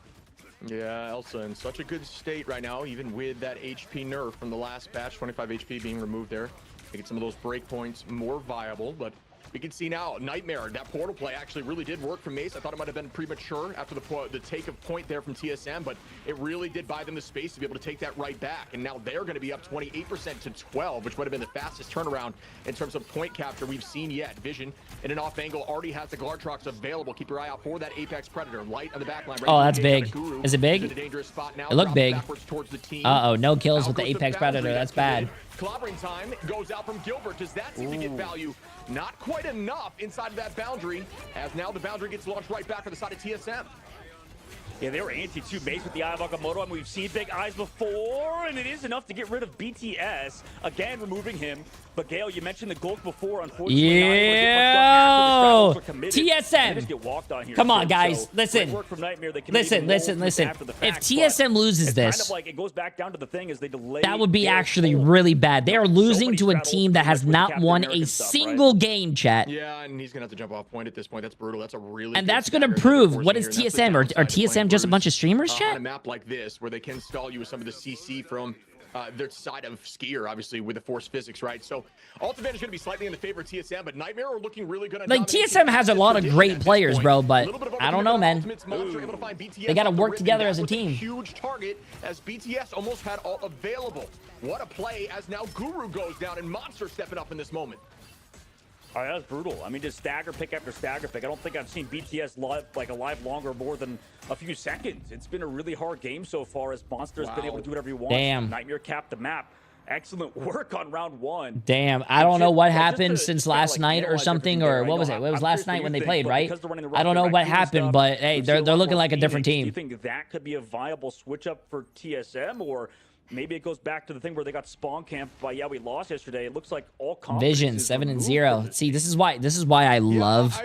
Yeah, Elsa in such a good state right now, even with that HP nerf from the last patch, 25 HP being removed there. Making some of those breakpoints more viable, but we can see now Nightmare, that portal play actually really did work for Mace. I thought it might have been premature after the take of point there from TSM, but it really did buy them the space to be able to take that right back. And now they're going to be up 28% to 12, which would have been the fastest turnaround in terms of point capture we've seen yet. Vision in an off angle already has the Glartrox available. Keep your eye out for that Apex Predator. Light on the back line. Oh, that's big. Is it big? It looked big. Uh-oh, no kills with the Apex Predator. That's bad. Clobbering time goes out from Gilbert. Does that seem to get value? Not quite enough inside of that boundary, as now the boundary gets launched right back to the side of TSM. Yeah, they were anti-2 Mace with the Eye of Agamotto. I mean, we've seen big eyes before, and it is enough to get rid of BTS. Again, removing him. But Gale, you mentioned the Golk before, unfortunately. Yo! TSM! Get walked on here. Come on, guys. So, listen. Listen. If TSM loses this, kind of like it goes back down to the thing is they delay. That would be actually really bad. They are losing to a team that has not won a single game, chat. Yeah, and he's going to have to jump off point at this point. That's brutal. That's a really And that's going to prove what is TSM? Are TSM just a bunch of streamers, chat? On a map like this, where they can stall you with some of the CC from their side of Skier, obviously, with the force physics, right? So, ult advantage is going to be slightly in the favor of TSM, but Nightmare are looking really good. Like, TSM has a lot of great players, bro, but I don't know, man. They got to work together as a team. Huge target as BTS almost had ult available. What a play as now Guru goes down and Monster stepping up in this moment. All right, that was brutal. I mean, just stagger pick after stagger pick. I don't think I've seen BTS alive longer more than a few seconds. It's been a really hard game so far as Monster's been able to do whatever he wants. Damn. Nightmare capped the map. Excellent work on round 1. Damn, I don't know what happened since last night or something, or what was it? It was last night when they played, right? I don't know what happened, but hey, they're looking like a different team. Do you think that could be a viable switch up for TSM, or maybe it goes back to the thing where they got spawn camped by, we lost yesterday. It looks like all Vision 7-0. See, this is why I love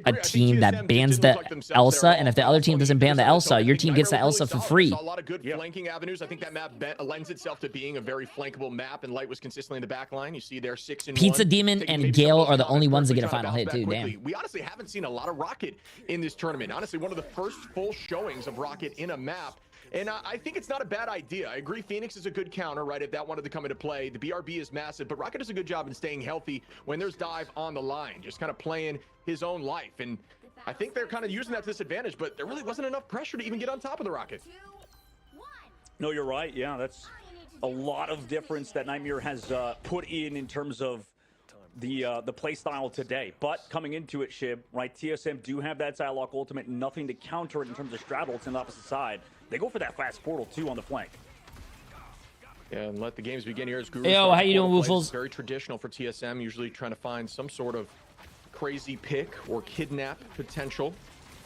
a team that bans the Elsa, and if the other team doesn't ban the Elsa, your team gets the Elsa for free. A lot of good flanking avenues. I think that map lends itself to being a very flankable map, and Light was consistently in the back line. You see there 6-1. Pizza Demon and Gale are the only ones that get a final hit too. Damn. We honestly haven't seen a lot of Rocket in this tournament. Honestly, one of the first full showings of Rocket in a map. And I think it's not a bad idea. I agree Phoenix is a good counter, right, if that wanted to come into play. The BRB is massive, but Rocket does a good job in staying healthy when there's dive on the line, just kind of playing his own life. And I think they're kind of using that to this advantage, but there really wasn't enough pressure to even get on top of the Rocket. No, you're right. Yeah, that's a lot of difference that Nightmare has put in terms of the play style today. But coming into it, Shib, right, TSM do have that Psylocke ultimate, nothing to counter it in terms of straddle. It's on the opposite side. They go for that fast portal, too, on the flank. And let the games begin here as Guru. Yo, how you doing, Woofles? Very traditional for TSM, usually trying to find some sort of crazy pick or kidnap potential.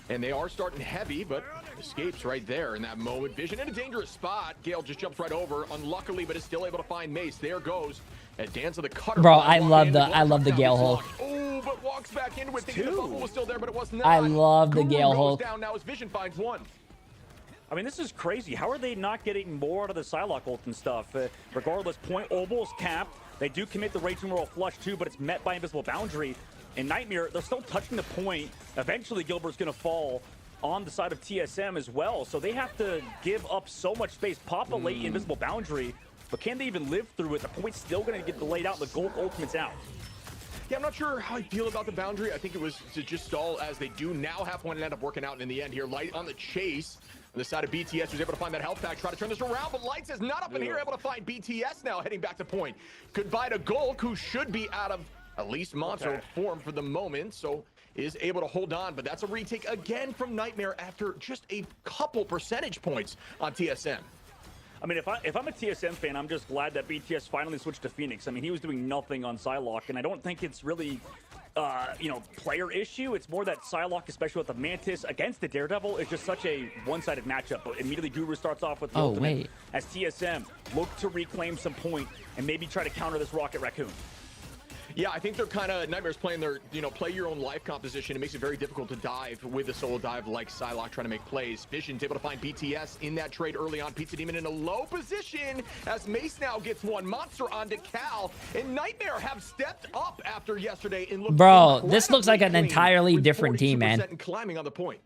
And they are starting heavy, but escapes right there in that moment. Vision in a dangerous spot. Gale just jumps right over, unluckily, but is still able to find Mace. There goes. And dance of the cutter. Bro, I love the Gale Hulk. Oh, but walks back into it, thinking the bubble was still there, but it was not. I love the Gale Hulk. Down now as Vision finds one. I mean, this is crazy. How are they not getting more out of the Psylocke ult and stuff? Regardless, point almost capped. They do commit the Raging Royal Flush too, but it's met by Invisible Boundary. And Nightmare, they're still touching the point. Eventually, Gilbert's going to fall on the side of TSM as well. So they have to give up so much space. Pop a late Invisible Boundary, but can they even live through it? The point's still going to get delayed out. The gold ultimate's out. Yeah, I'm not sure how I feel about the boundary. I think it was to just stall as they do now have one and end up working out in the end here. Light on the chase. On the side of BTS was able to find that health pack, try to turn this around, but Lights is not up in here, able to find BTS now, heading back to point. Goodbye to Golk, who should be out of at least monster form for the moment, so is able to hold on, but that's a retake again from Nightmare after just a couple percentage points on TSM. I mean, if I'm a TSM fan, I'm just glad that BTS finally switched to Phoenix. I mean, he was doing nothing on Psylocke, and I don't think it's really, player issue. It's more that Psylocke, especially with the Mantis against the Daredevil, is just such a one-sided matchup. But immediately Guru starts off with the ultimate as TSM look to reclaim some point and maybe try to counter this Rocket Raccoon. Yeah, I think they're kind of Nightmare's playing their, play your own life composition. It makes it very difficult to dive with a solo dive like Psylocke trying to make plays. Vision's able to find BTS in that trade early on. Pizza Demon in a low position as Mace now gets one. Monster onto Cal, and Nightmare have stepped up after yesterday and looked. Bro, this looks like an entirely different team, man. Climbing on the point.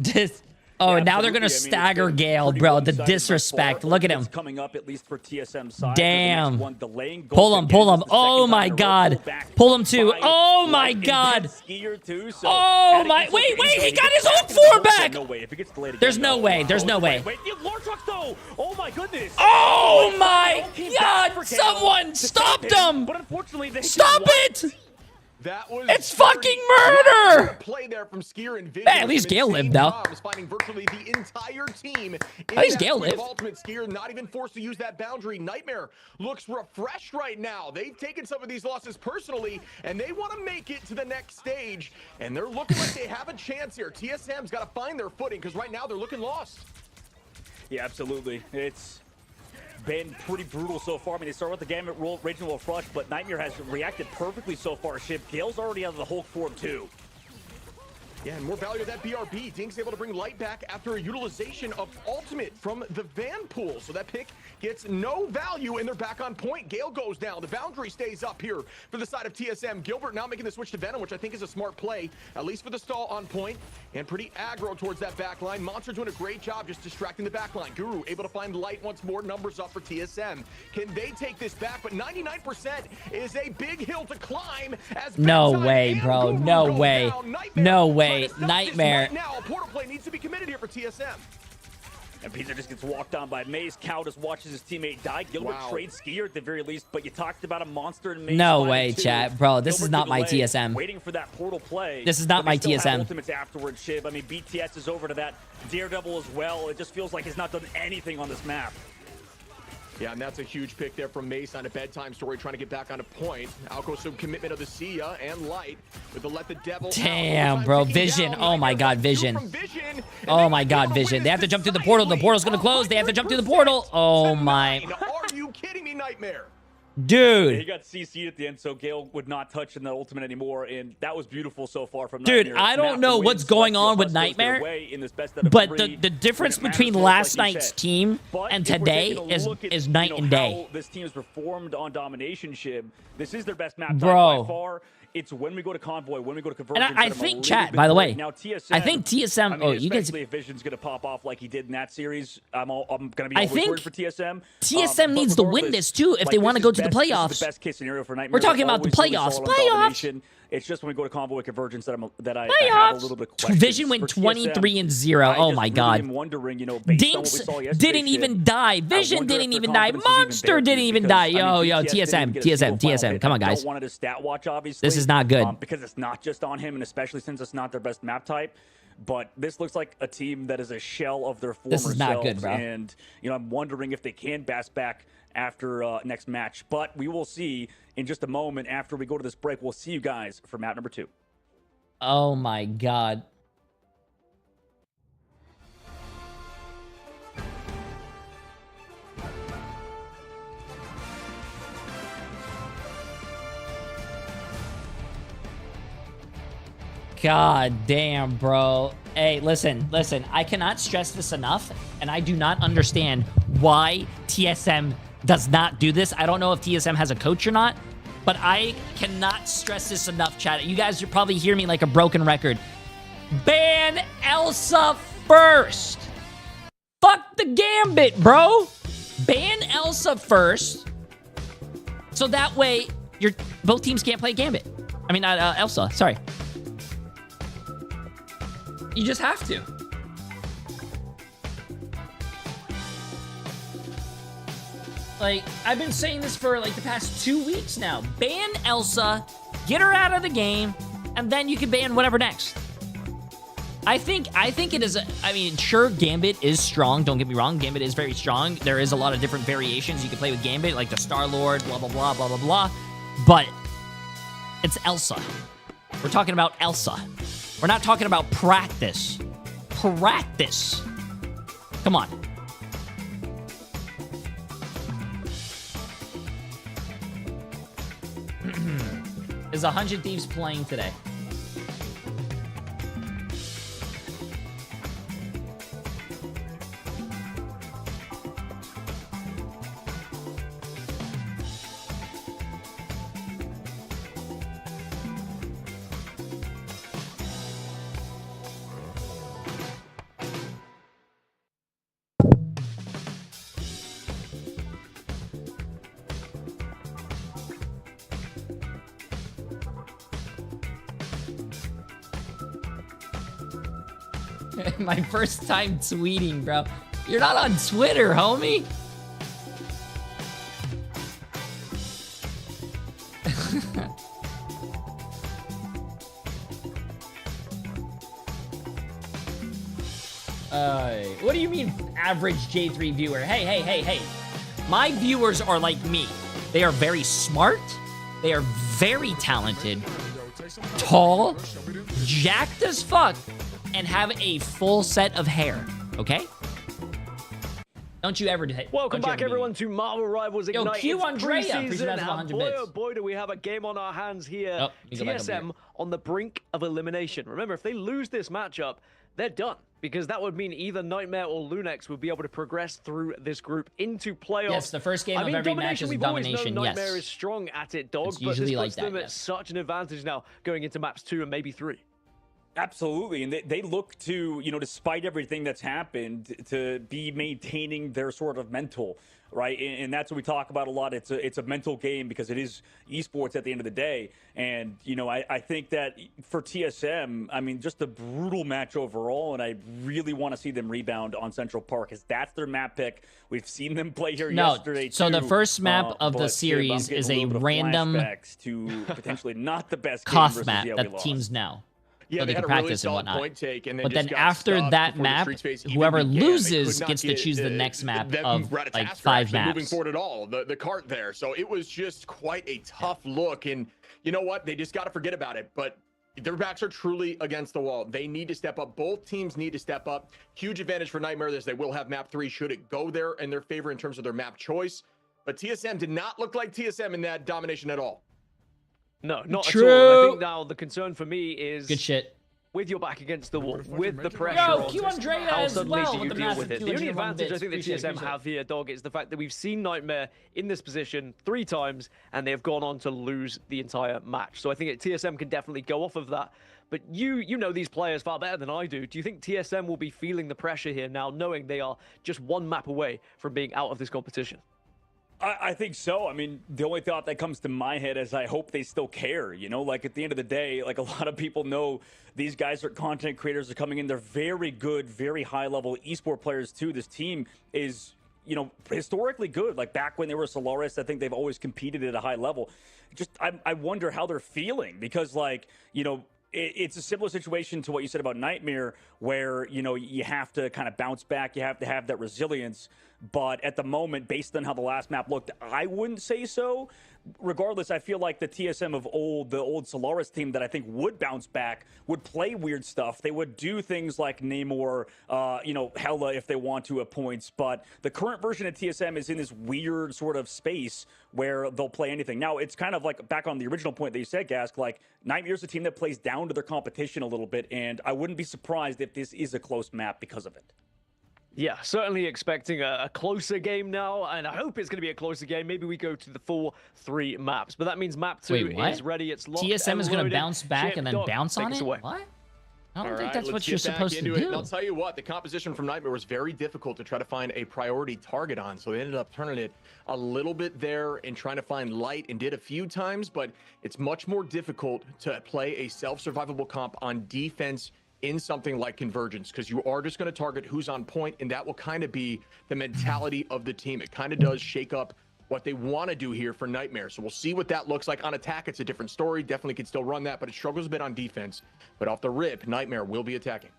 Oh, now they're gonna stagger Gale, bro. The disrespect. Look at him. Coming up at least for TSM side. Damn. Pull him, pull him. Oh my god. Pull him too. Oh my god. Oh my. Wait, he got his ult 4 back. No way. If it gets delayed again, there's no way. There's no way. Wait, Lord Trucks though. Oh my goodness. Oh my god. Someone stop them. But unfortunately, stop it. That was it's fucking murder! Play there from Skier and Vision. Hey, at least Gale lived though. Finding virtually the entire team. At least Gale lived. Ultimate Skier not even forced to use that boundary. Nightmare looks refreshed right now. They've taken some of these losses personally, and they want to make it to the next stage. And they're looking like they have a chance here. TSM's got to find their footing because right now they're looking lost. Yeah, absolutely. It's been pretty brutal so far. I mean, they started with the Gambit roll, Raging Royal Flush, but Nightmare has reacted perfectly so far. Gale's already out of the Hulk form too. Yeah, and more value of that BRB. Dink's able to bring Light back after a utilization of Ultimate from the Van Pool. So that pick gets no value, and they're back on point. Gale goes down. The boundary stays up here for the side of TSM. Gilbert now making the switch to Venom, which I think is a smart play, at least for the stall on point, and pretty aggro towards that back line. Monster doing a great job just distracting the back line. Guru able to find Light once more. Numbers up for TSM. Can they take this back? But 99% is a big hill to climb. As no way, bro. No way. No way. Nightmare. Right now, a portal play needs to be committed here for TSM. And Pizza just gets walked on by Maze. Cal just watches his teammate die. Gilbert trades Skier at the very least, but you talked about a monster and Maze. No way, chat. Bro, this is not my TSM. Waiting for that portal play. This is not my TSM. Ultimates afterwards, Shiv. I mean, BTS is over to that Daredevil as well. It just feels like he's not done anything on this map. Yeah, and that's a huge pick there from Mace on a bedtime story, trying to get back on a point. Alco some commitment of the Sia and Light with the Let the Devil. Damn, bro. Vision. Oh my god, Vision. Oh my god, Vision. They have to jump through the portal. The portal's gonna close. They have to jump through the portal. Oh my. Are you kidding me, Nightmare? Dude. Yeah, he got CC'd at the end, so Gale would not touch in the ultimate anymore, and that was beautiful so far from Dude, Nightmare. I don't know what's going on with Nightmare, but the difference between last night's team and today is night and day. How this team has performed on Domination Shib. This is their best map by far. It's when we go to Convoy, when we go to Convergence. And I think, chat, by the way, now TSM, I think TSM. I mean, oh, you guys. Especially if Vision's going to pop off like he did in that series, I'm going to be always worried for TSM. TSM needs to win this too if they want to go to the playoffs. This is the best case scenario for Nightmare. We're talking about the playoffs. Playoffs. It's just when we go to Convoy Convergence that I have a little bit of questions. Vision went 23-0. Oh my god. I'm wondering, Dinks didn't even die. Vision didn't even die. Monster didn't even die. Yo, TSM. Come on, guys. Don't want to stat watch, obviously. This is not good. Because it's not just on him, and especially since it's not their best map type. but this looks like a team that is a shell of their former This is not selves. good, bro. And, you know, I'm wondering if they can bounce back after next match. But we will see in just a moment after we go to this break. We'll see you guys for map number 2. Oh my god. God damn, bro. Hey, listen. I cannot stress this enough, and I do not understand why TSM does not do this. I don't know if TSM has a coach or not, but I cannot stress this enough, chat. You guys probably hear me like a broken record. Ban Elsa first. Fuck the Gambit, bro. Ban Elsa first, so that way both teams can't play Gambit. I mean, Elsa. Sorry. You just have to. Like, I've been saying this for like the past 2 weeks now. Ban Elsa, get her out of the game, and then you can ban whatever next. I think it is, I mean, sure, Gambit is strong. Don't get me wrong. Gambit is very strong. There is a lot of different variations you can play with Gambit, like the Star-Lord, blah, blah, blah, blah, blah, blah. But it's Elsa. We're talking about Elsa. We're not talking about practice. Practice. Come on. Is 100 Thieves playing today? My first time tweeting, bro. You're not on Twitter, homie. What do you mean, average J3 viewer? Hey. My viewers are like me. They are very smart. They are very talented. Tall. Jacked as fuck. And have a full set of hair, okay? Don't you ever... Welcome back, everyone, to Marvel Rivals Ignite. Yo, Q Andrea, preseason, and boy, oh boy, do we have a game on our hands here. Oh, TSM on the brink of elimination. Remember, if they lose this matchup, they're done. Because that would mean either Nightmare or Lunex would be able to progress through this group into playoffs. Yes, the first game of every match is a domination, known yes. Nightmare is strong at it, dog, It's but this usually puts like them that, at such an advantage now going into maps 2 and maybe 3. Absolutely, and they look to, you know, despite everything that's happened, to be maintaining their sort of mental, right? And that's what we talk about a lot. It's a mental game because it is esports at the end of the day. And, you know, I think that for TSM, I mean, just a brutal match overall, and I really want to see them rebound on Central Park because that's their map pick. We've seen them play here yesterday, so too. the first map of the series is a random to potentially not the best game cough versus map we that lost. teams know. Yeah, So they had can a really practice and solid whatnot. point take, and But just then got after stuffed that before the map, street space even whoever began. They loses could not gets to get, choose the next map them of Ratatask like for 5 actually moving maps. forward at all. The cart there, so it was just quite a tough look. And you know what? They just got to forget about it. But their backs are truly against the wall. They need to step up. Both teams need to step up. Huge advantage for Nightmare is they will have map 3 should it go there in their favor in terms of their map choice. But TSM did not look like TSM in that domination at all. No, not True. at all. I think now the concern for me is Good shit. with your back against the wall, with the pressure Yo, on, Q Andrea how as suddenly well do you with the deal massive with it? The 200 only advantage I bits. think that Appreciate TSM have here, dog, is the fact that we've seen Nightmare in this position 3 times, and they have gone on to lose the entire match. So I think TSM can definitely go off of that. But you know these players far better than I do. Do you think TSM will be feeling the pressure here now, knowing they are just 1 map away from being out of this competition? I think so. I mean, the only thought that comes to my head is I hope they still care, you know? Like, at the end of the day, like, a lot of people know these guys are content creators are coming in. They're very good, very high-level esport players, too. This team is, you know, historically good. Like, back when they were Solaris, I think they've always competed at a high level. Just, I wonder how they're feeling because, like, you know, it's a similar situation to what you said about Nightmare, where, you know, you have to kind of bounce back. You have to have that resilience. But at the moment, based on how the last map looked, I wouldn't say so. Regardless, I feel like the TSM of old, the old Solaris team that I think would bounce back, would play weird stuff. They would do things like Namor, you know, Hela if they want to at points. But the current version of TSM is in this weird sort of space where they'll play anything. Now, it's kind of like back on the original point that you said, Gask, like Nightmare's a team that plays down to their competition a little bit. And I wouldn't be surprised if this is a close map because of it. Yeah, certainly expecting a closer game now, and I hope it's going to be a closer game. Maybe we go to the full 3 maps, but that means map 2 is ready. It's locked. TSM is going to bounce back Chip, and then Doc, bounce on it? away. What? I don't All think right, that's what let's you're get back supposed to into it. do. And I'll tell you what, the composition from Nightmare was very difficult to try to find a priority target on, so they ended up turning it a little bit there and trying to find light, and did a few times, but it's much more difficult to play a self-survivable comp on defense in something like Convergence, because you are just going to target who's on point, and that will kind of be the mentality of the team. It kind of does shake up what they want to do here for Nightmare. So we'll see what that looks like. On attack, it's a different story. Definitely can still run that, but it struggles a bit on defense. But off the rip, Nightmare will be attacking.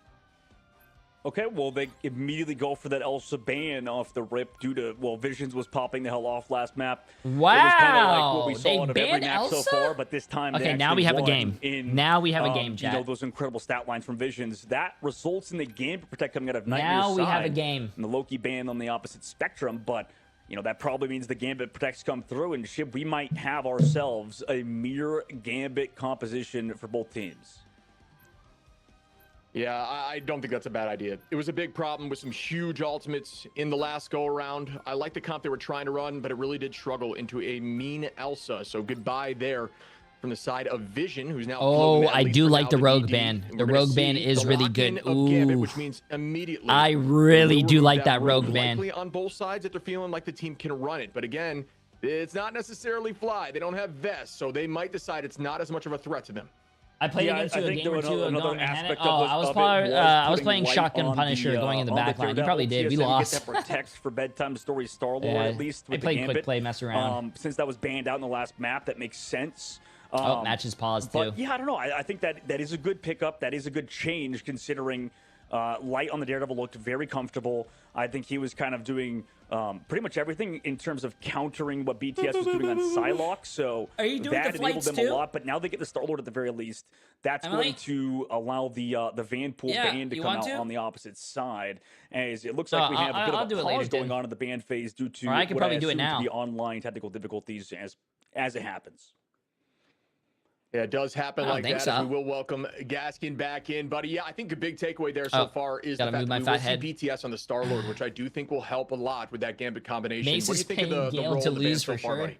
Okay, well, they immediately go for that Elsa ban off the rip due to, well, Visions was popping the hell off last map. Wow. It was kind of like what we They saw out of every banned map Elsa? so far, but this time Okay, they now we actually have a won game. Now we have a game, you chat. know, those incredible stat lines from Visions. That results in the game protect coming out of Nightmare's Now we have a side, game. and the Loki ban on the opposite spectrum, but you know, that probably means the Gambit protects come through, and shit, we might have ourselves a mirror Gambit composition for both teams. Yeah, I don't think that's a bad idea. It was a big problem with some huge ultimates in the last go-around. I like the comp they were trying to run, but it really did struggle into a mean Elsa. So goodbye there from the side of Vision, who's now Oh, I do like the Rogue ban. The Rogue ban is really good. Ooh. Gambit, which means immediately. I really do like that Rogue ban. Likely on both sides that they're feeling like the team can run it. But again, it's not necessarily fly. They don't have vests, so they might decide it's not as much of a threat to them. I played Yeah, against I you a think game or there two was ago. another and had it. aspect Oh, of I was it probably, was I was putting playing light Shotgun on Punisher the, going in the on back line. You probably did. We TSM lost. Get that protects for bedtime story Star-Lord, Yeah, at least with I played the quick Gambit. play, mess around. Since that was banned out in the last map, that makes sense. Matches paused too. But yeah, I don't know. I think that is a good pickup. That is a good change considering Light on the Daredevil looked very comfortable. I think he was kind of doing pretty much everything in terms of countering what BTS was doing on Psylocke. So Are you doing that the enabled flights them too? a lot. But now they get the Star-Lord at the very least. That's Emily? going to allow the Vanpool Yeah, band to you come want out to? on the opposite side. As it looks like we have a bit I'll of do a it later, pause going dude. on in the band phase due to Or I could what probably do it assume to now. be online technical difficulties as it happens. Yeah, it does happen I don't like think that. so. And we will welcome Gaskin back in, buddy. Yeah, I think a big takeaway there so far is the gotta fact move that my we fat will head. see BTS on the Star-Lord, which I do think will help a lot with that Gambit combination. Mace What do you is think of paying the Gale role to of the band lose so for far, sure. buddy?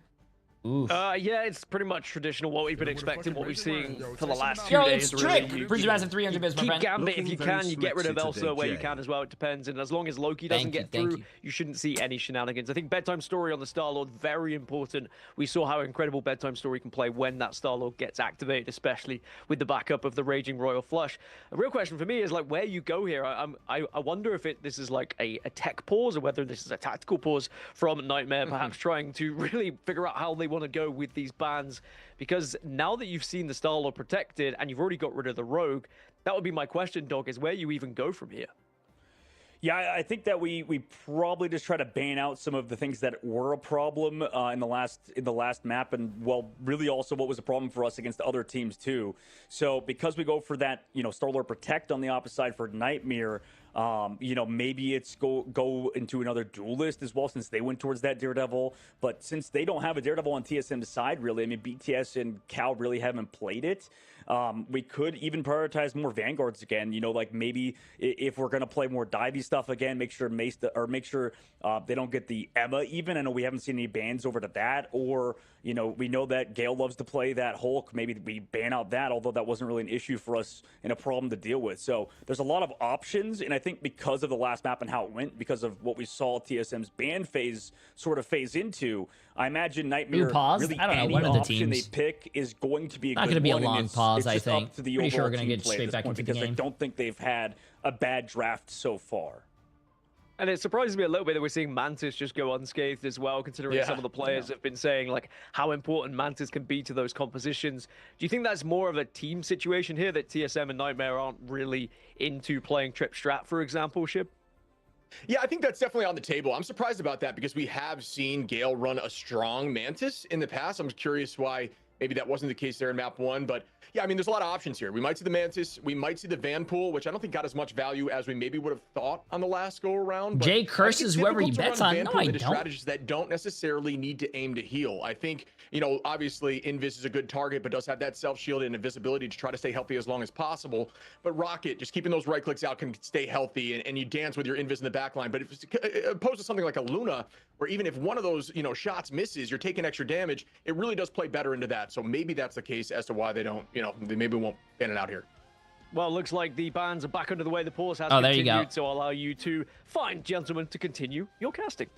Oof. Yeah, it's pretty much traditional what we've been expecting, what we've seen for the last 2 Yo, days. it's really. Trick. Bruiser Massive 300 bits, my Keep friend. Gambit if you can. You get rid of sexy Elsa today, where you Jay. can as well. It depends. And as long as Loki doesn't get through, you shouldn't see any shenanigans. I think Bedtime Story on the Star-Lord, very important. We saw how incredible Bedtime Story can play when that Star-Lord gets activated, especially with the backup of the Raging Royal Flush. A real question for me is like where you go here. I wonder if this is like a tech pause or whether this is a tactical pause from Nightmare, perhaps trying to really figure out how they want to go with these bans. Because now that you've seen the Star-Lord protected and you've already got rid of the Rogue, that would be my question, Dog, is where you even go from here. Yeah, I think that we probably just try to ban out some of the things that were a problem in the last map, and well, really also what was a problem for us against other teams too. So because we go for that, Star-Lord protect on the opposite side for Nightmare, maybe it's go into another duelist as well, since they went towards that Daredevil. But since they don't have a Daredevil on TSM's side, really, I mean, BTS and Cal really haven't played it. We could even prioritize more Vanguards again. Like maybe if we're gonna play more divey stuff again, make sure they don't get the Emma. Even I know we haven't seen any bans over to that, or we know that Gale loves to play that Hulk. Maybe we ban out that, although that wasn't really an issue for us and a problem to deal with. So there's a lot of options, and I think because of the last map and how it went, because of what we saw TSM's ban phase sort of phase into, I imagine Nightmare really I don't know, any one of the option teams. they pick is going to be a Not good gonna be a one, and long pause, it's I just think. up to the Pretty sure overall we're gonna team get play at straight this back point, into the because I game. don't think they've had a bad draft so far. And it surprises me a little bit that we're seeing Mantis just go unscathed as well, considering some of the players have been saying like how important Mantis can be to those compositions. Do you think that's more of a team situation here, that TSM and Nightmare aren't really into playing Trip Strat, for example, Shib? Yeah, I think that's definitely on the table. I'm surprised about that because we have seen Gale run a strong Mantis in the past. I'm curious why maybe that wasn't the case there in map 1, but yeah, I mean, there's a lot of options here. We might see the Mantis, we might see the Vanpool, which I don't think got as much value as we maybe would have thought on the last go around. Jay curses whoever he bets on. No, I don't. Strategies that don't necessarily need to aim to heal. I think, you know, obviously Invis is a good target, but does have that self shield and invisibility to try to stay healthy as long as possible. But Rocket, just keeping those right clicks out can stay healthy, and you dance with your Invis in the backline. But if opposed to something like a Luna, where even if one of those, you know, shots misses, you're taking extra damage, it really does play better into that. So maybe that's the case as to why they don't, you know, they maybe won't ban it out here. Well, looks like the bans are back under the way. The pause has there continued, you go. so I'll allow you two fine gentlemen to continue your casting.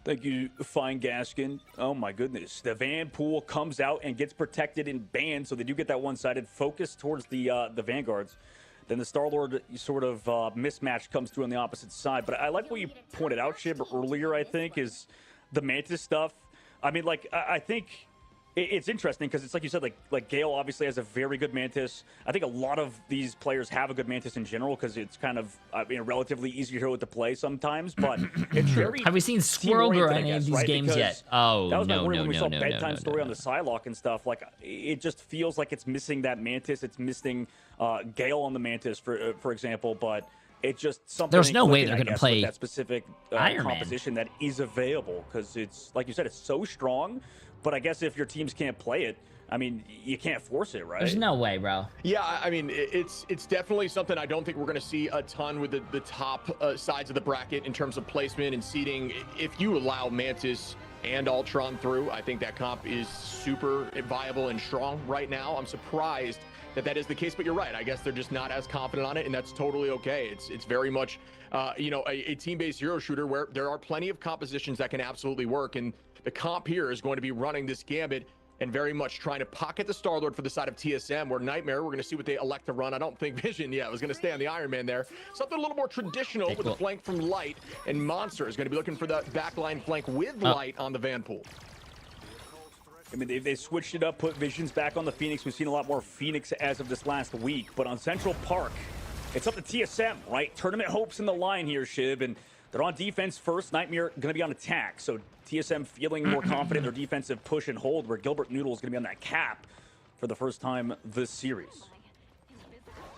Thank you, Fine Gaskin. Oh my goodness. The Vanpool comes out and gets protected and banned, so they do get that one-sided focus towards the Vanguards. Then the Star-Lord sort of mismatch comes through on the opposite side. But I like what you pointed out, Shib, earlier, I think, is the Mantis stuff. I mean, like, I think it's interesting because it's like you said, like Gale obviously has a very good Mantis. I think a lot of these players have a good Mantis in general because it's kind of relatively easier to play sometimes. But it's very have we seen Squirrel or any of these games yet? Oh, that was my worry no, when we no, saw no, bedtime no, story on the Psylocke and stuff. Like it just feels like it's missing that Mantis. It's missing Gale on the Mantis, for example, but. It's just something. There's no way they're going to play that specific composition that is available because it's like you said, it's so strong. But I guess if your teams can't play it, I mean, you can't force it, right? There's no way, bro. Yeah, I mean, it's definitely something I don't think we're going to see a ton with the top sides of the bracket in terms of placement and seeding. If you allow Mantis and Ultron through, I think that comp is super viable and strong right now. I'm surprised that is the case, but you're right. I guess they're just not as confident on it, and that's totally okay. It's very much, you know, a team-based hero shooter where there are plenty of compositions that can absolutely work, and the comp here is going to be running this gambit and very much trying to pocket the Star-Lord for the side of TSM, where Nightmare, we're going to see what they elect to run. I don't think Vision, was going to stay on the Iron Man there. Something a little more traditional with the flank from Light, and Monster is going to be looking for that backline flank with Light on the Vanpool. I mean, they switched it up, put Visions back on the Phoenix. We've seen a lot more Phoenix as of this last week. But on Central Park, it's up to TSM, right? Tournament hopes in the line here, Shib. And they're on defense first. Nightmare going to be on attack. So TSM feeling more confident in their defensive push and hold, where Gilbert Noodle is going to be on that cap for the first time this series.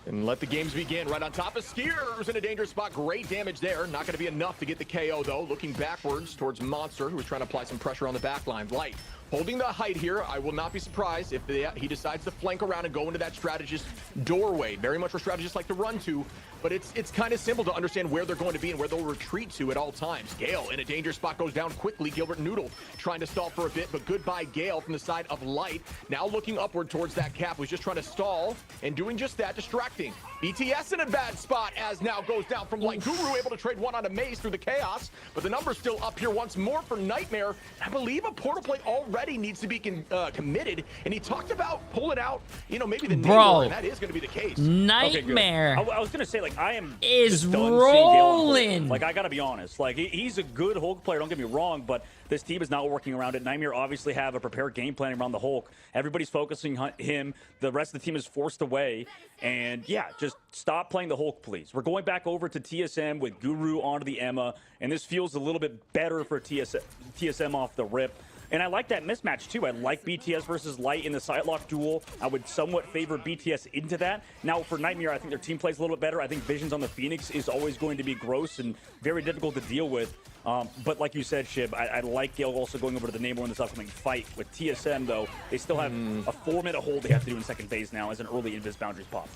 And let the games begin. Right on top of Skiers in a dangerous spot. Great damage there. Not going to be enough to get the KO, though. Looking backwards towards Monster, who is trying to apply some pressure on the back line. Light holding the height here. I will not be surprised if he decides to flank around and go into that strategist doorway. Very much where strategists like to run to, but it's kind of simple to understand where they're going to be and where they'll retreat to at all times. Gale in a dangerous spot goes down quickly. Gilbert Noodle trying to stall for a bit, but goodbye Gale from the side of Light. Now looking upward towards that cap, who's just trying to stall and doing just that, distracting. BTS in a bad spot as now goes down from Light. Guru able to trade one on a maze through the chaos, but the number's still up here once more for Nightmare. I believe a portal play already needs to be committed, and he talked about pulling out, maybe the neighbor, and that is going to be the case. Nightmare. Okay, I was going to say, like, I am is just done rolling. Like, I got to be honest. Like, he's a good Hulk player, don't get me wrong, but this team is not working around it. Nightmare obviously have a prepared game plan around the Hulk. Everybody's focusing on him. The rest of the team is forced away. And, yeah, just stop playing the Hulk, please. We're going back over to TSM with Guru onto the Emma, and this feels a little bit better for TSM off the rip. And I like that mismatch, too. I like BTS versus Light in the Psylocke duel. I would somewhat favor BTS into that. Now, for Nightmare, I think their team plays a little bit better. I think Visions on the Phoenix is always going to be gross and very difficult to deal with. But like you said, Shib, I like Gale also going over to the Namor in this upcoming fight. With TSM, though, they still have a 4-minute hold they have to do in second phase now as an early invis boundaries pop.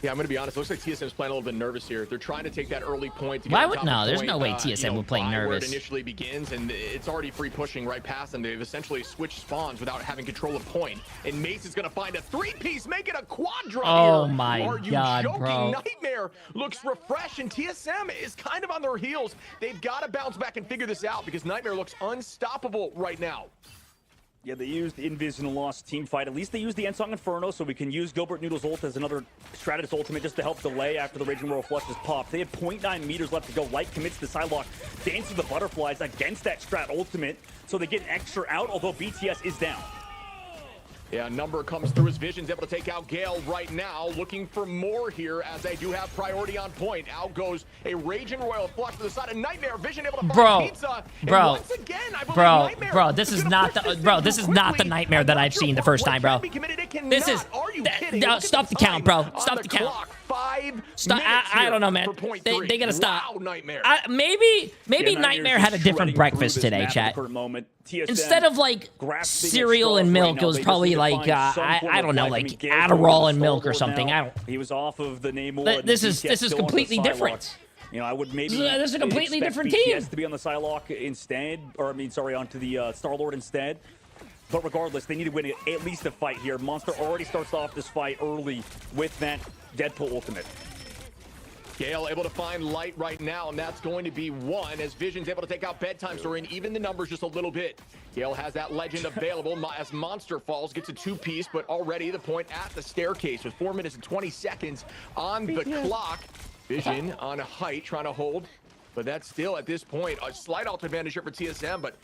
Yeah, I'm going to be honest. It looks like TSM's playing a little bit nervous here. They're trying to take that early point. To get Why would no? There's no way TSM would play nervous. Where it initially begins, and it's already free pushing right past them. They've essentially switched spawns without having control of point. And Mace is going to find a 3-piece, make it a quadra. Oh here. my Are you God, joking? bro! Nightmare looks refreshed, and TSM is kind of on their heels. They've got to bounce back and figure this out because Nightmare looks unstoppable right now. Yeah, they used Invis in a lost team fight. At least they used the Ensong Inferno, so we can use Gilbert Noodle's ult as another Stratus ultimate just to help delay after the Raging Royal Flush is popped. They have 0.9 meters left to go. Light commits to Psylocke, dances the butterflies against that Strat ultimate, so they get an extra out, although BTS is down. Yeah, number comes through as Vision's able to take out Gale right now. Looking for more here as they do have priority on point. Out goes a Raging Royal Flush to the side of Nightmare. Vision able to find Pizza. And once again, I believe Nightmare this is not the Nightmare that I've seen the first time, bro. This is stop the count, bro. Stop the count. Stop. I don't know, man. They gotta stop. Wow, Nightmare. Maybe Nightmare had a different breakfast today, chat. Instead of like cereal and milk, it was probably like I don't know, like Adderall and milk or something. He was off of the Namor. This is completely different. You know, I would maybe. This is a completely different team. To be on the Psylocke instead, or I mean, sorry, onto the Star-Lord instead. But regardless, they need to win at least a fight here. Monster already starts off this fight early with that Deadpool ultimate. Gale able to find Light right now, and that's going to be one as Vision's able to take out Bedtime Story and even the numbers just a little bit. Gale has that Legend available as Monster falls, gets a two-piece, but already the point at the staircase with 4 minutes and 20 seconds on the clock. Vision on a height, trying to hold, but that's still at this point a slight alt advantage here for TSM, but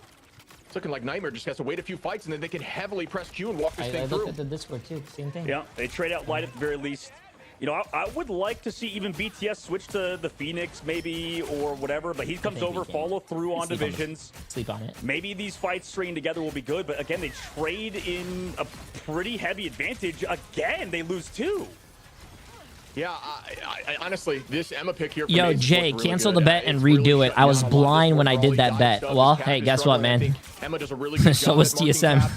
it's looking like Nightmare just has to wait a few fights and then they can heavily press Q and walk this thing through. I looked at the Discord too, same thing. Yeah, they trade out Light at the very least. You know, I would like to see even BTS switch to the Phoenix maybe or whatever, but he comes over, follow through on divisions. Sleep on it. Maybe these fights stringing together will be good, but again, they trade in a pretty heavy advantage. Again, they lose two. Yeah, I honestly, this Emma pick here. Yo, Jay, really cancel the bet and redo it. I was blind when I did that bet. Well, hey, guess what, man? Emma does a really good so was TSM.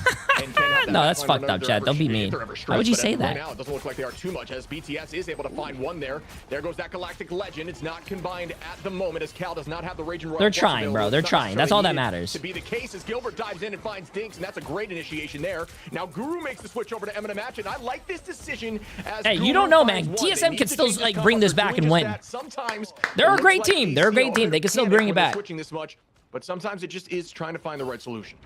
No, that's fucked up, Chad. Don't be mean. Why would you say that? Now, it doesn't look like they are too much as BTS is able to find one there. There goes that Galactic Legend. It's not combined at the moment as Cal does not have the Raging Royal. They're trying, bro. They're trying. That's all that matters. To be the case as Gilbert dives in and finds Dinks, and that's a great initiation there. Now Guru makes the switch over to Emma to match, and I like this decision. As hey, you don't know, man. TSM can still like bring this back and win. Sometimes they're a great team. They're a great team. They can still bring it back. Switching this much, but sometimes it just is trying to find the right solution.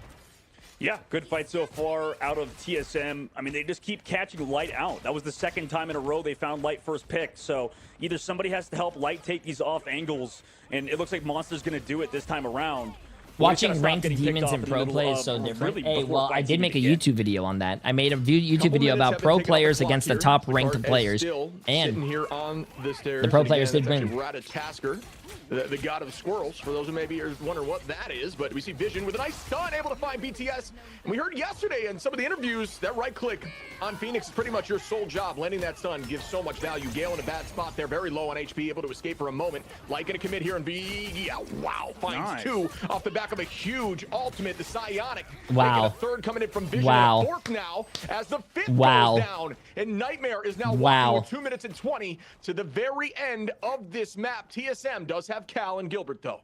Yeah, good fight so far out of TSM. I mean, they just keep catching Light out. That was the second time in a row they found Light first pick. So either somebody has to help Light take these off angles, and it looks like Monster's going to do it this time around. Watching ranked demons and pro play is so different. Hey, well, I did make a YouTube video on that. I made a YouTube video about pro players against the top ranked players, and here on the stairs, the pro players did win. Tasker, the god of the squirrels, for those who maybe are wondering what that is, but we see Vision with a nice stun, able to find BTS, and we heard yesterday in some of the interviews that right click on Phoenix is pretty much your sole job. Landing that stun gives so much value. Gale in a bad spot there, very low on HP, able to escape for a moment. Light gonna commit here and be, yeah, wow, finds two off the back of a huge ultimate, the Psionic. Wow. A third coming in from Vision. Wow. Fourth now as the fifth goes down, and Nightmare is now walking with 2 minutes and 20 to the very end of this map. TSM does have Cal and Gilbert though.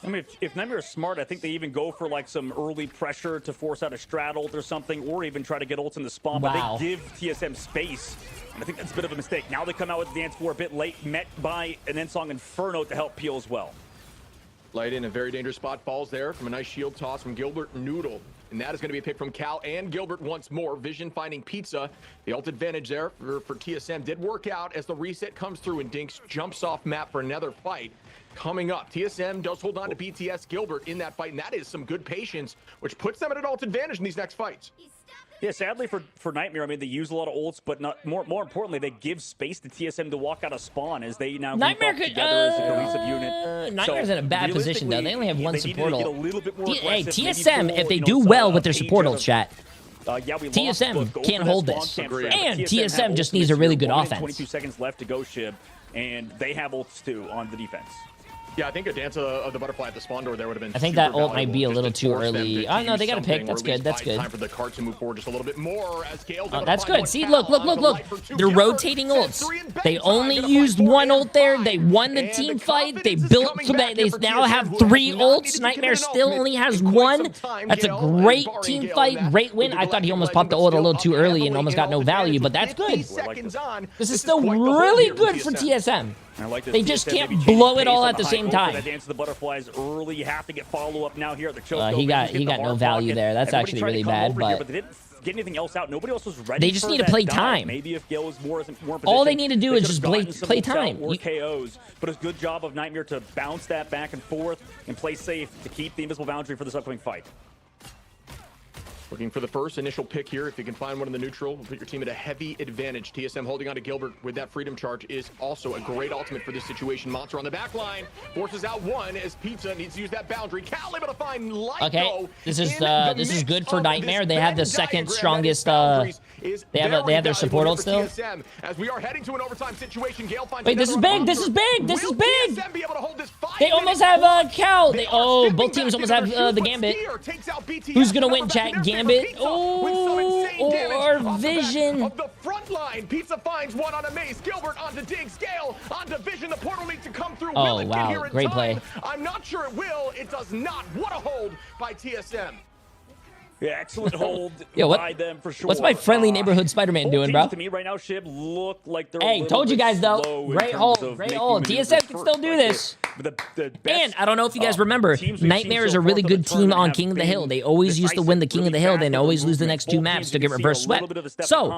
I mean, if Nightmare is smart, I think they even go for like some early pressure to force out a strat ult or something, or even try to get ults in the spawn, but they give TSM space. And I think that's a bit of a mistake. Now they come out with the dance floor a bit late, met by an Ensong Inferno to help peel as well. Light in a very dangerous spot, falls there from a nice shield toss from Gilbert Noodle. And that is going to be a pick from Cal and Gilbert once more. Vision finding Pizza. The ult advantage there for TSM did work out as the reset comes through and Dinks jumps off map for another fight. Coming up, TSM does hold on to BTS Gilbert in that fight, and that is some good patience, which puts them at an ult advantage in these next fights. Yeah, sadly for Nightmare, I mean, they use a lot of ults, but not more importantly, they give space to TSM to walk out of spawn as they now Nightmare could, together as a cohesive unit. Nightmare's in a bad position, though. They only have one support ult. Hey, TSM, pull, if they do well with their support ult, chat, yeah, TSM can't hold this. And TSM just needs a really good offense. 22 seconds left to go, Shib, and they have ults too on the defense. Yeah, I think a dance of the butterfly at the spawn door there would have been. I think that ult might be a little too early. Oh no, they got a pick. That's good. That's good. Time for the cart to move forward just a little bit more as Gale's that's good. See, look. They're rotating ults. They only used one ult there. They won the team fight. They built. They now have 3 ults. Nightmare still only has 1. That's a great team fight. Great win. I thought he almost popped the ult a little too early and almost got no value, but that's good. This is still really good for TSM. I like this. They just can't blow it all at the same time. That dance of the butterflies early. You have to get follow up now here at the choke. He got no value there. That's actually really bad. But they didn't get anything else out. Nobody else was ready. They just need to play time. Maybe if Gale was more in position, all they need to do is just play time. Or KOs, but it's a good job of Nightmare to bounce that back and forth and play safe to keep the invisible boundary for this upcoming fight. Looking for the first initial pick here. If you can find one in the neutral, put your team at a heavy advantage. TSM holding on to Gilbert with that freedom charge is also a great ultimate for this situation. Monster on the back line forces out one as Pizza needs to use that boundary. Cal able to find Light. Okay, this is good for Nightmare. They have the second strongest. They have their support ult still. As we are heading to an overtime situation, Gale finds. Wait, this is big. This is big. This is big. They almost have Cal. Both teams almost have the Gambit. Who's gonna win, chat? Gambit or Vision? Of the front line, Pizza finds one on a Mace. Gilbert onto Dig. Scale onto Vision. The portal needs to come through. Oh wow, great play. I'm not sure it will. It does not. What a hold by TSM. Yeah, excellent hold by them for sure. What's my friendly neighborhood Spider-Man doing, bro? To me right now, Shib, look like they're hey, told you guys though. Great hold, great hold. TSM can still do this. And I don't know if you guys remember, Nightmare is a really good team on King of the Hill. They always used to win the King of the Hill. They always lose the next two maps to get reverse swept. So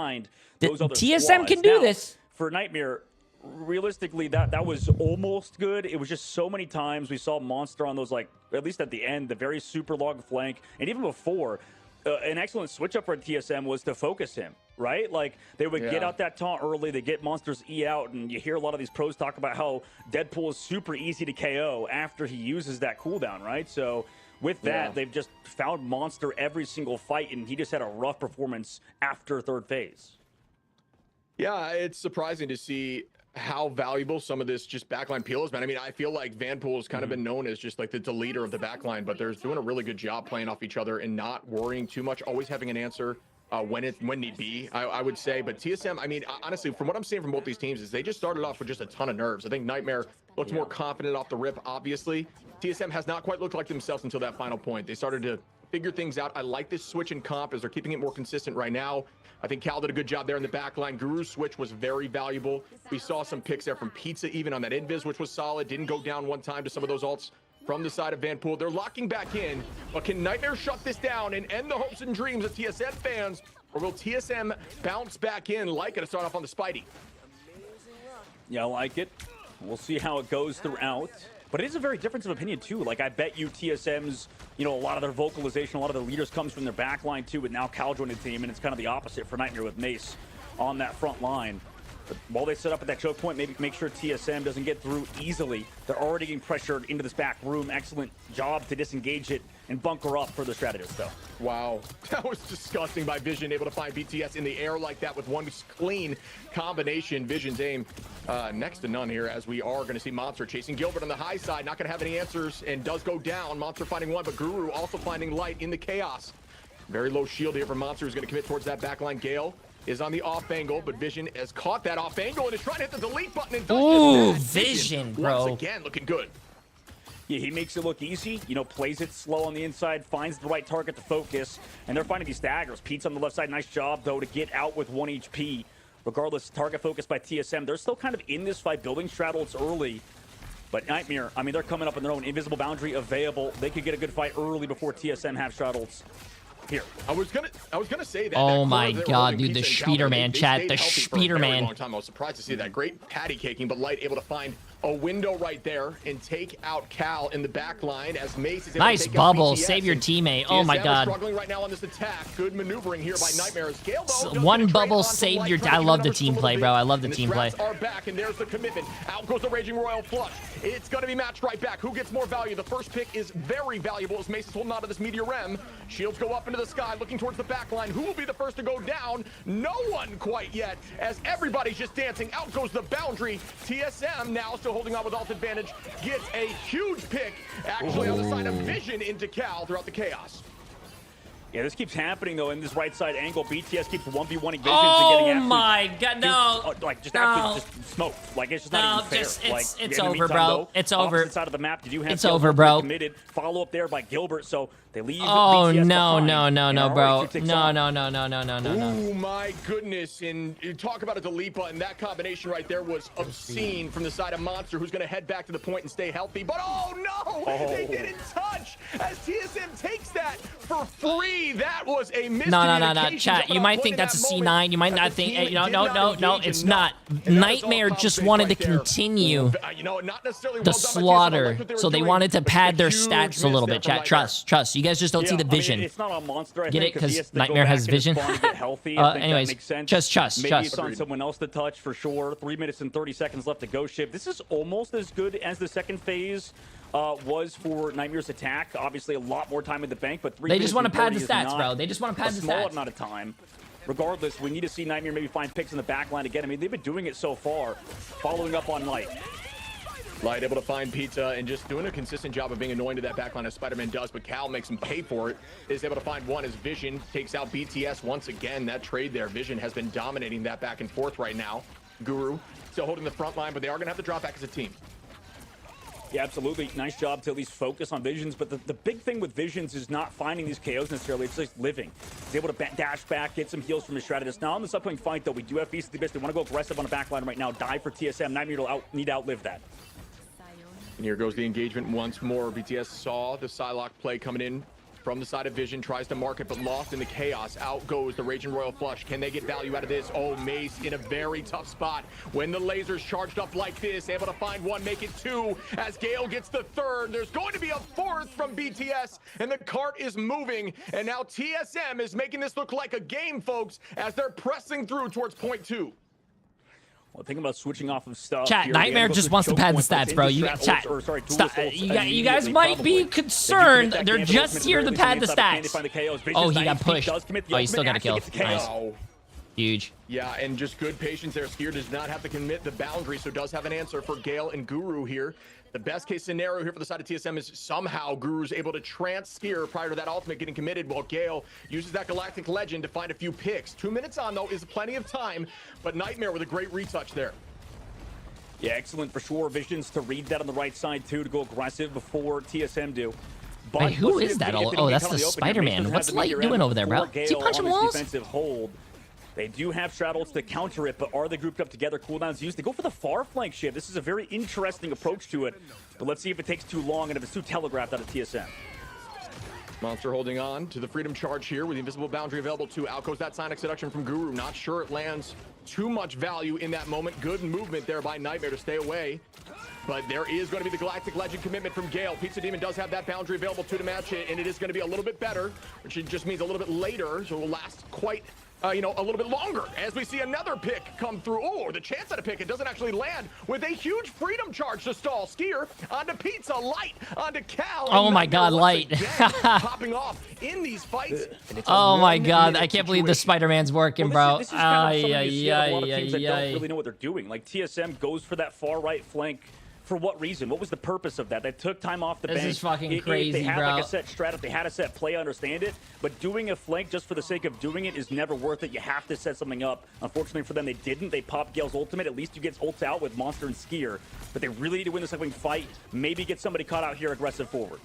TSM can do this. For Nightmare, realistically, that was almost good. It was just so many times we saw Monster on those, like, at least at the end, the very super long flank, and even before, an excellent switch up for TSM was to focus him, right? Like, they would get out that taunt early, they get Monster's E out, and you hear a lot of these pros talk about how Deadpool is super easy to KO after he uses that cooldown, right? So with that, they've just found Monster every single fight, and he just had a rough performance after third phase. Yeah, it's surprising to see how valuable some of this just backline peel is, man. I mean, I feel like Vanpool has kind of been known as just like the deleter of the backline, but they're doing a really good job playing off each other and not worrying too much, always having an answer when need be, I would say. But TSM, I mean, honestly, from what I'm seeing from both these teams is they just started off with just a ton of nerves. I think Nightmare looks more confident off the rip, obviously. TSM has not quite looked like themselves until that final point. They started to figure things out. I like this switch in comp as they're keeping it more consistent right now. I think Cal did a good job there in the back line. Guru's switch was very valuable. We saw some picks there from Pizza, even on that invis, which was solid. Didn't go down one time to some of those ults from the side of Vanpool. They're locking back in, but can Nightmare shut this down and end the hopes and dreams of TSM fans, or will TSM bounce back in like it to start off on the Spidey? Yeah, I like it. We'll see how it goes throughout. But it is a very difference of opinion, too. Like, I bet you TSM's, a lot of their vocalization, a lot of their leaders comes from their back line, too, with now Cal joining the team, and it's kind of the opposite for Nightmare with Mace on that front line. But while they set up at that choke point, maybe make sure TSM doesn't get through easily. They're already getting pressured into this back room. Excellent job to disengage it and bunker up for the strategist, though. Wow, that was disgusting by Vision, able to find BTS in the air like that with one clean combination. Vision's aim next to none here, as we are going to see Monster chasing Gilbert on the high side, not going to have any answers, and does go down. Monster finding one, but Guru also finding Light in the chaos. Very low shield here for Monster, who's going to commit towards that backline. Gale is on the off angle, but Vision has caught that off angle and is trying to hit the delete button. And ooh, Vision, bro. Once again, looking good. Yeah, he makes it look easy, plays it slow on the inside, finds the right target to focus, and they're finding these daggers. Pete's on the left side, nice job, though, to get out with 1 HP. Regardless, target focus by TSM. They're still kind of in this fight, building straddles early. But Nightmare, I mean, they're coming up on their own. Invisible boundary available. They could get a good fight early before TSM have straddles. Here. I was gonna say that. Oh my god, dude, the Spider-Man chat, the Spider-Man. I was surprised to see that. Great patty caking, but Light able to find a window right there and take out Cal in the back line as Mace is able nice to take bubble, out BTS. save your teammate. Oh my god. Struggling right now on this attack. Good maneuvering here by Nightmare. Gale, though, one bubble saved your. I love the team play, bro. I love the team play. Are back, and there's the commitment. Out goes the Raging Royal Flush. It's gonna be matched right back. Who gets more value? The first pick is very valuable as Mace is holding on to this Meteor Rem. Shields go up into the sky, looking towards the back line. Who will be the first to go down? No one quite yet, as everybody's just dancing. Out goes the boundary. TSM now still holding on with ult advantage, gets a huge pick, actually on the side of Vision into Cal throughout the chaos. Yeah, this keeps happening though in this right side angle. BTS keeps 1v1ing Visions and getting my god, no. Like just absolutely just smoked. Like it's just not even fair. It's over, bro. It's over. Opposite side of the map, did you have it's over, bro. Committed follow up there by Gilbert, so they leave. Oh BTS no, behind, bro. No. Oh my goodness! And you talk about a delete button. That combination right there was obscene from the side of Monster, who's going to head back to the point and stay healthy. But oh no, they didn't touch as TSM takes that for free. That was a miscommunication. No. Chat, you might think that's a C9. You might not think. No. It's not. Nightmare just wanted to continue the slaughter, so they wanted to pad their stats a little bit. Chat, trust. You guys just don't see the vision. It's not on Monster. Get it? Because Nightmare has vision. Anyways, just trust. Maybe it's on someone else to touch for sure. 3 minutes and 30 seconds left to go. Ship. This is almost as good as the second phase was for Nightmare's attack. Obviously, a lot more time in the bank, but 3 they just want to pad the is stats, bro. They just want to pad the small stats. amount of time. Regardless, we need to see Nightmare maybe find picks in the back line again. I mean, they've been doing it so far, following up on Light. Light able to find Pizza and just doing a consistent job of being annoying to that backline as Spider-Man does, but Cal makes him pay for it. Is able to find one as Vision takes out BTS once again. That trade there, Vision has been dominating that back and forth right now. Guru still holding the front line, but they are going to have to drop back as a team. Yeah, absolutely. Nice job to at least focus on Visions, but the big thing with Visions is not finding these KOs necessarily. It's just living. He's able to dash back, get some heals from his strategist. Now in this upcoming fight, though, we do have Feast of the Abyss. They want to go aggressive on the backline right now. Die for TSM. Nightmare will need to outlive that. And here goes the engagement once more. BTS saw the Psylocke play coming in from the side of Vision, tries to mark it, but lost in the chaos. Out goes the Raging Royal Flush. Can they get value out of this? Oh, Mace in a very tough spot. When the laser's charged up like this, able to find one, make it two. As Gale gets the third, there's going to be a fourth from BTS, and the cart is moving. And now TSM is making this look like a game, folks, as they're pressing through towards point 2. Well, think about switching off of stuff. Chat, here. Nightmare just wants to pad the stats, bro. You chat. Stop. You guys might be concerned. They're just here to pad the stats. Oh, he got pushed. Oh, he still got a kill. Nice. Huge. Yeah, and just good patience there. Skier does not have to commit the boundary, so does have an answer for Gale and Guru here. The best case scenario here for the side of TSM is somehow Guru's able to trance Skier prior to that ultimate getting committed, while Gale uses that Galactic Legend to find a few picks. 2 minutes on, though, is plenty of time, but Nightmare with a great retouch there. Yeah, excellent for sure. Visions to read that on the right side, too, to go aggressive before TSM do. But wait, who is that? Oh, that's the Spider-Man. What's Light doing over there, bro? Is he punching walls? Defensive hold. They do have straddles to counter it, but are they grouped up together? Cooldowns used. They go for the far flank shift. This is a very interesting approach to it, but let's see if it takes too long and if it's too telegraphed out of TSM. Monster holding on to the Freedom Charge here with the invisible boundary available too. Out goes that Sonic Seduction from Guru. Not sure it lands too much value in that moment. Good movement there by Nightmare to stay away. But there is going to be the Galactic Legend commitment from Gale. Pizza Demon does have that boundary available too to match it, and it is going to be a little bit better, which just means a little bit later, so it will last quite a little bit longer as we see another pick come through. Oh, the chance at a pick. It doesn't actually land with a huge Freedom Charge to stall. Skier onto Pizza, Light onto Cal. Oh my God, Light. Popping off in these fights. Oh my God, I can't believe the Spider-Man's working, bro. This is kind of something you see on a lot of teams that don't really know what they're doing. Like TSM goes for that far right flank. For what reason? What was the purpose of that? They took time off the bench. This is fucking crazy, they had bro. like a set strat, if they had a set play, I understand it. But doing a flank just for the sake of doing it is never worth it. You have to set something up. Unfortunately for them, they didn't. They popped Gale's ultimate. At least you get ults out with Monster and Skier. But they really need to win this upcoming fight. Maybe get somebody caught out here aggressive forward.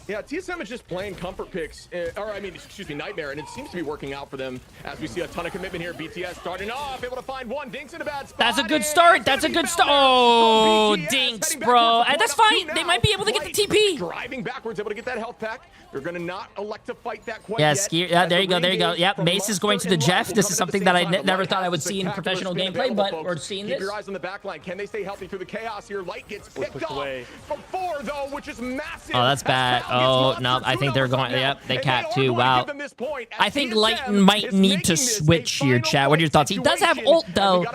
Yeah, TSM is just playing comfort picks, Nightmare, and it seems to be working out for them as we see a ton of commitment here. BTS starting off, able to find one. Dinks in a bad spot. That's a good start. That's a good start. Oh, Dinks, bro. That's fine. They might be able to get the TP. Driving backwards, able to get that health pack. They're going to not elect to fight that quite yet. Skier. Yeah, there you go. There you go. Yep, Mace is going to the Jeff. This is something that I never thought I would see in professional gameplay, but we're seeing this. Keep your eyes on the back line. Can they stay healthy through the chaos here? Light gets picked off from 4, though, which is massive. Oh, that's bad. Oh, no. I think they're going. Yep, they capped too. Wow. I think Light might need to switch here, chat. What are your thoughts? He does have ult, though,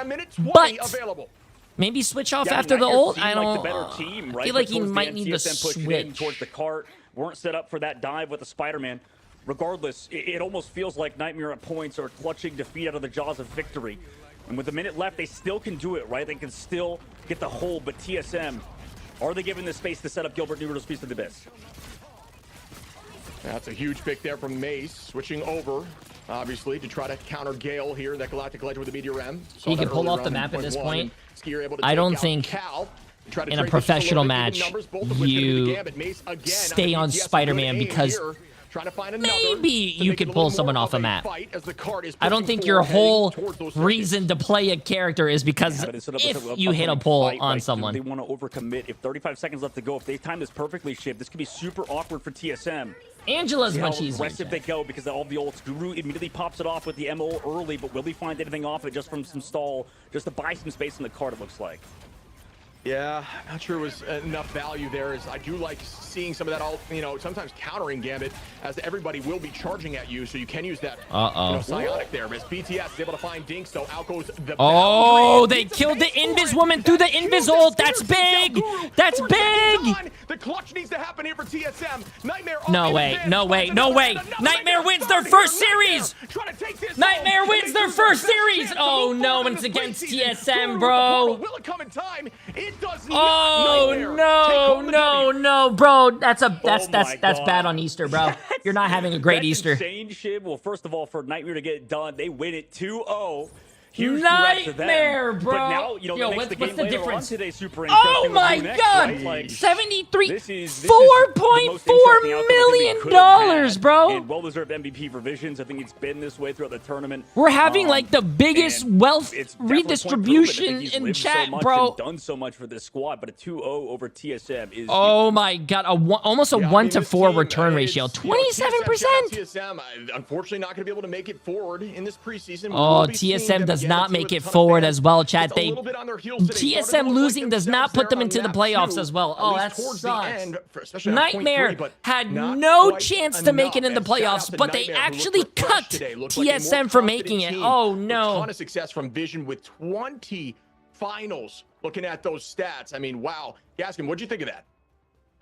but maybe switch off after the ult. I don't. I feel like he might need to switch. Towards the cart. Weren't set up for that dive with the Spider-Man. Regardless, it almost feels like Nightmare at points are clutching defeat out of the jaws of victory. And with a minute left, they still can do it, right? They can still get the hold, but TSM, are they given the space to set up Gilbert Noodle's Feast of the Abyss? That's a huge pick there from Mace, switching over, obviously, to try to counter Gale here in that Galactic Ledge with the Meteor M. He can pull off the map at this point. I don't think in a professional match you stay on Spider-Man because maybe you could pull someone off a map. I don't think your whole reason to play a character is because if you hit a pull on someone. They want to overcommit. If 35 seconds left to go, if they time this perfectly, Shiv, this could be super awkward for TSM. Angela's much easier. Aggressive they go because of all the ults. Guru immediately pops it off with the MO early, but will he find anything off it just from some stall, just to buy some space in the card, it looks like. Yeah, not sure it was enough value there. As I do like seeing some of that all, sometimes countering Gambit, as everybody will be charging at you, so you can use that psionic there. As BTS is able to find Dinks, though out goes the Oh, they killed the Invis woman through the Invis ult. That's big. That's big. The clutch needs to happen here for TSM. Nightmare. No way. No way. No way. Nightmare wins their first series. Nightmare wins their first series. Oh no, it's against TSM, bro. Will it come in time? It does not. Oh no, bro. That's bad on Easter, bro. You're not having a great Easter. Insane, Shiv. Well, first of all, for Nightmare to get it done, they win it 2-0. Huge Nightmare, bro. But now, Yo, what's the difference? Today, super oh my God, right? Like, 73, $4.4 million, bro. And well-deserved MVP for Visions. I think it's been this way throughout the tournament. We're having like the biggest wealth redistribution in chat, bro. Done so much for this squad, but a 2-0 over TSM is. Oh my God, almost a 1-to-4 return ratio, 27%. TSM, unfortunately, not going to be able to make it forward in this preseason. Oh, TSM does not make it forward as well, chat. TSM losing does not put them into the playoffs as well. Oh, that sucks. Nightmare had no chance to make it in the playoffs, but they actually cut TSM from making it. Oh no. A ton of success from Vision with 20 finals. Looking at those stats, I mean, wow. Gaskin, what'd you think of that?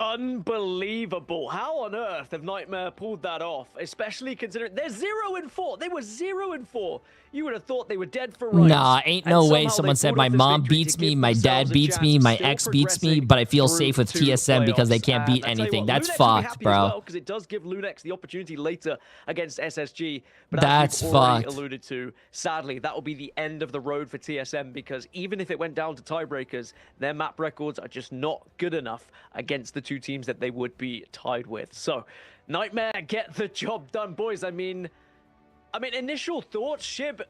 Unbelievable. How on earth have Nightmare pulled that off? Especially considering they're 0-4. They were 0-4. You would have thought they were dead for right. Nah, ain't no way someone said my mom beats me, my dad beats me, my ex beats me, but I feel safe with TSM because they can't beat anything. That's fucked, bro. Because it does give Lunex the opportunity later against SSG. But that's as we've already fucked. alluded to, sadly, that will be the end of the road for TSM because even if it went down to tiebreakers, their map records are just not good enough against the two teams that they would be tied with. So, Nightmare, get the job done, boys. I mean, initial thoughts, Shib,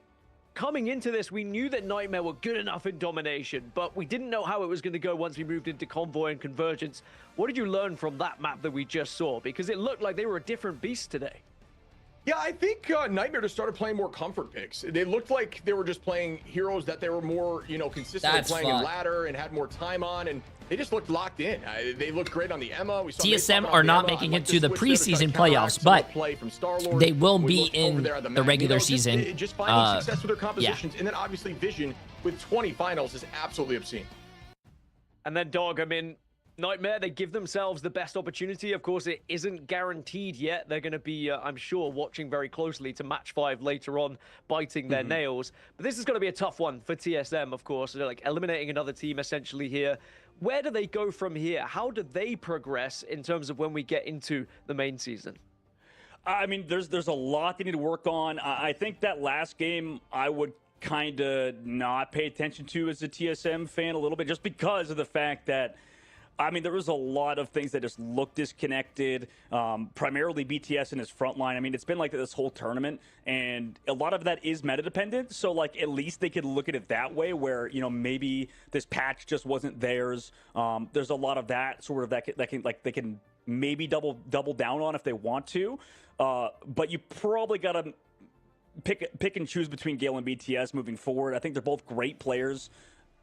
coming into this, we knew that Nightmare were good enough in domination, but we didn't know how it was going to go once we moved into Convoy and Convergence. What did you learn from that map that we just saw? Because it looked like they were a different beast today. Yeah, I think Nightmare just started playing more comfort picks. They looked like they were just playing heroes that they were more, consistently playing in ladder and had more time on, and they just looked locked in. They looked great on the Emma. We saw TSM are not making it to the preseason playoffs, but they will be in the regular season. Just finding success with their compositions, and then obviously Vision with 20 finals is absolutely obscene. And then Dog, Nightmare, they give themselves the best opportunity. Of course, it isn't guaranteed yet. They're going to be, I'm sure, watching very closely to match 5 later on, biting their nails. But this is going to be a tough one for TSM, of course. They're like eliminating another team essentially here. Where do they go from here? How do they progress in terms of when we get into the main season? I mean, there's a lot they need to work on. I think that last game I would kind of not pay attention to as a TSM fan a little bit, just because of the fact that there was a lot of things that just looked disconnected, primarily BTS and his front line. It's been like this whole tournament, and a lot of that is meta-dependent, so, at least they could look at it that way, where, maybe this patch just wasn't theirs. There's a lot of that sort of they can maybe double down on if they want to, but you probably got to pick and choose between Gale and BTS moving forward. I think they're both great players,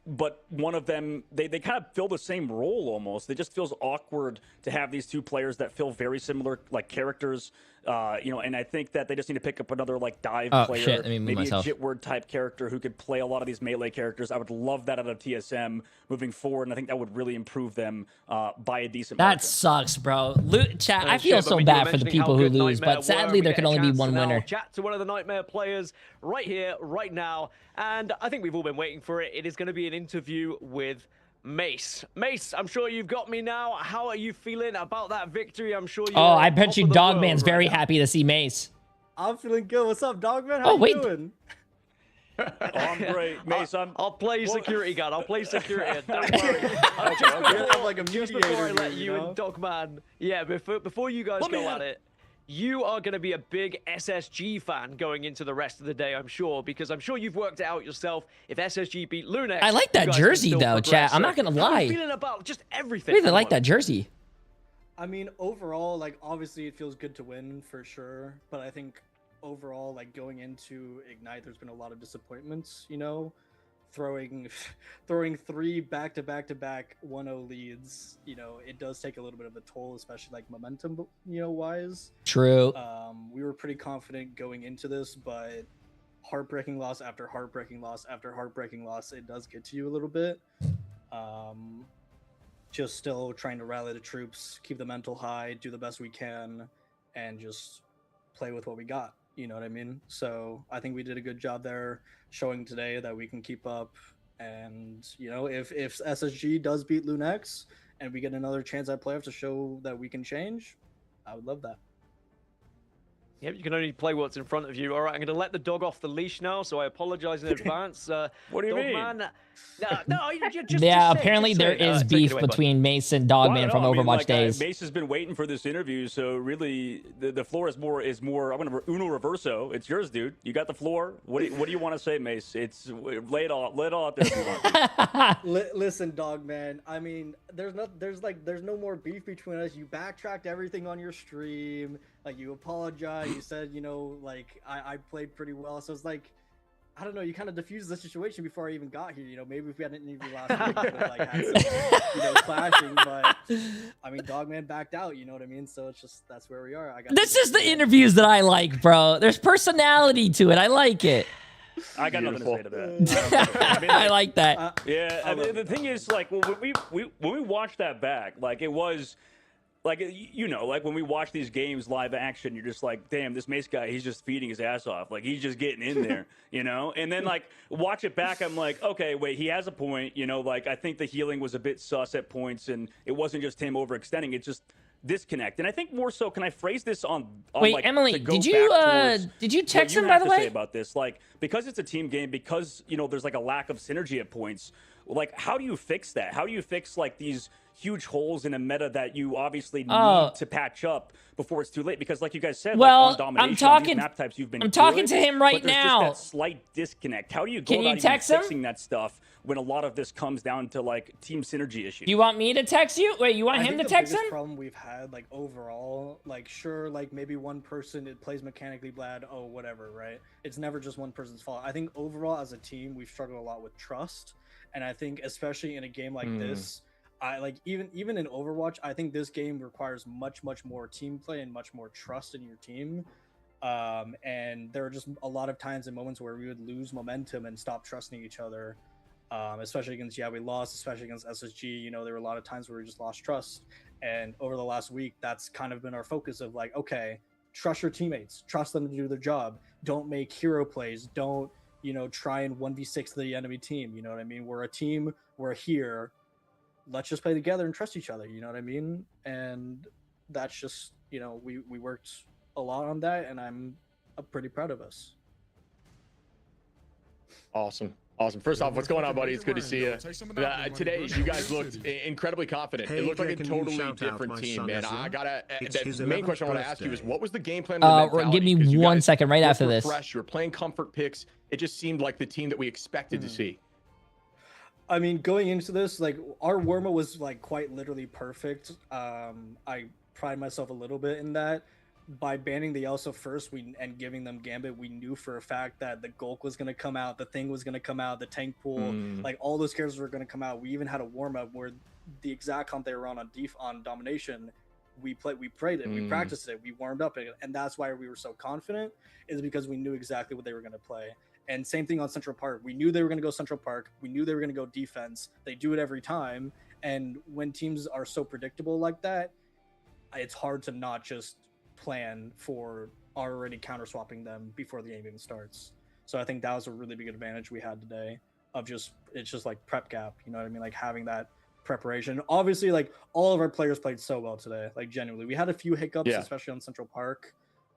but one of them, they kind of fill the same role almost. It just feels awkward to have these two players that feel very similar, characters, and I think that they just need to pick up another, dive player, maybe a Jitward type character who could play a lot of these melee characters. I would love that out of TSM moving forward, and I think that would really improve them by a decent margin. That sucks, bro. Chat, I feel so bad for the people who lose, but sadly there can only be one winner. Chat to one of the Nightmare players right here, right now, and I think we've all been waiting for it. It is going to be an interview with Mace. Mace, I'm sure you've got me now. How are you feeling about that victory? I'm sure you. Oh, I bet you Dogman's very happy to see Mace. I'm feeling good. What's up, Dogman? How you doing? Oh, I'm great, Mace. I'll play security guard. I'll play security. Don't worry. Just before I let you and Dogman, before you guys go at it, you are going to be a big SSG fan going into the rest of the day, I'm sure, because I'm sure you've worked it out yourself. If SSG beat Lunex, I like that jersey though, chat. I'm not gonna lie. How are you feeling about just everything? I really like that jersey. I mean, overall, like obviously it feels good to win for sure, but I think overall, like going into Ignite, there's been a lot of disappointments. You know, throwing 3 back-to-back 1-0 leads. You know, it does take a little bit of a toll, especially like momentum, wise. True. We were pretty confident going into this, but heartbreaking loss after heartbreaking loss after heartbreaking loss, it does get to you a little bit. Just still trying to rally the troops, keep the mental high, do the best we can, and just play with what we got. You know what I mean? So I think we did a good job there, showing today that we can keep up. And if SSG does beat Lunex and we get another chance at playoffs to show that we can change, I would love that. Yep, you can only play what's in front of you. All right, I'm going to let the dog off the leash now, so I apologize in advance. What do you mean? Man, apparently there is beef between Mace and Dogman from Overwatch days. Mace has been waiting for this interview, so really the floor is more. I'm going to Uno Reverso. It's yours, dude. You got the floor. What do you want to say, Mace? Lay it all out there if you want. Listen, Dogman. I mean, there's no more beef between us. You backtracked everything on your stream. Like, you apologize. You said, I played pretty well. So it's like, I don't know, you kind of diffused the situation before I even got here. Maybe if we had an interview last week, we would have had some, clashing. But I mean, Dogman backed out. You know what I mean? So it's just that's where we are. This is the interviews that I like, bro. There's personality to it. I like it. I got nothing to say to that. I like that. Yeah, I mean, the thing is, like, when we watched that back, like, it was. Like, like when we watch these games live action, you're just like, damn, this Mace guy, he's just feeding his ass off. Like, he's just getting in there, And then, like, watch it back, I'm like, okay, wait, he has a point, Like, I think the healing was a bit sus at points, and it wasn't just him overextending. It's just disconnect. And I think more so, can I phrase this on wait, like, Emily, did you text him, by the way? Say about this, like, because it's a team game, because, there's, like, a lack of synergy at points, like, how do you fix that? How do you fix, like, these huge holes in a meta that you obviously need to patch up before it's too late? Because, like you guys said, well, like, on domination, I'm talking, these map types you've been I'm talking good, to him right but there's now. Just that slight disconnect. How do you go Can about you text even him? fixing that stuff when a lot of this comes down to, like, team synergy issues? You want me to text you? Wait, you want him to text him? The biggest problem we've had, like, overall, like, sure, like, maybe one person, it plays mechanically bad, whatever, right? It's never just one person's fault. I think overall, as a team, we've struggled a lot with trust. And I think, especially in a game like this, even in Overwatch, I think this game requires much more team play and much more trust in your team. And there are just a lot of times and moments where we would lose momentum and stop trusting each other. Especially against we lost, especially against SSG. There were a lot of times where we just lost trust. And over the last week, that's kind of been our focus of like, okay, trust your teammates, trust them to do their job. Don't make hero plays. Don't try and 1v6 the enemy team. You know what I mean? We're a team. We're here. Let's just play together and trust each other. You know what I mean? And that's just, we worked a lot on that, and I'm pretty proud of us. Awesome. First off, what's going on, buddy? It's good to see you. Today, you guys looked incredibly confident. It looked like a totally different team, man. The main question I want to ask you is, what was the game plan? Give me 1 second right after this. Fresh, you were playing comfort picks. It just seemed like the team that we expected to see. I mean, going into this, like, our warm-up was like quite literally perfect. I pride myself a little bit in that. By banning the Elsa first and giving them Gambit, we knew for a fact that the Gulk was going to come out, the Thing was going to come out, the Tank Pool, like all those characters were going to come out. We even had a warm-up where the exact comp they were on Domination, we prayed it, we practiced it, we warmed up it, and that's why we were so confident, is because we knew exactly what they were going to play. And same thing on Central Park. We knew they were going to go Central Park. We knew they were going to go defense. They do it every time. And when teams are so predictable like that, it's hard to not just plan for already counter swapping them before the game even starts. So I think that was a really big advantage we had today. of just it's just like prep gap. You know what I mean? Like having that preparation. Obviously, like all of our players played so well today. Like genuinely, we had a few hiccups, especially on Central Park,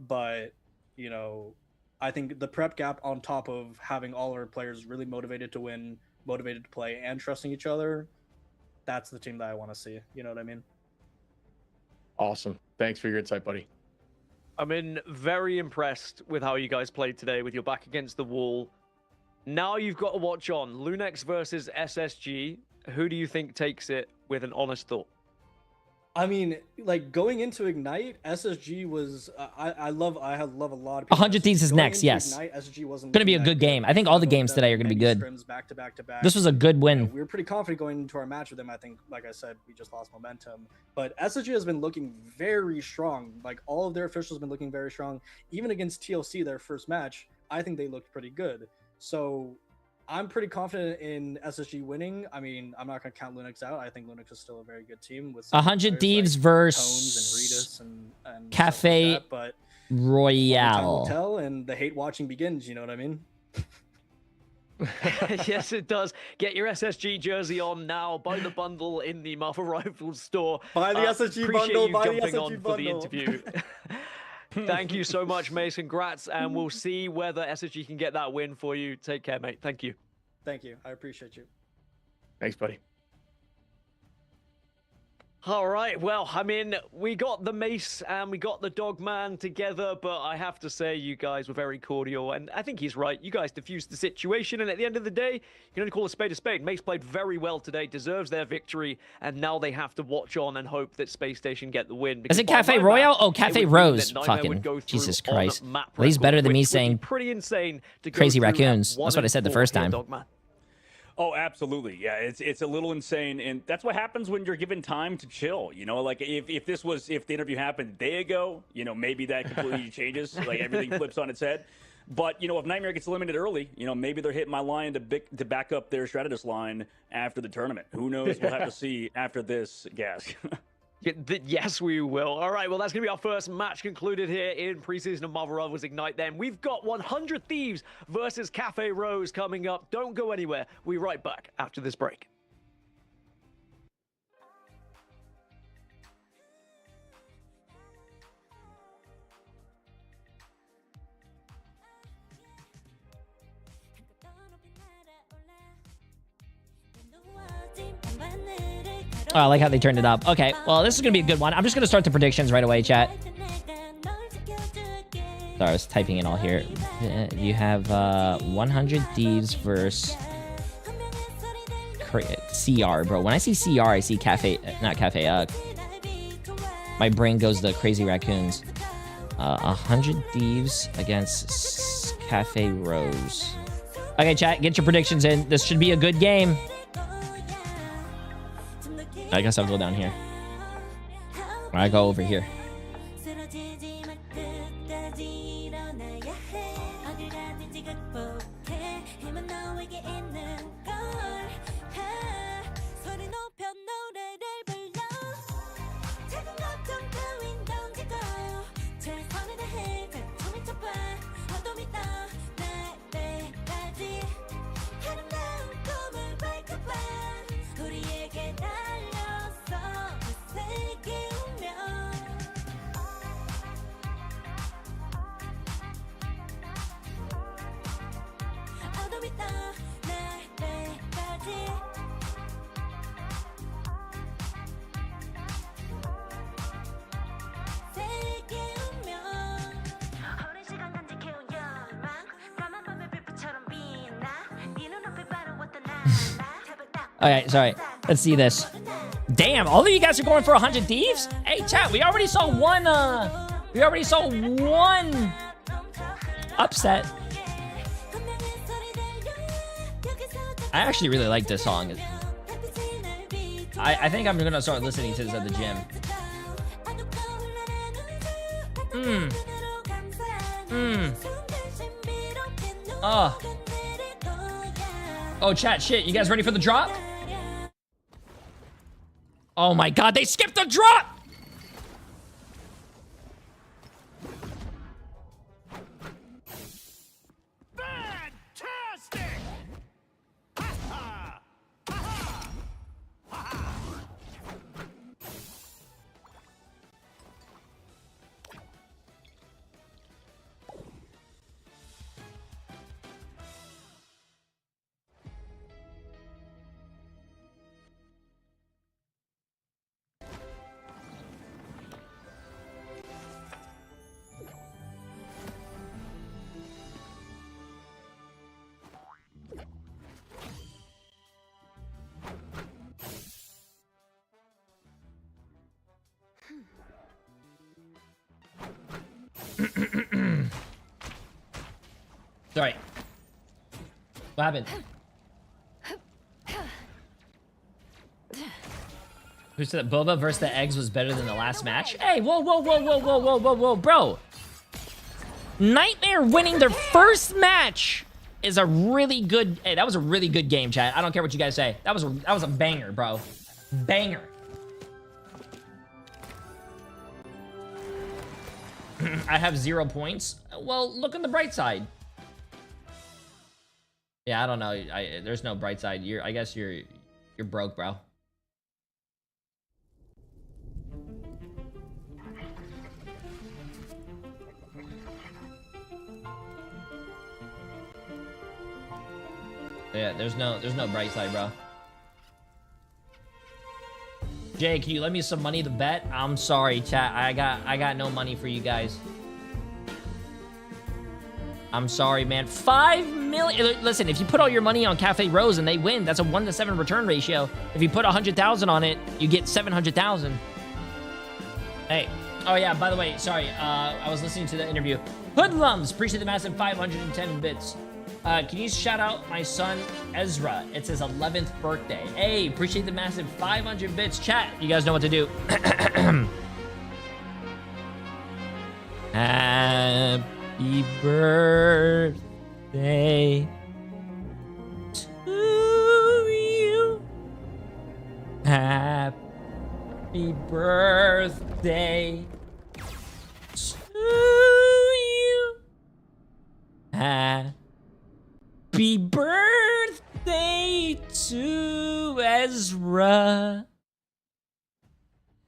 but you know, I think the prep gap on top of having all our players really motivated to win, motivated to play, and trusting each other, that's the team that I want to see. You know what I mean? Awesome. Thanks for your insight, buddy. I mean, very impressed with how you guys played today with your back against the wall. Now you've got to watch on Lunex versus SSG. Who do you think takes it with an honest thought? I mean, like going into Ignite, SSG was I love a lot of people. 100 Thieves is next, yes. Ignite, SSG wasn't Gonna be a good game. I think all the games today are gonna be good. Back to back to back. This was a good win. You know, we were pretty confident going into our match with them. I think, like I said, we just lost momentum. But SSG has been looking very strong. Like all of their officials have been looking very strong. Even against TLC, their first match, I think they looked pretty good. So I'm pretty confident in SSG winning. I mean, I'm not going to count Lunex out. I think Lunex is still a very good team. With 100 Thieves like versus and Cafe like that, but Royale. Time will tell, and the hate watching begins. You know what I mean? Yes, it does. Get your SSG jersey on now. Buy the bundle in the Marvel Rifles store. Buy the SSG bundle. Buy the SSG for the interview. Thank you so much, Mace. Congrats, and we'll see whether SSG can get that win for you. Take care, mate. Thank you. Thank you. I appreciate you. Thanks, buddy. All right, well, I mean, we got the Mace and we got the Dogman together, but I have to say you guys were very cordial, and I think he's right. You guys diffused the situation, and at the end of the day, you can only call a spade a spade. Mace played very well today, deserves their victory, and now they have to watch on and hope that Space Station get the win. Is it Cafe Royale? Oh, Cafe Rose. Fucking Jesus Christ. Well, he's better than me saying pretty insane to Crazy Raccoons. That's what I said the first time. Oh, absolutely. Yeah, it's a little insane, and that's what happens when you're given time to chill. You know, like if the interview happened a day ago, you know, maybe that completely changes. Like everything flips on its head. But you know, if Nightmare gets eliminated early, you know, maybe they're hitting my line to back up their Stratus line after the tournament. Who knows? We'll have to see after this, Gas. Yes, we will. All right, well, that's going to be our first match concluded here in preseason of Marvel Rivals Ignite. Then we've got 100 Thieves versus Cafe Rose coming up. Don't go anywhere. We'll be right back after this break. Oh, I like how they turned it up. Okay, well, this is going to be a good one. I'm just going to start the predictions right away, chat. Sorry, I was typing it all here. You have 100 Thieves versus CR, bro. When I see CR, I see Cafe, not Cafe. My brain goes to Crazy Raccoons. 100 Thieves against Cafe Rose. Okay, chat, get your predictions in. This should be a good game. I guess I'll go down here. Or I go over here. Okay, sorry. Let's see this. Damn, all of you guys are going for 100 Thieves? Hey, chat, we already saw one upset. I actually really like this song. I think I'm gonna start listening to this at the gym. Oh, chat, shit. You guys ready for the drop? Oh my god, they skipped the drop! Fantastic! Sorry. What happened? Who said that Boba versus the eggs was better than the last match? Hey, whoa, whoa, whoa, whoa, whoa, whoa, whoa, whoa, bro. Nightmare winning their first match is a really good... Hey, that was a really good game, chat. I don't care what you guys say. That was a banger, bro. Banger. I have 0 points. Well, look on the bright side. Yeah, I don't know. There's no bright side. I guess you're broke, bro. Yeah, there's no bright side, bro. Jay, can you lend me some money to bet? I'm sorry, chat. I got no money for you guys. I'm sorry, man. 5 million. Listen, if you put all your money on Cafe Rose and they win, that's a 1 to 7 return ratio. If you put 100,000 on it, you get 700,000. Hey. Oh yeah. By the way, sorry. I was listening to the interview. Hoodlums, appreciate the massive 510 bits. Can you shout out my son Ezra? It's his 11th birthday. Hey, appreciate the massive 500 bits. Chat, you guys know what to do. Happy birthday to you. Happy birthday to you. Happy birthday to Ezra.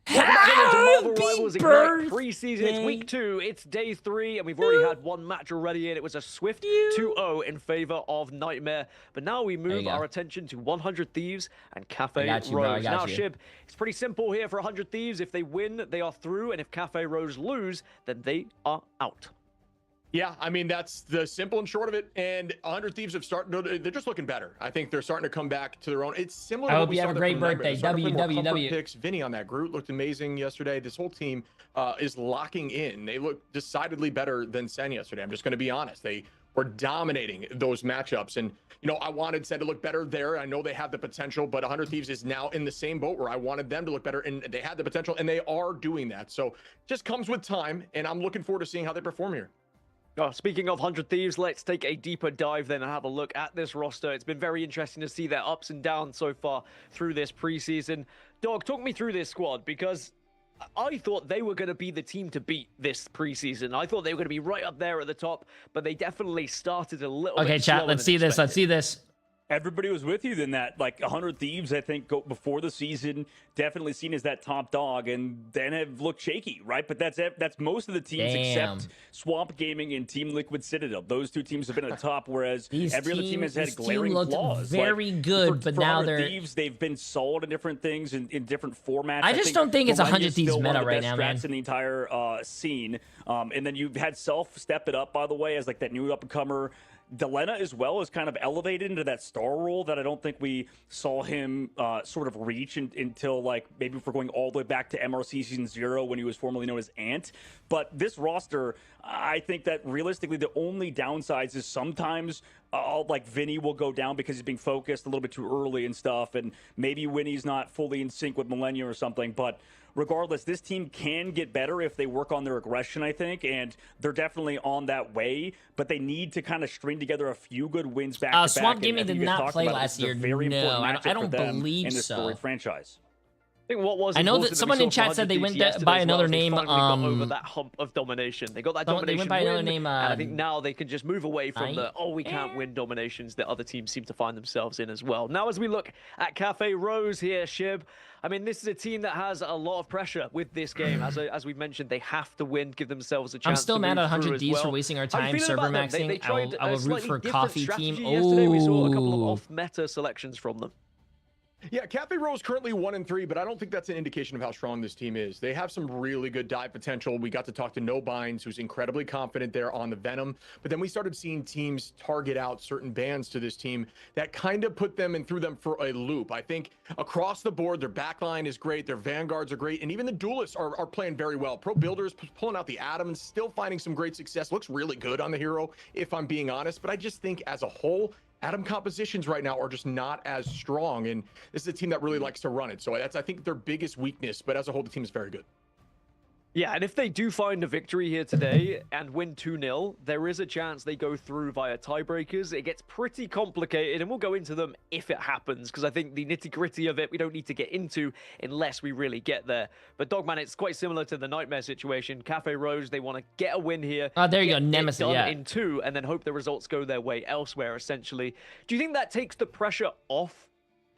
Happy birthday! Preseason, it's week 2, it's day 3, and we've already had 1 match already, and it was a swift 2-0 in favor of Nightmare. But now we move our attention to 100 Thieves and Cafe Rose. Now, Shib, it's pretty simple here for 100 Thieves. If they win, they are through, and if Cafe Rose lose, then they are out. Yeah, I mean, that's the simple and short of it. And 100 Thieves have started, they're just looking better. I think they're starting to come back to their own. It's similar to I what hope we you saw have a great birthday. WWW. Picks. Vinny on that. Groot looked amazing yesterday. This whole team is locking in. They look decidedly better than Sen yesterday. I'm just going to be honest. They were dominating those matchups. And, you know, I wanted Sen to look better there. I know they have the potential, but 100 Thieves is now in the same boat where I wanted them to look better, and they had the potential, and they are doing that. So just comes with time, and I'm looking forward to seeing how they perform here. Oh, speaking of 100 Thieves, let's take a deeper dive then and have a look at this roster. It's been very interesting to see their ups and downs so far through this preseason. Dog, talk me through this squad, because I thought they were going to be the team to beat this preseason. I thought they were going to be right up there at the top, but they definitely started a little bit Okay, chat, let's see this. Let's see this. Everybody was with you then. That, like, 100 Thieves, I think, before the season, definitely seen as that top dog, and then have looked shaky, right? But that's most of the teams except Swamp Gaming and Team Liquid Citadel. Those 2 teams have been at the top, whereas every other team has had glaring flaws. Very good, but now they're... Thieves, they've been solid in different things, in different formats. I just don't think it's 100 Thieves meta right now, man. In the entire scene. And then you've had Self step it up, by the way, as like that new up-and-comer. Delena as well is kind of elevated into that star role that I don't think we saw him sort of reach until, like, maybe if we're going all the way back to MRC Season 0 when he was formerly known as Ant. But this roster, I think that realistically the only downsides is sometimes like Vinny will go down because he's being focused a little bit too early and stuff, and maybe Winnie's not fully in sync with Millennium or something, but regardless, this team can get better if they work on their aggression, I think, and they're definitely on that way, but they need to kind of string together a few good wins back to back. Swamp Gaming did not play last year. No, I don't believe so. Franchise. I think what was I know that someone in chat said they went by another name. Got over that hump of domination. They got that domination. They went by another name. And I think now they can just move away from the we can't win dominations that other teams seem to find themselves in as well. Now, as we look at Cafe Rose here, Shib, I mean, this is a team that has a lot of pressure with this game. As we mentioned, they have to win, give themselves a chance. I'm still mad at 100 Ds for wasting our time server maxing. I will root for Coffee Team. Yesterday we saw a couple of off-meta selections from them. Yeah, Cafe Rose currently 1-3, but I don't think that's an indication of how strong this team is. They have some really good dive potential. We got to talk to No Binds, who's incredibly confident there on the Venom. But then we started seeing teams target out certain bans to this team that kind of put them and threw them for a loop. I think across the board, their backline is great, their Vanguards are great, and even the Duelists are playing very well. Pro Builders pulling out the Atoms, still finding some great success. Looks really good on the hero, if I'm being honest. But I just think as a whole, Atom compositions right now are just not as strong, and this is a team that really likes to run it. So that's, I think, their biggest weakness, but as a whole, the team is very good. Yeah, and if they do find a victory here today and win 2-0, there is a chance they go through via tiebreakers. It gets pretty complicated, and we'll go into them if it happens, because I think the nitty-gritty of it we don't need to get into unless we really get there. But Dogman, it's quite similar to the Nightmare situation. Cafe Rose, they want to get a win here. Oh, there you go, Nemesis, yeah. In 2, and then hope the results go their way elsewhere, essentially. Do you think that takes the pressure off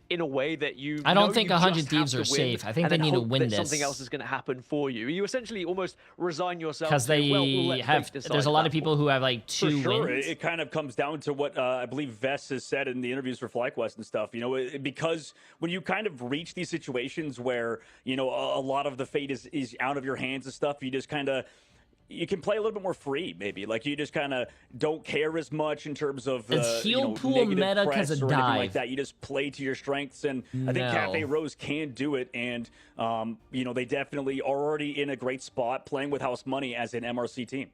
in a way that you I don't think 100 just Thieves have are to win, safe. I think and they then need to hope win that this. Something else is going to happen for you. You essentially almost resign yourself Because they well, we'll let have, fate decide there's a at lot that of people who have like 2 For sure. wins. It kind of comes down to what I believe Vess has said in the interviews for FlyQuest and stuff. You know, because when you kind of reach these situations where, you know, a lot of the fate is out of your hands and stuff, you just kind of, you can play a little bit more free, maybe. Like, you just kind of don't care as much in terms of It's heal you know, pool negative meta press 'cause of or anything dive. like that. You just play to your strengths, and I think No. Cafe Rose can do it. And you know, they definitely are already in a great spot playing with house money as an MRC team.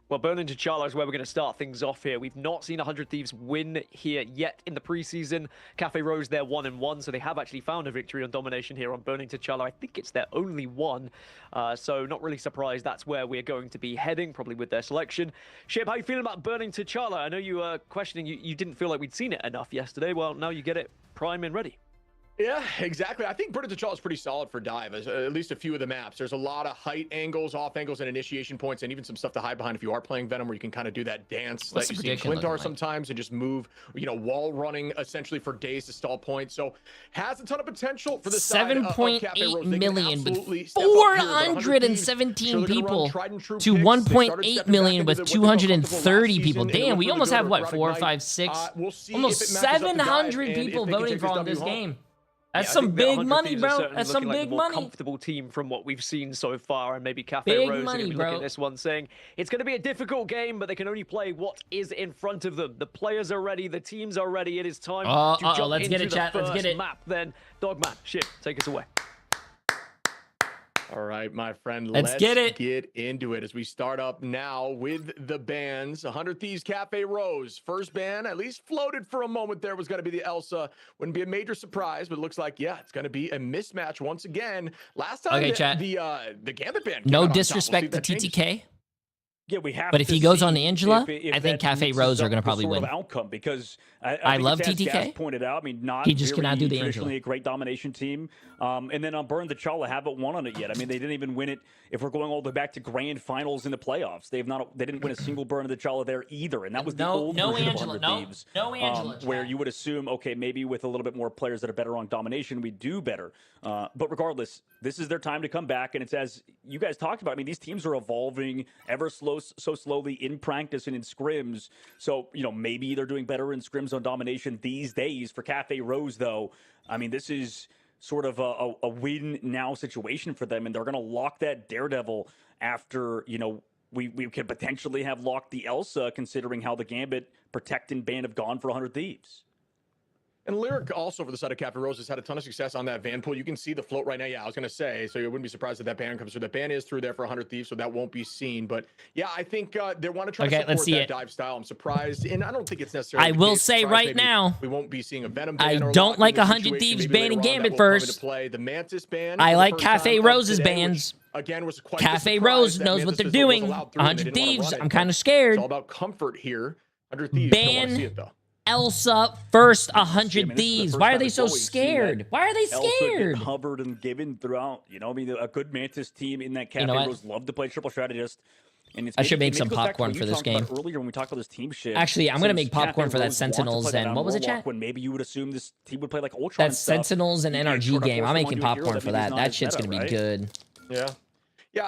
Well, Burning T'Challa is where we're going to start things off here. We've not seen 100 Thieves win here yet in the preseason. Cafe Rose, they're 1-1, so they have actually found a victory on domination here on Burning T'Challa. I think it's their only one, so not really surprised that's where we're going to be heading, probably with their selection. Shib, how you feeling about Burning T'Challa? I know you were questioning, you didn't feel like we'd seen it enough yesterday. Well, now you get it prime and ready. Yeah, exactly. I think Burning T'Challa is pretty solid for dive, at least a few of the maps. There's a lot of height angles, off angles, and initiation points, and even some stuff to hide behind if you are playing Venom, where you can kind of do that dance What's that the you see in prediction Clintar looking like? sometimes and just move, you know, wall running essentially for days to stall points. So has a ton of potential for the side of Cafe Rose. They can 7.8 million absolutely with step up here, but 417 sure, they're gonna run people tried and true to picks. They started 1.8 stepping million back with into what they felt comfortable 230 last people. season, and it Damn, looked we really almost good have with what, Erotic 4, Knight. 5, 6, We'll see almost if it matches up to dive 700 and people if they can voting take for on W this home. game. That's Yeah, I some think that big 100 money, Thieves are bro. certainly That's some looking like big the more money. comfortable team from what we've seen so far, and maybe Cafe Big Rose are money, going to be looking bro. at this one saying it's going to be a difficult game, but they can only play what is in front of them. The players are ready, the teams are ready. It is time to jump let's into get it, the chat. Let's first get it. map. Then Dogman, shit, take us away. All right, my friend, Let's get it. Get into it as we start up now with the bans. 100 Thieves Cafe Rose. First ban, at least floated for a moment there, was going to be the Elsa. Wouldn't be a major surprise, but it looks like, yeah, it's going to be a mismatch once again. Last time, Okay, chat. the Gambit ban. No came out on top. We'll see disrespect if to that changes. TTK. Yeah, we have. But if to he goes see on Angela, if I think that Cafe mixes Rose are up gonna the probably sort of win. outcome, because I think love it's, as TTK. Gas pointed out, I mean, not He just very cannot do the traditionally Angela. a great domination team. And then on Burn T'Challa, haven't won on it yet. I mean, they didn't even win it. If we're going all the way back to grand finals in the playoffs, they didn't win a single Burn T'Challa there either. And that was the old version of 100 Thieves. No Angela. Where you would assume, okay, maybe with a little bit more players that are better on domination, we do better. But regardless, this is their time to come back, and it's as you guys talked about. I mean, these teams are evolving so slowly in practice and in scrims. So, you know, maybe they're doing better in scrims on domination these days. For Cafe Rose, though, I mean, this is sort of a win now situation for them, and they're going to lock that Daredevil after, you know, we could potentially have locked the Elsa, considering how the Gambit, Protect, and Ban have gone for 100 Thieves. And Lyric also for the side of Cafe Rose has had a ton of success on that van pool. You can see the float right now. Yeah, I was going to say, so you wouldn't be surprised if that ban comes through. That ban is through there for 100 Thieves, so that won't be seen. But yeah, I think they want to try to support that dive style. I'm surprised, and I don't think it's necessarily I will say right now, we won't be seeing a Venom I ban. don't like 100 Thieves banning Gambit first. The Mantis ban. I like Cafe Rose's bans. Again, was quite Cafe Rose knows what they're doing. 100 Thieves, I'm kind of scared. It's all about comfort here. 100 Thieves don't want to see it though. Elsa first 100 Thieves. Why are they so scared? Why are they scared? Elsa get covered and given throughout. You know, I mean, a good Mantis team in that Cafe Rose love to play triple strategist. And it's I should make some popcorn for this game. Earlier when we talked about this team shit. Actually, I'm gonna make popcorn for that Sentinels and what was it, chat? When maybe you would assume this team would play like Ultron. That Sentinels and NRG game. I'm making popcorn for that. That shit's gonna be good. Yeah. Yeah,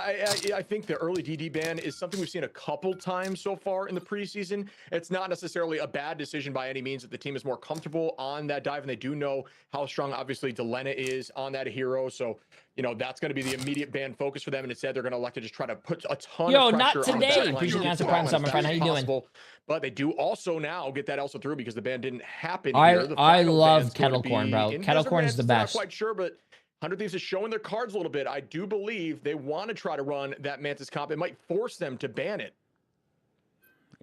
I think the early DD ban is something we've seen a couple times so far in the preseason. It's not necessarily a bad decision by any means that the team is more comfortable on that dive, and they do know how strong, obviously, Delena is on that hero. So, you know, that's going to be the immediate ban focus for them. And instead, they're going to elect to just try to put a ton of pressure not today. on the Appreciate the answer, Prime Summer friend. How you doing? But they do also now get that also through because the ban didn't happen I here. The I final love ban's going to kettle corn, be bro. in Kettle Desert corn is Man's. the Still not best. quite sure, but 100 Thieves is showing their cards a little bit. I do believe they want to try to run that Mantis comp. It might force them to ban it.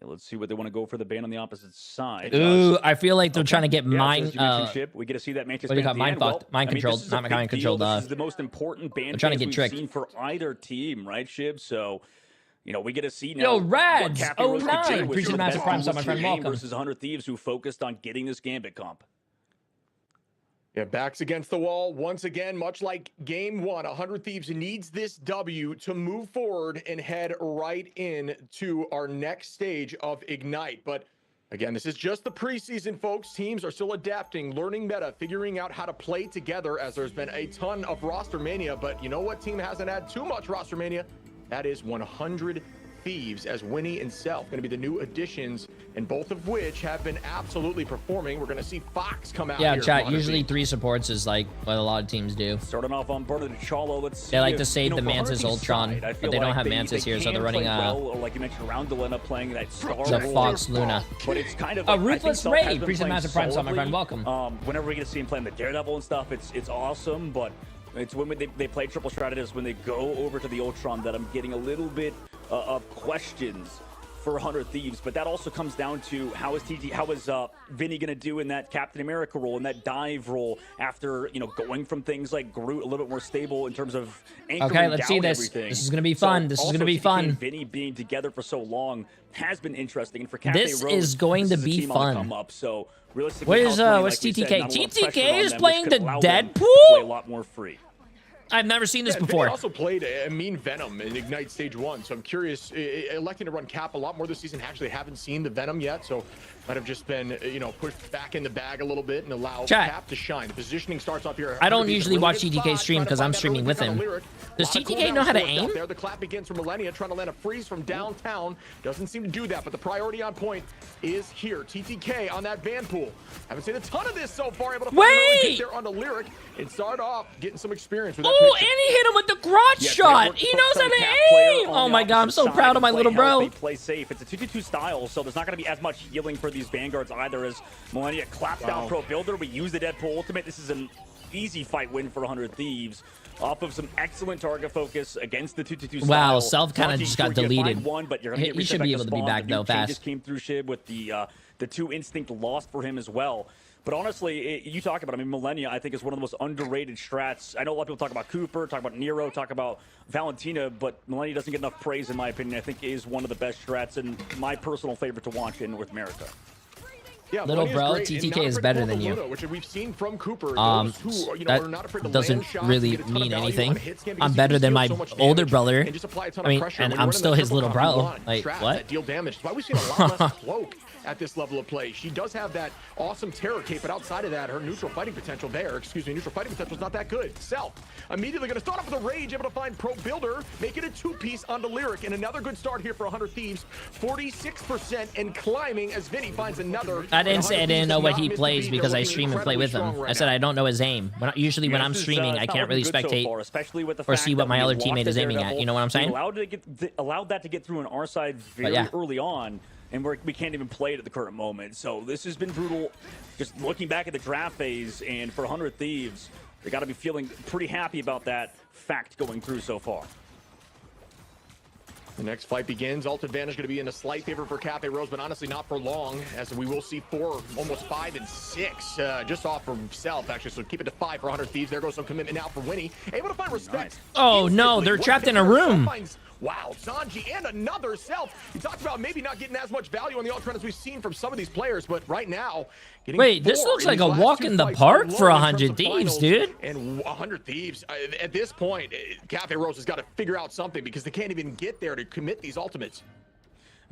Yeah, let's see what they want to go for the ban on the opposite side. Ooh, I feel like they're trying to get Yeah, mine. so as you mentioned, Ship, we get to see that Mantis What do you ban got? at the Mind end. fucked. Well, Mind I mean, controlled. this is a Not big mind deal. controlled. This is the most important ban they're trying to phase get we've tricked. seen for either team, right, Shib? So, you know, we get to see now. Yo, what Rads, Cappy Rose could 09. do with Appreciate some the of massive best prime duels sub, my in friend. the game Welcome. versus 100 Thieves who focused on getting this Gambit comp. Yeah, backs against the wall once again, much like game one. 100 Thieves needs this W to move forward and head right in to our next stage of Ignite. But again, this is just the preseason, folks. Teams are still adapting, learning meta, figuring out how to play together as there's been a ton of roster mania. But you know what team hasn't had too much roster mania? That is 100 Thieves, as Winnie and Self going to be the new additions, and both of which have been absolutely performing. We're going to see Fox come out. Yeah, here chat. Usually 3 supports is like what a lot of teams do. Starting off on Bernard Chalo, let's see. They like to if, save you know, the for 100 Mantis Thieves Ultron, side, I but feel they don't like have Mantis here, so they're running well, or like you mentioned, around Delena playing that star the role. Fox Luna. But it's kind of A like, Ruthless Ray. Appreciate the massive prime sub, my friend. Welcome. Whenever we get to see him playing the Daredevil and stuff, it's awesome, but it's when they play triple strategist, when they go over to the Ultron, that I'm getting a little bit of questions for 100 Thieves. But that also comes down to how is Vinny gonna do in that Captain America role, in that dive role, after, you know, going from things like Groot a little bit more stable in terms of anchoring Okay, let's see down this. everything. This is gonna be fun. This is gonna be fun. And Vinny being together for so long has been interesting, and for Cafe This Rose, is going to this is a be team on the fun. come up. So realistically, Where's House what's Money, like we TTK? said, not a lot of pressure TTK on is them, playing which the could allow them to Deadpool? play a lot more free. I've never seen this Vinny before. also played a mean Venom in Ignite Stage 1, so I'm curious. Electing to run Cap a lot more this season. Actually, haven't seen the Venom yet, so might have just been, you know, pushed back in the bag a little bit and allow Cap to shine. The positioning starts up here. I don't usually watch TTK stream because I'm streaming with him. Does TTK know how to aim? There, the clap begins from Millennia, trying to land a freeze from downtown. Doesn't seem to do that, but the priority on point is here. TTK on that Vanpool. Haven't seen a ton of this so far. Able to get there on the Lyric and start off getting some experience with that. Oh, and he hit him with the crotch shot. He knows how to aim. Oh my god, I'm so proud of my little bro. Play safe. It's a 2-2-2 style, so there's not going to be as much healing for these Vanguards either, as Millennia claps down Pro Builder. We use the Deadpool Ultimate. This is an easy fight win for 100 Thieves off of some excellent target focus against the 2-2-2 style. Wow, Self kind of just got deleted. One, but you're gonna get he should be able to be back though fast. Just came through Shib with the 2 instinct lost for him as well. But honestly, you talk about, I mean, Millennia, I think, is one of the most underrated strats. I know a lot of people talk about Cooper, talk about Nero, talk about Valentina, but Millennia doesn't get enough praise, in my opinion. I think is one of the best strats and my personal favorite to watch in North America. Yeah, little bro, TTK is better than you. Which we've seen from Cooper. That doesn't really mean anything. I'm better than my older brother. I mean, and I'm still his little bro. Like, what? Deal damage. That's why we've seen a lot less Cloak at this level of play. She does have that awesome terror cape, but outside of that, her neutral fighting potential neutral fighting potential is not that good. Self immediately going to start off with a rage, able to find Pro Builder, make it a 2-piece on the Lyric, and another good start here for 100 Thieves. 46% and climbing as Vinny finds another. I didn't say I didn't know what he plays because I stream and play with him. I said I don't know his aim. Usually when I'm streaming, I can't really spectate or see what my other teammate is aiming at. You know what I'm saying? Allowed that to get through on our side very early on, and we can't even play it at the current moment. So this has been brutal. Just looking back at the draft phase, and for 100 Thieves, they got to be feeling pretty happy about that fact going through so far. The next fight begins. Ult advantage going to be in a slight favor for Cafe Rose, but honestly not for long, as we will see 4, almost 5 and 6, just off from Self, actually. So keep it to 5 for 100 Thieves. There goes some commitment now for Winnie. Able to find respect. Oh no, they're trapped in a room. Wow, Sanji and another Self. You talked about maybe not getting as much value on the Ultron as we've seen from some of these players, but right now, wait, this looks like a walk in the park for 100 Thieves, dude. And 100 Thieves, at this point, Cafe Rose has got to figure out something because they can't even get there to commit these ultimates.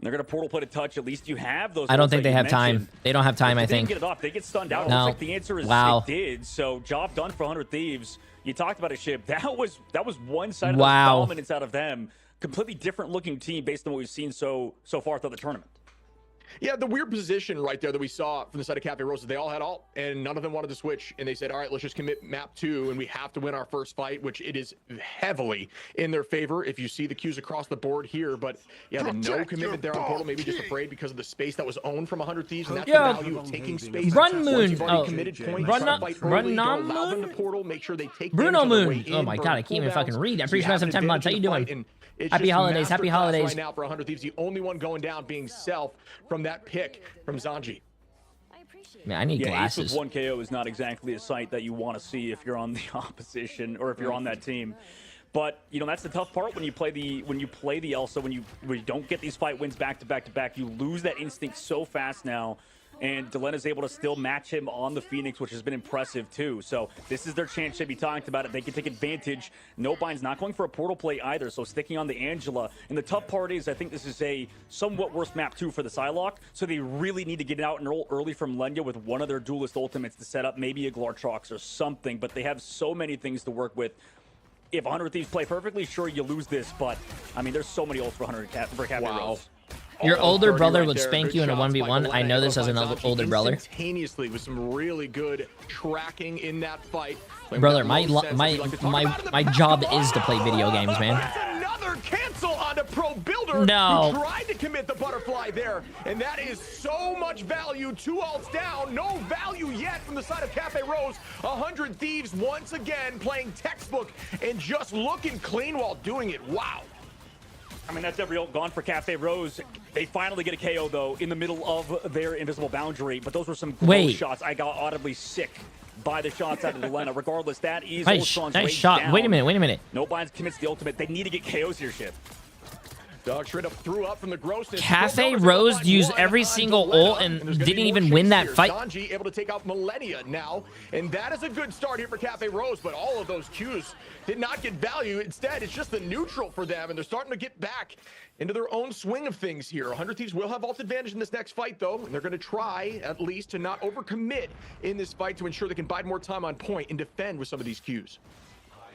They're going to portal play to touch. At least you have those. I don't think they have time. They don't have time, I think. They get it off. They get stunned out. No. Looks like the answer is wow. it did. So job done for 100 Thieves. You talked about a ship. That was one side of wow. the dominance out of them. Completely different looking team based on what we've seen so far throughout the tournament. Yeah, the weird position right there that we saw from the side of Cafe Roses, they all had alt, and none of them wanted to switch, and they said, all right, let's just commit map 2, and we have to win our first fight, which it is heavily in their favor if you see the queues across the board here, but yeah, the no commitment there on Portal, maybe just afraid because of the space that was owned from 100 Thieves, and that's the value of taking space. Run Moon! Oh, Run Moon? Portal, make sure they take Bruno Moon! Oh my god, I can't even fucking read. I'm pretty sure I have 10 months. How you doing? Happy holidays, happy holidays. Right now for 100 Thieves, the only one going down being Self from that pick from Zanji. Man, I need glasses. Ace with 1 KO is not exactly a sight that you want to see if you're on the opposition or if you're on that team. But you know that's the tough part when you play the Elsa, when you don't get these fight wins back to back to back, you lose that instinct so fast now. And Delena's able to still match him on the Phoenix, which has been impressive too. So this is their chance. Should be talked about it. They can take advantage. Nobine's not going for a portal play either, so sticking on the Angela. And the tough part is I think this is a somewhat worse map too for the Psylocke. So they really need to get out and roll early from Lenya with one of their duelist ultimates to set up maybe a Glartrox or something. But they have so many things to work with. If 100 Thieves play perfectly, sure, you lose this. But, I mean, there's so many ults for 100 for Cafe Rose. Your older brother would spank you in a 1v1. I know this as an older brother. Instantaneously with some really good tracking in that fight. Brother, my job is to play video games, man. Another cancel on a pro builder. No. Who tried to commit the butterfly there, and that is so much value. 2 ults down, no value yet from the side of Cafe Rose. 100 Thieves once again playing textbook and just looking clean while doing it. Wow. I mean, that's every ult gone for Cafe Rose. They finally get a KO, though, in the middle of their invisible boundary. But those were some close shots. I got audibly sick by the shots out of Delena. Regardless, that is nice shot. Down. Wait a minute. Nobines commits the ultimate. They need to get KOs here, Ship. Dog straight up threw up from the grossness. Cafe Rose used every single ult and didn't even win that fight. Zanji able to take out Millennia now, and that is a good start here for Cafe Rose, but all of those Qs did not get value. Instead, it's just the neutral for them, and they're starting to get back into their own swing of things here. 100 Thieves will have ult advantage in this next fight, though, and they're going to try, at least, to not overcommit in this fight to ensure they can bide more time on point and defend with some of these Qs.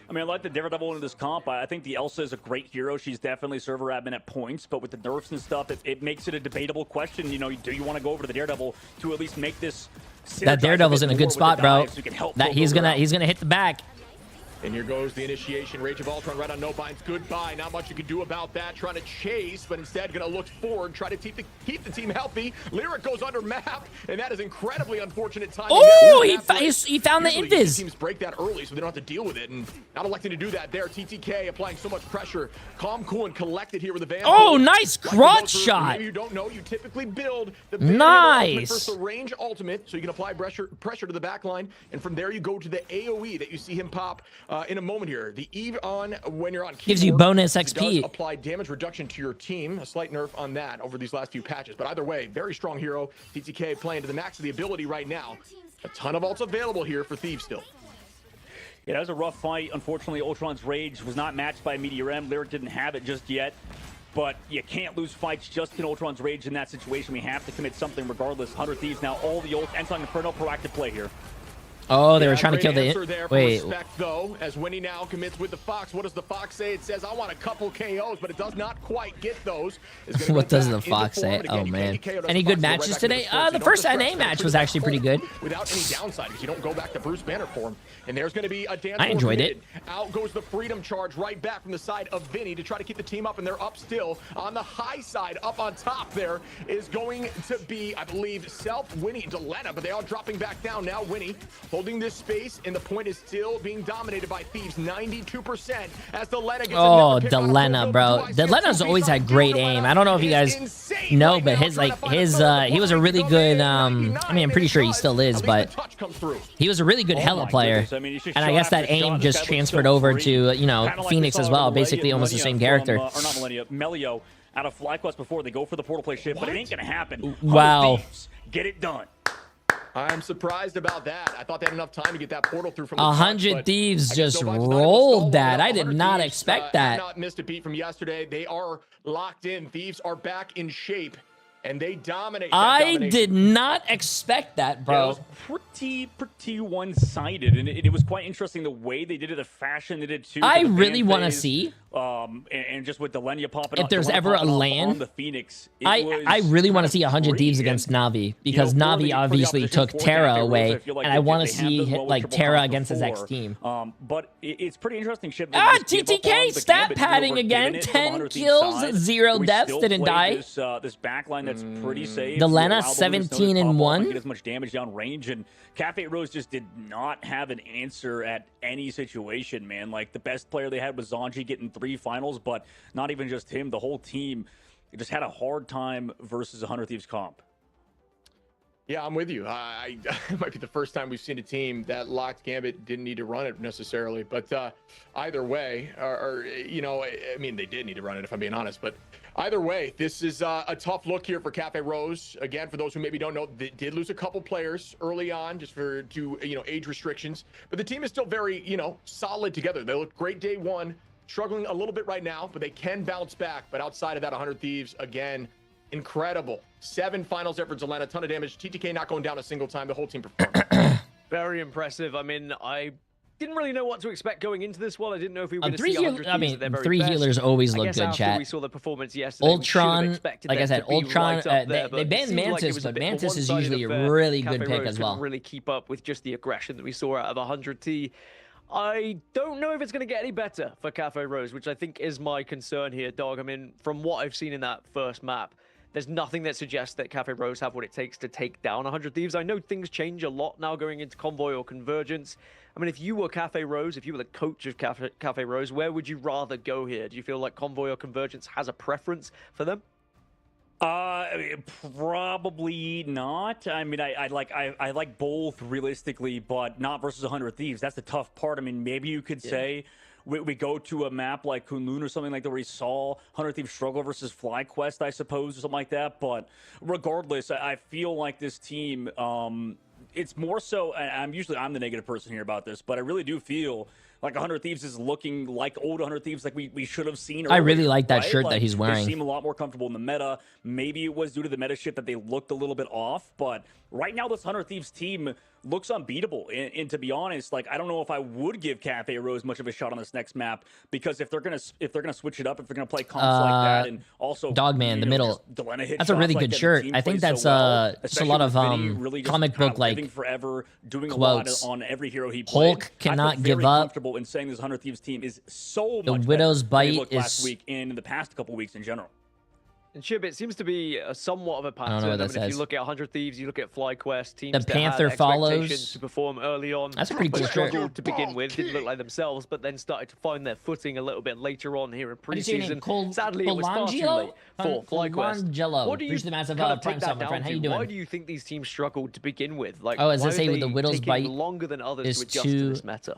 I mean, I like the Daredevil in this comp. I think the Elsa is a great hero. She's definitely server admin at points, but with the nerfs and stuff, it makes it a debatable question. You know, do you want to go over to the Daredevil to at least make this? That Daredevil's in a good spot, bro. That he's gonna hit the back. And here goes the initiation. Rage of Ultron right on Nobine's. Goodbye. Not much you can do about that. Trying to chase, but instead going to look forward. Try to keep the team healthy. Lyric goes under map, and that is incredibly unfortunate timing. Oh, he found the invis. Teams break that early, so they don't have to deal with it. And not electing to do that there. TTK applying so much pressure. Calm, cool, and collected here with the van. Oh, nice crotch shot. Maybe you don't know. You typically build the nice versus the range ultimate, so you can apply pressure to the back line, and from there you go to the AOE that you see him pop. In a moment here, the Eve on when you're on keyboard, gives you bonus XP. Does apply damage reduction to your team. A slight nerf on that over these last few patches, but either way, very strong hero. TTK playing to the max of the ability right now. A ton of ults available here for Thieves still. Yeah, that was a rough fight. Unfortunately, Ultron's Rage was not matched by Meteor M. Lyric didn't have it just yet. But you can't lose fights just in Ultron's Rage in that situation. We have to commit something regardless. 100 Thieves now, all the ults. Ensign Inferno, proactive play here. Oh, they were trying to kill the... Wait. Respect, though, as Winnie now commits with the Fox. What does the Fox say? It says, I want a couple KOs, but it does not quite get those. What does the Fox say? Oh, man. Any good matches today? The first NA match was actually pretty good. Without any downside, because you don't go back to Bruce Banner form. And there's going to be a dance. I enjoyed it. Out goes the Freedom Charge right back from the side of Vinny to try to keep the team up, and they're up still. On the high side, up on top there, is going to be, I believe, Self, Winnie, Delena, but they all dropping back down. Now Winnie holding this space, and the point is still being dominated by Thieves, 92%, as Delena gets Delena, bro. Delena's always had great aim. I don't know if you guys know, but he was a really good, I mean, I'm pretty sure he still is, but he was a really good Hela player. And I guess that aim just transferred over to, you know, Phoenix as well. Basically almost the same character. Or not Millennia, Melio out of FlyQuest before. They go for the portal play ship, but it ain't going to happen. Wow. Get it done. I'm surprised about that. I thought they had enough time to get that portal through from the 100 Thieves just rolled that. I did not expect that. Not missed a beat from yesterday. They are locked in. Thieves are back in shape, and they dominate. I did not expect that, bro. Yeah, it was pretty one-sided, and it was quite interesting the way they did it, the fashion they did too. I really want to see. And just with Delenia popping if up, there's ever a LAN on the Phoenix, I really want to see 100 Thieves against Navi, because Navi obviously took Terra away, and I want to see like Terra against his ex team. But it's pretty interesting. TTK stat padding again, 10 kills, 0 deaths, didn't die. This backline that's pretty safe. Delena 17 and 1. Get as much damage down range, and Cafe Rose just did not have an answer at any situation, man. Like, the best player they had was Zanji getting 3 finals, but not even just him. The whole team just had a hard time versus 100 Thieves comp. Yeah, I'm with you. It might be the first time we've seen a team that locked Gambit didn't need to run it necessarily, but either way, you know, I mean, they did need to run it if I'm being honest, but either way, this is a tough look here for Cafe Rose. Again, for those who maybe don't know, they did lose a couple players early on just due to age restrictions, but the team is still very, solid together. They look great day one, struggling a little bit right now, but they can bounce back. But outside of that, 100 Thieves, again, incredible. 7 finals efforts, Atlanta, a ton of damage. TTK not going down a single time. The whole team performed. Very impressive. I mean, I didn't really know what to expect going into this one. I didn't know if we were going to 3 see 100 I mean, at their very 3 best. healers always look good, chat. We saw the performance yesterday. Ultron, like I said, Ultron, they banned Mantis, but Mantis is usually a really good pick as well. Really keep up with just the aggression that we saw out of 100T. I don't know if it's going to get any better for Cafe Rose, which I think is my concern here, dog. I mean, from what I've seen in that first map, there's nothing that suggests that Cafe Rose have what it takes to take down 100 Thieves. I know things change a lot now going into Convoy or Convergence. I mean, if you were Cafe Rose, if you were the coach of Cafe Rose, where would you rather go here? Do you feel like Convoy or Convergence has a preference for them? Probably not. I mean, I like both realistically, but not versus 100 Thieves. That's the tough part. I mean, maybe you could say we go to a map like Kunlun or something like that where we saw 100 Thieves struggle versus FlyQuest, I suppose, or something like that. But regardless, I feel like this team, it's more so, I'm the negative person here about this, but I really do feel like 100 Thieves is looking like old 100 Thieves, like we should have seen earlier, I really like that shirt like, that he's wearing. They seem a lot more comfortable in the meta. Maybe it was due to the meta shift that they looked a little bit off, but right now this 100 Thieves team looks unbeatable. And to be honest, like, I don't know if I would give Cafe Rose much of a shot on this next map, because if they're gonna switch it up, if they're gonna play comps like that, and also Dogman, the middle, that's a really good shirt. I think that's it's a lot of comic book like forever, doing quotes. a lot on every hero he played. Hulk cannot give up. Comfortable in saying this 100 Thieves team is so the much Widow's better than Bite they looked last is week and in the past couple weeks in general. And Chib, it seems to be somewhat of a pattern. I don't know what that says. If you look at 100 Thieves, you look at FlyQuest, teams The that Panther had follows. expectations to perform early on. That's a pretty cool struggled shirt. to begin with, didn't look like themselves, but then started to find their footing a little bit later on here in preseason. Sadly, it was far too late for FlyQuest. What do you kind of take that down to? Why do you think these teams struggled to begin with? Like, as why I say, are with the they Widow's taking Bite longer than others to is adjust to this meta?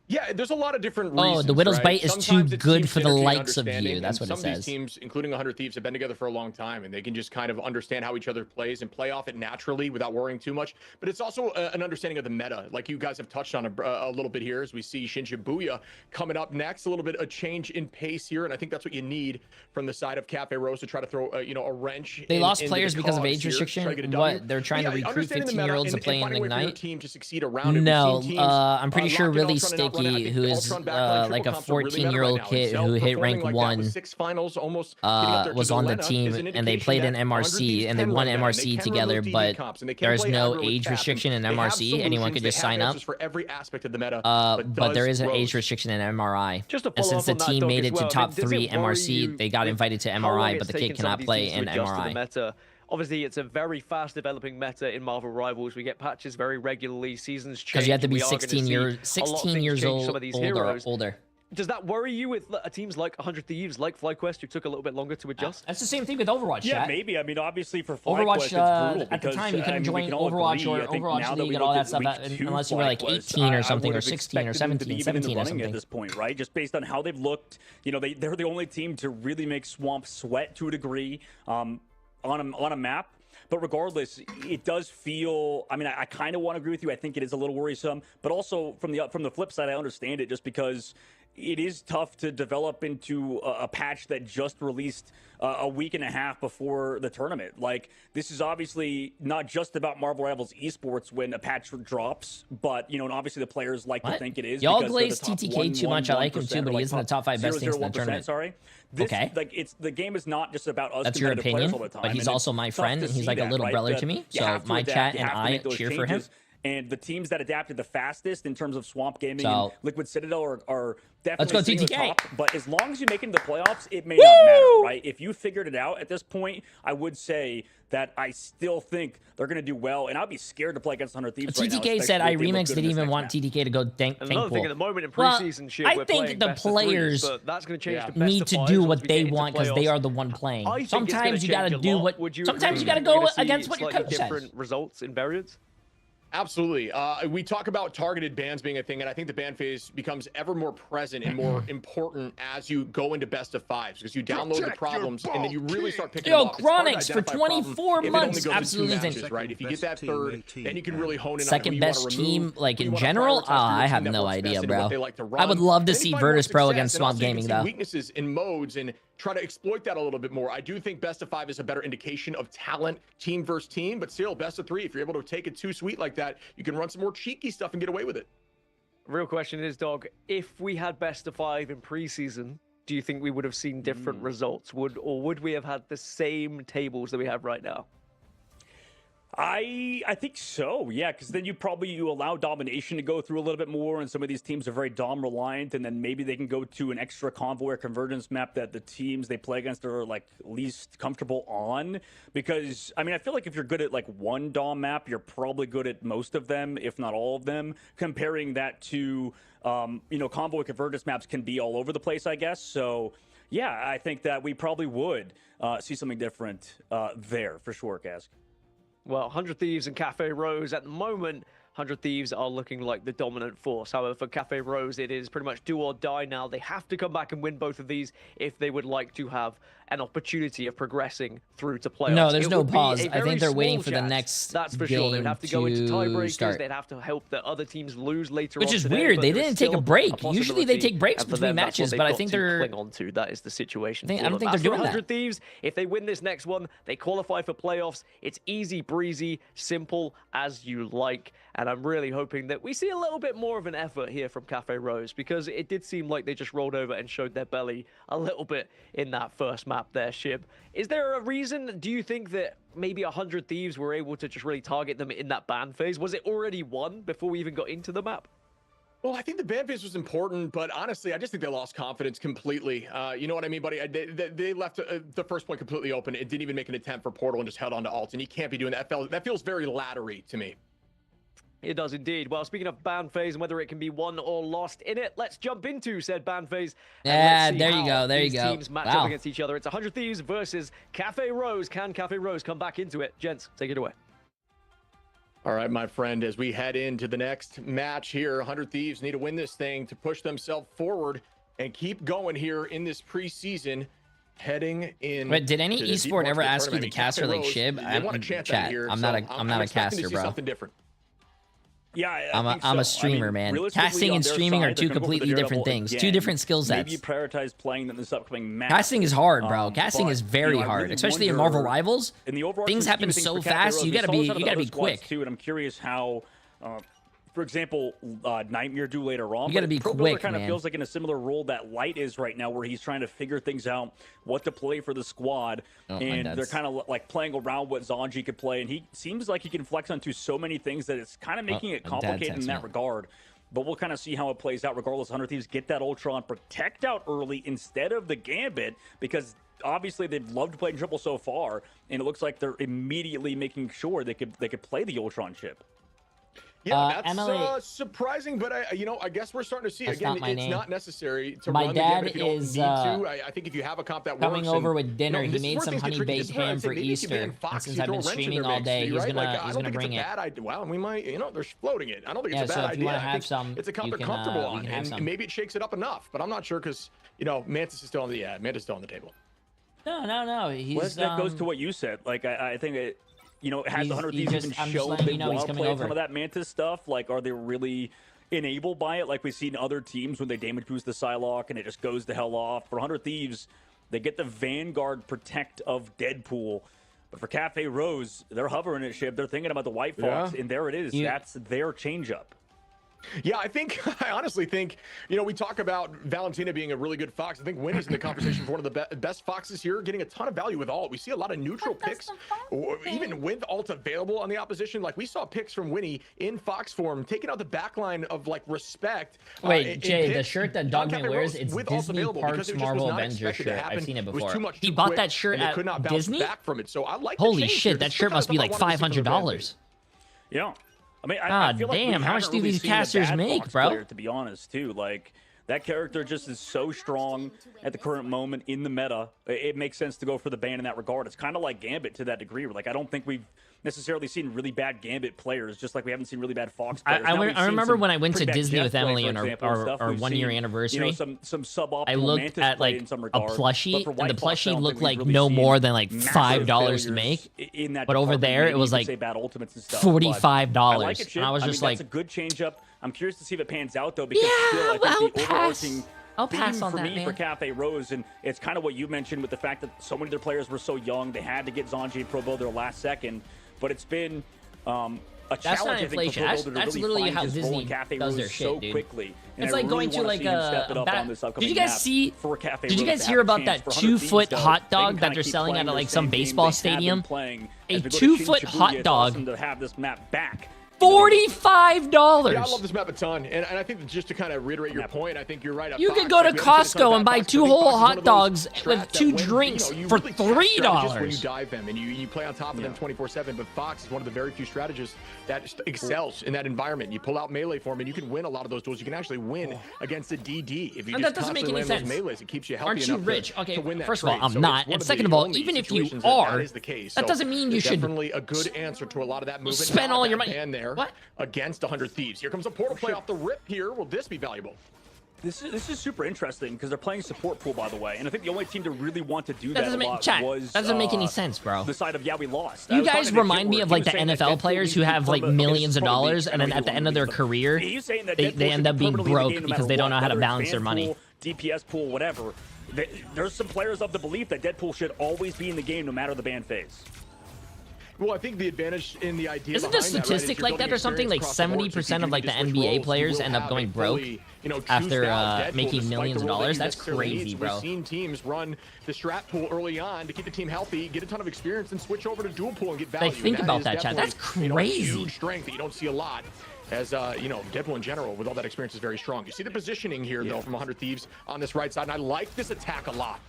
Yeah, there's a lot of different reasons. the Widow's Bite is Sometimes too it's good team for the synergy and likes of you. understanding, That's and what it some of says. these teams, including 100 Thieves, have been together for a long time, and they can just kind of understand how each other plays and play off it naturally without worrying too much. But it's also an understanding of the meta, like you guys have touched on a little bit here, as we see Shin Shibuya coming up next. A little bit of change in pace here, and I think that's what you need from the side of Cafe Rose to try to throw a wrench. They lost into players the because of cause age here, restriction. try to get a What W. they're trying to recruit understanding the meta 15-year-olds to and play in finding a way for your Ignite. team to succeed around it. No, We've seen teams, I'm pretty sure locked in really Ultron and outrun it. I Sticky, think who the is Ultron backline like a triple comps are really better 14-year-old right now. kid Cell who hit performing rank like that 1, with 6 finals, almost getting up there to was on the Delena, is team, an and they played in indication that 100 MRC, Thieves and they can won run that, and MRC they can run together, those DD but comps, and they can there's play no aggro with age Cap, restriction in and they have MRC. Anyone solutions, could they just have sign up. answers for every aspect of the meta, But there is an Rose. age restriction in MRI. Just to And follow since the up on that, team Doc, made as it to well, top does it 3 worry MRC, you they got with invited to how long MRI, it's but the taken kid some of cannot these play teams in to adjust to the MRI. meta? Obviously, it's a very fast developing meta in Marvel Rivals. We get patches very regularly. Seasons change. Because you have to be We are gonna 16 see years, a lot of 16 things years change old, some of these older, heroes. older. Does that worry you with teams like 100 Thieves, like FlyQuest, who took a little bit longer to adjust? That's the same thing with Overwatch, Yeah, chat. maybe. I mean, obviously for FlyQuest, Overwatch, it's brutal at the because, time, you couldn't we join can all Overwatch agree, or I think Overwatch now that League we and all look that at stuff, week 2 unless you were like FlyQuest, 18 or I something, would or have 16 or expected them to 17, be even in the 17 or running something. at this point, right? Just based on how they've looked, they're the only team to really make Swamp sweat to a degree on a map. But regardless, it does feel, I mean, I kind of want to agree with you. I think it is a little worrisome, but also from the flip side, I understand it just because it is tough to develop into a patch that just released a week and a half before the tournament. Like, this is obviously not just about Marvel Rivals esports when a patch drops, but, you know, and obviously the players like to think it is. Y'all glaze TTK too much. I like him too, but he isn't the top 5 best things in the tournament. Sorry. Okay. Like, the game is not just about us. That's your opinion, all the time, but he's also my friend, and he's like a little brother to me. So my chat and I cheer for him. And the teams that adapted the fastest in terms of Swamp Gaming and Liquid Citadel are definitely let's go TTK. Top, but as long as you make it into the playoffs, it may not matter, right? If you figured it out at this point, I would say that I still think they're going to do well, and I'd be scared to play against 100 Thieves right now. TTK said I remixed didn't even want TTK to go thank Another thing at the moment in preseason shit, I think the players that's going to change to need to do what they want because they are the one playing. Sometimes you got to do what. Sometimes you got to go against what your coach says. Different results in variants. Absolutely. We talk about targeted bans being a thing, and I think the ban phase becomes ever more present and more important as you go into best of 5s because you download the problems and then you really start picking them up. Chronics for 24 months, absolutely matches, right? If you get that third, then you can really hone in second on who best you team, like in general. I have no idea, bro. Like I would love to see Virtus Pro against Swamp Gaming though. Weaknesses in modes and try to exploit that a little bit more. I do think best of 5 is a better indication of talent, team versus team, but still best of 3. If you're able to take it too sweet like that, you can run some more cheeky stuff and get away with it. Real question is, Dog, if we had best of 5 in preseason, do you think we would have seen different results? Would we have had the same tables that we have right now? I think so, yeah, because then you allow domination to go through a little bit more, and some of these teams are very dom reliant, and then maybe they can go to an extra convoy or convergence map that the teams they play against are like least comfortable on. Because I mean, I feel like if you're good at like one dom map, you're probably good at most of them, if not all of them. Comparing that to convoy convergence maps can be all over the place, I guess. So yeah, I think that we probably would see something different there for sure, Cask. Well, 100 Thieves and Cafe Rose at the moment, 100 Thieves are looking like the dominant force. However, for Cafe Rose, it is pretty much do or die now. They have to come back and win both of these if they would like to have an opportunity of progressing through to playoffs. No, there's no pause. I think they're waiting for the next That's for sure. They would have to go into tiebreakers. Start. They'd have to help the other teams lose later Which on is today, weird. but They there is didn't take a still break. Usually they take breaks and for between them, that's what matches, they've but I got think to they're cling on to. That is the situation. I don't think As they're for doing 100 that. Thieves, if they win this next one, they qualify for playoffs. It's easy breezy, simple as you like. And I'm really hoping that we see a little bit more of an effort here from Cafe Rose, because it did seem like they just rolled over and showed their belly a little bit in that first map there, Shib. Is there a reason, do you think, that maybe 100 Thieves were able to just really target them in that ban phase? Was it already won before we even got into the map? Well, I think the ban phase was important, but honestly, I just think they lost confidence completely. You know what I mean, buddy? They left the first point completely open. It didn't even make an attempt for Portal and just held on to ult, and you can't be doing that. That feels very laddery to me. It does indeed. Well, speaking of ban phase and whether it can be won or lost in it, let's jump into said ban phase. Yeah, there you go. There you go. Teams match up against each other. It's 100 Thieves versus Cafe Rose. Can Cafe Rose come back into it? Gents, take it away. All right, my friend, as we head into the next match here, 100 Thieves need to win this thing to push themselves forward and keep going here in this preseason. Heading in. Wait, did any esport ever ask you to caster like Shib? I'm not a caster, bro. Something different. Yeah, I'm a streamer, man. Casting and streaming are two completely different things. Two different skill sets. Maybe prioritize playing them this upcoming match. Casting is hard, bro. Casting is very hard, really, especially in Marvel Rivals. Things happen so fast. You gotta be quick. Too, and I'm curious how. For example, Nightmare do later on. You got to be quick, kind of feels like in a similar role that Light is right now, where he's trying to figure things out, what to play for the squad, and they're kind of like playing around what Zanji could play, and he seems like he can flex onto so many things that it's kind of making it complicated in that regard. But we'll kind of see how it plays out. Regardless, 100 Thieves get that Ultra on Protect out early instead of the Gambit, because obviously they've loved playing triple so far, and it looks like they're immediately making sure they could play the Ultron chip. Yeah, that's surprising, but I guess we're starting to see again. It's not necessary to run the game if you don't need to. I think if you have a comp that works, coming over with dinner, he made some honey-baked ham for Easter. And since I've been streaming all day, he's gonna bring it. Well, we might, they're floating it. I don't think it's a bad idea. So if you want to have some, it's a comp they're comfortable on, and maybe it shakes it up enough. But I'm not sure because Mantis is still on the Mantis still on the table. No. That goes to what you said. Like I think You know, has the 100 Thieves even shown they want to play some of that Mantis stuff? Like, are they really enabled by it like we've seen other teams when they damage boost the Psylocke and it just goes the hell off? For 100 Thieves, they get the Vanguard Protect of Deadpool. But for Cafe Rose, they're hovering at ship. They're thinking about the White Fox, and there it is. That's their changeup. Yeah, I honestly think, you know, we talk about Valentina being a really good Fox. I think Winnie's in the conversation for one of the best Foxes here, getting a ton of value with ult. We see a lot of neutral picks, even with ult available on the opposition. Like, we saw picks from Winnie in Fox form, taking out the backline of, like, respect. Wait, Jay, the shirt that Dogman wears, it's Disney Parks Marvel Avengers shirt. I've seen it before. He bought that shirt at Disney? So I like Holy shit, that shirt must be like $500. Yeah. I mean, God I feel like damn, how much do these casters make, bro? Player, to be honest, too. Like, that character just is so strong at the current moment in the meta. It makes sense to go for the ban in that regard. It's kind of like Gambit to that degree. Like, I don't think we've necessarily seen really bad Gambit players, just like we haven't seen really bad Fox players. I remember when I went to Disney with Emily on our 1 year anniversary. You know, some suboptimal I looked at like in some a regard, plushie, and the plushie looked like no more than like $5 to make. But over there, it was like $45. And I was just like, that's a good changeup. I'm curious to see if it pans out though, because still, I think the overarching theme for me for Cafe Rose, and it's kind of what you mentioned with the fact that so many of their players were so young, they had to get Zanji and Pro Builder last second. But it's been a challenge, I think, for Pro Builder to really literally find how his Disney role in Cafe does Rose their shit, so dude. quickly. And It's I like really going to wanna like see him step it up on this did upcoming you guys map see? for Cafe Did you Rose guys to hear have a about chance. that For 100 Thieves, 2-foot though, hot they dog can that kinda they're keep selling playing at their like same some game baseball they have been stadium? playing. A As we go to 2-foot Shibuya, hot it's dog. awesome to have this map back. $45. Yeah, I love this map a ton, and I think just to kind of reiterate your point, I think you're right. You could go to Costco and buy 2 whole hot dogs with 2 drinks for $3. When you dive them and you play on top of them 24/7, but Fox is one of the very few strategists that excels in that environment. You pull out melee form, and you can win a lot of those duels. You can actually win against a DD if you just constantly land those melees. It keeps you healthy Aren't you enough rich? to Okay, win that first of all, trade. I'm So not, it's one and of second the of all, only even if you situations are, that is the case. that So doesn't mean you it's should definitely a good answer to a lot of that movement. spend all your money. And there What? against 100 Thieves. Here comes a portal play off the rip here. Will this be valuable? This is super interesting because they're playing support pool, by the way, and I think the only team to really want to do That that, doesn't a make lot chat. was That doesn't make any sense, bro. The side of we lost. You guys remind me of like the NFL players who have like millions of dollars, and then at the end of their career, they end up being broke because they don't know how to balance their money. DPS pool, whatever. There's some players of the belief that Deadpool should always be in the game no matter the ban phase. Well, I think the advantage in the idea Isn't the statistic like that or something? Like 70% of like the NBA players end up going broke after making millions of dollars. That's crazy, bro. We've seen teams run the strat pool early on to keep the team healthy, get a ton of experience, and switch over to dual pool and get value. Like, think about that, chat. That's crazy. Huge strength that you don't see a lot. As Deadpool in general, with all that experience, is very strong. You see the positioning here, though, from 100 Thieves on this right side, and I like this attack a lot.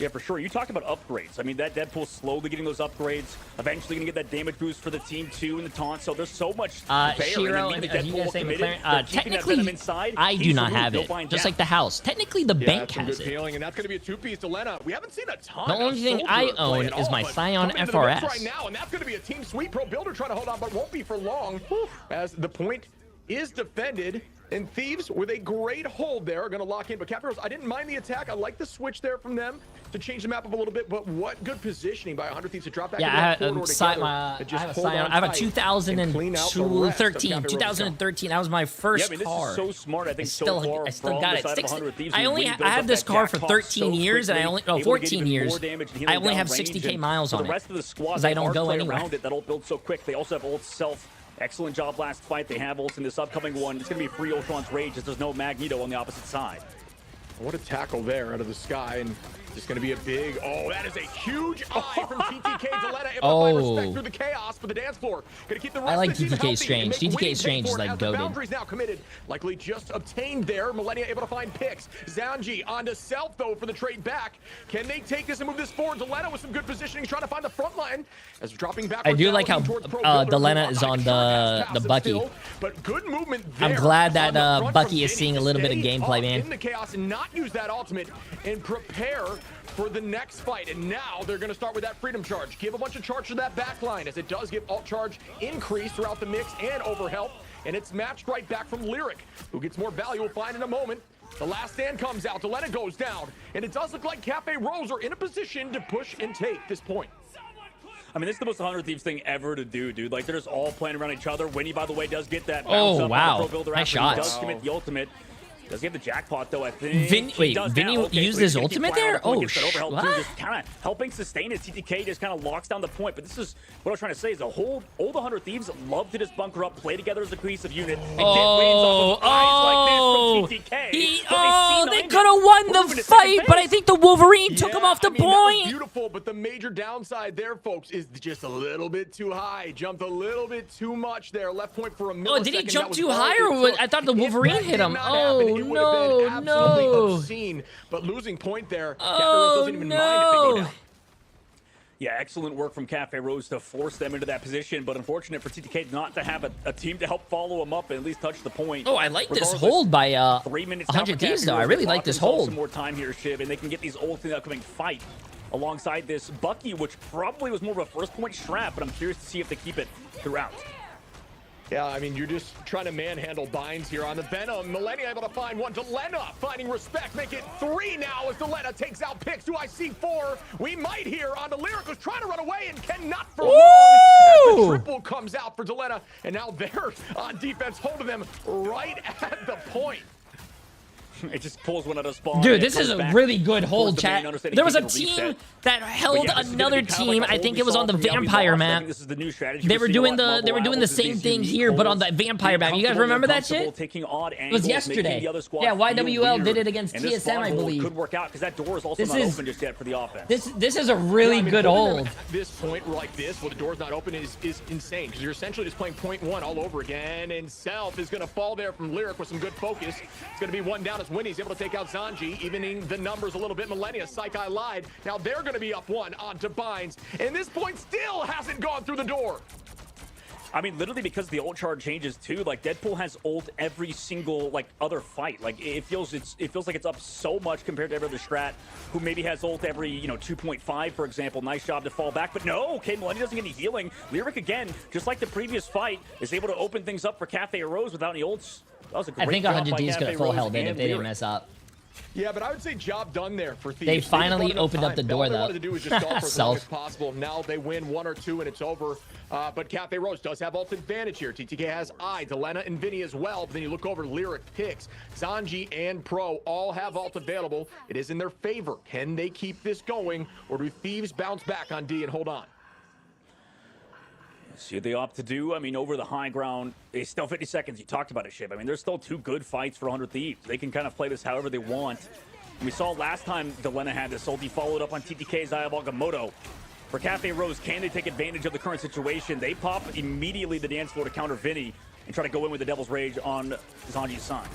Yeah, for sure. You talked about upgrades. I mean, that Deadpool's slowly getting those upgrades. Eventually going to get that damage boost for the team, too, in the taunt. So there's so much Shiro, and you guys say McLaren, technically, I do not have it. Just like the house. Technically, the bank has it. Feeling, and that's going to be a 2-piece to Lena. We haven't seen a ton. The only thing I own is my Scion FRS. Right now, and that's going to be a team sweep. Pro Builder trying to hold on, but won't be for long. As the point is defended. And Thieves, with a great hold there, are going to lock in. But Capiros, I didn't mind the attack. I like the switch there from them to change the map up a little bit. But what good positioning by 100 Thieves to drop back into that corridor together. I have a 2013. 2013. That was my first car. This is so smart. I think I still got it. I had this car for 13 years, and 14 years. I only have 60K miles on it. The rest of the squad, because I don't go anywhere. That'll build so quick. They also have ult self. Excellent job last fight. They have ults in this upcoming one. It's going to be free Ultron's Rage as there's no Magneto on the opposite side. What a tackle there out of the sky. And it's going to be a big... Oh, that is a huge eye from TTK to Lena. Able to find respect through the chaos for the dance floor. Going to keep the rest I like of the team TTK Strange. TTK Strange is like goated. Boundaries now committed. Likely just obtained there. Millennia able to find picks. Zanji onto Self, though, for the trade back. Can they take this and move this forward? Delena with some good positioning. He's trying to find the front line. As dropping back. I do like how Delena is on the Bucky. But good movement there. I'm glad that Bucky is seeing a little bit of gameplay, man. In the chaos and not use that ultimate and prepare for the next fight. And now they're going to start with that freedom charge. Give a bunch of charge to that back line, as it does give alt charge increase throughout the mix and overhelp. And it's matched right back from Lyric, who gets more value. We'll find in a moment. The last stand comes out. Delena goes down. And it does look like Cafe Rose are in a position to push and take this point. I mean, this is the most 100 Thieves thing ever to do, dude. Like, they're just all playing around each other. Winnie, by the way, does get that bounce up on the Pro Builder Nice after he shots. does commit the ultimate. Does get the jackpot, though, I think. Vinny used his ultimate there? Oh, shit. what? Just kind of helping sustain it. TTK just kind of locks down the point. But this is what I was trying to say is the whole old 100 Thieves love to just bunker up, play together as a cohesive unit, and get wins off of like this from TTK. They could have won the fight, but I think the Wolverine took him off the point. That was beautiful, but the major downside there, folks, is just a little bit too high. Jumped a little bit too much there. Left point for a millisecond. Oh, did he jump too high, or I thought the Wolverine hit him? Oh, no. Obscene, but losing point there. Doesn't even mind if they go down. Yeah, excellent work from Cafe Rose to force them into that position, but unfortunate for TTK not to have a team to help follow him up and at least touch the point. Oh, I like this hold by 100 Thieves, though. I really like this hold. Some more time here, Shiv, and they can get these ults in the upcoming fight alongside this Bucky, which probably was more of a first point strat, but I'm curious to see if they keep it throughout. Yeah, I mean, you're just trying to manhandle binds here on the Venom. Millennia able to find one. Delena finding respect. Make it 3 now as Delena takes out picks. Do I see 4? We might here on the Lyric, who's trying to run away and cannot for long. As the triple comes out for Delena, and now they're on defense, holding them right at the point. It just pulls one out of spawn. Dude, this is a really good hold, chat. There was a team that held another team. I think it was on the Vampire map. This is the new strategy. They were doing the same thing here, but on the Vampire map. You guys remember that shit? It was yesterday. Yeah, YWL did it against TSM, I believe. Could work out because that door is also not open just yet for the offense. This is a really good hold. At this point like this, where the door's not open, is insane because you're essentially just playing point 1 all over again. And Self is going to fall there from Lyric with some good focus. It's going to be 1 down as Winnie's able to take out Zanji, evening the numbers a little bit. Millennia, Psych I lied. Now they're going to be up 1 on to Binds, and this point still hasn't gone through the door. I mean, literally because the ult chart changes too. Like Deadpool has ult every single other fight. Like it feels like it's up so much compared to every other strat who maybe has ult every 2.5, for example. Nice job to fall back, but no. Okay, Millennia doesn't get any healing. Lyric again, just like the previous fight, is able to open things up for Cafe Rose without any ults. That was a great I think 100 D's could have full held in if they didn't mess up. Yeah, but I would say job done there for Thieves. They finally opened up the door, though. All they wanted to do was just stall for as long as possible. Now they win 1 or 2 and it's over. But Cafe Rose does have ult advantage here. TTK has Delena and Vinny as well. But then you look over Lyric picks. Zanji and Pro all have ult available. It is in their favor. Can they keep this going, or do Thieves bounce back on D and hold on? See what they opt to do. I mean, over the high ground, it's still 50 seconds. You talked about it, Shiv. I mean, there's still 2 good fights for 100 Thieves. They can kind of play this however they want. We saw last time Delena had this ult. He followed up on TTK's Eye of Agamotto. For Cafe Rose, can they take advantage of the current situation? They pop immediately the dance floor to counter Vinny and try to go in with the Devil's Rage on Zanji's son.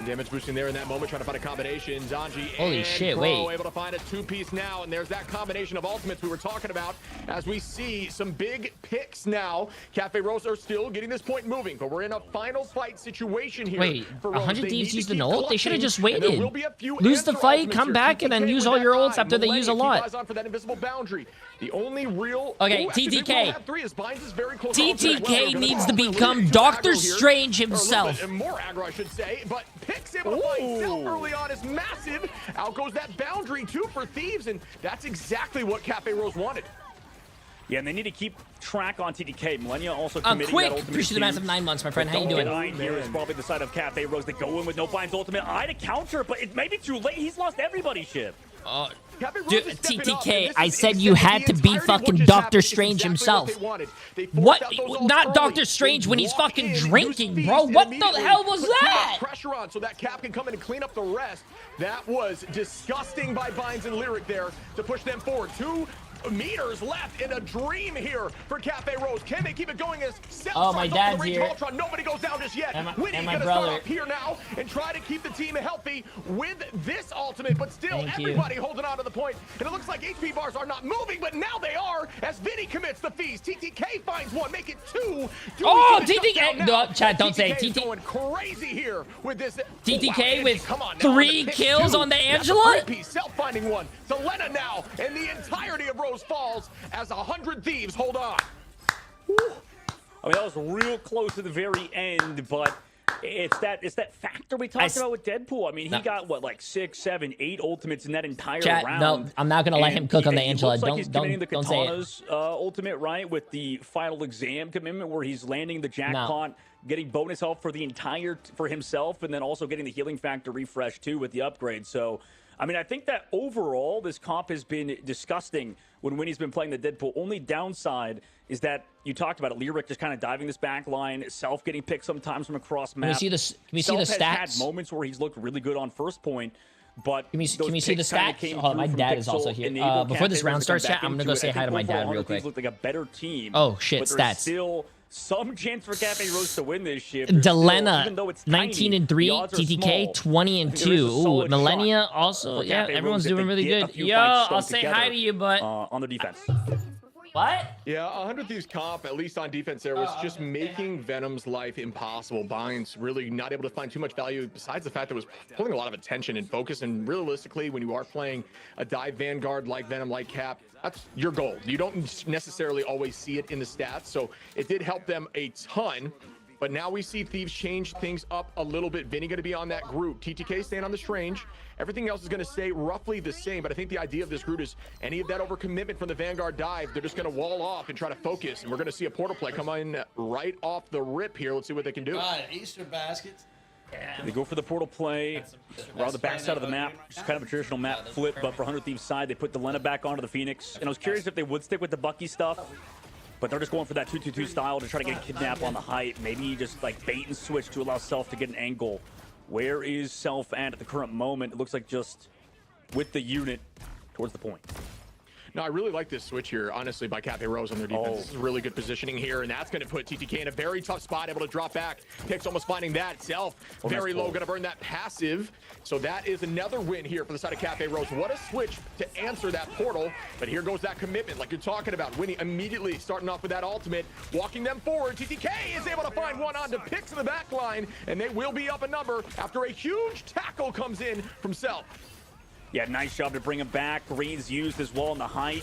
Damage boosting there in that moment, trying to find a combination. Zanji Holy and shit, Pro wait. able to find a 2-piece now, and there's that combination of ultimates we were talking about as we see some big picks now. Cafe Rose are still getting this point moving, but we're in a final fight situation here. Wait, for Rose. 100 Thieves used an ult? collecting, They should have just and there waited. will be a few Lose the answer fight, ultimates come here. back, and then TTK use with all your that ults eye. after they use a Millennia, lot. keep eyes on for that invisible boundary. The only real... Okay, Ooh, actually, they TTK. will have 3 as Binds is very close to ultimate as well. TTK They're needs gonna to call for become Lyric. Doctor Aggro here. Strange Or a little himself. bit more aggro, I should say, but Picks able to find Self early on is massive. Out goes that boundary too for Thieves, and that's exactly what Cafe Rose wanted. Yeah, and they need to keep track on TTK. Millennia also committing Quick, that ultimate. appreciate the massive 9 months, my friend. How you doing? Here is probably the side of Cafe Rose. They go in with no Bind's ultimate. Eye to counter, but it may be too late. He's lost everybody, Shiv. Dude, TTK, I said you had to be fucking Doctor Strange himself. What? Not Doctor Strange when he's fucking drinking, bro. What the hell was that? Pressure on so that Cap can come in and clean up the rest. That was disgusting by Binds and Lyric there to push them forward. 2 meters left in a dream here for Cafe Rose. Can they keep it going as Oh, my dad's here. Ultron. Nobody goes down just yet. Winnie's my gonna brother. start up here now and try to keep the team healthy with this ultimate, but still everybody holding on to the point. And it looks like HP bars are not moving, but now they are as Vinny commits the feast. TTK finds 1, make it 2. Oh, TTK! No, chat, don't say TTK is going crazy here with this. TTK with Come on, now on the 3 pick, kills 2. on the That's a Angela? 3-piece, Self finding 1. Delena now, and the entirety of Rose falls as 100 Thieves hold on. I mean, that was real close to the very end, but It's that factor we talked about with Deadpool. I mean, he got what, like 6, 7, 8 ultimates in that entire round. No, I'm not gonna let him cook on the Angela. Looks like he's committing the don't say it. Katana's ultimate, right, with the final exam commitment where he's landing the jackpot, getting bonus health for the entire for himself, and then also getting the healing factor refresh too with the upgrade. So, I mean, I think that overall this comp has been disgusting when Winnie's been playing the Deadpool. Only downside is that you talked about it. Lyric just kind of diving this back line, Self getting picked sometimes from across map. Can we see the stats? Has had moments where he's looked really good on first point, but can we see the stats? Oh, my dad is also here. Before this round starts, chat, I'm gonna go say hi to my dad real quick. Looked like a better team. Oh shit, but stats. Still some chance for Cafe Rose to win this ship. Delena, 19-3, TTK 20-2. Ooh, Millennia also. Yeah, everyone's doing really good. Yo, I'll say hi to you, but on the defense. What? Yeah, 100 Thieves comp, at least on defense there, was just making Venom's life impossible. Binds really not able to find too much value, besides the fact that it was pulling a lot of attention and focus. And realistically, when you are playing a dive Vanguard like Venom, like Cap, that's your goal. You don't necessarily always see it in the stats, so it did help them a ton. But now we see Thieves change things up a little bit. Vinny going to be on that group. TTK staying on the Strange. Everything else is going to stay roughly the same. But I think the idea of this group is any of that overcommitment from the Vanguard dive, they're just going to wall off and try to focus. And we're going to see a portal play come in right off the rip here. Let's see what they can do. Easter baskets. They go for the portal play around the back side of the map. Just kind of a traditional map flip, but for 100 Thieves side, they put Delena back onto the Phoenix. And I was curious if they would stick with the Bucky stuff. But they're just going for that 2-2-2 style to try to get a kidnap on the height. Maybe just like bait and switch to allow Self to get an angle. Where is Self at the current moment? It looks like just with the unit towards the point. No, I really like this switch here, honestly, by Cafe Rose on their defense. This is really good positioning here, and that's going to put TTK in a very tough spot, able to drop back. Picks almost finding that. Self, very low, going to burn that passive. So that is another win here for the side of Cafe Rose. What a switch to answer that portal. But here goes that commitment, like you're talking about. Winnie immediately starting off with that ultimate, walking them forward. TTK is able to find one on to Pix in the back line, and they will be up a number after a huge tackle comes in from Self. Yeah, nice job to bring him back. Green's used as well in the height.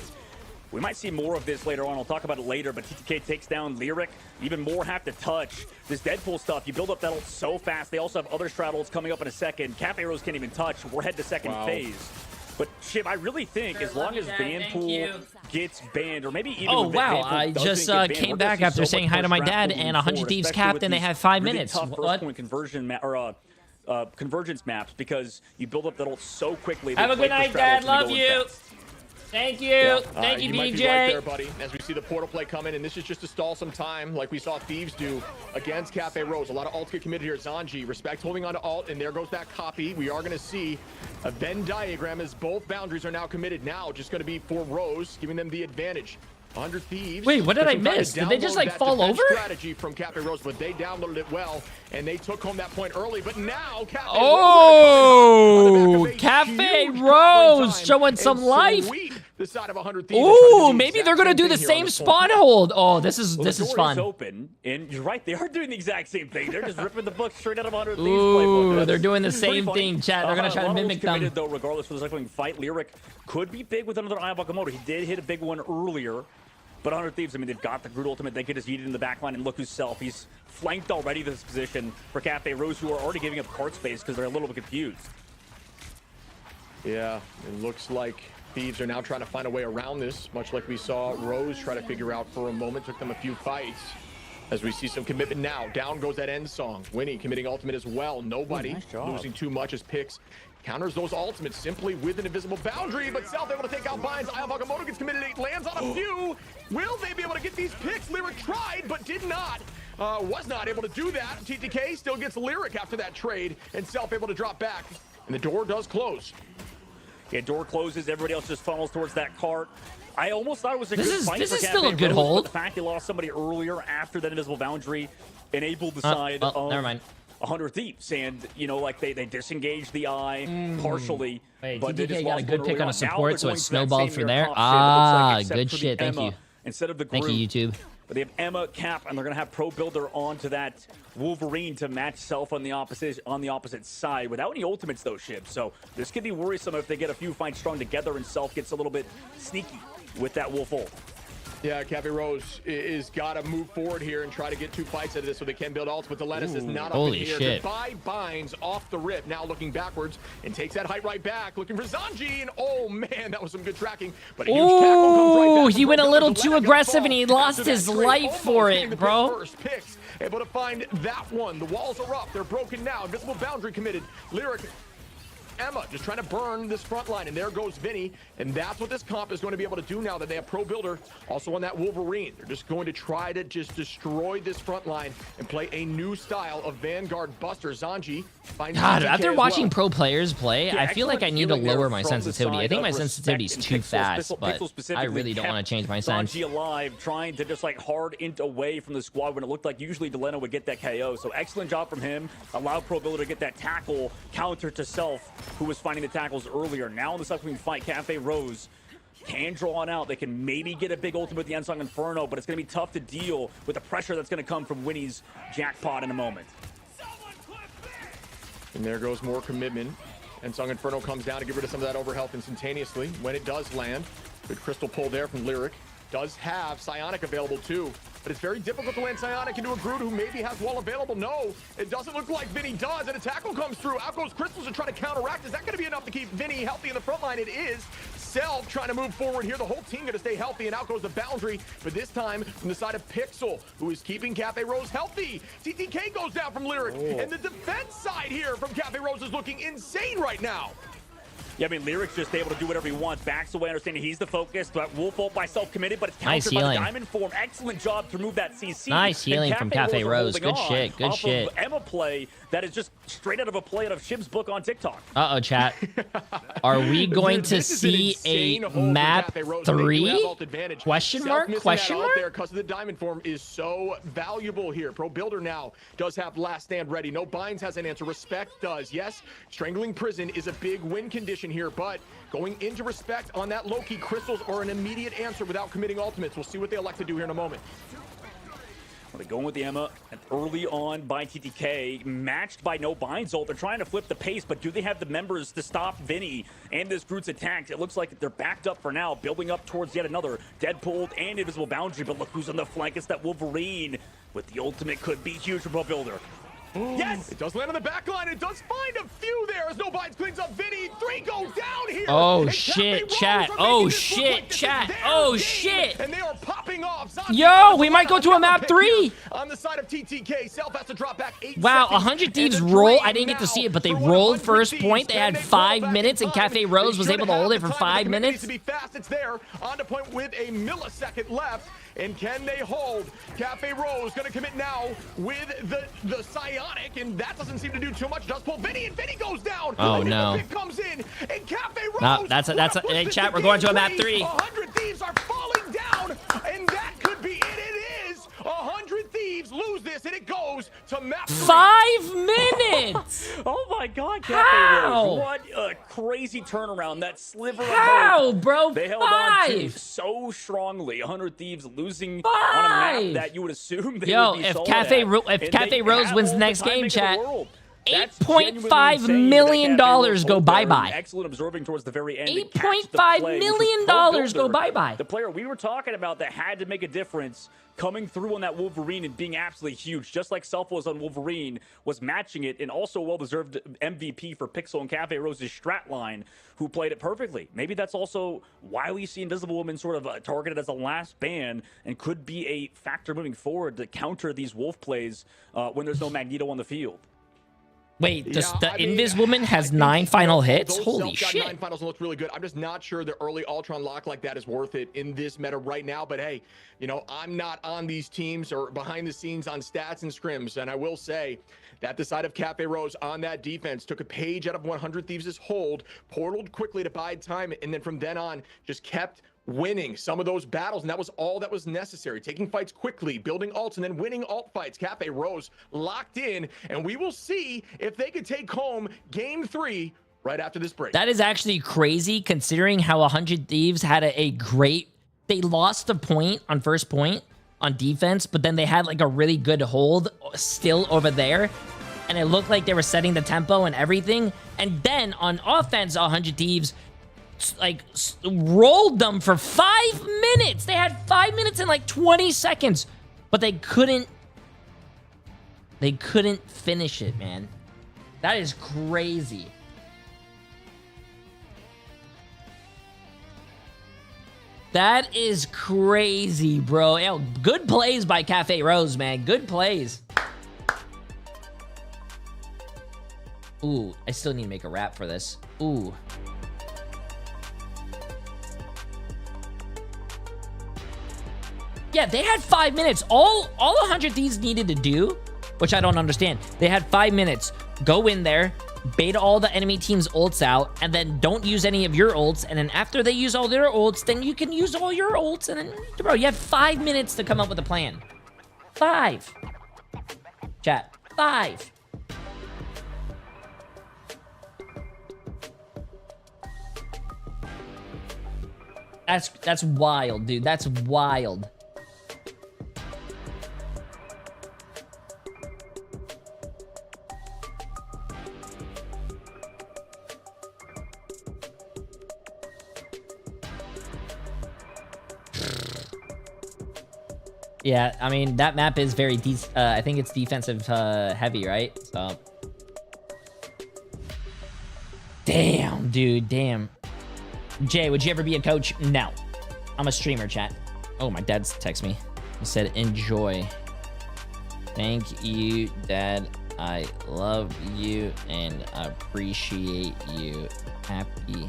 We might see more of this later on. I'll talk about it later, but TTK takes down Lyric. Even more have to touch. This Deadpool stuff, you build up that ult so fast. They also have other straddles coming up in a second. Cafe Rose can't even touch. We're head to second phase. But Chip, I really think as long as Vanpool gets banned, or maybe even I just came back after saying hi to my dad and 100 Thieves capped, and they have 5 minutes. Tough first point conversion convergence maps, because you build up that ult so quickly. Have a good night, Dad. Love you. Thank you. Yeah. Thank you, you BJ. might be right there, buddy, as we see the portal play come in, and this is just to stall some time, like we saw Thieves do against Cafe Rose. A lot of ults get committed here. Zanji, Respect holding on to ult, and there goes that copy. We are going to see a Venn diagram as both boundaries are now committed. Now, just going to be for Rose, giving them the advantage. 100 Thieves. Wait, what did I miss? Did they just like fall over? Strategy from Cafe Rose, but they downloaded it well, and they took home that point early. But now, Cafe Cafe Rose showing some life. The side of 100 Thieves. Ooh, maybe they're gonna do the same spawn hold. Oh, this is fun. Open, and you're right, they are doing the exact same thing. They're just ripping the book straight out of 100 Thieves playbook. playbook. They're doing the same thing, chat. They're gonna try to mimic them. Though, regardless for the cycling fight, Lyric could be big with another Eye Bakamoto. He did hit a big one earlier. But 100 Thieves, I mean, they've got the Groot ultimate. They could just eat it in the back line, and look who's Self. He's flanked already this position for Cafe Rose, who are already giving up card space because they're a little bit confused. Yeah, it looks like Thieves are now trying to find a way around this, much like we saw Rose try to figure out for a moment. Took them a few fights. As we see some commitment now. Down goes that end song. Winnie committing ultimate as well. Nobody losing too much as Pix counters those ultimates simply with an invisible boundary, but Self able to take out Binds. Eye Bakamoto gets committed, lands on a few. Will they be able to get these picks? Lyric tried, but did not. Was not able to do that. TTK still gets Lyric after that trade, and Self able to drop back. And the door does close. Yeah, door closes. Everybody else just funnels towards that cart. I almost thought it was a good fight. This is still a good hold. The fact they lost somebody earlier after that invisible boundary enabled the side of never mind. 100 Thieves, and you know, like they disengaged the eye partially. Wait, but TTK got a good pick on a support, so it snowballed from there. Like Good shit. Thank you. Instead of the Thank you, YouTube. But they have Emma, Cap, and they're gonna have Pro Builder onto that Wolverine to match Self on the opposite side without any ultimates though, Shib. So this could be worrisome if they get a few fights strung together and Self gets a little bit sneaky with that Wolf ult. Yeah, Cafe Rose is got to move forward here and try to get 2 fights out of this so they can build ults, but the lettuce is not up in here. Goodbye binds off the rip, now looking backwards and takes that height right back, looking for Zanji, and oh man, that was some good tracking. But a huge tackle comes right back. He went a little too aggressive and he lost his life for it, bro. First picks, able to find that one. The walls are up, they're broken now. Invisible boundary committed. Lyric, Emma just trying to burn this front line, and there goes Vinny, and that's what this comp is going to be able to do now that they have Pro Builder also on that Wolverine. They're just going to try to just destroy this front line and play a new style of Vanguard Buster. Zanji finds God, after watching pro players play, I feel like I need to lower my sensitivity. I think my sensitivity is too fast, but I really don't want to change my sense. Zanji alive, trying to just like hard int away from the squad when it looked like usually Deleno would get that KO. So excellent job from him. Allowed Pro Builder to get that tackle counter to Self, who was finding the tackles earlier. Now in this upcoming fight, Cafe Rose can draw it out. They can maybe get a big ultimate with the Unsung Inferno, but it's going to be tough to deal with the pressure that's going to come from Winnie's jackpot in a moment. And there goes more commitment. Unsung Inferno comes down to get rid of some of that overhealth instantaneously when it does land. Good crystal pull there from Lyric. Does have Psionic available too, but it's very difficult to land Psionic into a Groot who maybe has wall available. No, it doesn't look like Vinny does, and a tackle comes through. Out goes Crystals to try to counteract. Is that going to be enough to keep Vinny healthy in the front line? It is. Self trying to move forward here. The whole team going to stay healthy, and out goes the boundary, but this time from the side of Pixel, who is keeping Cafe Rose healthy. TTK goes down from Lyric, and the defense side here from Cafe Rose is looking insane right now. Yeah, I mean, Lyric's just able to do whatever he wants. Backs away, understanding he's the focus. But Wolf ult by Self committed, but it's countered by the Diamond Form. Excellent job to remove that CC. Nice healing from Cafe Rose. Good shit. Good shit. Of Emma play that is just straight out of a play out of Shib's book on TikTok. Uh-oh, chat. Are we going to see a map 3? Question mark? Question mark? There because the Diamond Form is so valuable here. Pro Builder now does have Last Stand ready. No Binds has an answer. Respect does. Yes, Strangling Prison is a big win condition here, but going into Respect on that Loki, Crystals are an immediate answer without committing ultimates. We'll see what they elect to do here in a moment. Well, they're going with the Emma, and early on by TTK, matched by no binds ult. They're trying to flip the pace, but do they have the members to stop Vinny and this Groot's attacks? It looks like they're backed up for now, building up towards yet another Deadpool and Invisible Boundary, but look who's on the flank. It's that Wolverine with the ultimate. Could be huge for Pro Builder. Yes! It does land on the back line. It does find a few there as no binds cleans up Vinny. 3 goes down here. Oh, shit, chat. Oh, shit, chat. Oh, shit. And they are popping off. Yo, we might go to a map 3. On the side of TTK, Self has to drop back 8 wow, seconds. 100 Thieves roll. I didn't get to see it, but they rolled first point. They had 5 minutes, and Cafe Rose was able to hold it for 5 minutes. To be fast, it's there. On to point with a millisecond left. And can they hold? Cafe Rose going to commit now with the Psionic, and that doesn't seem to do too much. Does pull Vinny, and Vinny goes down. Oh, no. Pick comes in, and Cafe Rose. No, that's a hey, chat, we're going to a map 3. 100 Thieves are falling down, and that could be it. It is. 100 Thieves lose this, and it goes to map 3. 5 minutes. Oh my God, Cafe How? Rose. What a crazy turnaround. That sliver of How, hope bro? they held on to so strongly. 100 Thieves losing on a map that you would assume they would be solid if Cafe Rose wins the next game, chat, $8.5 million go bye-bye. Excellent observing towards the very end. $8.5 million go bye-bye. The player we were talking about that had to make a difference coming through on that Wolverine and being absolutely huge, just like Self was on Wolverine, was matching it, and also a well-deserved MVP for Pixel and Cafe Rose's strat line, who played it perfectly. Maybe that's also why we see Invisible Woman sort of targeted as a last ban and could be a factor moving forward to counter these Wolf plays when there's no Magneto on the field. Wait, the Invis Woman has 9 final hits? Holy shit. 9 finals and looks really good. I'm just not sure the early Ultron lock like that is worth it in this meta right now. But hey, you know, I'm not on these teams or behind the scenes on stats and scrims. And I will say that the side of Cafe Rose on that defense took a page out of 100 Thieves' hold, portaled quickly to bide time, and then from then on just kept winning some of those battles, and that was all that was necessary. Taking fights quickly, building ults, and then winning alt fights. Cafe Rose locked in, and we will see if they could take home game 3 right after this break. That is actually crazy, considering how 100 Thieves had a great... They lost a point on first point on defense, but then they had like a really good hold still over there, and it looked like they were setting the tempo and everything. And then on offense, 100 Thieves rolled them for 5 minutes. They had 5 minutes and like 20 seconds, but they couldn't finish it, man. That is crazy. That is crazy, bro. Yo, good plays by Cafe Rose, man. Good plays. Ooh, I still need to make a rap for this. Ooh. Yeah, they had 5 minutes. All 100 Thieves needed to do, which I don't understand. They had 5 minutes. Go in there, bait all the enemy team's ults out, and then don't use any of your ults. And then after they use all their ults, then you can use all your ults. And then, bro, you have 5 minutes to come up with a plan. 5. Chat. 5. That's wild, dude. That's wild. Yeah, I mean, that map is very, I think it's defensive heavy, right? So. Damn, dude, damn. Jay, would you ever be a coach? No. I'm a streamer, chat. Oh, my dad's text me. He said, enjoy. Thank you, Dad. I love you and appreciate you. Happy.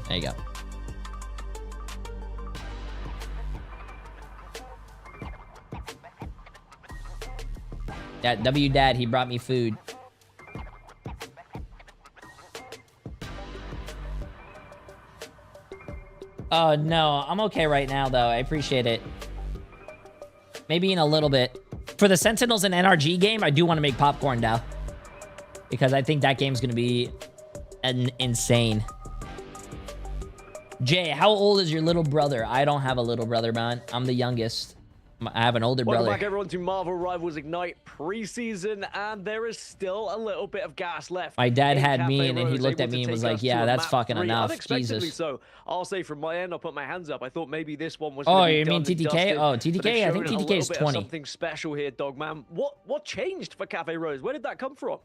There you go. Yeah, W Dad, he brought me food. Oh, no. I'm okay right now, though. I appreciate it. Maybe in a little bit. For the Sentinels and NRG game, I do want to make popcorn now. Because I think that game's going to be insane. Jay, how old is your little brother? I don't have a little brother, man. I'm the youngest. I have an older brother. Welcome back, everyone, to Marvel Rivals Ignite preseason, and there is still a little bit of gas left. My dad had me, and then he looked at me and was like, yeah, that's fucking enough. Jesus. So, I'll say from my end, I'll put my hands up. I thought maybe this one was Oh, you mean TTK? Oh, TTK? I think TTK is 20. Something special here, Dogman. What changed for Cafe Rose? Where did that come from?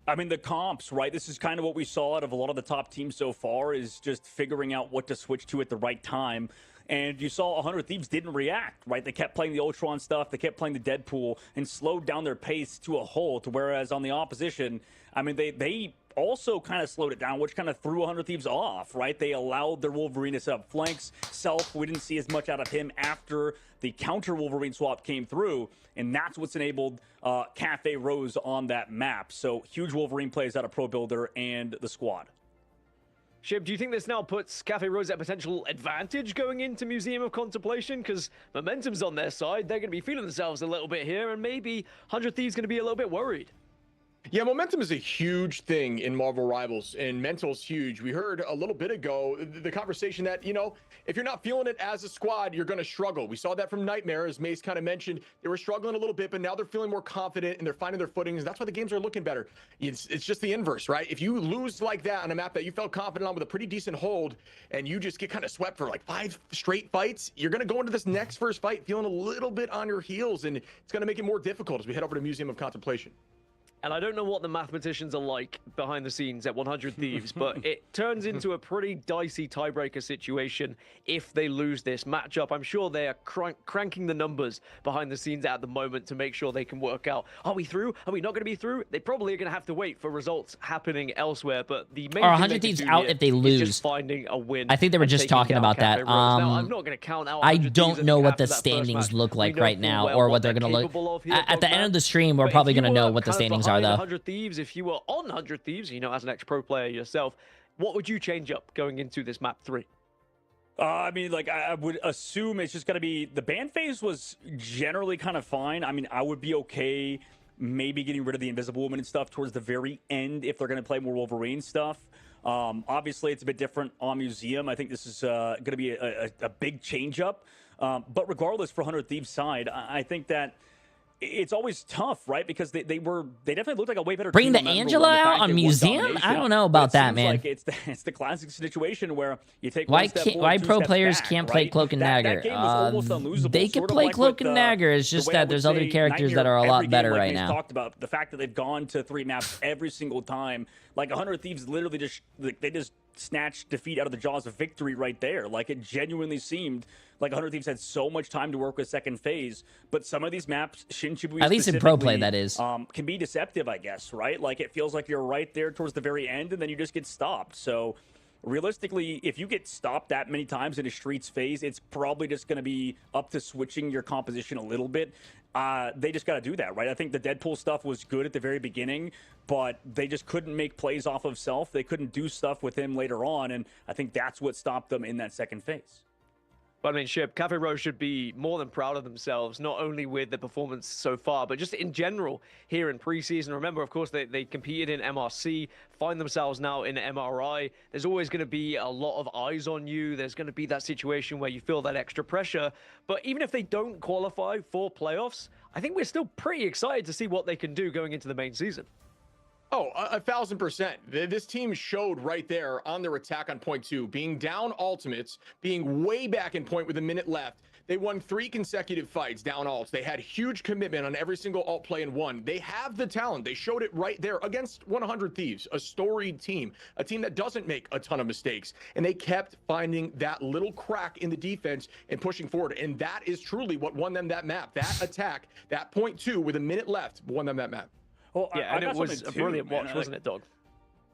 I mean, the comps, right? This is kind of what we saw out of a lot of the top teams so far, is just figuring out what to switch to at the right time. And you saw 100 Thieves didn't react, right? They kept playing the Ultron stuff. They kept playing the Deadpool and slowed down their pace to a halt. Whereas on the opposition, I mean, they also kind of slowed it down, which kind of threw 100 Thieves off, right? They allowed their Wolverine to set up flanks. Self, we didn't see as much out of him after the counter Wolverine swap came through. And that's what's enabled Cafe Rose on that map. So huge Wolverine plays out of Pro Builder and the squad. Shib, do you think this now puts Cafe Rose at potential advantage going into Museum of Contemplation? Because momentum's on their side. They're going to be feeling themselves a little bit here, and maybe 100 Thieves going to be a little bit worried. Yeah, momentum is a huge thing in Marvel Rivals, and mental's huge. We heard a little bit ago the conversation that, you know, if you're not feeling it as a squad, you're going to struggle. We saw that from Nightmare, as Mace kind of mentioned. They were struggling a little bit, but now they're feeling more confident and they're finding their footings. That's why the games are looking better. It's just the inverse, right? If you lose like that on a map that you felt confident on with a pretty decent hold, and you just get kind of swept for like 5 straight fights, you're going to go into this next first fight feeling a little bit on your heels, and it's going to make it more difficult as we head over to Museum of Contemplation. And I don't know what the mathematicians are like behind the scenes at 100 Thieves, but it turns into a pretty dicey tiebreaker situation if they lose this matchup. I'm sure they are cranking the numbers behind the scenes at the moment to make sure they can work out, are we through? Are we not going to be through? They probably are going to have to wait for results happening elsewhere, but the main Are 100 Thieves out if they lose? Just finding a win. I think they were just talking about that. Now, I'm not going to count out I don't know what the standings look like right now, or what they're going to look. At the end of the stream, we're probably going to know what the standings are, though. 100 Thieves, if you were on 100 Thieves, you know, as an ex-pro player yourself, what would you change up going into this map 3? I mean, like, I would assume it's just going to be... The ban phase was generally kind of fine. I mean, I would be okay maybe getting rid of the Invisible Woman and stuff towards the very end if they're going to play more Wolverine stuff. Obviously, it's a bit different on Museum. I think this is going to be a big change-up. But regardless, for 100 Thieves' side, I think that it's always tough, right? Because they definitely looked like a way better Bring team. the Angela out on Museum? I don't know about that, man. Like it's the classic situation where you take why pro players can't play Cloak and Dagger? That game was almost unlosable. They could play Cloak and Dagger. It's just that there's other characters that are a lot better right now. Talked about the fact that they've gone to 3 maps every single time. Like 100 Thieves literally just snatched defeat out of the jaws of victory right there. Like it genuinely seemed like 100 Thieves had so much time to work with second phase, but some of these maps, Shin Shibuya at least in pro play, that is, can be deceptive, I guess, right? Like it feels like you're right there towards the very end, and then you just get stopped. So realistically, if you get stopped that many times in a Streets phase, it's probably just going to be up to switching your composition a little bit. They just got to do that, right? I think the Deadpool stuff was good at the very beginning, but they just couldn't make plays off of Self. They couldn't do stuff with him later on, and I think that's what stopped them in that second phase. But I mean, Ship, Cafe Rose should be more than proud of themselves, not only with the performance so far, but just in general here in preseason. Remember, of course, they competed in MRC, find themselves now in MRI. There's always going to be a lot of eyes on you. There's going to be that situation where you feel that extra pressure. But even if they don't qualify for playoffs, I think we're still pretty excited to see what they can do going into the main season. Oh, 1,000%. This team showed right there on their attack on point 2, being down ultimates, being way back in point with a minute left. They won 3 consecutive fights down ults. They had huge commitment on every single ult play and won. They have the talent. They showed it right there against 100 Thieves, a storied team, a team that doesn't make a ton of mistakes. And they kept finding that little crack in the defense and pushing forward. And that is truly what won them that map. That attack, that point 2 with a minute left, won them that map. Well, yeah, and it was a brilliant watch, wasn't it, Dog?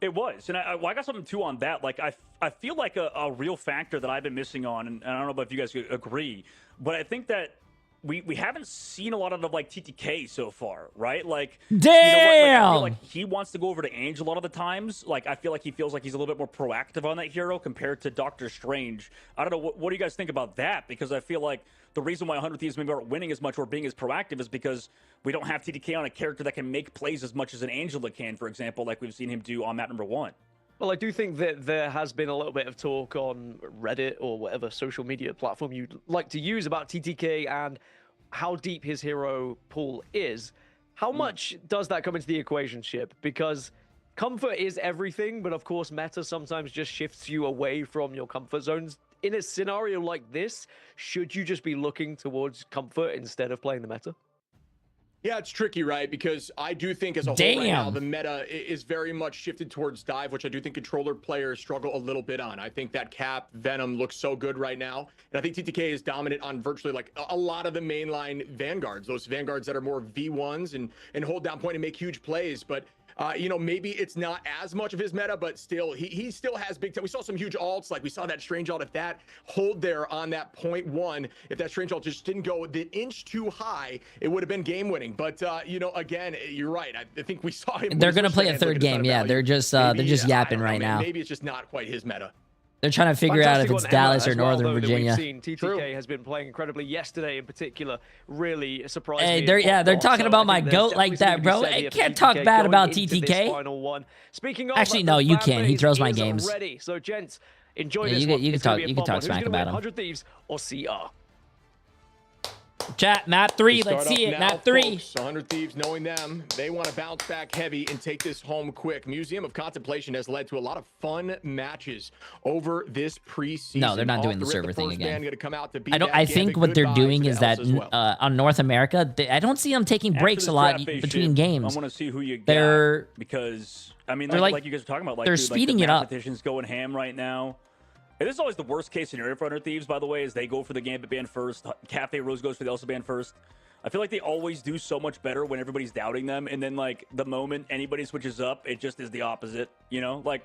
It was, and I got something too on that. Like I feel like a real factor that I've been missing on, and I don't know if you guys agree, but I think that we haven't seen a lot of like TTK so far, right? Like, damn, you know what? Like, I feel like he wants to go over to Ange a lot of the times. Like, I feel like he feels like he's a little bit more proactive on that hero compared to Doctor Strange. I don't know, what do you guys think about that? Because I feel like the reason why 100 Thieves maybe aren't winning as much or being as proactive is because we don't have TTK on a character that can make plays as much as an Angela can, for example, like we've seen him do on map number 1. Well, I do think that there has been a little bit of talk on Reddit or whatever social media platform you'd like to use about TTK and how deep his hero pool is. How much does that come into the equation, Ship? Because comfort is everything, but of course meta sometimes just shifts you away from your comfort zones. In a scenario like this, should you just be looking towards comfort instead of playing the meta? Yeah, it's tricky, right? Because I do think as a whole right now, the meta is very much shifted towards dive, which I do think controller players struggle a little bit on. I think that Cap, Venom looks so good right now. And I think TTK is dominant on virtually like a lot of the mainline Vanguards, those Vanguards that are more V1s and hold down point and make huge plays. But you know, maybe it's not as much of his meta, but still, he still has big time. We saw some huge alts, like we saw that Strange ult. If that hold there on that point 1, if that Strange ult just didn't go the inch too high, it would have been game winning. But you know, again, you're right. I think we saw him. They're gonna play a third game. Yeah, they're just yapping right now. Maybe it's just not quite his meta. They're trying to figure out if it's Dallas or Northern Virginia. We've seen TTK has been playing incredibly. Yesterday, in particular, really surprised me. Hey, they're talking about my goat like that, bro. I can't talk bad about TTK. Speaking of, actually, no, you can. He throws my games. Ready. So, gents, enjoy this. You can talk smack about him. 100 Thieves or CR? Chat, map 3, let's see it. Map 3. Folks, 100 Thieves, knowing them, they want to bounce back heavy and take this home quick. Museum of Contemplation has led to a lot of fun matches over this preseason. No, they're not doing the server thing again. Come out to I think what they're doing is that on North America, I don't see them taking breaks a lot between games. I want to see who you got because I mean, like you guys are talking about, like they're speeding it up. Competition's going ham right now. And this is always the worst case scenario for 100 Thieves, by the way, is they go for the Gambit ban first. Cafe Rose goes for the Elsa ban first. I feel like they always do so much better when everybody's doubting them. And then, like, the moment anybody switches up, it just is the opposite, you know? Like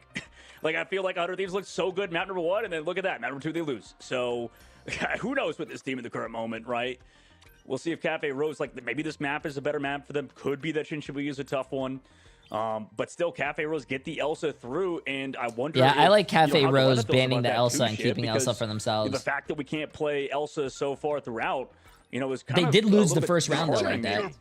I feel like 100 Thieves looked so good map number 1, and then look at that. Map number 2, they lose. So, who knows with this team in the current moment, right? We'll see if Cafe Rose, like, maybe this map is a better map for them. Could be that Shin Shibuya is a tough one. But still, Cafe Rose get the Elsa through, and I wonder. Yeah, I like Cafe Rose banning the Elsa and keeping Elsa for themselves. The fact that we can't play Elsa so far throughout, you know, is kind of. They did lose the first round though, like that.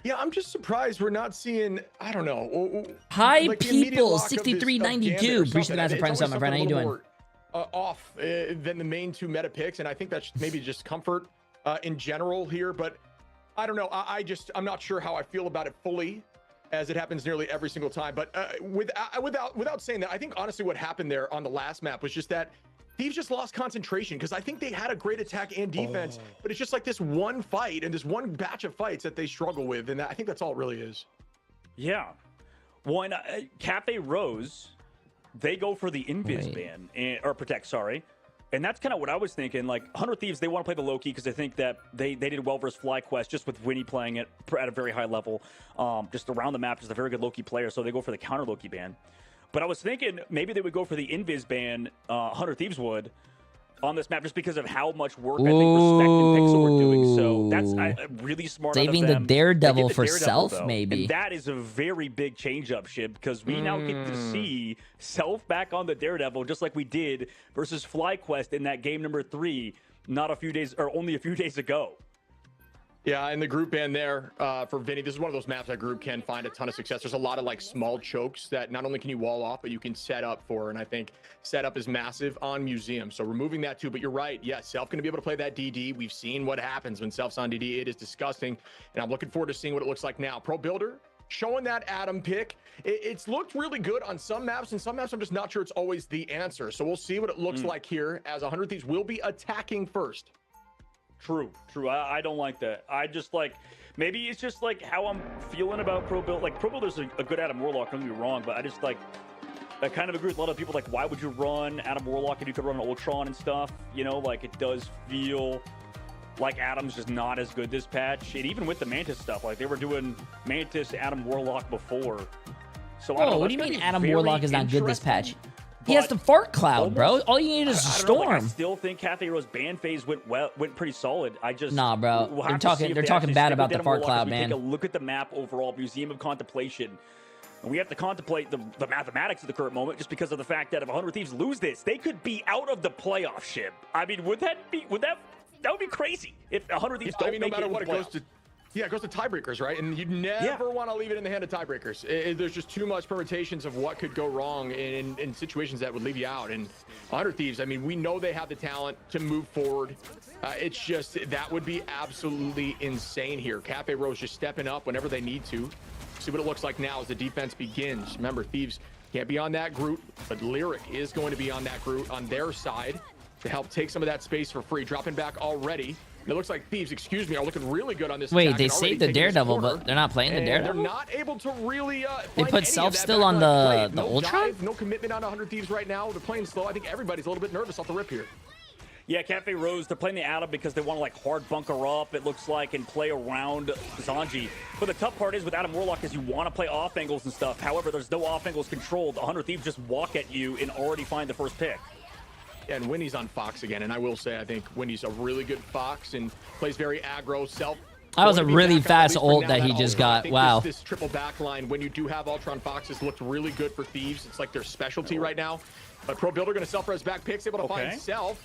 Yeah, I'm just surprised we're not seeing. I don't know. Hi, like people, 6392. Appreciate the massive prime sub, my friend. How you doing? More, off than the main 2 meta picks, and I think that's maybe just comfort in general here, but. I don't know. I'm not sure how I feel about it fully, as it happens nearly every single time. But without saying that, I think honestly what happened there on the last map was just that Thieves just lost concentration, because I think they had a great attack and defense, but it's just like this one fight and this one batch of fights that they struggle with, and I think that's all it really is. Yeah. One, Cafe Rose, they go for the Invis ban, or Protect, sorry. And that's kind of what I was thinking. Like, 100 Thieves, they want to play the Loki because they think that they did well versus FlyQuest, just with Winnie playing it at a very high level. Just around the map, just a very good Loki player, so they go for the counter Loki ban. But I was thinking maybe they would go for the Invis ban, 100 Thieves would, on this map, just because of how much work I think Respect and Pixel were doing. So that's really smart. Saving out of them. the Daredevil The for Daredevil, Self, though. maybe. And that is a very big change-up, Shib, because we now get to see Self back on the Daredevil, just like we did versus FlyQuest in that game number 3, not a few days, or only a few days ago. Yeah, and the group ban there for Vinny, this is one of those maps that group can find a ton of success. There's a lot of like small chokes that not only can you wall off, but you can set up for, and I think setup is massive on Museum. So removing that too, but you're right. Yeah, Self going to be able to play that DD. We've seen what happens when Self's on DD. It is disgusting, and I'm looking forward to seeing what it looks like now. Pro Builder showing that Adam pick. It's looked really good on some maps, and some maps I'm just not sure it's always the answer. So we'll see what it looks like here, as 100 Thieves will be attacking first. True. I don't like that. I just like, maybe it's just like how I'm feeling about Pro Build. Like, Pro Builder's a good Adam Warlock, don't get me wrong, but I just like, I kind of agree with a lot of people. Like, why would you run Adam Warlock if you could run Ultron and stuff? You know, like, it does feel like Adam's just not as good this patch. And even with the Mantis stuff, like, they were doing Mantis, Adam Warlock before. So I don't know. What do you mean Adam Warlock is not good this patch? He has the fart cloud, bro. All you need is a storm. I still think Cafe Rose ban phase went pretty solid. I just bro. We'll They're talking bad about the fart cloud, man. Take a look at the map overall, Museum of Contemplation, and we have to contemplate the mathematics of the current moment, just because of the fact that if 100 Thieves lose this, they could be out of the playoff ship. I mean, that would be crazy if 100 Thieves don't make no matter it what, it goes to. Yeah, it goes to tiebreakers, right? And you never want to leave it in the hand of tiebreakers. There's just too much permutations of what could go wrong in situations that would leave you out. And 100 Thieves, I mean, we know they have the talent to move forward. It's just, that would be absolutely insane here. Cafe Rose just stepping up whenever they need to. See what it looks like now as the defense begins. Remember, Thieves can't be on that group, but Lyric is going to be on that group on their side to help take some of that space for free. Dropping back already. It looks like Thieves, are looking really good on this. Wait, they saved the Daredevil, but they're not playing the Daredevil? They're not able to really they put Self still on the Ultron? No commitment on 100 Thieves right now. They're playing slow. I think everybody's a little bit nervous off the rip here. Yeah, Cafe Rose, they're playing the Adam because they want to, like, hard bunker up, it looks like, and play around Zanji. But the tough part is with Adam Warlock is you want to play off angles and stuff. However, there's no off angles controlled. 100 Thieves just walk at you and already find the first pick. And Winnie's on Fox again, and I will say I think Winnie's a really good Fox and plays very aggro. Self. That was a really fast ult that he just got. Wow. This triple back line, when you do have Ultron Foxes, looked really good for Thieves. It's like their specialty right now. But Pro Builder going to self-res back picks, able to find Self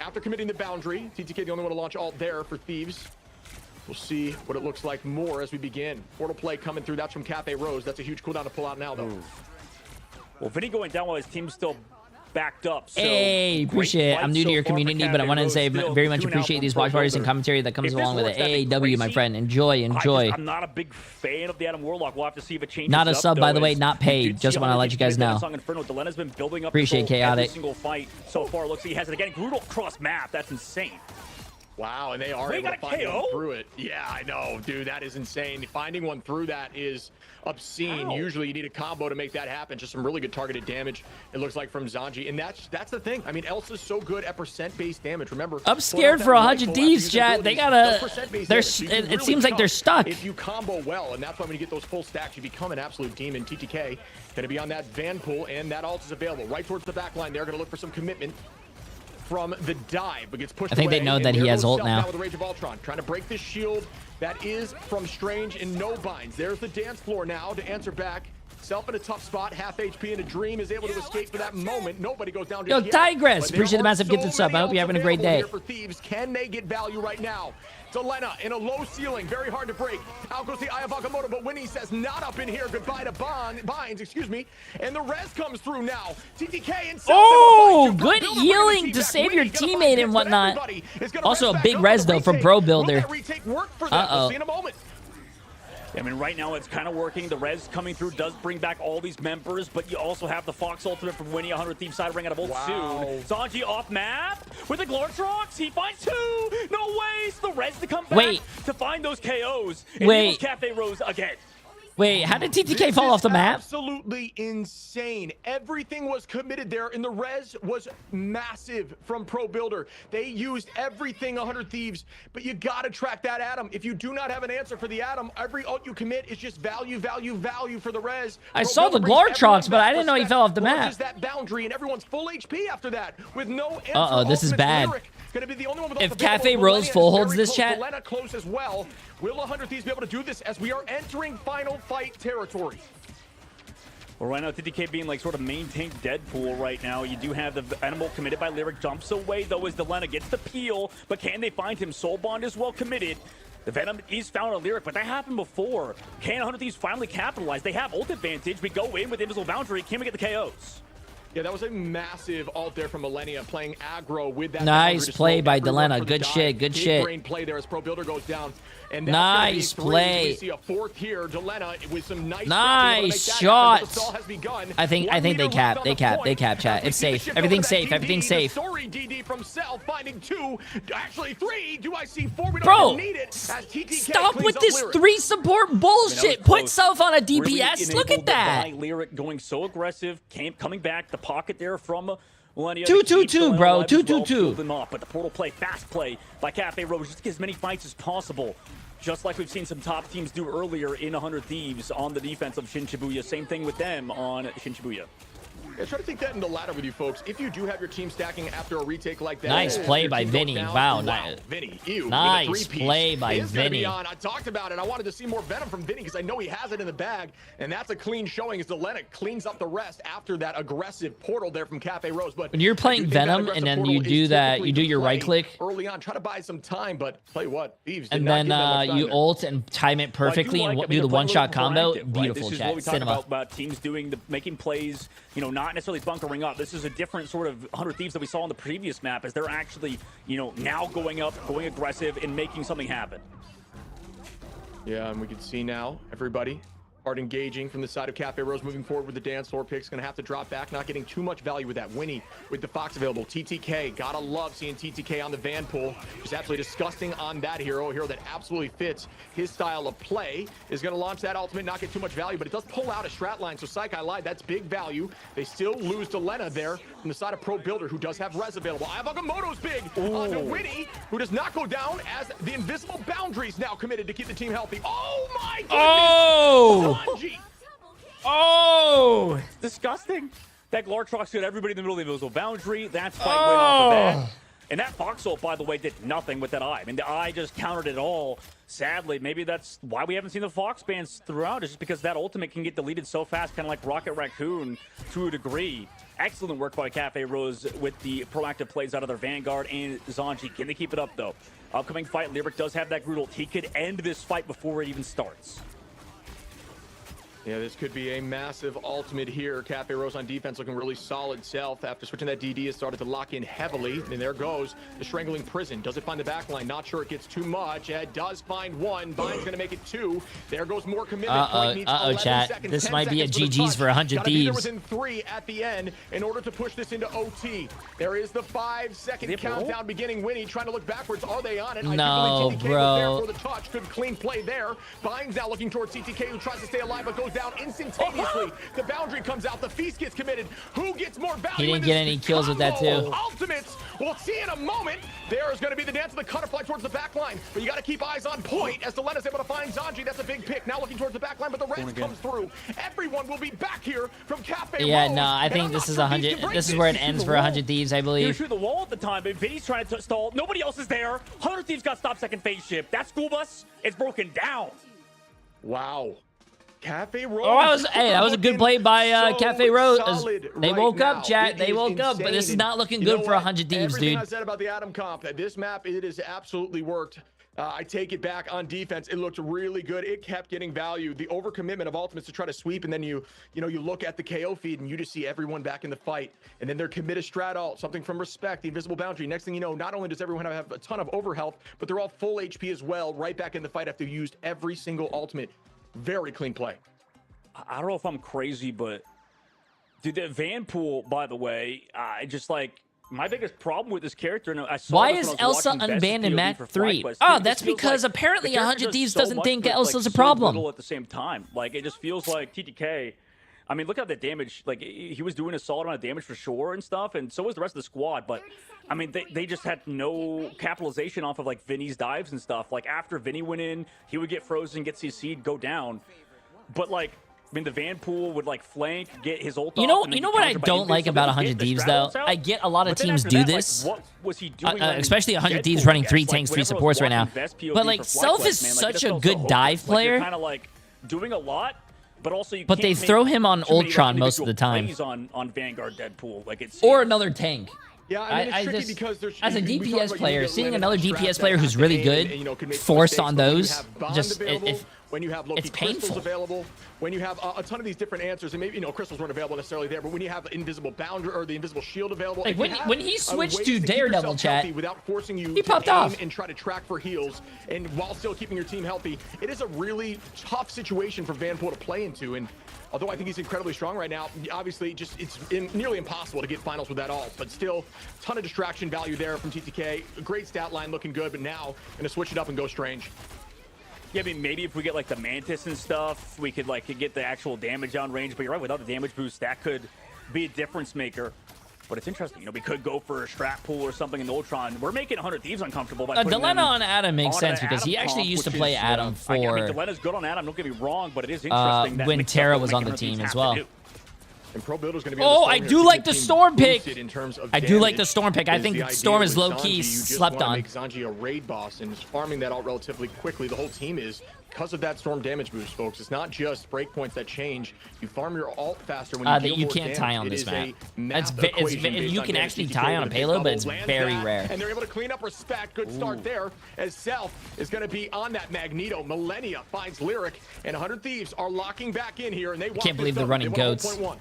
after committing the boundary. TTK the only one to launch ult there for Thieves. We'll see what it looks like more as we begin. Portal play coming through. That's from Cafe Rose. That's a huge cooldown to pull out now, though. Well, Vinny going down while his team's still backed up. So hey, appreciate it. I'm new to your community, but I want to say very much appreciate these watch parties and commentary that comes along with it. AAW, my friend. Enjoy. I'm not a big fan of the Adam Warlock. We'll have to see if it changes. Not a sub, by the way, not paid. Just want to let you guys know. Delena's been building up appreciate Chaotic. Every single fight so far. Looks like he has it again. Brutal cross map. That's insane. Wow, and they are able to find one through it. Yeah, I know, dude. That is insane. Finding one through that is obscene. Usually you need a combo to make that happen. Just some really good targeted damage, it looks like, from Zanji. And that's the thing. I mean, Elsa's so good at percent-based damage. Remember, I'm scared for 100 Thieves, chat. They gotta... It seems like they're stuck. If you combo well, and that's why when you get those full stacks, you become an absolute demon. TTK gonna be on that Van Pool, and that ult is available. Right towards the back line. They're gonna look for some commitment from the dive, but gets pushed away. I think they know that he has ult now. With the Rage of Ultron, trying to break this shield that is from Strange and no binds. There's the dance floor now to answer back. Self in a tough spot, half HP in a dream, is able to escape for that moment. Nobody goes down. Yo, Tigress, appreciate the massive gifted sub. I hope you're having a great day. For Thieves, can they get value right now? Delena in a low ceiling, very hard to break. Out goes the Eye of Agamotto, but Winnie says not up in here. Goodbye to Binds, excuse me. And the res comes through now. TTK and oh, good healing to save your teammate and whatnot. Also a big res though from Bro Builder. Uh-oh. I mean, right now it's kind of working. The res coming through does bring back all these members, but you also have the Fox ultimate from Winnie, 100 Thieves side ring out of ult soon. Zanji off map with the Glortrox. He finds two. No ways. The res to come back to find those KOs. And Cafe Rose again. Wait, how did TTK fall off the map? Absolutely insane. Everything was committed there, and the res was massive from Pro Builder. They used everything 100 Thieves, but you got to track that Atom. If you do not have an answer for the Atom, every ult you commit is just value for the res. I saw the Glortrox, but I didn't know he fell off the map. That boundary, and everyone's full HP after that with no answer. Uh-oh, this is bad. Gonna be the only one with if Cafe Rose full holds this chat, Delena close as well. Will 100 Thieves be able to do this as we are entering final fight territory? Well, right now, TTK being like sort of maintained Deadpool right now. You do have the Animal committed by Lyric. Jumps away, though, as Delena gets the peel. But can they find him? Soul Bond is well committed. The Venom is found on Lyric, but that happened before. Can 100 Thieves finally capitalize? They have ult advantage. We go in with Invisible Boundary. Can we get the KOs? Yeah, that was a massive ult there from Millennia playing aggro with that. Nice play by Delena. Good shit. Good shit. Brain play there as Pro Builder goes down. And nice play. We see a fourth here. Delena with some nice shots. I think they cap. They cap chat. It's safe. Everything's safe. Everything's safe. Story DD from Self finding two, actually three. Do I see four? We don't need it. Stop with this three support bullshit. Put Self on a DPS. Look at that. Lyric going so aggressive, coming back. The pocket there from Millennia. 2-2-2, bro. 2-2-2. But the portal play, fast play by Cafe Rose, just to get as many fights as possible. Just like we've seen some top teams do earlier in 100 Thieves on the defense of Shin Shibuya. Same thing with them on Shin Shibuya. Yeah, try to take that into ladder with you folks. If you do have your team stacking after a retake like that. Nice play by Vinny. Wow. Vinny, nice play by Vinny. I talked about it. I wanted to see more Venom from Vinny because I know he has it in the bag. And that's a clean showing as Delena cleans up the rest after that aggressive portal there from Cafe Rose. But when you're playing Venom and then you do that, you do your right click. Early on, try to buy some time, but tell you what, Thieves and then you ult and time it perfectly and do the one-shot combo. Beautiful chat. This is what we talk about teams making plays, not necessarily bunkering up. This is a different sort of 100 Thieves that we saw on the previous map as they're actually, now going up, going aggressive, and making something happen. Yeah, and we can see now everybody hard engaging from the side of Cafe Rose, moving forward with the dance floor picks. Going to have to drop back, not getting too much value with that. Winnie with the Fox available. TTK, gotta love seeing TTK on the Van pool. Just absolutely disgusting on that hero. A hero that absolutely fits his style of play. Is going to launch that ultimate, not get too much value, but it does pull out a strat line. So Psych, I lied, that's big value. They still lose to Lena there from the side of Pro Builder, who does have res available. Agamotto's big onto Winnie, who does not go down as the invisible boundaries now committed to keep the team healthy. Oh my goodness! Oh! Disgusting. That Glortrox got everybody in the middle of the invisible boundary. That's fight way off the bat. And that Fox ult, by the way, did nothing with that eye. I mean, the eye just countered it all. Sadly, maybe that's why we haven't seen the Fox bans throughout. It's just because that ultimate can get deleted so fast, kind of like Rocket Raccoon to a degree. Excellent work by Cafe Rose with the proactive plays out of their Vanguard and Zanji. Can they keep it up, though? Upcoming fight, Lyric does have that Groot ult. He could end this fight before it even starts. Yeah, this could be a massive ultimate here. Cafe Rose on defense looking really solid. Self, after switching that DD, has started to lock in heavily. And there goes the Strangling Prison. Does it find the backline? Not sure it gets too much. It does find one. Bind's going to make it two. There goes more commitment. Chat. Seconds, this might be a GG's for 100 Thieves. Within 3 at the end in order to push this into OT. There is the 5-second countdown beginning. Winnie trying to look backwards. Are they on it? No, I bro. There for the touch. Good clean play there. Bind's now looking towards CTK, who tries to stay alive but goes down instantaneously. The boundary comes out. The feast gets committed. Who gets more value? He didn't get any kills with that too. Ultimates. We'll see in a moment. There is going to be the dance of the butterfly towards the back line, but you got to keep eyes on point as Delena's able to find Zanji. That's a big pick. Now looking towards the back line, but the rest comes through. Everyone will be back here from Cafe Yeah, Rose, no, I think this is 100. This is where it ends for 100 Thieves, I believe. He was through the wall at the time, but Vinny's trying to stall. Nobody else is there. 100 Thieves got stopped second phase shift. That school bus is broken down. Wow. Cafe Rose. Oh, that was a good play by Cafe Rose. They right woke now. up, chat. It They is woke up, but this is insane. not looking You good know for what? 100 Thieves, Everything dude. I said about the Adam comp, this map, it has absolutely worked. I take it back on defense. It looked really good. It kept getting value. The overcommitment of ultimates to try to sweep, and then you look at the KO feed and you just see everyone back in the fight. And then they're committed strat ult, something from respect, the invisible boundary. Next thing you know, not only does everyone have a ton of overhealth, but they're all full HP as well, right back in the fight after you used every single ultimate. Very clean play. I don't know if I'm crazy, but dude, the Vanpool, by the way, just like my biggest problem with this character, and I saw Why this is when I was Elsa watching Best unbanned in POV map for 3? FlyQuest. Oh, It that's just feels because like apparently the character 100 does Thieves so doesn't much, think but, Elsa's a so problem. little at the same time. Like, it just feels like TTK. I mean, look at the damage. Like, he was doing a solid amount of damage for sure and stuff, and so was the rest of the squad. But I mean, they just had no capitalization off of like Vinny's dives and stuff. Like, after Vinny went in, he would get frozen, get CC'd, go down. But like, I mean, the Vanpool would like flank, get his ult. You know what I don't like about 100 Thieves though? I get a lot of teams do this, what was he doing? especially 100 Thieves running 3 tanks, 3 supports right now. But like, Self is such a good dive player. Kind of like doing a lot, but also you. But they throw him on Ultron most of the time. On Vanguard Deadpool, like it's or another tank. Yeah, I mean, it's tricky because there's, as a we talked DPS about player, you seeing get another Lennon DPS strat player that who's have really to good aim and, can make forced mistakes, on but when you those, have Bond just available, when you have Loki it's Crystals painful. available, when you have a ton of these different answers, and maybe Crystals weren't available necessarily there, but when you have invisible boundary or the invisible shield available, Like when he switched to keep Daredevil, yourself chat, healthy without forcing you he to popped aim off and try to track for heals, and while still keeping your team healthy, it is a really tough situation for Vanpool to play into. And although I think he's incredibly strong right now, obviously it's nearly impossible to get finals with that ult, but still ton of distraction value there from TTK. A great stat line looking good, but now gonna switch it up and go strange. Yeah, I mean, maybe if we get like the Mantis and stuff, we could like get the actual damage on range. But you're right, without the damage boost, that could be a difference maker. But it's interesting, we could go for a strat pool or something in the Ultron. We're making 100 Thieves uncomfortable by putting Delena them on Adam makes onto sense the because Adam he actually comp, used to which play is, Adam for. I mean, Delena's good on Adam. Don't get me wrong, but it is interesting that when mixed Terra up was what on the 100 Thieves team as have to well. do. And Pro Builder's going to be I do like the Storm pick. I do like the damage Storm pick. I is think the Storm idea is with low-key Zanji. You just slept wanna on. make Zanji a raid boss, and is farming that out relatively quickly. The whole team is, because of that Storm damage boost, folks. It's not just breakpoints that change. You farm your ult faster when you deal that you more can't damage. tie on It this is map. a math equation based You on can damage. actually TTK tie on a with big payload, but bubble it's lands very that, rare. And they're able to clean up respect. Good start there, as Self is going to be on that Magneto. Millennia finds Lyric, and 100 Thieves are locking back in here, and they want Can't believe this they're done. running They want goats. 1.1.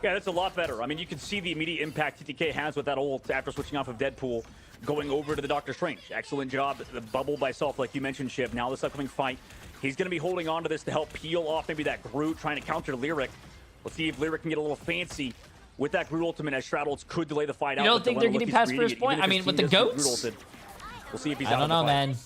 Yeah, that's a lot better. I mean, you can see the immediate impact TTK has with that ult after switching off of Deadpool, going over to the Doctor Strange. Excellent job. The bubble by Self, like you mentioned, Shiv. Now this upcoming fight, he's going to be holding on to this to help peel off maybe that Groot, trying to counter Lyric. Let's see if Lyric can get a little fancy with that Groot ultimate, as Strat ults could delay the fight out. You don't think they're getting past first point? I mean, with the goats? We'll see if he's I out don't of the know, fight. man.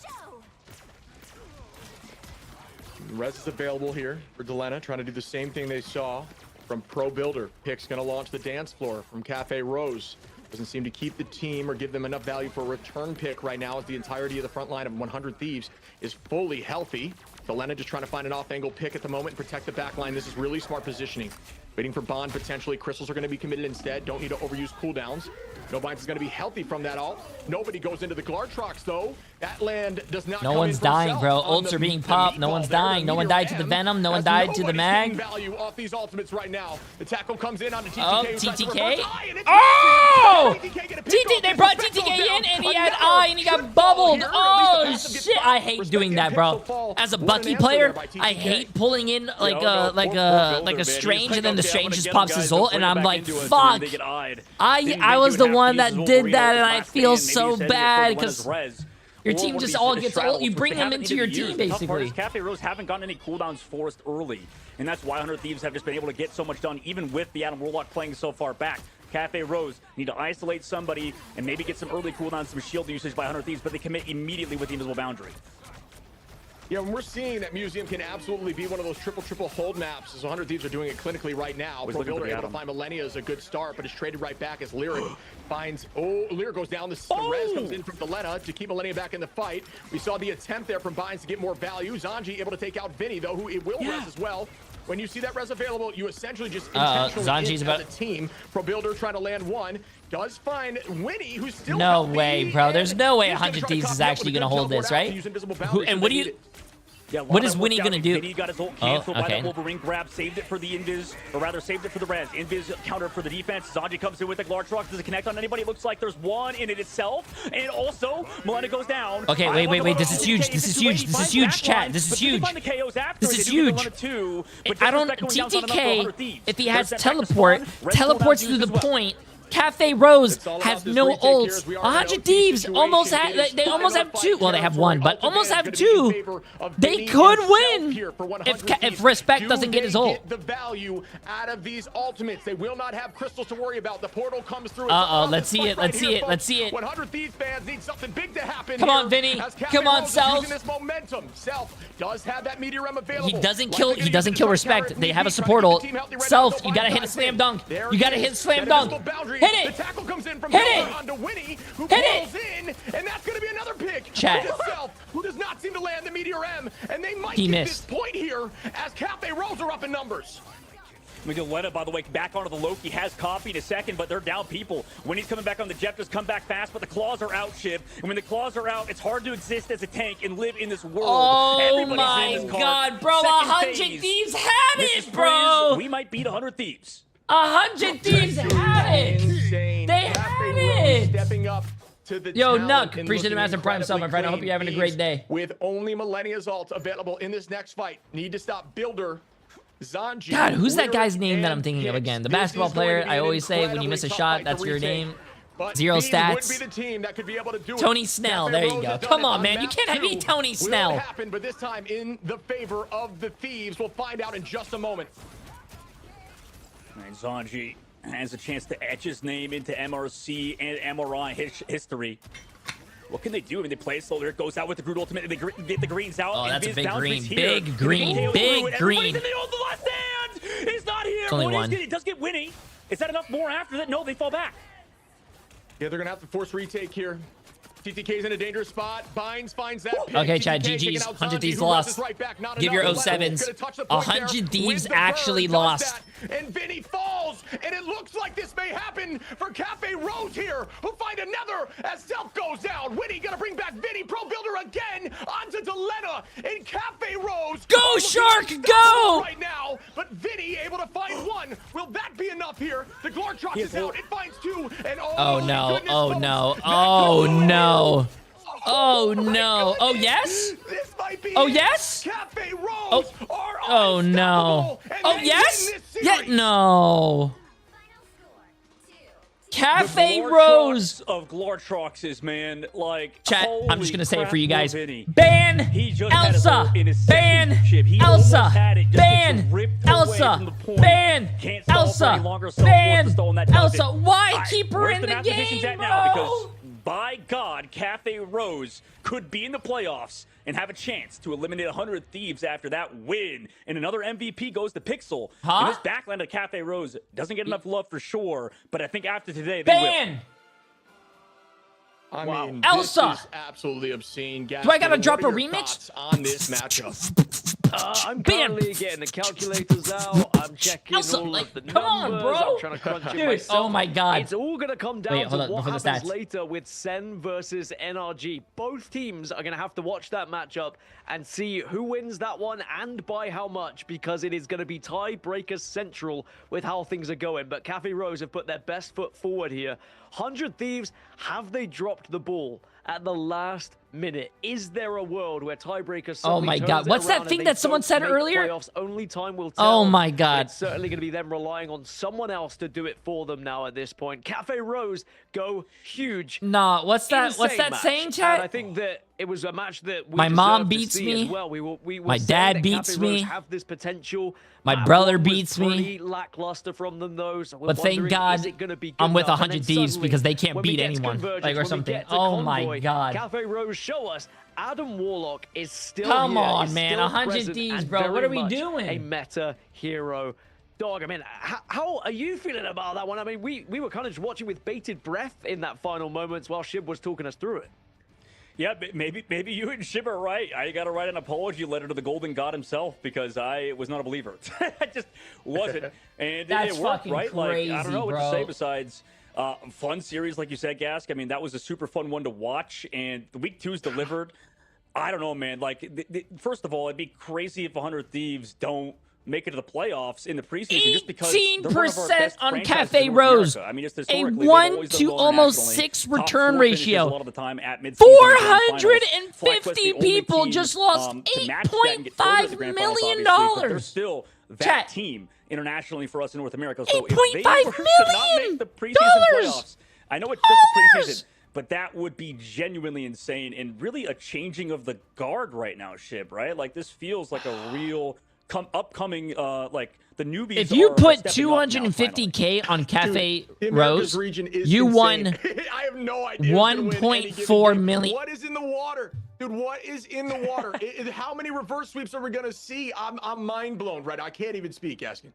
Res is available here for Delena, trying to do the same thing they saw from Pro Builder. Pick's going to launch the dance floor from Cafe Rose. Doesn't seem to keep the team or give them enough value for a return pick right now, as the entirety of the front line of 100 Thieves is fully healthy. Delena just trying to find an off-angle pick at the moment and protect the back line. This is really smart positioning. Waiting for Bond, potentially. Crystals are going to be committed instead. Don't need to overuse cooldowns. No Binds is going to be healthy from that ult. Nobody goes into the Glartrox, though. That land does not No come one's in from dying, Self bro. on Ults the- are being the popped. No meatball one's there. dying. No one Meteor died to the M Venom. No one has died to the nobody's Mag. getting value off these ultimates right now. The tackle comes in on the TTK. Oh, who tries to TTK. reverse eye, and it's Oh! missing. TTK get a pick TT, off. they brought Respect TTK goes down. in, and he had Another eye, and he got should fall bubbled. here. At Oh, least the passive gets shit. I popped. hate Respect doing and that, picks bro. will fall. As a What an Bucky answer player, there by I TTK. hate pulling in like Yo, a Builder, strange, man. and then the He's like, strange okay, just I'm pops gonna his get him, ult, guys. and They'll I'm bring like, it back into it, fuck. they get eyed. I was the one that did that, and I feel so bad because your Or team one of just these all gets straddles, ult. You which bring they them haven't into your needed to team, use. The tough part is basically. Cafe Rose haven't gotten any cooldowns forced early, and that's why 100 Thieves have just been able to get so much done, even with the Adam Warlock playing so far back. Cafe Rose need to isolate somebody and maybe get some early cooldowns, some shield usage by 100 Thieves, but they commit immediately with the invisible boundary. Yeah, when we're seeing that Museum can absolutely be one of those triple hold maps, as 100 Thieves are doing it clinically right now. Pro Builder able to find Millennia is a good start, but is traded right back as Lyric finds... Oh, Lyric goes down. The res comes in from Delena to keep Millennia back in the fight. We saw the attempt there from Binds to get more value. Zanji able to take out Vinny, though, who it will res as well. When you see that res available, you essentially just intentionally Zanji's as a team. Pro Builder trying to land one. Does find Winnie, who's still No healthy, way, bro. There's no way and he's gonna 100 try to Thieves copy is that actually with a going to good hold this, teleport out to right? use invisible Who, boundaries and if what they do you... need it. Yeah, What is Winnie gonna do? Vinny got his ult Oh, canceled by okay. that Wolverine grab, saved it for the invis, or rather saved it for the res. Invis counter for the defense. Zanji comes in with the large rock. Does it connect on anybody? It looks like there's one in it itself. And also, Milena goes down. Okay, wait. This is huge. This is huge, chat. This is huge. This is huge. I don't. TTK, if he has teleport, teleports to the point. Cafe Rose has no ults. 100 Thieves almost have. They almost have two. Well, they have one, but almost have two. They could win if Respect doesn't get his ult. The value out of these ultimates. They will not have crystals to worry about. The portal comes through. Let's see it. 100 Thieves fans need something big to happen. Come on, Vinny. Come on, Self. This momentum. Self does have that meteor available. He doesn't kill Respect. They have a support ult. Self, you gotta hit a slam dunk. You gotta hit a slam dunk. Hit it! The tackle comes in from Hit it! onto Winnie, who Hit pulls in, and that's going to be another pick. Chat. Self, who does not seem to land the Meteor M, and they might He get missed. this point here as Cafe Rose are up in numbers. Milena, by the way, back onto the Loki, has coffee in a second, but they're down people. When he's coming back on the Jeff, just come back fast, but the claws are out, Shiv. And when the claws are out, it's hard to exist as a tank and live in this world. Oh Everybody's my in this card. God, bro, Second 100 phase. Thieves had Mrs. it, bro. We might beat 100 Thieves. 100 Thieves had it. Insane. They had it. Stepping up to the Yo, talent Nuck, and appreciate the looking massive prime sub, my friend. I hope you're having a great day. With only Millennia's ult available in this next fight, need to stop Builder. Zanji. God, who's that Winner guy's name that I'm and thinking of picks. again? The This basketball is going to player. be I an always say when you miss a incredibly shot, tough that's fight your to retake. name. But Zero Thieves stats. would be the team that could be able to do Tony it. Snell, Cafe there you Rose go. has done Come it on, man. You map can't be two. Tony Will Snell. it happen, but this time in the favor of the Thieves. We'll find out in just a moment. And Zanji has a chance to etch his name into MRC and MRI history. What can they do? I mean, they play it slow. There it goes out with the Groot ultimate. They get the greens out. Oh, that's a Invis big down, green. Invis here. Big green. KO Big through, and green. everybody's in the last stand. He's not here. It's only Winnie's one. He does get Winnie. Is that enough more after that? No, they fall back. Yeah, they're going to have to force retake here. TTK's in a dangerous spot. Binds finds that pick. Okay, Chad, TTK GG's. taking out 100 Zanji, Thieves who lost. rushes right back. Not Give enough. your The 07s. level gonna touch the point 100 there Thieves with the actually burn, does lost. that. And Vinny falls, and it looks like this may happen for Cafe Rose here, who find another as Self goes down. Winnie gonna bring back Vinny, Pro Builder again onto Delena, and Cafe Rose. Go, Shark, go! Right now, but Vinny able to find one. Will that be enough here? The Glortrox is out. It finds two, and Oh my no. goodness, Oh folks, no. that Oh could be no. it. Oh no. Oh yes? This might be Oh it. yes? Cafe Rose Oh. are Oh no. unstoppable, and Oh they yes? win this Yeah, series. no. Cafe The Rose. Glortrox of Glortroxes, man. Like, Chat, I'm just holy gonna say it crap, for you guys. Vinny. Ban He just had his Elsa. ult in his Ban second chip. He almost Elsa. had it, just gets Ban ripped away Elsa. from the point. Ban Can't stall for any Elsa. longer, so forced to Ban stall, and that does it. Elsa. Why All right, keep her where's in the the mathematicians game, at now? bro? Because by God, Cafe Rose could be in the playoffs and have a chance to eliminate 100 Thieves after that win. And another MVP goes to Pixel. Huh? And this backline of Cafe Rose doesn't get enough love for sure, but I think after today, they Ban. will. I Wow. mean, Elsa. this is absolutely obscene. Do I gotta Gaston, drop what a are your remix? thoughts on this matchup? I'm Bam. currently getting the calculators out. I'm checking Elsa, all like, of the come on, numbers. bro. I'm trying to crunch it Dude, myself. oh my God. It's all going to come down Wait, to hold on, what before the happens stats. later with Sen versus NRG. Both teams are going to have to watch that matchup and see who wins that one and by how much, because it is going to be tiebreakers central with how things are going. But Cafe Rose have put their best foot forward here. 100 Thieves, have they dropped the ball at the last minute? Is there a world where tiebreakers Oh my God. What's that thing that someone said earlier? Playoffs? Only time will tell. Oh my God. It's certainly going to be them relying on someone else to do it for them now at this point. Cafe Rose go huge. Nah, what's that? What's Insane that match. saying, And chat? I think that it was a match that we My mom deserved to beats see me. as well. We were My saying dad that beats Cafe Rose me. have this potential. My Map brother one was beats me. pretty lackluster from them though. So we're But thank wondering, God is it gonna be good I'm with enough? 100 And then Thieves suddenly, because they can't when we beat get to anyone, Convergence, like, or when we something. get to Oh my Convoy, God. Cafe Rose show us Adam Warlock is still Come here, on, is man. still 100 present Thieves, and bro. What very are we much doing? A meta hero. Dog, I mean, how are you feeling about that one? I mean, we were kind of just watching with bated breath in that final moments while Shib was talking us through it. Yeah, maybe you and Shib are right. I got to write an apology letter to the Golden God himself because I was not a believer. I just wasn't. And That's it worked, fucking right? Like, I don't know what crazy, to say bro. besides fun series, like you said, Gask. I mean, that was a super fun one to watch. And the week two's delivered. I don't know, man. Like, first of all, it'd be crazy if 100 Thieves don't make it to the playoffs in the preseason just because 18% on Cafe Rose. I mean, just a historically, 1 to almost 6 return ratio. A lot of the time at 450 people just lost $8.5 million. They're still that team internationally for us in North America. So if they were to not make the preseason playoffs, I know it's just the preseason, but that would be genuinely insane and really a changing of the guard right now, Shib, right? Like, this feels like a real upcoming, like, the newbies. If you put 250K on Cafe Rose, you won I have no idea 1.4 million. What is in the water? Dude, what is in the water? How many reverse sweeps are we going to see? I'm mind blown, right? I can't even speak, Askin.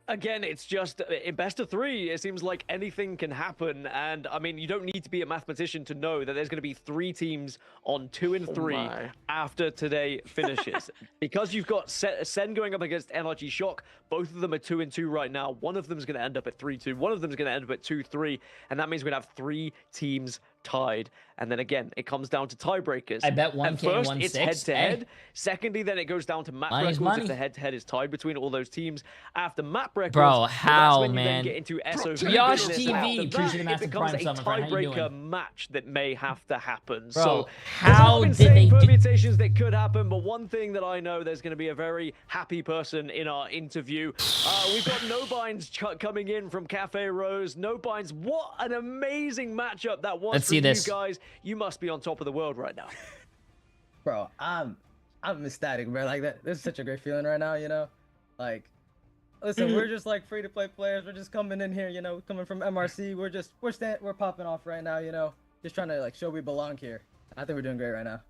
Again, it's just in best of 3. It seems like anything can happen, and I mean, you don't need to be a mathematician to know that there's going to be 3 teams on 2 and 3 after today finishes. Because you've got Sen going up against NRG Shock. Both of them are 2 and 2 right now. One of them is going to end up at 3-2. One of them is going to end up at 2-3, and that means we're going to have 3 teams tied. And then again, it comes down to tiebreakers. I bet 1K and first, and 1/6. it's head-to-head. Secondly, then it goes down to map records if the head-to-head is tied between all those teams. After map records, bro, how, that's when man? You then get into SOV. Yosh business. TV, After that, it becomes a tiebreaker match that may have to happen. Bro, so how there's did they permutations that could happen, but one thing that I know, there's going to be a very happy person in our interview. We've got No Binds coming in from Cafe Rose. No Binds, what an amazing matchup that was for you guys. You must be on top of the world right now. Bro, I'm ecstatic, bro. Like, that, this is such a great feeling right now, you know? Like, listen, we're just like free to play players. We're just coming in here, you know, coming from MRC. We're popping off right now, you know, just trying to like show we belong here. I think we're doing great right now.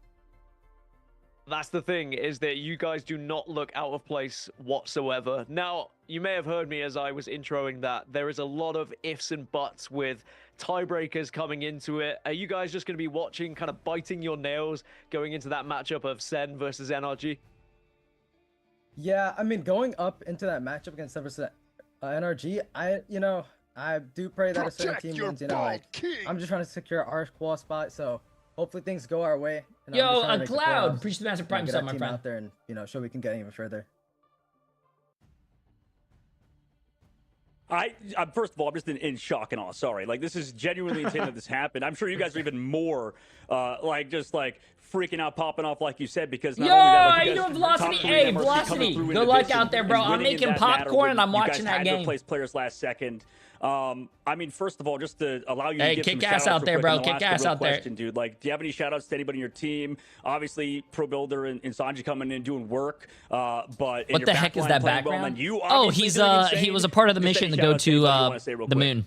That's the thing, is that you guys do not look out of place whatsoever. Now, you may have heard me as I was introing that there is a lot of ifs and buts with tiebreakers coming into it. Are you guys just going to be watching, kind of biting your nails going into that matchup of Sen versus NRG? Yeah, I mean, going up into that matchup against Sen versus NRG, I do pray that a certain team wins, you know, like, I'm just trying to secure our qual spot, so hopefully things go our way. Yo, a Cloud, appreciate the massive prime sub, my friend. Out there and, you know, show we can get even further. First of all, I'm just in shock and awe. Sorry, like, this is genuinely insane that this happened. I'm sure you guys are even more, just freaking out, popping off, like you said, because not only that, like, you doing Velocity? Hey, Velocity, good luck out there, bro. I'm making popcorn and I'm watching that game. You guys had to replace players last second. I mean, first of all, just to allow you to get kick some ass out there, bro. Kick ass out there, dude. Like, do you have any shout outs to anybody in your team? Obviously, Pro Builder and Sanji coming in doing work. But what the heck is that background? Oh, he was a part of the mission to go to the moon.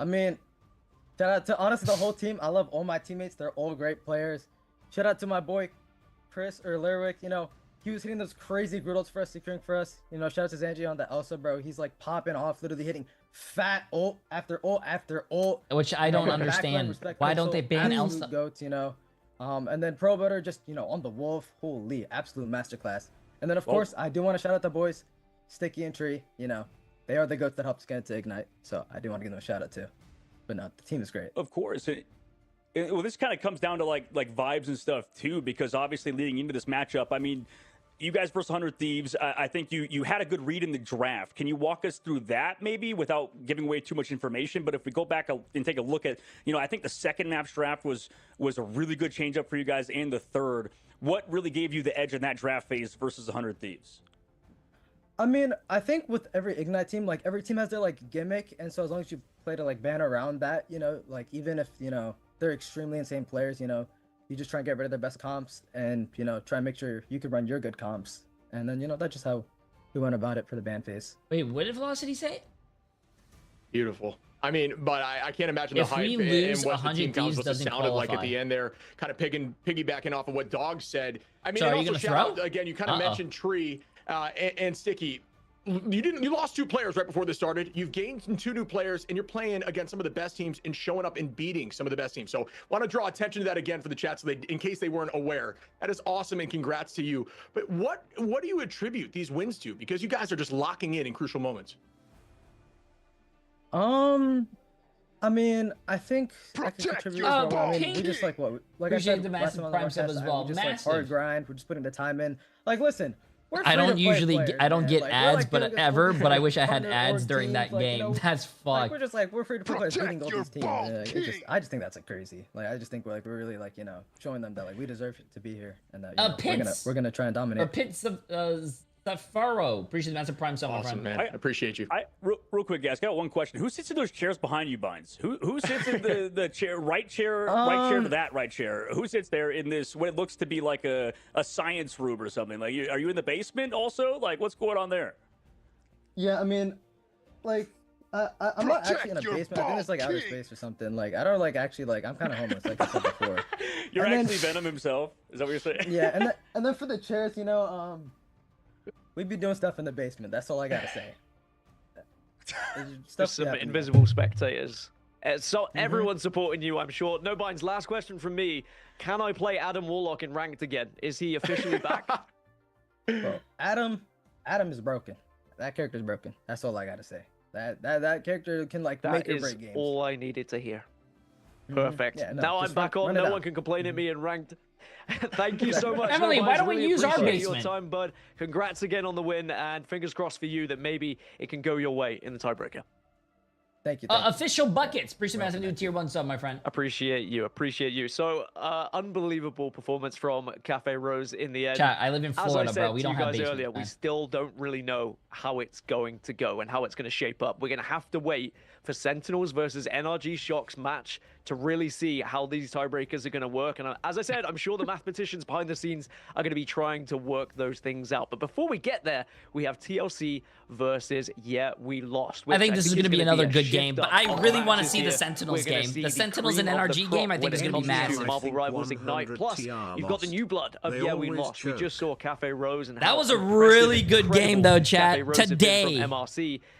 I mean, shout out to honestly the whole team. I love all my teammates. They're all great players. Shout out to my boy Chris or Lyric. You know, he was hitting those crazy griddles for us, securing for us. You know, shout out to Zanji on the Elsa, bro. He's like popping off, literally hitting fat ult after ult after ult. Which I don't understand. Why don't they ban Elsa? Goats, you know. And then Pro Butter just, you know, on the Wolf. Holy, absolute masterclass. And then, of course, I do want to shout out the boys, Sticky and Tree. You know, they are the goats that helped us get into Ignite. So I do want to give them a shout out too. But no, the team is great. Of course. Well, this kind of comes down to like vibes and stuff too, because obviously leading into this matchup, I mean, you guys versus 100 Thieves, I think you had a good read in the draft. Can you walk us through that maybe without giving away too much information? But if we go back and take a look at, you know, I think the second map's draft was a really good change up for you guys, and the third. What really gave you the edge in that draft phase versus 100 Thieves? I mean, I think with every Ignite team, like every team has their like gimmick, and so as long as you play to like ban around that, you know, like even if, you know, they're extremely insane players, you know, you just try and get rid of their best comps and, you know, try and make sure you could run your good comps. And then, you know, that's just how we went about it for the ban phase. Wait, what did Velocity say? Beautiful. I mean, but I can't imagine the hype and what the team comps sounded like at the end there, kind of piggybacking off of what Dog said. I mean, so also shout out, again, you kind of mentioned Tree and Sticky. You lost 2 players right before this started. You've gained 2 new players, and you're playing against some of the best teams and showing up and beating some of the best teams. So want to draw attention to that again for the chat, so in case they weren't aware. That is awesome, and congrats to you. But what do you attribute these wins to? Because you guys are just locking in crucial moments. I mean, I think I can contribute as well. I mean, we just like what, like Appreciate I said the last massive time on the prime sub podcast, as well. we just like Massive. hard grind. We're just putting the time in. Like, listen, we're I free don't to play usually players, I don't man. get Like, we're, ads, like, but doing this ever. whole But I wish I had partner ads org during that teams, like, you game. know, That's like, fucked. we're just like we're free to play players beating all your these teams. I just think that's like crazy. Like I just think we're really like showing them that like we deserve to be here and that we're gonna try and dominate. Or Pits of Safaro. Appreciate the massive prime sub. Awesome, man. I appreciate you. Real quick, guys. Got one question. Who sits in those chairs behind you, Binds? Who sits in the chair, right chair to that right chair? Who sits there in this what it looks to be like a science room or something? Like, are you in the basement also? Like, what's going on there? Yeah, I mean, like I'm not actually in a basement. I think it's like outer space or something. Like I don't like actually like I'm kind of homeless, like I said before. You're actually Venom himself. Is that what you're saying? Yeah, and then for the chairs, we'd be doing stuff in the basement. That's all I gotta say. Just some invisible spectators. So everyone's supporting you, I'm sure. No Binds, last question from me. Can I play Adam Warlock in ranked again? Is he officially back? Bro, Adam is broken. That character's broken. That's all I gotta say. That character can like make or break games. All I needed to hear. Perfect. Yeah, no, now I'm back on. No one can complain at me in ranked. Thank you so much. Emily, why don't we use our basement? Your time, bud. Congrats again on the win, and fingers crossed for you that maybe it can go your way in the tiebreaker. Thank you. Official buckets. Appreciate massive new tier 1 sub, my friend. Appreciate you. So, unbelievable performance from Cafe Rose in the end. Chat, I live in Florida, As I said bro. We don't to you have guys basement. earlier, we still don't really know how it's going to go and how it's going to shape up. We're going to have to wait for Sentinels versus NRG Shock's match to really see how these tiebreakers are going to work. And as I said, I'm sure the mathematicians behind the scenes are going to be trying to work those things out. But before we get there, we have TLC versus We Lost. I think this is going to be another good game, but I really want to see the Sentinels game. The Sentinels and NRG game, I think, is going to be massive. Marvel Rivals Ignite. Plus, you've got the new blood of We Lost. We just saw Cafe Rose. And that was a really good game, though, chat.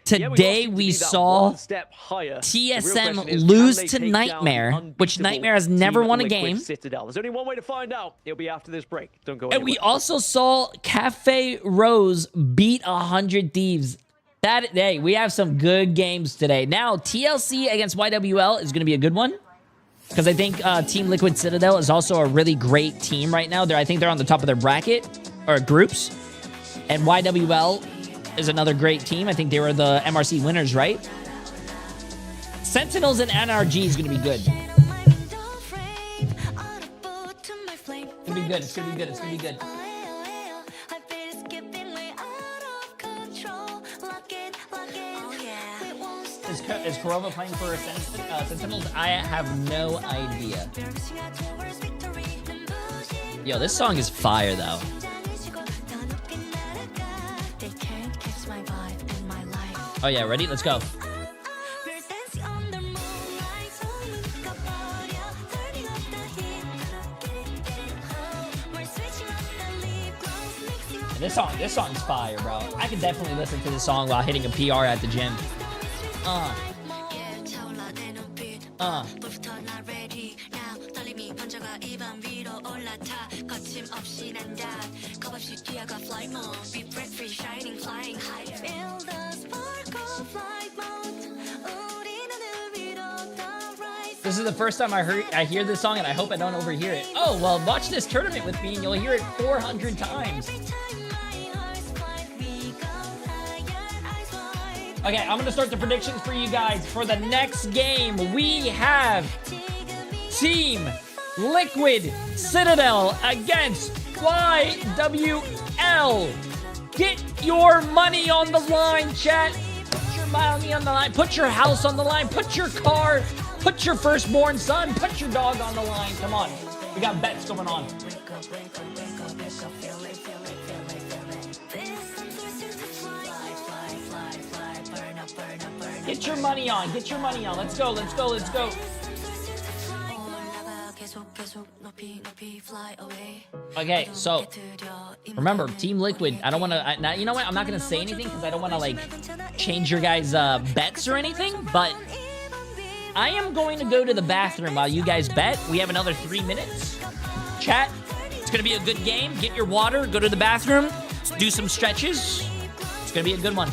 Today we saw TSM lose to Nightmare, which Nightmare has never won a game. Citadel. There's only one way to find out. It'll be after this break. Don't go anywhere. And we also saw Cafe Rose beat 100 Thieves. Hey, we have some good games today. Now, TLC against YWL is going to be a good one, because I think Team Liquid Citadel is also a really great team right now. I think they're on the top of their bracket, or groups. And YWL is another great team. I think they were the MRC winners, right? Sentinels and NRG is going to be good. It's going to be good. It's going to be good. It's going to be good. Is Korova playing for Sentinels? I have no idea. Yo, this song is fire, though. Oh, yeah, ready? Let's go. This song's fire, bro. I can definitely listen to this song while hitting a PR at the gym. This is the first time I hear this song, and I hope I don't overhear it. Oh, well, watch this tournament with me, and you'll hear it 400 times. Okay, I'm going to start the predictions for you guys. For the next game, we have Team Liquid Citadel against YWL. Get your money on the line, chat. Put your money on the line. Put your house on the line. Put your car. Put your firstborn son. Put your dog on the line. Come on. We got bets going on. Get your money on. Get your money on. Let's go. Let's go. Let's go. Okay, so remember, Team Liquid, I don't want to, you know what? I'm not going to say anything because I don't want to, like, change your guys' bets or anything, but I am going to go to the bathroom while you guys bet. We have another 3 minutes. Chat, it's going to be a good game. Get your water, go to the bathroom, do some stretches. It's going to be a good one.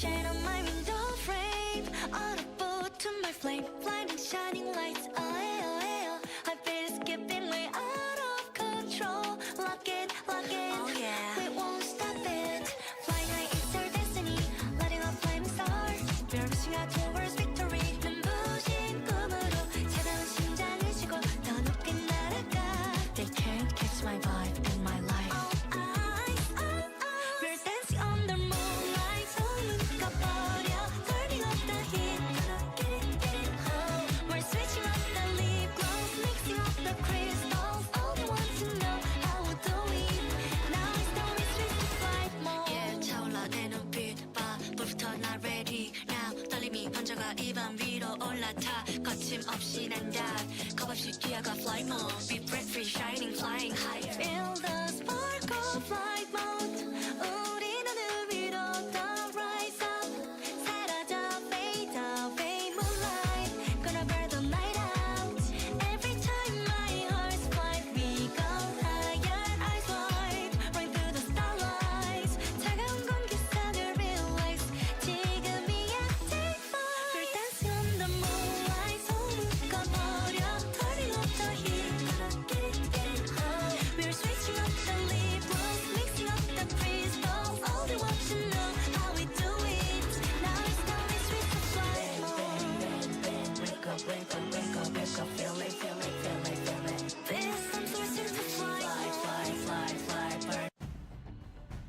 Shine on my window frame, on a boat to my flame, blinding shining lights. I feel skipping way out of control. Lock in, oh yeah. We won't stop it. Flying high is our destiny, lighting up flaming stars. We're reaching out towards victory. 눈부신 꿈으로 차가운 심장을 쉬고 더 높이 날아가. They can't catch my vibe and my life. We're dancing on the moonlight. Turning up the heat, get it home. We're switching up the lip gloss, mixing up the crystals. All they want to know how we do it. Now it's time we switch to flight mode. Yeah, 차올라 내 눈빛 봐, 불부터 나 ready now. 떨림이 번져가 입안 위로 올라타. 거침없이 난다, 겁없이 뛰어가 flight mode. Be breath-free, shining, flying higher. Feel the spark of flight mode. 우리 하늘 위로 더 rise up. 사라져, fade away, moonlight. Gonna burn the night out. Every time my heart's flight, we go higher, eyes wide, right through the starlights. 차가운 공기속을 realize 지금이야, take flight. We're dancing on the moonlight. 손 묶어버려, turning up the heat. Get it home. We're switching up the lip gloss, mixing up the crystals. All they want to know how we do it. Now it's time we switch to flight mode. Wake up, wake up, wake up, wake up. Feel it, feel it, feel it, feel it. This I'm switching to flight mode.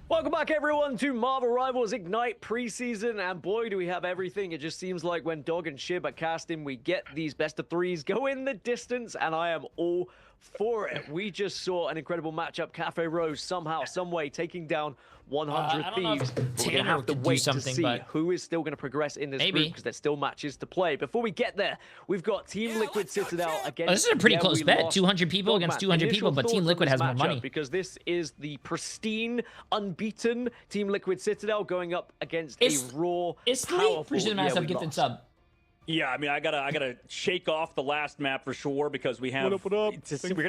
Welcome back, everyone, to Marvel Rivals Ignite preseason, and boy, do we have everything. It just seems like when Dog and Shib are casting, we get these best of threes go in the distance, and I am all for it. We just saw an incredible matchup. Cafe Rose somehow, some way taking down 100 Thieves. We're going to have to wait to see who is still going to progress in this group, because there's still matches to play. Before we get there, we've got Team Liquid Citadel against... This is a pretty close bet. 200 people against 200 people, but Team Liquid has more money. Because this is the pristine, unbeaten Team Liquid Citadel going up against a raw, powerful... Gifted sub. Yeah, I mean, I gotta shake off the last map for sure, because we have. We're gonna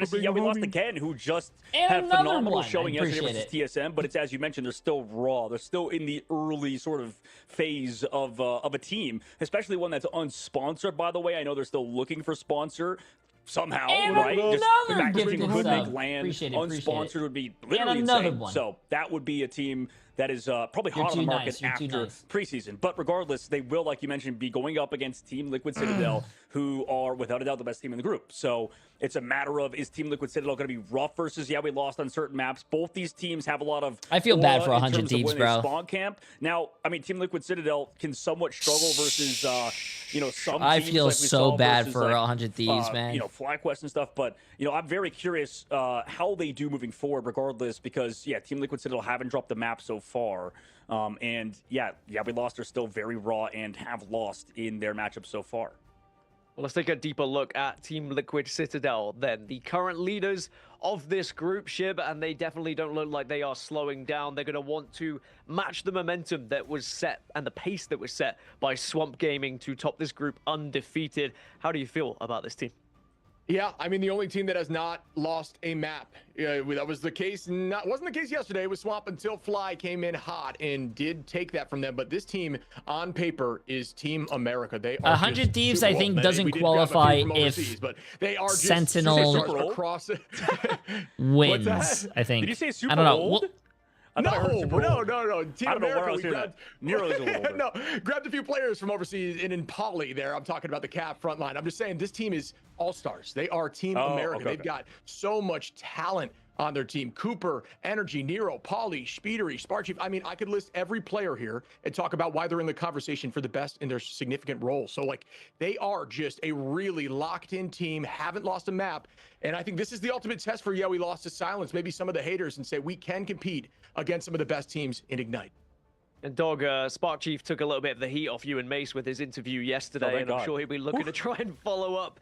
see. Yeah, we lost again. Who just had a phenomenal showing yesterday versus TSM, but it's, as you mentioned, they're still raw. They're still in the early sort of phase of a team, especially one that's unsponsored. By the way, I know they're still looking for sponsor. Somehow, right? Just the fact that you could make land unsponsored would be literally insane. So that would be a team that is probably hot on the market after preseason. But regardless, they will, like you mentioned, be going up against Team Liquid Citadel, who are without a doubt the best team in the group. So it's a matter of, is Team Liquid Citadel going to be rough versus, yeah, we lost on certain maps. Both these teams have a lot of... I feel bad for 100 Thieves, bro. Spawn camp. Now, I mean, Team Liquid Citadel can somewhat struggle versus, you know, some teams. I feel like so bad for 100 Thieves, man. You know, FlyQuest and stuff. But, you know, I'm very curious how they do moving forward regardless, because, yeah, Team Liquid Citadel haven't dropped the map so far. And, yeah, we lost. They're still very raw and have lost in their matchup so far. Well, let's take a deeper look at Team Liquid Citadel then. The current leaders of this group, Shib, and they definitely don't look like they are slowing down. They're going to want to match the momentum that was set and the pace that was set by Swamp Gaming to top this group undefeated. How do you feel about this team? Yeah, I mean, the only team that has not lost a map. That was the case. Wasn't the case yesterday with Swamp until Fly came in hot and did take that from them. But this team, on paper, is Team America. They are 100 Thieves, I think, doesn't qualify if but they are Sentinel across wins. I think. Did you say super I don't know. old? No. Team I don't know where America, I was hearing that. Nero's a little bit. No, grabbed a few players from overseas and in Poly there. I'm talking about the Cap front line. I'm just saying this team is all-stars. They are Team America. Okay, They've got so much talent on their team. Cooper, Energy, Nero, Poly, Speedery, Sparchief. I mean, I could list every player here and talk about why they're in the conversation for the best in their significant role. So, like, they are just a really locked-in team, haven't lost a map. And I think this is the ultimate test for, yeah, we lost to silence maybe some of the haters and say we can compete against some of the best teams in Ignite. And Dog, Sparchief took a little bit of the heat off you and Mace with his interview yesterday, and I'm sure he'll be looking to try and follow up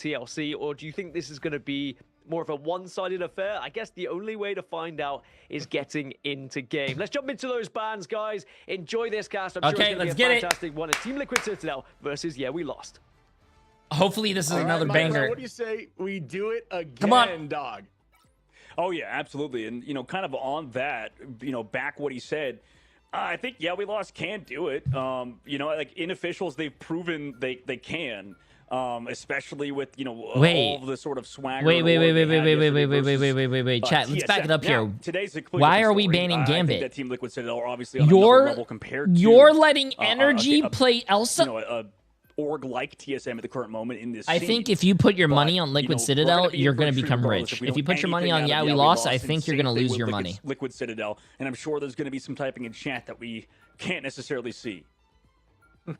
TLC, or do you think this is going to be more of a one-sided affair? I guess the only way to find out is getting into game. Let's jump into those bans, guys. Enjoy this cast. I'm sure it's going to be a fantastic one. It's Team Liquid Citadel versus Yeah We Lost. Hopefully this is another banger. What do you say we do it again, Come on. dog? Oh yeah, absolutely. And kind of on that, back what he said. I think we lost can do it. Like in officials, they've proven they can. Especially with all of the sort of swagger. Wait. Chat, let's back it up here. Why are we banning Gambit? I think that Team Liquid Citadel are obviously on another level compared to. You're letting Energy play Elsa. A org like TSM at the current moment in this. I think if you put your money on Liquid Citadel, you're going to become rich. If you put your money on we lost, I think you're going to lose your money. Liquid Citadel, and I'm sure there's going to be some typing in chat that we can't necessarily see.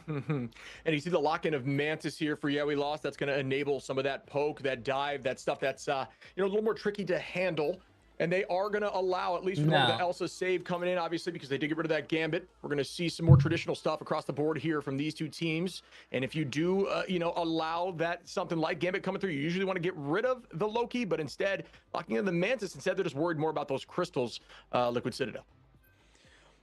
And you see the lock-in of Mantis here for we lost. That's going to enable some of that poke, that dive, that stuff that's a little more tricky to handle. And they are going to allow at least the Elsa save coming in, obviously, because they did get rid of that Gambit. We're going to see some more traditional stuff across the board here from these two teams. And if you do, allow that something like Gambit coming through, you usually want to get rid of the Loki, but instead locking in the Mantis. Instead, they're just worried more about those crystals, Liquid Citadel.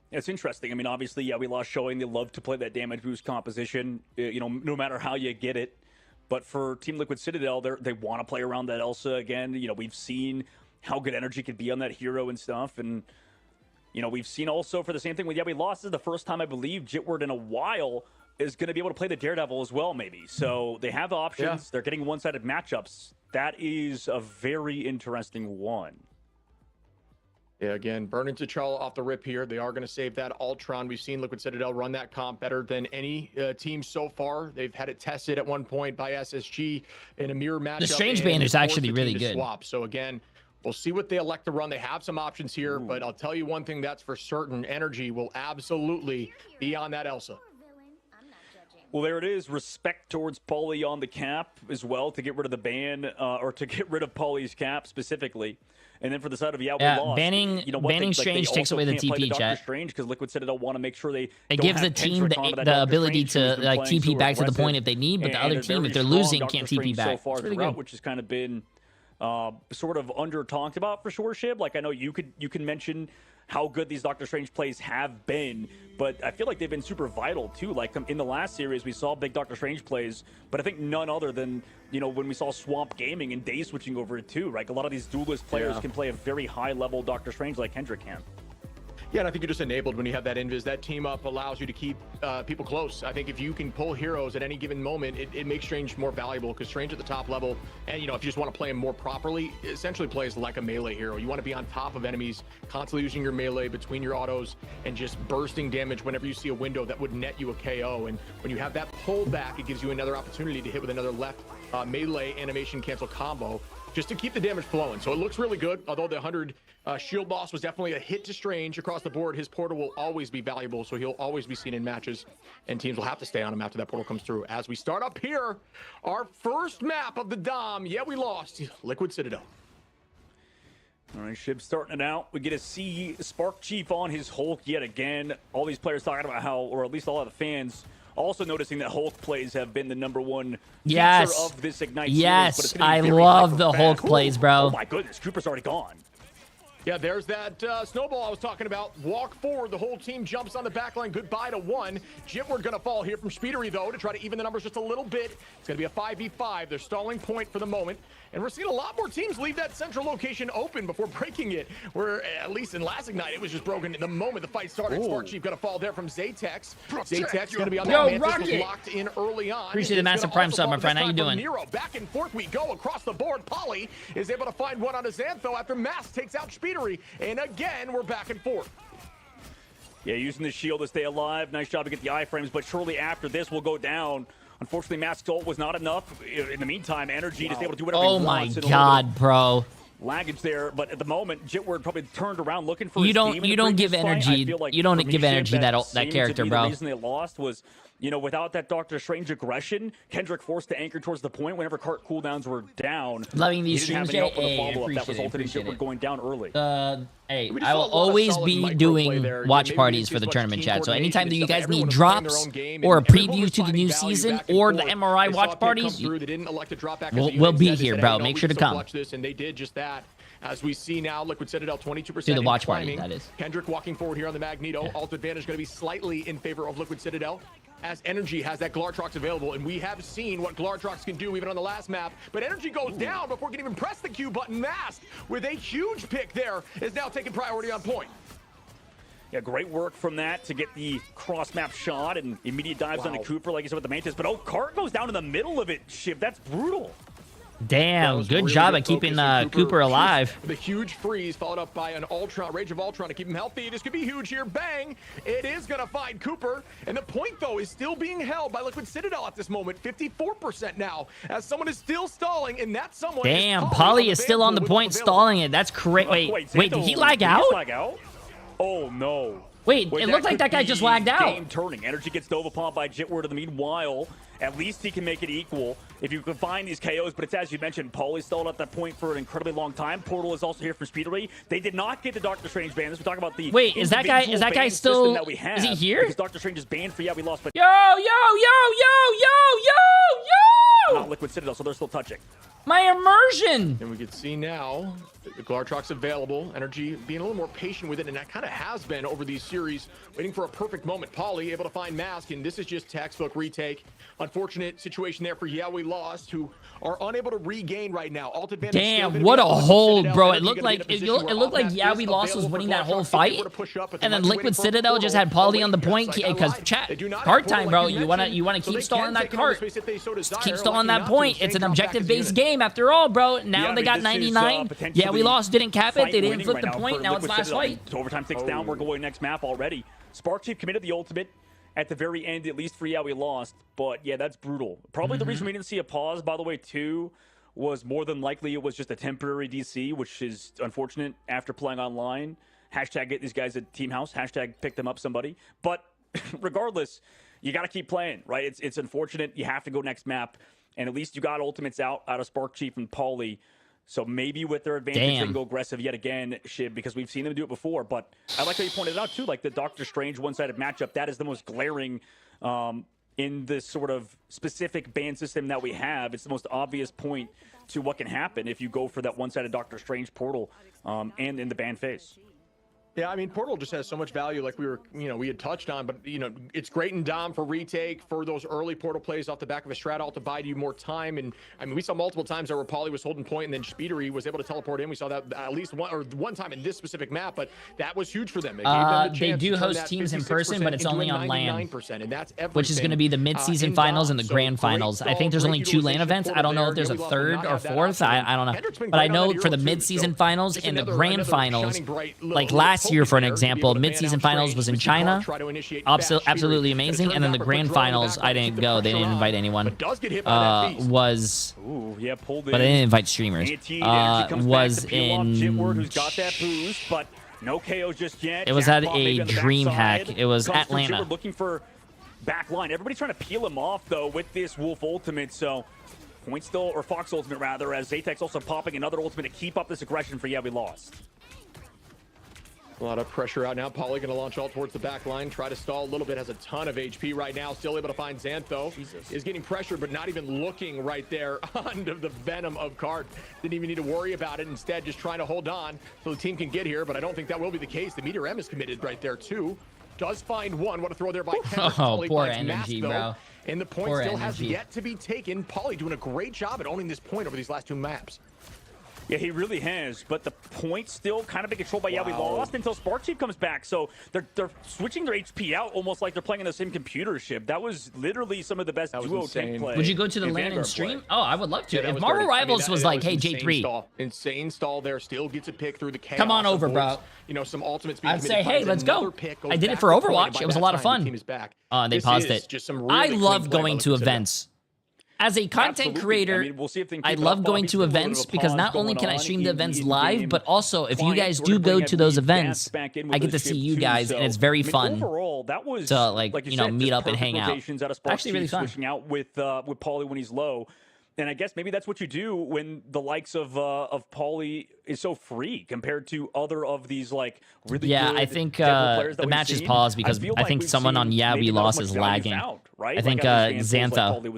It's interesting. I mean, obviously, we lost showing they love to play that damage boost composition, no matter how you get it. But for Team Liquid Citadel, they want to play around that Elsa again. We've seen how good energy could be on that hero and stuff. And, we've seen also for the same thing with we lost is the first time I believe Jitward in a while is going to be able to play the Daredevil as well, maybe. So they have options. Yeah. They're getting one-sided matchups. That is a very interesting one. Yeah, again, burning T'Challa off the rip here. They are going to save that Ultron. We've seen Liquid Citadel run that comp better than any team so far. They've had it tested at one point by SSG in a mirror matchup. The Strange Banner is actually really good. Swap. So again, we'll see what they elect to run. They have some options here, but I'll tell you one thing that's for certain. Energy will absolutely be on that Elsa. Well, there it is. Respect towards Paulie on the cap as well to get rid of the ban, or to get rid of Paulie's cap specifically. And then for the side of we lost. Banning Strange takes away the TP chat. Strange because Liquid Citadel want to make sure it gives the team the ability to like TP back to the point if they need, but the other team, if they're losing, can't TP back. So far throughout, which has kind of been sort of under talked about for sure, Shib. Like I know you can mention how good these Doctor Strange plays have been, but I feel like they've been super vital too. Like in the last series, we saw big Doctor Strange plays, but I think none other than, when we saw Swamp Gaming and Day switching over it too, right? A lot of these duelist players can play a very high level Doctor Strange like Kendrick can. Yeah, and I think you're just enabled when you have that invis. That team up allows you to keep people close. I think if you can pull heroes at any given moment, it makes Strange more valuable because Strange at the top level, and if you just want to play him more properly, essentially plays like a melee hero. You want to be on top of enemies, constantly using your melee between your autos and just bursting damage whenever you see a window that would net you a KO. And when you have that pullback, it gives you another opportunity to hit with another left melee animation cancel combo just to keep the damage flowing. So it looks really good, although the 100 shield loss was definitely a hit to Strange across the board. His portal will always be valuable, so he'll always be seen in matches, and teams will have to stay on him after that portal comes through. As we start up here, our first map of the Dom. We lost. Liquid Citadel. All right, Shib starting it out. We get to see Spark Chief on his Hulk yet again. All these players talking about how, or at least a lot of the fans, also noticing that Hulk plays have been the #1 feature of this Ignite series, but it's gonna be very love the Hulk plays, bro. Oh my goodness, Cooper's already gone. Yeah, there's that snowball I was talking about. Walk forward. The whole team jumps on the back line. Goodbye to 1. Jitward going to fall here from Speedery, though, to try to even the numbers just a little bit. It's going to be a 5v5. They're stalling point for the moment. And we're seeing a lot more teams leave that central location open before breaking it. Where, at least in last Ignite, it was just broken in the moment the fight started. Spark Chief going to fall there from Zaytex. Zaytex going to be on that Mantis, was locked in early on. Appreciate the massive prime sub, my friend. How you doing? Nero. Back and forth we go across the board. Polly is able to find one on a Xantho after Mask takes out Speedery. And again, we're back and forth. Yeah, using the shield to stay alive. Nice job to get the iframes, but shortly after this will go down. Unfortunately, Mask's ult was not enough. In the meantime, Energy just able to do whatever he wants. Oh my god, bro. Laggage there, but at the moment, Jitward probably turned around looking for you don't give energy. Like you don't give energy that character, bro. The reason they lost was, without that Doctor Strange aggression, Kendrick forced to anchor towards the point whenever cart cooldowns were down. Loving these streams, Jay. That resulted in Jitward going down early. Hey, I will always be doing watch parties for the tournament chat. So anytime that you guys need drops or a preview to the new season or the MRI watch parties, we'll be here, bro. Make sure to come. And they did just that. As we see now, Liquid Citadel 22%. To the watch party, that is. Kendrick walking forward here on the Magneto. Ult advantage going to be slightly in favor of Liquid Citadel. as Energy has that Glartrox available, and we have seen what Glartrox can do even on the last map, but Energy goes down before he can even press the Q button. Mask with a huge pick there is now taking priority on point. Yeah, great work from that to get the cross-map shot and immediate dives onto Cooper, like you said with the Mantis. But Cart goes down in the middle of it, Shiv. That's brutal. Damn, good really job good at keeping focus, Cooper alive. The huge freeze followed up by an Ultron, Rage of Ultron to keep him healthy. This could be huge here. Bang! It is going to find Cooper. And the point, though, is still being held by Liquid Citadel at this moment. 54% now, as someone is still stalling, and that someone Damn, Polly is still on the point stalling it. That's crazy. Wait, did he lag out? Oh, no. Wait, it looked like that guy just lagged out. Game turning. Energy gets Nova Palm by Jitward in the meanwhile. At least he can make it equal if you can find these KOs. But it's as you mentioned, Paulie stalled at that point for an incredibly long time. Portal is also here from Speedery. They did not get the Doctor Strange ban. This we're talking about the wait. Is that guy still? That we have, is he here? Because Doctor Strange is banned for we lost. But yo. Not Liquid Citadel, so they're still touching. My immersion. And we can see now the Glartrox available. Energy being a little more patient with it, and that kind of has been over these series, waiting for a perfect moment. Polly able to find Mask, and this is just textbook retake. Unfortunate situation there for We Lost, who are unable to regain right now. Alt advantage. Damn, what a hold, bro! It looked like We Lost was winning that whole fight, and then Liquid Citadel just had Polly on the point because cart time, bro. You wanna keep stalling that cart. Keep stalling that point. It's an objective-based game after all, bro. Now they got 99. We Lost didn't cap it. They didn't flip the point. Now it's last fight. So overtime ticks down. We're going next map already. Spark Chief committed the ultimate at the very end, at least for We Lost. But yeah, that's brutal. Probably the reason we didn't see a pause, by the way, too, was more than likely it was just a temporary DC, which is unfortunate after playing online. Hashtag get these guys at Team House. Hashtag pick them up somebody. But regardless, you got to keep playing, right? It's unfortunate. You have to go next map. And at least you got ultimates out of Spark Chief and Paulie. So maybe with their advantage, they can go aggressive yet again, Shib, because we've seen them do it before. But I like how you pointed it out, too, like the Doctor Strange one-sided matchup. That is the most glaring in this sort of specific ban system that we have. It's the most obvious point to what can happen if you go for that one-sided Doctor Strange portal and in the ban phase. Yeah, I mean, Portal just has so much value, like we had touched on, but, it's great in Dom for retake, for those early Portal plays off the back of a Strat Alt to buy you more time. And, I mean, we saw multiple times there where Paulie was holding point and then Speedery was able to teleport in. We saw that at least one time in this specific map, but that was huge for them. It gave them the chance they do to turn host that teams in 56% person, but it's into only a on LAN, 99%, and that's which is going to be the mid-season finals and the grand finals. I think there's only 2 LAN events. I don't know if there's a third or fourth. I don't know. But I know for the mid-season finals and the grand finals, like last year, for an example, mid-season finals was in China. Absolutely amazing. And then the grand finals, I didn't go. They didn't invite anyone. But they didn't invite streamers. Was in... who's got that boost, but no KOs just yet. It was at a dream hack. It was Atlanta. Looking for back line. Everybody's trying to peel him off, though, with this Wolf ultimate. So point still, or Fox ultimate, rather, as Zatex also popping another ultimate to keep up this aggression for We Lost. A lot of pressure out now. Paulie going to launch all towards the back line. Try to stall a little bit. Has a ton of HP right now. Still able to find Xantho. Is getting pressured, but not even looking right there under the venom of Cart. Didn't even need to worry about it. Instead, just trying to hold on so the team can get here. But I don't think that will be the case. The Meteor M is committed right there, too. Does find one. What a throw there by Kendrick. Oh, poor energy, bro. And the point still has yet to be taken. Paulie doing a great job at owning this point over these last 2 maps. Yeah, he really has, but the point still kind of being controlled by We Lost until Spark Chief comes back. So they're switching their HP out almost like they're playing in the same computer ship. That was literally some of the best duo tank play. Would you go to the LAN and stream? Oh, I would love to. If Marvel Rivals was like, hey, Jay3. Insane stall there. Still gets a pick through the chaos. Come on over, bro. Some ultimates being I'd say, hey, let's go. I did it for Overwatch. It was a lot of fun. They paused it. I love going to events. As a content creator, I love going to events because not only can I stream the events live, but also if you guys do go to those events, I get to see you guys, and it's very fun to meet up and hang out. Actually, really fun. Switching out with Paulie when he's low, and I guess maybe that's what you do when the likes of Paulie is so free compared to other of these really good I think the match is paused because I think someone on We Lost is lagging. I think Xantho.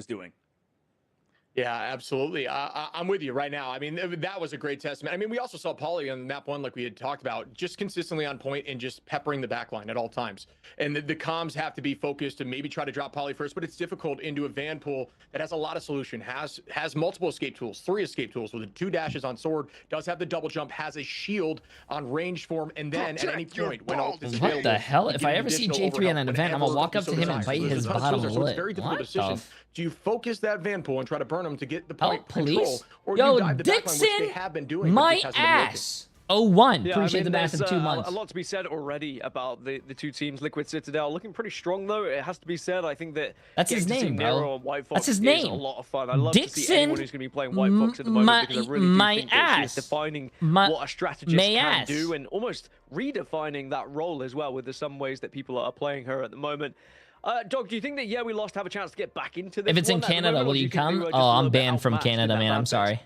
Yeah, absolutely. I'm with you right now. I mean, that was a great testament. I mean, we also saw Pauly on map 1, like we had talked about, just consistently on point and just peppering the backline at all times. And the comms have to be focused and maybe try to drop Pauly first, but it's difficult into a Van pool that has a lot of solution, has multiple escape tools, 3 escape tools with 2 dashes on sword, does have the double jump, has a shield on range form, and then at any point when ult is what the hell? If I ever see Jay3 at an event, I'm gonna walk up to him and bite his bottom lip. So it's a very difficult decision. Do you focus that Van pool and try to burn him to get the point control, police? or Yo, do you dive the backline, which they Dixon, have been doing? my ass. 01. Yeah, Appreciate I mean, the massive there's, 2 months. A lot to be said already about the two teams. Liquid Citadel looking pretty strong though. It has to be said. I think that that's his name, bro. White Fox That's his name. Is a lot of fun. I love Dixon, to see anyone who's going to be playing White Fox at the moment because I really do think that she's defining what a strategist can do and almost redefining that role as well with the some ways that people are playing her at the moment. Dog, do you think that we lost have a chance to get back into this? If it's in Canada, will you come? Oh, I'm banned from Canada, man. I'm sorry.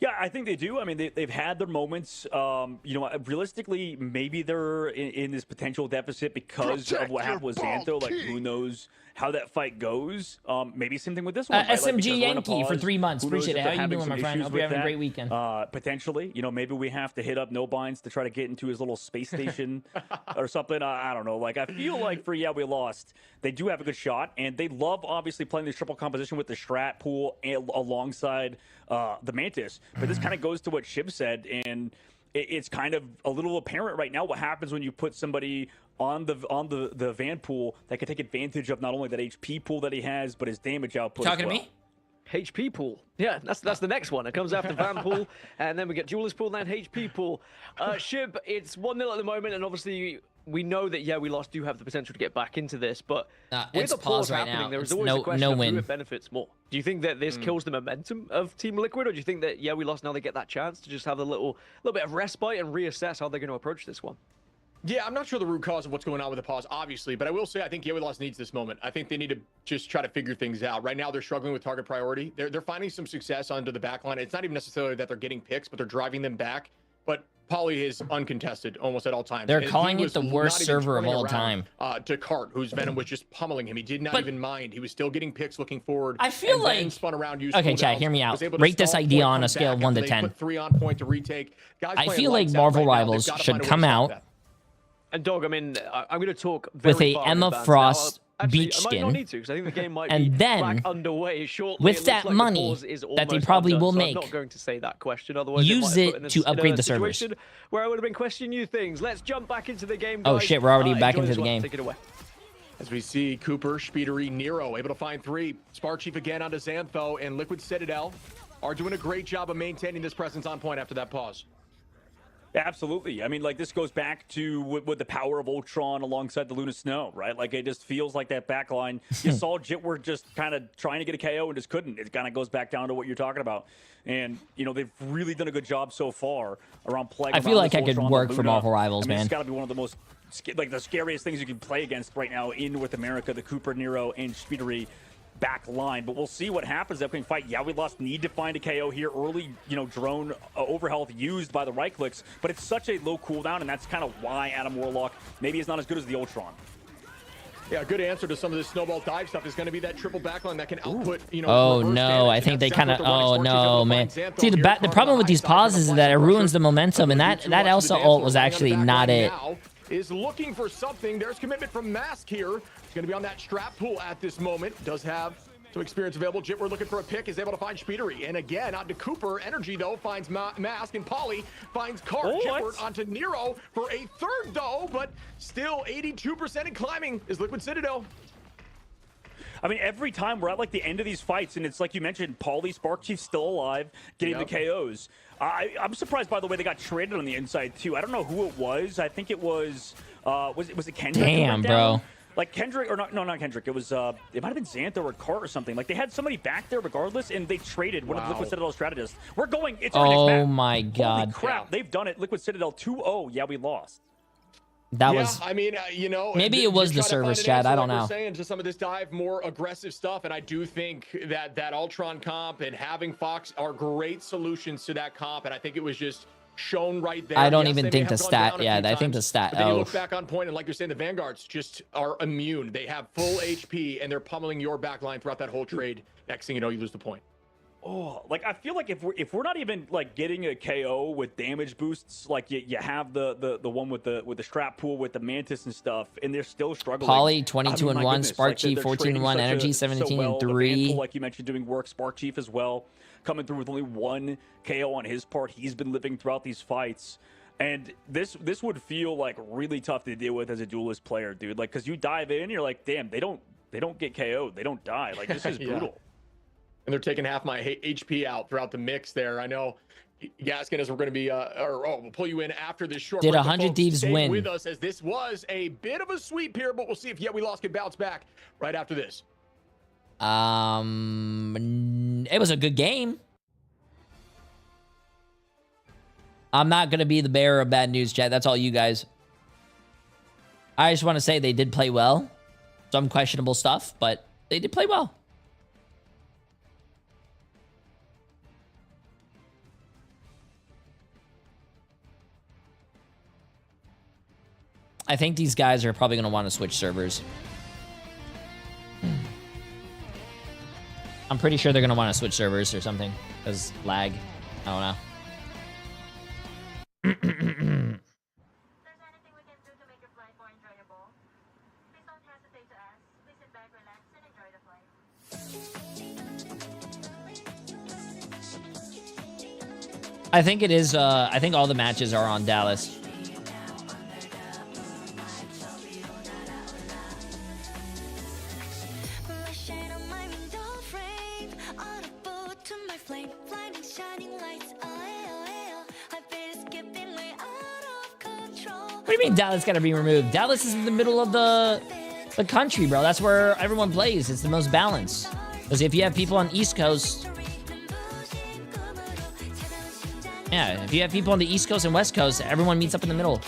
Yeah, I think they do. I mean, they've had their moments. You know, realistically, maybe they're in this potential deficit because of what happened with Xantho. Like, who knows how that fight goes? Maybe same thing with this one. Right? SMG Yankee for 3 months. Appreciate it. How you doing, my friend? Hope you're having a great weekend. Potentially, you know, maybe we have to hit up No Binds to try to get into his little space station or something. I don't know. Like, I feel like for We Lost, they do have a good shot, and they love obviously playing this triple composition with the Strat pool alongside the Mantis. But this kind of goes to what Shiv said, and it's kind of a little apparent right now what happens when you put somebody on the Van pool that can take advantage of not only that HP pool that he has, but his damage output. Talking as well. to me? HP pool. Yeah, that's the next one. It comes after Van pool, and then we get Jeweler's pool, and then HP pool. Shib, it's 1-0 at the moment, and obviously we know that We Lost do have the potential to get back into this, but with the pause right happening, there is always a question of who it benefits more. Do you think that this kills the momentum of Team Liquid, or do you think that We Lost now they get that chance to just have a little bit of respite and reassess how they're going to approach this one? Yeah, I'm not sure the root cause of what's going on with the pause, obviously, but I will say I think We Lost needs this moment. I think they need to just try to figure things out. Right now, they're struggling with target priority. They're finding some success under the backline. It's not even necessarily that they're getting picks, but they're driving them back. But Pauly is uncontested almost at all times. They're calling it the worst server of all time. To Cart, whose Venom was just pummeling him. He did not even mind. He was still getting picks looking forward. I feel like spun around, okay, chat, hear me out. Rate this idea on a scale of 1 to 10. Put 3 on point to retake. I feel like Marvel Rivals should come out. And Dog, I mean, I'm going to talk with a Emma Frost beach skin, I might not need to, because I think the game might and be then back underway shortly. with that like money that they probably will make, I'm not going to say that question. Otherwise, use it to upgrade the servers. Where I would have been questioning you things. Let's jump back into the game. Oh guys. shit, we're already back into the game. Take it away. As we see Cooper, Speedery, Nero able to find 3. Spark Chief again onto Xantho, and Liquid Citadel are doing a great job of maintaining this presence on point after that pause. Yeah, absolutely. I mean, like, this goes back to with the power of Ultron alongside the Luna Snow, right? Like, it just feels like that back line. You saw Jitward just kind of trying to get a KO and just couldn't. It kind of goes back down to what you're talking about. And, you know, they've really done a good job so far around playing. I feel like I could work for Marvel Rivals, man. It's got to be one of the most, like, the scariest things you can play against right now in North America, the Cooper, Nero, and Speedery back line. But we'll see what happens that upcoming fight. We Lost need to find a KO here early. You know, drone overhealth used by the right clicks, but it's such a low cooldown, and that's kind of why Adam Warlock maybe is not as good as the Ultron. Yeah, a good answer to some of this snowball dive stuff is going to be that triple backline that can output, you know. Oh no, I think they kind of. Oh no, man. See, the problem with these pauses is that it ruins the momentum, and that Elsa ult was actually not it. Is looking for something. There's commitment from Mask here. It's going to be on that strap pool at this moment. Does have some experience available. Jitward looking for a pick, is able to find Speedery. And again, out to Cooper. Energy, though, finds Mask, and Pauly finds Cart. Jitward onto Nero for a third, though, but still 82% and climbing is Liquid Citadel. I mean, every time we're at, like, the end of these fights, and it's like you mentioned, Pauly, Spark Chief still alive, getting the KOs. I'm surprised, by the way, they got traded on the inside, too. I don't know who it was. I think it was it Kendrick? Damn, bro. Like, Kendrick, or not Kendrick. It was, it might have been Xantho or Cart or something. Like, they had somebody back there regardless, and they traded one of the Liquid Citadel strategists. We're going, it's our next match. Oh, my God. Holy crap, they've done it. Liquid Citadel 2-0. We lost. That was. I mean, you know, maybe it was the service chat. I don't know. Saying to some of this dive, more aggressive stuff, and I do think that Ultron comp and having Fox are great solutions to that comp, and I think it was just shown right there. I don't Yes, even they think may the have gone stat. down a Yeah, few I think the times, stat. but then you Oh, look back on point, and like you're saying, the Vanguards just are immune. They have full HP, and they're pummeling your back line throughout that whole trade. Next thing you know, you lose the point. Oh, like I feel like if we're not even like getting a KO with damage boosts, like you have the one with the strap pool with the mantis and stuff, and they're still struggling. Polly 22 and 1, Spark like, Chief they're 14 and trading 1, such Energy so 17 well. and The 3. Vandal, like you mentioned, doing work. Spark Chief as well, coming through with only 1 KO on his part. He's been living throughout these fights. And this would feel like really tough to deal with as a duelist player, dude. Like, because you dive in, you're like, damn, they don't get KO'd, they don't die. Like, this is Yeah. brutal. And they're taking half my HP out throughout the mix there. I know Gaskin is we're going to be, we'll pull you in after this short Did break. 100 Folks, Thieves stay win? with us as this was a bit of a sweep here, but we'll see if Yet We Lost can bounce back right after this. It was a good game. I'm not going to be the bearer of bad news, chat. That's all you guys. I just want to say they did play well. Some questionable stuff, but they did play well. I think these guys are probably going to want to switch servers. I'm pretty sure they're going to want to switch servers or something. Because lag. I don't know. I think it is, I think all the matches are on Dallas. What do you mean Dallas got to be removed? Dallas is in the middle of the country, bro. That's where everyone plays. It's the most balanced. Because if you have people on East Coast... Yeah, if you have people on the East Coast and West Coast, everyone meets up in the middle.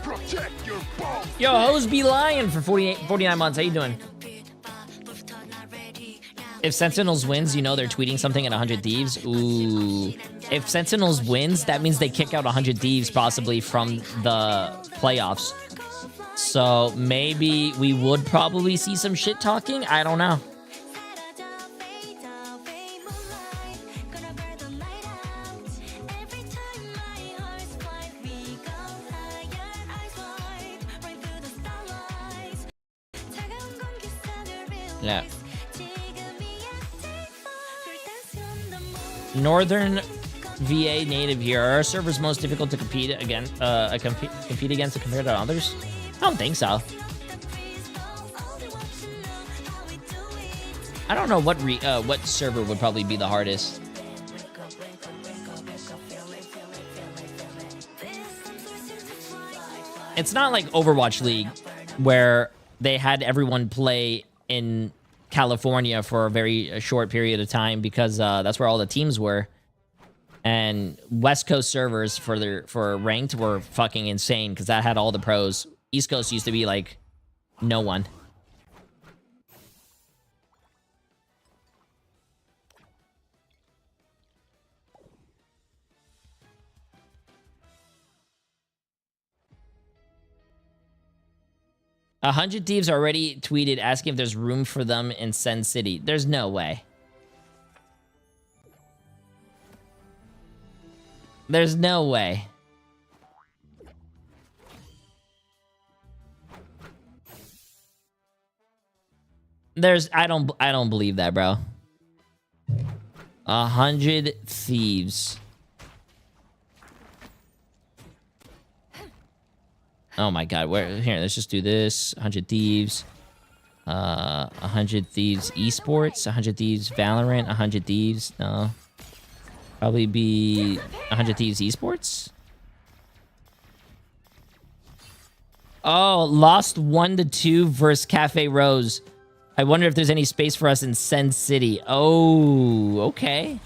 Protect your balls. Yo, hoes be lying for 49 months. How you doing? If Sentinels wins, you know they're tweeting something at 100 Thieves. Ooh. If Sentinels wins, that means they kick out 100 Thieves possibly from the playoffs. So maybe we would probably see some shit talking. I don't know. Yeah. Northern VA native here. Are our servers most difficult to compete against? Compete against compared to others? I don't think so. I don't know what server would probably be the hardest. It's not like Overwatch League, where they had everyone play in California for a very short period of time because that's where all the teams were. And West Coast servers for ranked were fucking insane because that had all the pros. East Coast used to be like no one. A 100 Thieves already tweeted asking if there's room for them in Sen City. There's no way. There's no way. I don't believe that, bro. 100 Thieves. Oh my god, here, let's just do this. 100 Thieves. 100 Thieves Esports, 100 Thieves Valorant, 100 Thieves. No. Probably be 100 Thieves Esports. Oh, lost 1-2 versus Cafe Rose. I wonder if there's any space for us in Sen City. Oh, okay.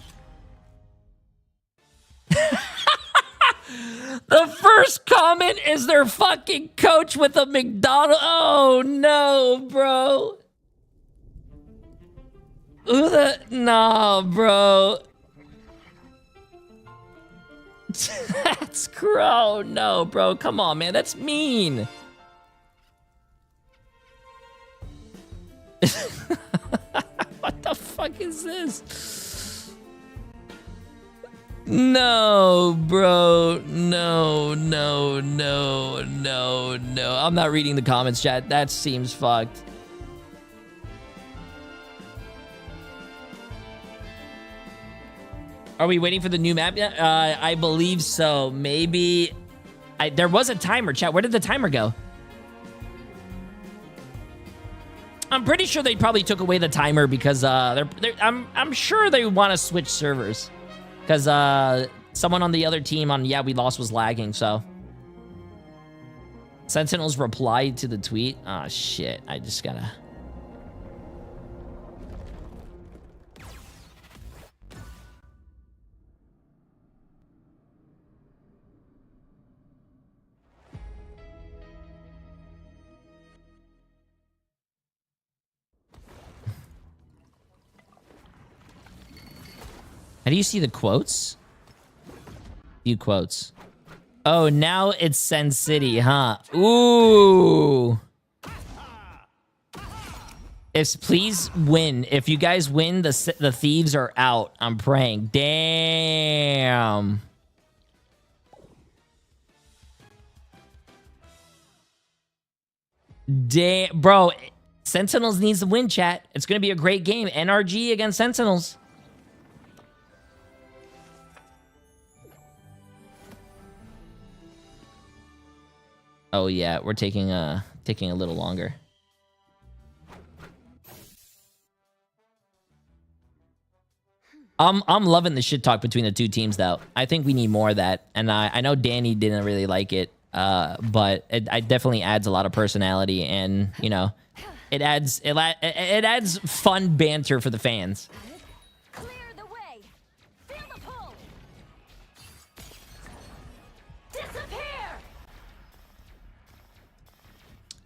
The first comment is their fucking coach with a McDonald's. Oh no, bro. Who the? Nah, bro. That's crow. No, bro. Come on, man. That's mean. What the fuck is this? No, bro. No. I'm not reading the comments, chat. That seems fucked. Are we waiting for the new map yet? I believe so. Maybe. There was a timer, chat. Where did the timer go? I'm pretty sure they probably took away the timer because I'm sure they want to switch servers because someone on the other team on Yeah We Lost was lagging. So Sentinels replied to the tweet. Oh shit! I just gotta. How do you see the quotes? Few quotes. Oh, now it's Sen City, huh? Ooh. Please win. If you guys win, the thieves are out. I'm praying. Damn. Damn, bro. Sentinels needs to win, chat. It's gonna be a great game. NRG against Sentinels. Oh yeah, we're taking a little longer. I'm loving the shit talk between the two teams though. I think we need more of that. And I know Danny didn't really like it, but it definitely adds a lot of personality, and you know, it adds fun banter for the fans.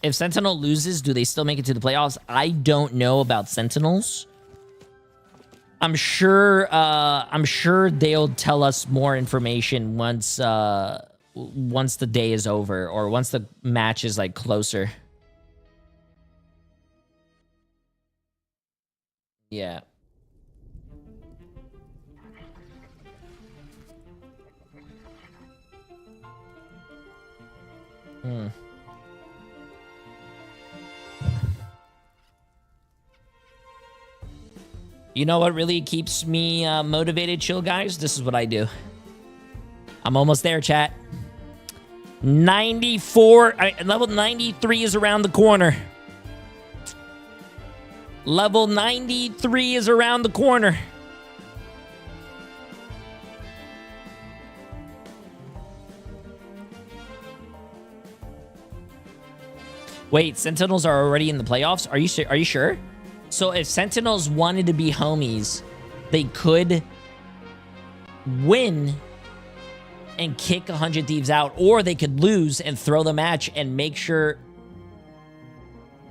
If Sentinel loses, do they still make it to the playoffs? I don't know about Sentinels. I'm sure they'll tell us more information once the day is over, or once the match is like closer. Yeah. You know what really keeps me motivated, chill guys? This is what I do. I'm almost there, chat. 94, level 93 is around the corner. Level 93 is around the corner. Wait, Sentinels are already in the playoffs? Are you sure? So if Sentinels wanted to be homies, they could win and kick 100 Thieves out, or they could lose and throw the match and make sure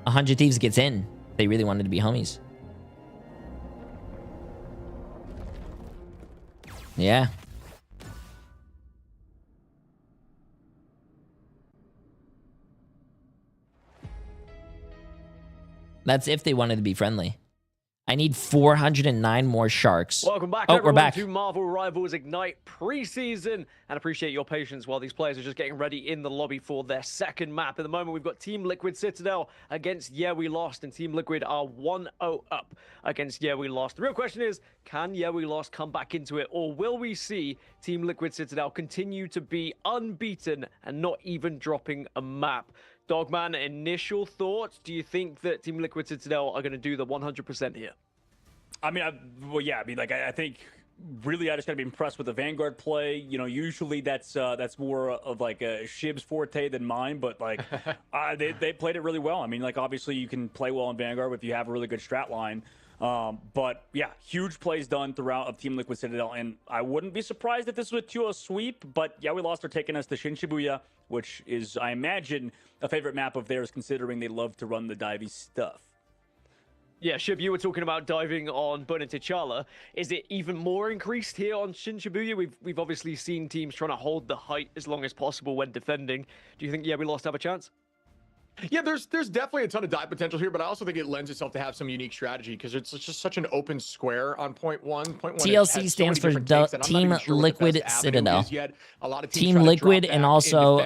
100 Thieves gets in. If they really wanted to be homies. Yeah. That's if they wanted to be friendly. I need 409 more sharks. Welcome back, oh, everyone, we're back. to Marvel Rivals Ignite preseason, and appreciate your patience while these players are just getting ready in the lobby for their second map. At the moment, we've got Team Liquid Citadel against Yeah We Lost, and Team Liquid are 1-0 up against Yeah We Lost. The real question is, can Yeah We Lost come back into it, or will we see Team Liquid Citadel continue to be unbeaten and not even dropping a map? Dogman, initial thoughts? Do you think that Team Liquid Citadel are going to do the 100% here? I mean, I think really I just got to be impressed with the Vanguard play. You know, usually that's more of like a Shib's forte than mine, but like they played it really well. I mean, like obviously you can play well in Vanguard if you have a really good strat line. But yeah, huge plays done throughout of Team Liquid Citadel, and I wouldn't be surprised if this was a 2-0 sweep, but yeah, we lost. Are taking us to Shin Shibuya, which is, I imagine, a favorite map of theirs, considering they love to run the divey stuff. Yeah, Shib, you were talking about diving on Bona T'Challa. Is it even more increased here on Shin Shibuya? We've obviously seen teams trying to hold the height as long as possible when defending. Do you think, yeah, we lost have a chance? Yeah, there's definitely a ton of dive potential here, but I also think it lends itself to have some unique strategy because it's just such an open square on point one. TLC stands for Team Liquid Citadel. Team Liquid and also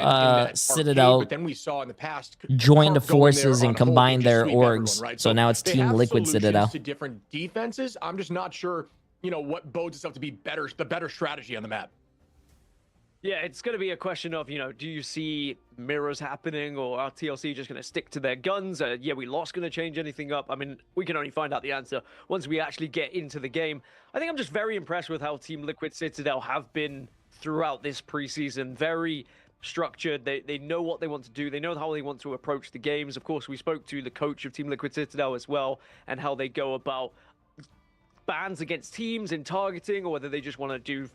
Citadel but then we saw in the past joined forces and combined their orgs. Right? So now it's Team Liquid Citadel. To different defenses, I'm just not sure, what bodes itself to be the better strategy on the map. Yeah, it's going to be a question of, do you see mirrors happening, or are TLC just going to stick to their guns? Yeah, we lost going to change anything up? I mean, we can only find out the answer once we actually get into the game. I think I'm just very impressed with how Team Liquid Citadel have been throughout this preseason. Very structured. They know what they want to do. They know how they want to approach the games. Of course, we spoke to the coach of Team Liquid Citadel as well, and how they go about bans against teams in targeting, or whether they just want to do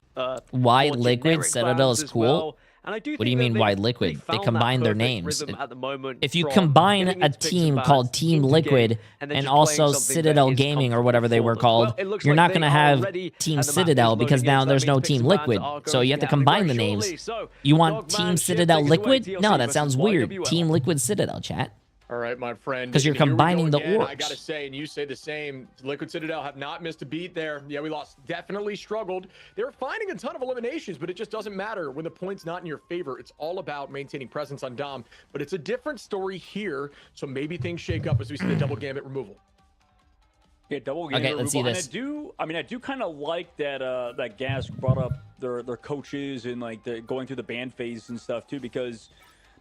Wide Liquid Citadel is cool. Well. And I do what do you mean Wide Liquid? They combine their names. At the moment, if you combine a team called Team Liquid and also Citadel Gaming or whatever they were called, you're not going to have Team Citadel because now there's no Team Liquid. So you have to combine the names. You want Team Citadel Liquid? No, that sounds weird. Team Liquid Citadel, chat. All right, my friend. Because you're combining the orgs. I got to say, and you say the same, Liquid Citadel have not missed a beat there. Yeah, we lost. Definitely struggled. They're finding a ton of eliminations, but it just doesn't matter when the point's not in your favor. It's all about maintaining presence on Dom. But it's a different story here, so maybe things shake up as we see the double gambit removal. Yeah, double gambit removal. Let's see this. And I do kind of like that that Gas brought up their coaches and like going through the ban phase and stuff too, because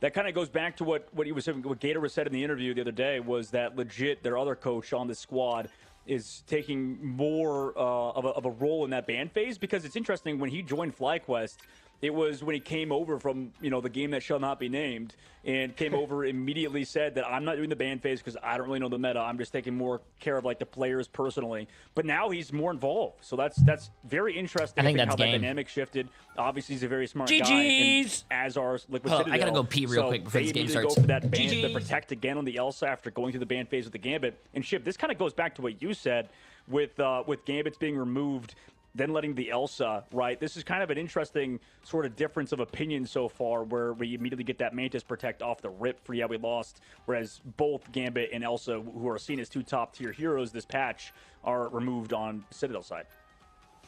that kind of goes back to what he was saying, what Gator was said in the interview the other day, was that legit their other coach on the squad is taking more of a role in that ban phase, because it's interesting when he joined FlyQuest. It was when he came over from, the game that shall not be named, and came over, immediately said that I'm not doing the ban phase because I don't really know the meta. I'm just taking more care of like the players personally. But now he's more involved. So that's very interesting. I think that's how game. that dynamic shifted. Obviously, he's a very smart GG's. guy. And as are Liquid Citadel. I gotta go pee real quick before this game starts. Go for that ban to protect again on the Elsa after going through the ban phase with the Gambit. And Ship, this kind of goes back to what you said with Gambits being removed, then letting the Elsa, right? This is kind of an interesting sort of difference of opinion so far, where we immediately get that Mantis Protect off the rip for we lost, whereas both Gambit and Elsa, who are seen as two top-tier heroes this patch, are removed on Citadel side.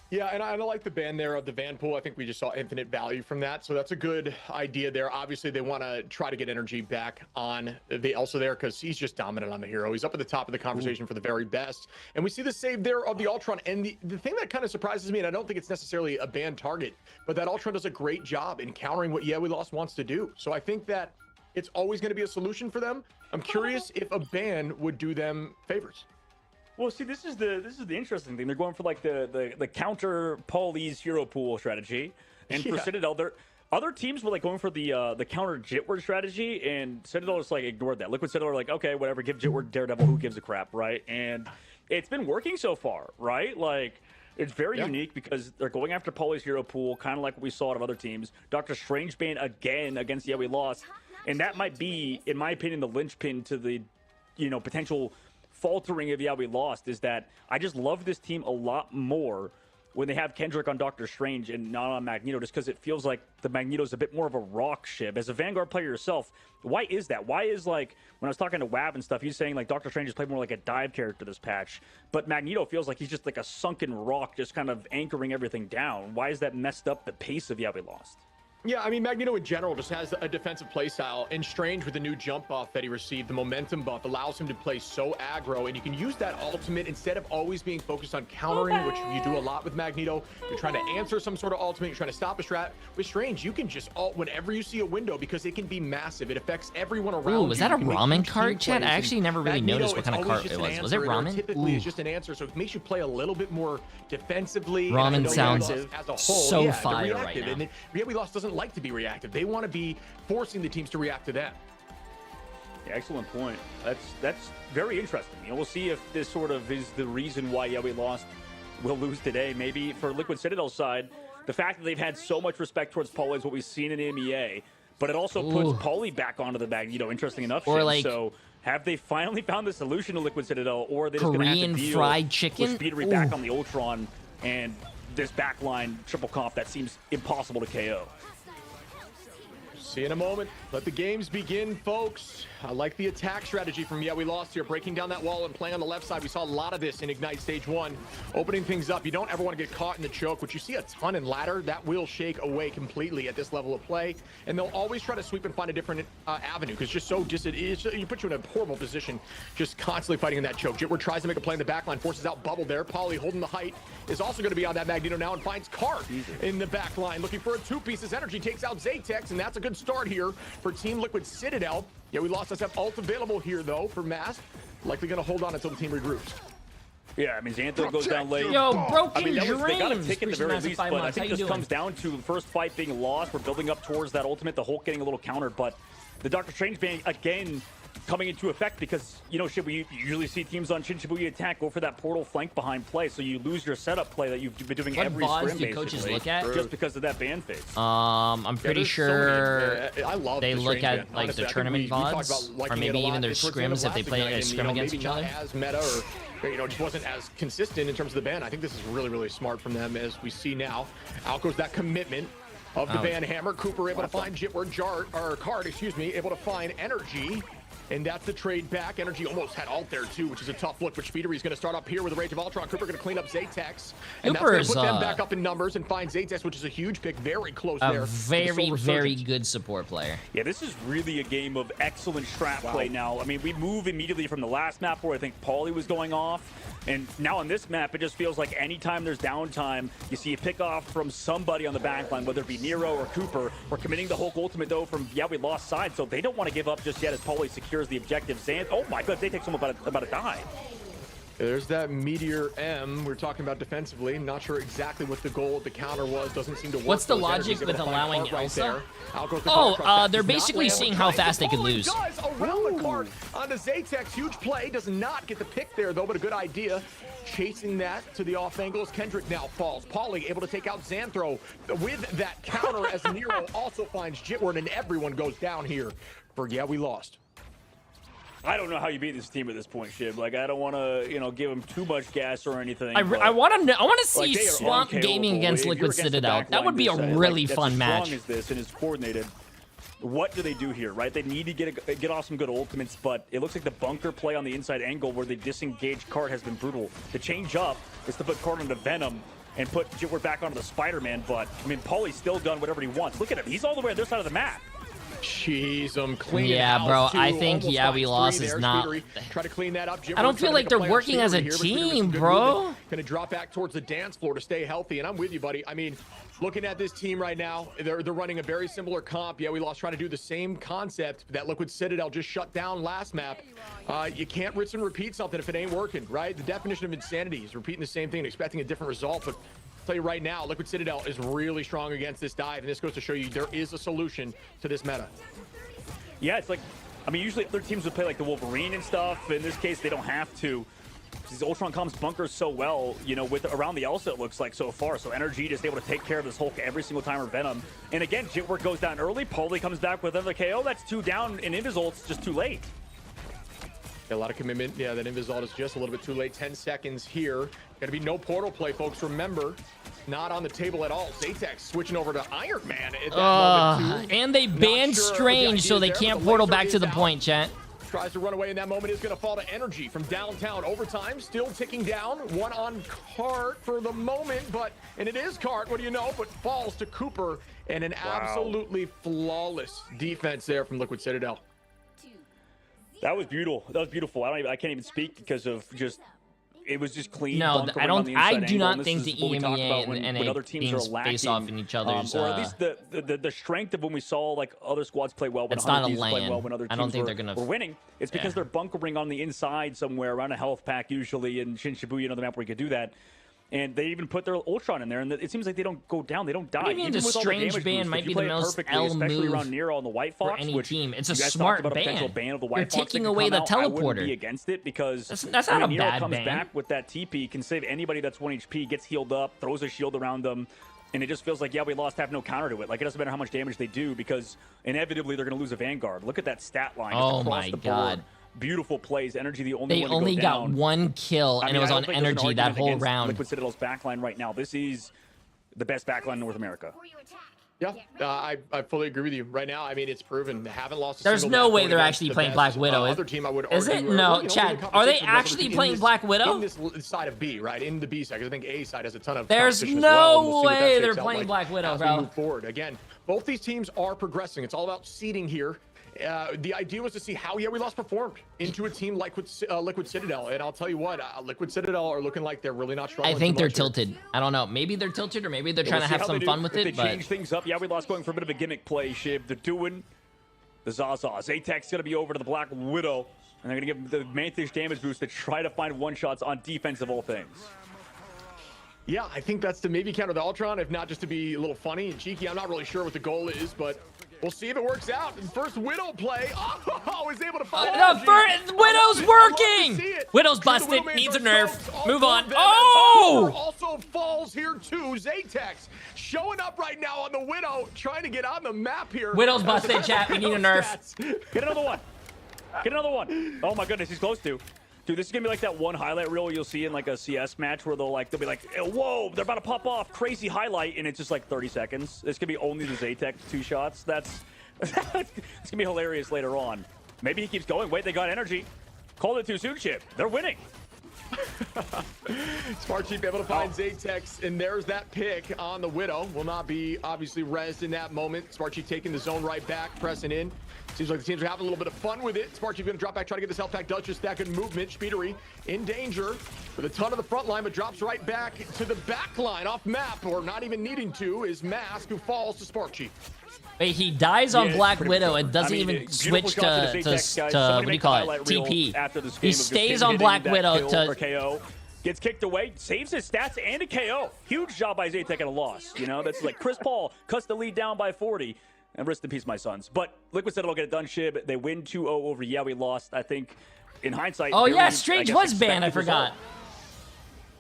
Yeah, and I like the ban there of the Van Pool. I think we just saw infinite value from that. So that's a good idea there. Obviously, they want to try to get energy back on the Elsa there because he's just dominant on the hero. He's up at the top of the conversation for the very best. And we see the save there of the Ultron. And the thing that kind of surprises me, and I don't think it's necessarily a ban target, but that Ultron does a great job in countering what we lost wants to do. So I think that it's always going to be a solution for them. I'm curious if a ban would do them favors. Well, see, this is the interesting thing. They're going for like the counter Pauli's hero pool strategy, and for Citadel, other teams were like going for the counter Jitward strategy, and Citadel just like ignored that. Liquid Citadel are like, okay, whatever, give Jitward Daredevil, who gives a crap, right? And it's been working so far, right? Like, it's very unique because they're going after Pauli's hero pool, kind of like what we saw out of other teams. Dr. Strange ban again against we lost, and that might be, in my opinion, the linchpin to the potential faltering of we lost, is that I just love this team a lot more when they have Kendrick on Doctor Strange and not on Magneto, just because it feels like the Magneto's a bit more of a rock ship. As a Vanguard player yourself, why is that? Why is, like, when I was talking to Wab and stuff, he's saying like Doctor Strange has played more like a dive character this patch, but Magneto feels like he's just like a sunken rock, just kind of anchoring everything down. Why is that messed up the pace of we lost? Yeah, I mean, Magneto in general just has a defensive playstyle, and Strange with the new jump buff that he received, the momentum buff, allows him to play so aggro, and you can use that ultimate instead of always being focused on countering, which you do a lot with Magneto. You're trying to answer some sort of ultimate, you're trying to stop a strat. With Strange, you can just ult whenever you see a window because it can be massive. It affects everyone around you. Was that a ramen cart, chat? I actually never really noticed what kind of cart it was. Was it ramen? Typically, it's just an answer, so it makes you play a little bit more defensively. Ramen sounds as a whole, so fire right now. And we lost doesn't like to be reactive. They want to be forcing the teams to react to them. Yeah, excellent point. That's very interesting. You know, we'll see if this sort of is the reason why we lost. We'll lose today. Maybe for Liquid Citadel's side, the fact that they've had so much respect towards Paulie is what we've seen in MEA, but it also puts Paulie back onto the bag. You know, interesting enough. Or Shin. like, so have they finally found the solution to Liquid Citadel, or are they just going to have Korean to deal fried chicken? with Speedery back on the Ultron and this backline triple comp that seems impossible to KO? See you in a moment. Let the games begin, folks. I like the attack strategy from We Lost here, breaking down that wall and playing on the left side. We saw a lot of this in Ignite Stage 1, opening things up. You don't ever want to get caught in the choke, which you see a ton in ladder. That will shake away completely at this level of play, and they'll always try to sweep and find a different avenue, because just so you put you in a horrible position, just constantly fighting in that choke. Jitward tries to make a play in the backline, forces out Bubble there. Paulie holding the height is also going to be on that Magneto now and finds Cart in the backline, looking for a two-piece. His energy takes out Zatex, and that's a good start here for Team Liquid Citadel. We Lost us have ult available here, though, for Mask. Likely going to hold on until the team regroups. Yeah, I mean, Xantho goes down late. Yo, broken they got a dreams. pick at the very least, but I think this comes down to the first fight being lost. We're building up towards that ultimate, the Hulk getting a little countered, but the Doctor Strange ban, again, coming into effect because, you know, you usually see teams on Shin Shibuya attack go for that portal flank behind play, so you lose your setup play that you've been doing every scrim, do coaches look at? just because of that ban phase. I'm pretty sure I love they the look at ban. like Honestly, the tournament VODs, or maybe even their scrims if they play a scrim against each other. As meta, or just wasn't as consistent in terms of the ban. I think this is really, really smart from them, as we see now. Out goes that commitment of the ban hammer. Cooper able to find Jitward, Card, able to find Energy. And that's the trade back. Energy almost had ult there too, which is a tough look. But Speedery's going to start up here with the Rage of Ultron. Cooper going to clean up Zatex. And that's going to put them back up in numbers and find Zatex, which is a huge pick. Very close there. A very good support player. Yeah, this is really a game of excellent strat play now. I mean, we move immediately from the last map where I think Paulie was going off. And now on this map, it just feels like anytime there's downtime, you see a pick off from somebody on the backline, whether it be Nero or Cooper. We're committing the Hulk ultimate, though, from We Lost side, so they don't want to give up just yet as Paulie secures the objective. Oh my god, they take someone about to die. There's that Meteor M we're talking about defensively. Not sure exactly what the goal of the counter was. Doesn't seem to work. What's the logic with allowing Elsa? They're basically seeing how fast they can lose. Does around the cart onto Zatex. Huge play. Does not get the pick there, though, but a good idea. Chasing that to the off angles. Kendrick now falls. Paulie able to take out Xanthro with that counter as Nero also finds Jitward, and everyone goes down here for We Lost. I don't know how you beat this team at this point, Shib. Like, I don't want to, give them too much gas or anything. I want to see Swamp Gaming against Liquid Citadel. That would be a really fun match. As strong as this and is coordinated, what do they do here, right? They need to get off some good ultimates, but it looks like the bunker play on the inside angle where they disengage Cart has been brutal. The change up is to put Cart onto Venom and put Jitward back onto the Spider-Man, but, I mean, Paulie's still done whatever he wants. Look at him. He's all the way on their side of the map. Jeez, I'm cleaning. Yeah, bro. I think We Lost is not. Try to clean that up. I don't feel like they're working as a team, bro. Gonna drop back towards the dance floor to stay healthy, and I'm with you, buddy. I mean, looking at this team right now, they're running a very similar comp. We Lost trying to do the same concept that Liquid Citadel just shut down last map. You can't rinse and repeat something if it ain't working, right? The definition of insanity is repeating the same thing and expecting a different result, but I'll tell you right now, Liquid Citadel is really strong against this dive, and this goes to show you there is a solution to this meta. Yeah, it's like, I mean, usually other teams would play like the Wolverine and stuff. In this case, they don't have to. These Ultron comms bunkers so well, with around the Elsa, it looks like so far. So Energy just able to take care of this Hulk every single time, or Venom. And again, Jitward goes down early. Paulie comes back with another KO. That's 2 down, and Invisult's just too late. A lot of commitment. Yeah, that Invisult is just a little bit too late. 10 seconds here. Gonna be no portal play, folks. Remember, not on the table at all. Zatex switching over to Iron Man at that moment, too. And they banned Strange, so they can't portal back to the point, chat. Tries to run away in that moment, is going to fall to Energy from downtown. Overtime still ticking down. One on Cart for the moment, and it is Cart, what do you know, but falls to Cooper, and an absolutely flawless defense there from Liquid Citadel. That was beautiful. That was beautiful. I can't even speak because of just. It was just clean. No, I do not think the EMEA and NA teams face off in each other's. Or at least the strength of when we saw like other squads play well, when it's not a teams play LAN. well, when other teams I don't think they're gonna. were winning. It's because they're bunkering on the inside somewhere around a health pack usually, in Shin Shibuya, another map where you could do that. And they even put their Ultron in there, and it seems like they don't go down. They don't die. What do you mean Even the with all their strange damage ban boost, might if be you the play it most perfectly, L especially move around Nero on the White Fox, for any which team? It's a you guys smart talked about a potential ban. ban of the White You're Fox that taking could away come the out. I wouldn't teleporter. be against it because that's not a Nero bad comes ban. back with that TP, can save anybody that's 1 HP, gets healed up, throws a shield around them, and it just feels like, yeah, we lost, have no counter to it. Like, it doesn't matter how much damage they do because inevitably they're going to lose a Vanguard. Look at that stat line. Just Oh across my the board. God. Beautiful plays. Energy, the only They one to only go got down. one kill, and it was I on don't think there's an Energy that argument whole against round. Liquid Citadel's backline right now. This is the best backline in North America. Yeah, I fully agree with you. Right now, I mean, it's proven they haven't lost. There's no way they're actually playing Black Widow. Other team, I would Is argue, it? No, Chad. Are they actually playing Black Widow? In this side of B, right? In the B side, 'cause I think A side has a ton of. There's competition as no well, and we'll see what that way shakes they're out playing like Black Widow, as bro. we move forward. Again, both these teams are progressing. It's all about seeding here. The idea was to see how we lost performed into a team like Liquid Citadel, and I'll tell you what, Liquid Citadel are looking like they're really not struggling. I think they're too much here. tilted. I don't know. Maybe they're tilted, or maybe they're Yeah, trying we'll to see have how some they fun do. with If it. they But change things up. Yeah, we lost going for a bit of a gimmick play, Shiv. They're doing the Zaza. Zaytek's going to be over to the Black Widow, and they're going to give the Mantis damage boost to try to find one-shots on defense of all things. Yeah, I think that's to maybe counter the Ultron, if not just to be a little funny and cheeky. I'm not really sure what the goal is, but we'll see if it works out. First Widow play. Oh, is able to find the first Widow's working. Widow's busted. Needs a nerf. Move on. Oh! Also falls here too. Zaytex showing up right now on the Widow, trying to get on the map here. Widow's busted, chat. We need a nerf. Get another one. Get another one. Oh my goodness, he's close to. Dude, this is gonna be like that one highlight reel you'll see in like a CS match where they'll be like, whoa, they're about to pop off, crazy highlight, and it's just like 30 seconds. It's gonna be only the Zaytek 2 shots. That's it's gonna be hilarious later on. Maybe he keeps going. Wait, they got energy. Called it too soon, Chip. They're winning. Smart Chief able to find Zaytex, and there's that pick on the Widow. Will not be obviously rezzed in that moment. Smart Chief taking the zone right back, pressing in. Seems like the teams are having a little bit of fun with it. Smart Chief going to drop back, try to get this health pack. Does just that good movement. Speedery in danger with a ton of the front line, but drops right back to the back line off map, or not even needing to, is Mask, who falls to Spark Chief. Wait, he dies on Black Widow and doesn't even switch to what do you call it? TP. He stays on Black Widow to KO. Gets kicked away, saves his stats and a KO. Huge job by Zaytek and a loss. You know, that's like Chris Paul cuts the lead down by 40. And rest in peace, my sons. But Liquid Citadel get it done, Shib. They win 2-0 over Yeah We Lost. I think, in hindsight. Oh yeah, Strange was banned. I forgot.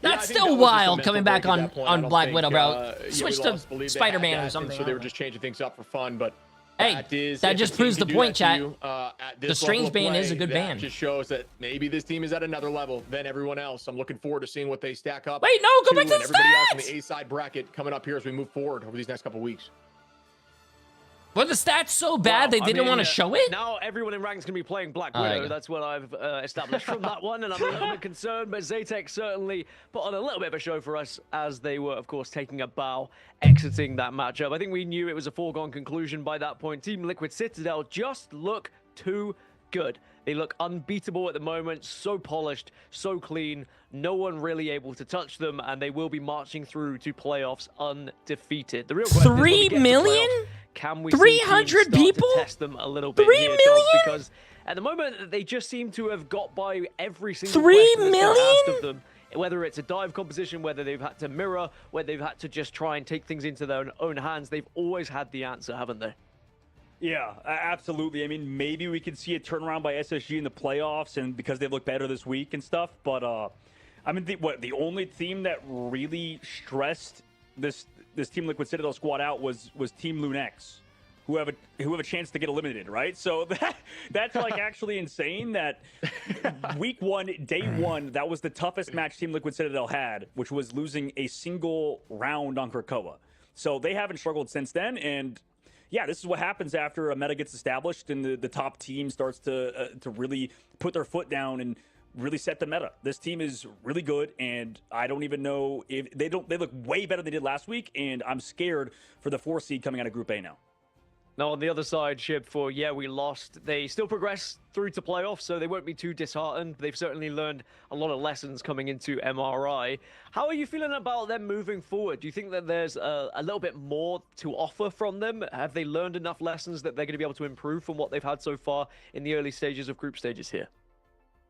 That's still wild coming back on Black Widow, bro. Switch to Spider-Man or something. So they were just changing things up for fun, but hey, that just proves the point, chat. The Strange ban is a good ban. Just shows that maybe this team is at another level than everyone else. I'm looking forward to seeing what they stack up. Wait, no, go back to the everybody else in stats. the A side bracket coming up here as we move forward over these next couple weeks. Were the stats so bad they didn't want to show it? Now everyone in rank is going to be playing Black Widow. That's what I've established from that one, and I'm a little bit concerned. But Zaytek certainly put on a little bit of a show for us as they were, of course, taking a bow, exiting that matchup. I think we knew it was a foregone conclusion by that point. Team Liquid Citadel just look too good. They look unbeatable at the moment, so polished, so clean, no one really able to touch them, and they will be marching through to playoffs undefeated. The real question is, 3 million? can we 300 people? to test them a little bit 3 here, million? Dogs, because at the moment they just seem to have got by every single 3 question that's been asked million? of them. Whether it's a dive competition, whether they've had to mirror, whether they've had to just try and take things into their own hands, they've always had the answer, haven't they? Yeah, absolutely. I mean, maybe we could see a turnaround by SSG in the playoffs, and because they look better this week and stuff. But I mean, the only team that really stressed this Team Liquid Citadel squad out was Team Lunex, who have a chance to get eliminated, right? So that's like actually insane. That week 1, day 1, that was the toughest match Team Liquid Citadel had, which was losing a single round on Krakoa. So they haven't struggled since then, and yeah, this is what happens after a meta gets established and the top team starts to really put their foot down and really set the meta. This team is really good, and I don't even know if they look way better than they did last week, and I'm scared for the 4 seed coming out of Group A now. Now, on the other side, Shib, for Yeah We Lost, they still progress through to playoffs, so they won't be too disheartened. They've certainly learned a lot of lessons coming into MRI. How are you feeling about them moving forward? Do you think that there's a little bit more to offer from them? Have they learned enough lessons that they're going to be able to improve from what they've had so far in the early stages of group stages here?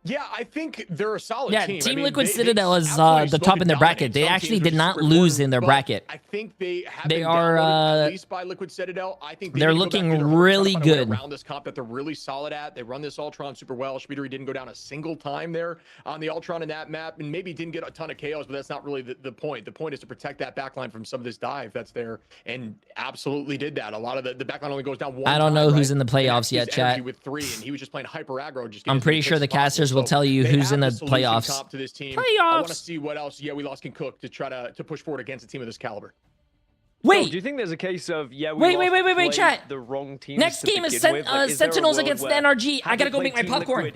Yeah, I think they're a solid Yeah, team. Team I mean, Liquid they Citadel is absolutely the top in their bracket. dominate. They Some actually teams are did just not super lose important, in their but bracket. I think they have They been are dominated, at least by Liquid Citadel. I think they're need to go back looking to their homework, really try to find a way good around this comp that they're really solid at. They run this Ultron super well. Speedery didn't go down a single time there on the Ultron in that map, and maybe didn't get a ton of KOs, but that's not really the point. The point is to protect that backline from some of this dive that's there, and absolutely did that. A lot of the backline only goes down one I don't know time, who's right? in the The playoffs next yet, is Energy chat. with 3, and he was just playing hyper aggro. Just I'm pretty sure the casters will tell you who's in the playoffs. Comp to this team. I want to Playoffs. see what else. Yeah, we lost can cook to try to push forward against a team of this caliber. Wait. Oh, do you think there's a case of wait, chat. the wrong team? Next game is Sentinels against the NRG. I gotta go make my popcorn.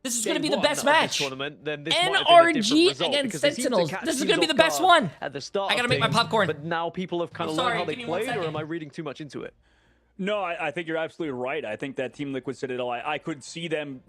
This is gonna be the best match. NRG against Sentinels. This is gonna be the best one. At the start, I gotta make my popcorn. But now people have kind of learned how they played, or am I reading too much into it? No, I think you're absolutely right. I think that Team Liquid Citadel, I could see them,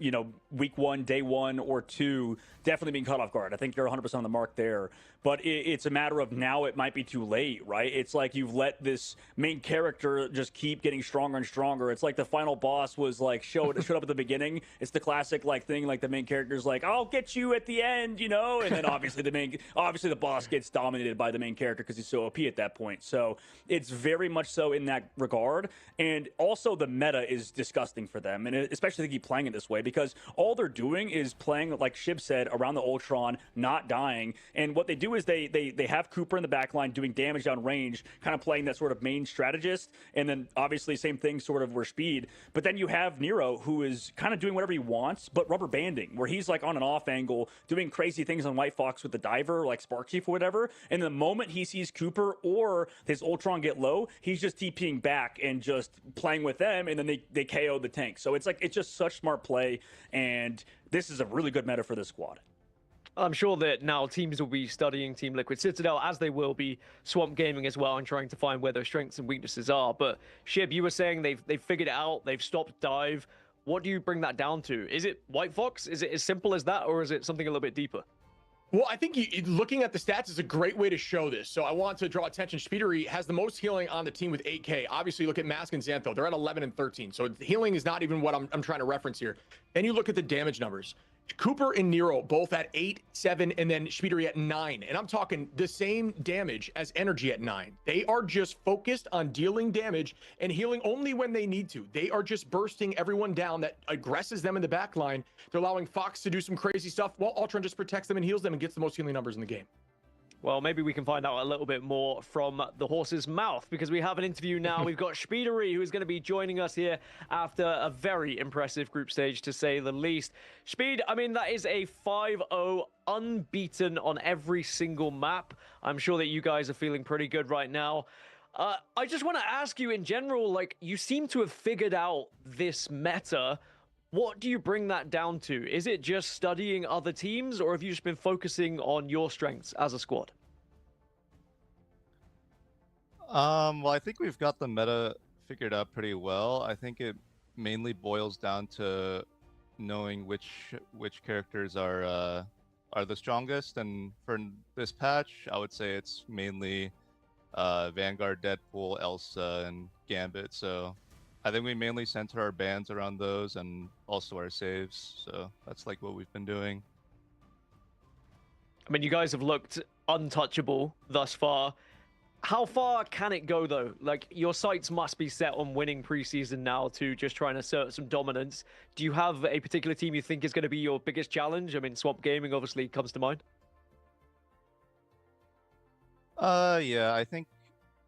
week 1, day 1 or 2, definitely being caught off guard. I think you're 100% on the mark there. But it's a matter of now it might be too late, right? It's like you've let this main character just keep getting stronger and stronger. It's like the final boss was like showed up at the beginning. It's the classic thing, the main character's like, I'll get you at the end, and then obviously the boss gets dominated by the main character because he's so OP at that point. So it's very much so in that regard. And also the meta is disgusting for them, and especially to keep playing it this way, because all they're doing is playing, like Shib said, around the Ultron, not dying. And what they do is they have Cooper in the back line doing damage down range, kind of playing that sort of main strategist, and then obviously same thing sort of where speed. But then you have Nero, who is kind of doing whatever he wants, but rubber banding, where he's on an off angle, doing crazy things on White Fox with the diver, like Spark Chief or whatever. And the moment he sees Cooper or his Ultron get low, he's just TPing back and just playing with them, and then they KO the tank. So it's just such smart play, and this is a really good meta for this squad. I'm sure that now teams will be studying Team Liquid Citadel, as they will be Swamp Gaming as well, and trying to find where their strengths and weaknesses are. But Shib, you were saying they've figured it out, they've stopped dive. What do you bring that down to? Is it White Fox? Is it as simple as that, or is it something a little bit deeper? Well, I think looking at the stats is a great way to show this. So I want to draw attention. Speedery has the most healing on the team with 8K. Obviously, look at Mask and Xantho. They're at 11 and 13. So healing is not even what I'm trying to reference here. Then you look at the damage numbers. Cooper and Nero both at 8, 7, and then Speedery at 9. And I'm talking the same damage as Energy at 9. They are just focused on dealing damage and healing only when they need to. They are just bursting everyone down that aggresses them in the back line. They're allowing Fox to do some crazy stuff while Ultron just protects them and heals them and gets the most healing numbers in the game. Well, maybe we can find out a little bit more from the horse's mouth, because we have an interview now. We've got Speedery, who is going to be joining us here after a very impressive group stage, to say the least. Speed, I mean, that is a 5-0, unbeaten on every single map. I'm sure that you guys are feeling pretty good right now. I just want to ask you in general, you seem to have figured out this meta. What do you bring that down to? Is it just studying other teams, or have you just been focusing on your strengths as a squad? Well, I think we've got the meta figured out pretty well. I think it mainly boils down to knowing which characters are the strongest. And for this patch, I would say it's mainly Vanguard, Deadpool, Elsa, and Gambit. So I think we mainly center our bans around those, and also our saves. So that's what we've been doing. I mean, you guys have looked untouchable thus far. How far can it go, though? Your sights must be set on winning preseason now to just trying to assert some dominance. Do you have a particular team you think is going to be your biggest challenge? I mean, Swamp Gaming obviously comes to mind. Yeah, I think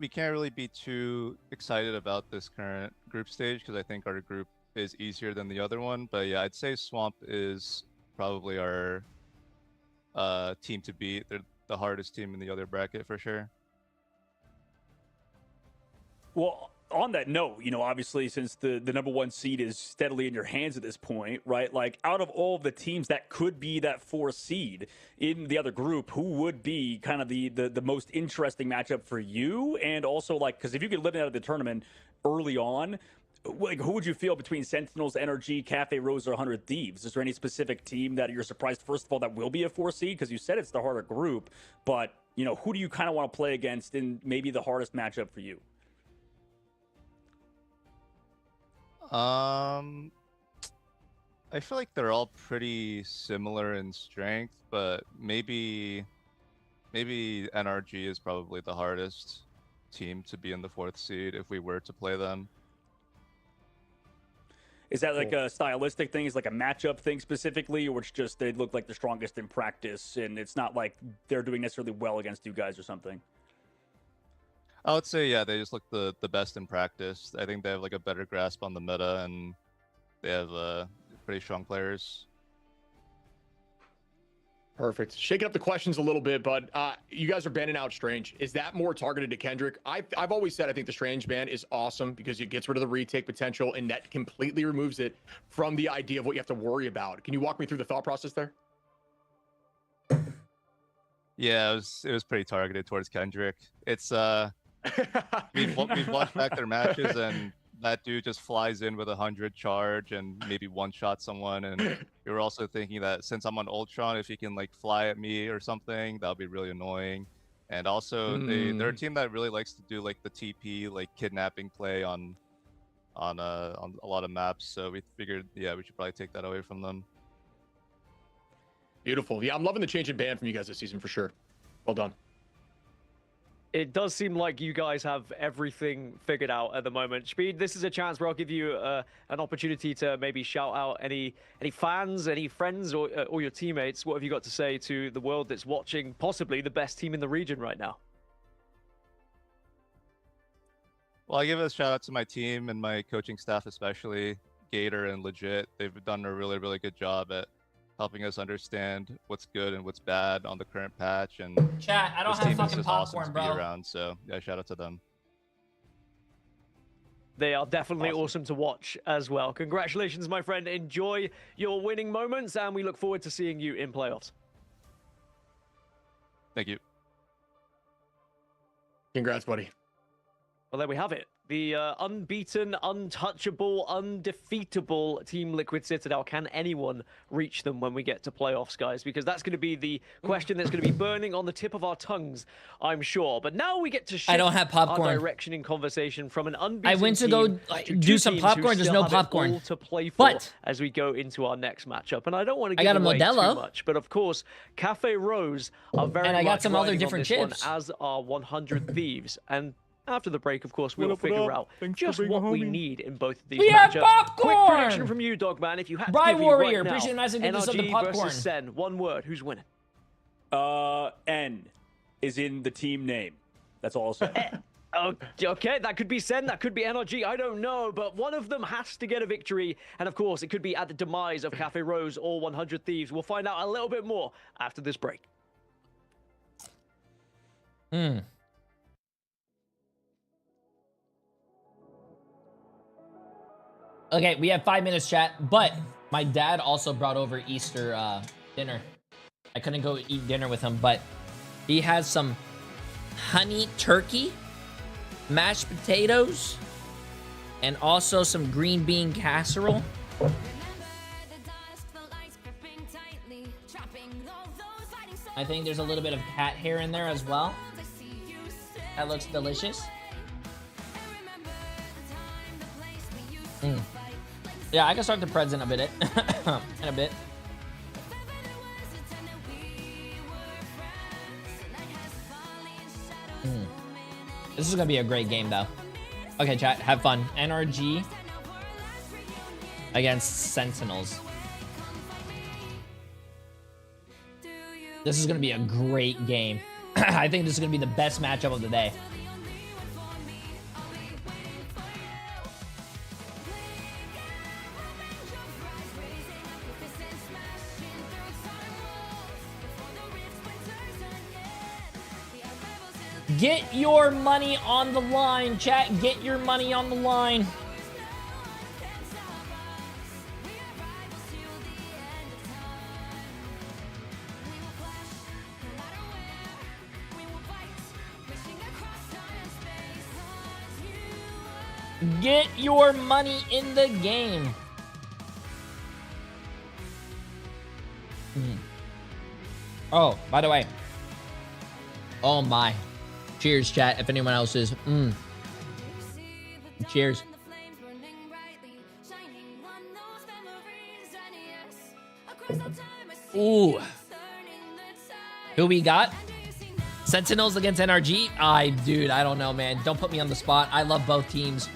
we can't really be too excited about this current group stage, because I think our group is easier than the other one. But yeah, I'd say Swamp is probably our team to beat. They're the hardest team in the other bracket for sure. Well, on that note, obviously, since the number 1 seed is steadily in your hands at this point, right? Out of all of the teams that could be that 4th seed in the other group, who would be kind of the most interesting matchup for you? And also, because if you could eliminate out of the tournament early on, who would you feel between Sentinels, NRG, Cafe Rose, or 100 Thieves? Is there any specific team that you're surprised, first of all, that will be a 4th seed? Because you said it's the harder group, but, who do you kind of want to play against in maybe the hardest matchup for you? I I feel like they're all pretty similar in strength, but maybe NRG is probably the hardest team to be in the 4th seed if we were to play them. Is that like a stylistic thing? Is like a matchup thing specifically, or it's just they look like the strongest in practice, and it's not like they're doing necessarily well against you guys or something? I would say, yeah, they just look the best in practice. I think they have like a better grasp on the meta, and they have pretty strong players. Perfect. Shaking up the questions a little bit, but you guys are banning out Strange. Is that more targeted to Kendrick? I've always said I think the Strange ban is awesome because it gets rid of the retake potential, and that completely removes it from the idea of what you have to worry about. Can you walk me through the thought process there? Yeah, it was pretty targeted towards Kendrick. It's we've watched back their matches, and that dude just flies in with 100 charge and maybe one-shot someone. And we were also thinking that since I'm on Ultron, if he can like fly at me or something, that would be really annoying. And also, they're a team that really likes to do like the TP, like kidnapping play on a lot of maps. So we figured, yeah, we should probably take that away from them. Beautiful. Yeah, I'm loving the change in ban from you guys this season for sure. Well done. It does seem like you guys have everything figured out at the moment. Speed, this is a chance where I'll give you an opportunity to maybe shout out any fans, any friends, or your teammates. What have you got to say to the world that's watching possibly the best team in the region right now? Well, I give a shout out to my team and my coaching staff, especially Gator and Legit. They've done a really, really good job at helping us understand what's good and what's bad on the current patch. And chat, I don't have fucking popcorn, awesome to be around. So yeah, shout out to them. They are definitely awesome to watch as well. Congratulations, my friend. Enjoy your winning moments, and we look forward to seeing you in playoffs. Thank you. Congrats, buddy. Well, there we have it. The unbeaten, untouchable, undefeatable Team Liquid Citadel. Can anyone reach them when we get to playoffs, guys? Because that's going to be the question that's going to be burning on the tip of our tongues, I'm sure. But now we get to shift I don't have popcorn. our direction in conversation from an unbeaten I went to go do some popcorn. There's no popcorn. To play for as we go into our next matchup. And I don't want to give away too much. But of course, Cafe Rose are very and I got some other riding different on this chips. one, as are 100 Thieves. And after the break, of course, we will figure out just what we need in both of these we matchups. have popcorn! Quick prediction from you, Dogman. If you had to Bright give me Warrior, right now, appreciate nice and give us something NRG popcorn. versus Sen. One word. Who's winning? N is in the team name. That's all I'll say. Okay, that could be Sen, that could be NRG, I don't know, but one of them has to get a victory, and of course, it could be at the demise of Cafe Rose or 100 Thieves. We'll find out a little bit more after this break. Okay, we have 5 minutes, chat, but my dad also brought over Easter dinner. I couldn't go eat dinner with him, but he has some honey turkey, mashed potatoes, and also some green bean casserole. I think there's a little bit of cat hair in there as well. That looks delicious. Yeah, I can start the preds in a bit. In a bit. This is gonna be a great game, though. Okay, chat, have fun. NRG against Sentinels. This is gonna be a great game. I think this is gonna be the best matchup of the day. Get your money on the line, chat. Get your money on the line. Get your money in the game. Oh, by the way. Oh my. Cheers, chat, if anyone else is. Cheers. Ooh. Who we got? Sentinels against NRG? Dude, I don't know, man. Don't put me on the spot. I love both teams.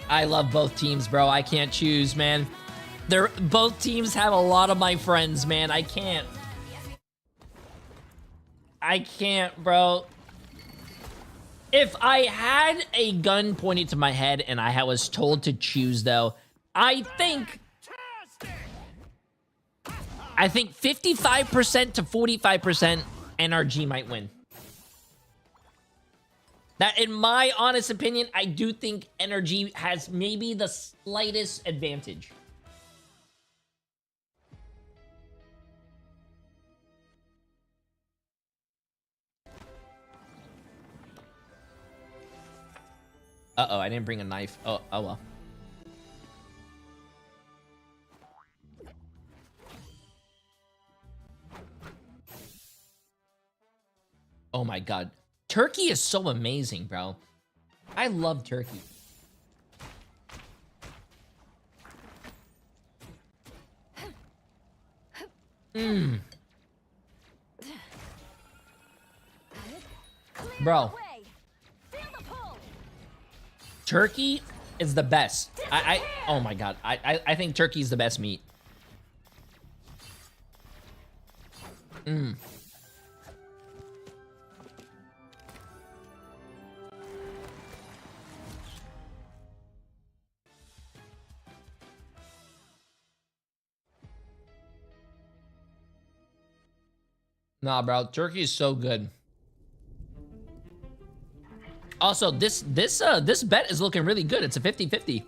I love both teams, bro. I can't choose, man. Both teams have a lot of my friends, man. I can't, bro. If I had a gun pointed to my head and I was told to choose, though, I think 55% to 45% NRG might win. That, in my honest opinion, I do think NRG has maybe the slightest advantage. Uh-oh, I didn't bring a knife. Oh well. Oh my god. Turkey is so amazing, bro. I love turkey. Bro. Turkey is the best. Oh my god. I think turkey is the best meat. Nah, bro. Turkey is so good. Also, this bet is looking really good. It's a 50-50.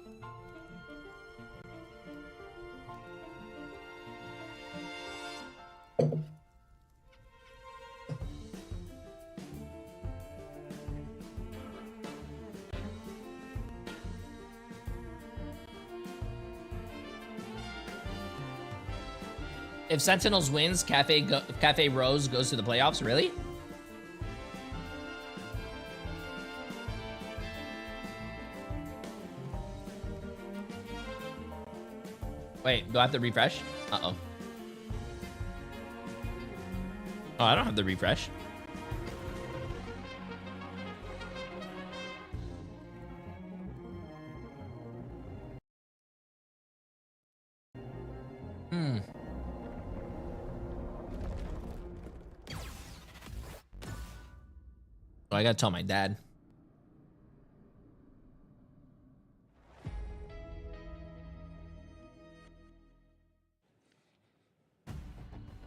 If Sentinels wins, Cafe Rose goes to the playoffs. Really? Wait, do I have to refresh? Uh-oh. Oh, I don't have to refresh. Oh, I gotta tell my dad.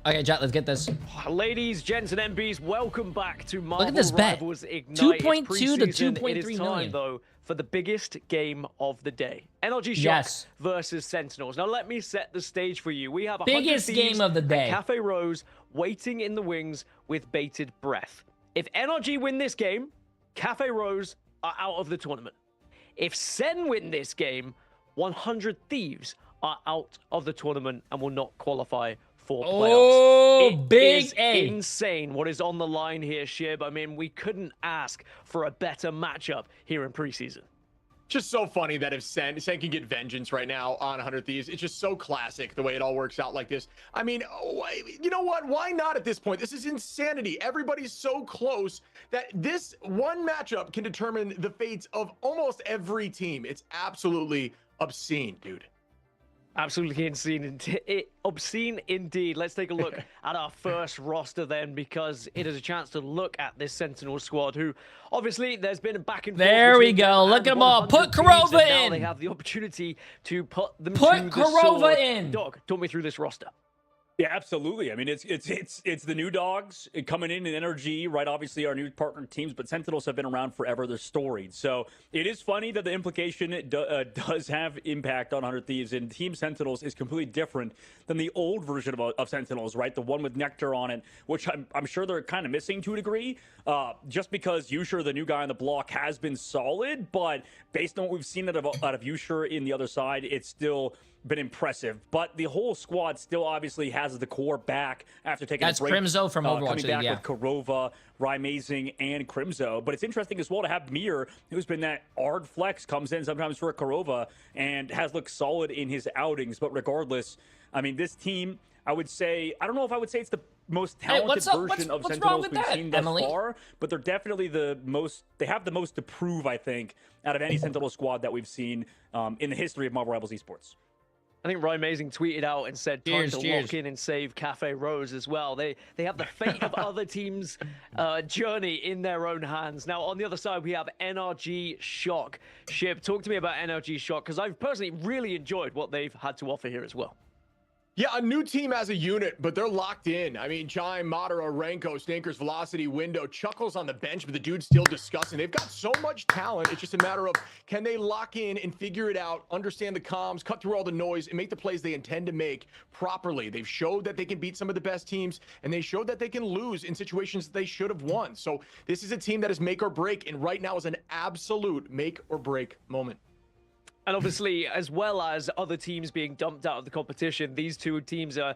Okay, chat, let's get this. Ladies, gents, and MBs, welcome back to Marvel Look at this bet. Rivals Ignite. 2.2 to It is 2.3 time, million. though, for the biggest game of the day. NRG Shock Yes. versus Sentinels. Now, let me set the stage for you. We have a Biggest game of the day. Cafe Rose waiting in the wings with bated breath. If NRG win this game, Cafe Rose are out of the tournament. If Sen win this game, 100 Thieves are out of the tournament and will not qualify for playoffs. Oh, It big is A. insane what is on the line here, Shib. I mean, we couldn't ask for a better matchup here in preseason. Just so funny that if Sen can get vengeance right now on 100 Thieves. It's just so classic the way it all works out like this. I mean, you know what? Why not at this point? This is insanity. Everybody's so close that this one matchup can determine the fates of almost every team. It's absolutely obscene, dude. Absolutely obscene indeed. Let's take a look at our first roster then, because it is a chance to look at this Sentinel squad, who obviously there's been a back and forth. There we go. Look at them all. Put Kurova Now in. they have the opportunity to put them Put to the Kurova sword. in. Dog, talk me through this roster. Yeah, absolutely. I mean, it's the new dogs coming in NRG, right? Obviously, our new partner teams, but Sentinels have been around forever. They're storied. So it is funny that the implication does have impact on 100 Thieves, and Team Sentinels is completely different than the old version of Sentinels, right? The one with Nectar on it, which I'm sure they're kind of missing to a degree, just because Yusher, the new guy on the block, has been solid, but based on what we've seen out of Yusher in the other side, it's still been impressive, but the whole squad still obviously has the core back after taking That's a break. Crimzo from Overwatch, coming back yeah. with Korova, Rymazing, and Crimzo. But it's interesting as well to have Mir, who's been that hard flex, comes in sometimes for a Korova and has looked solid in his outings. But regardless, I mean, this team, I would say, I don't know if I would say it's the most talented version of Sentinels we've seen thus far, but they're definitely the most, they have the most to prove, I think, out of any Sentinel squad that we've seen in the history of Marvel Rivals Esports. I think Rymazing tweeted out and said time to lock in and save Cafe Rose as well. They have the fate of other teams' journey in their own hands. Now, on the other side, we have NRG Shock. Shib, talk to me about NRG Shock, because I've personally really enjoyed what they've had to offer here as well. Yeah, a new team as a unit, but they're locked in. I mean, Chime, Madara, Renko, Stinkers, Velocity, Window, Chuckles on the bench, but the dude's still discussing. They've got so much talent. It's just a matter of, can they lock in and figure it out, understand the comms, cut through all the noise, and make the plays they intend to make properly. They've showed that they can beat some of the best teams, and they showed that they can lose in situations that they should have won. So this is a team that is make or break, and right now is an absolute make or break moment. And obviously, as well as other teams being dumped out of the competition, these two teams are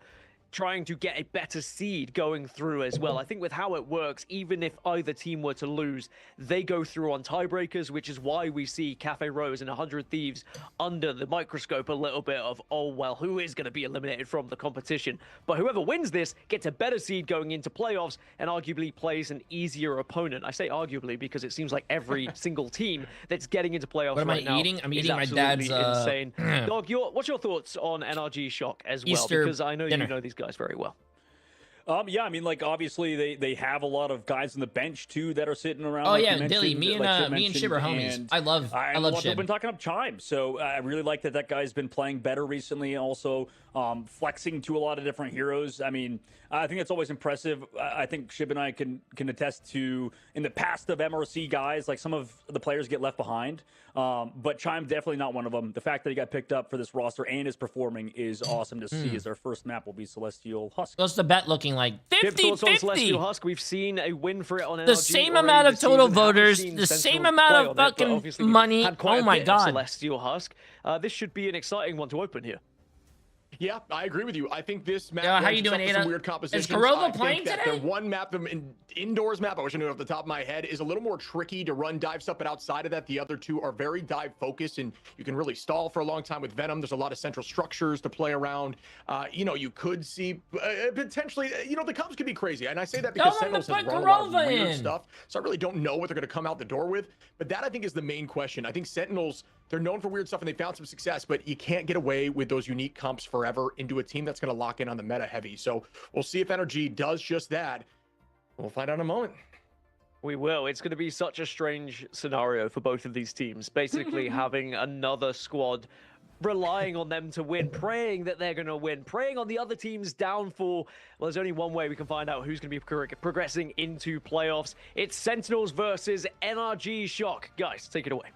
trying to get a better seed going through as well. I think with how it works, even if either team were to lose, they go through on tiebreakers, which is why we see Cafe Rose and 100 Thieves under the microscope a little bit of, oh, well, who is going to be eliminated from the competition? But whoever wins this gets a better seed going into playoffs and arguably plays an easier opponent. I say arguably because it seems like every single team that's getting into playoffs What am right I now eating? I'm is eating my dad's insane. Dog, what's your thoughts on NRG Shock as well? Easter because I know dinner. you know these guys very well. Yeah, I mean, like, obviously they have a lot of guys on the bench too that are sitting around. Oh like yeah, you Dilly, me and Shib are homies. and I love I've Shib. been talking up Chime, so I really like that guy's been playing better recently. Also, flexing to a lot of different heroes. I mean, I think that's always impressive. I think Shib and I can attest to in the past of MRC guys, like some of the players get left behind. But Chime definitely not one of them. The fact that he got picked up for this roster and is performing is awesome to see. As our first map will be Celestial Husk. What's the bet looking like? 50-50. Celestial Husk. We've seen a win for it on NRG. The same amount of total voters, the same amount of fucking money. Oh my god. Celestial Husk. This should be an exciting one to open here. Yeah, I agree with you. I think this map how you doing, Ada? weird compositions. Is Korova I playing think that today? The one map, indoors map, I wish I knew it off the top of my head, is a little more tricky to run dive stuff, but outside of that, the other two are very dive focused, and you can really stall for a long time with Venom. There's a lot of central structures to play around. You know, you could see potentially, you know, the comps could be crazy, and I say that because Sentinels has run a lot of weird stuff, so I really don't know what they're going to come out the door with, but that I think is the main question. I think Sentinels, they're known for weird stuff, and they found some success, but you can't get away with those unique comps forever into a team that's going to lock in on the meta heavy. So we'll see if NRG does just that. We'll find out in a moment. We will. It's going to be such a strange scenario for both of these teams. Basically having another squad relying on them to win, praying that they're going to win, praying on the other team's downfall. Well, there's only one way we can find out who's going to be progressing into playoffs. It's Sentinels versus NRG Shock. Guys, take it away.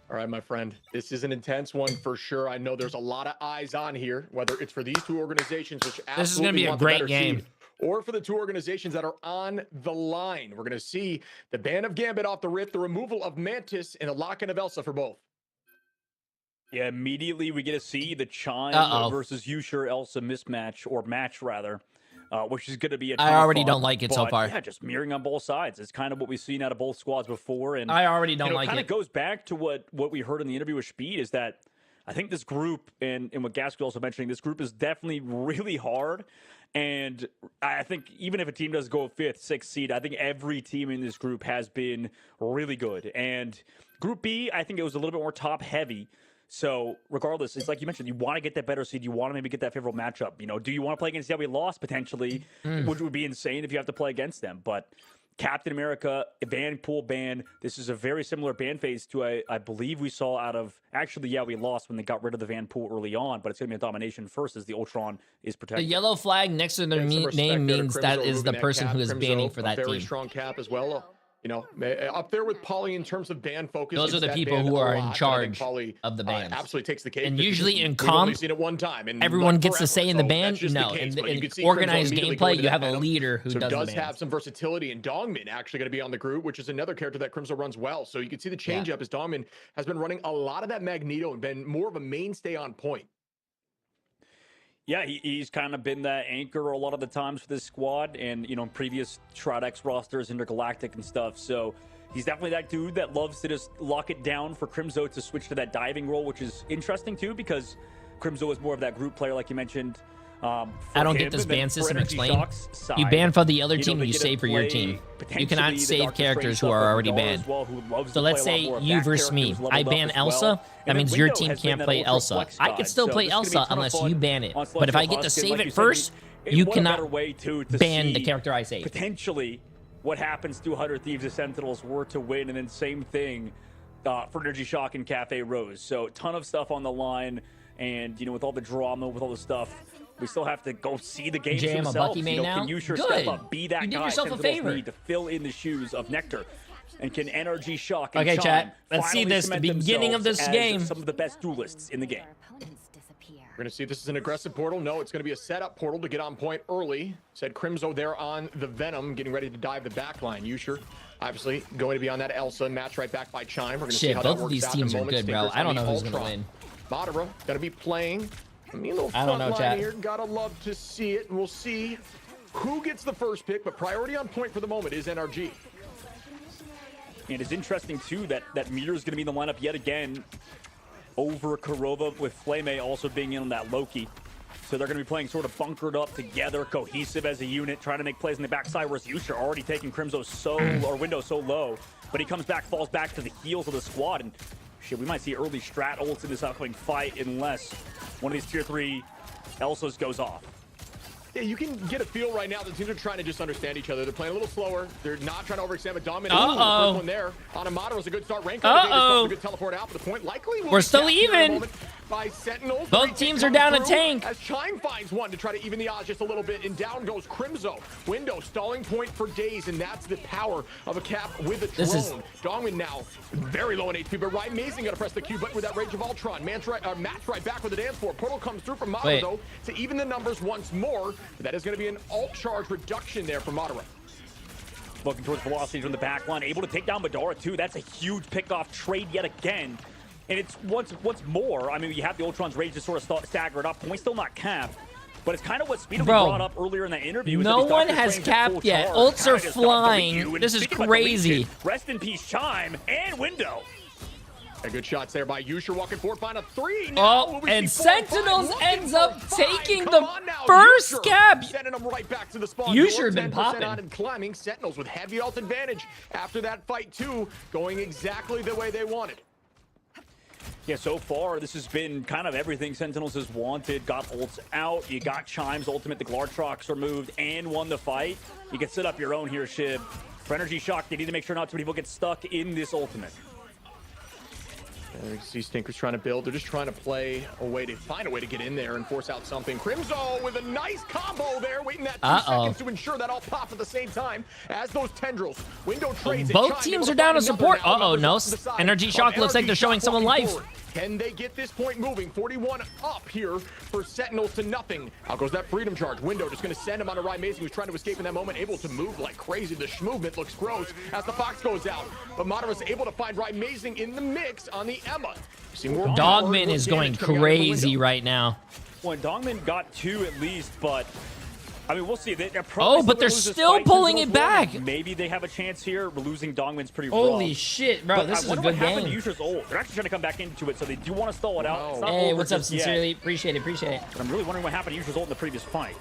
All right, my friend, this is an intense one for sure. I know there's a lot of eyes on here, whether it's for these two organizations, which this is going to be a great game, or for the two organizations that are on the line. We're going to see the ban of Gambit off the rip, the removal of Mantis, and the lock-in of Elsa for both. Yeah, immediately we get to see the Chime versus Usher Elsa mismatch, or match rather. Which is going to be a ton I already of fun, don't like it so far. Yeah, just mirroring on both sides. It's kind of what we've seen out of both squads before. And I already don't like it. It kind it. of goes back to what we heard in the interview with Speed is that I think this group, and what Gask was also mentioning, this group is definitely really hard. And I think even if a team does go 5th, 6th seed, I think every team in this group has been really good. And Group B, I think it was a little bit more top heavy. So regardless, it's like you mentioned, you want to get that better seed. You want to maybe get that favorable matchup. You know, do you want to play against the we lost potentially, which would be insane if you have to play against them. But Captain America, ban pool ban. This is a very similar ban phase to I believe we saw out of actually, we lost when they got rid of the Van Pool early on, but it's going to be a domination first as the Ultron is protected. The yellow flag next to their name means that is the person who is banning for that very team. strong cap as well. You know, up there with Pauly in terms of band focus. Those are the people who are in charge of the band. Absolutely takes the cake. And usually in we've only comp, seen it one time, and everyone not gets to forever, say in the so band. that's just No, the case, but you in can see organized Crimzo immediately gameplay, going to you have that a venom. leader who So does does the bands. have some versatility, and Dongmin actually going to be on the group, which is another character that Crimzo runs well. So you can see the change up as Dongmin has been running a lot of that Magneto and been more of a mainstay on point. Yeah, he's kind of been that anchor a lot of the times for this squad, and you know, previous Tridex rosters, Intergalactic and stuff. So he's definitely that dude that loves to just lock it down for Crimzo to switch to that diving role, which is interesting too, because Crimzo is more of that group player, like you mentioned. I don't get this ban system explained. You ban for the other team, you save for your team. You cannot save characters who are already banned. So let's say you versus me. I ban Elsa. That means your team can't play Elsa. I could still play Elsa unless you ban it. But if I get to save it first, you cannot ban the character I saved. Potentially, what happens to 100 Thieves if Sentinels were to win, and then same thing for Energy Shock and Cafe Rose. So a ton of stuff on the line, and you know, with all the drama, with all the stuff, we still have to go see the game Jam, himself. a Bucky main Can now? you sure Good. step up, be that You did guy yourself a Sentinels favor. need to fill in the shoes of Nectar? And can Energy Shock and Okay, Chime chat. Let's see finally this, the cement beginning of themselves this as game. some of the best duelists in the game. We're going to see if this is an aggressive portal. No, it's going to be a setup portal to get on point early. Said Crimzo there on the Venom, getting ready to dive the back line. Usher, obviously, going to be on that Elsa, match right back by Chime. We're going to see how both that of these works out in teams a are moment. good, bro. Stinkers I don't on know the who's going to Ultron. win. Madara going to be playing. I mean, a little I don't know, front chat. line here. Gotta love to see it, and we'll see who gets the first pick. But priority on point for the moment is NRG. And it's interesting, too, that Meteor is going to be in the lineup yet again over Kurova, with Flame also being in on that Loki. So they're going to be playing sort of bunkered up together, cohesive as a unit, trying to make plays in the backside, whereas Yusha already taking Crimzo window so low. But he comes back, falls back to the heels of the squad, and shit, we might see early strat ults in this upcoming fight unless one of these tier 3 Elsas goes off. Yeah, you can get a feel right now. The teams are trying to just understand each other. They're playing a little slower. They're not trying to overextend, but dominate. The first one there. Anamata was a good start. Rank a good teleport out, but the point likely will We're be still captured in a even. moment by Sentinels. Both teams are down a tank. As Chime finds one to try to even the odds just a little bit, and down goes Crimzo. Window stalling point for days, and that's the power of a cap with a drone. Dongmin now very low in HP, but Ryan Mazing got to press the Q button with that Rage of Ultron. Match right back with the dance floor. Portal comes through from Madara, though, to even the numbers once more. But that is going to be an alt charge reduction there for Madara. Looking towards velocity from the back line, able to take down Madara too. That's a huge pick-off trade yet again. And it's once more, I mean, you have the Ultron's Rage to sort of stagger it up. Point still not capped, but it's kind of what Speedo brought up earlier in that interview. No one has capped yet. Ults are flying. This is crazy. Rest in peace, Chime and Window. Good shots there by Yusha, walking forward, find a 3. Now, and Sentinels ends up taking the first cap. Sending them right back to the spawn. Yusha been 10% popping. on and climbing. Sentinels with heavy ult advantage after that fight too, going exactly the way they wanted. Yeah, so far, this has been kind of everything Sentinels has wanted. Got ults out, you got Chime's ultimate, the Glartrox removed, and won the fight. You can set up your own here, Shib. For Energy Shock, they need to make sure not too many people get stuck in this ultimate. You see Stinkers trying to build. They're just trying to play a way to find a way to get in there and force out something. Crimzo with a nice combo there, waiting that 2 seconds to ensure that all pops at the same time as those tendrils. Window trades. Both teams are down to support. No. Energy Shock looks like they're showing someone life. Can they get this point moving? 41 up here for Sentinels to nothing. Out goes that freedom charge. Window just going to send him on a Ryan Mason, who's trying to escape in that moment, able to move like crazy. The movement looks gross as the Fox goes out. But Madara's able to find Ryan Mason in the mix on the Emma. Dogman is going crazy right now. Well, Dogman got 2 at least, but I mean, we'll see. But they're still pulling it back. Maybe they have a chance here. We're losing Dongman's pretty rough. Holy shit, bro. This is a good game. Yusha's ult. They're actually trying to come back into it, so they do want to stall it out. Hey, what's up, Sincerely? Appreciate it. But I'm really wondering what happened to Yusha's ult in the previous fight.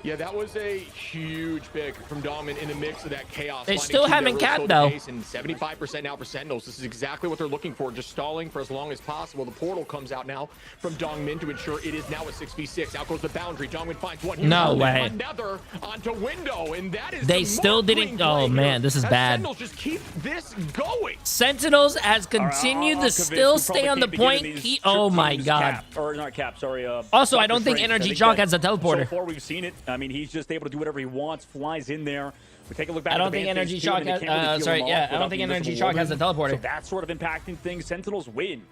Yeah, that was a huge pick from Dogman in the mix of that chaos. They still haven't capped, though. And 75% now for Sentinels. This is exactly what they're looking for, just stalling for as long as possible. The portal comes out now from Dongmin to ensure it is now a 6v6. Out goes the boundary. Dongmin finds one here. No way. Another onto Window, and that is they still didn't. Oh, man, this is bad. Sentinels just keep this going. Sentinels has continued to still stay on the point. Oh, my God. Or not cap, sorry. Also, I don't think Energy Shock has a teleporter. So far, we've seen it. I mean, he's just able to do whatever he wants, flies in there, We take a look back. I don't at the think Band Energy phase Shock two, and they can't really has. peel them off I don't without think the Energy Invisible Shock has a Woman. teleporter. So that's sort of impacting things. Sentinels win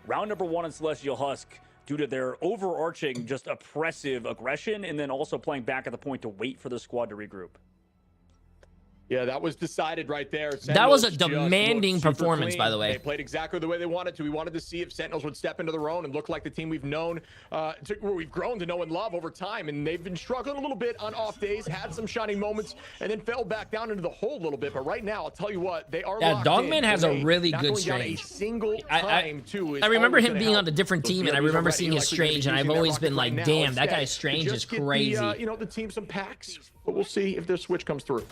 round number 1 on Celestial Husk due to their overarching, just oppressive aggression, and then also playing back at the point to wait for the squad to regroup. Yeah, that was decided right there. That was a Sentinels just demanding looked super performance, clean. by the way. They played exactly the way they wanted to. We wanted to see if Sentinels would step into their own and look like the team we've known, where we've grown to know and love over time. And they've been struggling a little bit on off days, had some shining moments, and then fell back down into the hole a little bit. But right now, I'll tell you what, they are locked Dogman in. has a really Not good going down Strange. A single time, too, is I remember always him gonna being help. on a different Those team, and I BWs remember are seeing ready, his like we're gonna Strange, be and I've using that always rocket been right like, now damn, that instead guy's to Strange is just get the, crazy. you know, the team some packs. But we'll see if their switch comes through.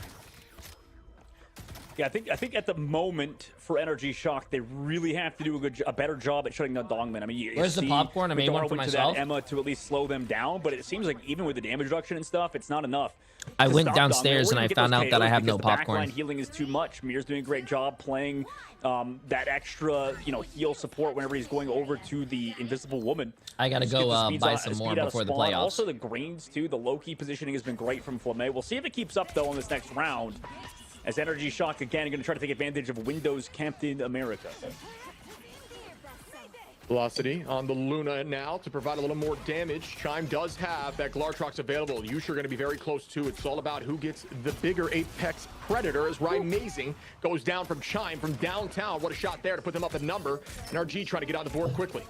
Yeah, I think at the moment for Energy Shock, they really have to do a better job at shutting down Dongman. I mean, you Where's the see popcorn? I made one Madara for went to myself. that Emma to at least slow them down, but it seems like even with the damage reduction and stuff, it's not enough. I to went stop downstairs Dongman or and I even get found those out that I KOs have no because the popcorn. backline healing is too much. Mir's doing a great job playing that extra, heal support whenever he's going over to the Invisible Woman. I gotta Just go get the speeds buy out- some speed more out of before the spawn. playoffs. Also, the greens too. The low-key positioning has been great from Flamme. We'll see if it keeps up though in this next round. As Energy Shock again are going to try to take advantage of Windows Captain America. Velocity on the Luna now to provide a little more damage. Chime does have that Glartrox available. Yusha going to be very close too. It's all about who gets the bigger Apex Predator as Rymazing goes down from Chime from downtown. What a shot there to put them up a number. And RG trying to get on the board quickly.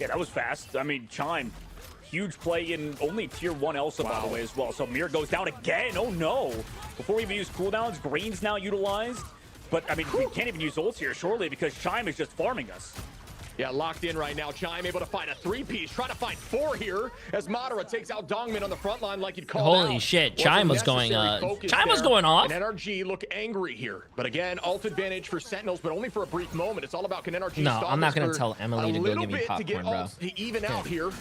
Yeah, that was fast. I mean, Chime, huge play in only tier 1 Elsa, by the way, as well. So Mir goes down again. Oh, no. Before we even use cooldowns, Green's now utilized. But, I mean, we can't even use ults here, surely, because Chime is just farming us. Yeah, locked in right now. Chime able to find a 3-piece. Trying to find 4 here as Madara takes out Dongman on the front line like he'd call Holy shit, Chime was going off. And NRG look angry here. But again, ult advantage for Sentinels, but only for a brief moment. It's all about can NRG No, stop I'm not us gonna for tell Emily to go give me to get popcorn, bro. ults to even out here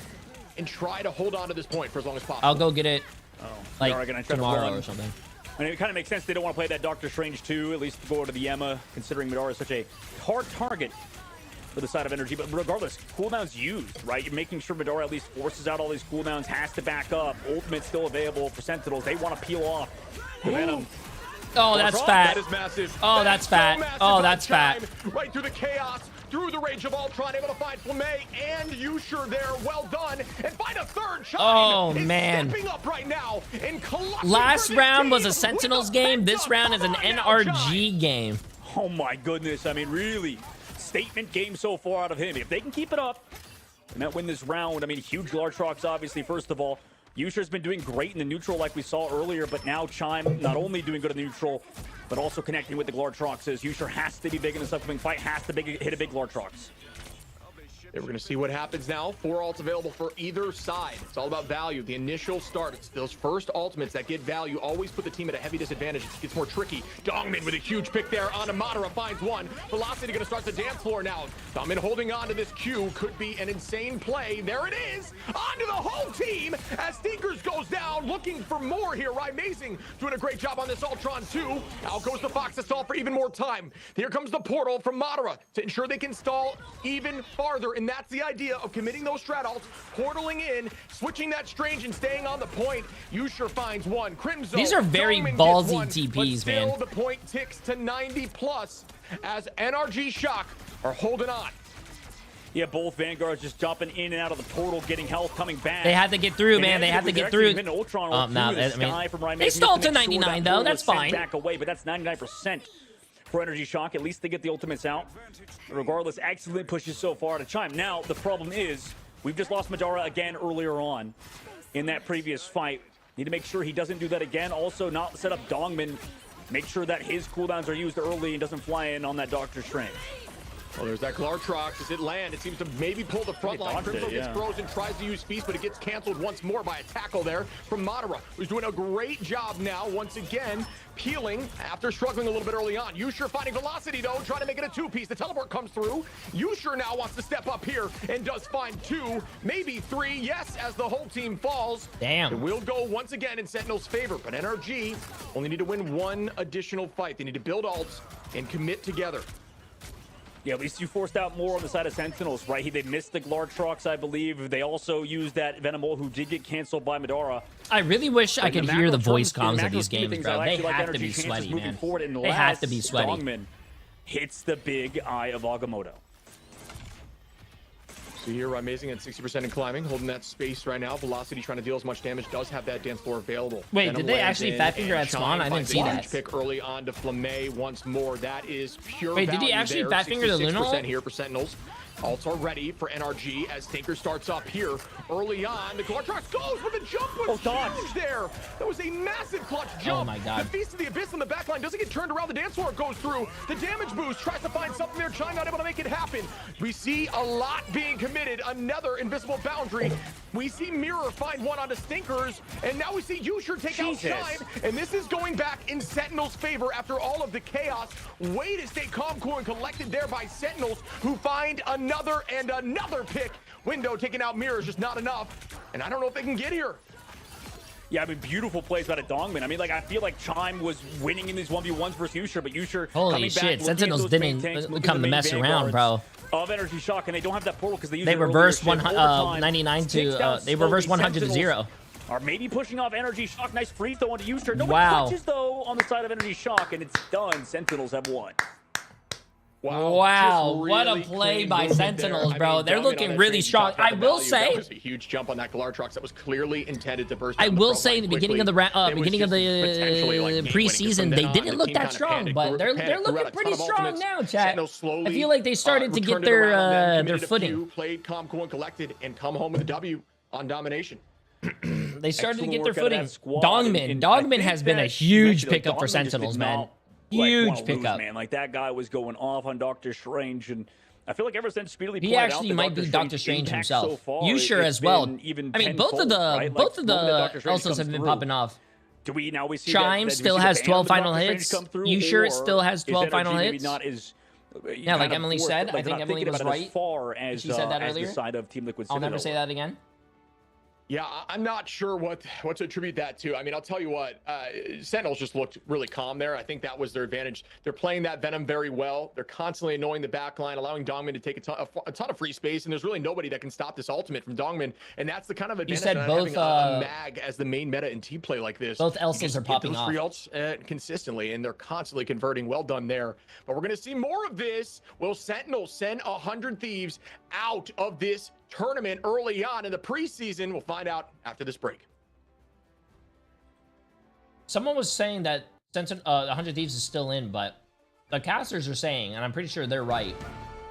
and try to hold on to this point for as long as possible. I'll go get it like They are gonna try to tomorrow run. or something. I mean, it kind of makes sense they don't want to play that Doctor Strange 2, at least go to the Emma, considering Madara is such a hard target for the side of Energy. But regardless, cooldowns used, right? You're making sure Madara at least forces out all these cooldowns, has to back up. Ultimate's still available for Sentinels. They want to peel off the Venom. Oh, that's fat. That is massive. Oh, That that's is fat. massive Oh, by that's fat. Chime. Right through the chaos, through the rage of Ultron, able to find Flamme and Yusher there. Well done. And find a third. Chime Oh, is man. stepping up right now and collecting Last for this round was team a Sentinels game. This round is an NRG game. Oh my goodness. I mean, really, statement game so far out of him. If they can keep it up and that win this round, I mean, huge Glartrox, obviously, first of all. Yusher's been doing great in the neutral like we saw earlier, but now Chime not only doing good in the neutral, but also connecting with the Glartroxes. Yusher has to be big in this upcoming fight, has to hit a big Glartrox. Yeah, we're going to see what happens now. 4 ults available for either side. It's all about value. The initial start, it's those first ultimates that get value always put the team at a heavy disadvantage. It gets more tricky. Dongmin with a huge pick there on Madara finds one. Velocity going to start the dance floor now. Dongmin holding on to this Q could be an insane play. There it is. Onto the whole team as Stinkers goes down. Looking for more here. Rymazing doing a great job on this Ultron too. Out goes the Fox to stall for even more time. Here comes the portal from Madara to ensure they can stall even farther. And that's the idea of committing those strat ults, portaling in, switching that Strange and staying on the point. Yusher finds one. Crimson. These are very Dongmin ballsy gets one, TPs, but still man. the point ticks to 90 plus as NRG Shock are holding on. Yeah, both Vanguards just jumping in and out of the portal, getting health, coming back. They had to get through, man. They had to get through. They stalled to 99, though. That's fine. Back away, but that's 99% for Energy Shock. At least they get the ultimates out. Regardless, excellent pushes so far to Chime. Now, the problem is, we've just lost Madara again earlier on in that previous fight. Need to make sure he doesn't do that again. Also, not set up Dongman. Make sure that his cooldowns are used early and doesn't fly in on that Doctor Strange. Well, there's that Glartrox. Does it land? It seems to maybe pull the front line. Crimson gets frozen, tries to use Feast, but it gets canceled once more by a tackle there from Madara, who's doing a great job now, once again, peeling after struggling a little bit early on. Yusher finding Velocity, though, trying to make it a 2-piece. The teleport comes through. Yusher now wants to step up here and does find 2, maybe 3. Yes, as the whole team falls. Damn. It will go once again in Sentinel's favor, but NRG only need to win one additional fight. They need to build ults and commit together. Yeah, at least you forced out more on the side of Sentinels, right? They missed the Glartrox, I believe. They also used that Venomol, who did get canceled by Madara. I really wish I could hear the voice comms of these games, bro. They like have to be sweaty, man. They have have to be sweaty. Dongman hits the big eye of Agamotto. So here, Amazing at 60% in climbing, holding that space right now. Velocity trying to deal as much damage, does have that dance floor available. Wait, did they actually Fat Finger at spawn? I didn't see that. Pick early on to Flamme once more. That is pure. Wait, did he actually Fat Finger the Luna? Here for Sentinels. Ults are ready for NRG as Tinker starts up here early on. The Glartrox goes with the jump was huge there. That was a massive clutch jump. Oh my god. The Feast of the Abyss on the backline doesn't get turned around. The dance floor goes through. The damage boost tries to find something there. Chime not able to make it happen. We see a lot being committed. Another invisible boundary. We see Mirror find one onto Stinkers, and now we see Yusher take out Chime, and this is going back in Sentinel's favor after all of the chaos. Way to stay calm, cool, and collected there by Sentinels, who find another and another pick. Window taking out Mirror is just not enough, and I don't know if they can get here. Yeah, I mean, beautiful plays by the Dongman. I mean, like, I feel like Chime was winning in these 1v1s versus Yusher, but Yusher holy shit, Sentinels didn't come to mess around, bro. Of Energy Shock, and they don't have that portal because they reversed 99 to they reversed 100 to 0. Are maybe pushing off Energy Shock. Nice free throw onto Yusher. No wow. Touches though on the side of Energy Shock, and it's done. Sentinels have won. Wow, really what a play by Sentinels, bro. I mean, they're looking really strong. I will say, that was a huge jump on that Glartrox that was clearly intended to burst. I will say, in the beginning of the preseason, they didn't look that strong, but they're looking pretty strong now, chat. I feel like they started to get their footing. Played calm, cool, and collected, and come home with a W on domination. They started to get their footing. Dongman has been a huge pickup for Sentinels, man. Huge pickup, man. Like that guy was going off on Doctor Strange, and I feel like ever since Speedily he actually might be Doctor Strange himself. Yusher as well. I mean, both of the Elsos have been popping off. Do we now we see Chime still has 12 final hits. Yusher still has 12 final hits. Yeah, like Emily said. I think Emily was right. She said that earlier. I'll never say that again. Yeah, I'm not sure what to attribute that to. I mean, I'll tell you what, Sentinels just looked really calm there. I think that was their advantage. They're playing that Venom very well. They're constantly annoying the backline, allowing Dongman to take a ton of free space, and there's really nobody that can stop this ultimate from Dongman, and that's the kind of advantage that having a mag as the main meta in team play like this. Both Elsos are popping off. Free ults consistently, and they're constantly converting. Well done there. But we're going to see more of this. Will Sentinels send 100 Thieves out of this tournament early on in the preseason? We'll find out after this break. Someone was saying that 100 Thieves is still in, but the casters are saying, and I'm pretty sure they're right,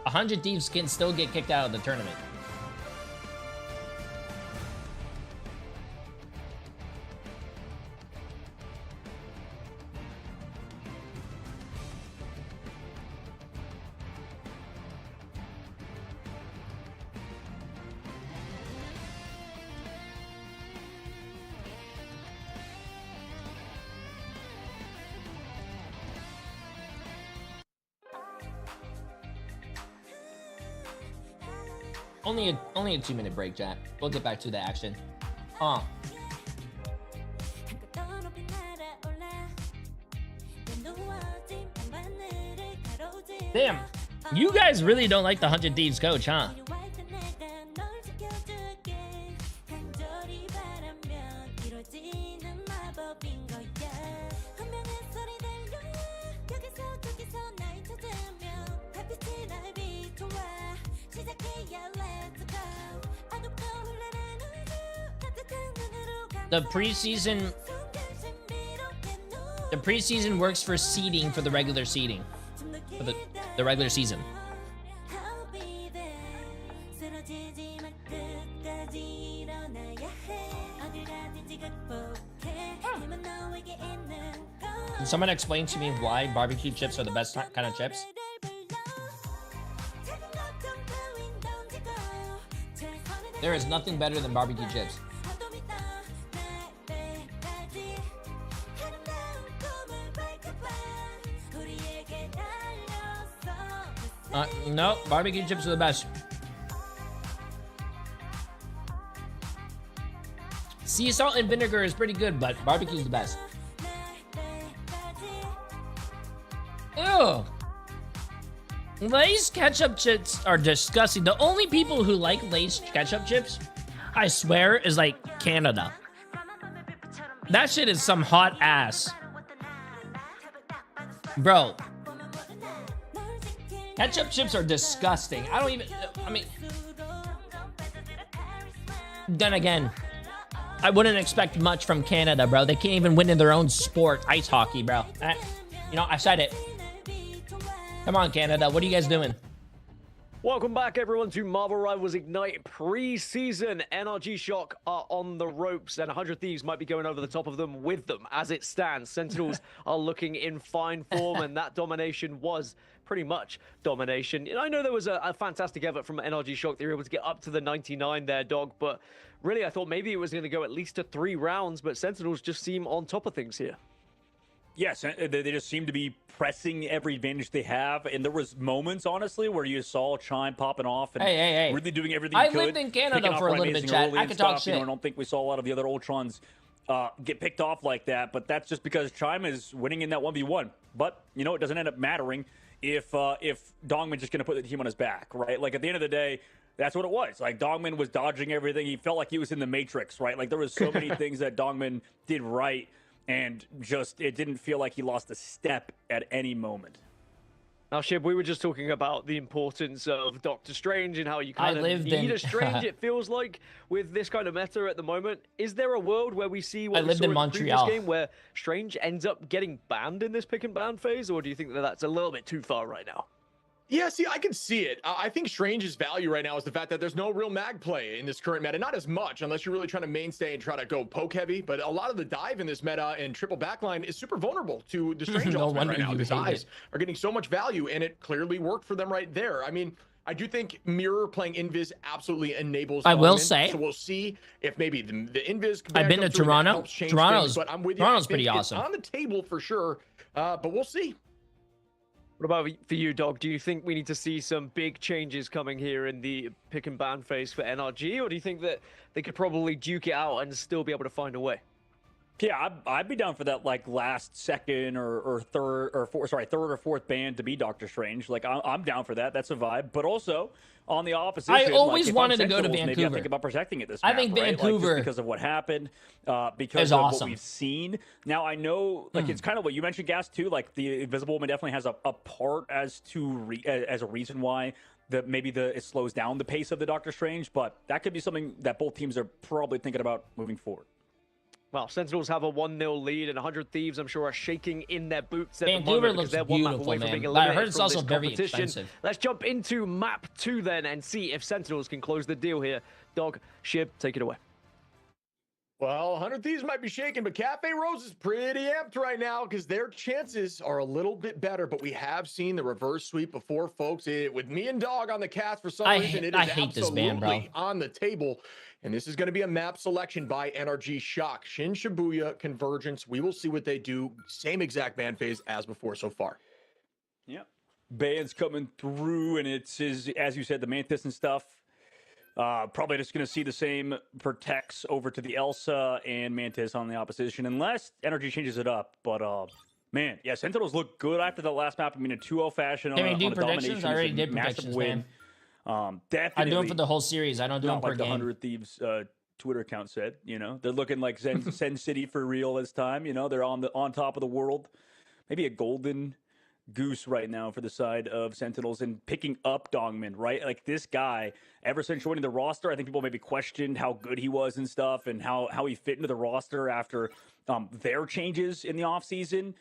100 Thieves can still get kicked out of the tournament. Only a 2-minute break, Jack. We'll get back to the action. Damn, you guys really don't like the 100 Thieves coach, huh? The preseason works for seeding for the regular seeding. For the regular season. Can someone explain to me why barbecue chips are the best kind of chips? There is nothing better than barbecue chips. No, barbecue chips are the best. Sea salt and vinegar is pretty good, but barbecue is the best. Ew. Lay's ketchup chips are disgusting. The only people who like Lay's ketchup chips, I swear, is like Canada. That shit is some hot ass. Bro. Ketchup chips are disgusting. I mean, then again, I wouldn't expect much from Canada, bro. They can't even win in their own sport, ice hockey, bro. You know, I said it. Come on, Canada. What are you guys doing? Welcome back, everyone, to Marvel Rivals Ignite pre-season. NRG Shock are on the ropes, and 100 Thieves might be going over the top of them with them. As it stands, Sentinels are looking in fine form, and that domination was pretty much domination. I know there was a fantastic effort from NRG Shock. They were able to get up to the 99 there, dog, but really, I thought maybe it was going to go at least to 3 rounds, but Sentinels just seem on top of things here. Yes, they just seem to be pressing every advantage they have, and there was moments, honestly, where you saw Chime popping off and hey. really doing everything I he could. lived in Canada for a little bit, Chad. I could talk shit. I don't think we saw a lot of the other Ultrons get picked off like that, but that's just because Chime is winning in that 1v1. But, it doesn't end up mattering if Dongman's just going to put the team on his back, right? Like, at the end of the day, that's what it was. Like, Dongman was dodging everything. He felt like he was in the Matrix, right? Like, there was so many things that Dongman did right, and just it didn't feel like he lost a step at any moment. Now, Shib, we were just talking about the importance of Doctor Strange and how you kind of need a Strange, it feels like, with this kind of meta at the moment. Is there a world where we see what we saw in the previous game where Strange ends up getting banned in this pick and ban phase, or do you think that that's a little bit too far right now? Yeah, see, I can see it. I think Strange's value right now is the fact that there's no real mag play in this current meta. Not as much, unless you're really trying to mainstay and try to go poke heavy. But a lot of the dive in this meta and triple backline is super vulnerable to the Strange ultimate right now. His eyes are getting so much value, and it clearly worked for them right there. I mean, I do think Mirror playing Invis absolutely enables. I will say. So we'll see if maybe the Invis. I've been to Toronto. Toronto's pretty awesome. On the table for sure, but we'll see. What about for you, Dog? Do you think we need to see some big changes coming here in the pick and ban phase for NRG, or do you think that they could probably duke it out and still be able to find a way? Yeah, I'd be down for that, like, last second or third or fourth ban to be Doctor Strange. Like, I'm down for that. That's a vibe. But also, on the opposition, I always wanted to go to Vancouver. Maybe I think about protecting it this I map, think right? Vancouver, like, just because of what happened, because of what we've seen. Now, I know, like, it's kind of what you mentioned, Gas, too. Like, the Invisible Woman definitely has a part as a reason why maybe it slows down the pace of the Doctor Strange. But that could be something that both teams are probably thinking about moving forward. Well, Sentinels have a 1-0 lead, and 100 Thieves, I'm sure, are shaking in their boots at Vancouver the moment looks because they're one map beautiful, away from man. being But I eliminated heard it's from also this very competition. expensive. Let's jump into map 2 then and see if Sentinels can close the deal here. Dog, Shib, take it away. Well, 100 Thieves might be shaking, but Cafe Rose is pretty amped right now because their chances are a little bit better. But we have seen the reverse sweep before, folks. With me and Dog on the cast for some reason, it is absolutely on the table. And this is going to be a map selection by NRG Shock. Shin Shibuya Convergence. We will see what they do. Same exact ban phase as before so far. Yep. Bands coming through, and it's, as you said, the Mantis and stuff. Probably just going to see the same protects over to the Elsa and Mantis on the opposition, unless Energy changes it up. But, man, yeah, Sentinels look good after the last map. I mean, a 2-0 fashion on a domination. I already did predictions, win. Definitely. I do them for the whole series. I don't do them per like the game. 100 Thieves Twitter account said. They're looking like Zen City for real this time. They're on top of the world. Maybe a golden goose right now for the side of Sentinels and picking up Dongman, right? Like, this guy, ever since joining the roster, I think people maybe questioned how good he was and stuff, and how he fit into the roster after their changes in the offseason,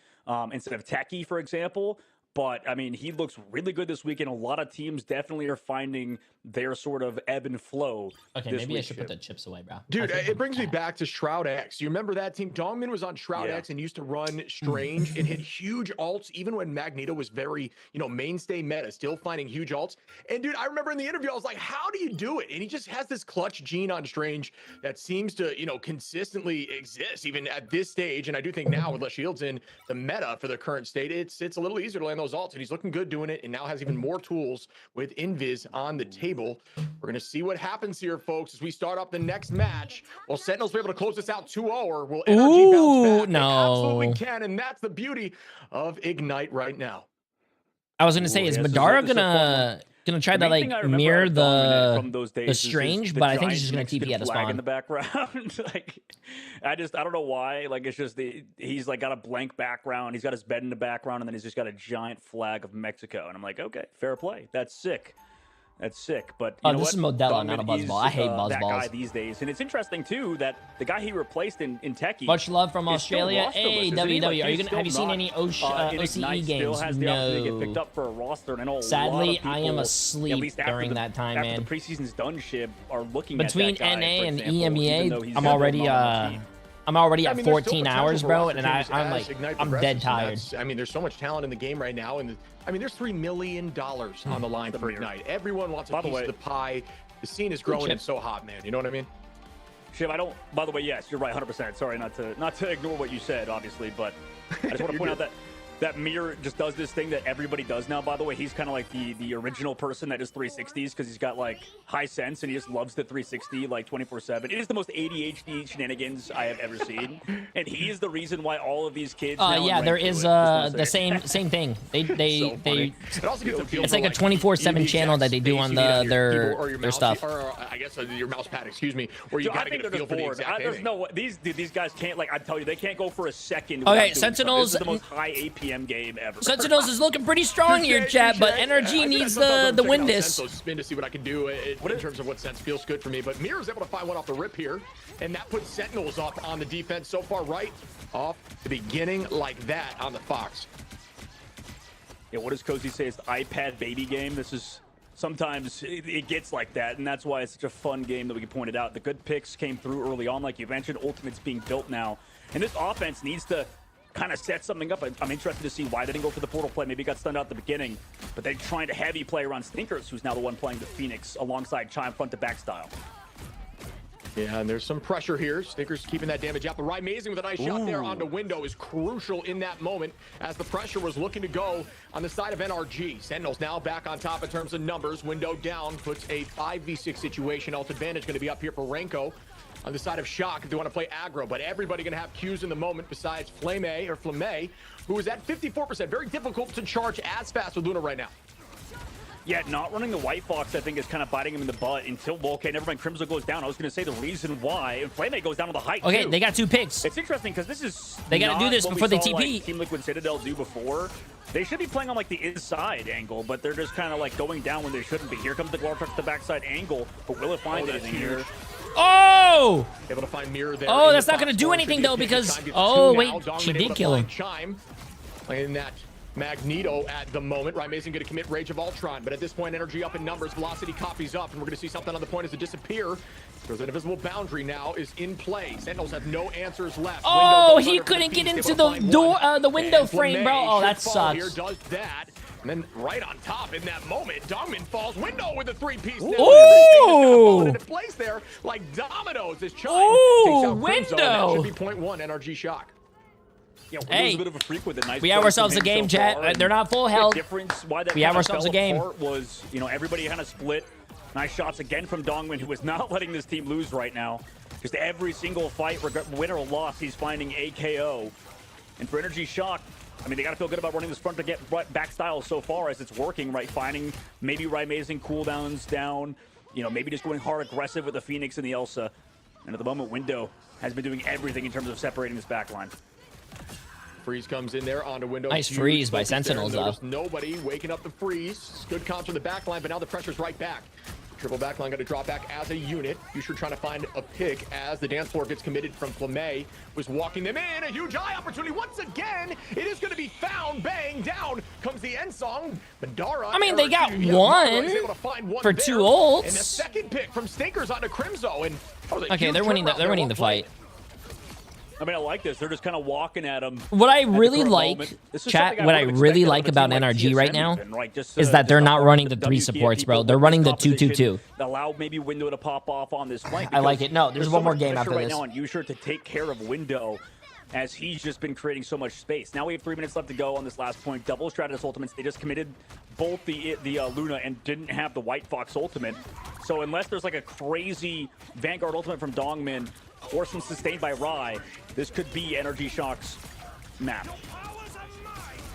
instead of Techie, for example. But, I mean, he looks really good this week, and a lot of teams definitely are finding their sort of ebb and flow. Okay, maybe I should put the chips away, bro. Dude, it brings me back to Shroud X. You remember that team? Dongman was on Shroud X and used to run Strange and hit huge ults, even when Magneto was very, mainstay meta, still finding huge ults. And, dude, I remember in the interview, I was like, how do you do it? And he just has this clutch gene on Strange that seems to, consistently exist, even at this stage. And I do think now, with less shields in the meta for the current state, it's a little easier to land those ults, and he's looking good doing it, and now has even more tools with Invis on the table. We're going to see what happens here, folks, as we start up the next match. Will Sentinels be able to close this out 2-0, or will Energy bounce back? No. They absolutely can, and that's the beauty of Ignite right now. I was gonna say, is Madara gonna try to like mirror the strange, but I think he's just gonna TP at the spawn in the background. Like, I don't know why. Like, it's just he's like got a blank background. He's got his bed in the background, and then he's just got a giant flag of Mexico. And I'm like, okay, fair play. That's sick. That's sick, but you know this is Modelo, not a buzzball. I hate buzzballs. That guy these days, and it's interesting too that the guy he replaced in Techie. Much love from Australia. Hey, WW, have you seen any OCE Still games? has the opportunity to get picked up for a roster, and I know Sadly, a lot of I am people, asleep during that time, man. After the preseason's done, Shib are looking between at that guy, NA and example, EMEA. I'm already at 14 hours, bro, and I'm dead tired. I mean, there's so much talent in the game right now, and I mean, there's $3 million on the line for Ignite. Everyone wants a piece of the pie. The scene is growing and so hot, man. You know what I mean? Shiv, by the way, yes, you're right, 100%. Sorry, not to ignore what you said, obviously, but I just want to point out that Mir just does this thing that everybody does now, by the way. He's kind of like the original person that does 360s because he's got like high sense and he just loves the 360 like 24/7. It is the most ADHD shenanigans I have ever seen. And he is the reason why all of these kids yeah, there is the same thing. They it's like a 24/7 channel that they do on their stuff. Or I guess your mouse pad, excuse me, where you gotta get a feel for the exact There's no these guys can't, like, I tell you, they can't go for a second. Okay, Sentinels. This is the most high APM game ever. Sentinels is looking pretty strong here, chat, but NRG needs the win this. Spin to see what I can do in terms of what sense feels good for me. But Mirror's able to find one off the rip here, and that puts Sentinels up on the defense so far right off the beginning like that on the Fox. Yeah, what does Cozy say? It's the iPad baby game. This is sometimes it gets like that, and that's why it's such a fun game that we pointed out. The good picks came through early on, like you mentioned. Ultimate's being built now, and this offense needs to kind of set something up. I'm interested to see why they didn't go for the portal play. Maybe got stunned out at the beginning, but they're trying to heavy play around Stinkers, who's now the one playing the Phoenix alongside Chime front to back style. Yeah, and there's some pressure here. Stinkers keeping that damage out. But Rye Amazing with a nice shot there onto Window is crucial in that moment as the pressure was looking to go on the side of NRG. Sentinels now back on top in terms of numbers. Window down puts a 5v6 situation. Ult advantage going to be up here for Renko on the side of Shock if they want to play aggro. But everybody going to have Qs in the moment besides Flame, who is at 54%. Very difficult to charge as fast with Luna right now. Yeah, not running the White Fox, I think, is kind of biting him in the butt until, well, okay, never mind, Crimson goes down. I was going to say the reason why, and Flame goes down to the height, okay, too. They got 2 picks. It's interesting, because this is they got to do this before they TP. Like Team Liquid Citadel do before. They should be playing on, like, the inside angle, but they're just kind of, like, going down when they shouldn't be. Here comes the Glory Truck to the backside angle, but will it find anything here? Oh! Able to find Mirror there. Oh, that's not going to do anything, though, because... Oh, wait, she did kill him. Chime in that Magneto at the moment. Rye Mason going to commit Rage of Ultron, but at this point, energy up in numbers, velocity copies up, and we're going to see something on the point as it disappear. There's an invisible boundary now is in play. Sentinels have no answers left. Oh, he couldn't get into the door, the window frame, bro. Oh, that sucks. Here does that. And then right on top in that moment, Dongmin falls. Window with a 3-piece. Ooh! Into place there like dominoes. This Chime takes out Window. That should be 0.1 NRG Shock. Yeah, hey, a bit of a freak with it. Nice we have ourselves a game, so chat. They're not full health. We have ourselves a game. Was, you know, everybody kind of split. Nice shots again from Dongmin, who is not letting this team lose right now. Just every single fight, win or loss, he's finding a KO. And for Energy Shock, I mean, they got to feel good about running this front to get back style so far as it's working, right? Finding maybe Rye Amazing cooldowns down, you know, maybe just going hard aggressive with the Phoenix and the Elsa. And at the moment, Window has been doing everything in terms of separating this backline. Freeze comes in there onto Window. Nice freeze by Sentinels, though. Nobody waking up the freeze. Good comms from the backline, but now the pressure's right back. Triple backline going to drop back as a unit. Future trying to find a pick as the dance floor gets committed from Flame. Was walking them in. A huge eye opportunity once again. It is going to be found. Bang, down comes the end song. Madara. I mean, they got one for 2 ults. And the second pick from Stinkers onto Crimzo. And okay, they're winning the fight. I mean, I like this. They're just kind of walking at him. What I really like, chat, what I really like about NRG right now is that they're not running the 3 supports, bro. They're running the 2-2-2. Allow maybe Window to pop off on this flank. I like it. No, there's one more game after this. Right now on Usher to take care of Window, as he's just been creating so much space. Now we have 3 minutes left to go on this last point. Double Stratus ultimates. They just committed both the Luna and didn't have the White Fox ultimate. So unless there's like a crazy Vanguard ultimate from Dongmin or some sustained by Rye, this could be Energy Shock's map.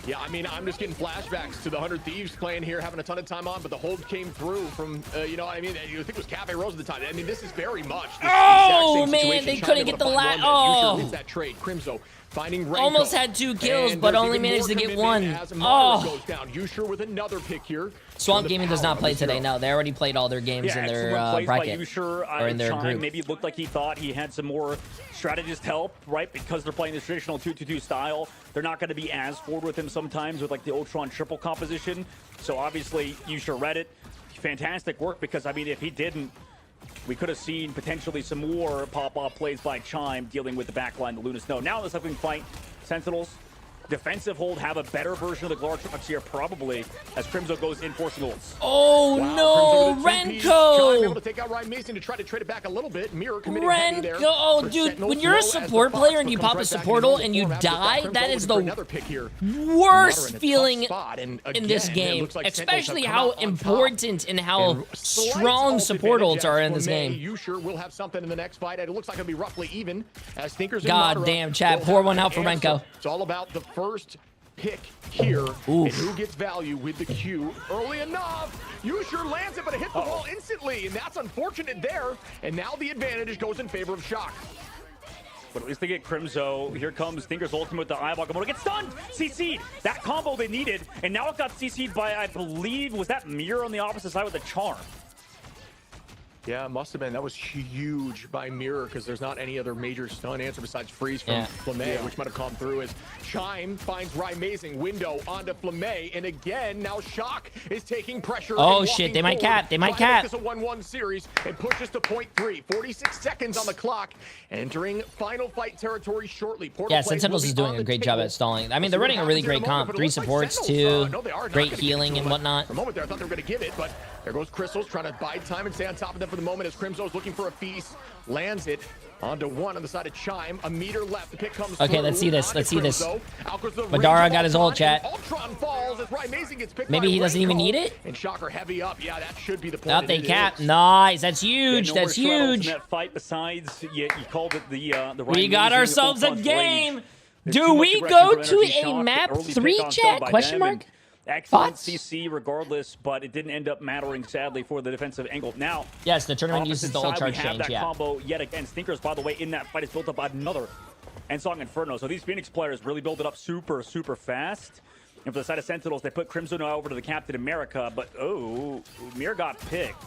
Yeah, I mean, I'm just getting flashbacks to the 100 Thieves playing here, having a ton of time on, but the hold came through from, you know what I mean? I think it was Cafe Rose at the time. I mean, this is very much the Oh, exact same man, situation. they China couldn't Oh. able get to the find la- one that oh. wins that trade. Crimzo finding Renko. Almost had 2 kills, And but there's only even managed more to get commitment 1. as Amara Oh. goes down. Yusher with another pick here. Swamp The Gaming does power not play of the today. hero. No, they already played all their games in their excellent plays bracket by Yusher, or in their Chime group. maybe looked like he thought he had some more strategist help, right? Because they're playing this traditional 2-2-2 style. They're not going to be as forward with him sometimes with like the Ultron triple composition. So obviously Yusher read it. Fantastic work, because I mean, if he didn't, we could have seen potentially some more pop-off plays by Chime dealing with the backline, the Luna Snow. Now in this upcoming fight, Sentinels, defensive hold, have a better version of the Glortrox here, probably, as Crimzo goes in forcing ults. Oh no, Renko! Able to take out Ryan Mason to try to trade it back a little bit. Mirror committing heavy there. Renko! Oh, for dude, Sentinels. when you're a Low as the support Fox, player and but you comes pop a right back support into ult the and you form after die, Crimzo that is looking for the another pick here. worst Moderate in a tough feeling spot, and in this again, it game, looks like Sentinels especially have come how out on top. important and how And slight strong ult support advantage ults are as in this Flemay. game. Yusher will have something in the next fight, and it looks like it'll be roughly even as Thinkers and God Madara damn, chat, will pour have one an out for answer. Renko. It's all about the first pick here and who gets value with the Q early enough. Yusher lands it, but it hit the wall instantly, and that's unfortunate there. And now the advantage goes in favor of Shock. But at least they get Crimzo. Here comes Thinker's ultimate with the eyeball. Komodo gets stunned! CC'd! That combo they needed, and now it got CC'd by, I believe, was that Mirror on the opposite side with the Charm? Yeah, it must have been. That was huge by Mirror, because there's not any other major stun answer besides Freeze from Flemay, which might have come through as Chime finds Amazing window onto Flemay, and again, now Shock is taking pressure. Oh and shit, walking they might forward, cap, they might trying to cap. make this a 1-1 series and pushes to point 3. 46 seconds on the clock, entering final fight territory shortly. Portal Yeah, plays Sentinels will is be doing on a the great job table. at stalling. I mean, We'll they're see running what a really happens in great moment, comp. but it 3 looks like supports, Sentinels, 2 no, they are not great gonna give it healing to and them. whatnot. For a moment there, I thought they were going to give it, but there goes Crystals trying to bide time and stay on top of them for the moment as Crimzo's looking for a feast. Lands it onto 1 on the side of Chime. A meter left. The pick comes Okay, through. let's see this. Onto Let's see this. Crimzo. Out goes the Madara range got his of ult, Ultron, chat. and Ultron falls as Ryan Mason gets picked Maybe by he doesn't even Renko. need it? And Shocker heavy up. Yeah, that should be the point. Out they It cap. is. Nice. That's huge. Yeah, no That's more straddles huge. In that fight, besides, you called it the We got Ryan ourselves a Ultron's game. rage. There's Do too much we aggression go for to Energy a Shock. map Early pick 3 on chat? done by Question them, mark? and excellent Thoughts? CC regardless, but it didn't end up mattering, sadly, for the defensive angle. Now, Yes, the tournament uses the ult opposite charge side, we have change, that yeah. combo yet again. Stinkers, by the way, in that fight is built up another Ensong Inferno. So these Phoenix players really build it up super, super fast. And for the side of Sentinels, they put Crimson now over to the Captain America, but oh, Mir got picked.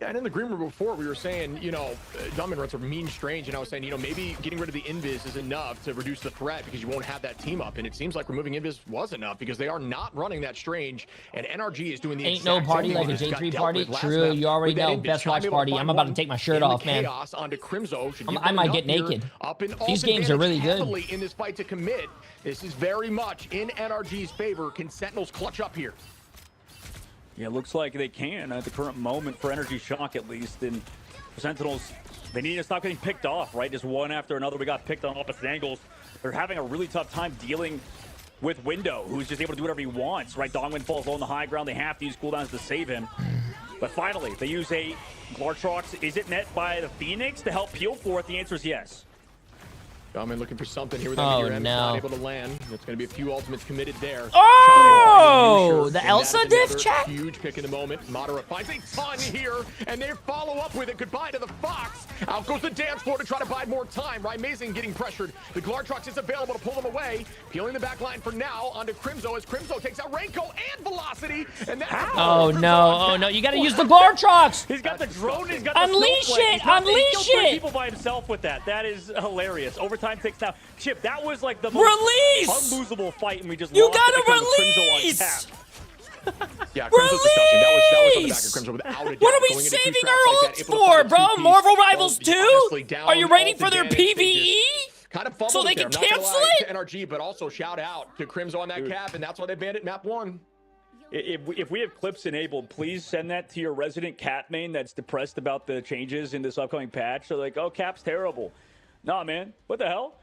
Yeah, and in the green room before, we were saying, you know, Dominant runs are mean strange, and I was saying, you know, maybe getting rid of the Invis is enough to reduce the threat because you won't have that team up, and it seems like removing Invis was enough because they are not running that strange, and NRG is doing the Ain't exact no party same like a thing as J3 got party. dealt with True, last map you already with that know. Invis. Best Chime watch able to party. find I'm about to one take my shirt in the off, man. chaos onto Crimzo. Should give I them might enough get here. naked. Up in These ult games are really advantage good. heavily in this fight to commit. This is very much in NRG's favor. Can Sentinels clutch up here? Yeah, it looks like they can at the current moment for Energy Shock, at least. And Sentinels, they need to stop getting picked off, right? Just one after another. We got picked on opposite angles. They're having a really tough time dealing with Window, who's just able to do whatever he wants, right? Dongwin falls low on the high ground. They have to use cooldowns to save him. But finally, they use a Glartrox. Is it met by the Phoenix to help peel for it? The answer is yes. Domin looking for something here with Oh, Meteor M. no. Not able to land. It's going to be a few ultimates committed there. Oh, the And Elsa that is diff another chat? Huge pick in the moment. Madara finds a ton here, and they follow up with it. Goodbye to the Fox. Out goes the dance floor to try to buy more time. Right, Amazing getting pressured. The Glartrox is available to pull them away. Peeling the back line for now onto Crimzo as Crimzo takes out Renko and Velocity. And that Oh no, oh no, you gotta use the Glartrox! He's got the drone, he's got the Unleash snowflake. it, He's not- he unleash killed 3 it! people by himself with that. That is hilarious. Overtime takes now. Chip, that was like the Release! most unlosable fight, and we just You lost it gotta because of Crimzo on release! tap. Yeah, Crimzo's disgusting. That was on the back of Crimzo without a doubt. What are we Going into two saving tracks our like ults that, able to for, find a bro? two-piece. Marvel Rivals 2? Honestly, down Are you waiting ult for their advantage. They PvE? just kind of fumbled So they it there. can I'm not gonna cancel lie it? to NRG, but also shout out to Crimzo on that cap, and that's why they banned it map 1. If we have clips enabled, please send that to your resident Cap main that's depressed about the changes in this upcoming patch. So like, oh, Cap's terrible. Nah, man, what the hell?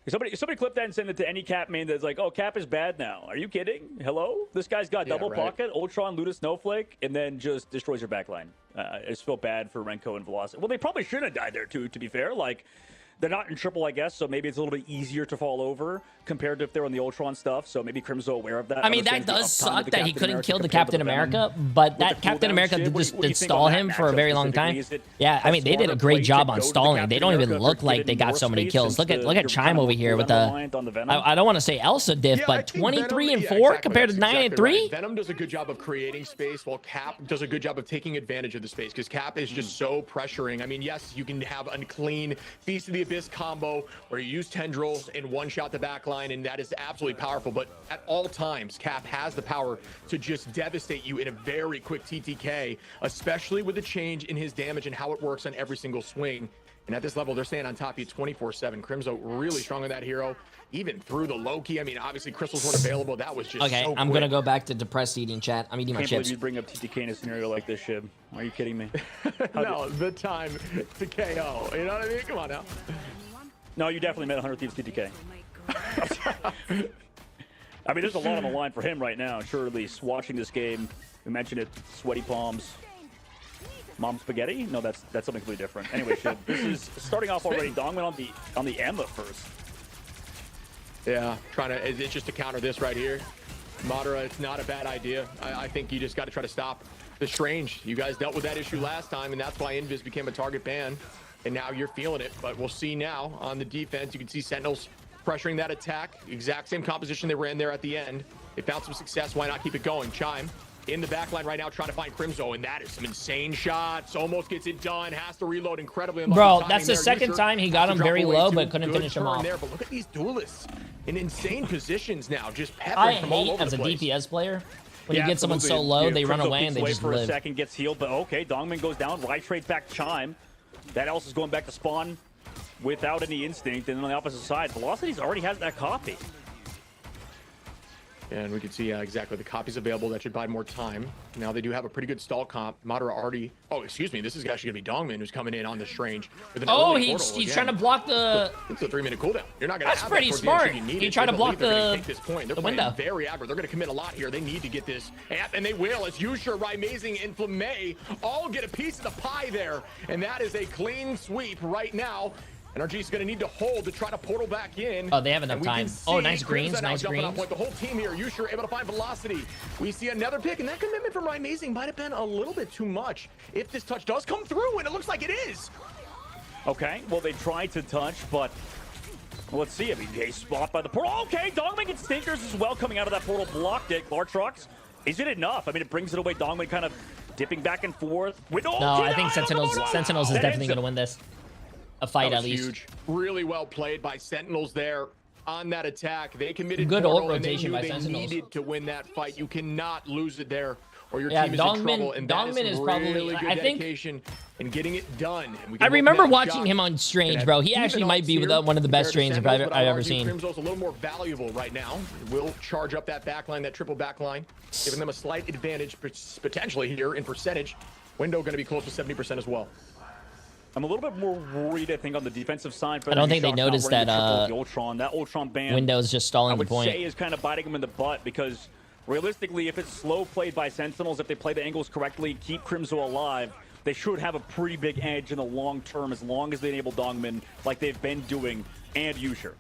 Somebody clip that and send it to any Cap main that's like, oh, Cap is bad now. Are you kidding? Hello? This guy's got Yeah, double right. pocket, Ultron, Luda, Snowflake, and then just destroys your backline. I just feel bad for Renko and Velocity. Well, they probably shouldn't have died there too, to be fair. Like, They're not in triple, I guess, so maybe it's a little bit easier to fall over compared to if they're on the Ultron stuff. So maybe Crimzo aware of that. I mean, that does suck that he couldn't kill the Captain America, but that Captain America did stall him for a very long time. Yeah, I mean, they did a great job on stalling. They don't even look like they got so many kills. Look at Chime over here with the, I don't want to say Elsa diff, but 23 and 4 compared to 9 and 3. Venom does a good job of creating space, while Cap does a good job of taking advantage of the space, because Cap is just so pressuring. I mean, yes, you can have a clean Feast of the Abyss combo where you use tendrils and one-shot the backline, and that is absolutely powerful. But at all times, Cap has the power to just devastate you in a very quick TTK, especially with the change in his damage and how it works on every single swing. And at this level, they're staying on top of you 24/7. Crimzo really strong on that hero, even through the Loki. I mean, obviously, crystals weren't available. That was just okay. So I'm quick. gonna go back to depressed eating, chat. I'm eating my Can't believe chips. you bring up TTK in a scenario like this, Shib. Are you kidding me? No, the time to KO. You know what I mean? Come on now. No, you definitely met 100 Thieves TTK. I mean, there's a lot on the line for him right now. Sure, at least watching this game, we mentioned it, sweaty palms. Mom spaghetti? No, that's something completely different. Anyway, Shib, this is starting off already. Dongman on the Emma first. Yeah, it's just to counter this right here. Madara, it's not a bad idea. I think you just got to try to stop the Strange. You guys dealt with that issue last time, and that's why Invis became a target ban. And now you're feeling it, but we'll see now on the defense. You can see Sentinels pressuring that attack. Exact same composition they ran there at the end. They found some success. Why not keep it going? Chime in the backline right now trying to find Crimzo, and that is some insane shots. Almost gets it done. Has to reload incredibly. Bro, that's the second time he got him very low, but couldn't finish him off. There, but look at these duelists in insane positions now. Just I peppering from all hate over as the a place. DPS player when you get someone so low, they run away and they just for live. a second, gets healed, but okay, Dongman goes down. Right trade back Chime. That else is going back to spawn without any instinct, and then on the opposite side, Velocity's already has that copy. And we can see exactly the copies available. That should buy more time. Now they do have a pretty good stall comp. Madara already... Oh, excuse me. This is actually going to be Dongman who's coming in on the Strange. With an early portal he's again. trying to block the... It's a 3-minute cooldown. You're not going to That's have pretty that towards the end smart. should you need He it. tried to They block believe they're gonna the take this point. They're the playing window. very aggro. They're going to commit a lot here. They need to get this. And they will, as Yusha, Raimazing, and Flamay all get a piece of the pie there. And that is a clean sweep right now. NRG's going to need to hold to try to portal back in. Oh, they have enough time. Oh, nice greens, nice greens. The whole team here, Yusha able to find Velocity. We see another pick, and that commitment from Raimazing might have been a little bit too much. If this touch does come through, and it looks like it is. Okay, well, they tried to touch, but let's see. I mean, a spot by the portal. Okay, Dongman gets stinkers as well coming out of that portal. Blocked it. Lartrox, is it enough? I mean, it brings it away. Dongman kind of dipping back and forth. No, I think Sentinels is definitely going to win this. A fight at least. Huge. Really well played by Sentinels there on that attack. They committed good portal, ult rotation and by they Sentinels. needed to win that fight. You cannot lose it there, or your Yeah, team is in trouble. And Dongman that is really probably. good I think. dedication and getting it done. And we I can remember look at watching shot. him on Strange, And bro. He even actually on might be tier one of the best compared to Strange I've Sentinels, but ever argue seen. Crimzo's a little more valuable right now. Will charge up that backline, that triple backline, giving them a slight advantage potentially here in percentage. Window going to be close to 70% as well. I'm a little bit more worried, I think, on the defensive side. I don't think they noticed that the Ultron ban. Window's just stalling the point. I would say is kind of biting him in the butt, because realistically, if it's slow played by Sentinels, if they play the angles correctly, keep Crimzo alive, they should have a pretty big edge in the long term as long as they enable Dongman like they've been doing, and Yusha.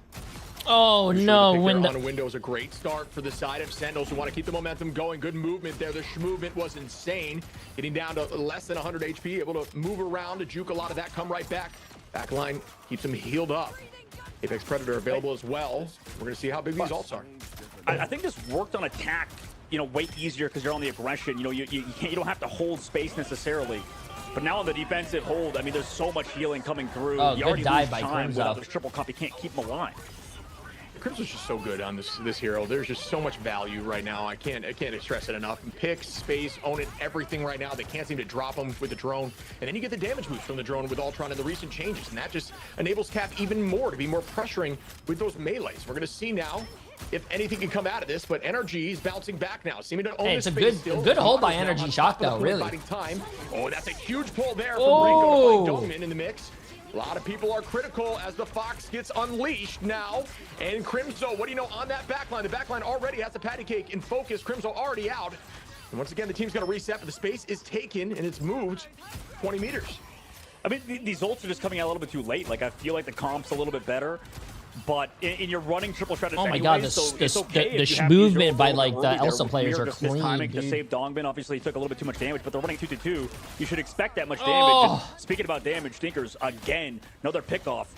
Oh no, Window is a great start for the side of Sentinels who want to keep the momentum going. Good movement there. The movement was insane. Getting down to less than 100 HP, able to move around to juke a lot of that, come right back. Backline keeps him healed up. Apex Predator available as well. We're going to see how big these ults are. I think this worked on attack, way easier because you're on the aggression. You don't have to hold space necessarily. But now on the defensive hold, I mean, there's so much healing coming through. Oh, you good already dive lose by time Crimzo. without this triple comp. You can't keep him alive. Crimzo's just so good on this hero. There's just so much value right now. I can't stress it enough. Pick, space, own it, everything right now. They can't seem to drop them with the drone. And then you get the damage boost from the drone with Ultron and the recent changes. And that just enables Cap even more to be more pressuring with those melees. We're going to see now if anything can come out of this, but NRG is bouncing back now, seeming to own Hey, it's a this good hold by NRG Shock though, really. Time. Oh, that's a huge pull there from Oh. Ringo to find Dongman in the mix. A lot of people are critical as the Fox gets unleashed now. And Crimzo, what do you know on that backline? The backline already has the patty cake in focus. Crimzo already out. And once again, the team's going to reset, but the space is taken and it's moved 20 meters. I mean, these ults are just coming out a little bit too late. Like, I feel like the comp's a little bit better. But in your running triple threat, oh my god, the movement by like the Elsa players are clean, timing dude. to save Dongmin. Obviously, he took a little bit too much damage, but they're running 2-2-2. You should expect that much damage. Oh. And speaking about damage, Stinkers again, another pick off.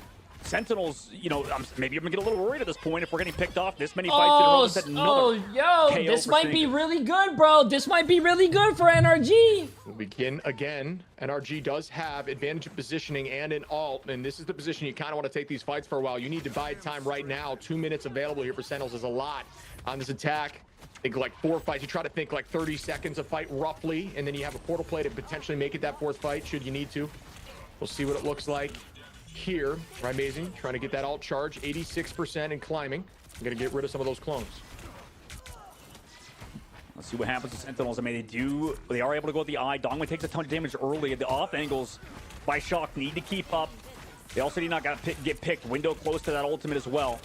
Sentinels, you know, maybe I'm gonna get a little worried at this point if we're getting picked off this many fights in a row. Yo, this might be really good, bro. This might be really good for NRG. We'll begin again. NRG does have advantage of positioning and an ult, and this is the position you kind of want to take these fights for a while. You need to buy time right now. 2 minutes available here for Sentinels is a lot on this attack. Think like 4 fights. You try to think like 30 seconds a fight roughly, and then you have a portal play to potentially make it that 4th fight should you need to. We'll see what it looks like here. Amazing, trying to get that alt charge, 86% and climbing. I'm gonna get rid of some of those clones. Let's see what happens to Sentinels. I mean, they are able to go with the eye. Dongmin takes a ton of damage early. The off angles by Shock need to keep up. They also need not get picked. Window close to that ultimate as well.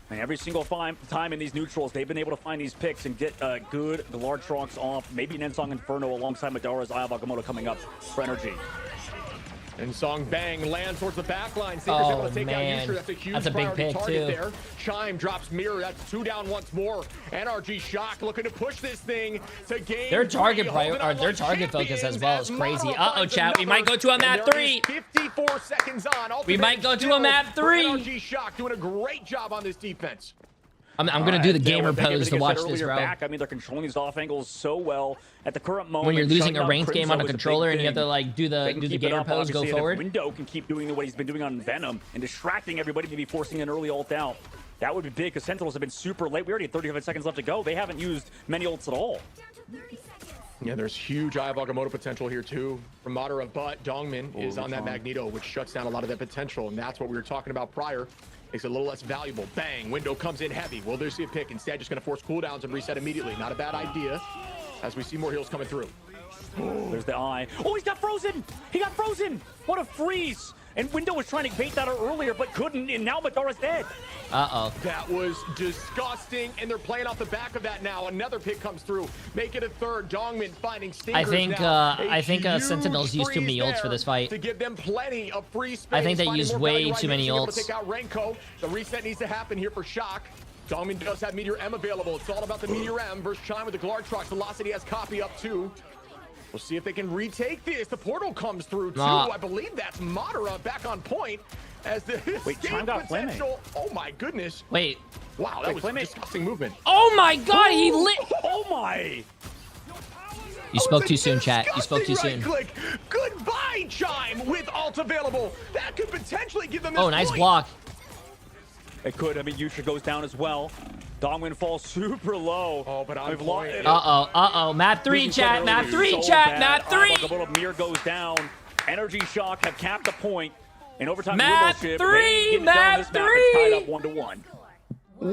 And every single time in these neutrals, they've been able to find these picks and get good large trunks off. Maybe an Ensong Inferno alongside Madara's Eye of Agamotto coming up for NRG. And Song Bang lands towards the back line. Stinker's able to take out Yusher. That's a huge priority target there. Chime drops Mirror. That's 2 down once more. NRG Shock looking to push this thing to game. Their target focus as well is crazy. Uh-oh, chat. We might go to a map 3. 54 seconds on. We might go to a map 3. NRG Shock doing a great job on this defense. I'm gonna do the gamer pose to watch this, bro. I mean, they're controlling these off angles so well at the current moment. When you're losing a ranked game on a controller and you have to like do the gamer pose, go forward. Window can keep doing what he's been doing on Venom and distracting everybody, maybe forcing an early ult out. That would be big because Sentinels have been super late. We already have 35 seconds left to go. They haven't used many ults at all. Yeah, there's huge Eye of Agamotto potential here too from Madara, but Dongmin is on that Magneto, which shuts down a lot of that potential, and that's what we were talking about prior. Makes it a little less valuable. Bang, Window comes in heavy. Will there see a pick? Instead, just going to force cooldowns and reset immediately. Not a bad idea as we see more heals coming through. There's the eye. Oh, he's got frozen! He got frozen! What a freeze! And Window was trying to bait that out earlier, but couldn't, and now Madara's dead. Uh-oh. That was disgusting, and they're playing off the back of that now. Another pick comes through. Make it a third. Dongmin finding Stinkers I think Sentinels used too many ults for this fight. To give them plenty of free space. I think they used way too many ults. To take out Renko. The reset needs to happen here for Shock. Dongmin does have Meteor M available. It's all about the Meteor M versus Chime with the Glartrox. Velocity has copy up too. We'll see if they can retake this. The portal comes through too. I believe that's Madara back on point as the Chime got potential. Oh my goodness. Wait. Wow, that was a disgusting movement. Oh my god, he lit. Oh my. You spoke too soon, chat. You spoke too soon. Click. Goodbye, Chime with ult available. That could potentially give them this nice point. block. It could. I mean, Yusha goes down as well. Dongmin falls super low. Oh, but I'm Uh-oh. Map 3, chat. Map 3, chat. Map 3. A little Mir goes down. Energy Shock have capped the point. In overtime, Map 3. Map 3. It's tied up 1-1. 1-1.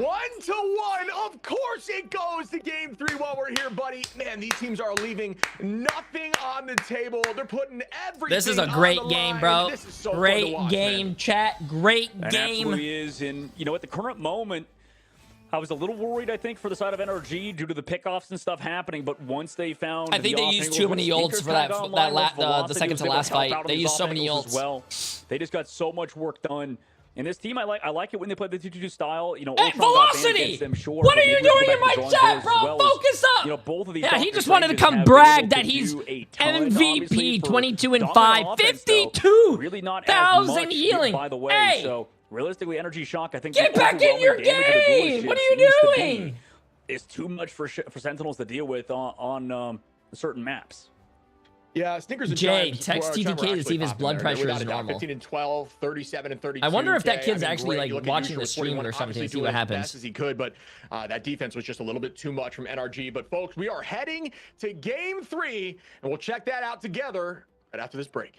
Of course it goes to game 3 while we're here, buddy. Man, these teams are leaving nothing on the table. They're putting everything. This is a great game, bro. This is so great fun to watch, game, man. Chat. Great and game. Absolutely is. And you know, at the current moment, I was a little worried, I think, for the side of NRG due to the pickoffs and stuff happening. But once they found, I think they used too many ults for the second to last fight. They used so many ults. Well, they just got so much work done. And this team, I like it when they play the 2-2-2 style. You know, hey, Velocity! Them, sure, what are you doing in my chat, bro? Focus up! You know, both of these he just wanted to come brag that he's MVP, 22-5, 52,000 healing. By the way, hey! So realistically, Energy Shock, I think. Get back in your game! What are you doing? It's too much for Sentinels to deal with on certain maps. Yeah, Stinkers and Jay, text TTK to see if his blood pressure is normal. 15 and 12, 37 and 32. I wonder if that kid's actually like watching the stream or something. See what happens. As best as he could, but that defense was just a little bit too much from NRG. But folks, we are heading to game 3, and we'll check that out together right after this break.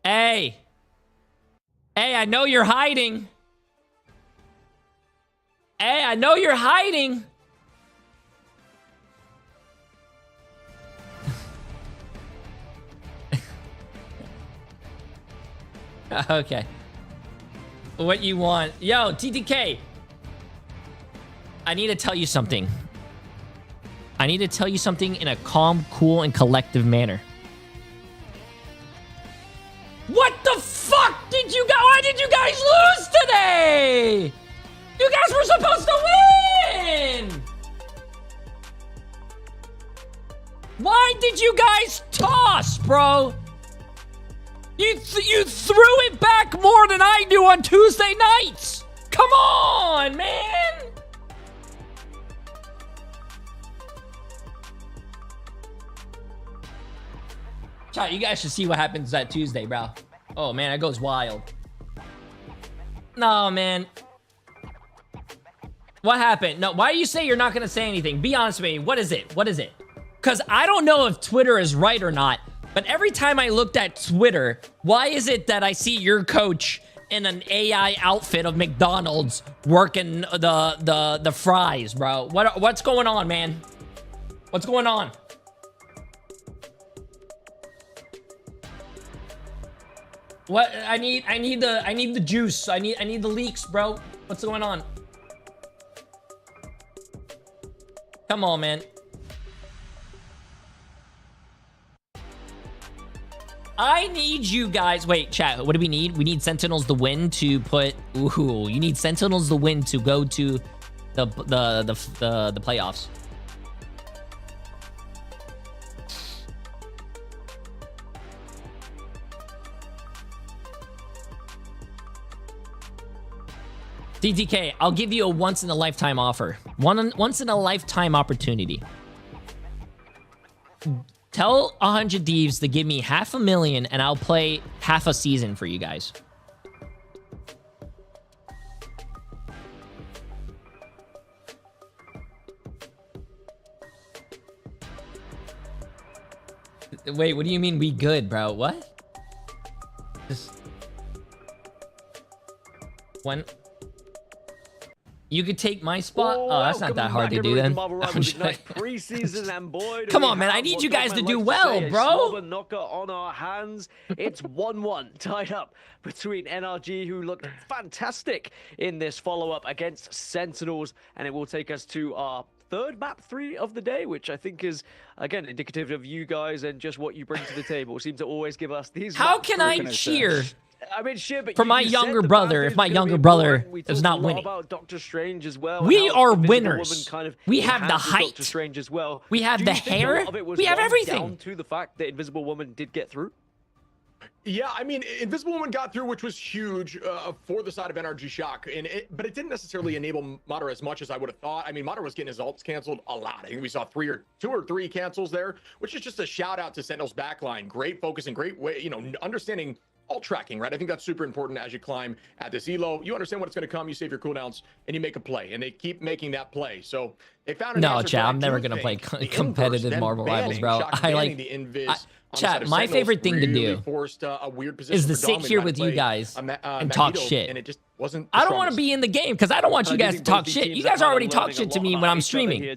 Hey, I know you're hiding. Hey, I know you're hiding. Okay. What you want? Yo, TTK. I need to tell you something. I need to tell you something in a calm, cool, and collective manner. Why did you guys lose today? You guys were supposed to win! Why did you guys toss, bro? You threw it back more than I do on Tuesday nights. Come on, man. Chat, you guys should see what happens that Tuesday, bro. Oh, man, it goes wild. No, man. What happened? No, why do you say you're not going to say anything? Be honest with me. What is it? What is it? Because I don't know if Twitter is right or not, but every time I looked at Twitter, why is it that I see your coach in an AI outfit of McDonald's working the fries, bro? What's going on, man? What's going on? What I need the juice. I need the leaks, bro. What's going on? Come on, man. I need you guys. Wait, chat. What do we need? We need Sentinels to win to put. Ooh, you need Sentinels to win to go to the playoffs. DTK, I'll give you a once-in-a-lifetime offer. Once-in-a-lifetime opportunity. Tell 100 Thieves to give me $500,000 and I'll play half a season for you guys. Wait, what do you mean we good, bro? What? Just... When... You could take my spot? Oh, that's not that hard to do then. Preseason and boy, come on, man. I need you guys to do well, bro. Knocker on our hands. It's 1-1 tied up between NRG, who looked fantastic in this follow-up against Sentinels, and it will take us to our third map 3 of the day, which I think is, again, indicative of you guys and just what you bring to the table. Seem to always give us these. How can I cheer? I mean, sure, but for my younger brother, if my younger brother is not winning. About Doctor Strange as well. We are winners. Kind of we have the height. Doctor Strange as well. We have the hair. We have everything. Down to the fact that Invisible Woman did get through. Yeah, I mean, Invisible Woman got through, which was huge for the side of NRG Shock, but it didn't necessarily enable Madara as much as I would have thought. I mean, Madara was getting his ults canceled a lot. I think we saw 2 or 3 cancels there, which is just a shout out to Sentinel's backline. Great focus and great way, understanding ult tracking, right? I think that's super important as you climb at this elo. You understand what's going to come, you save your cooldowns, and you make a play, and they keep making that play. So they found an no, chat. I'm never going to play competitive Marvel Rivals, bro. I like the invis. Chat, my favorite thing to do is to sit here with you guys and talk shit. And it just wasn't. I don't want to be in the game because I don't want you guys to talk shit. You guys already talk shit to me when I'm streaming. I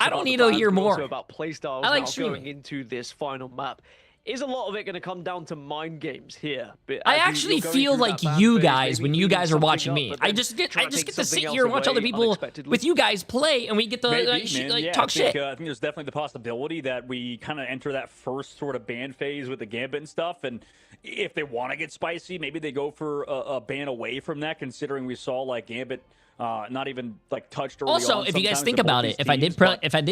don't need to hear more. I like streaming. Into this final map. Is a lot of it going to come down to mind games here? But I actually feel like you guys, when you guys are watching me, I just get to sit here and watch other people with you guys play, and we get to talk shit. I think there's definitely the possibility that we kind of enter that first sort of ban phase with the Gambit and stuff, and if they want to get spicy, maybe they go for a ban away from that, considering we saw like Gambit not even like touched early also on. If you guys think about it, if I did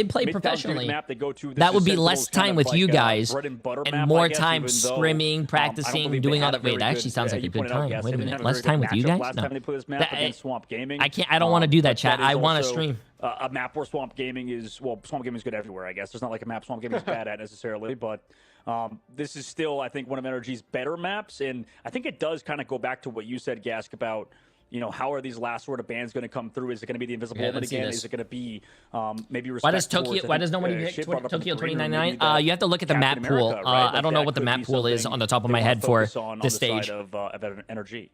play professionally, that would be less time with you guys and more time scrimming, practicing, doing all that. Wait, that actually sounds like a good time. Wait a minute, less time with you guys? Last time they played this map against Swamp Gaming. I can't. I don't want to do that, chat. I want to stream a map where Swamp Gaming is Swamp Gaming is good everywhere. I guess there's not like a map Swamp Gaming is bad at necessarily, but this is still, I think, one of NRG's better maps, and I think it does kind of go back to what you said, Gask, about how are these last sort of bans going to come through? Is it going to be the Invisible Woman again? Is it going to be maybe respect? Why does nobody pick Tokyo 2099? You have to look at the map pool. I don't know what the map pool is on the top of my head for this stage. Of energy.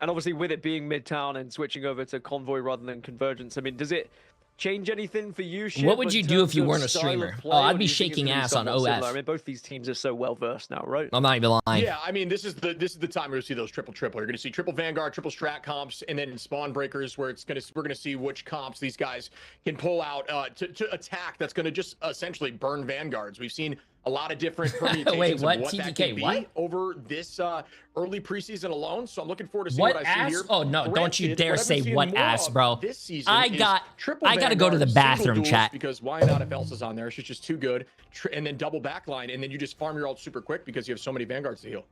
And obviously, with it being Midtown and switching over to Convoy rather than Convergence, I mean, does it change anything for you? What would you do if you weren't a streamer? I'd be shaking ass on OF. I mean, both these teams are so well versed now, right? I'm not even lying. Yeah, I mean, this is the time we're gonna see those triple. You're gonna see triple Vanguard, triple Strat comps, and then spawn breakers, where we're gonna see which comps these guys can pull out to attack. That's gonna just essentially burn Vanguards. We've seen a lot of different permutations Wait, what? of what that TTK, could be what? over this early preseason alone. So I'm looking forward to seeing What what I ass? see here. Oh no! Don't you Granted, dare what I've been say seeing what more ass, of bro. This season I is gotta go to Vanguard, the single bathroom, duels, chat. because why not if Elsa's on there? She's just too good. And then double backline, and then you just farm your ult super quick because you have so many Vanguards to heal.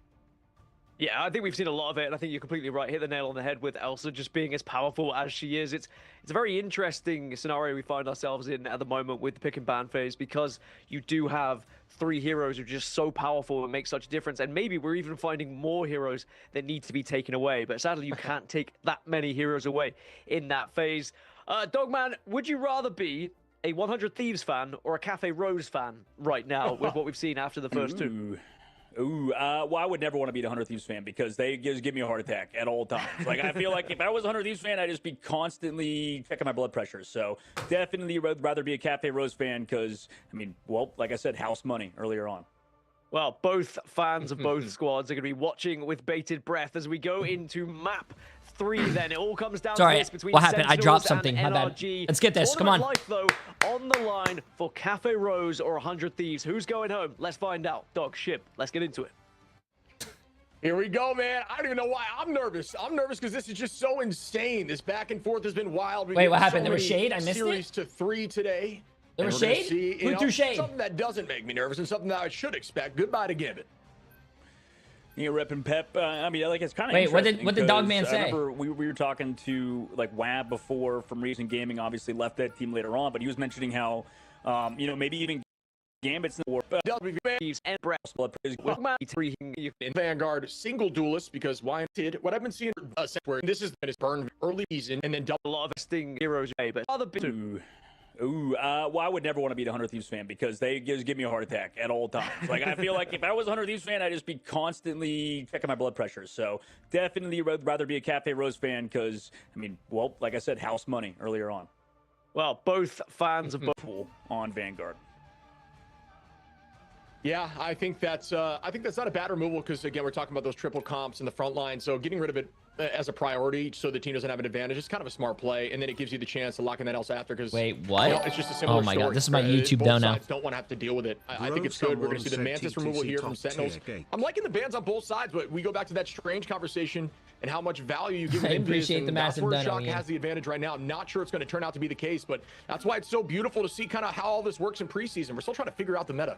Yeah, I think we've seen a lot of it, and I think you're completely right. Hit the nail on the head with Elsa just being as powerful as she is. It's a very interesting scenario we find ourselves in at the moment with the pick and ban phase, because you do have 3 heroes who are just so powerful and make such a difference, and maybe we're even finding more heroes that need to be taken away. But sadly, you can't take that many heroes away in that phase. Dogman, would you rather be a 100 Thieves fan or a Cafe Rose fan right now with what we've seen after the first two? Well, I would never want to be a 100 Thieves fan because they just give me a heart attack at all times. Like, I feel like if I was a 100 Thieves fan, I'd just be constantly checking my blood pressure. So definitely would rather be a Cafe Rose fan because, I mean, well, like I said, house money earlier on. Well, both fans of both squads are going to be watching with bated breath as we go into map 3. Then it all comes down to this between what happened? I dropped Sentinels something. and My bad. NRG. Let's get this. Come on. Life, though, on the line for Cafe Rose or 100 Thieves. Who's going home? Let's find out. Dog, ship. Let's get into it. Here we go, man. I don't even know why I'm nervous. I'm nervous because this is just so insane. This back and forth has been wild. Wait, what happened? There was shade? I missed it? Series to 3 today. There was shade? Who threw shade? Something that doesn't make me nervous and something that I should expect. Goodbye to Gambit. You know, Rep and Pep. I mean, like, it's kind of Wait, what did Dogman say? I remember we were talking to like Wab before from Reason Gaming. Obviously, left that team later on, but he was mentioning how, you know, maybe even Gambit's in the war. In Vanguard, single duelist because why did what I've been seeing where this is burn early season and then double of sting heroes. But other well, I would never want to be a 100 Thieves fan because they just give me a heart attack at all times. Like, I feel like if I was a 100 Thieves fan, I'd just be constantly checking my blood pressure. So definitely would rather be a Cafe Rose fan because, I mean, well, like I said, house money earlier on. Well, both fans of both on Vanguard. Yeah, I think that's not a bad removal because again we're talking about those triple comps in the front line. So getting rid of it as a priority so the team doesn't have an advantage is kind of a smart play, and then it gives you the chance to lock in that else after. Because wait, what? You know, it's just a similar oh my story. god, this is my YouTube both now. sides don't want to have to deal with it. I think it's good. We're going to see the Mantis removal here from Sentinels. I'm liking the bans on both sides, but we go back to that strange conversation and how much value you give. I appreciate the massive That's where dono, Shock Ian. has the advantage right now. I'm not sure it's going to turn out to be the case, but that's why it's so beautiful to see kind of how all this works in preseason. We're still trying to figure out the meta.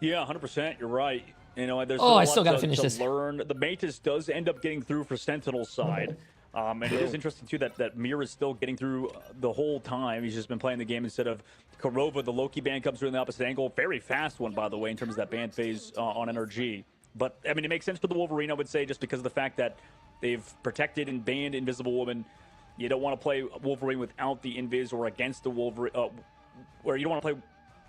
Yeah, 100%. You're right. You know, there's I still got to finish this. Learn. The Mantis does end up getting through for Sentinel's side. And it is interesting, too, that Mir is still getting through the whole time. He's just been playing the game instead of Korova. The Loki ban comes through in the opposite angle. Very fast one, by the way, in terms of that ban phase on NRG. But, I mean, it makes sense for the Wolverine, I would say, just because of the fact that they've protected and banned Invisible Woman. You don't want to play Wolverine without the Invis or against the Wolverine, or you don't want to play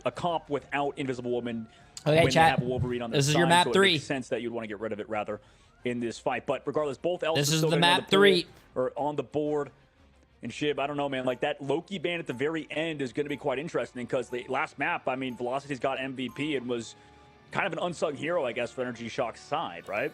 a comp without Invisible Woman. Okay, when chat. they have Wolverine on their This is side, your map so 3. It makes sense that you'd want to get rid of it rather in this fight. But regardless, both Elsa This is still the getting on map pool 3 or on the board. And Shib, I don't know, man. Like that Loki ban at the very end is going to be quite interesting because the last map, I mean, Velocity's got MVP and was kind of an unsung hero, I guess, for Energy Shock's side, right?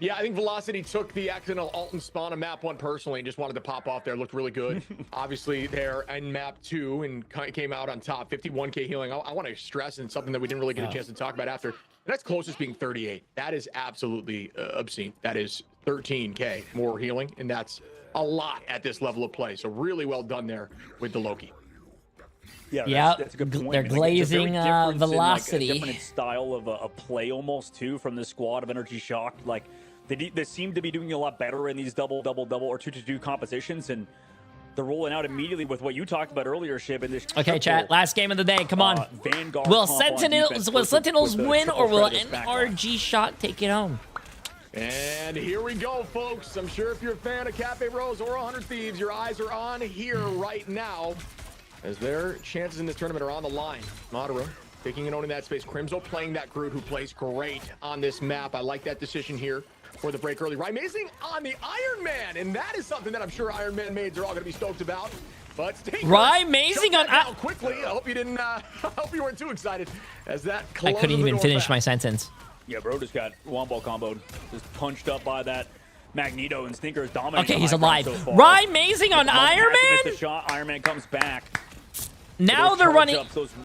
Yeah, I think Velocity took the accidental ult and spawn on map 1 personally and just wanted to pop off there. Looked really good. Obviously, there in map 2 and came out on top. 51k healing. I want to stress, and something that we didn't really get a chance to talk about after. The next closest being 38. That is absolutely obscene. That is 13k more healing, and that's a lot at this level of play. So really well done there with the Loki. Yeah, that's a good point. They're glazing Velocity. In, like, a different style of a play almost too from this squad of Energy Shock. Like they seem to be doing a lot better in these double or 2-2 compositions, and they're rolling out immediately with what you talked about earlier, Shib. In this okay, chat. Last game of the day. Come on. Vanguard will Sentinels win, or will NRG Shock take it home? And here we go, folks. I'm sure if you're a fan of Cafe Rose or 100 Thieves, your eyes are on here right now, as their chances in this tournament are on the line. Madara taking and owning that space. Crimzo playing that Groot, who plays great on this map. I like that decision here for the break early. Right, amazing on the Iron Man, and that is something that I'm sure Iron Man maids are all going to be stoked about. But right, amazing on quickly. I hope you didn't. I hope you weren't too excited as that. I couldn't even finish my sentence. Yeah, bro just got one-ball comboed, just punched up by that Magneto, and Stinker is dominating. Okay, he's alive. So right, amazing on Iron Man. Missed the shot. Iron Man comes back. Now they're running.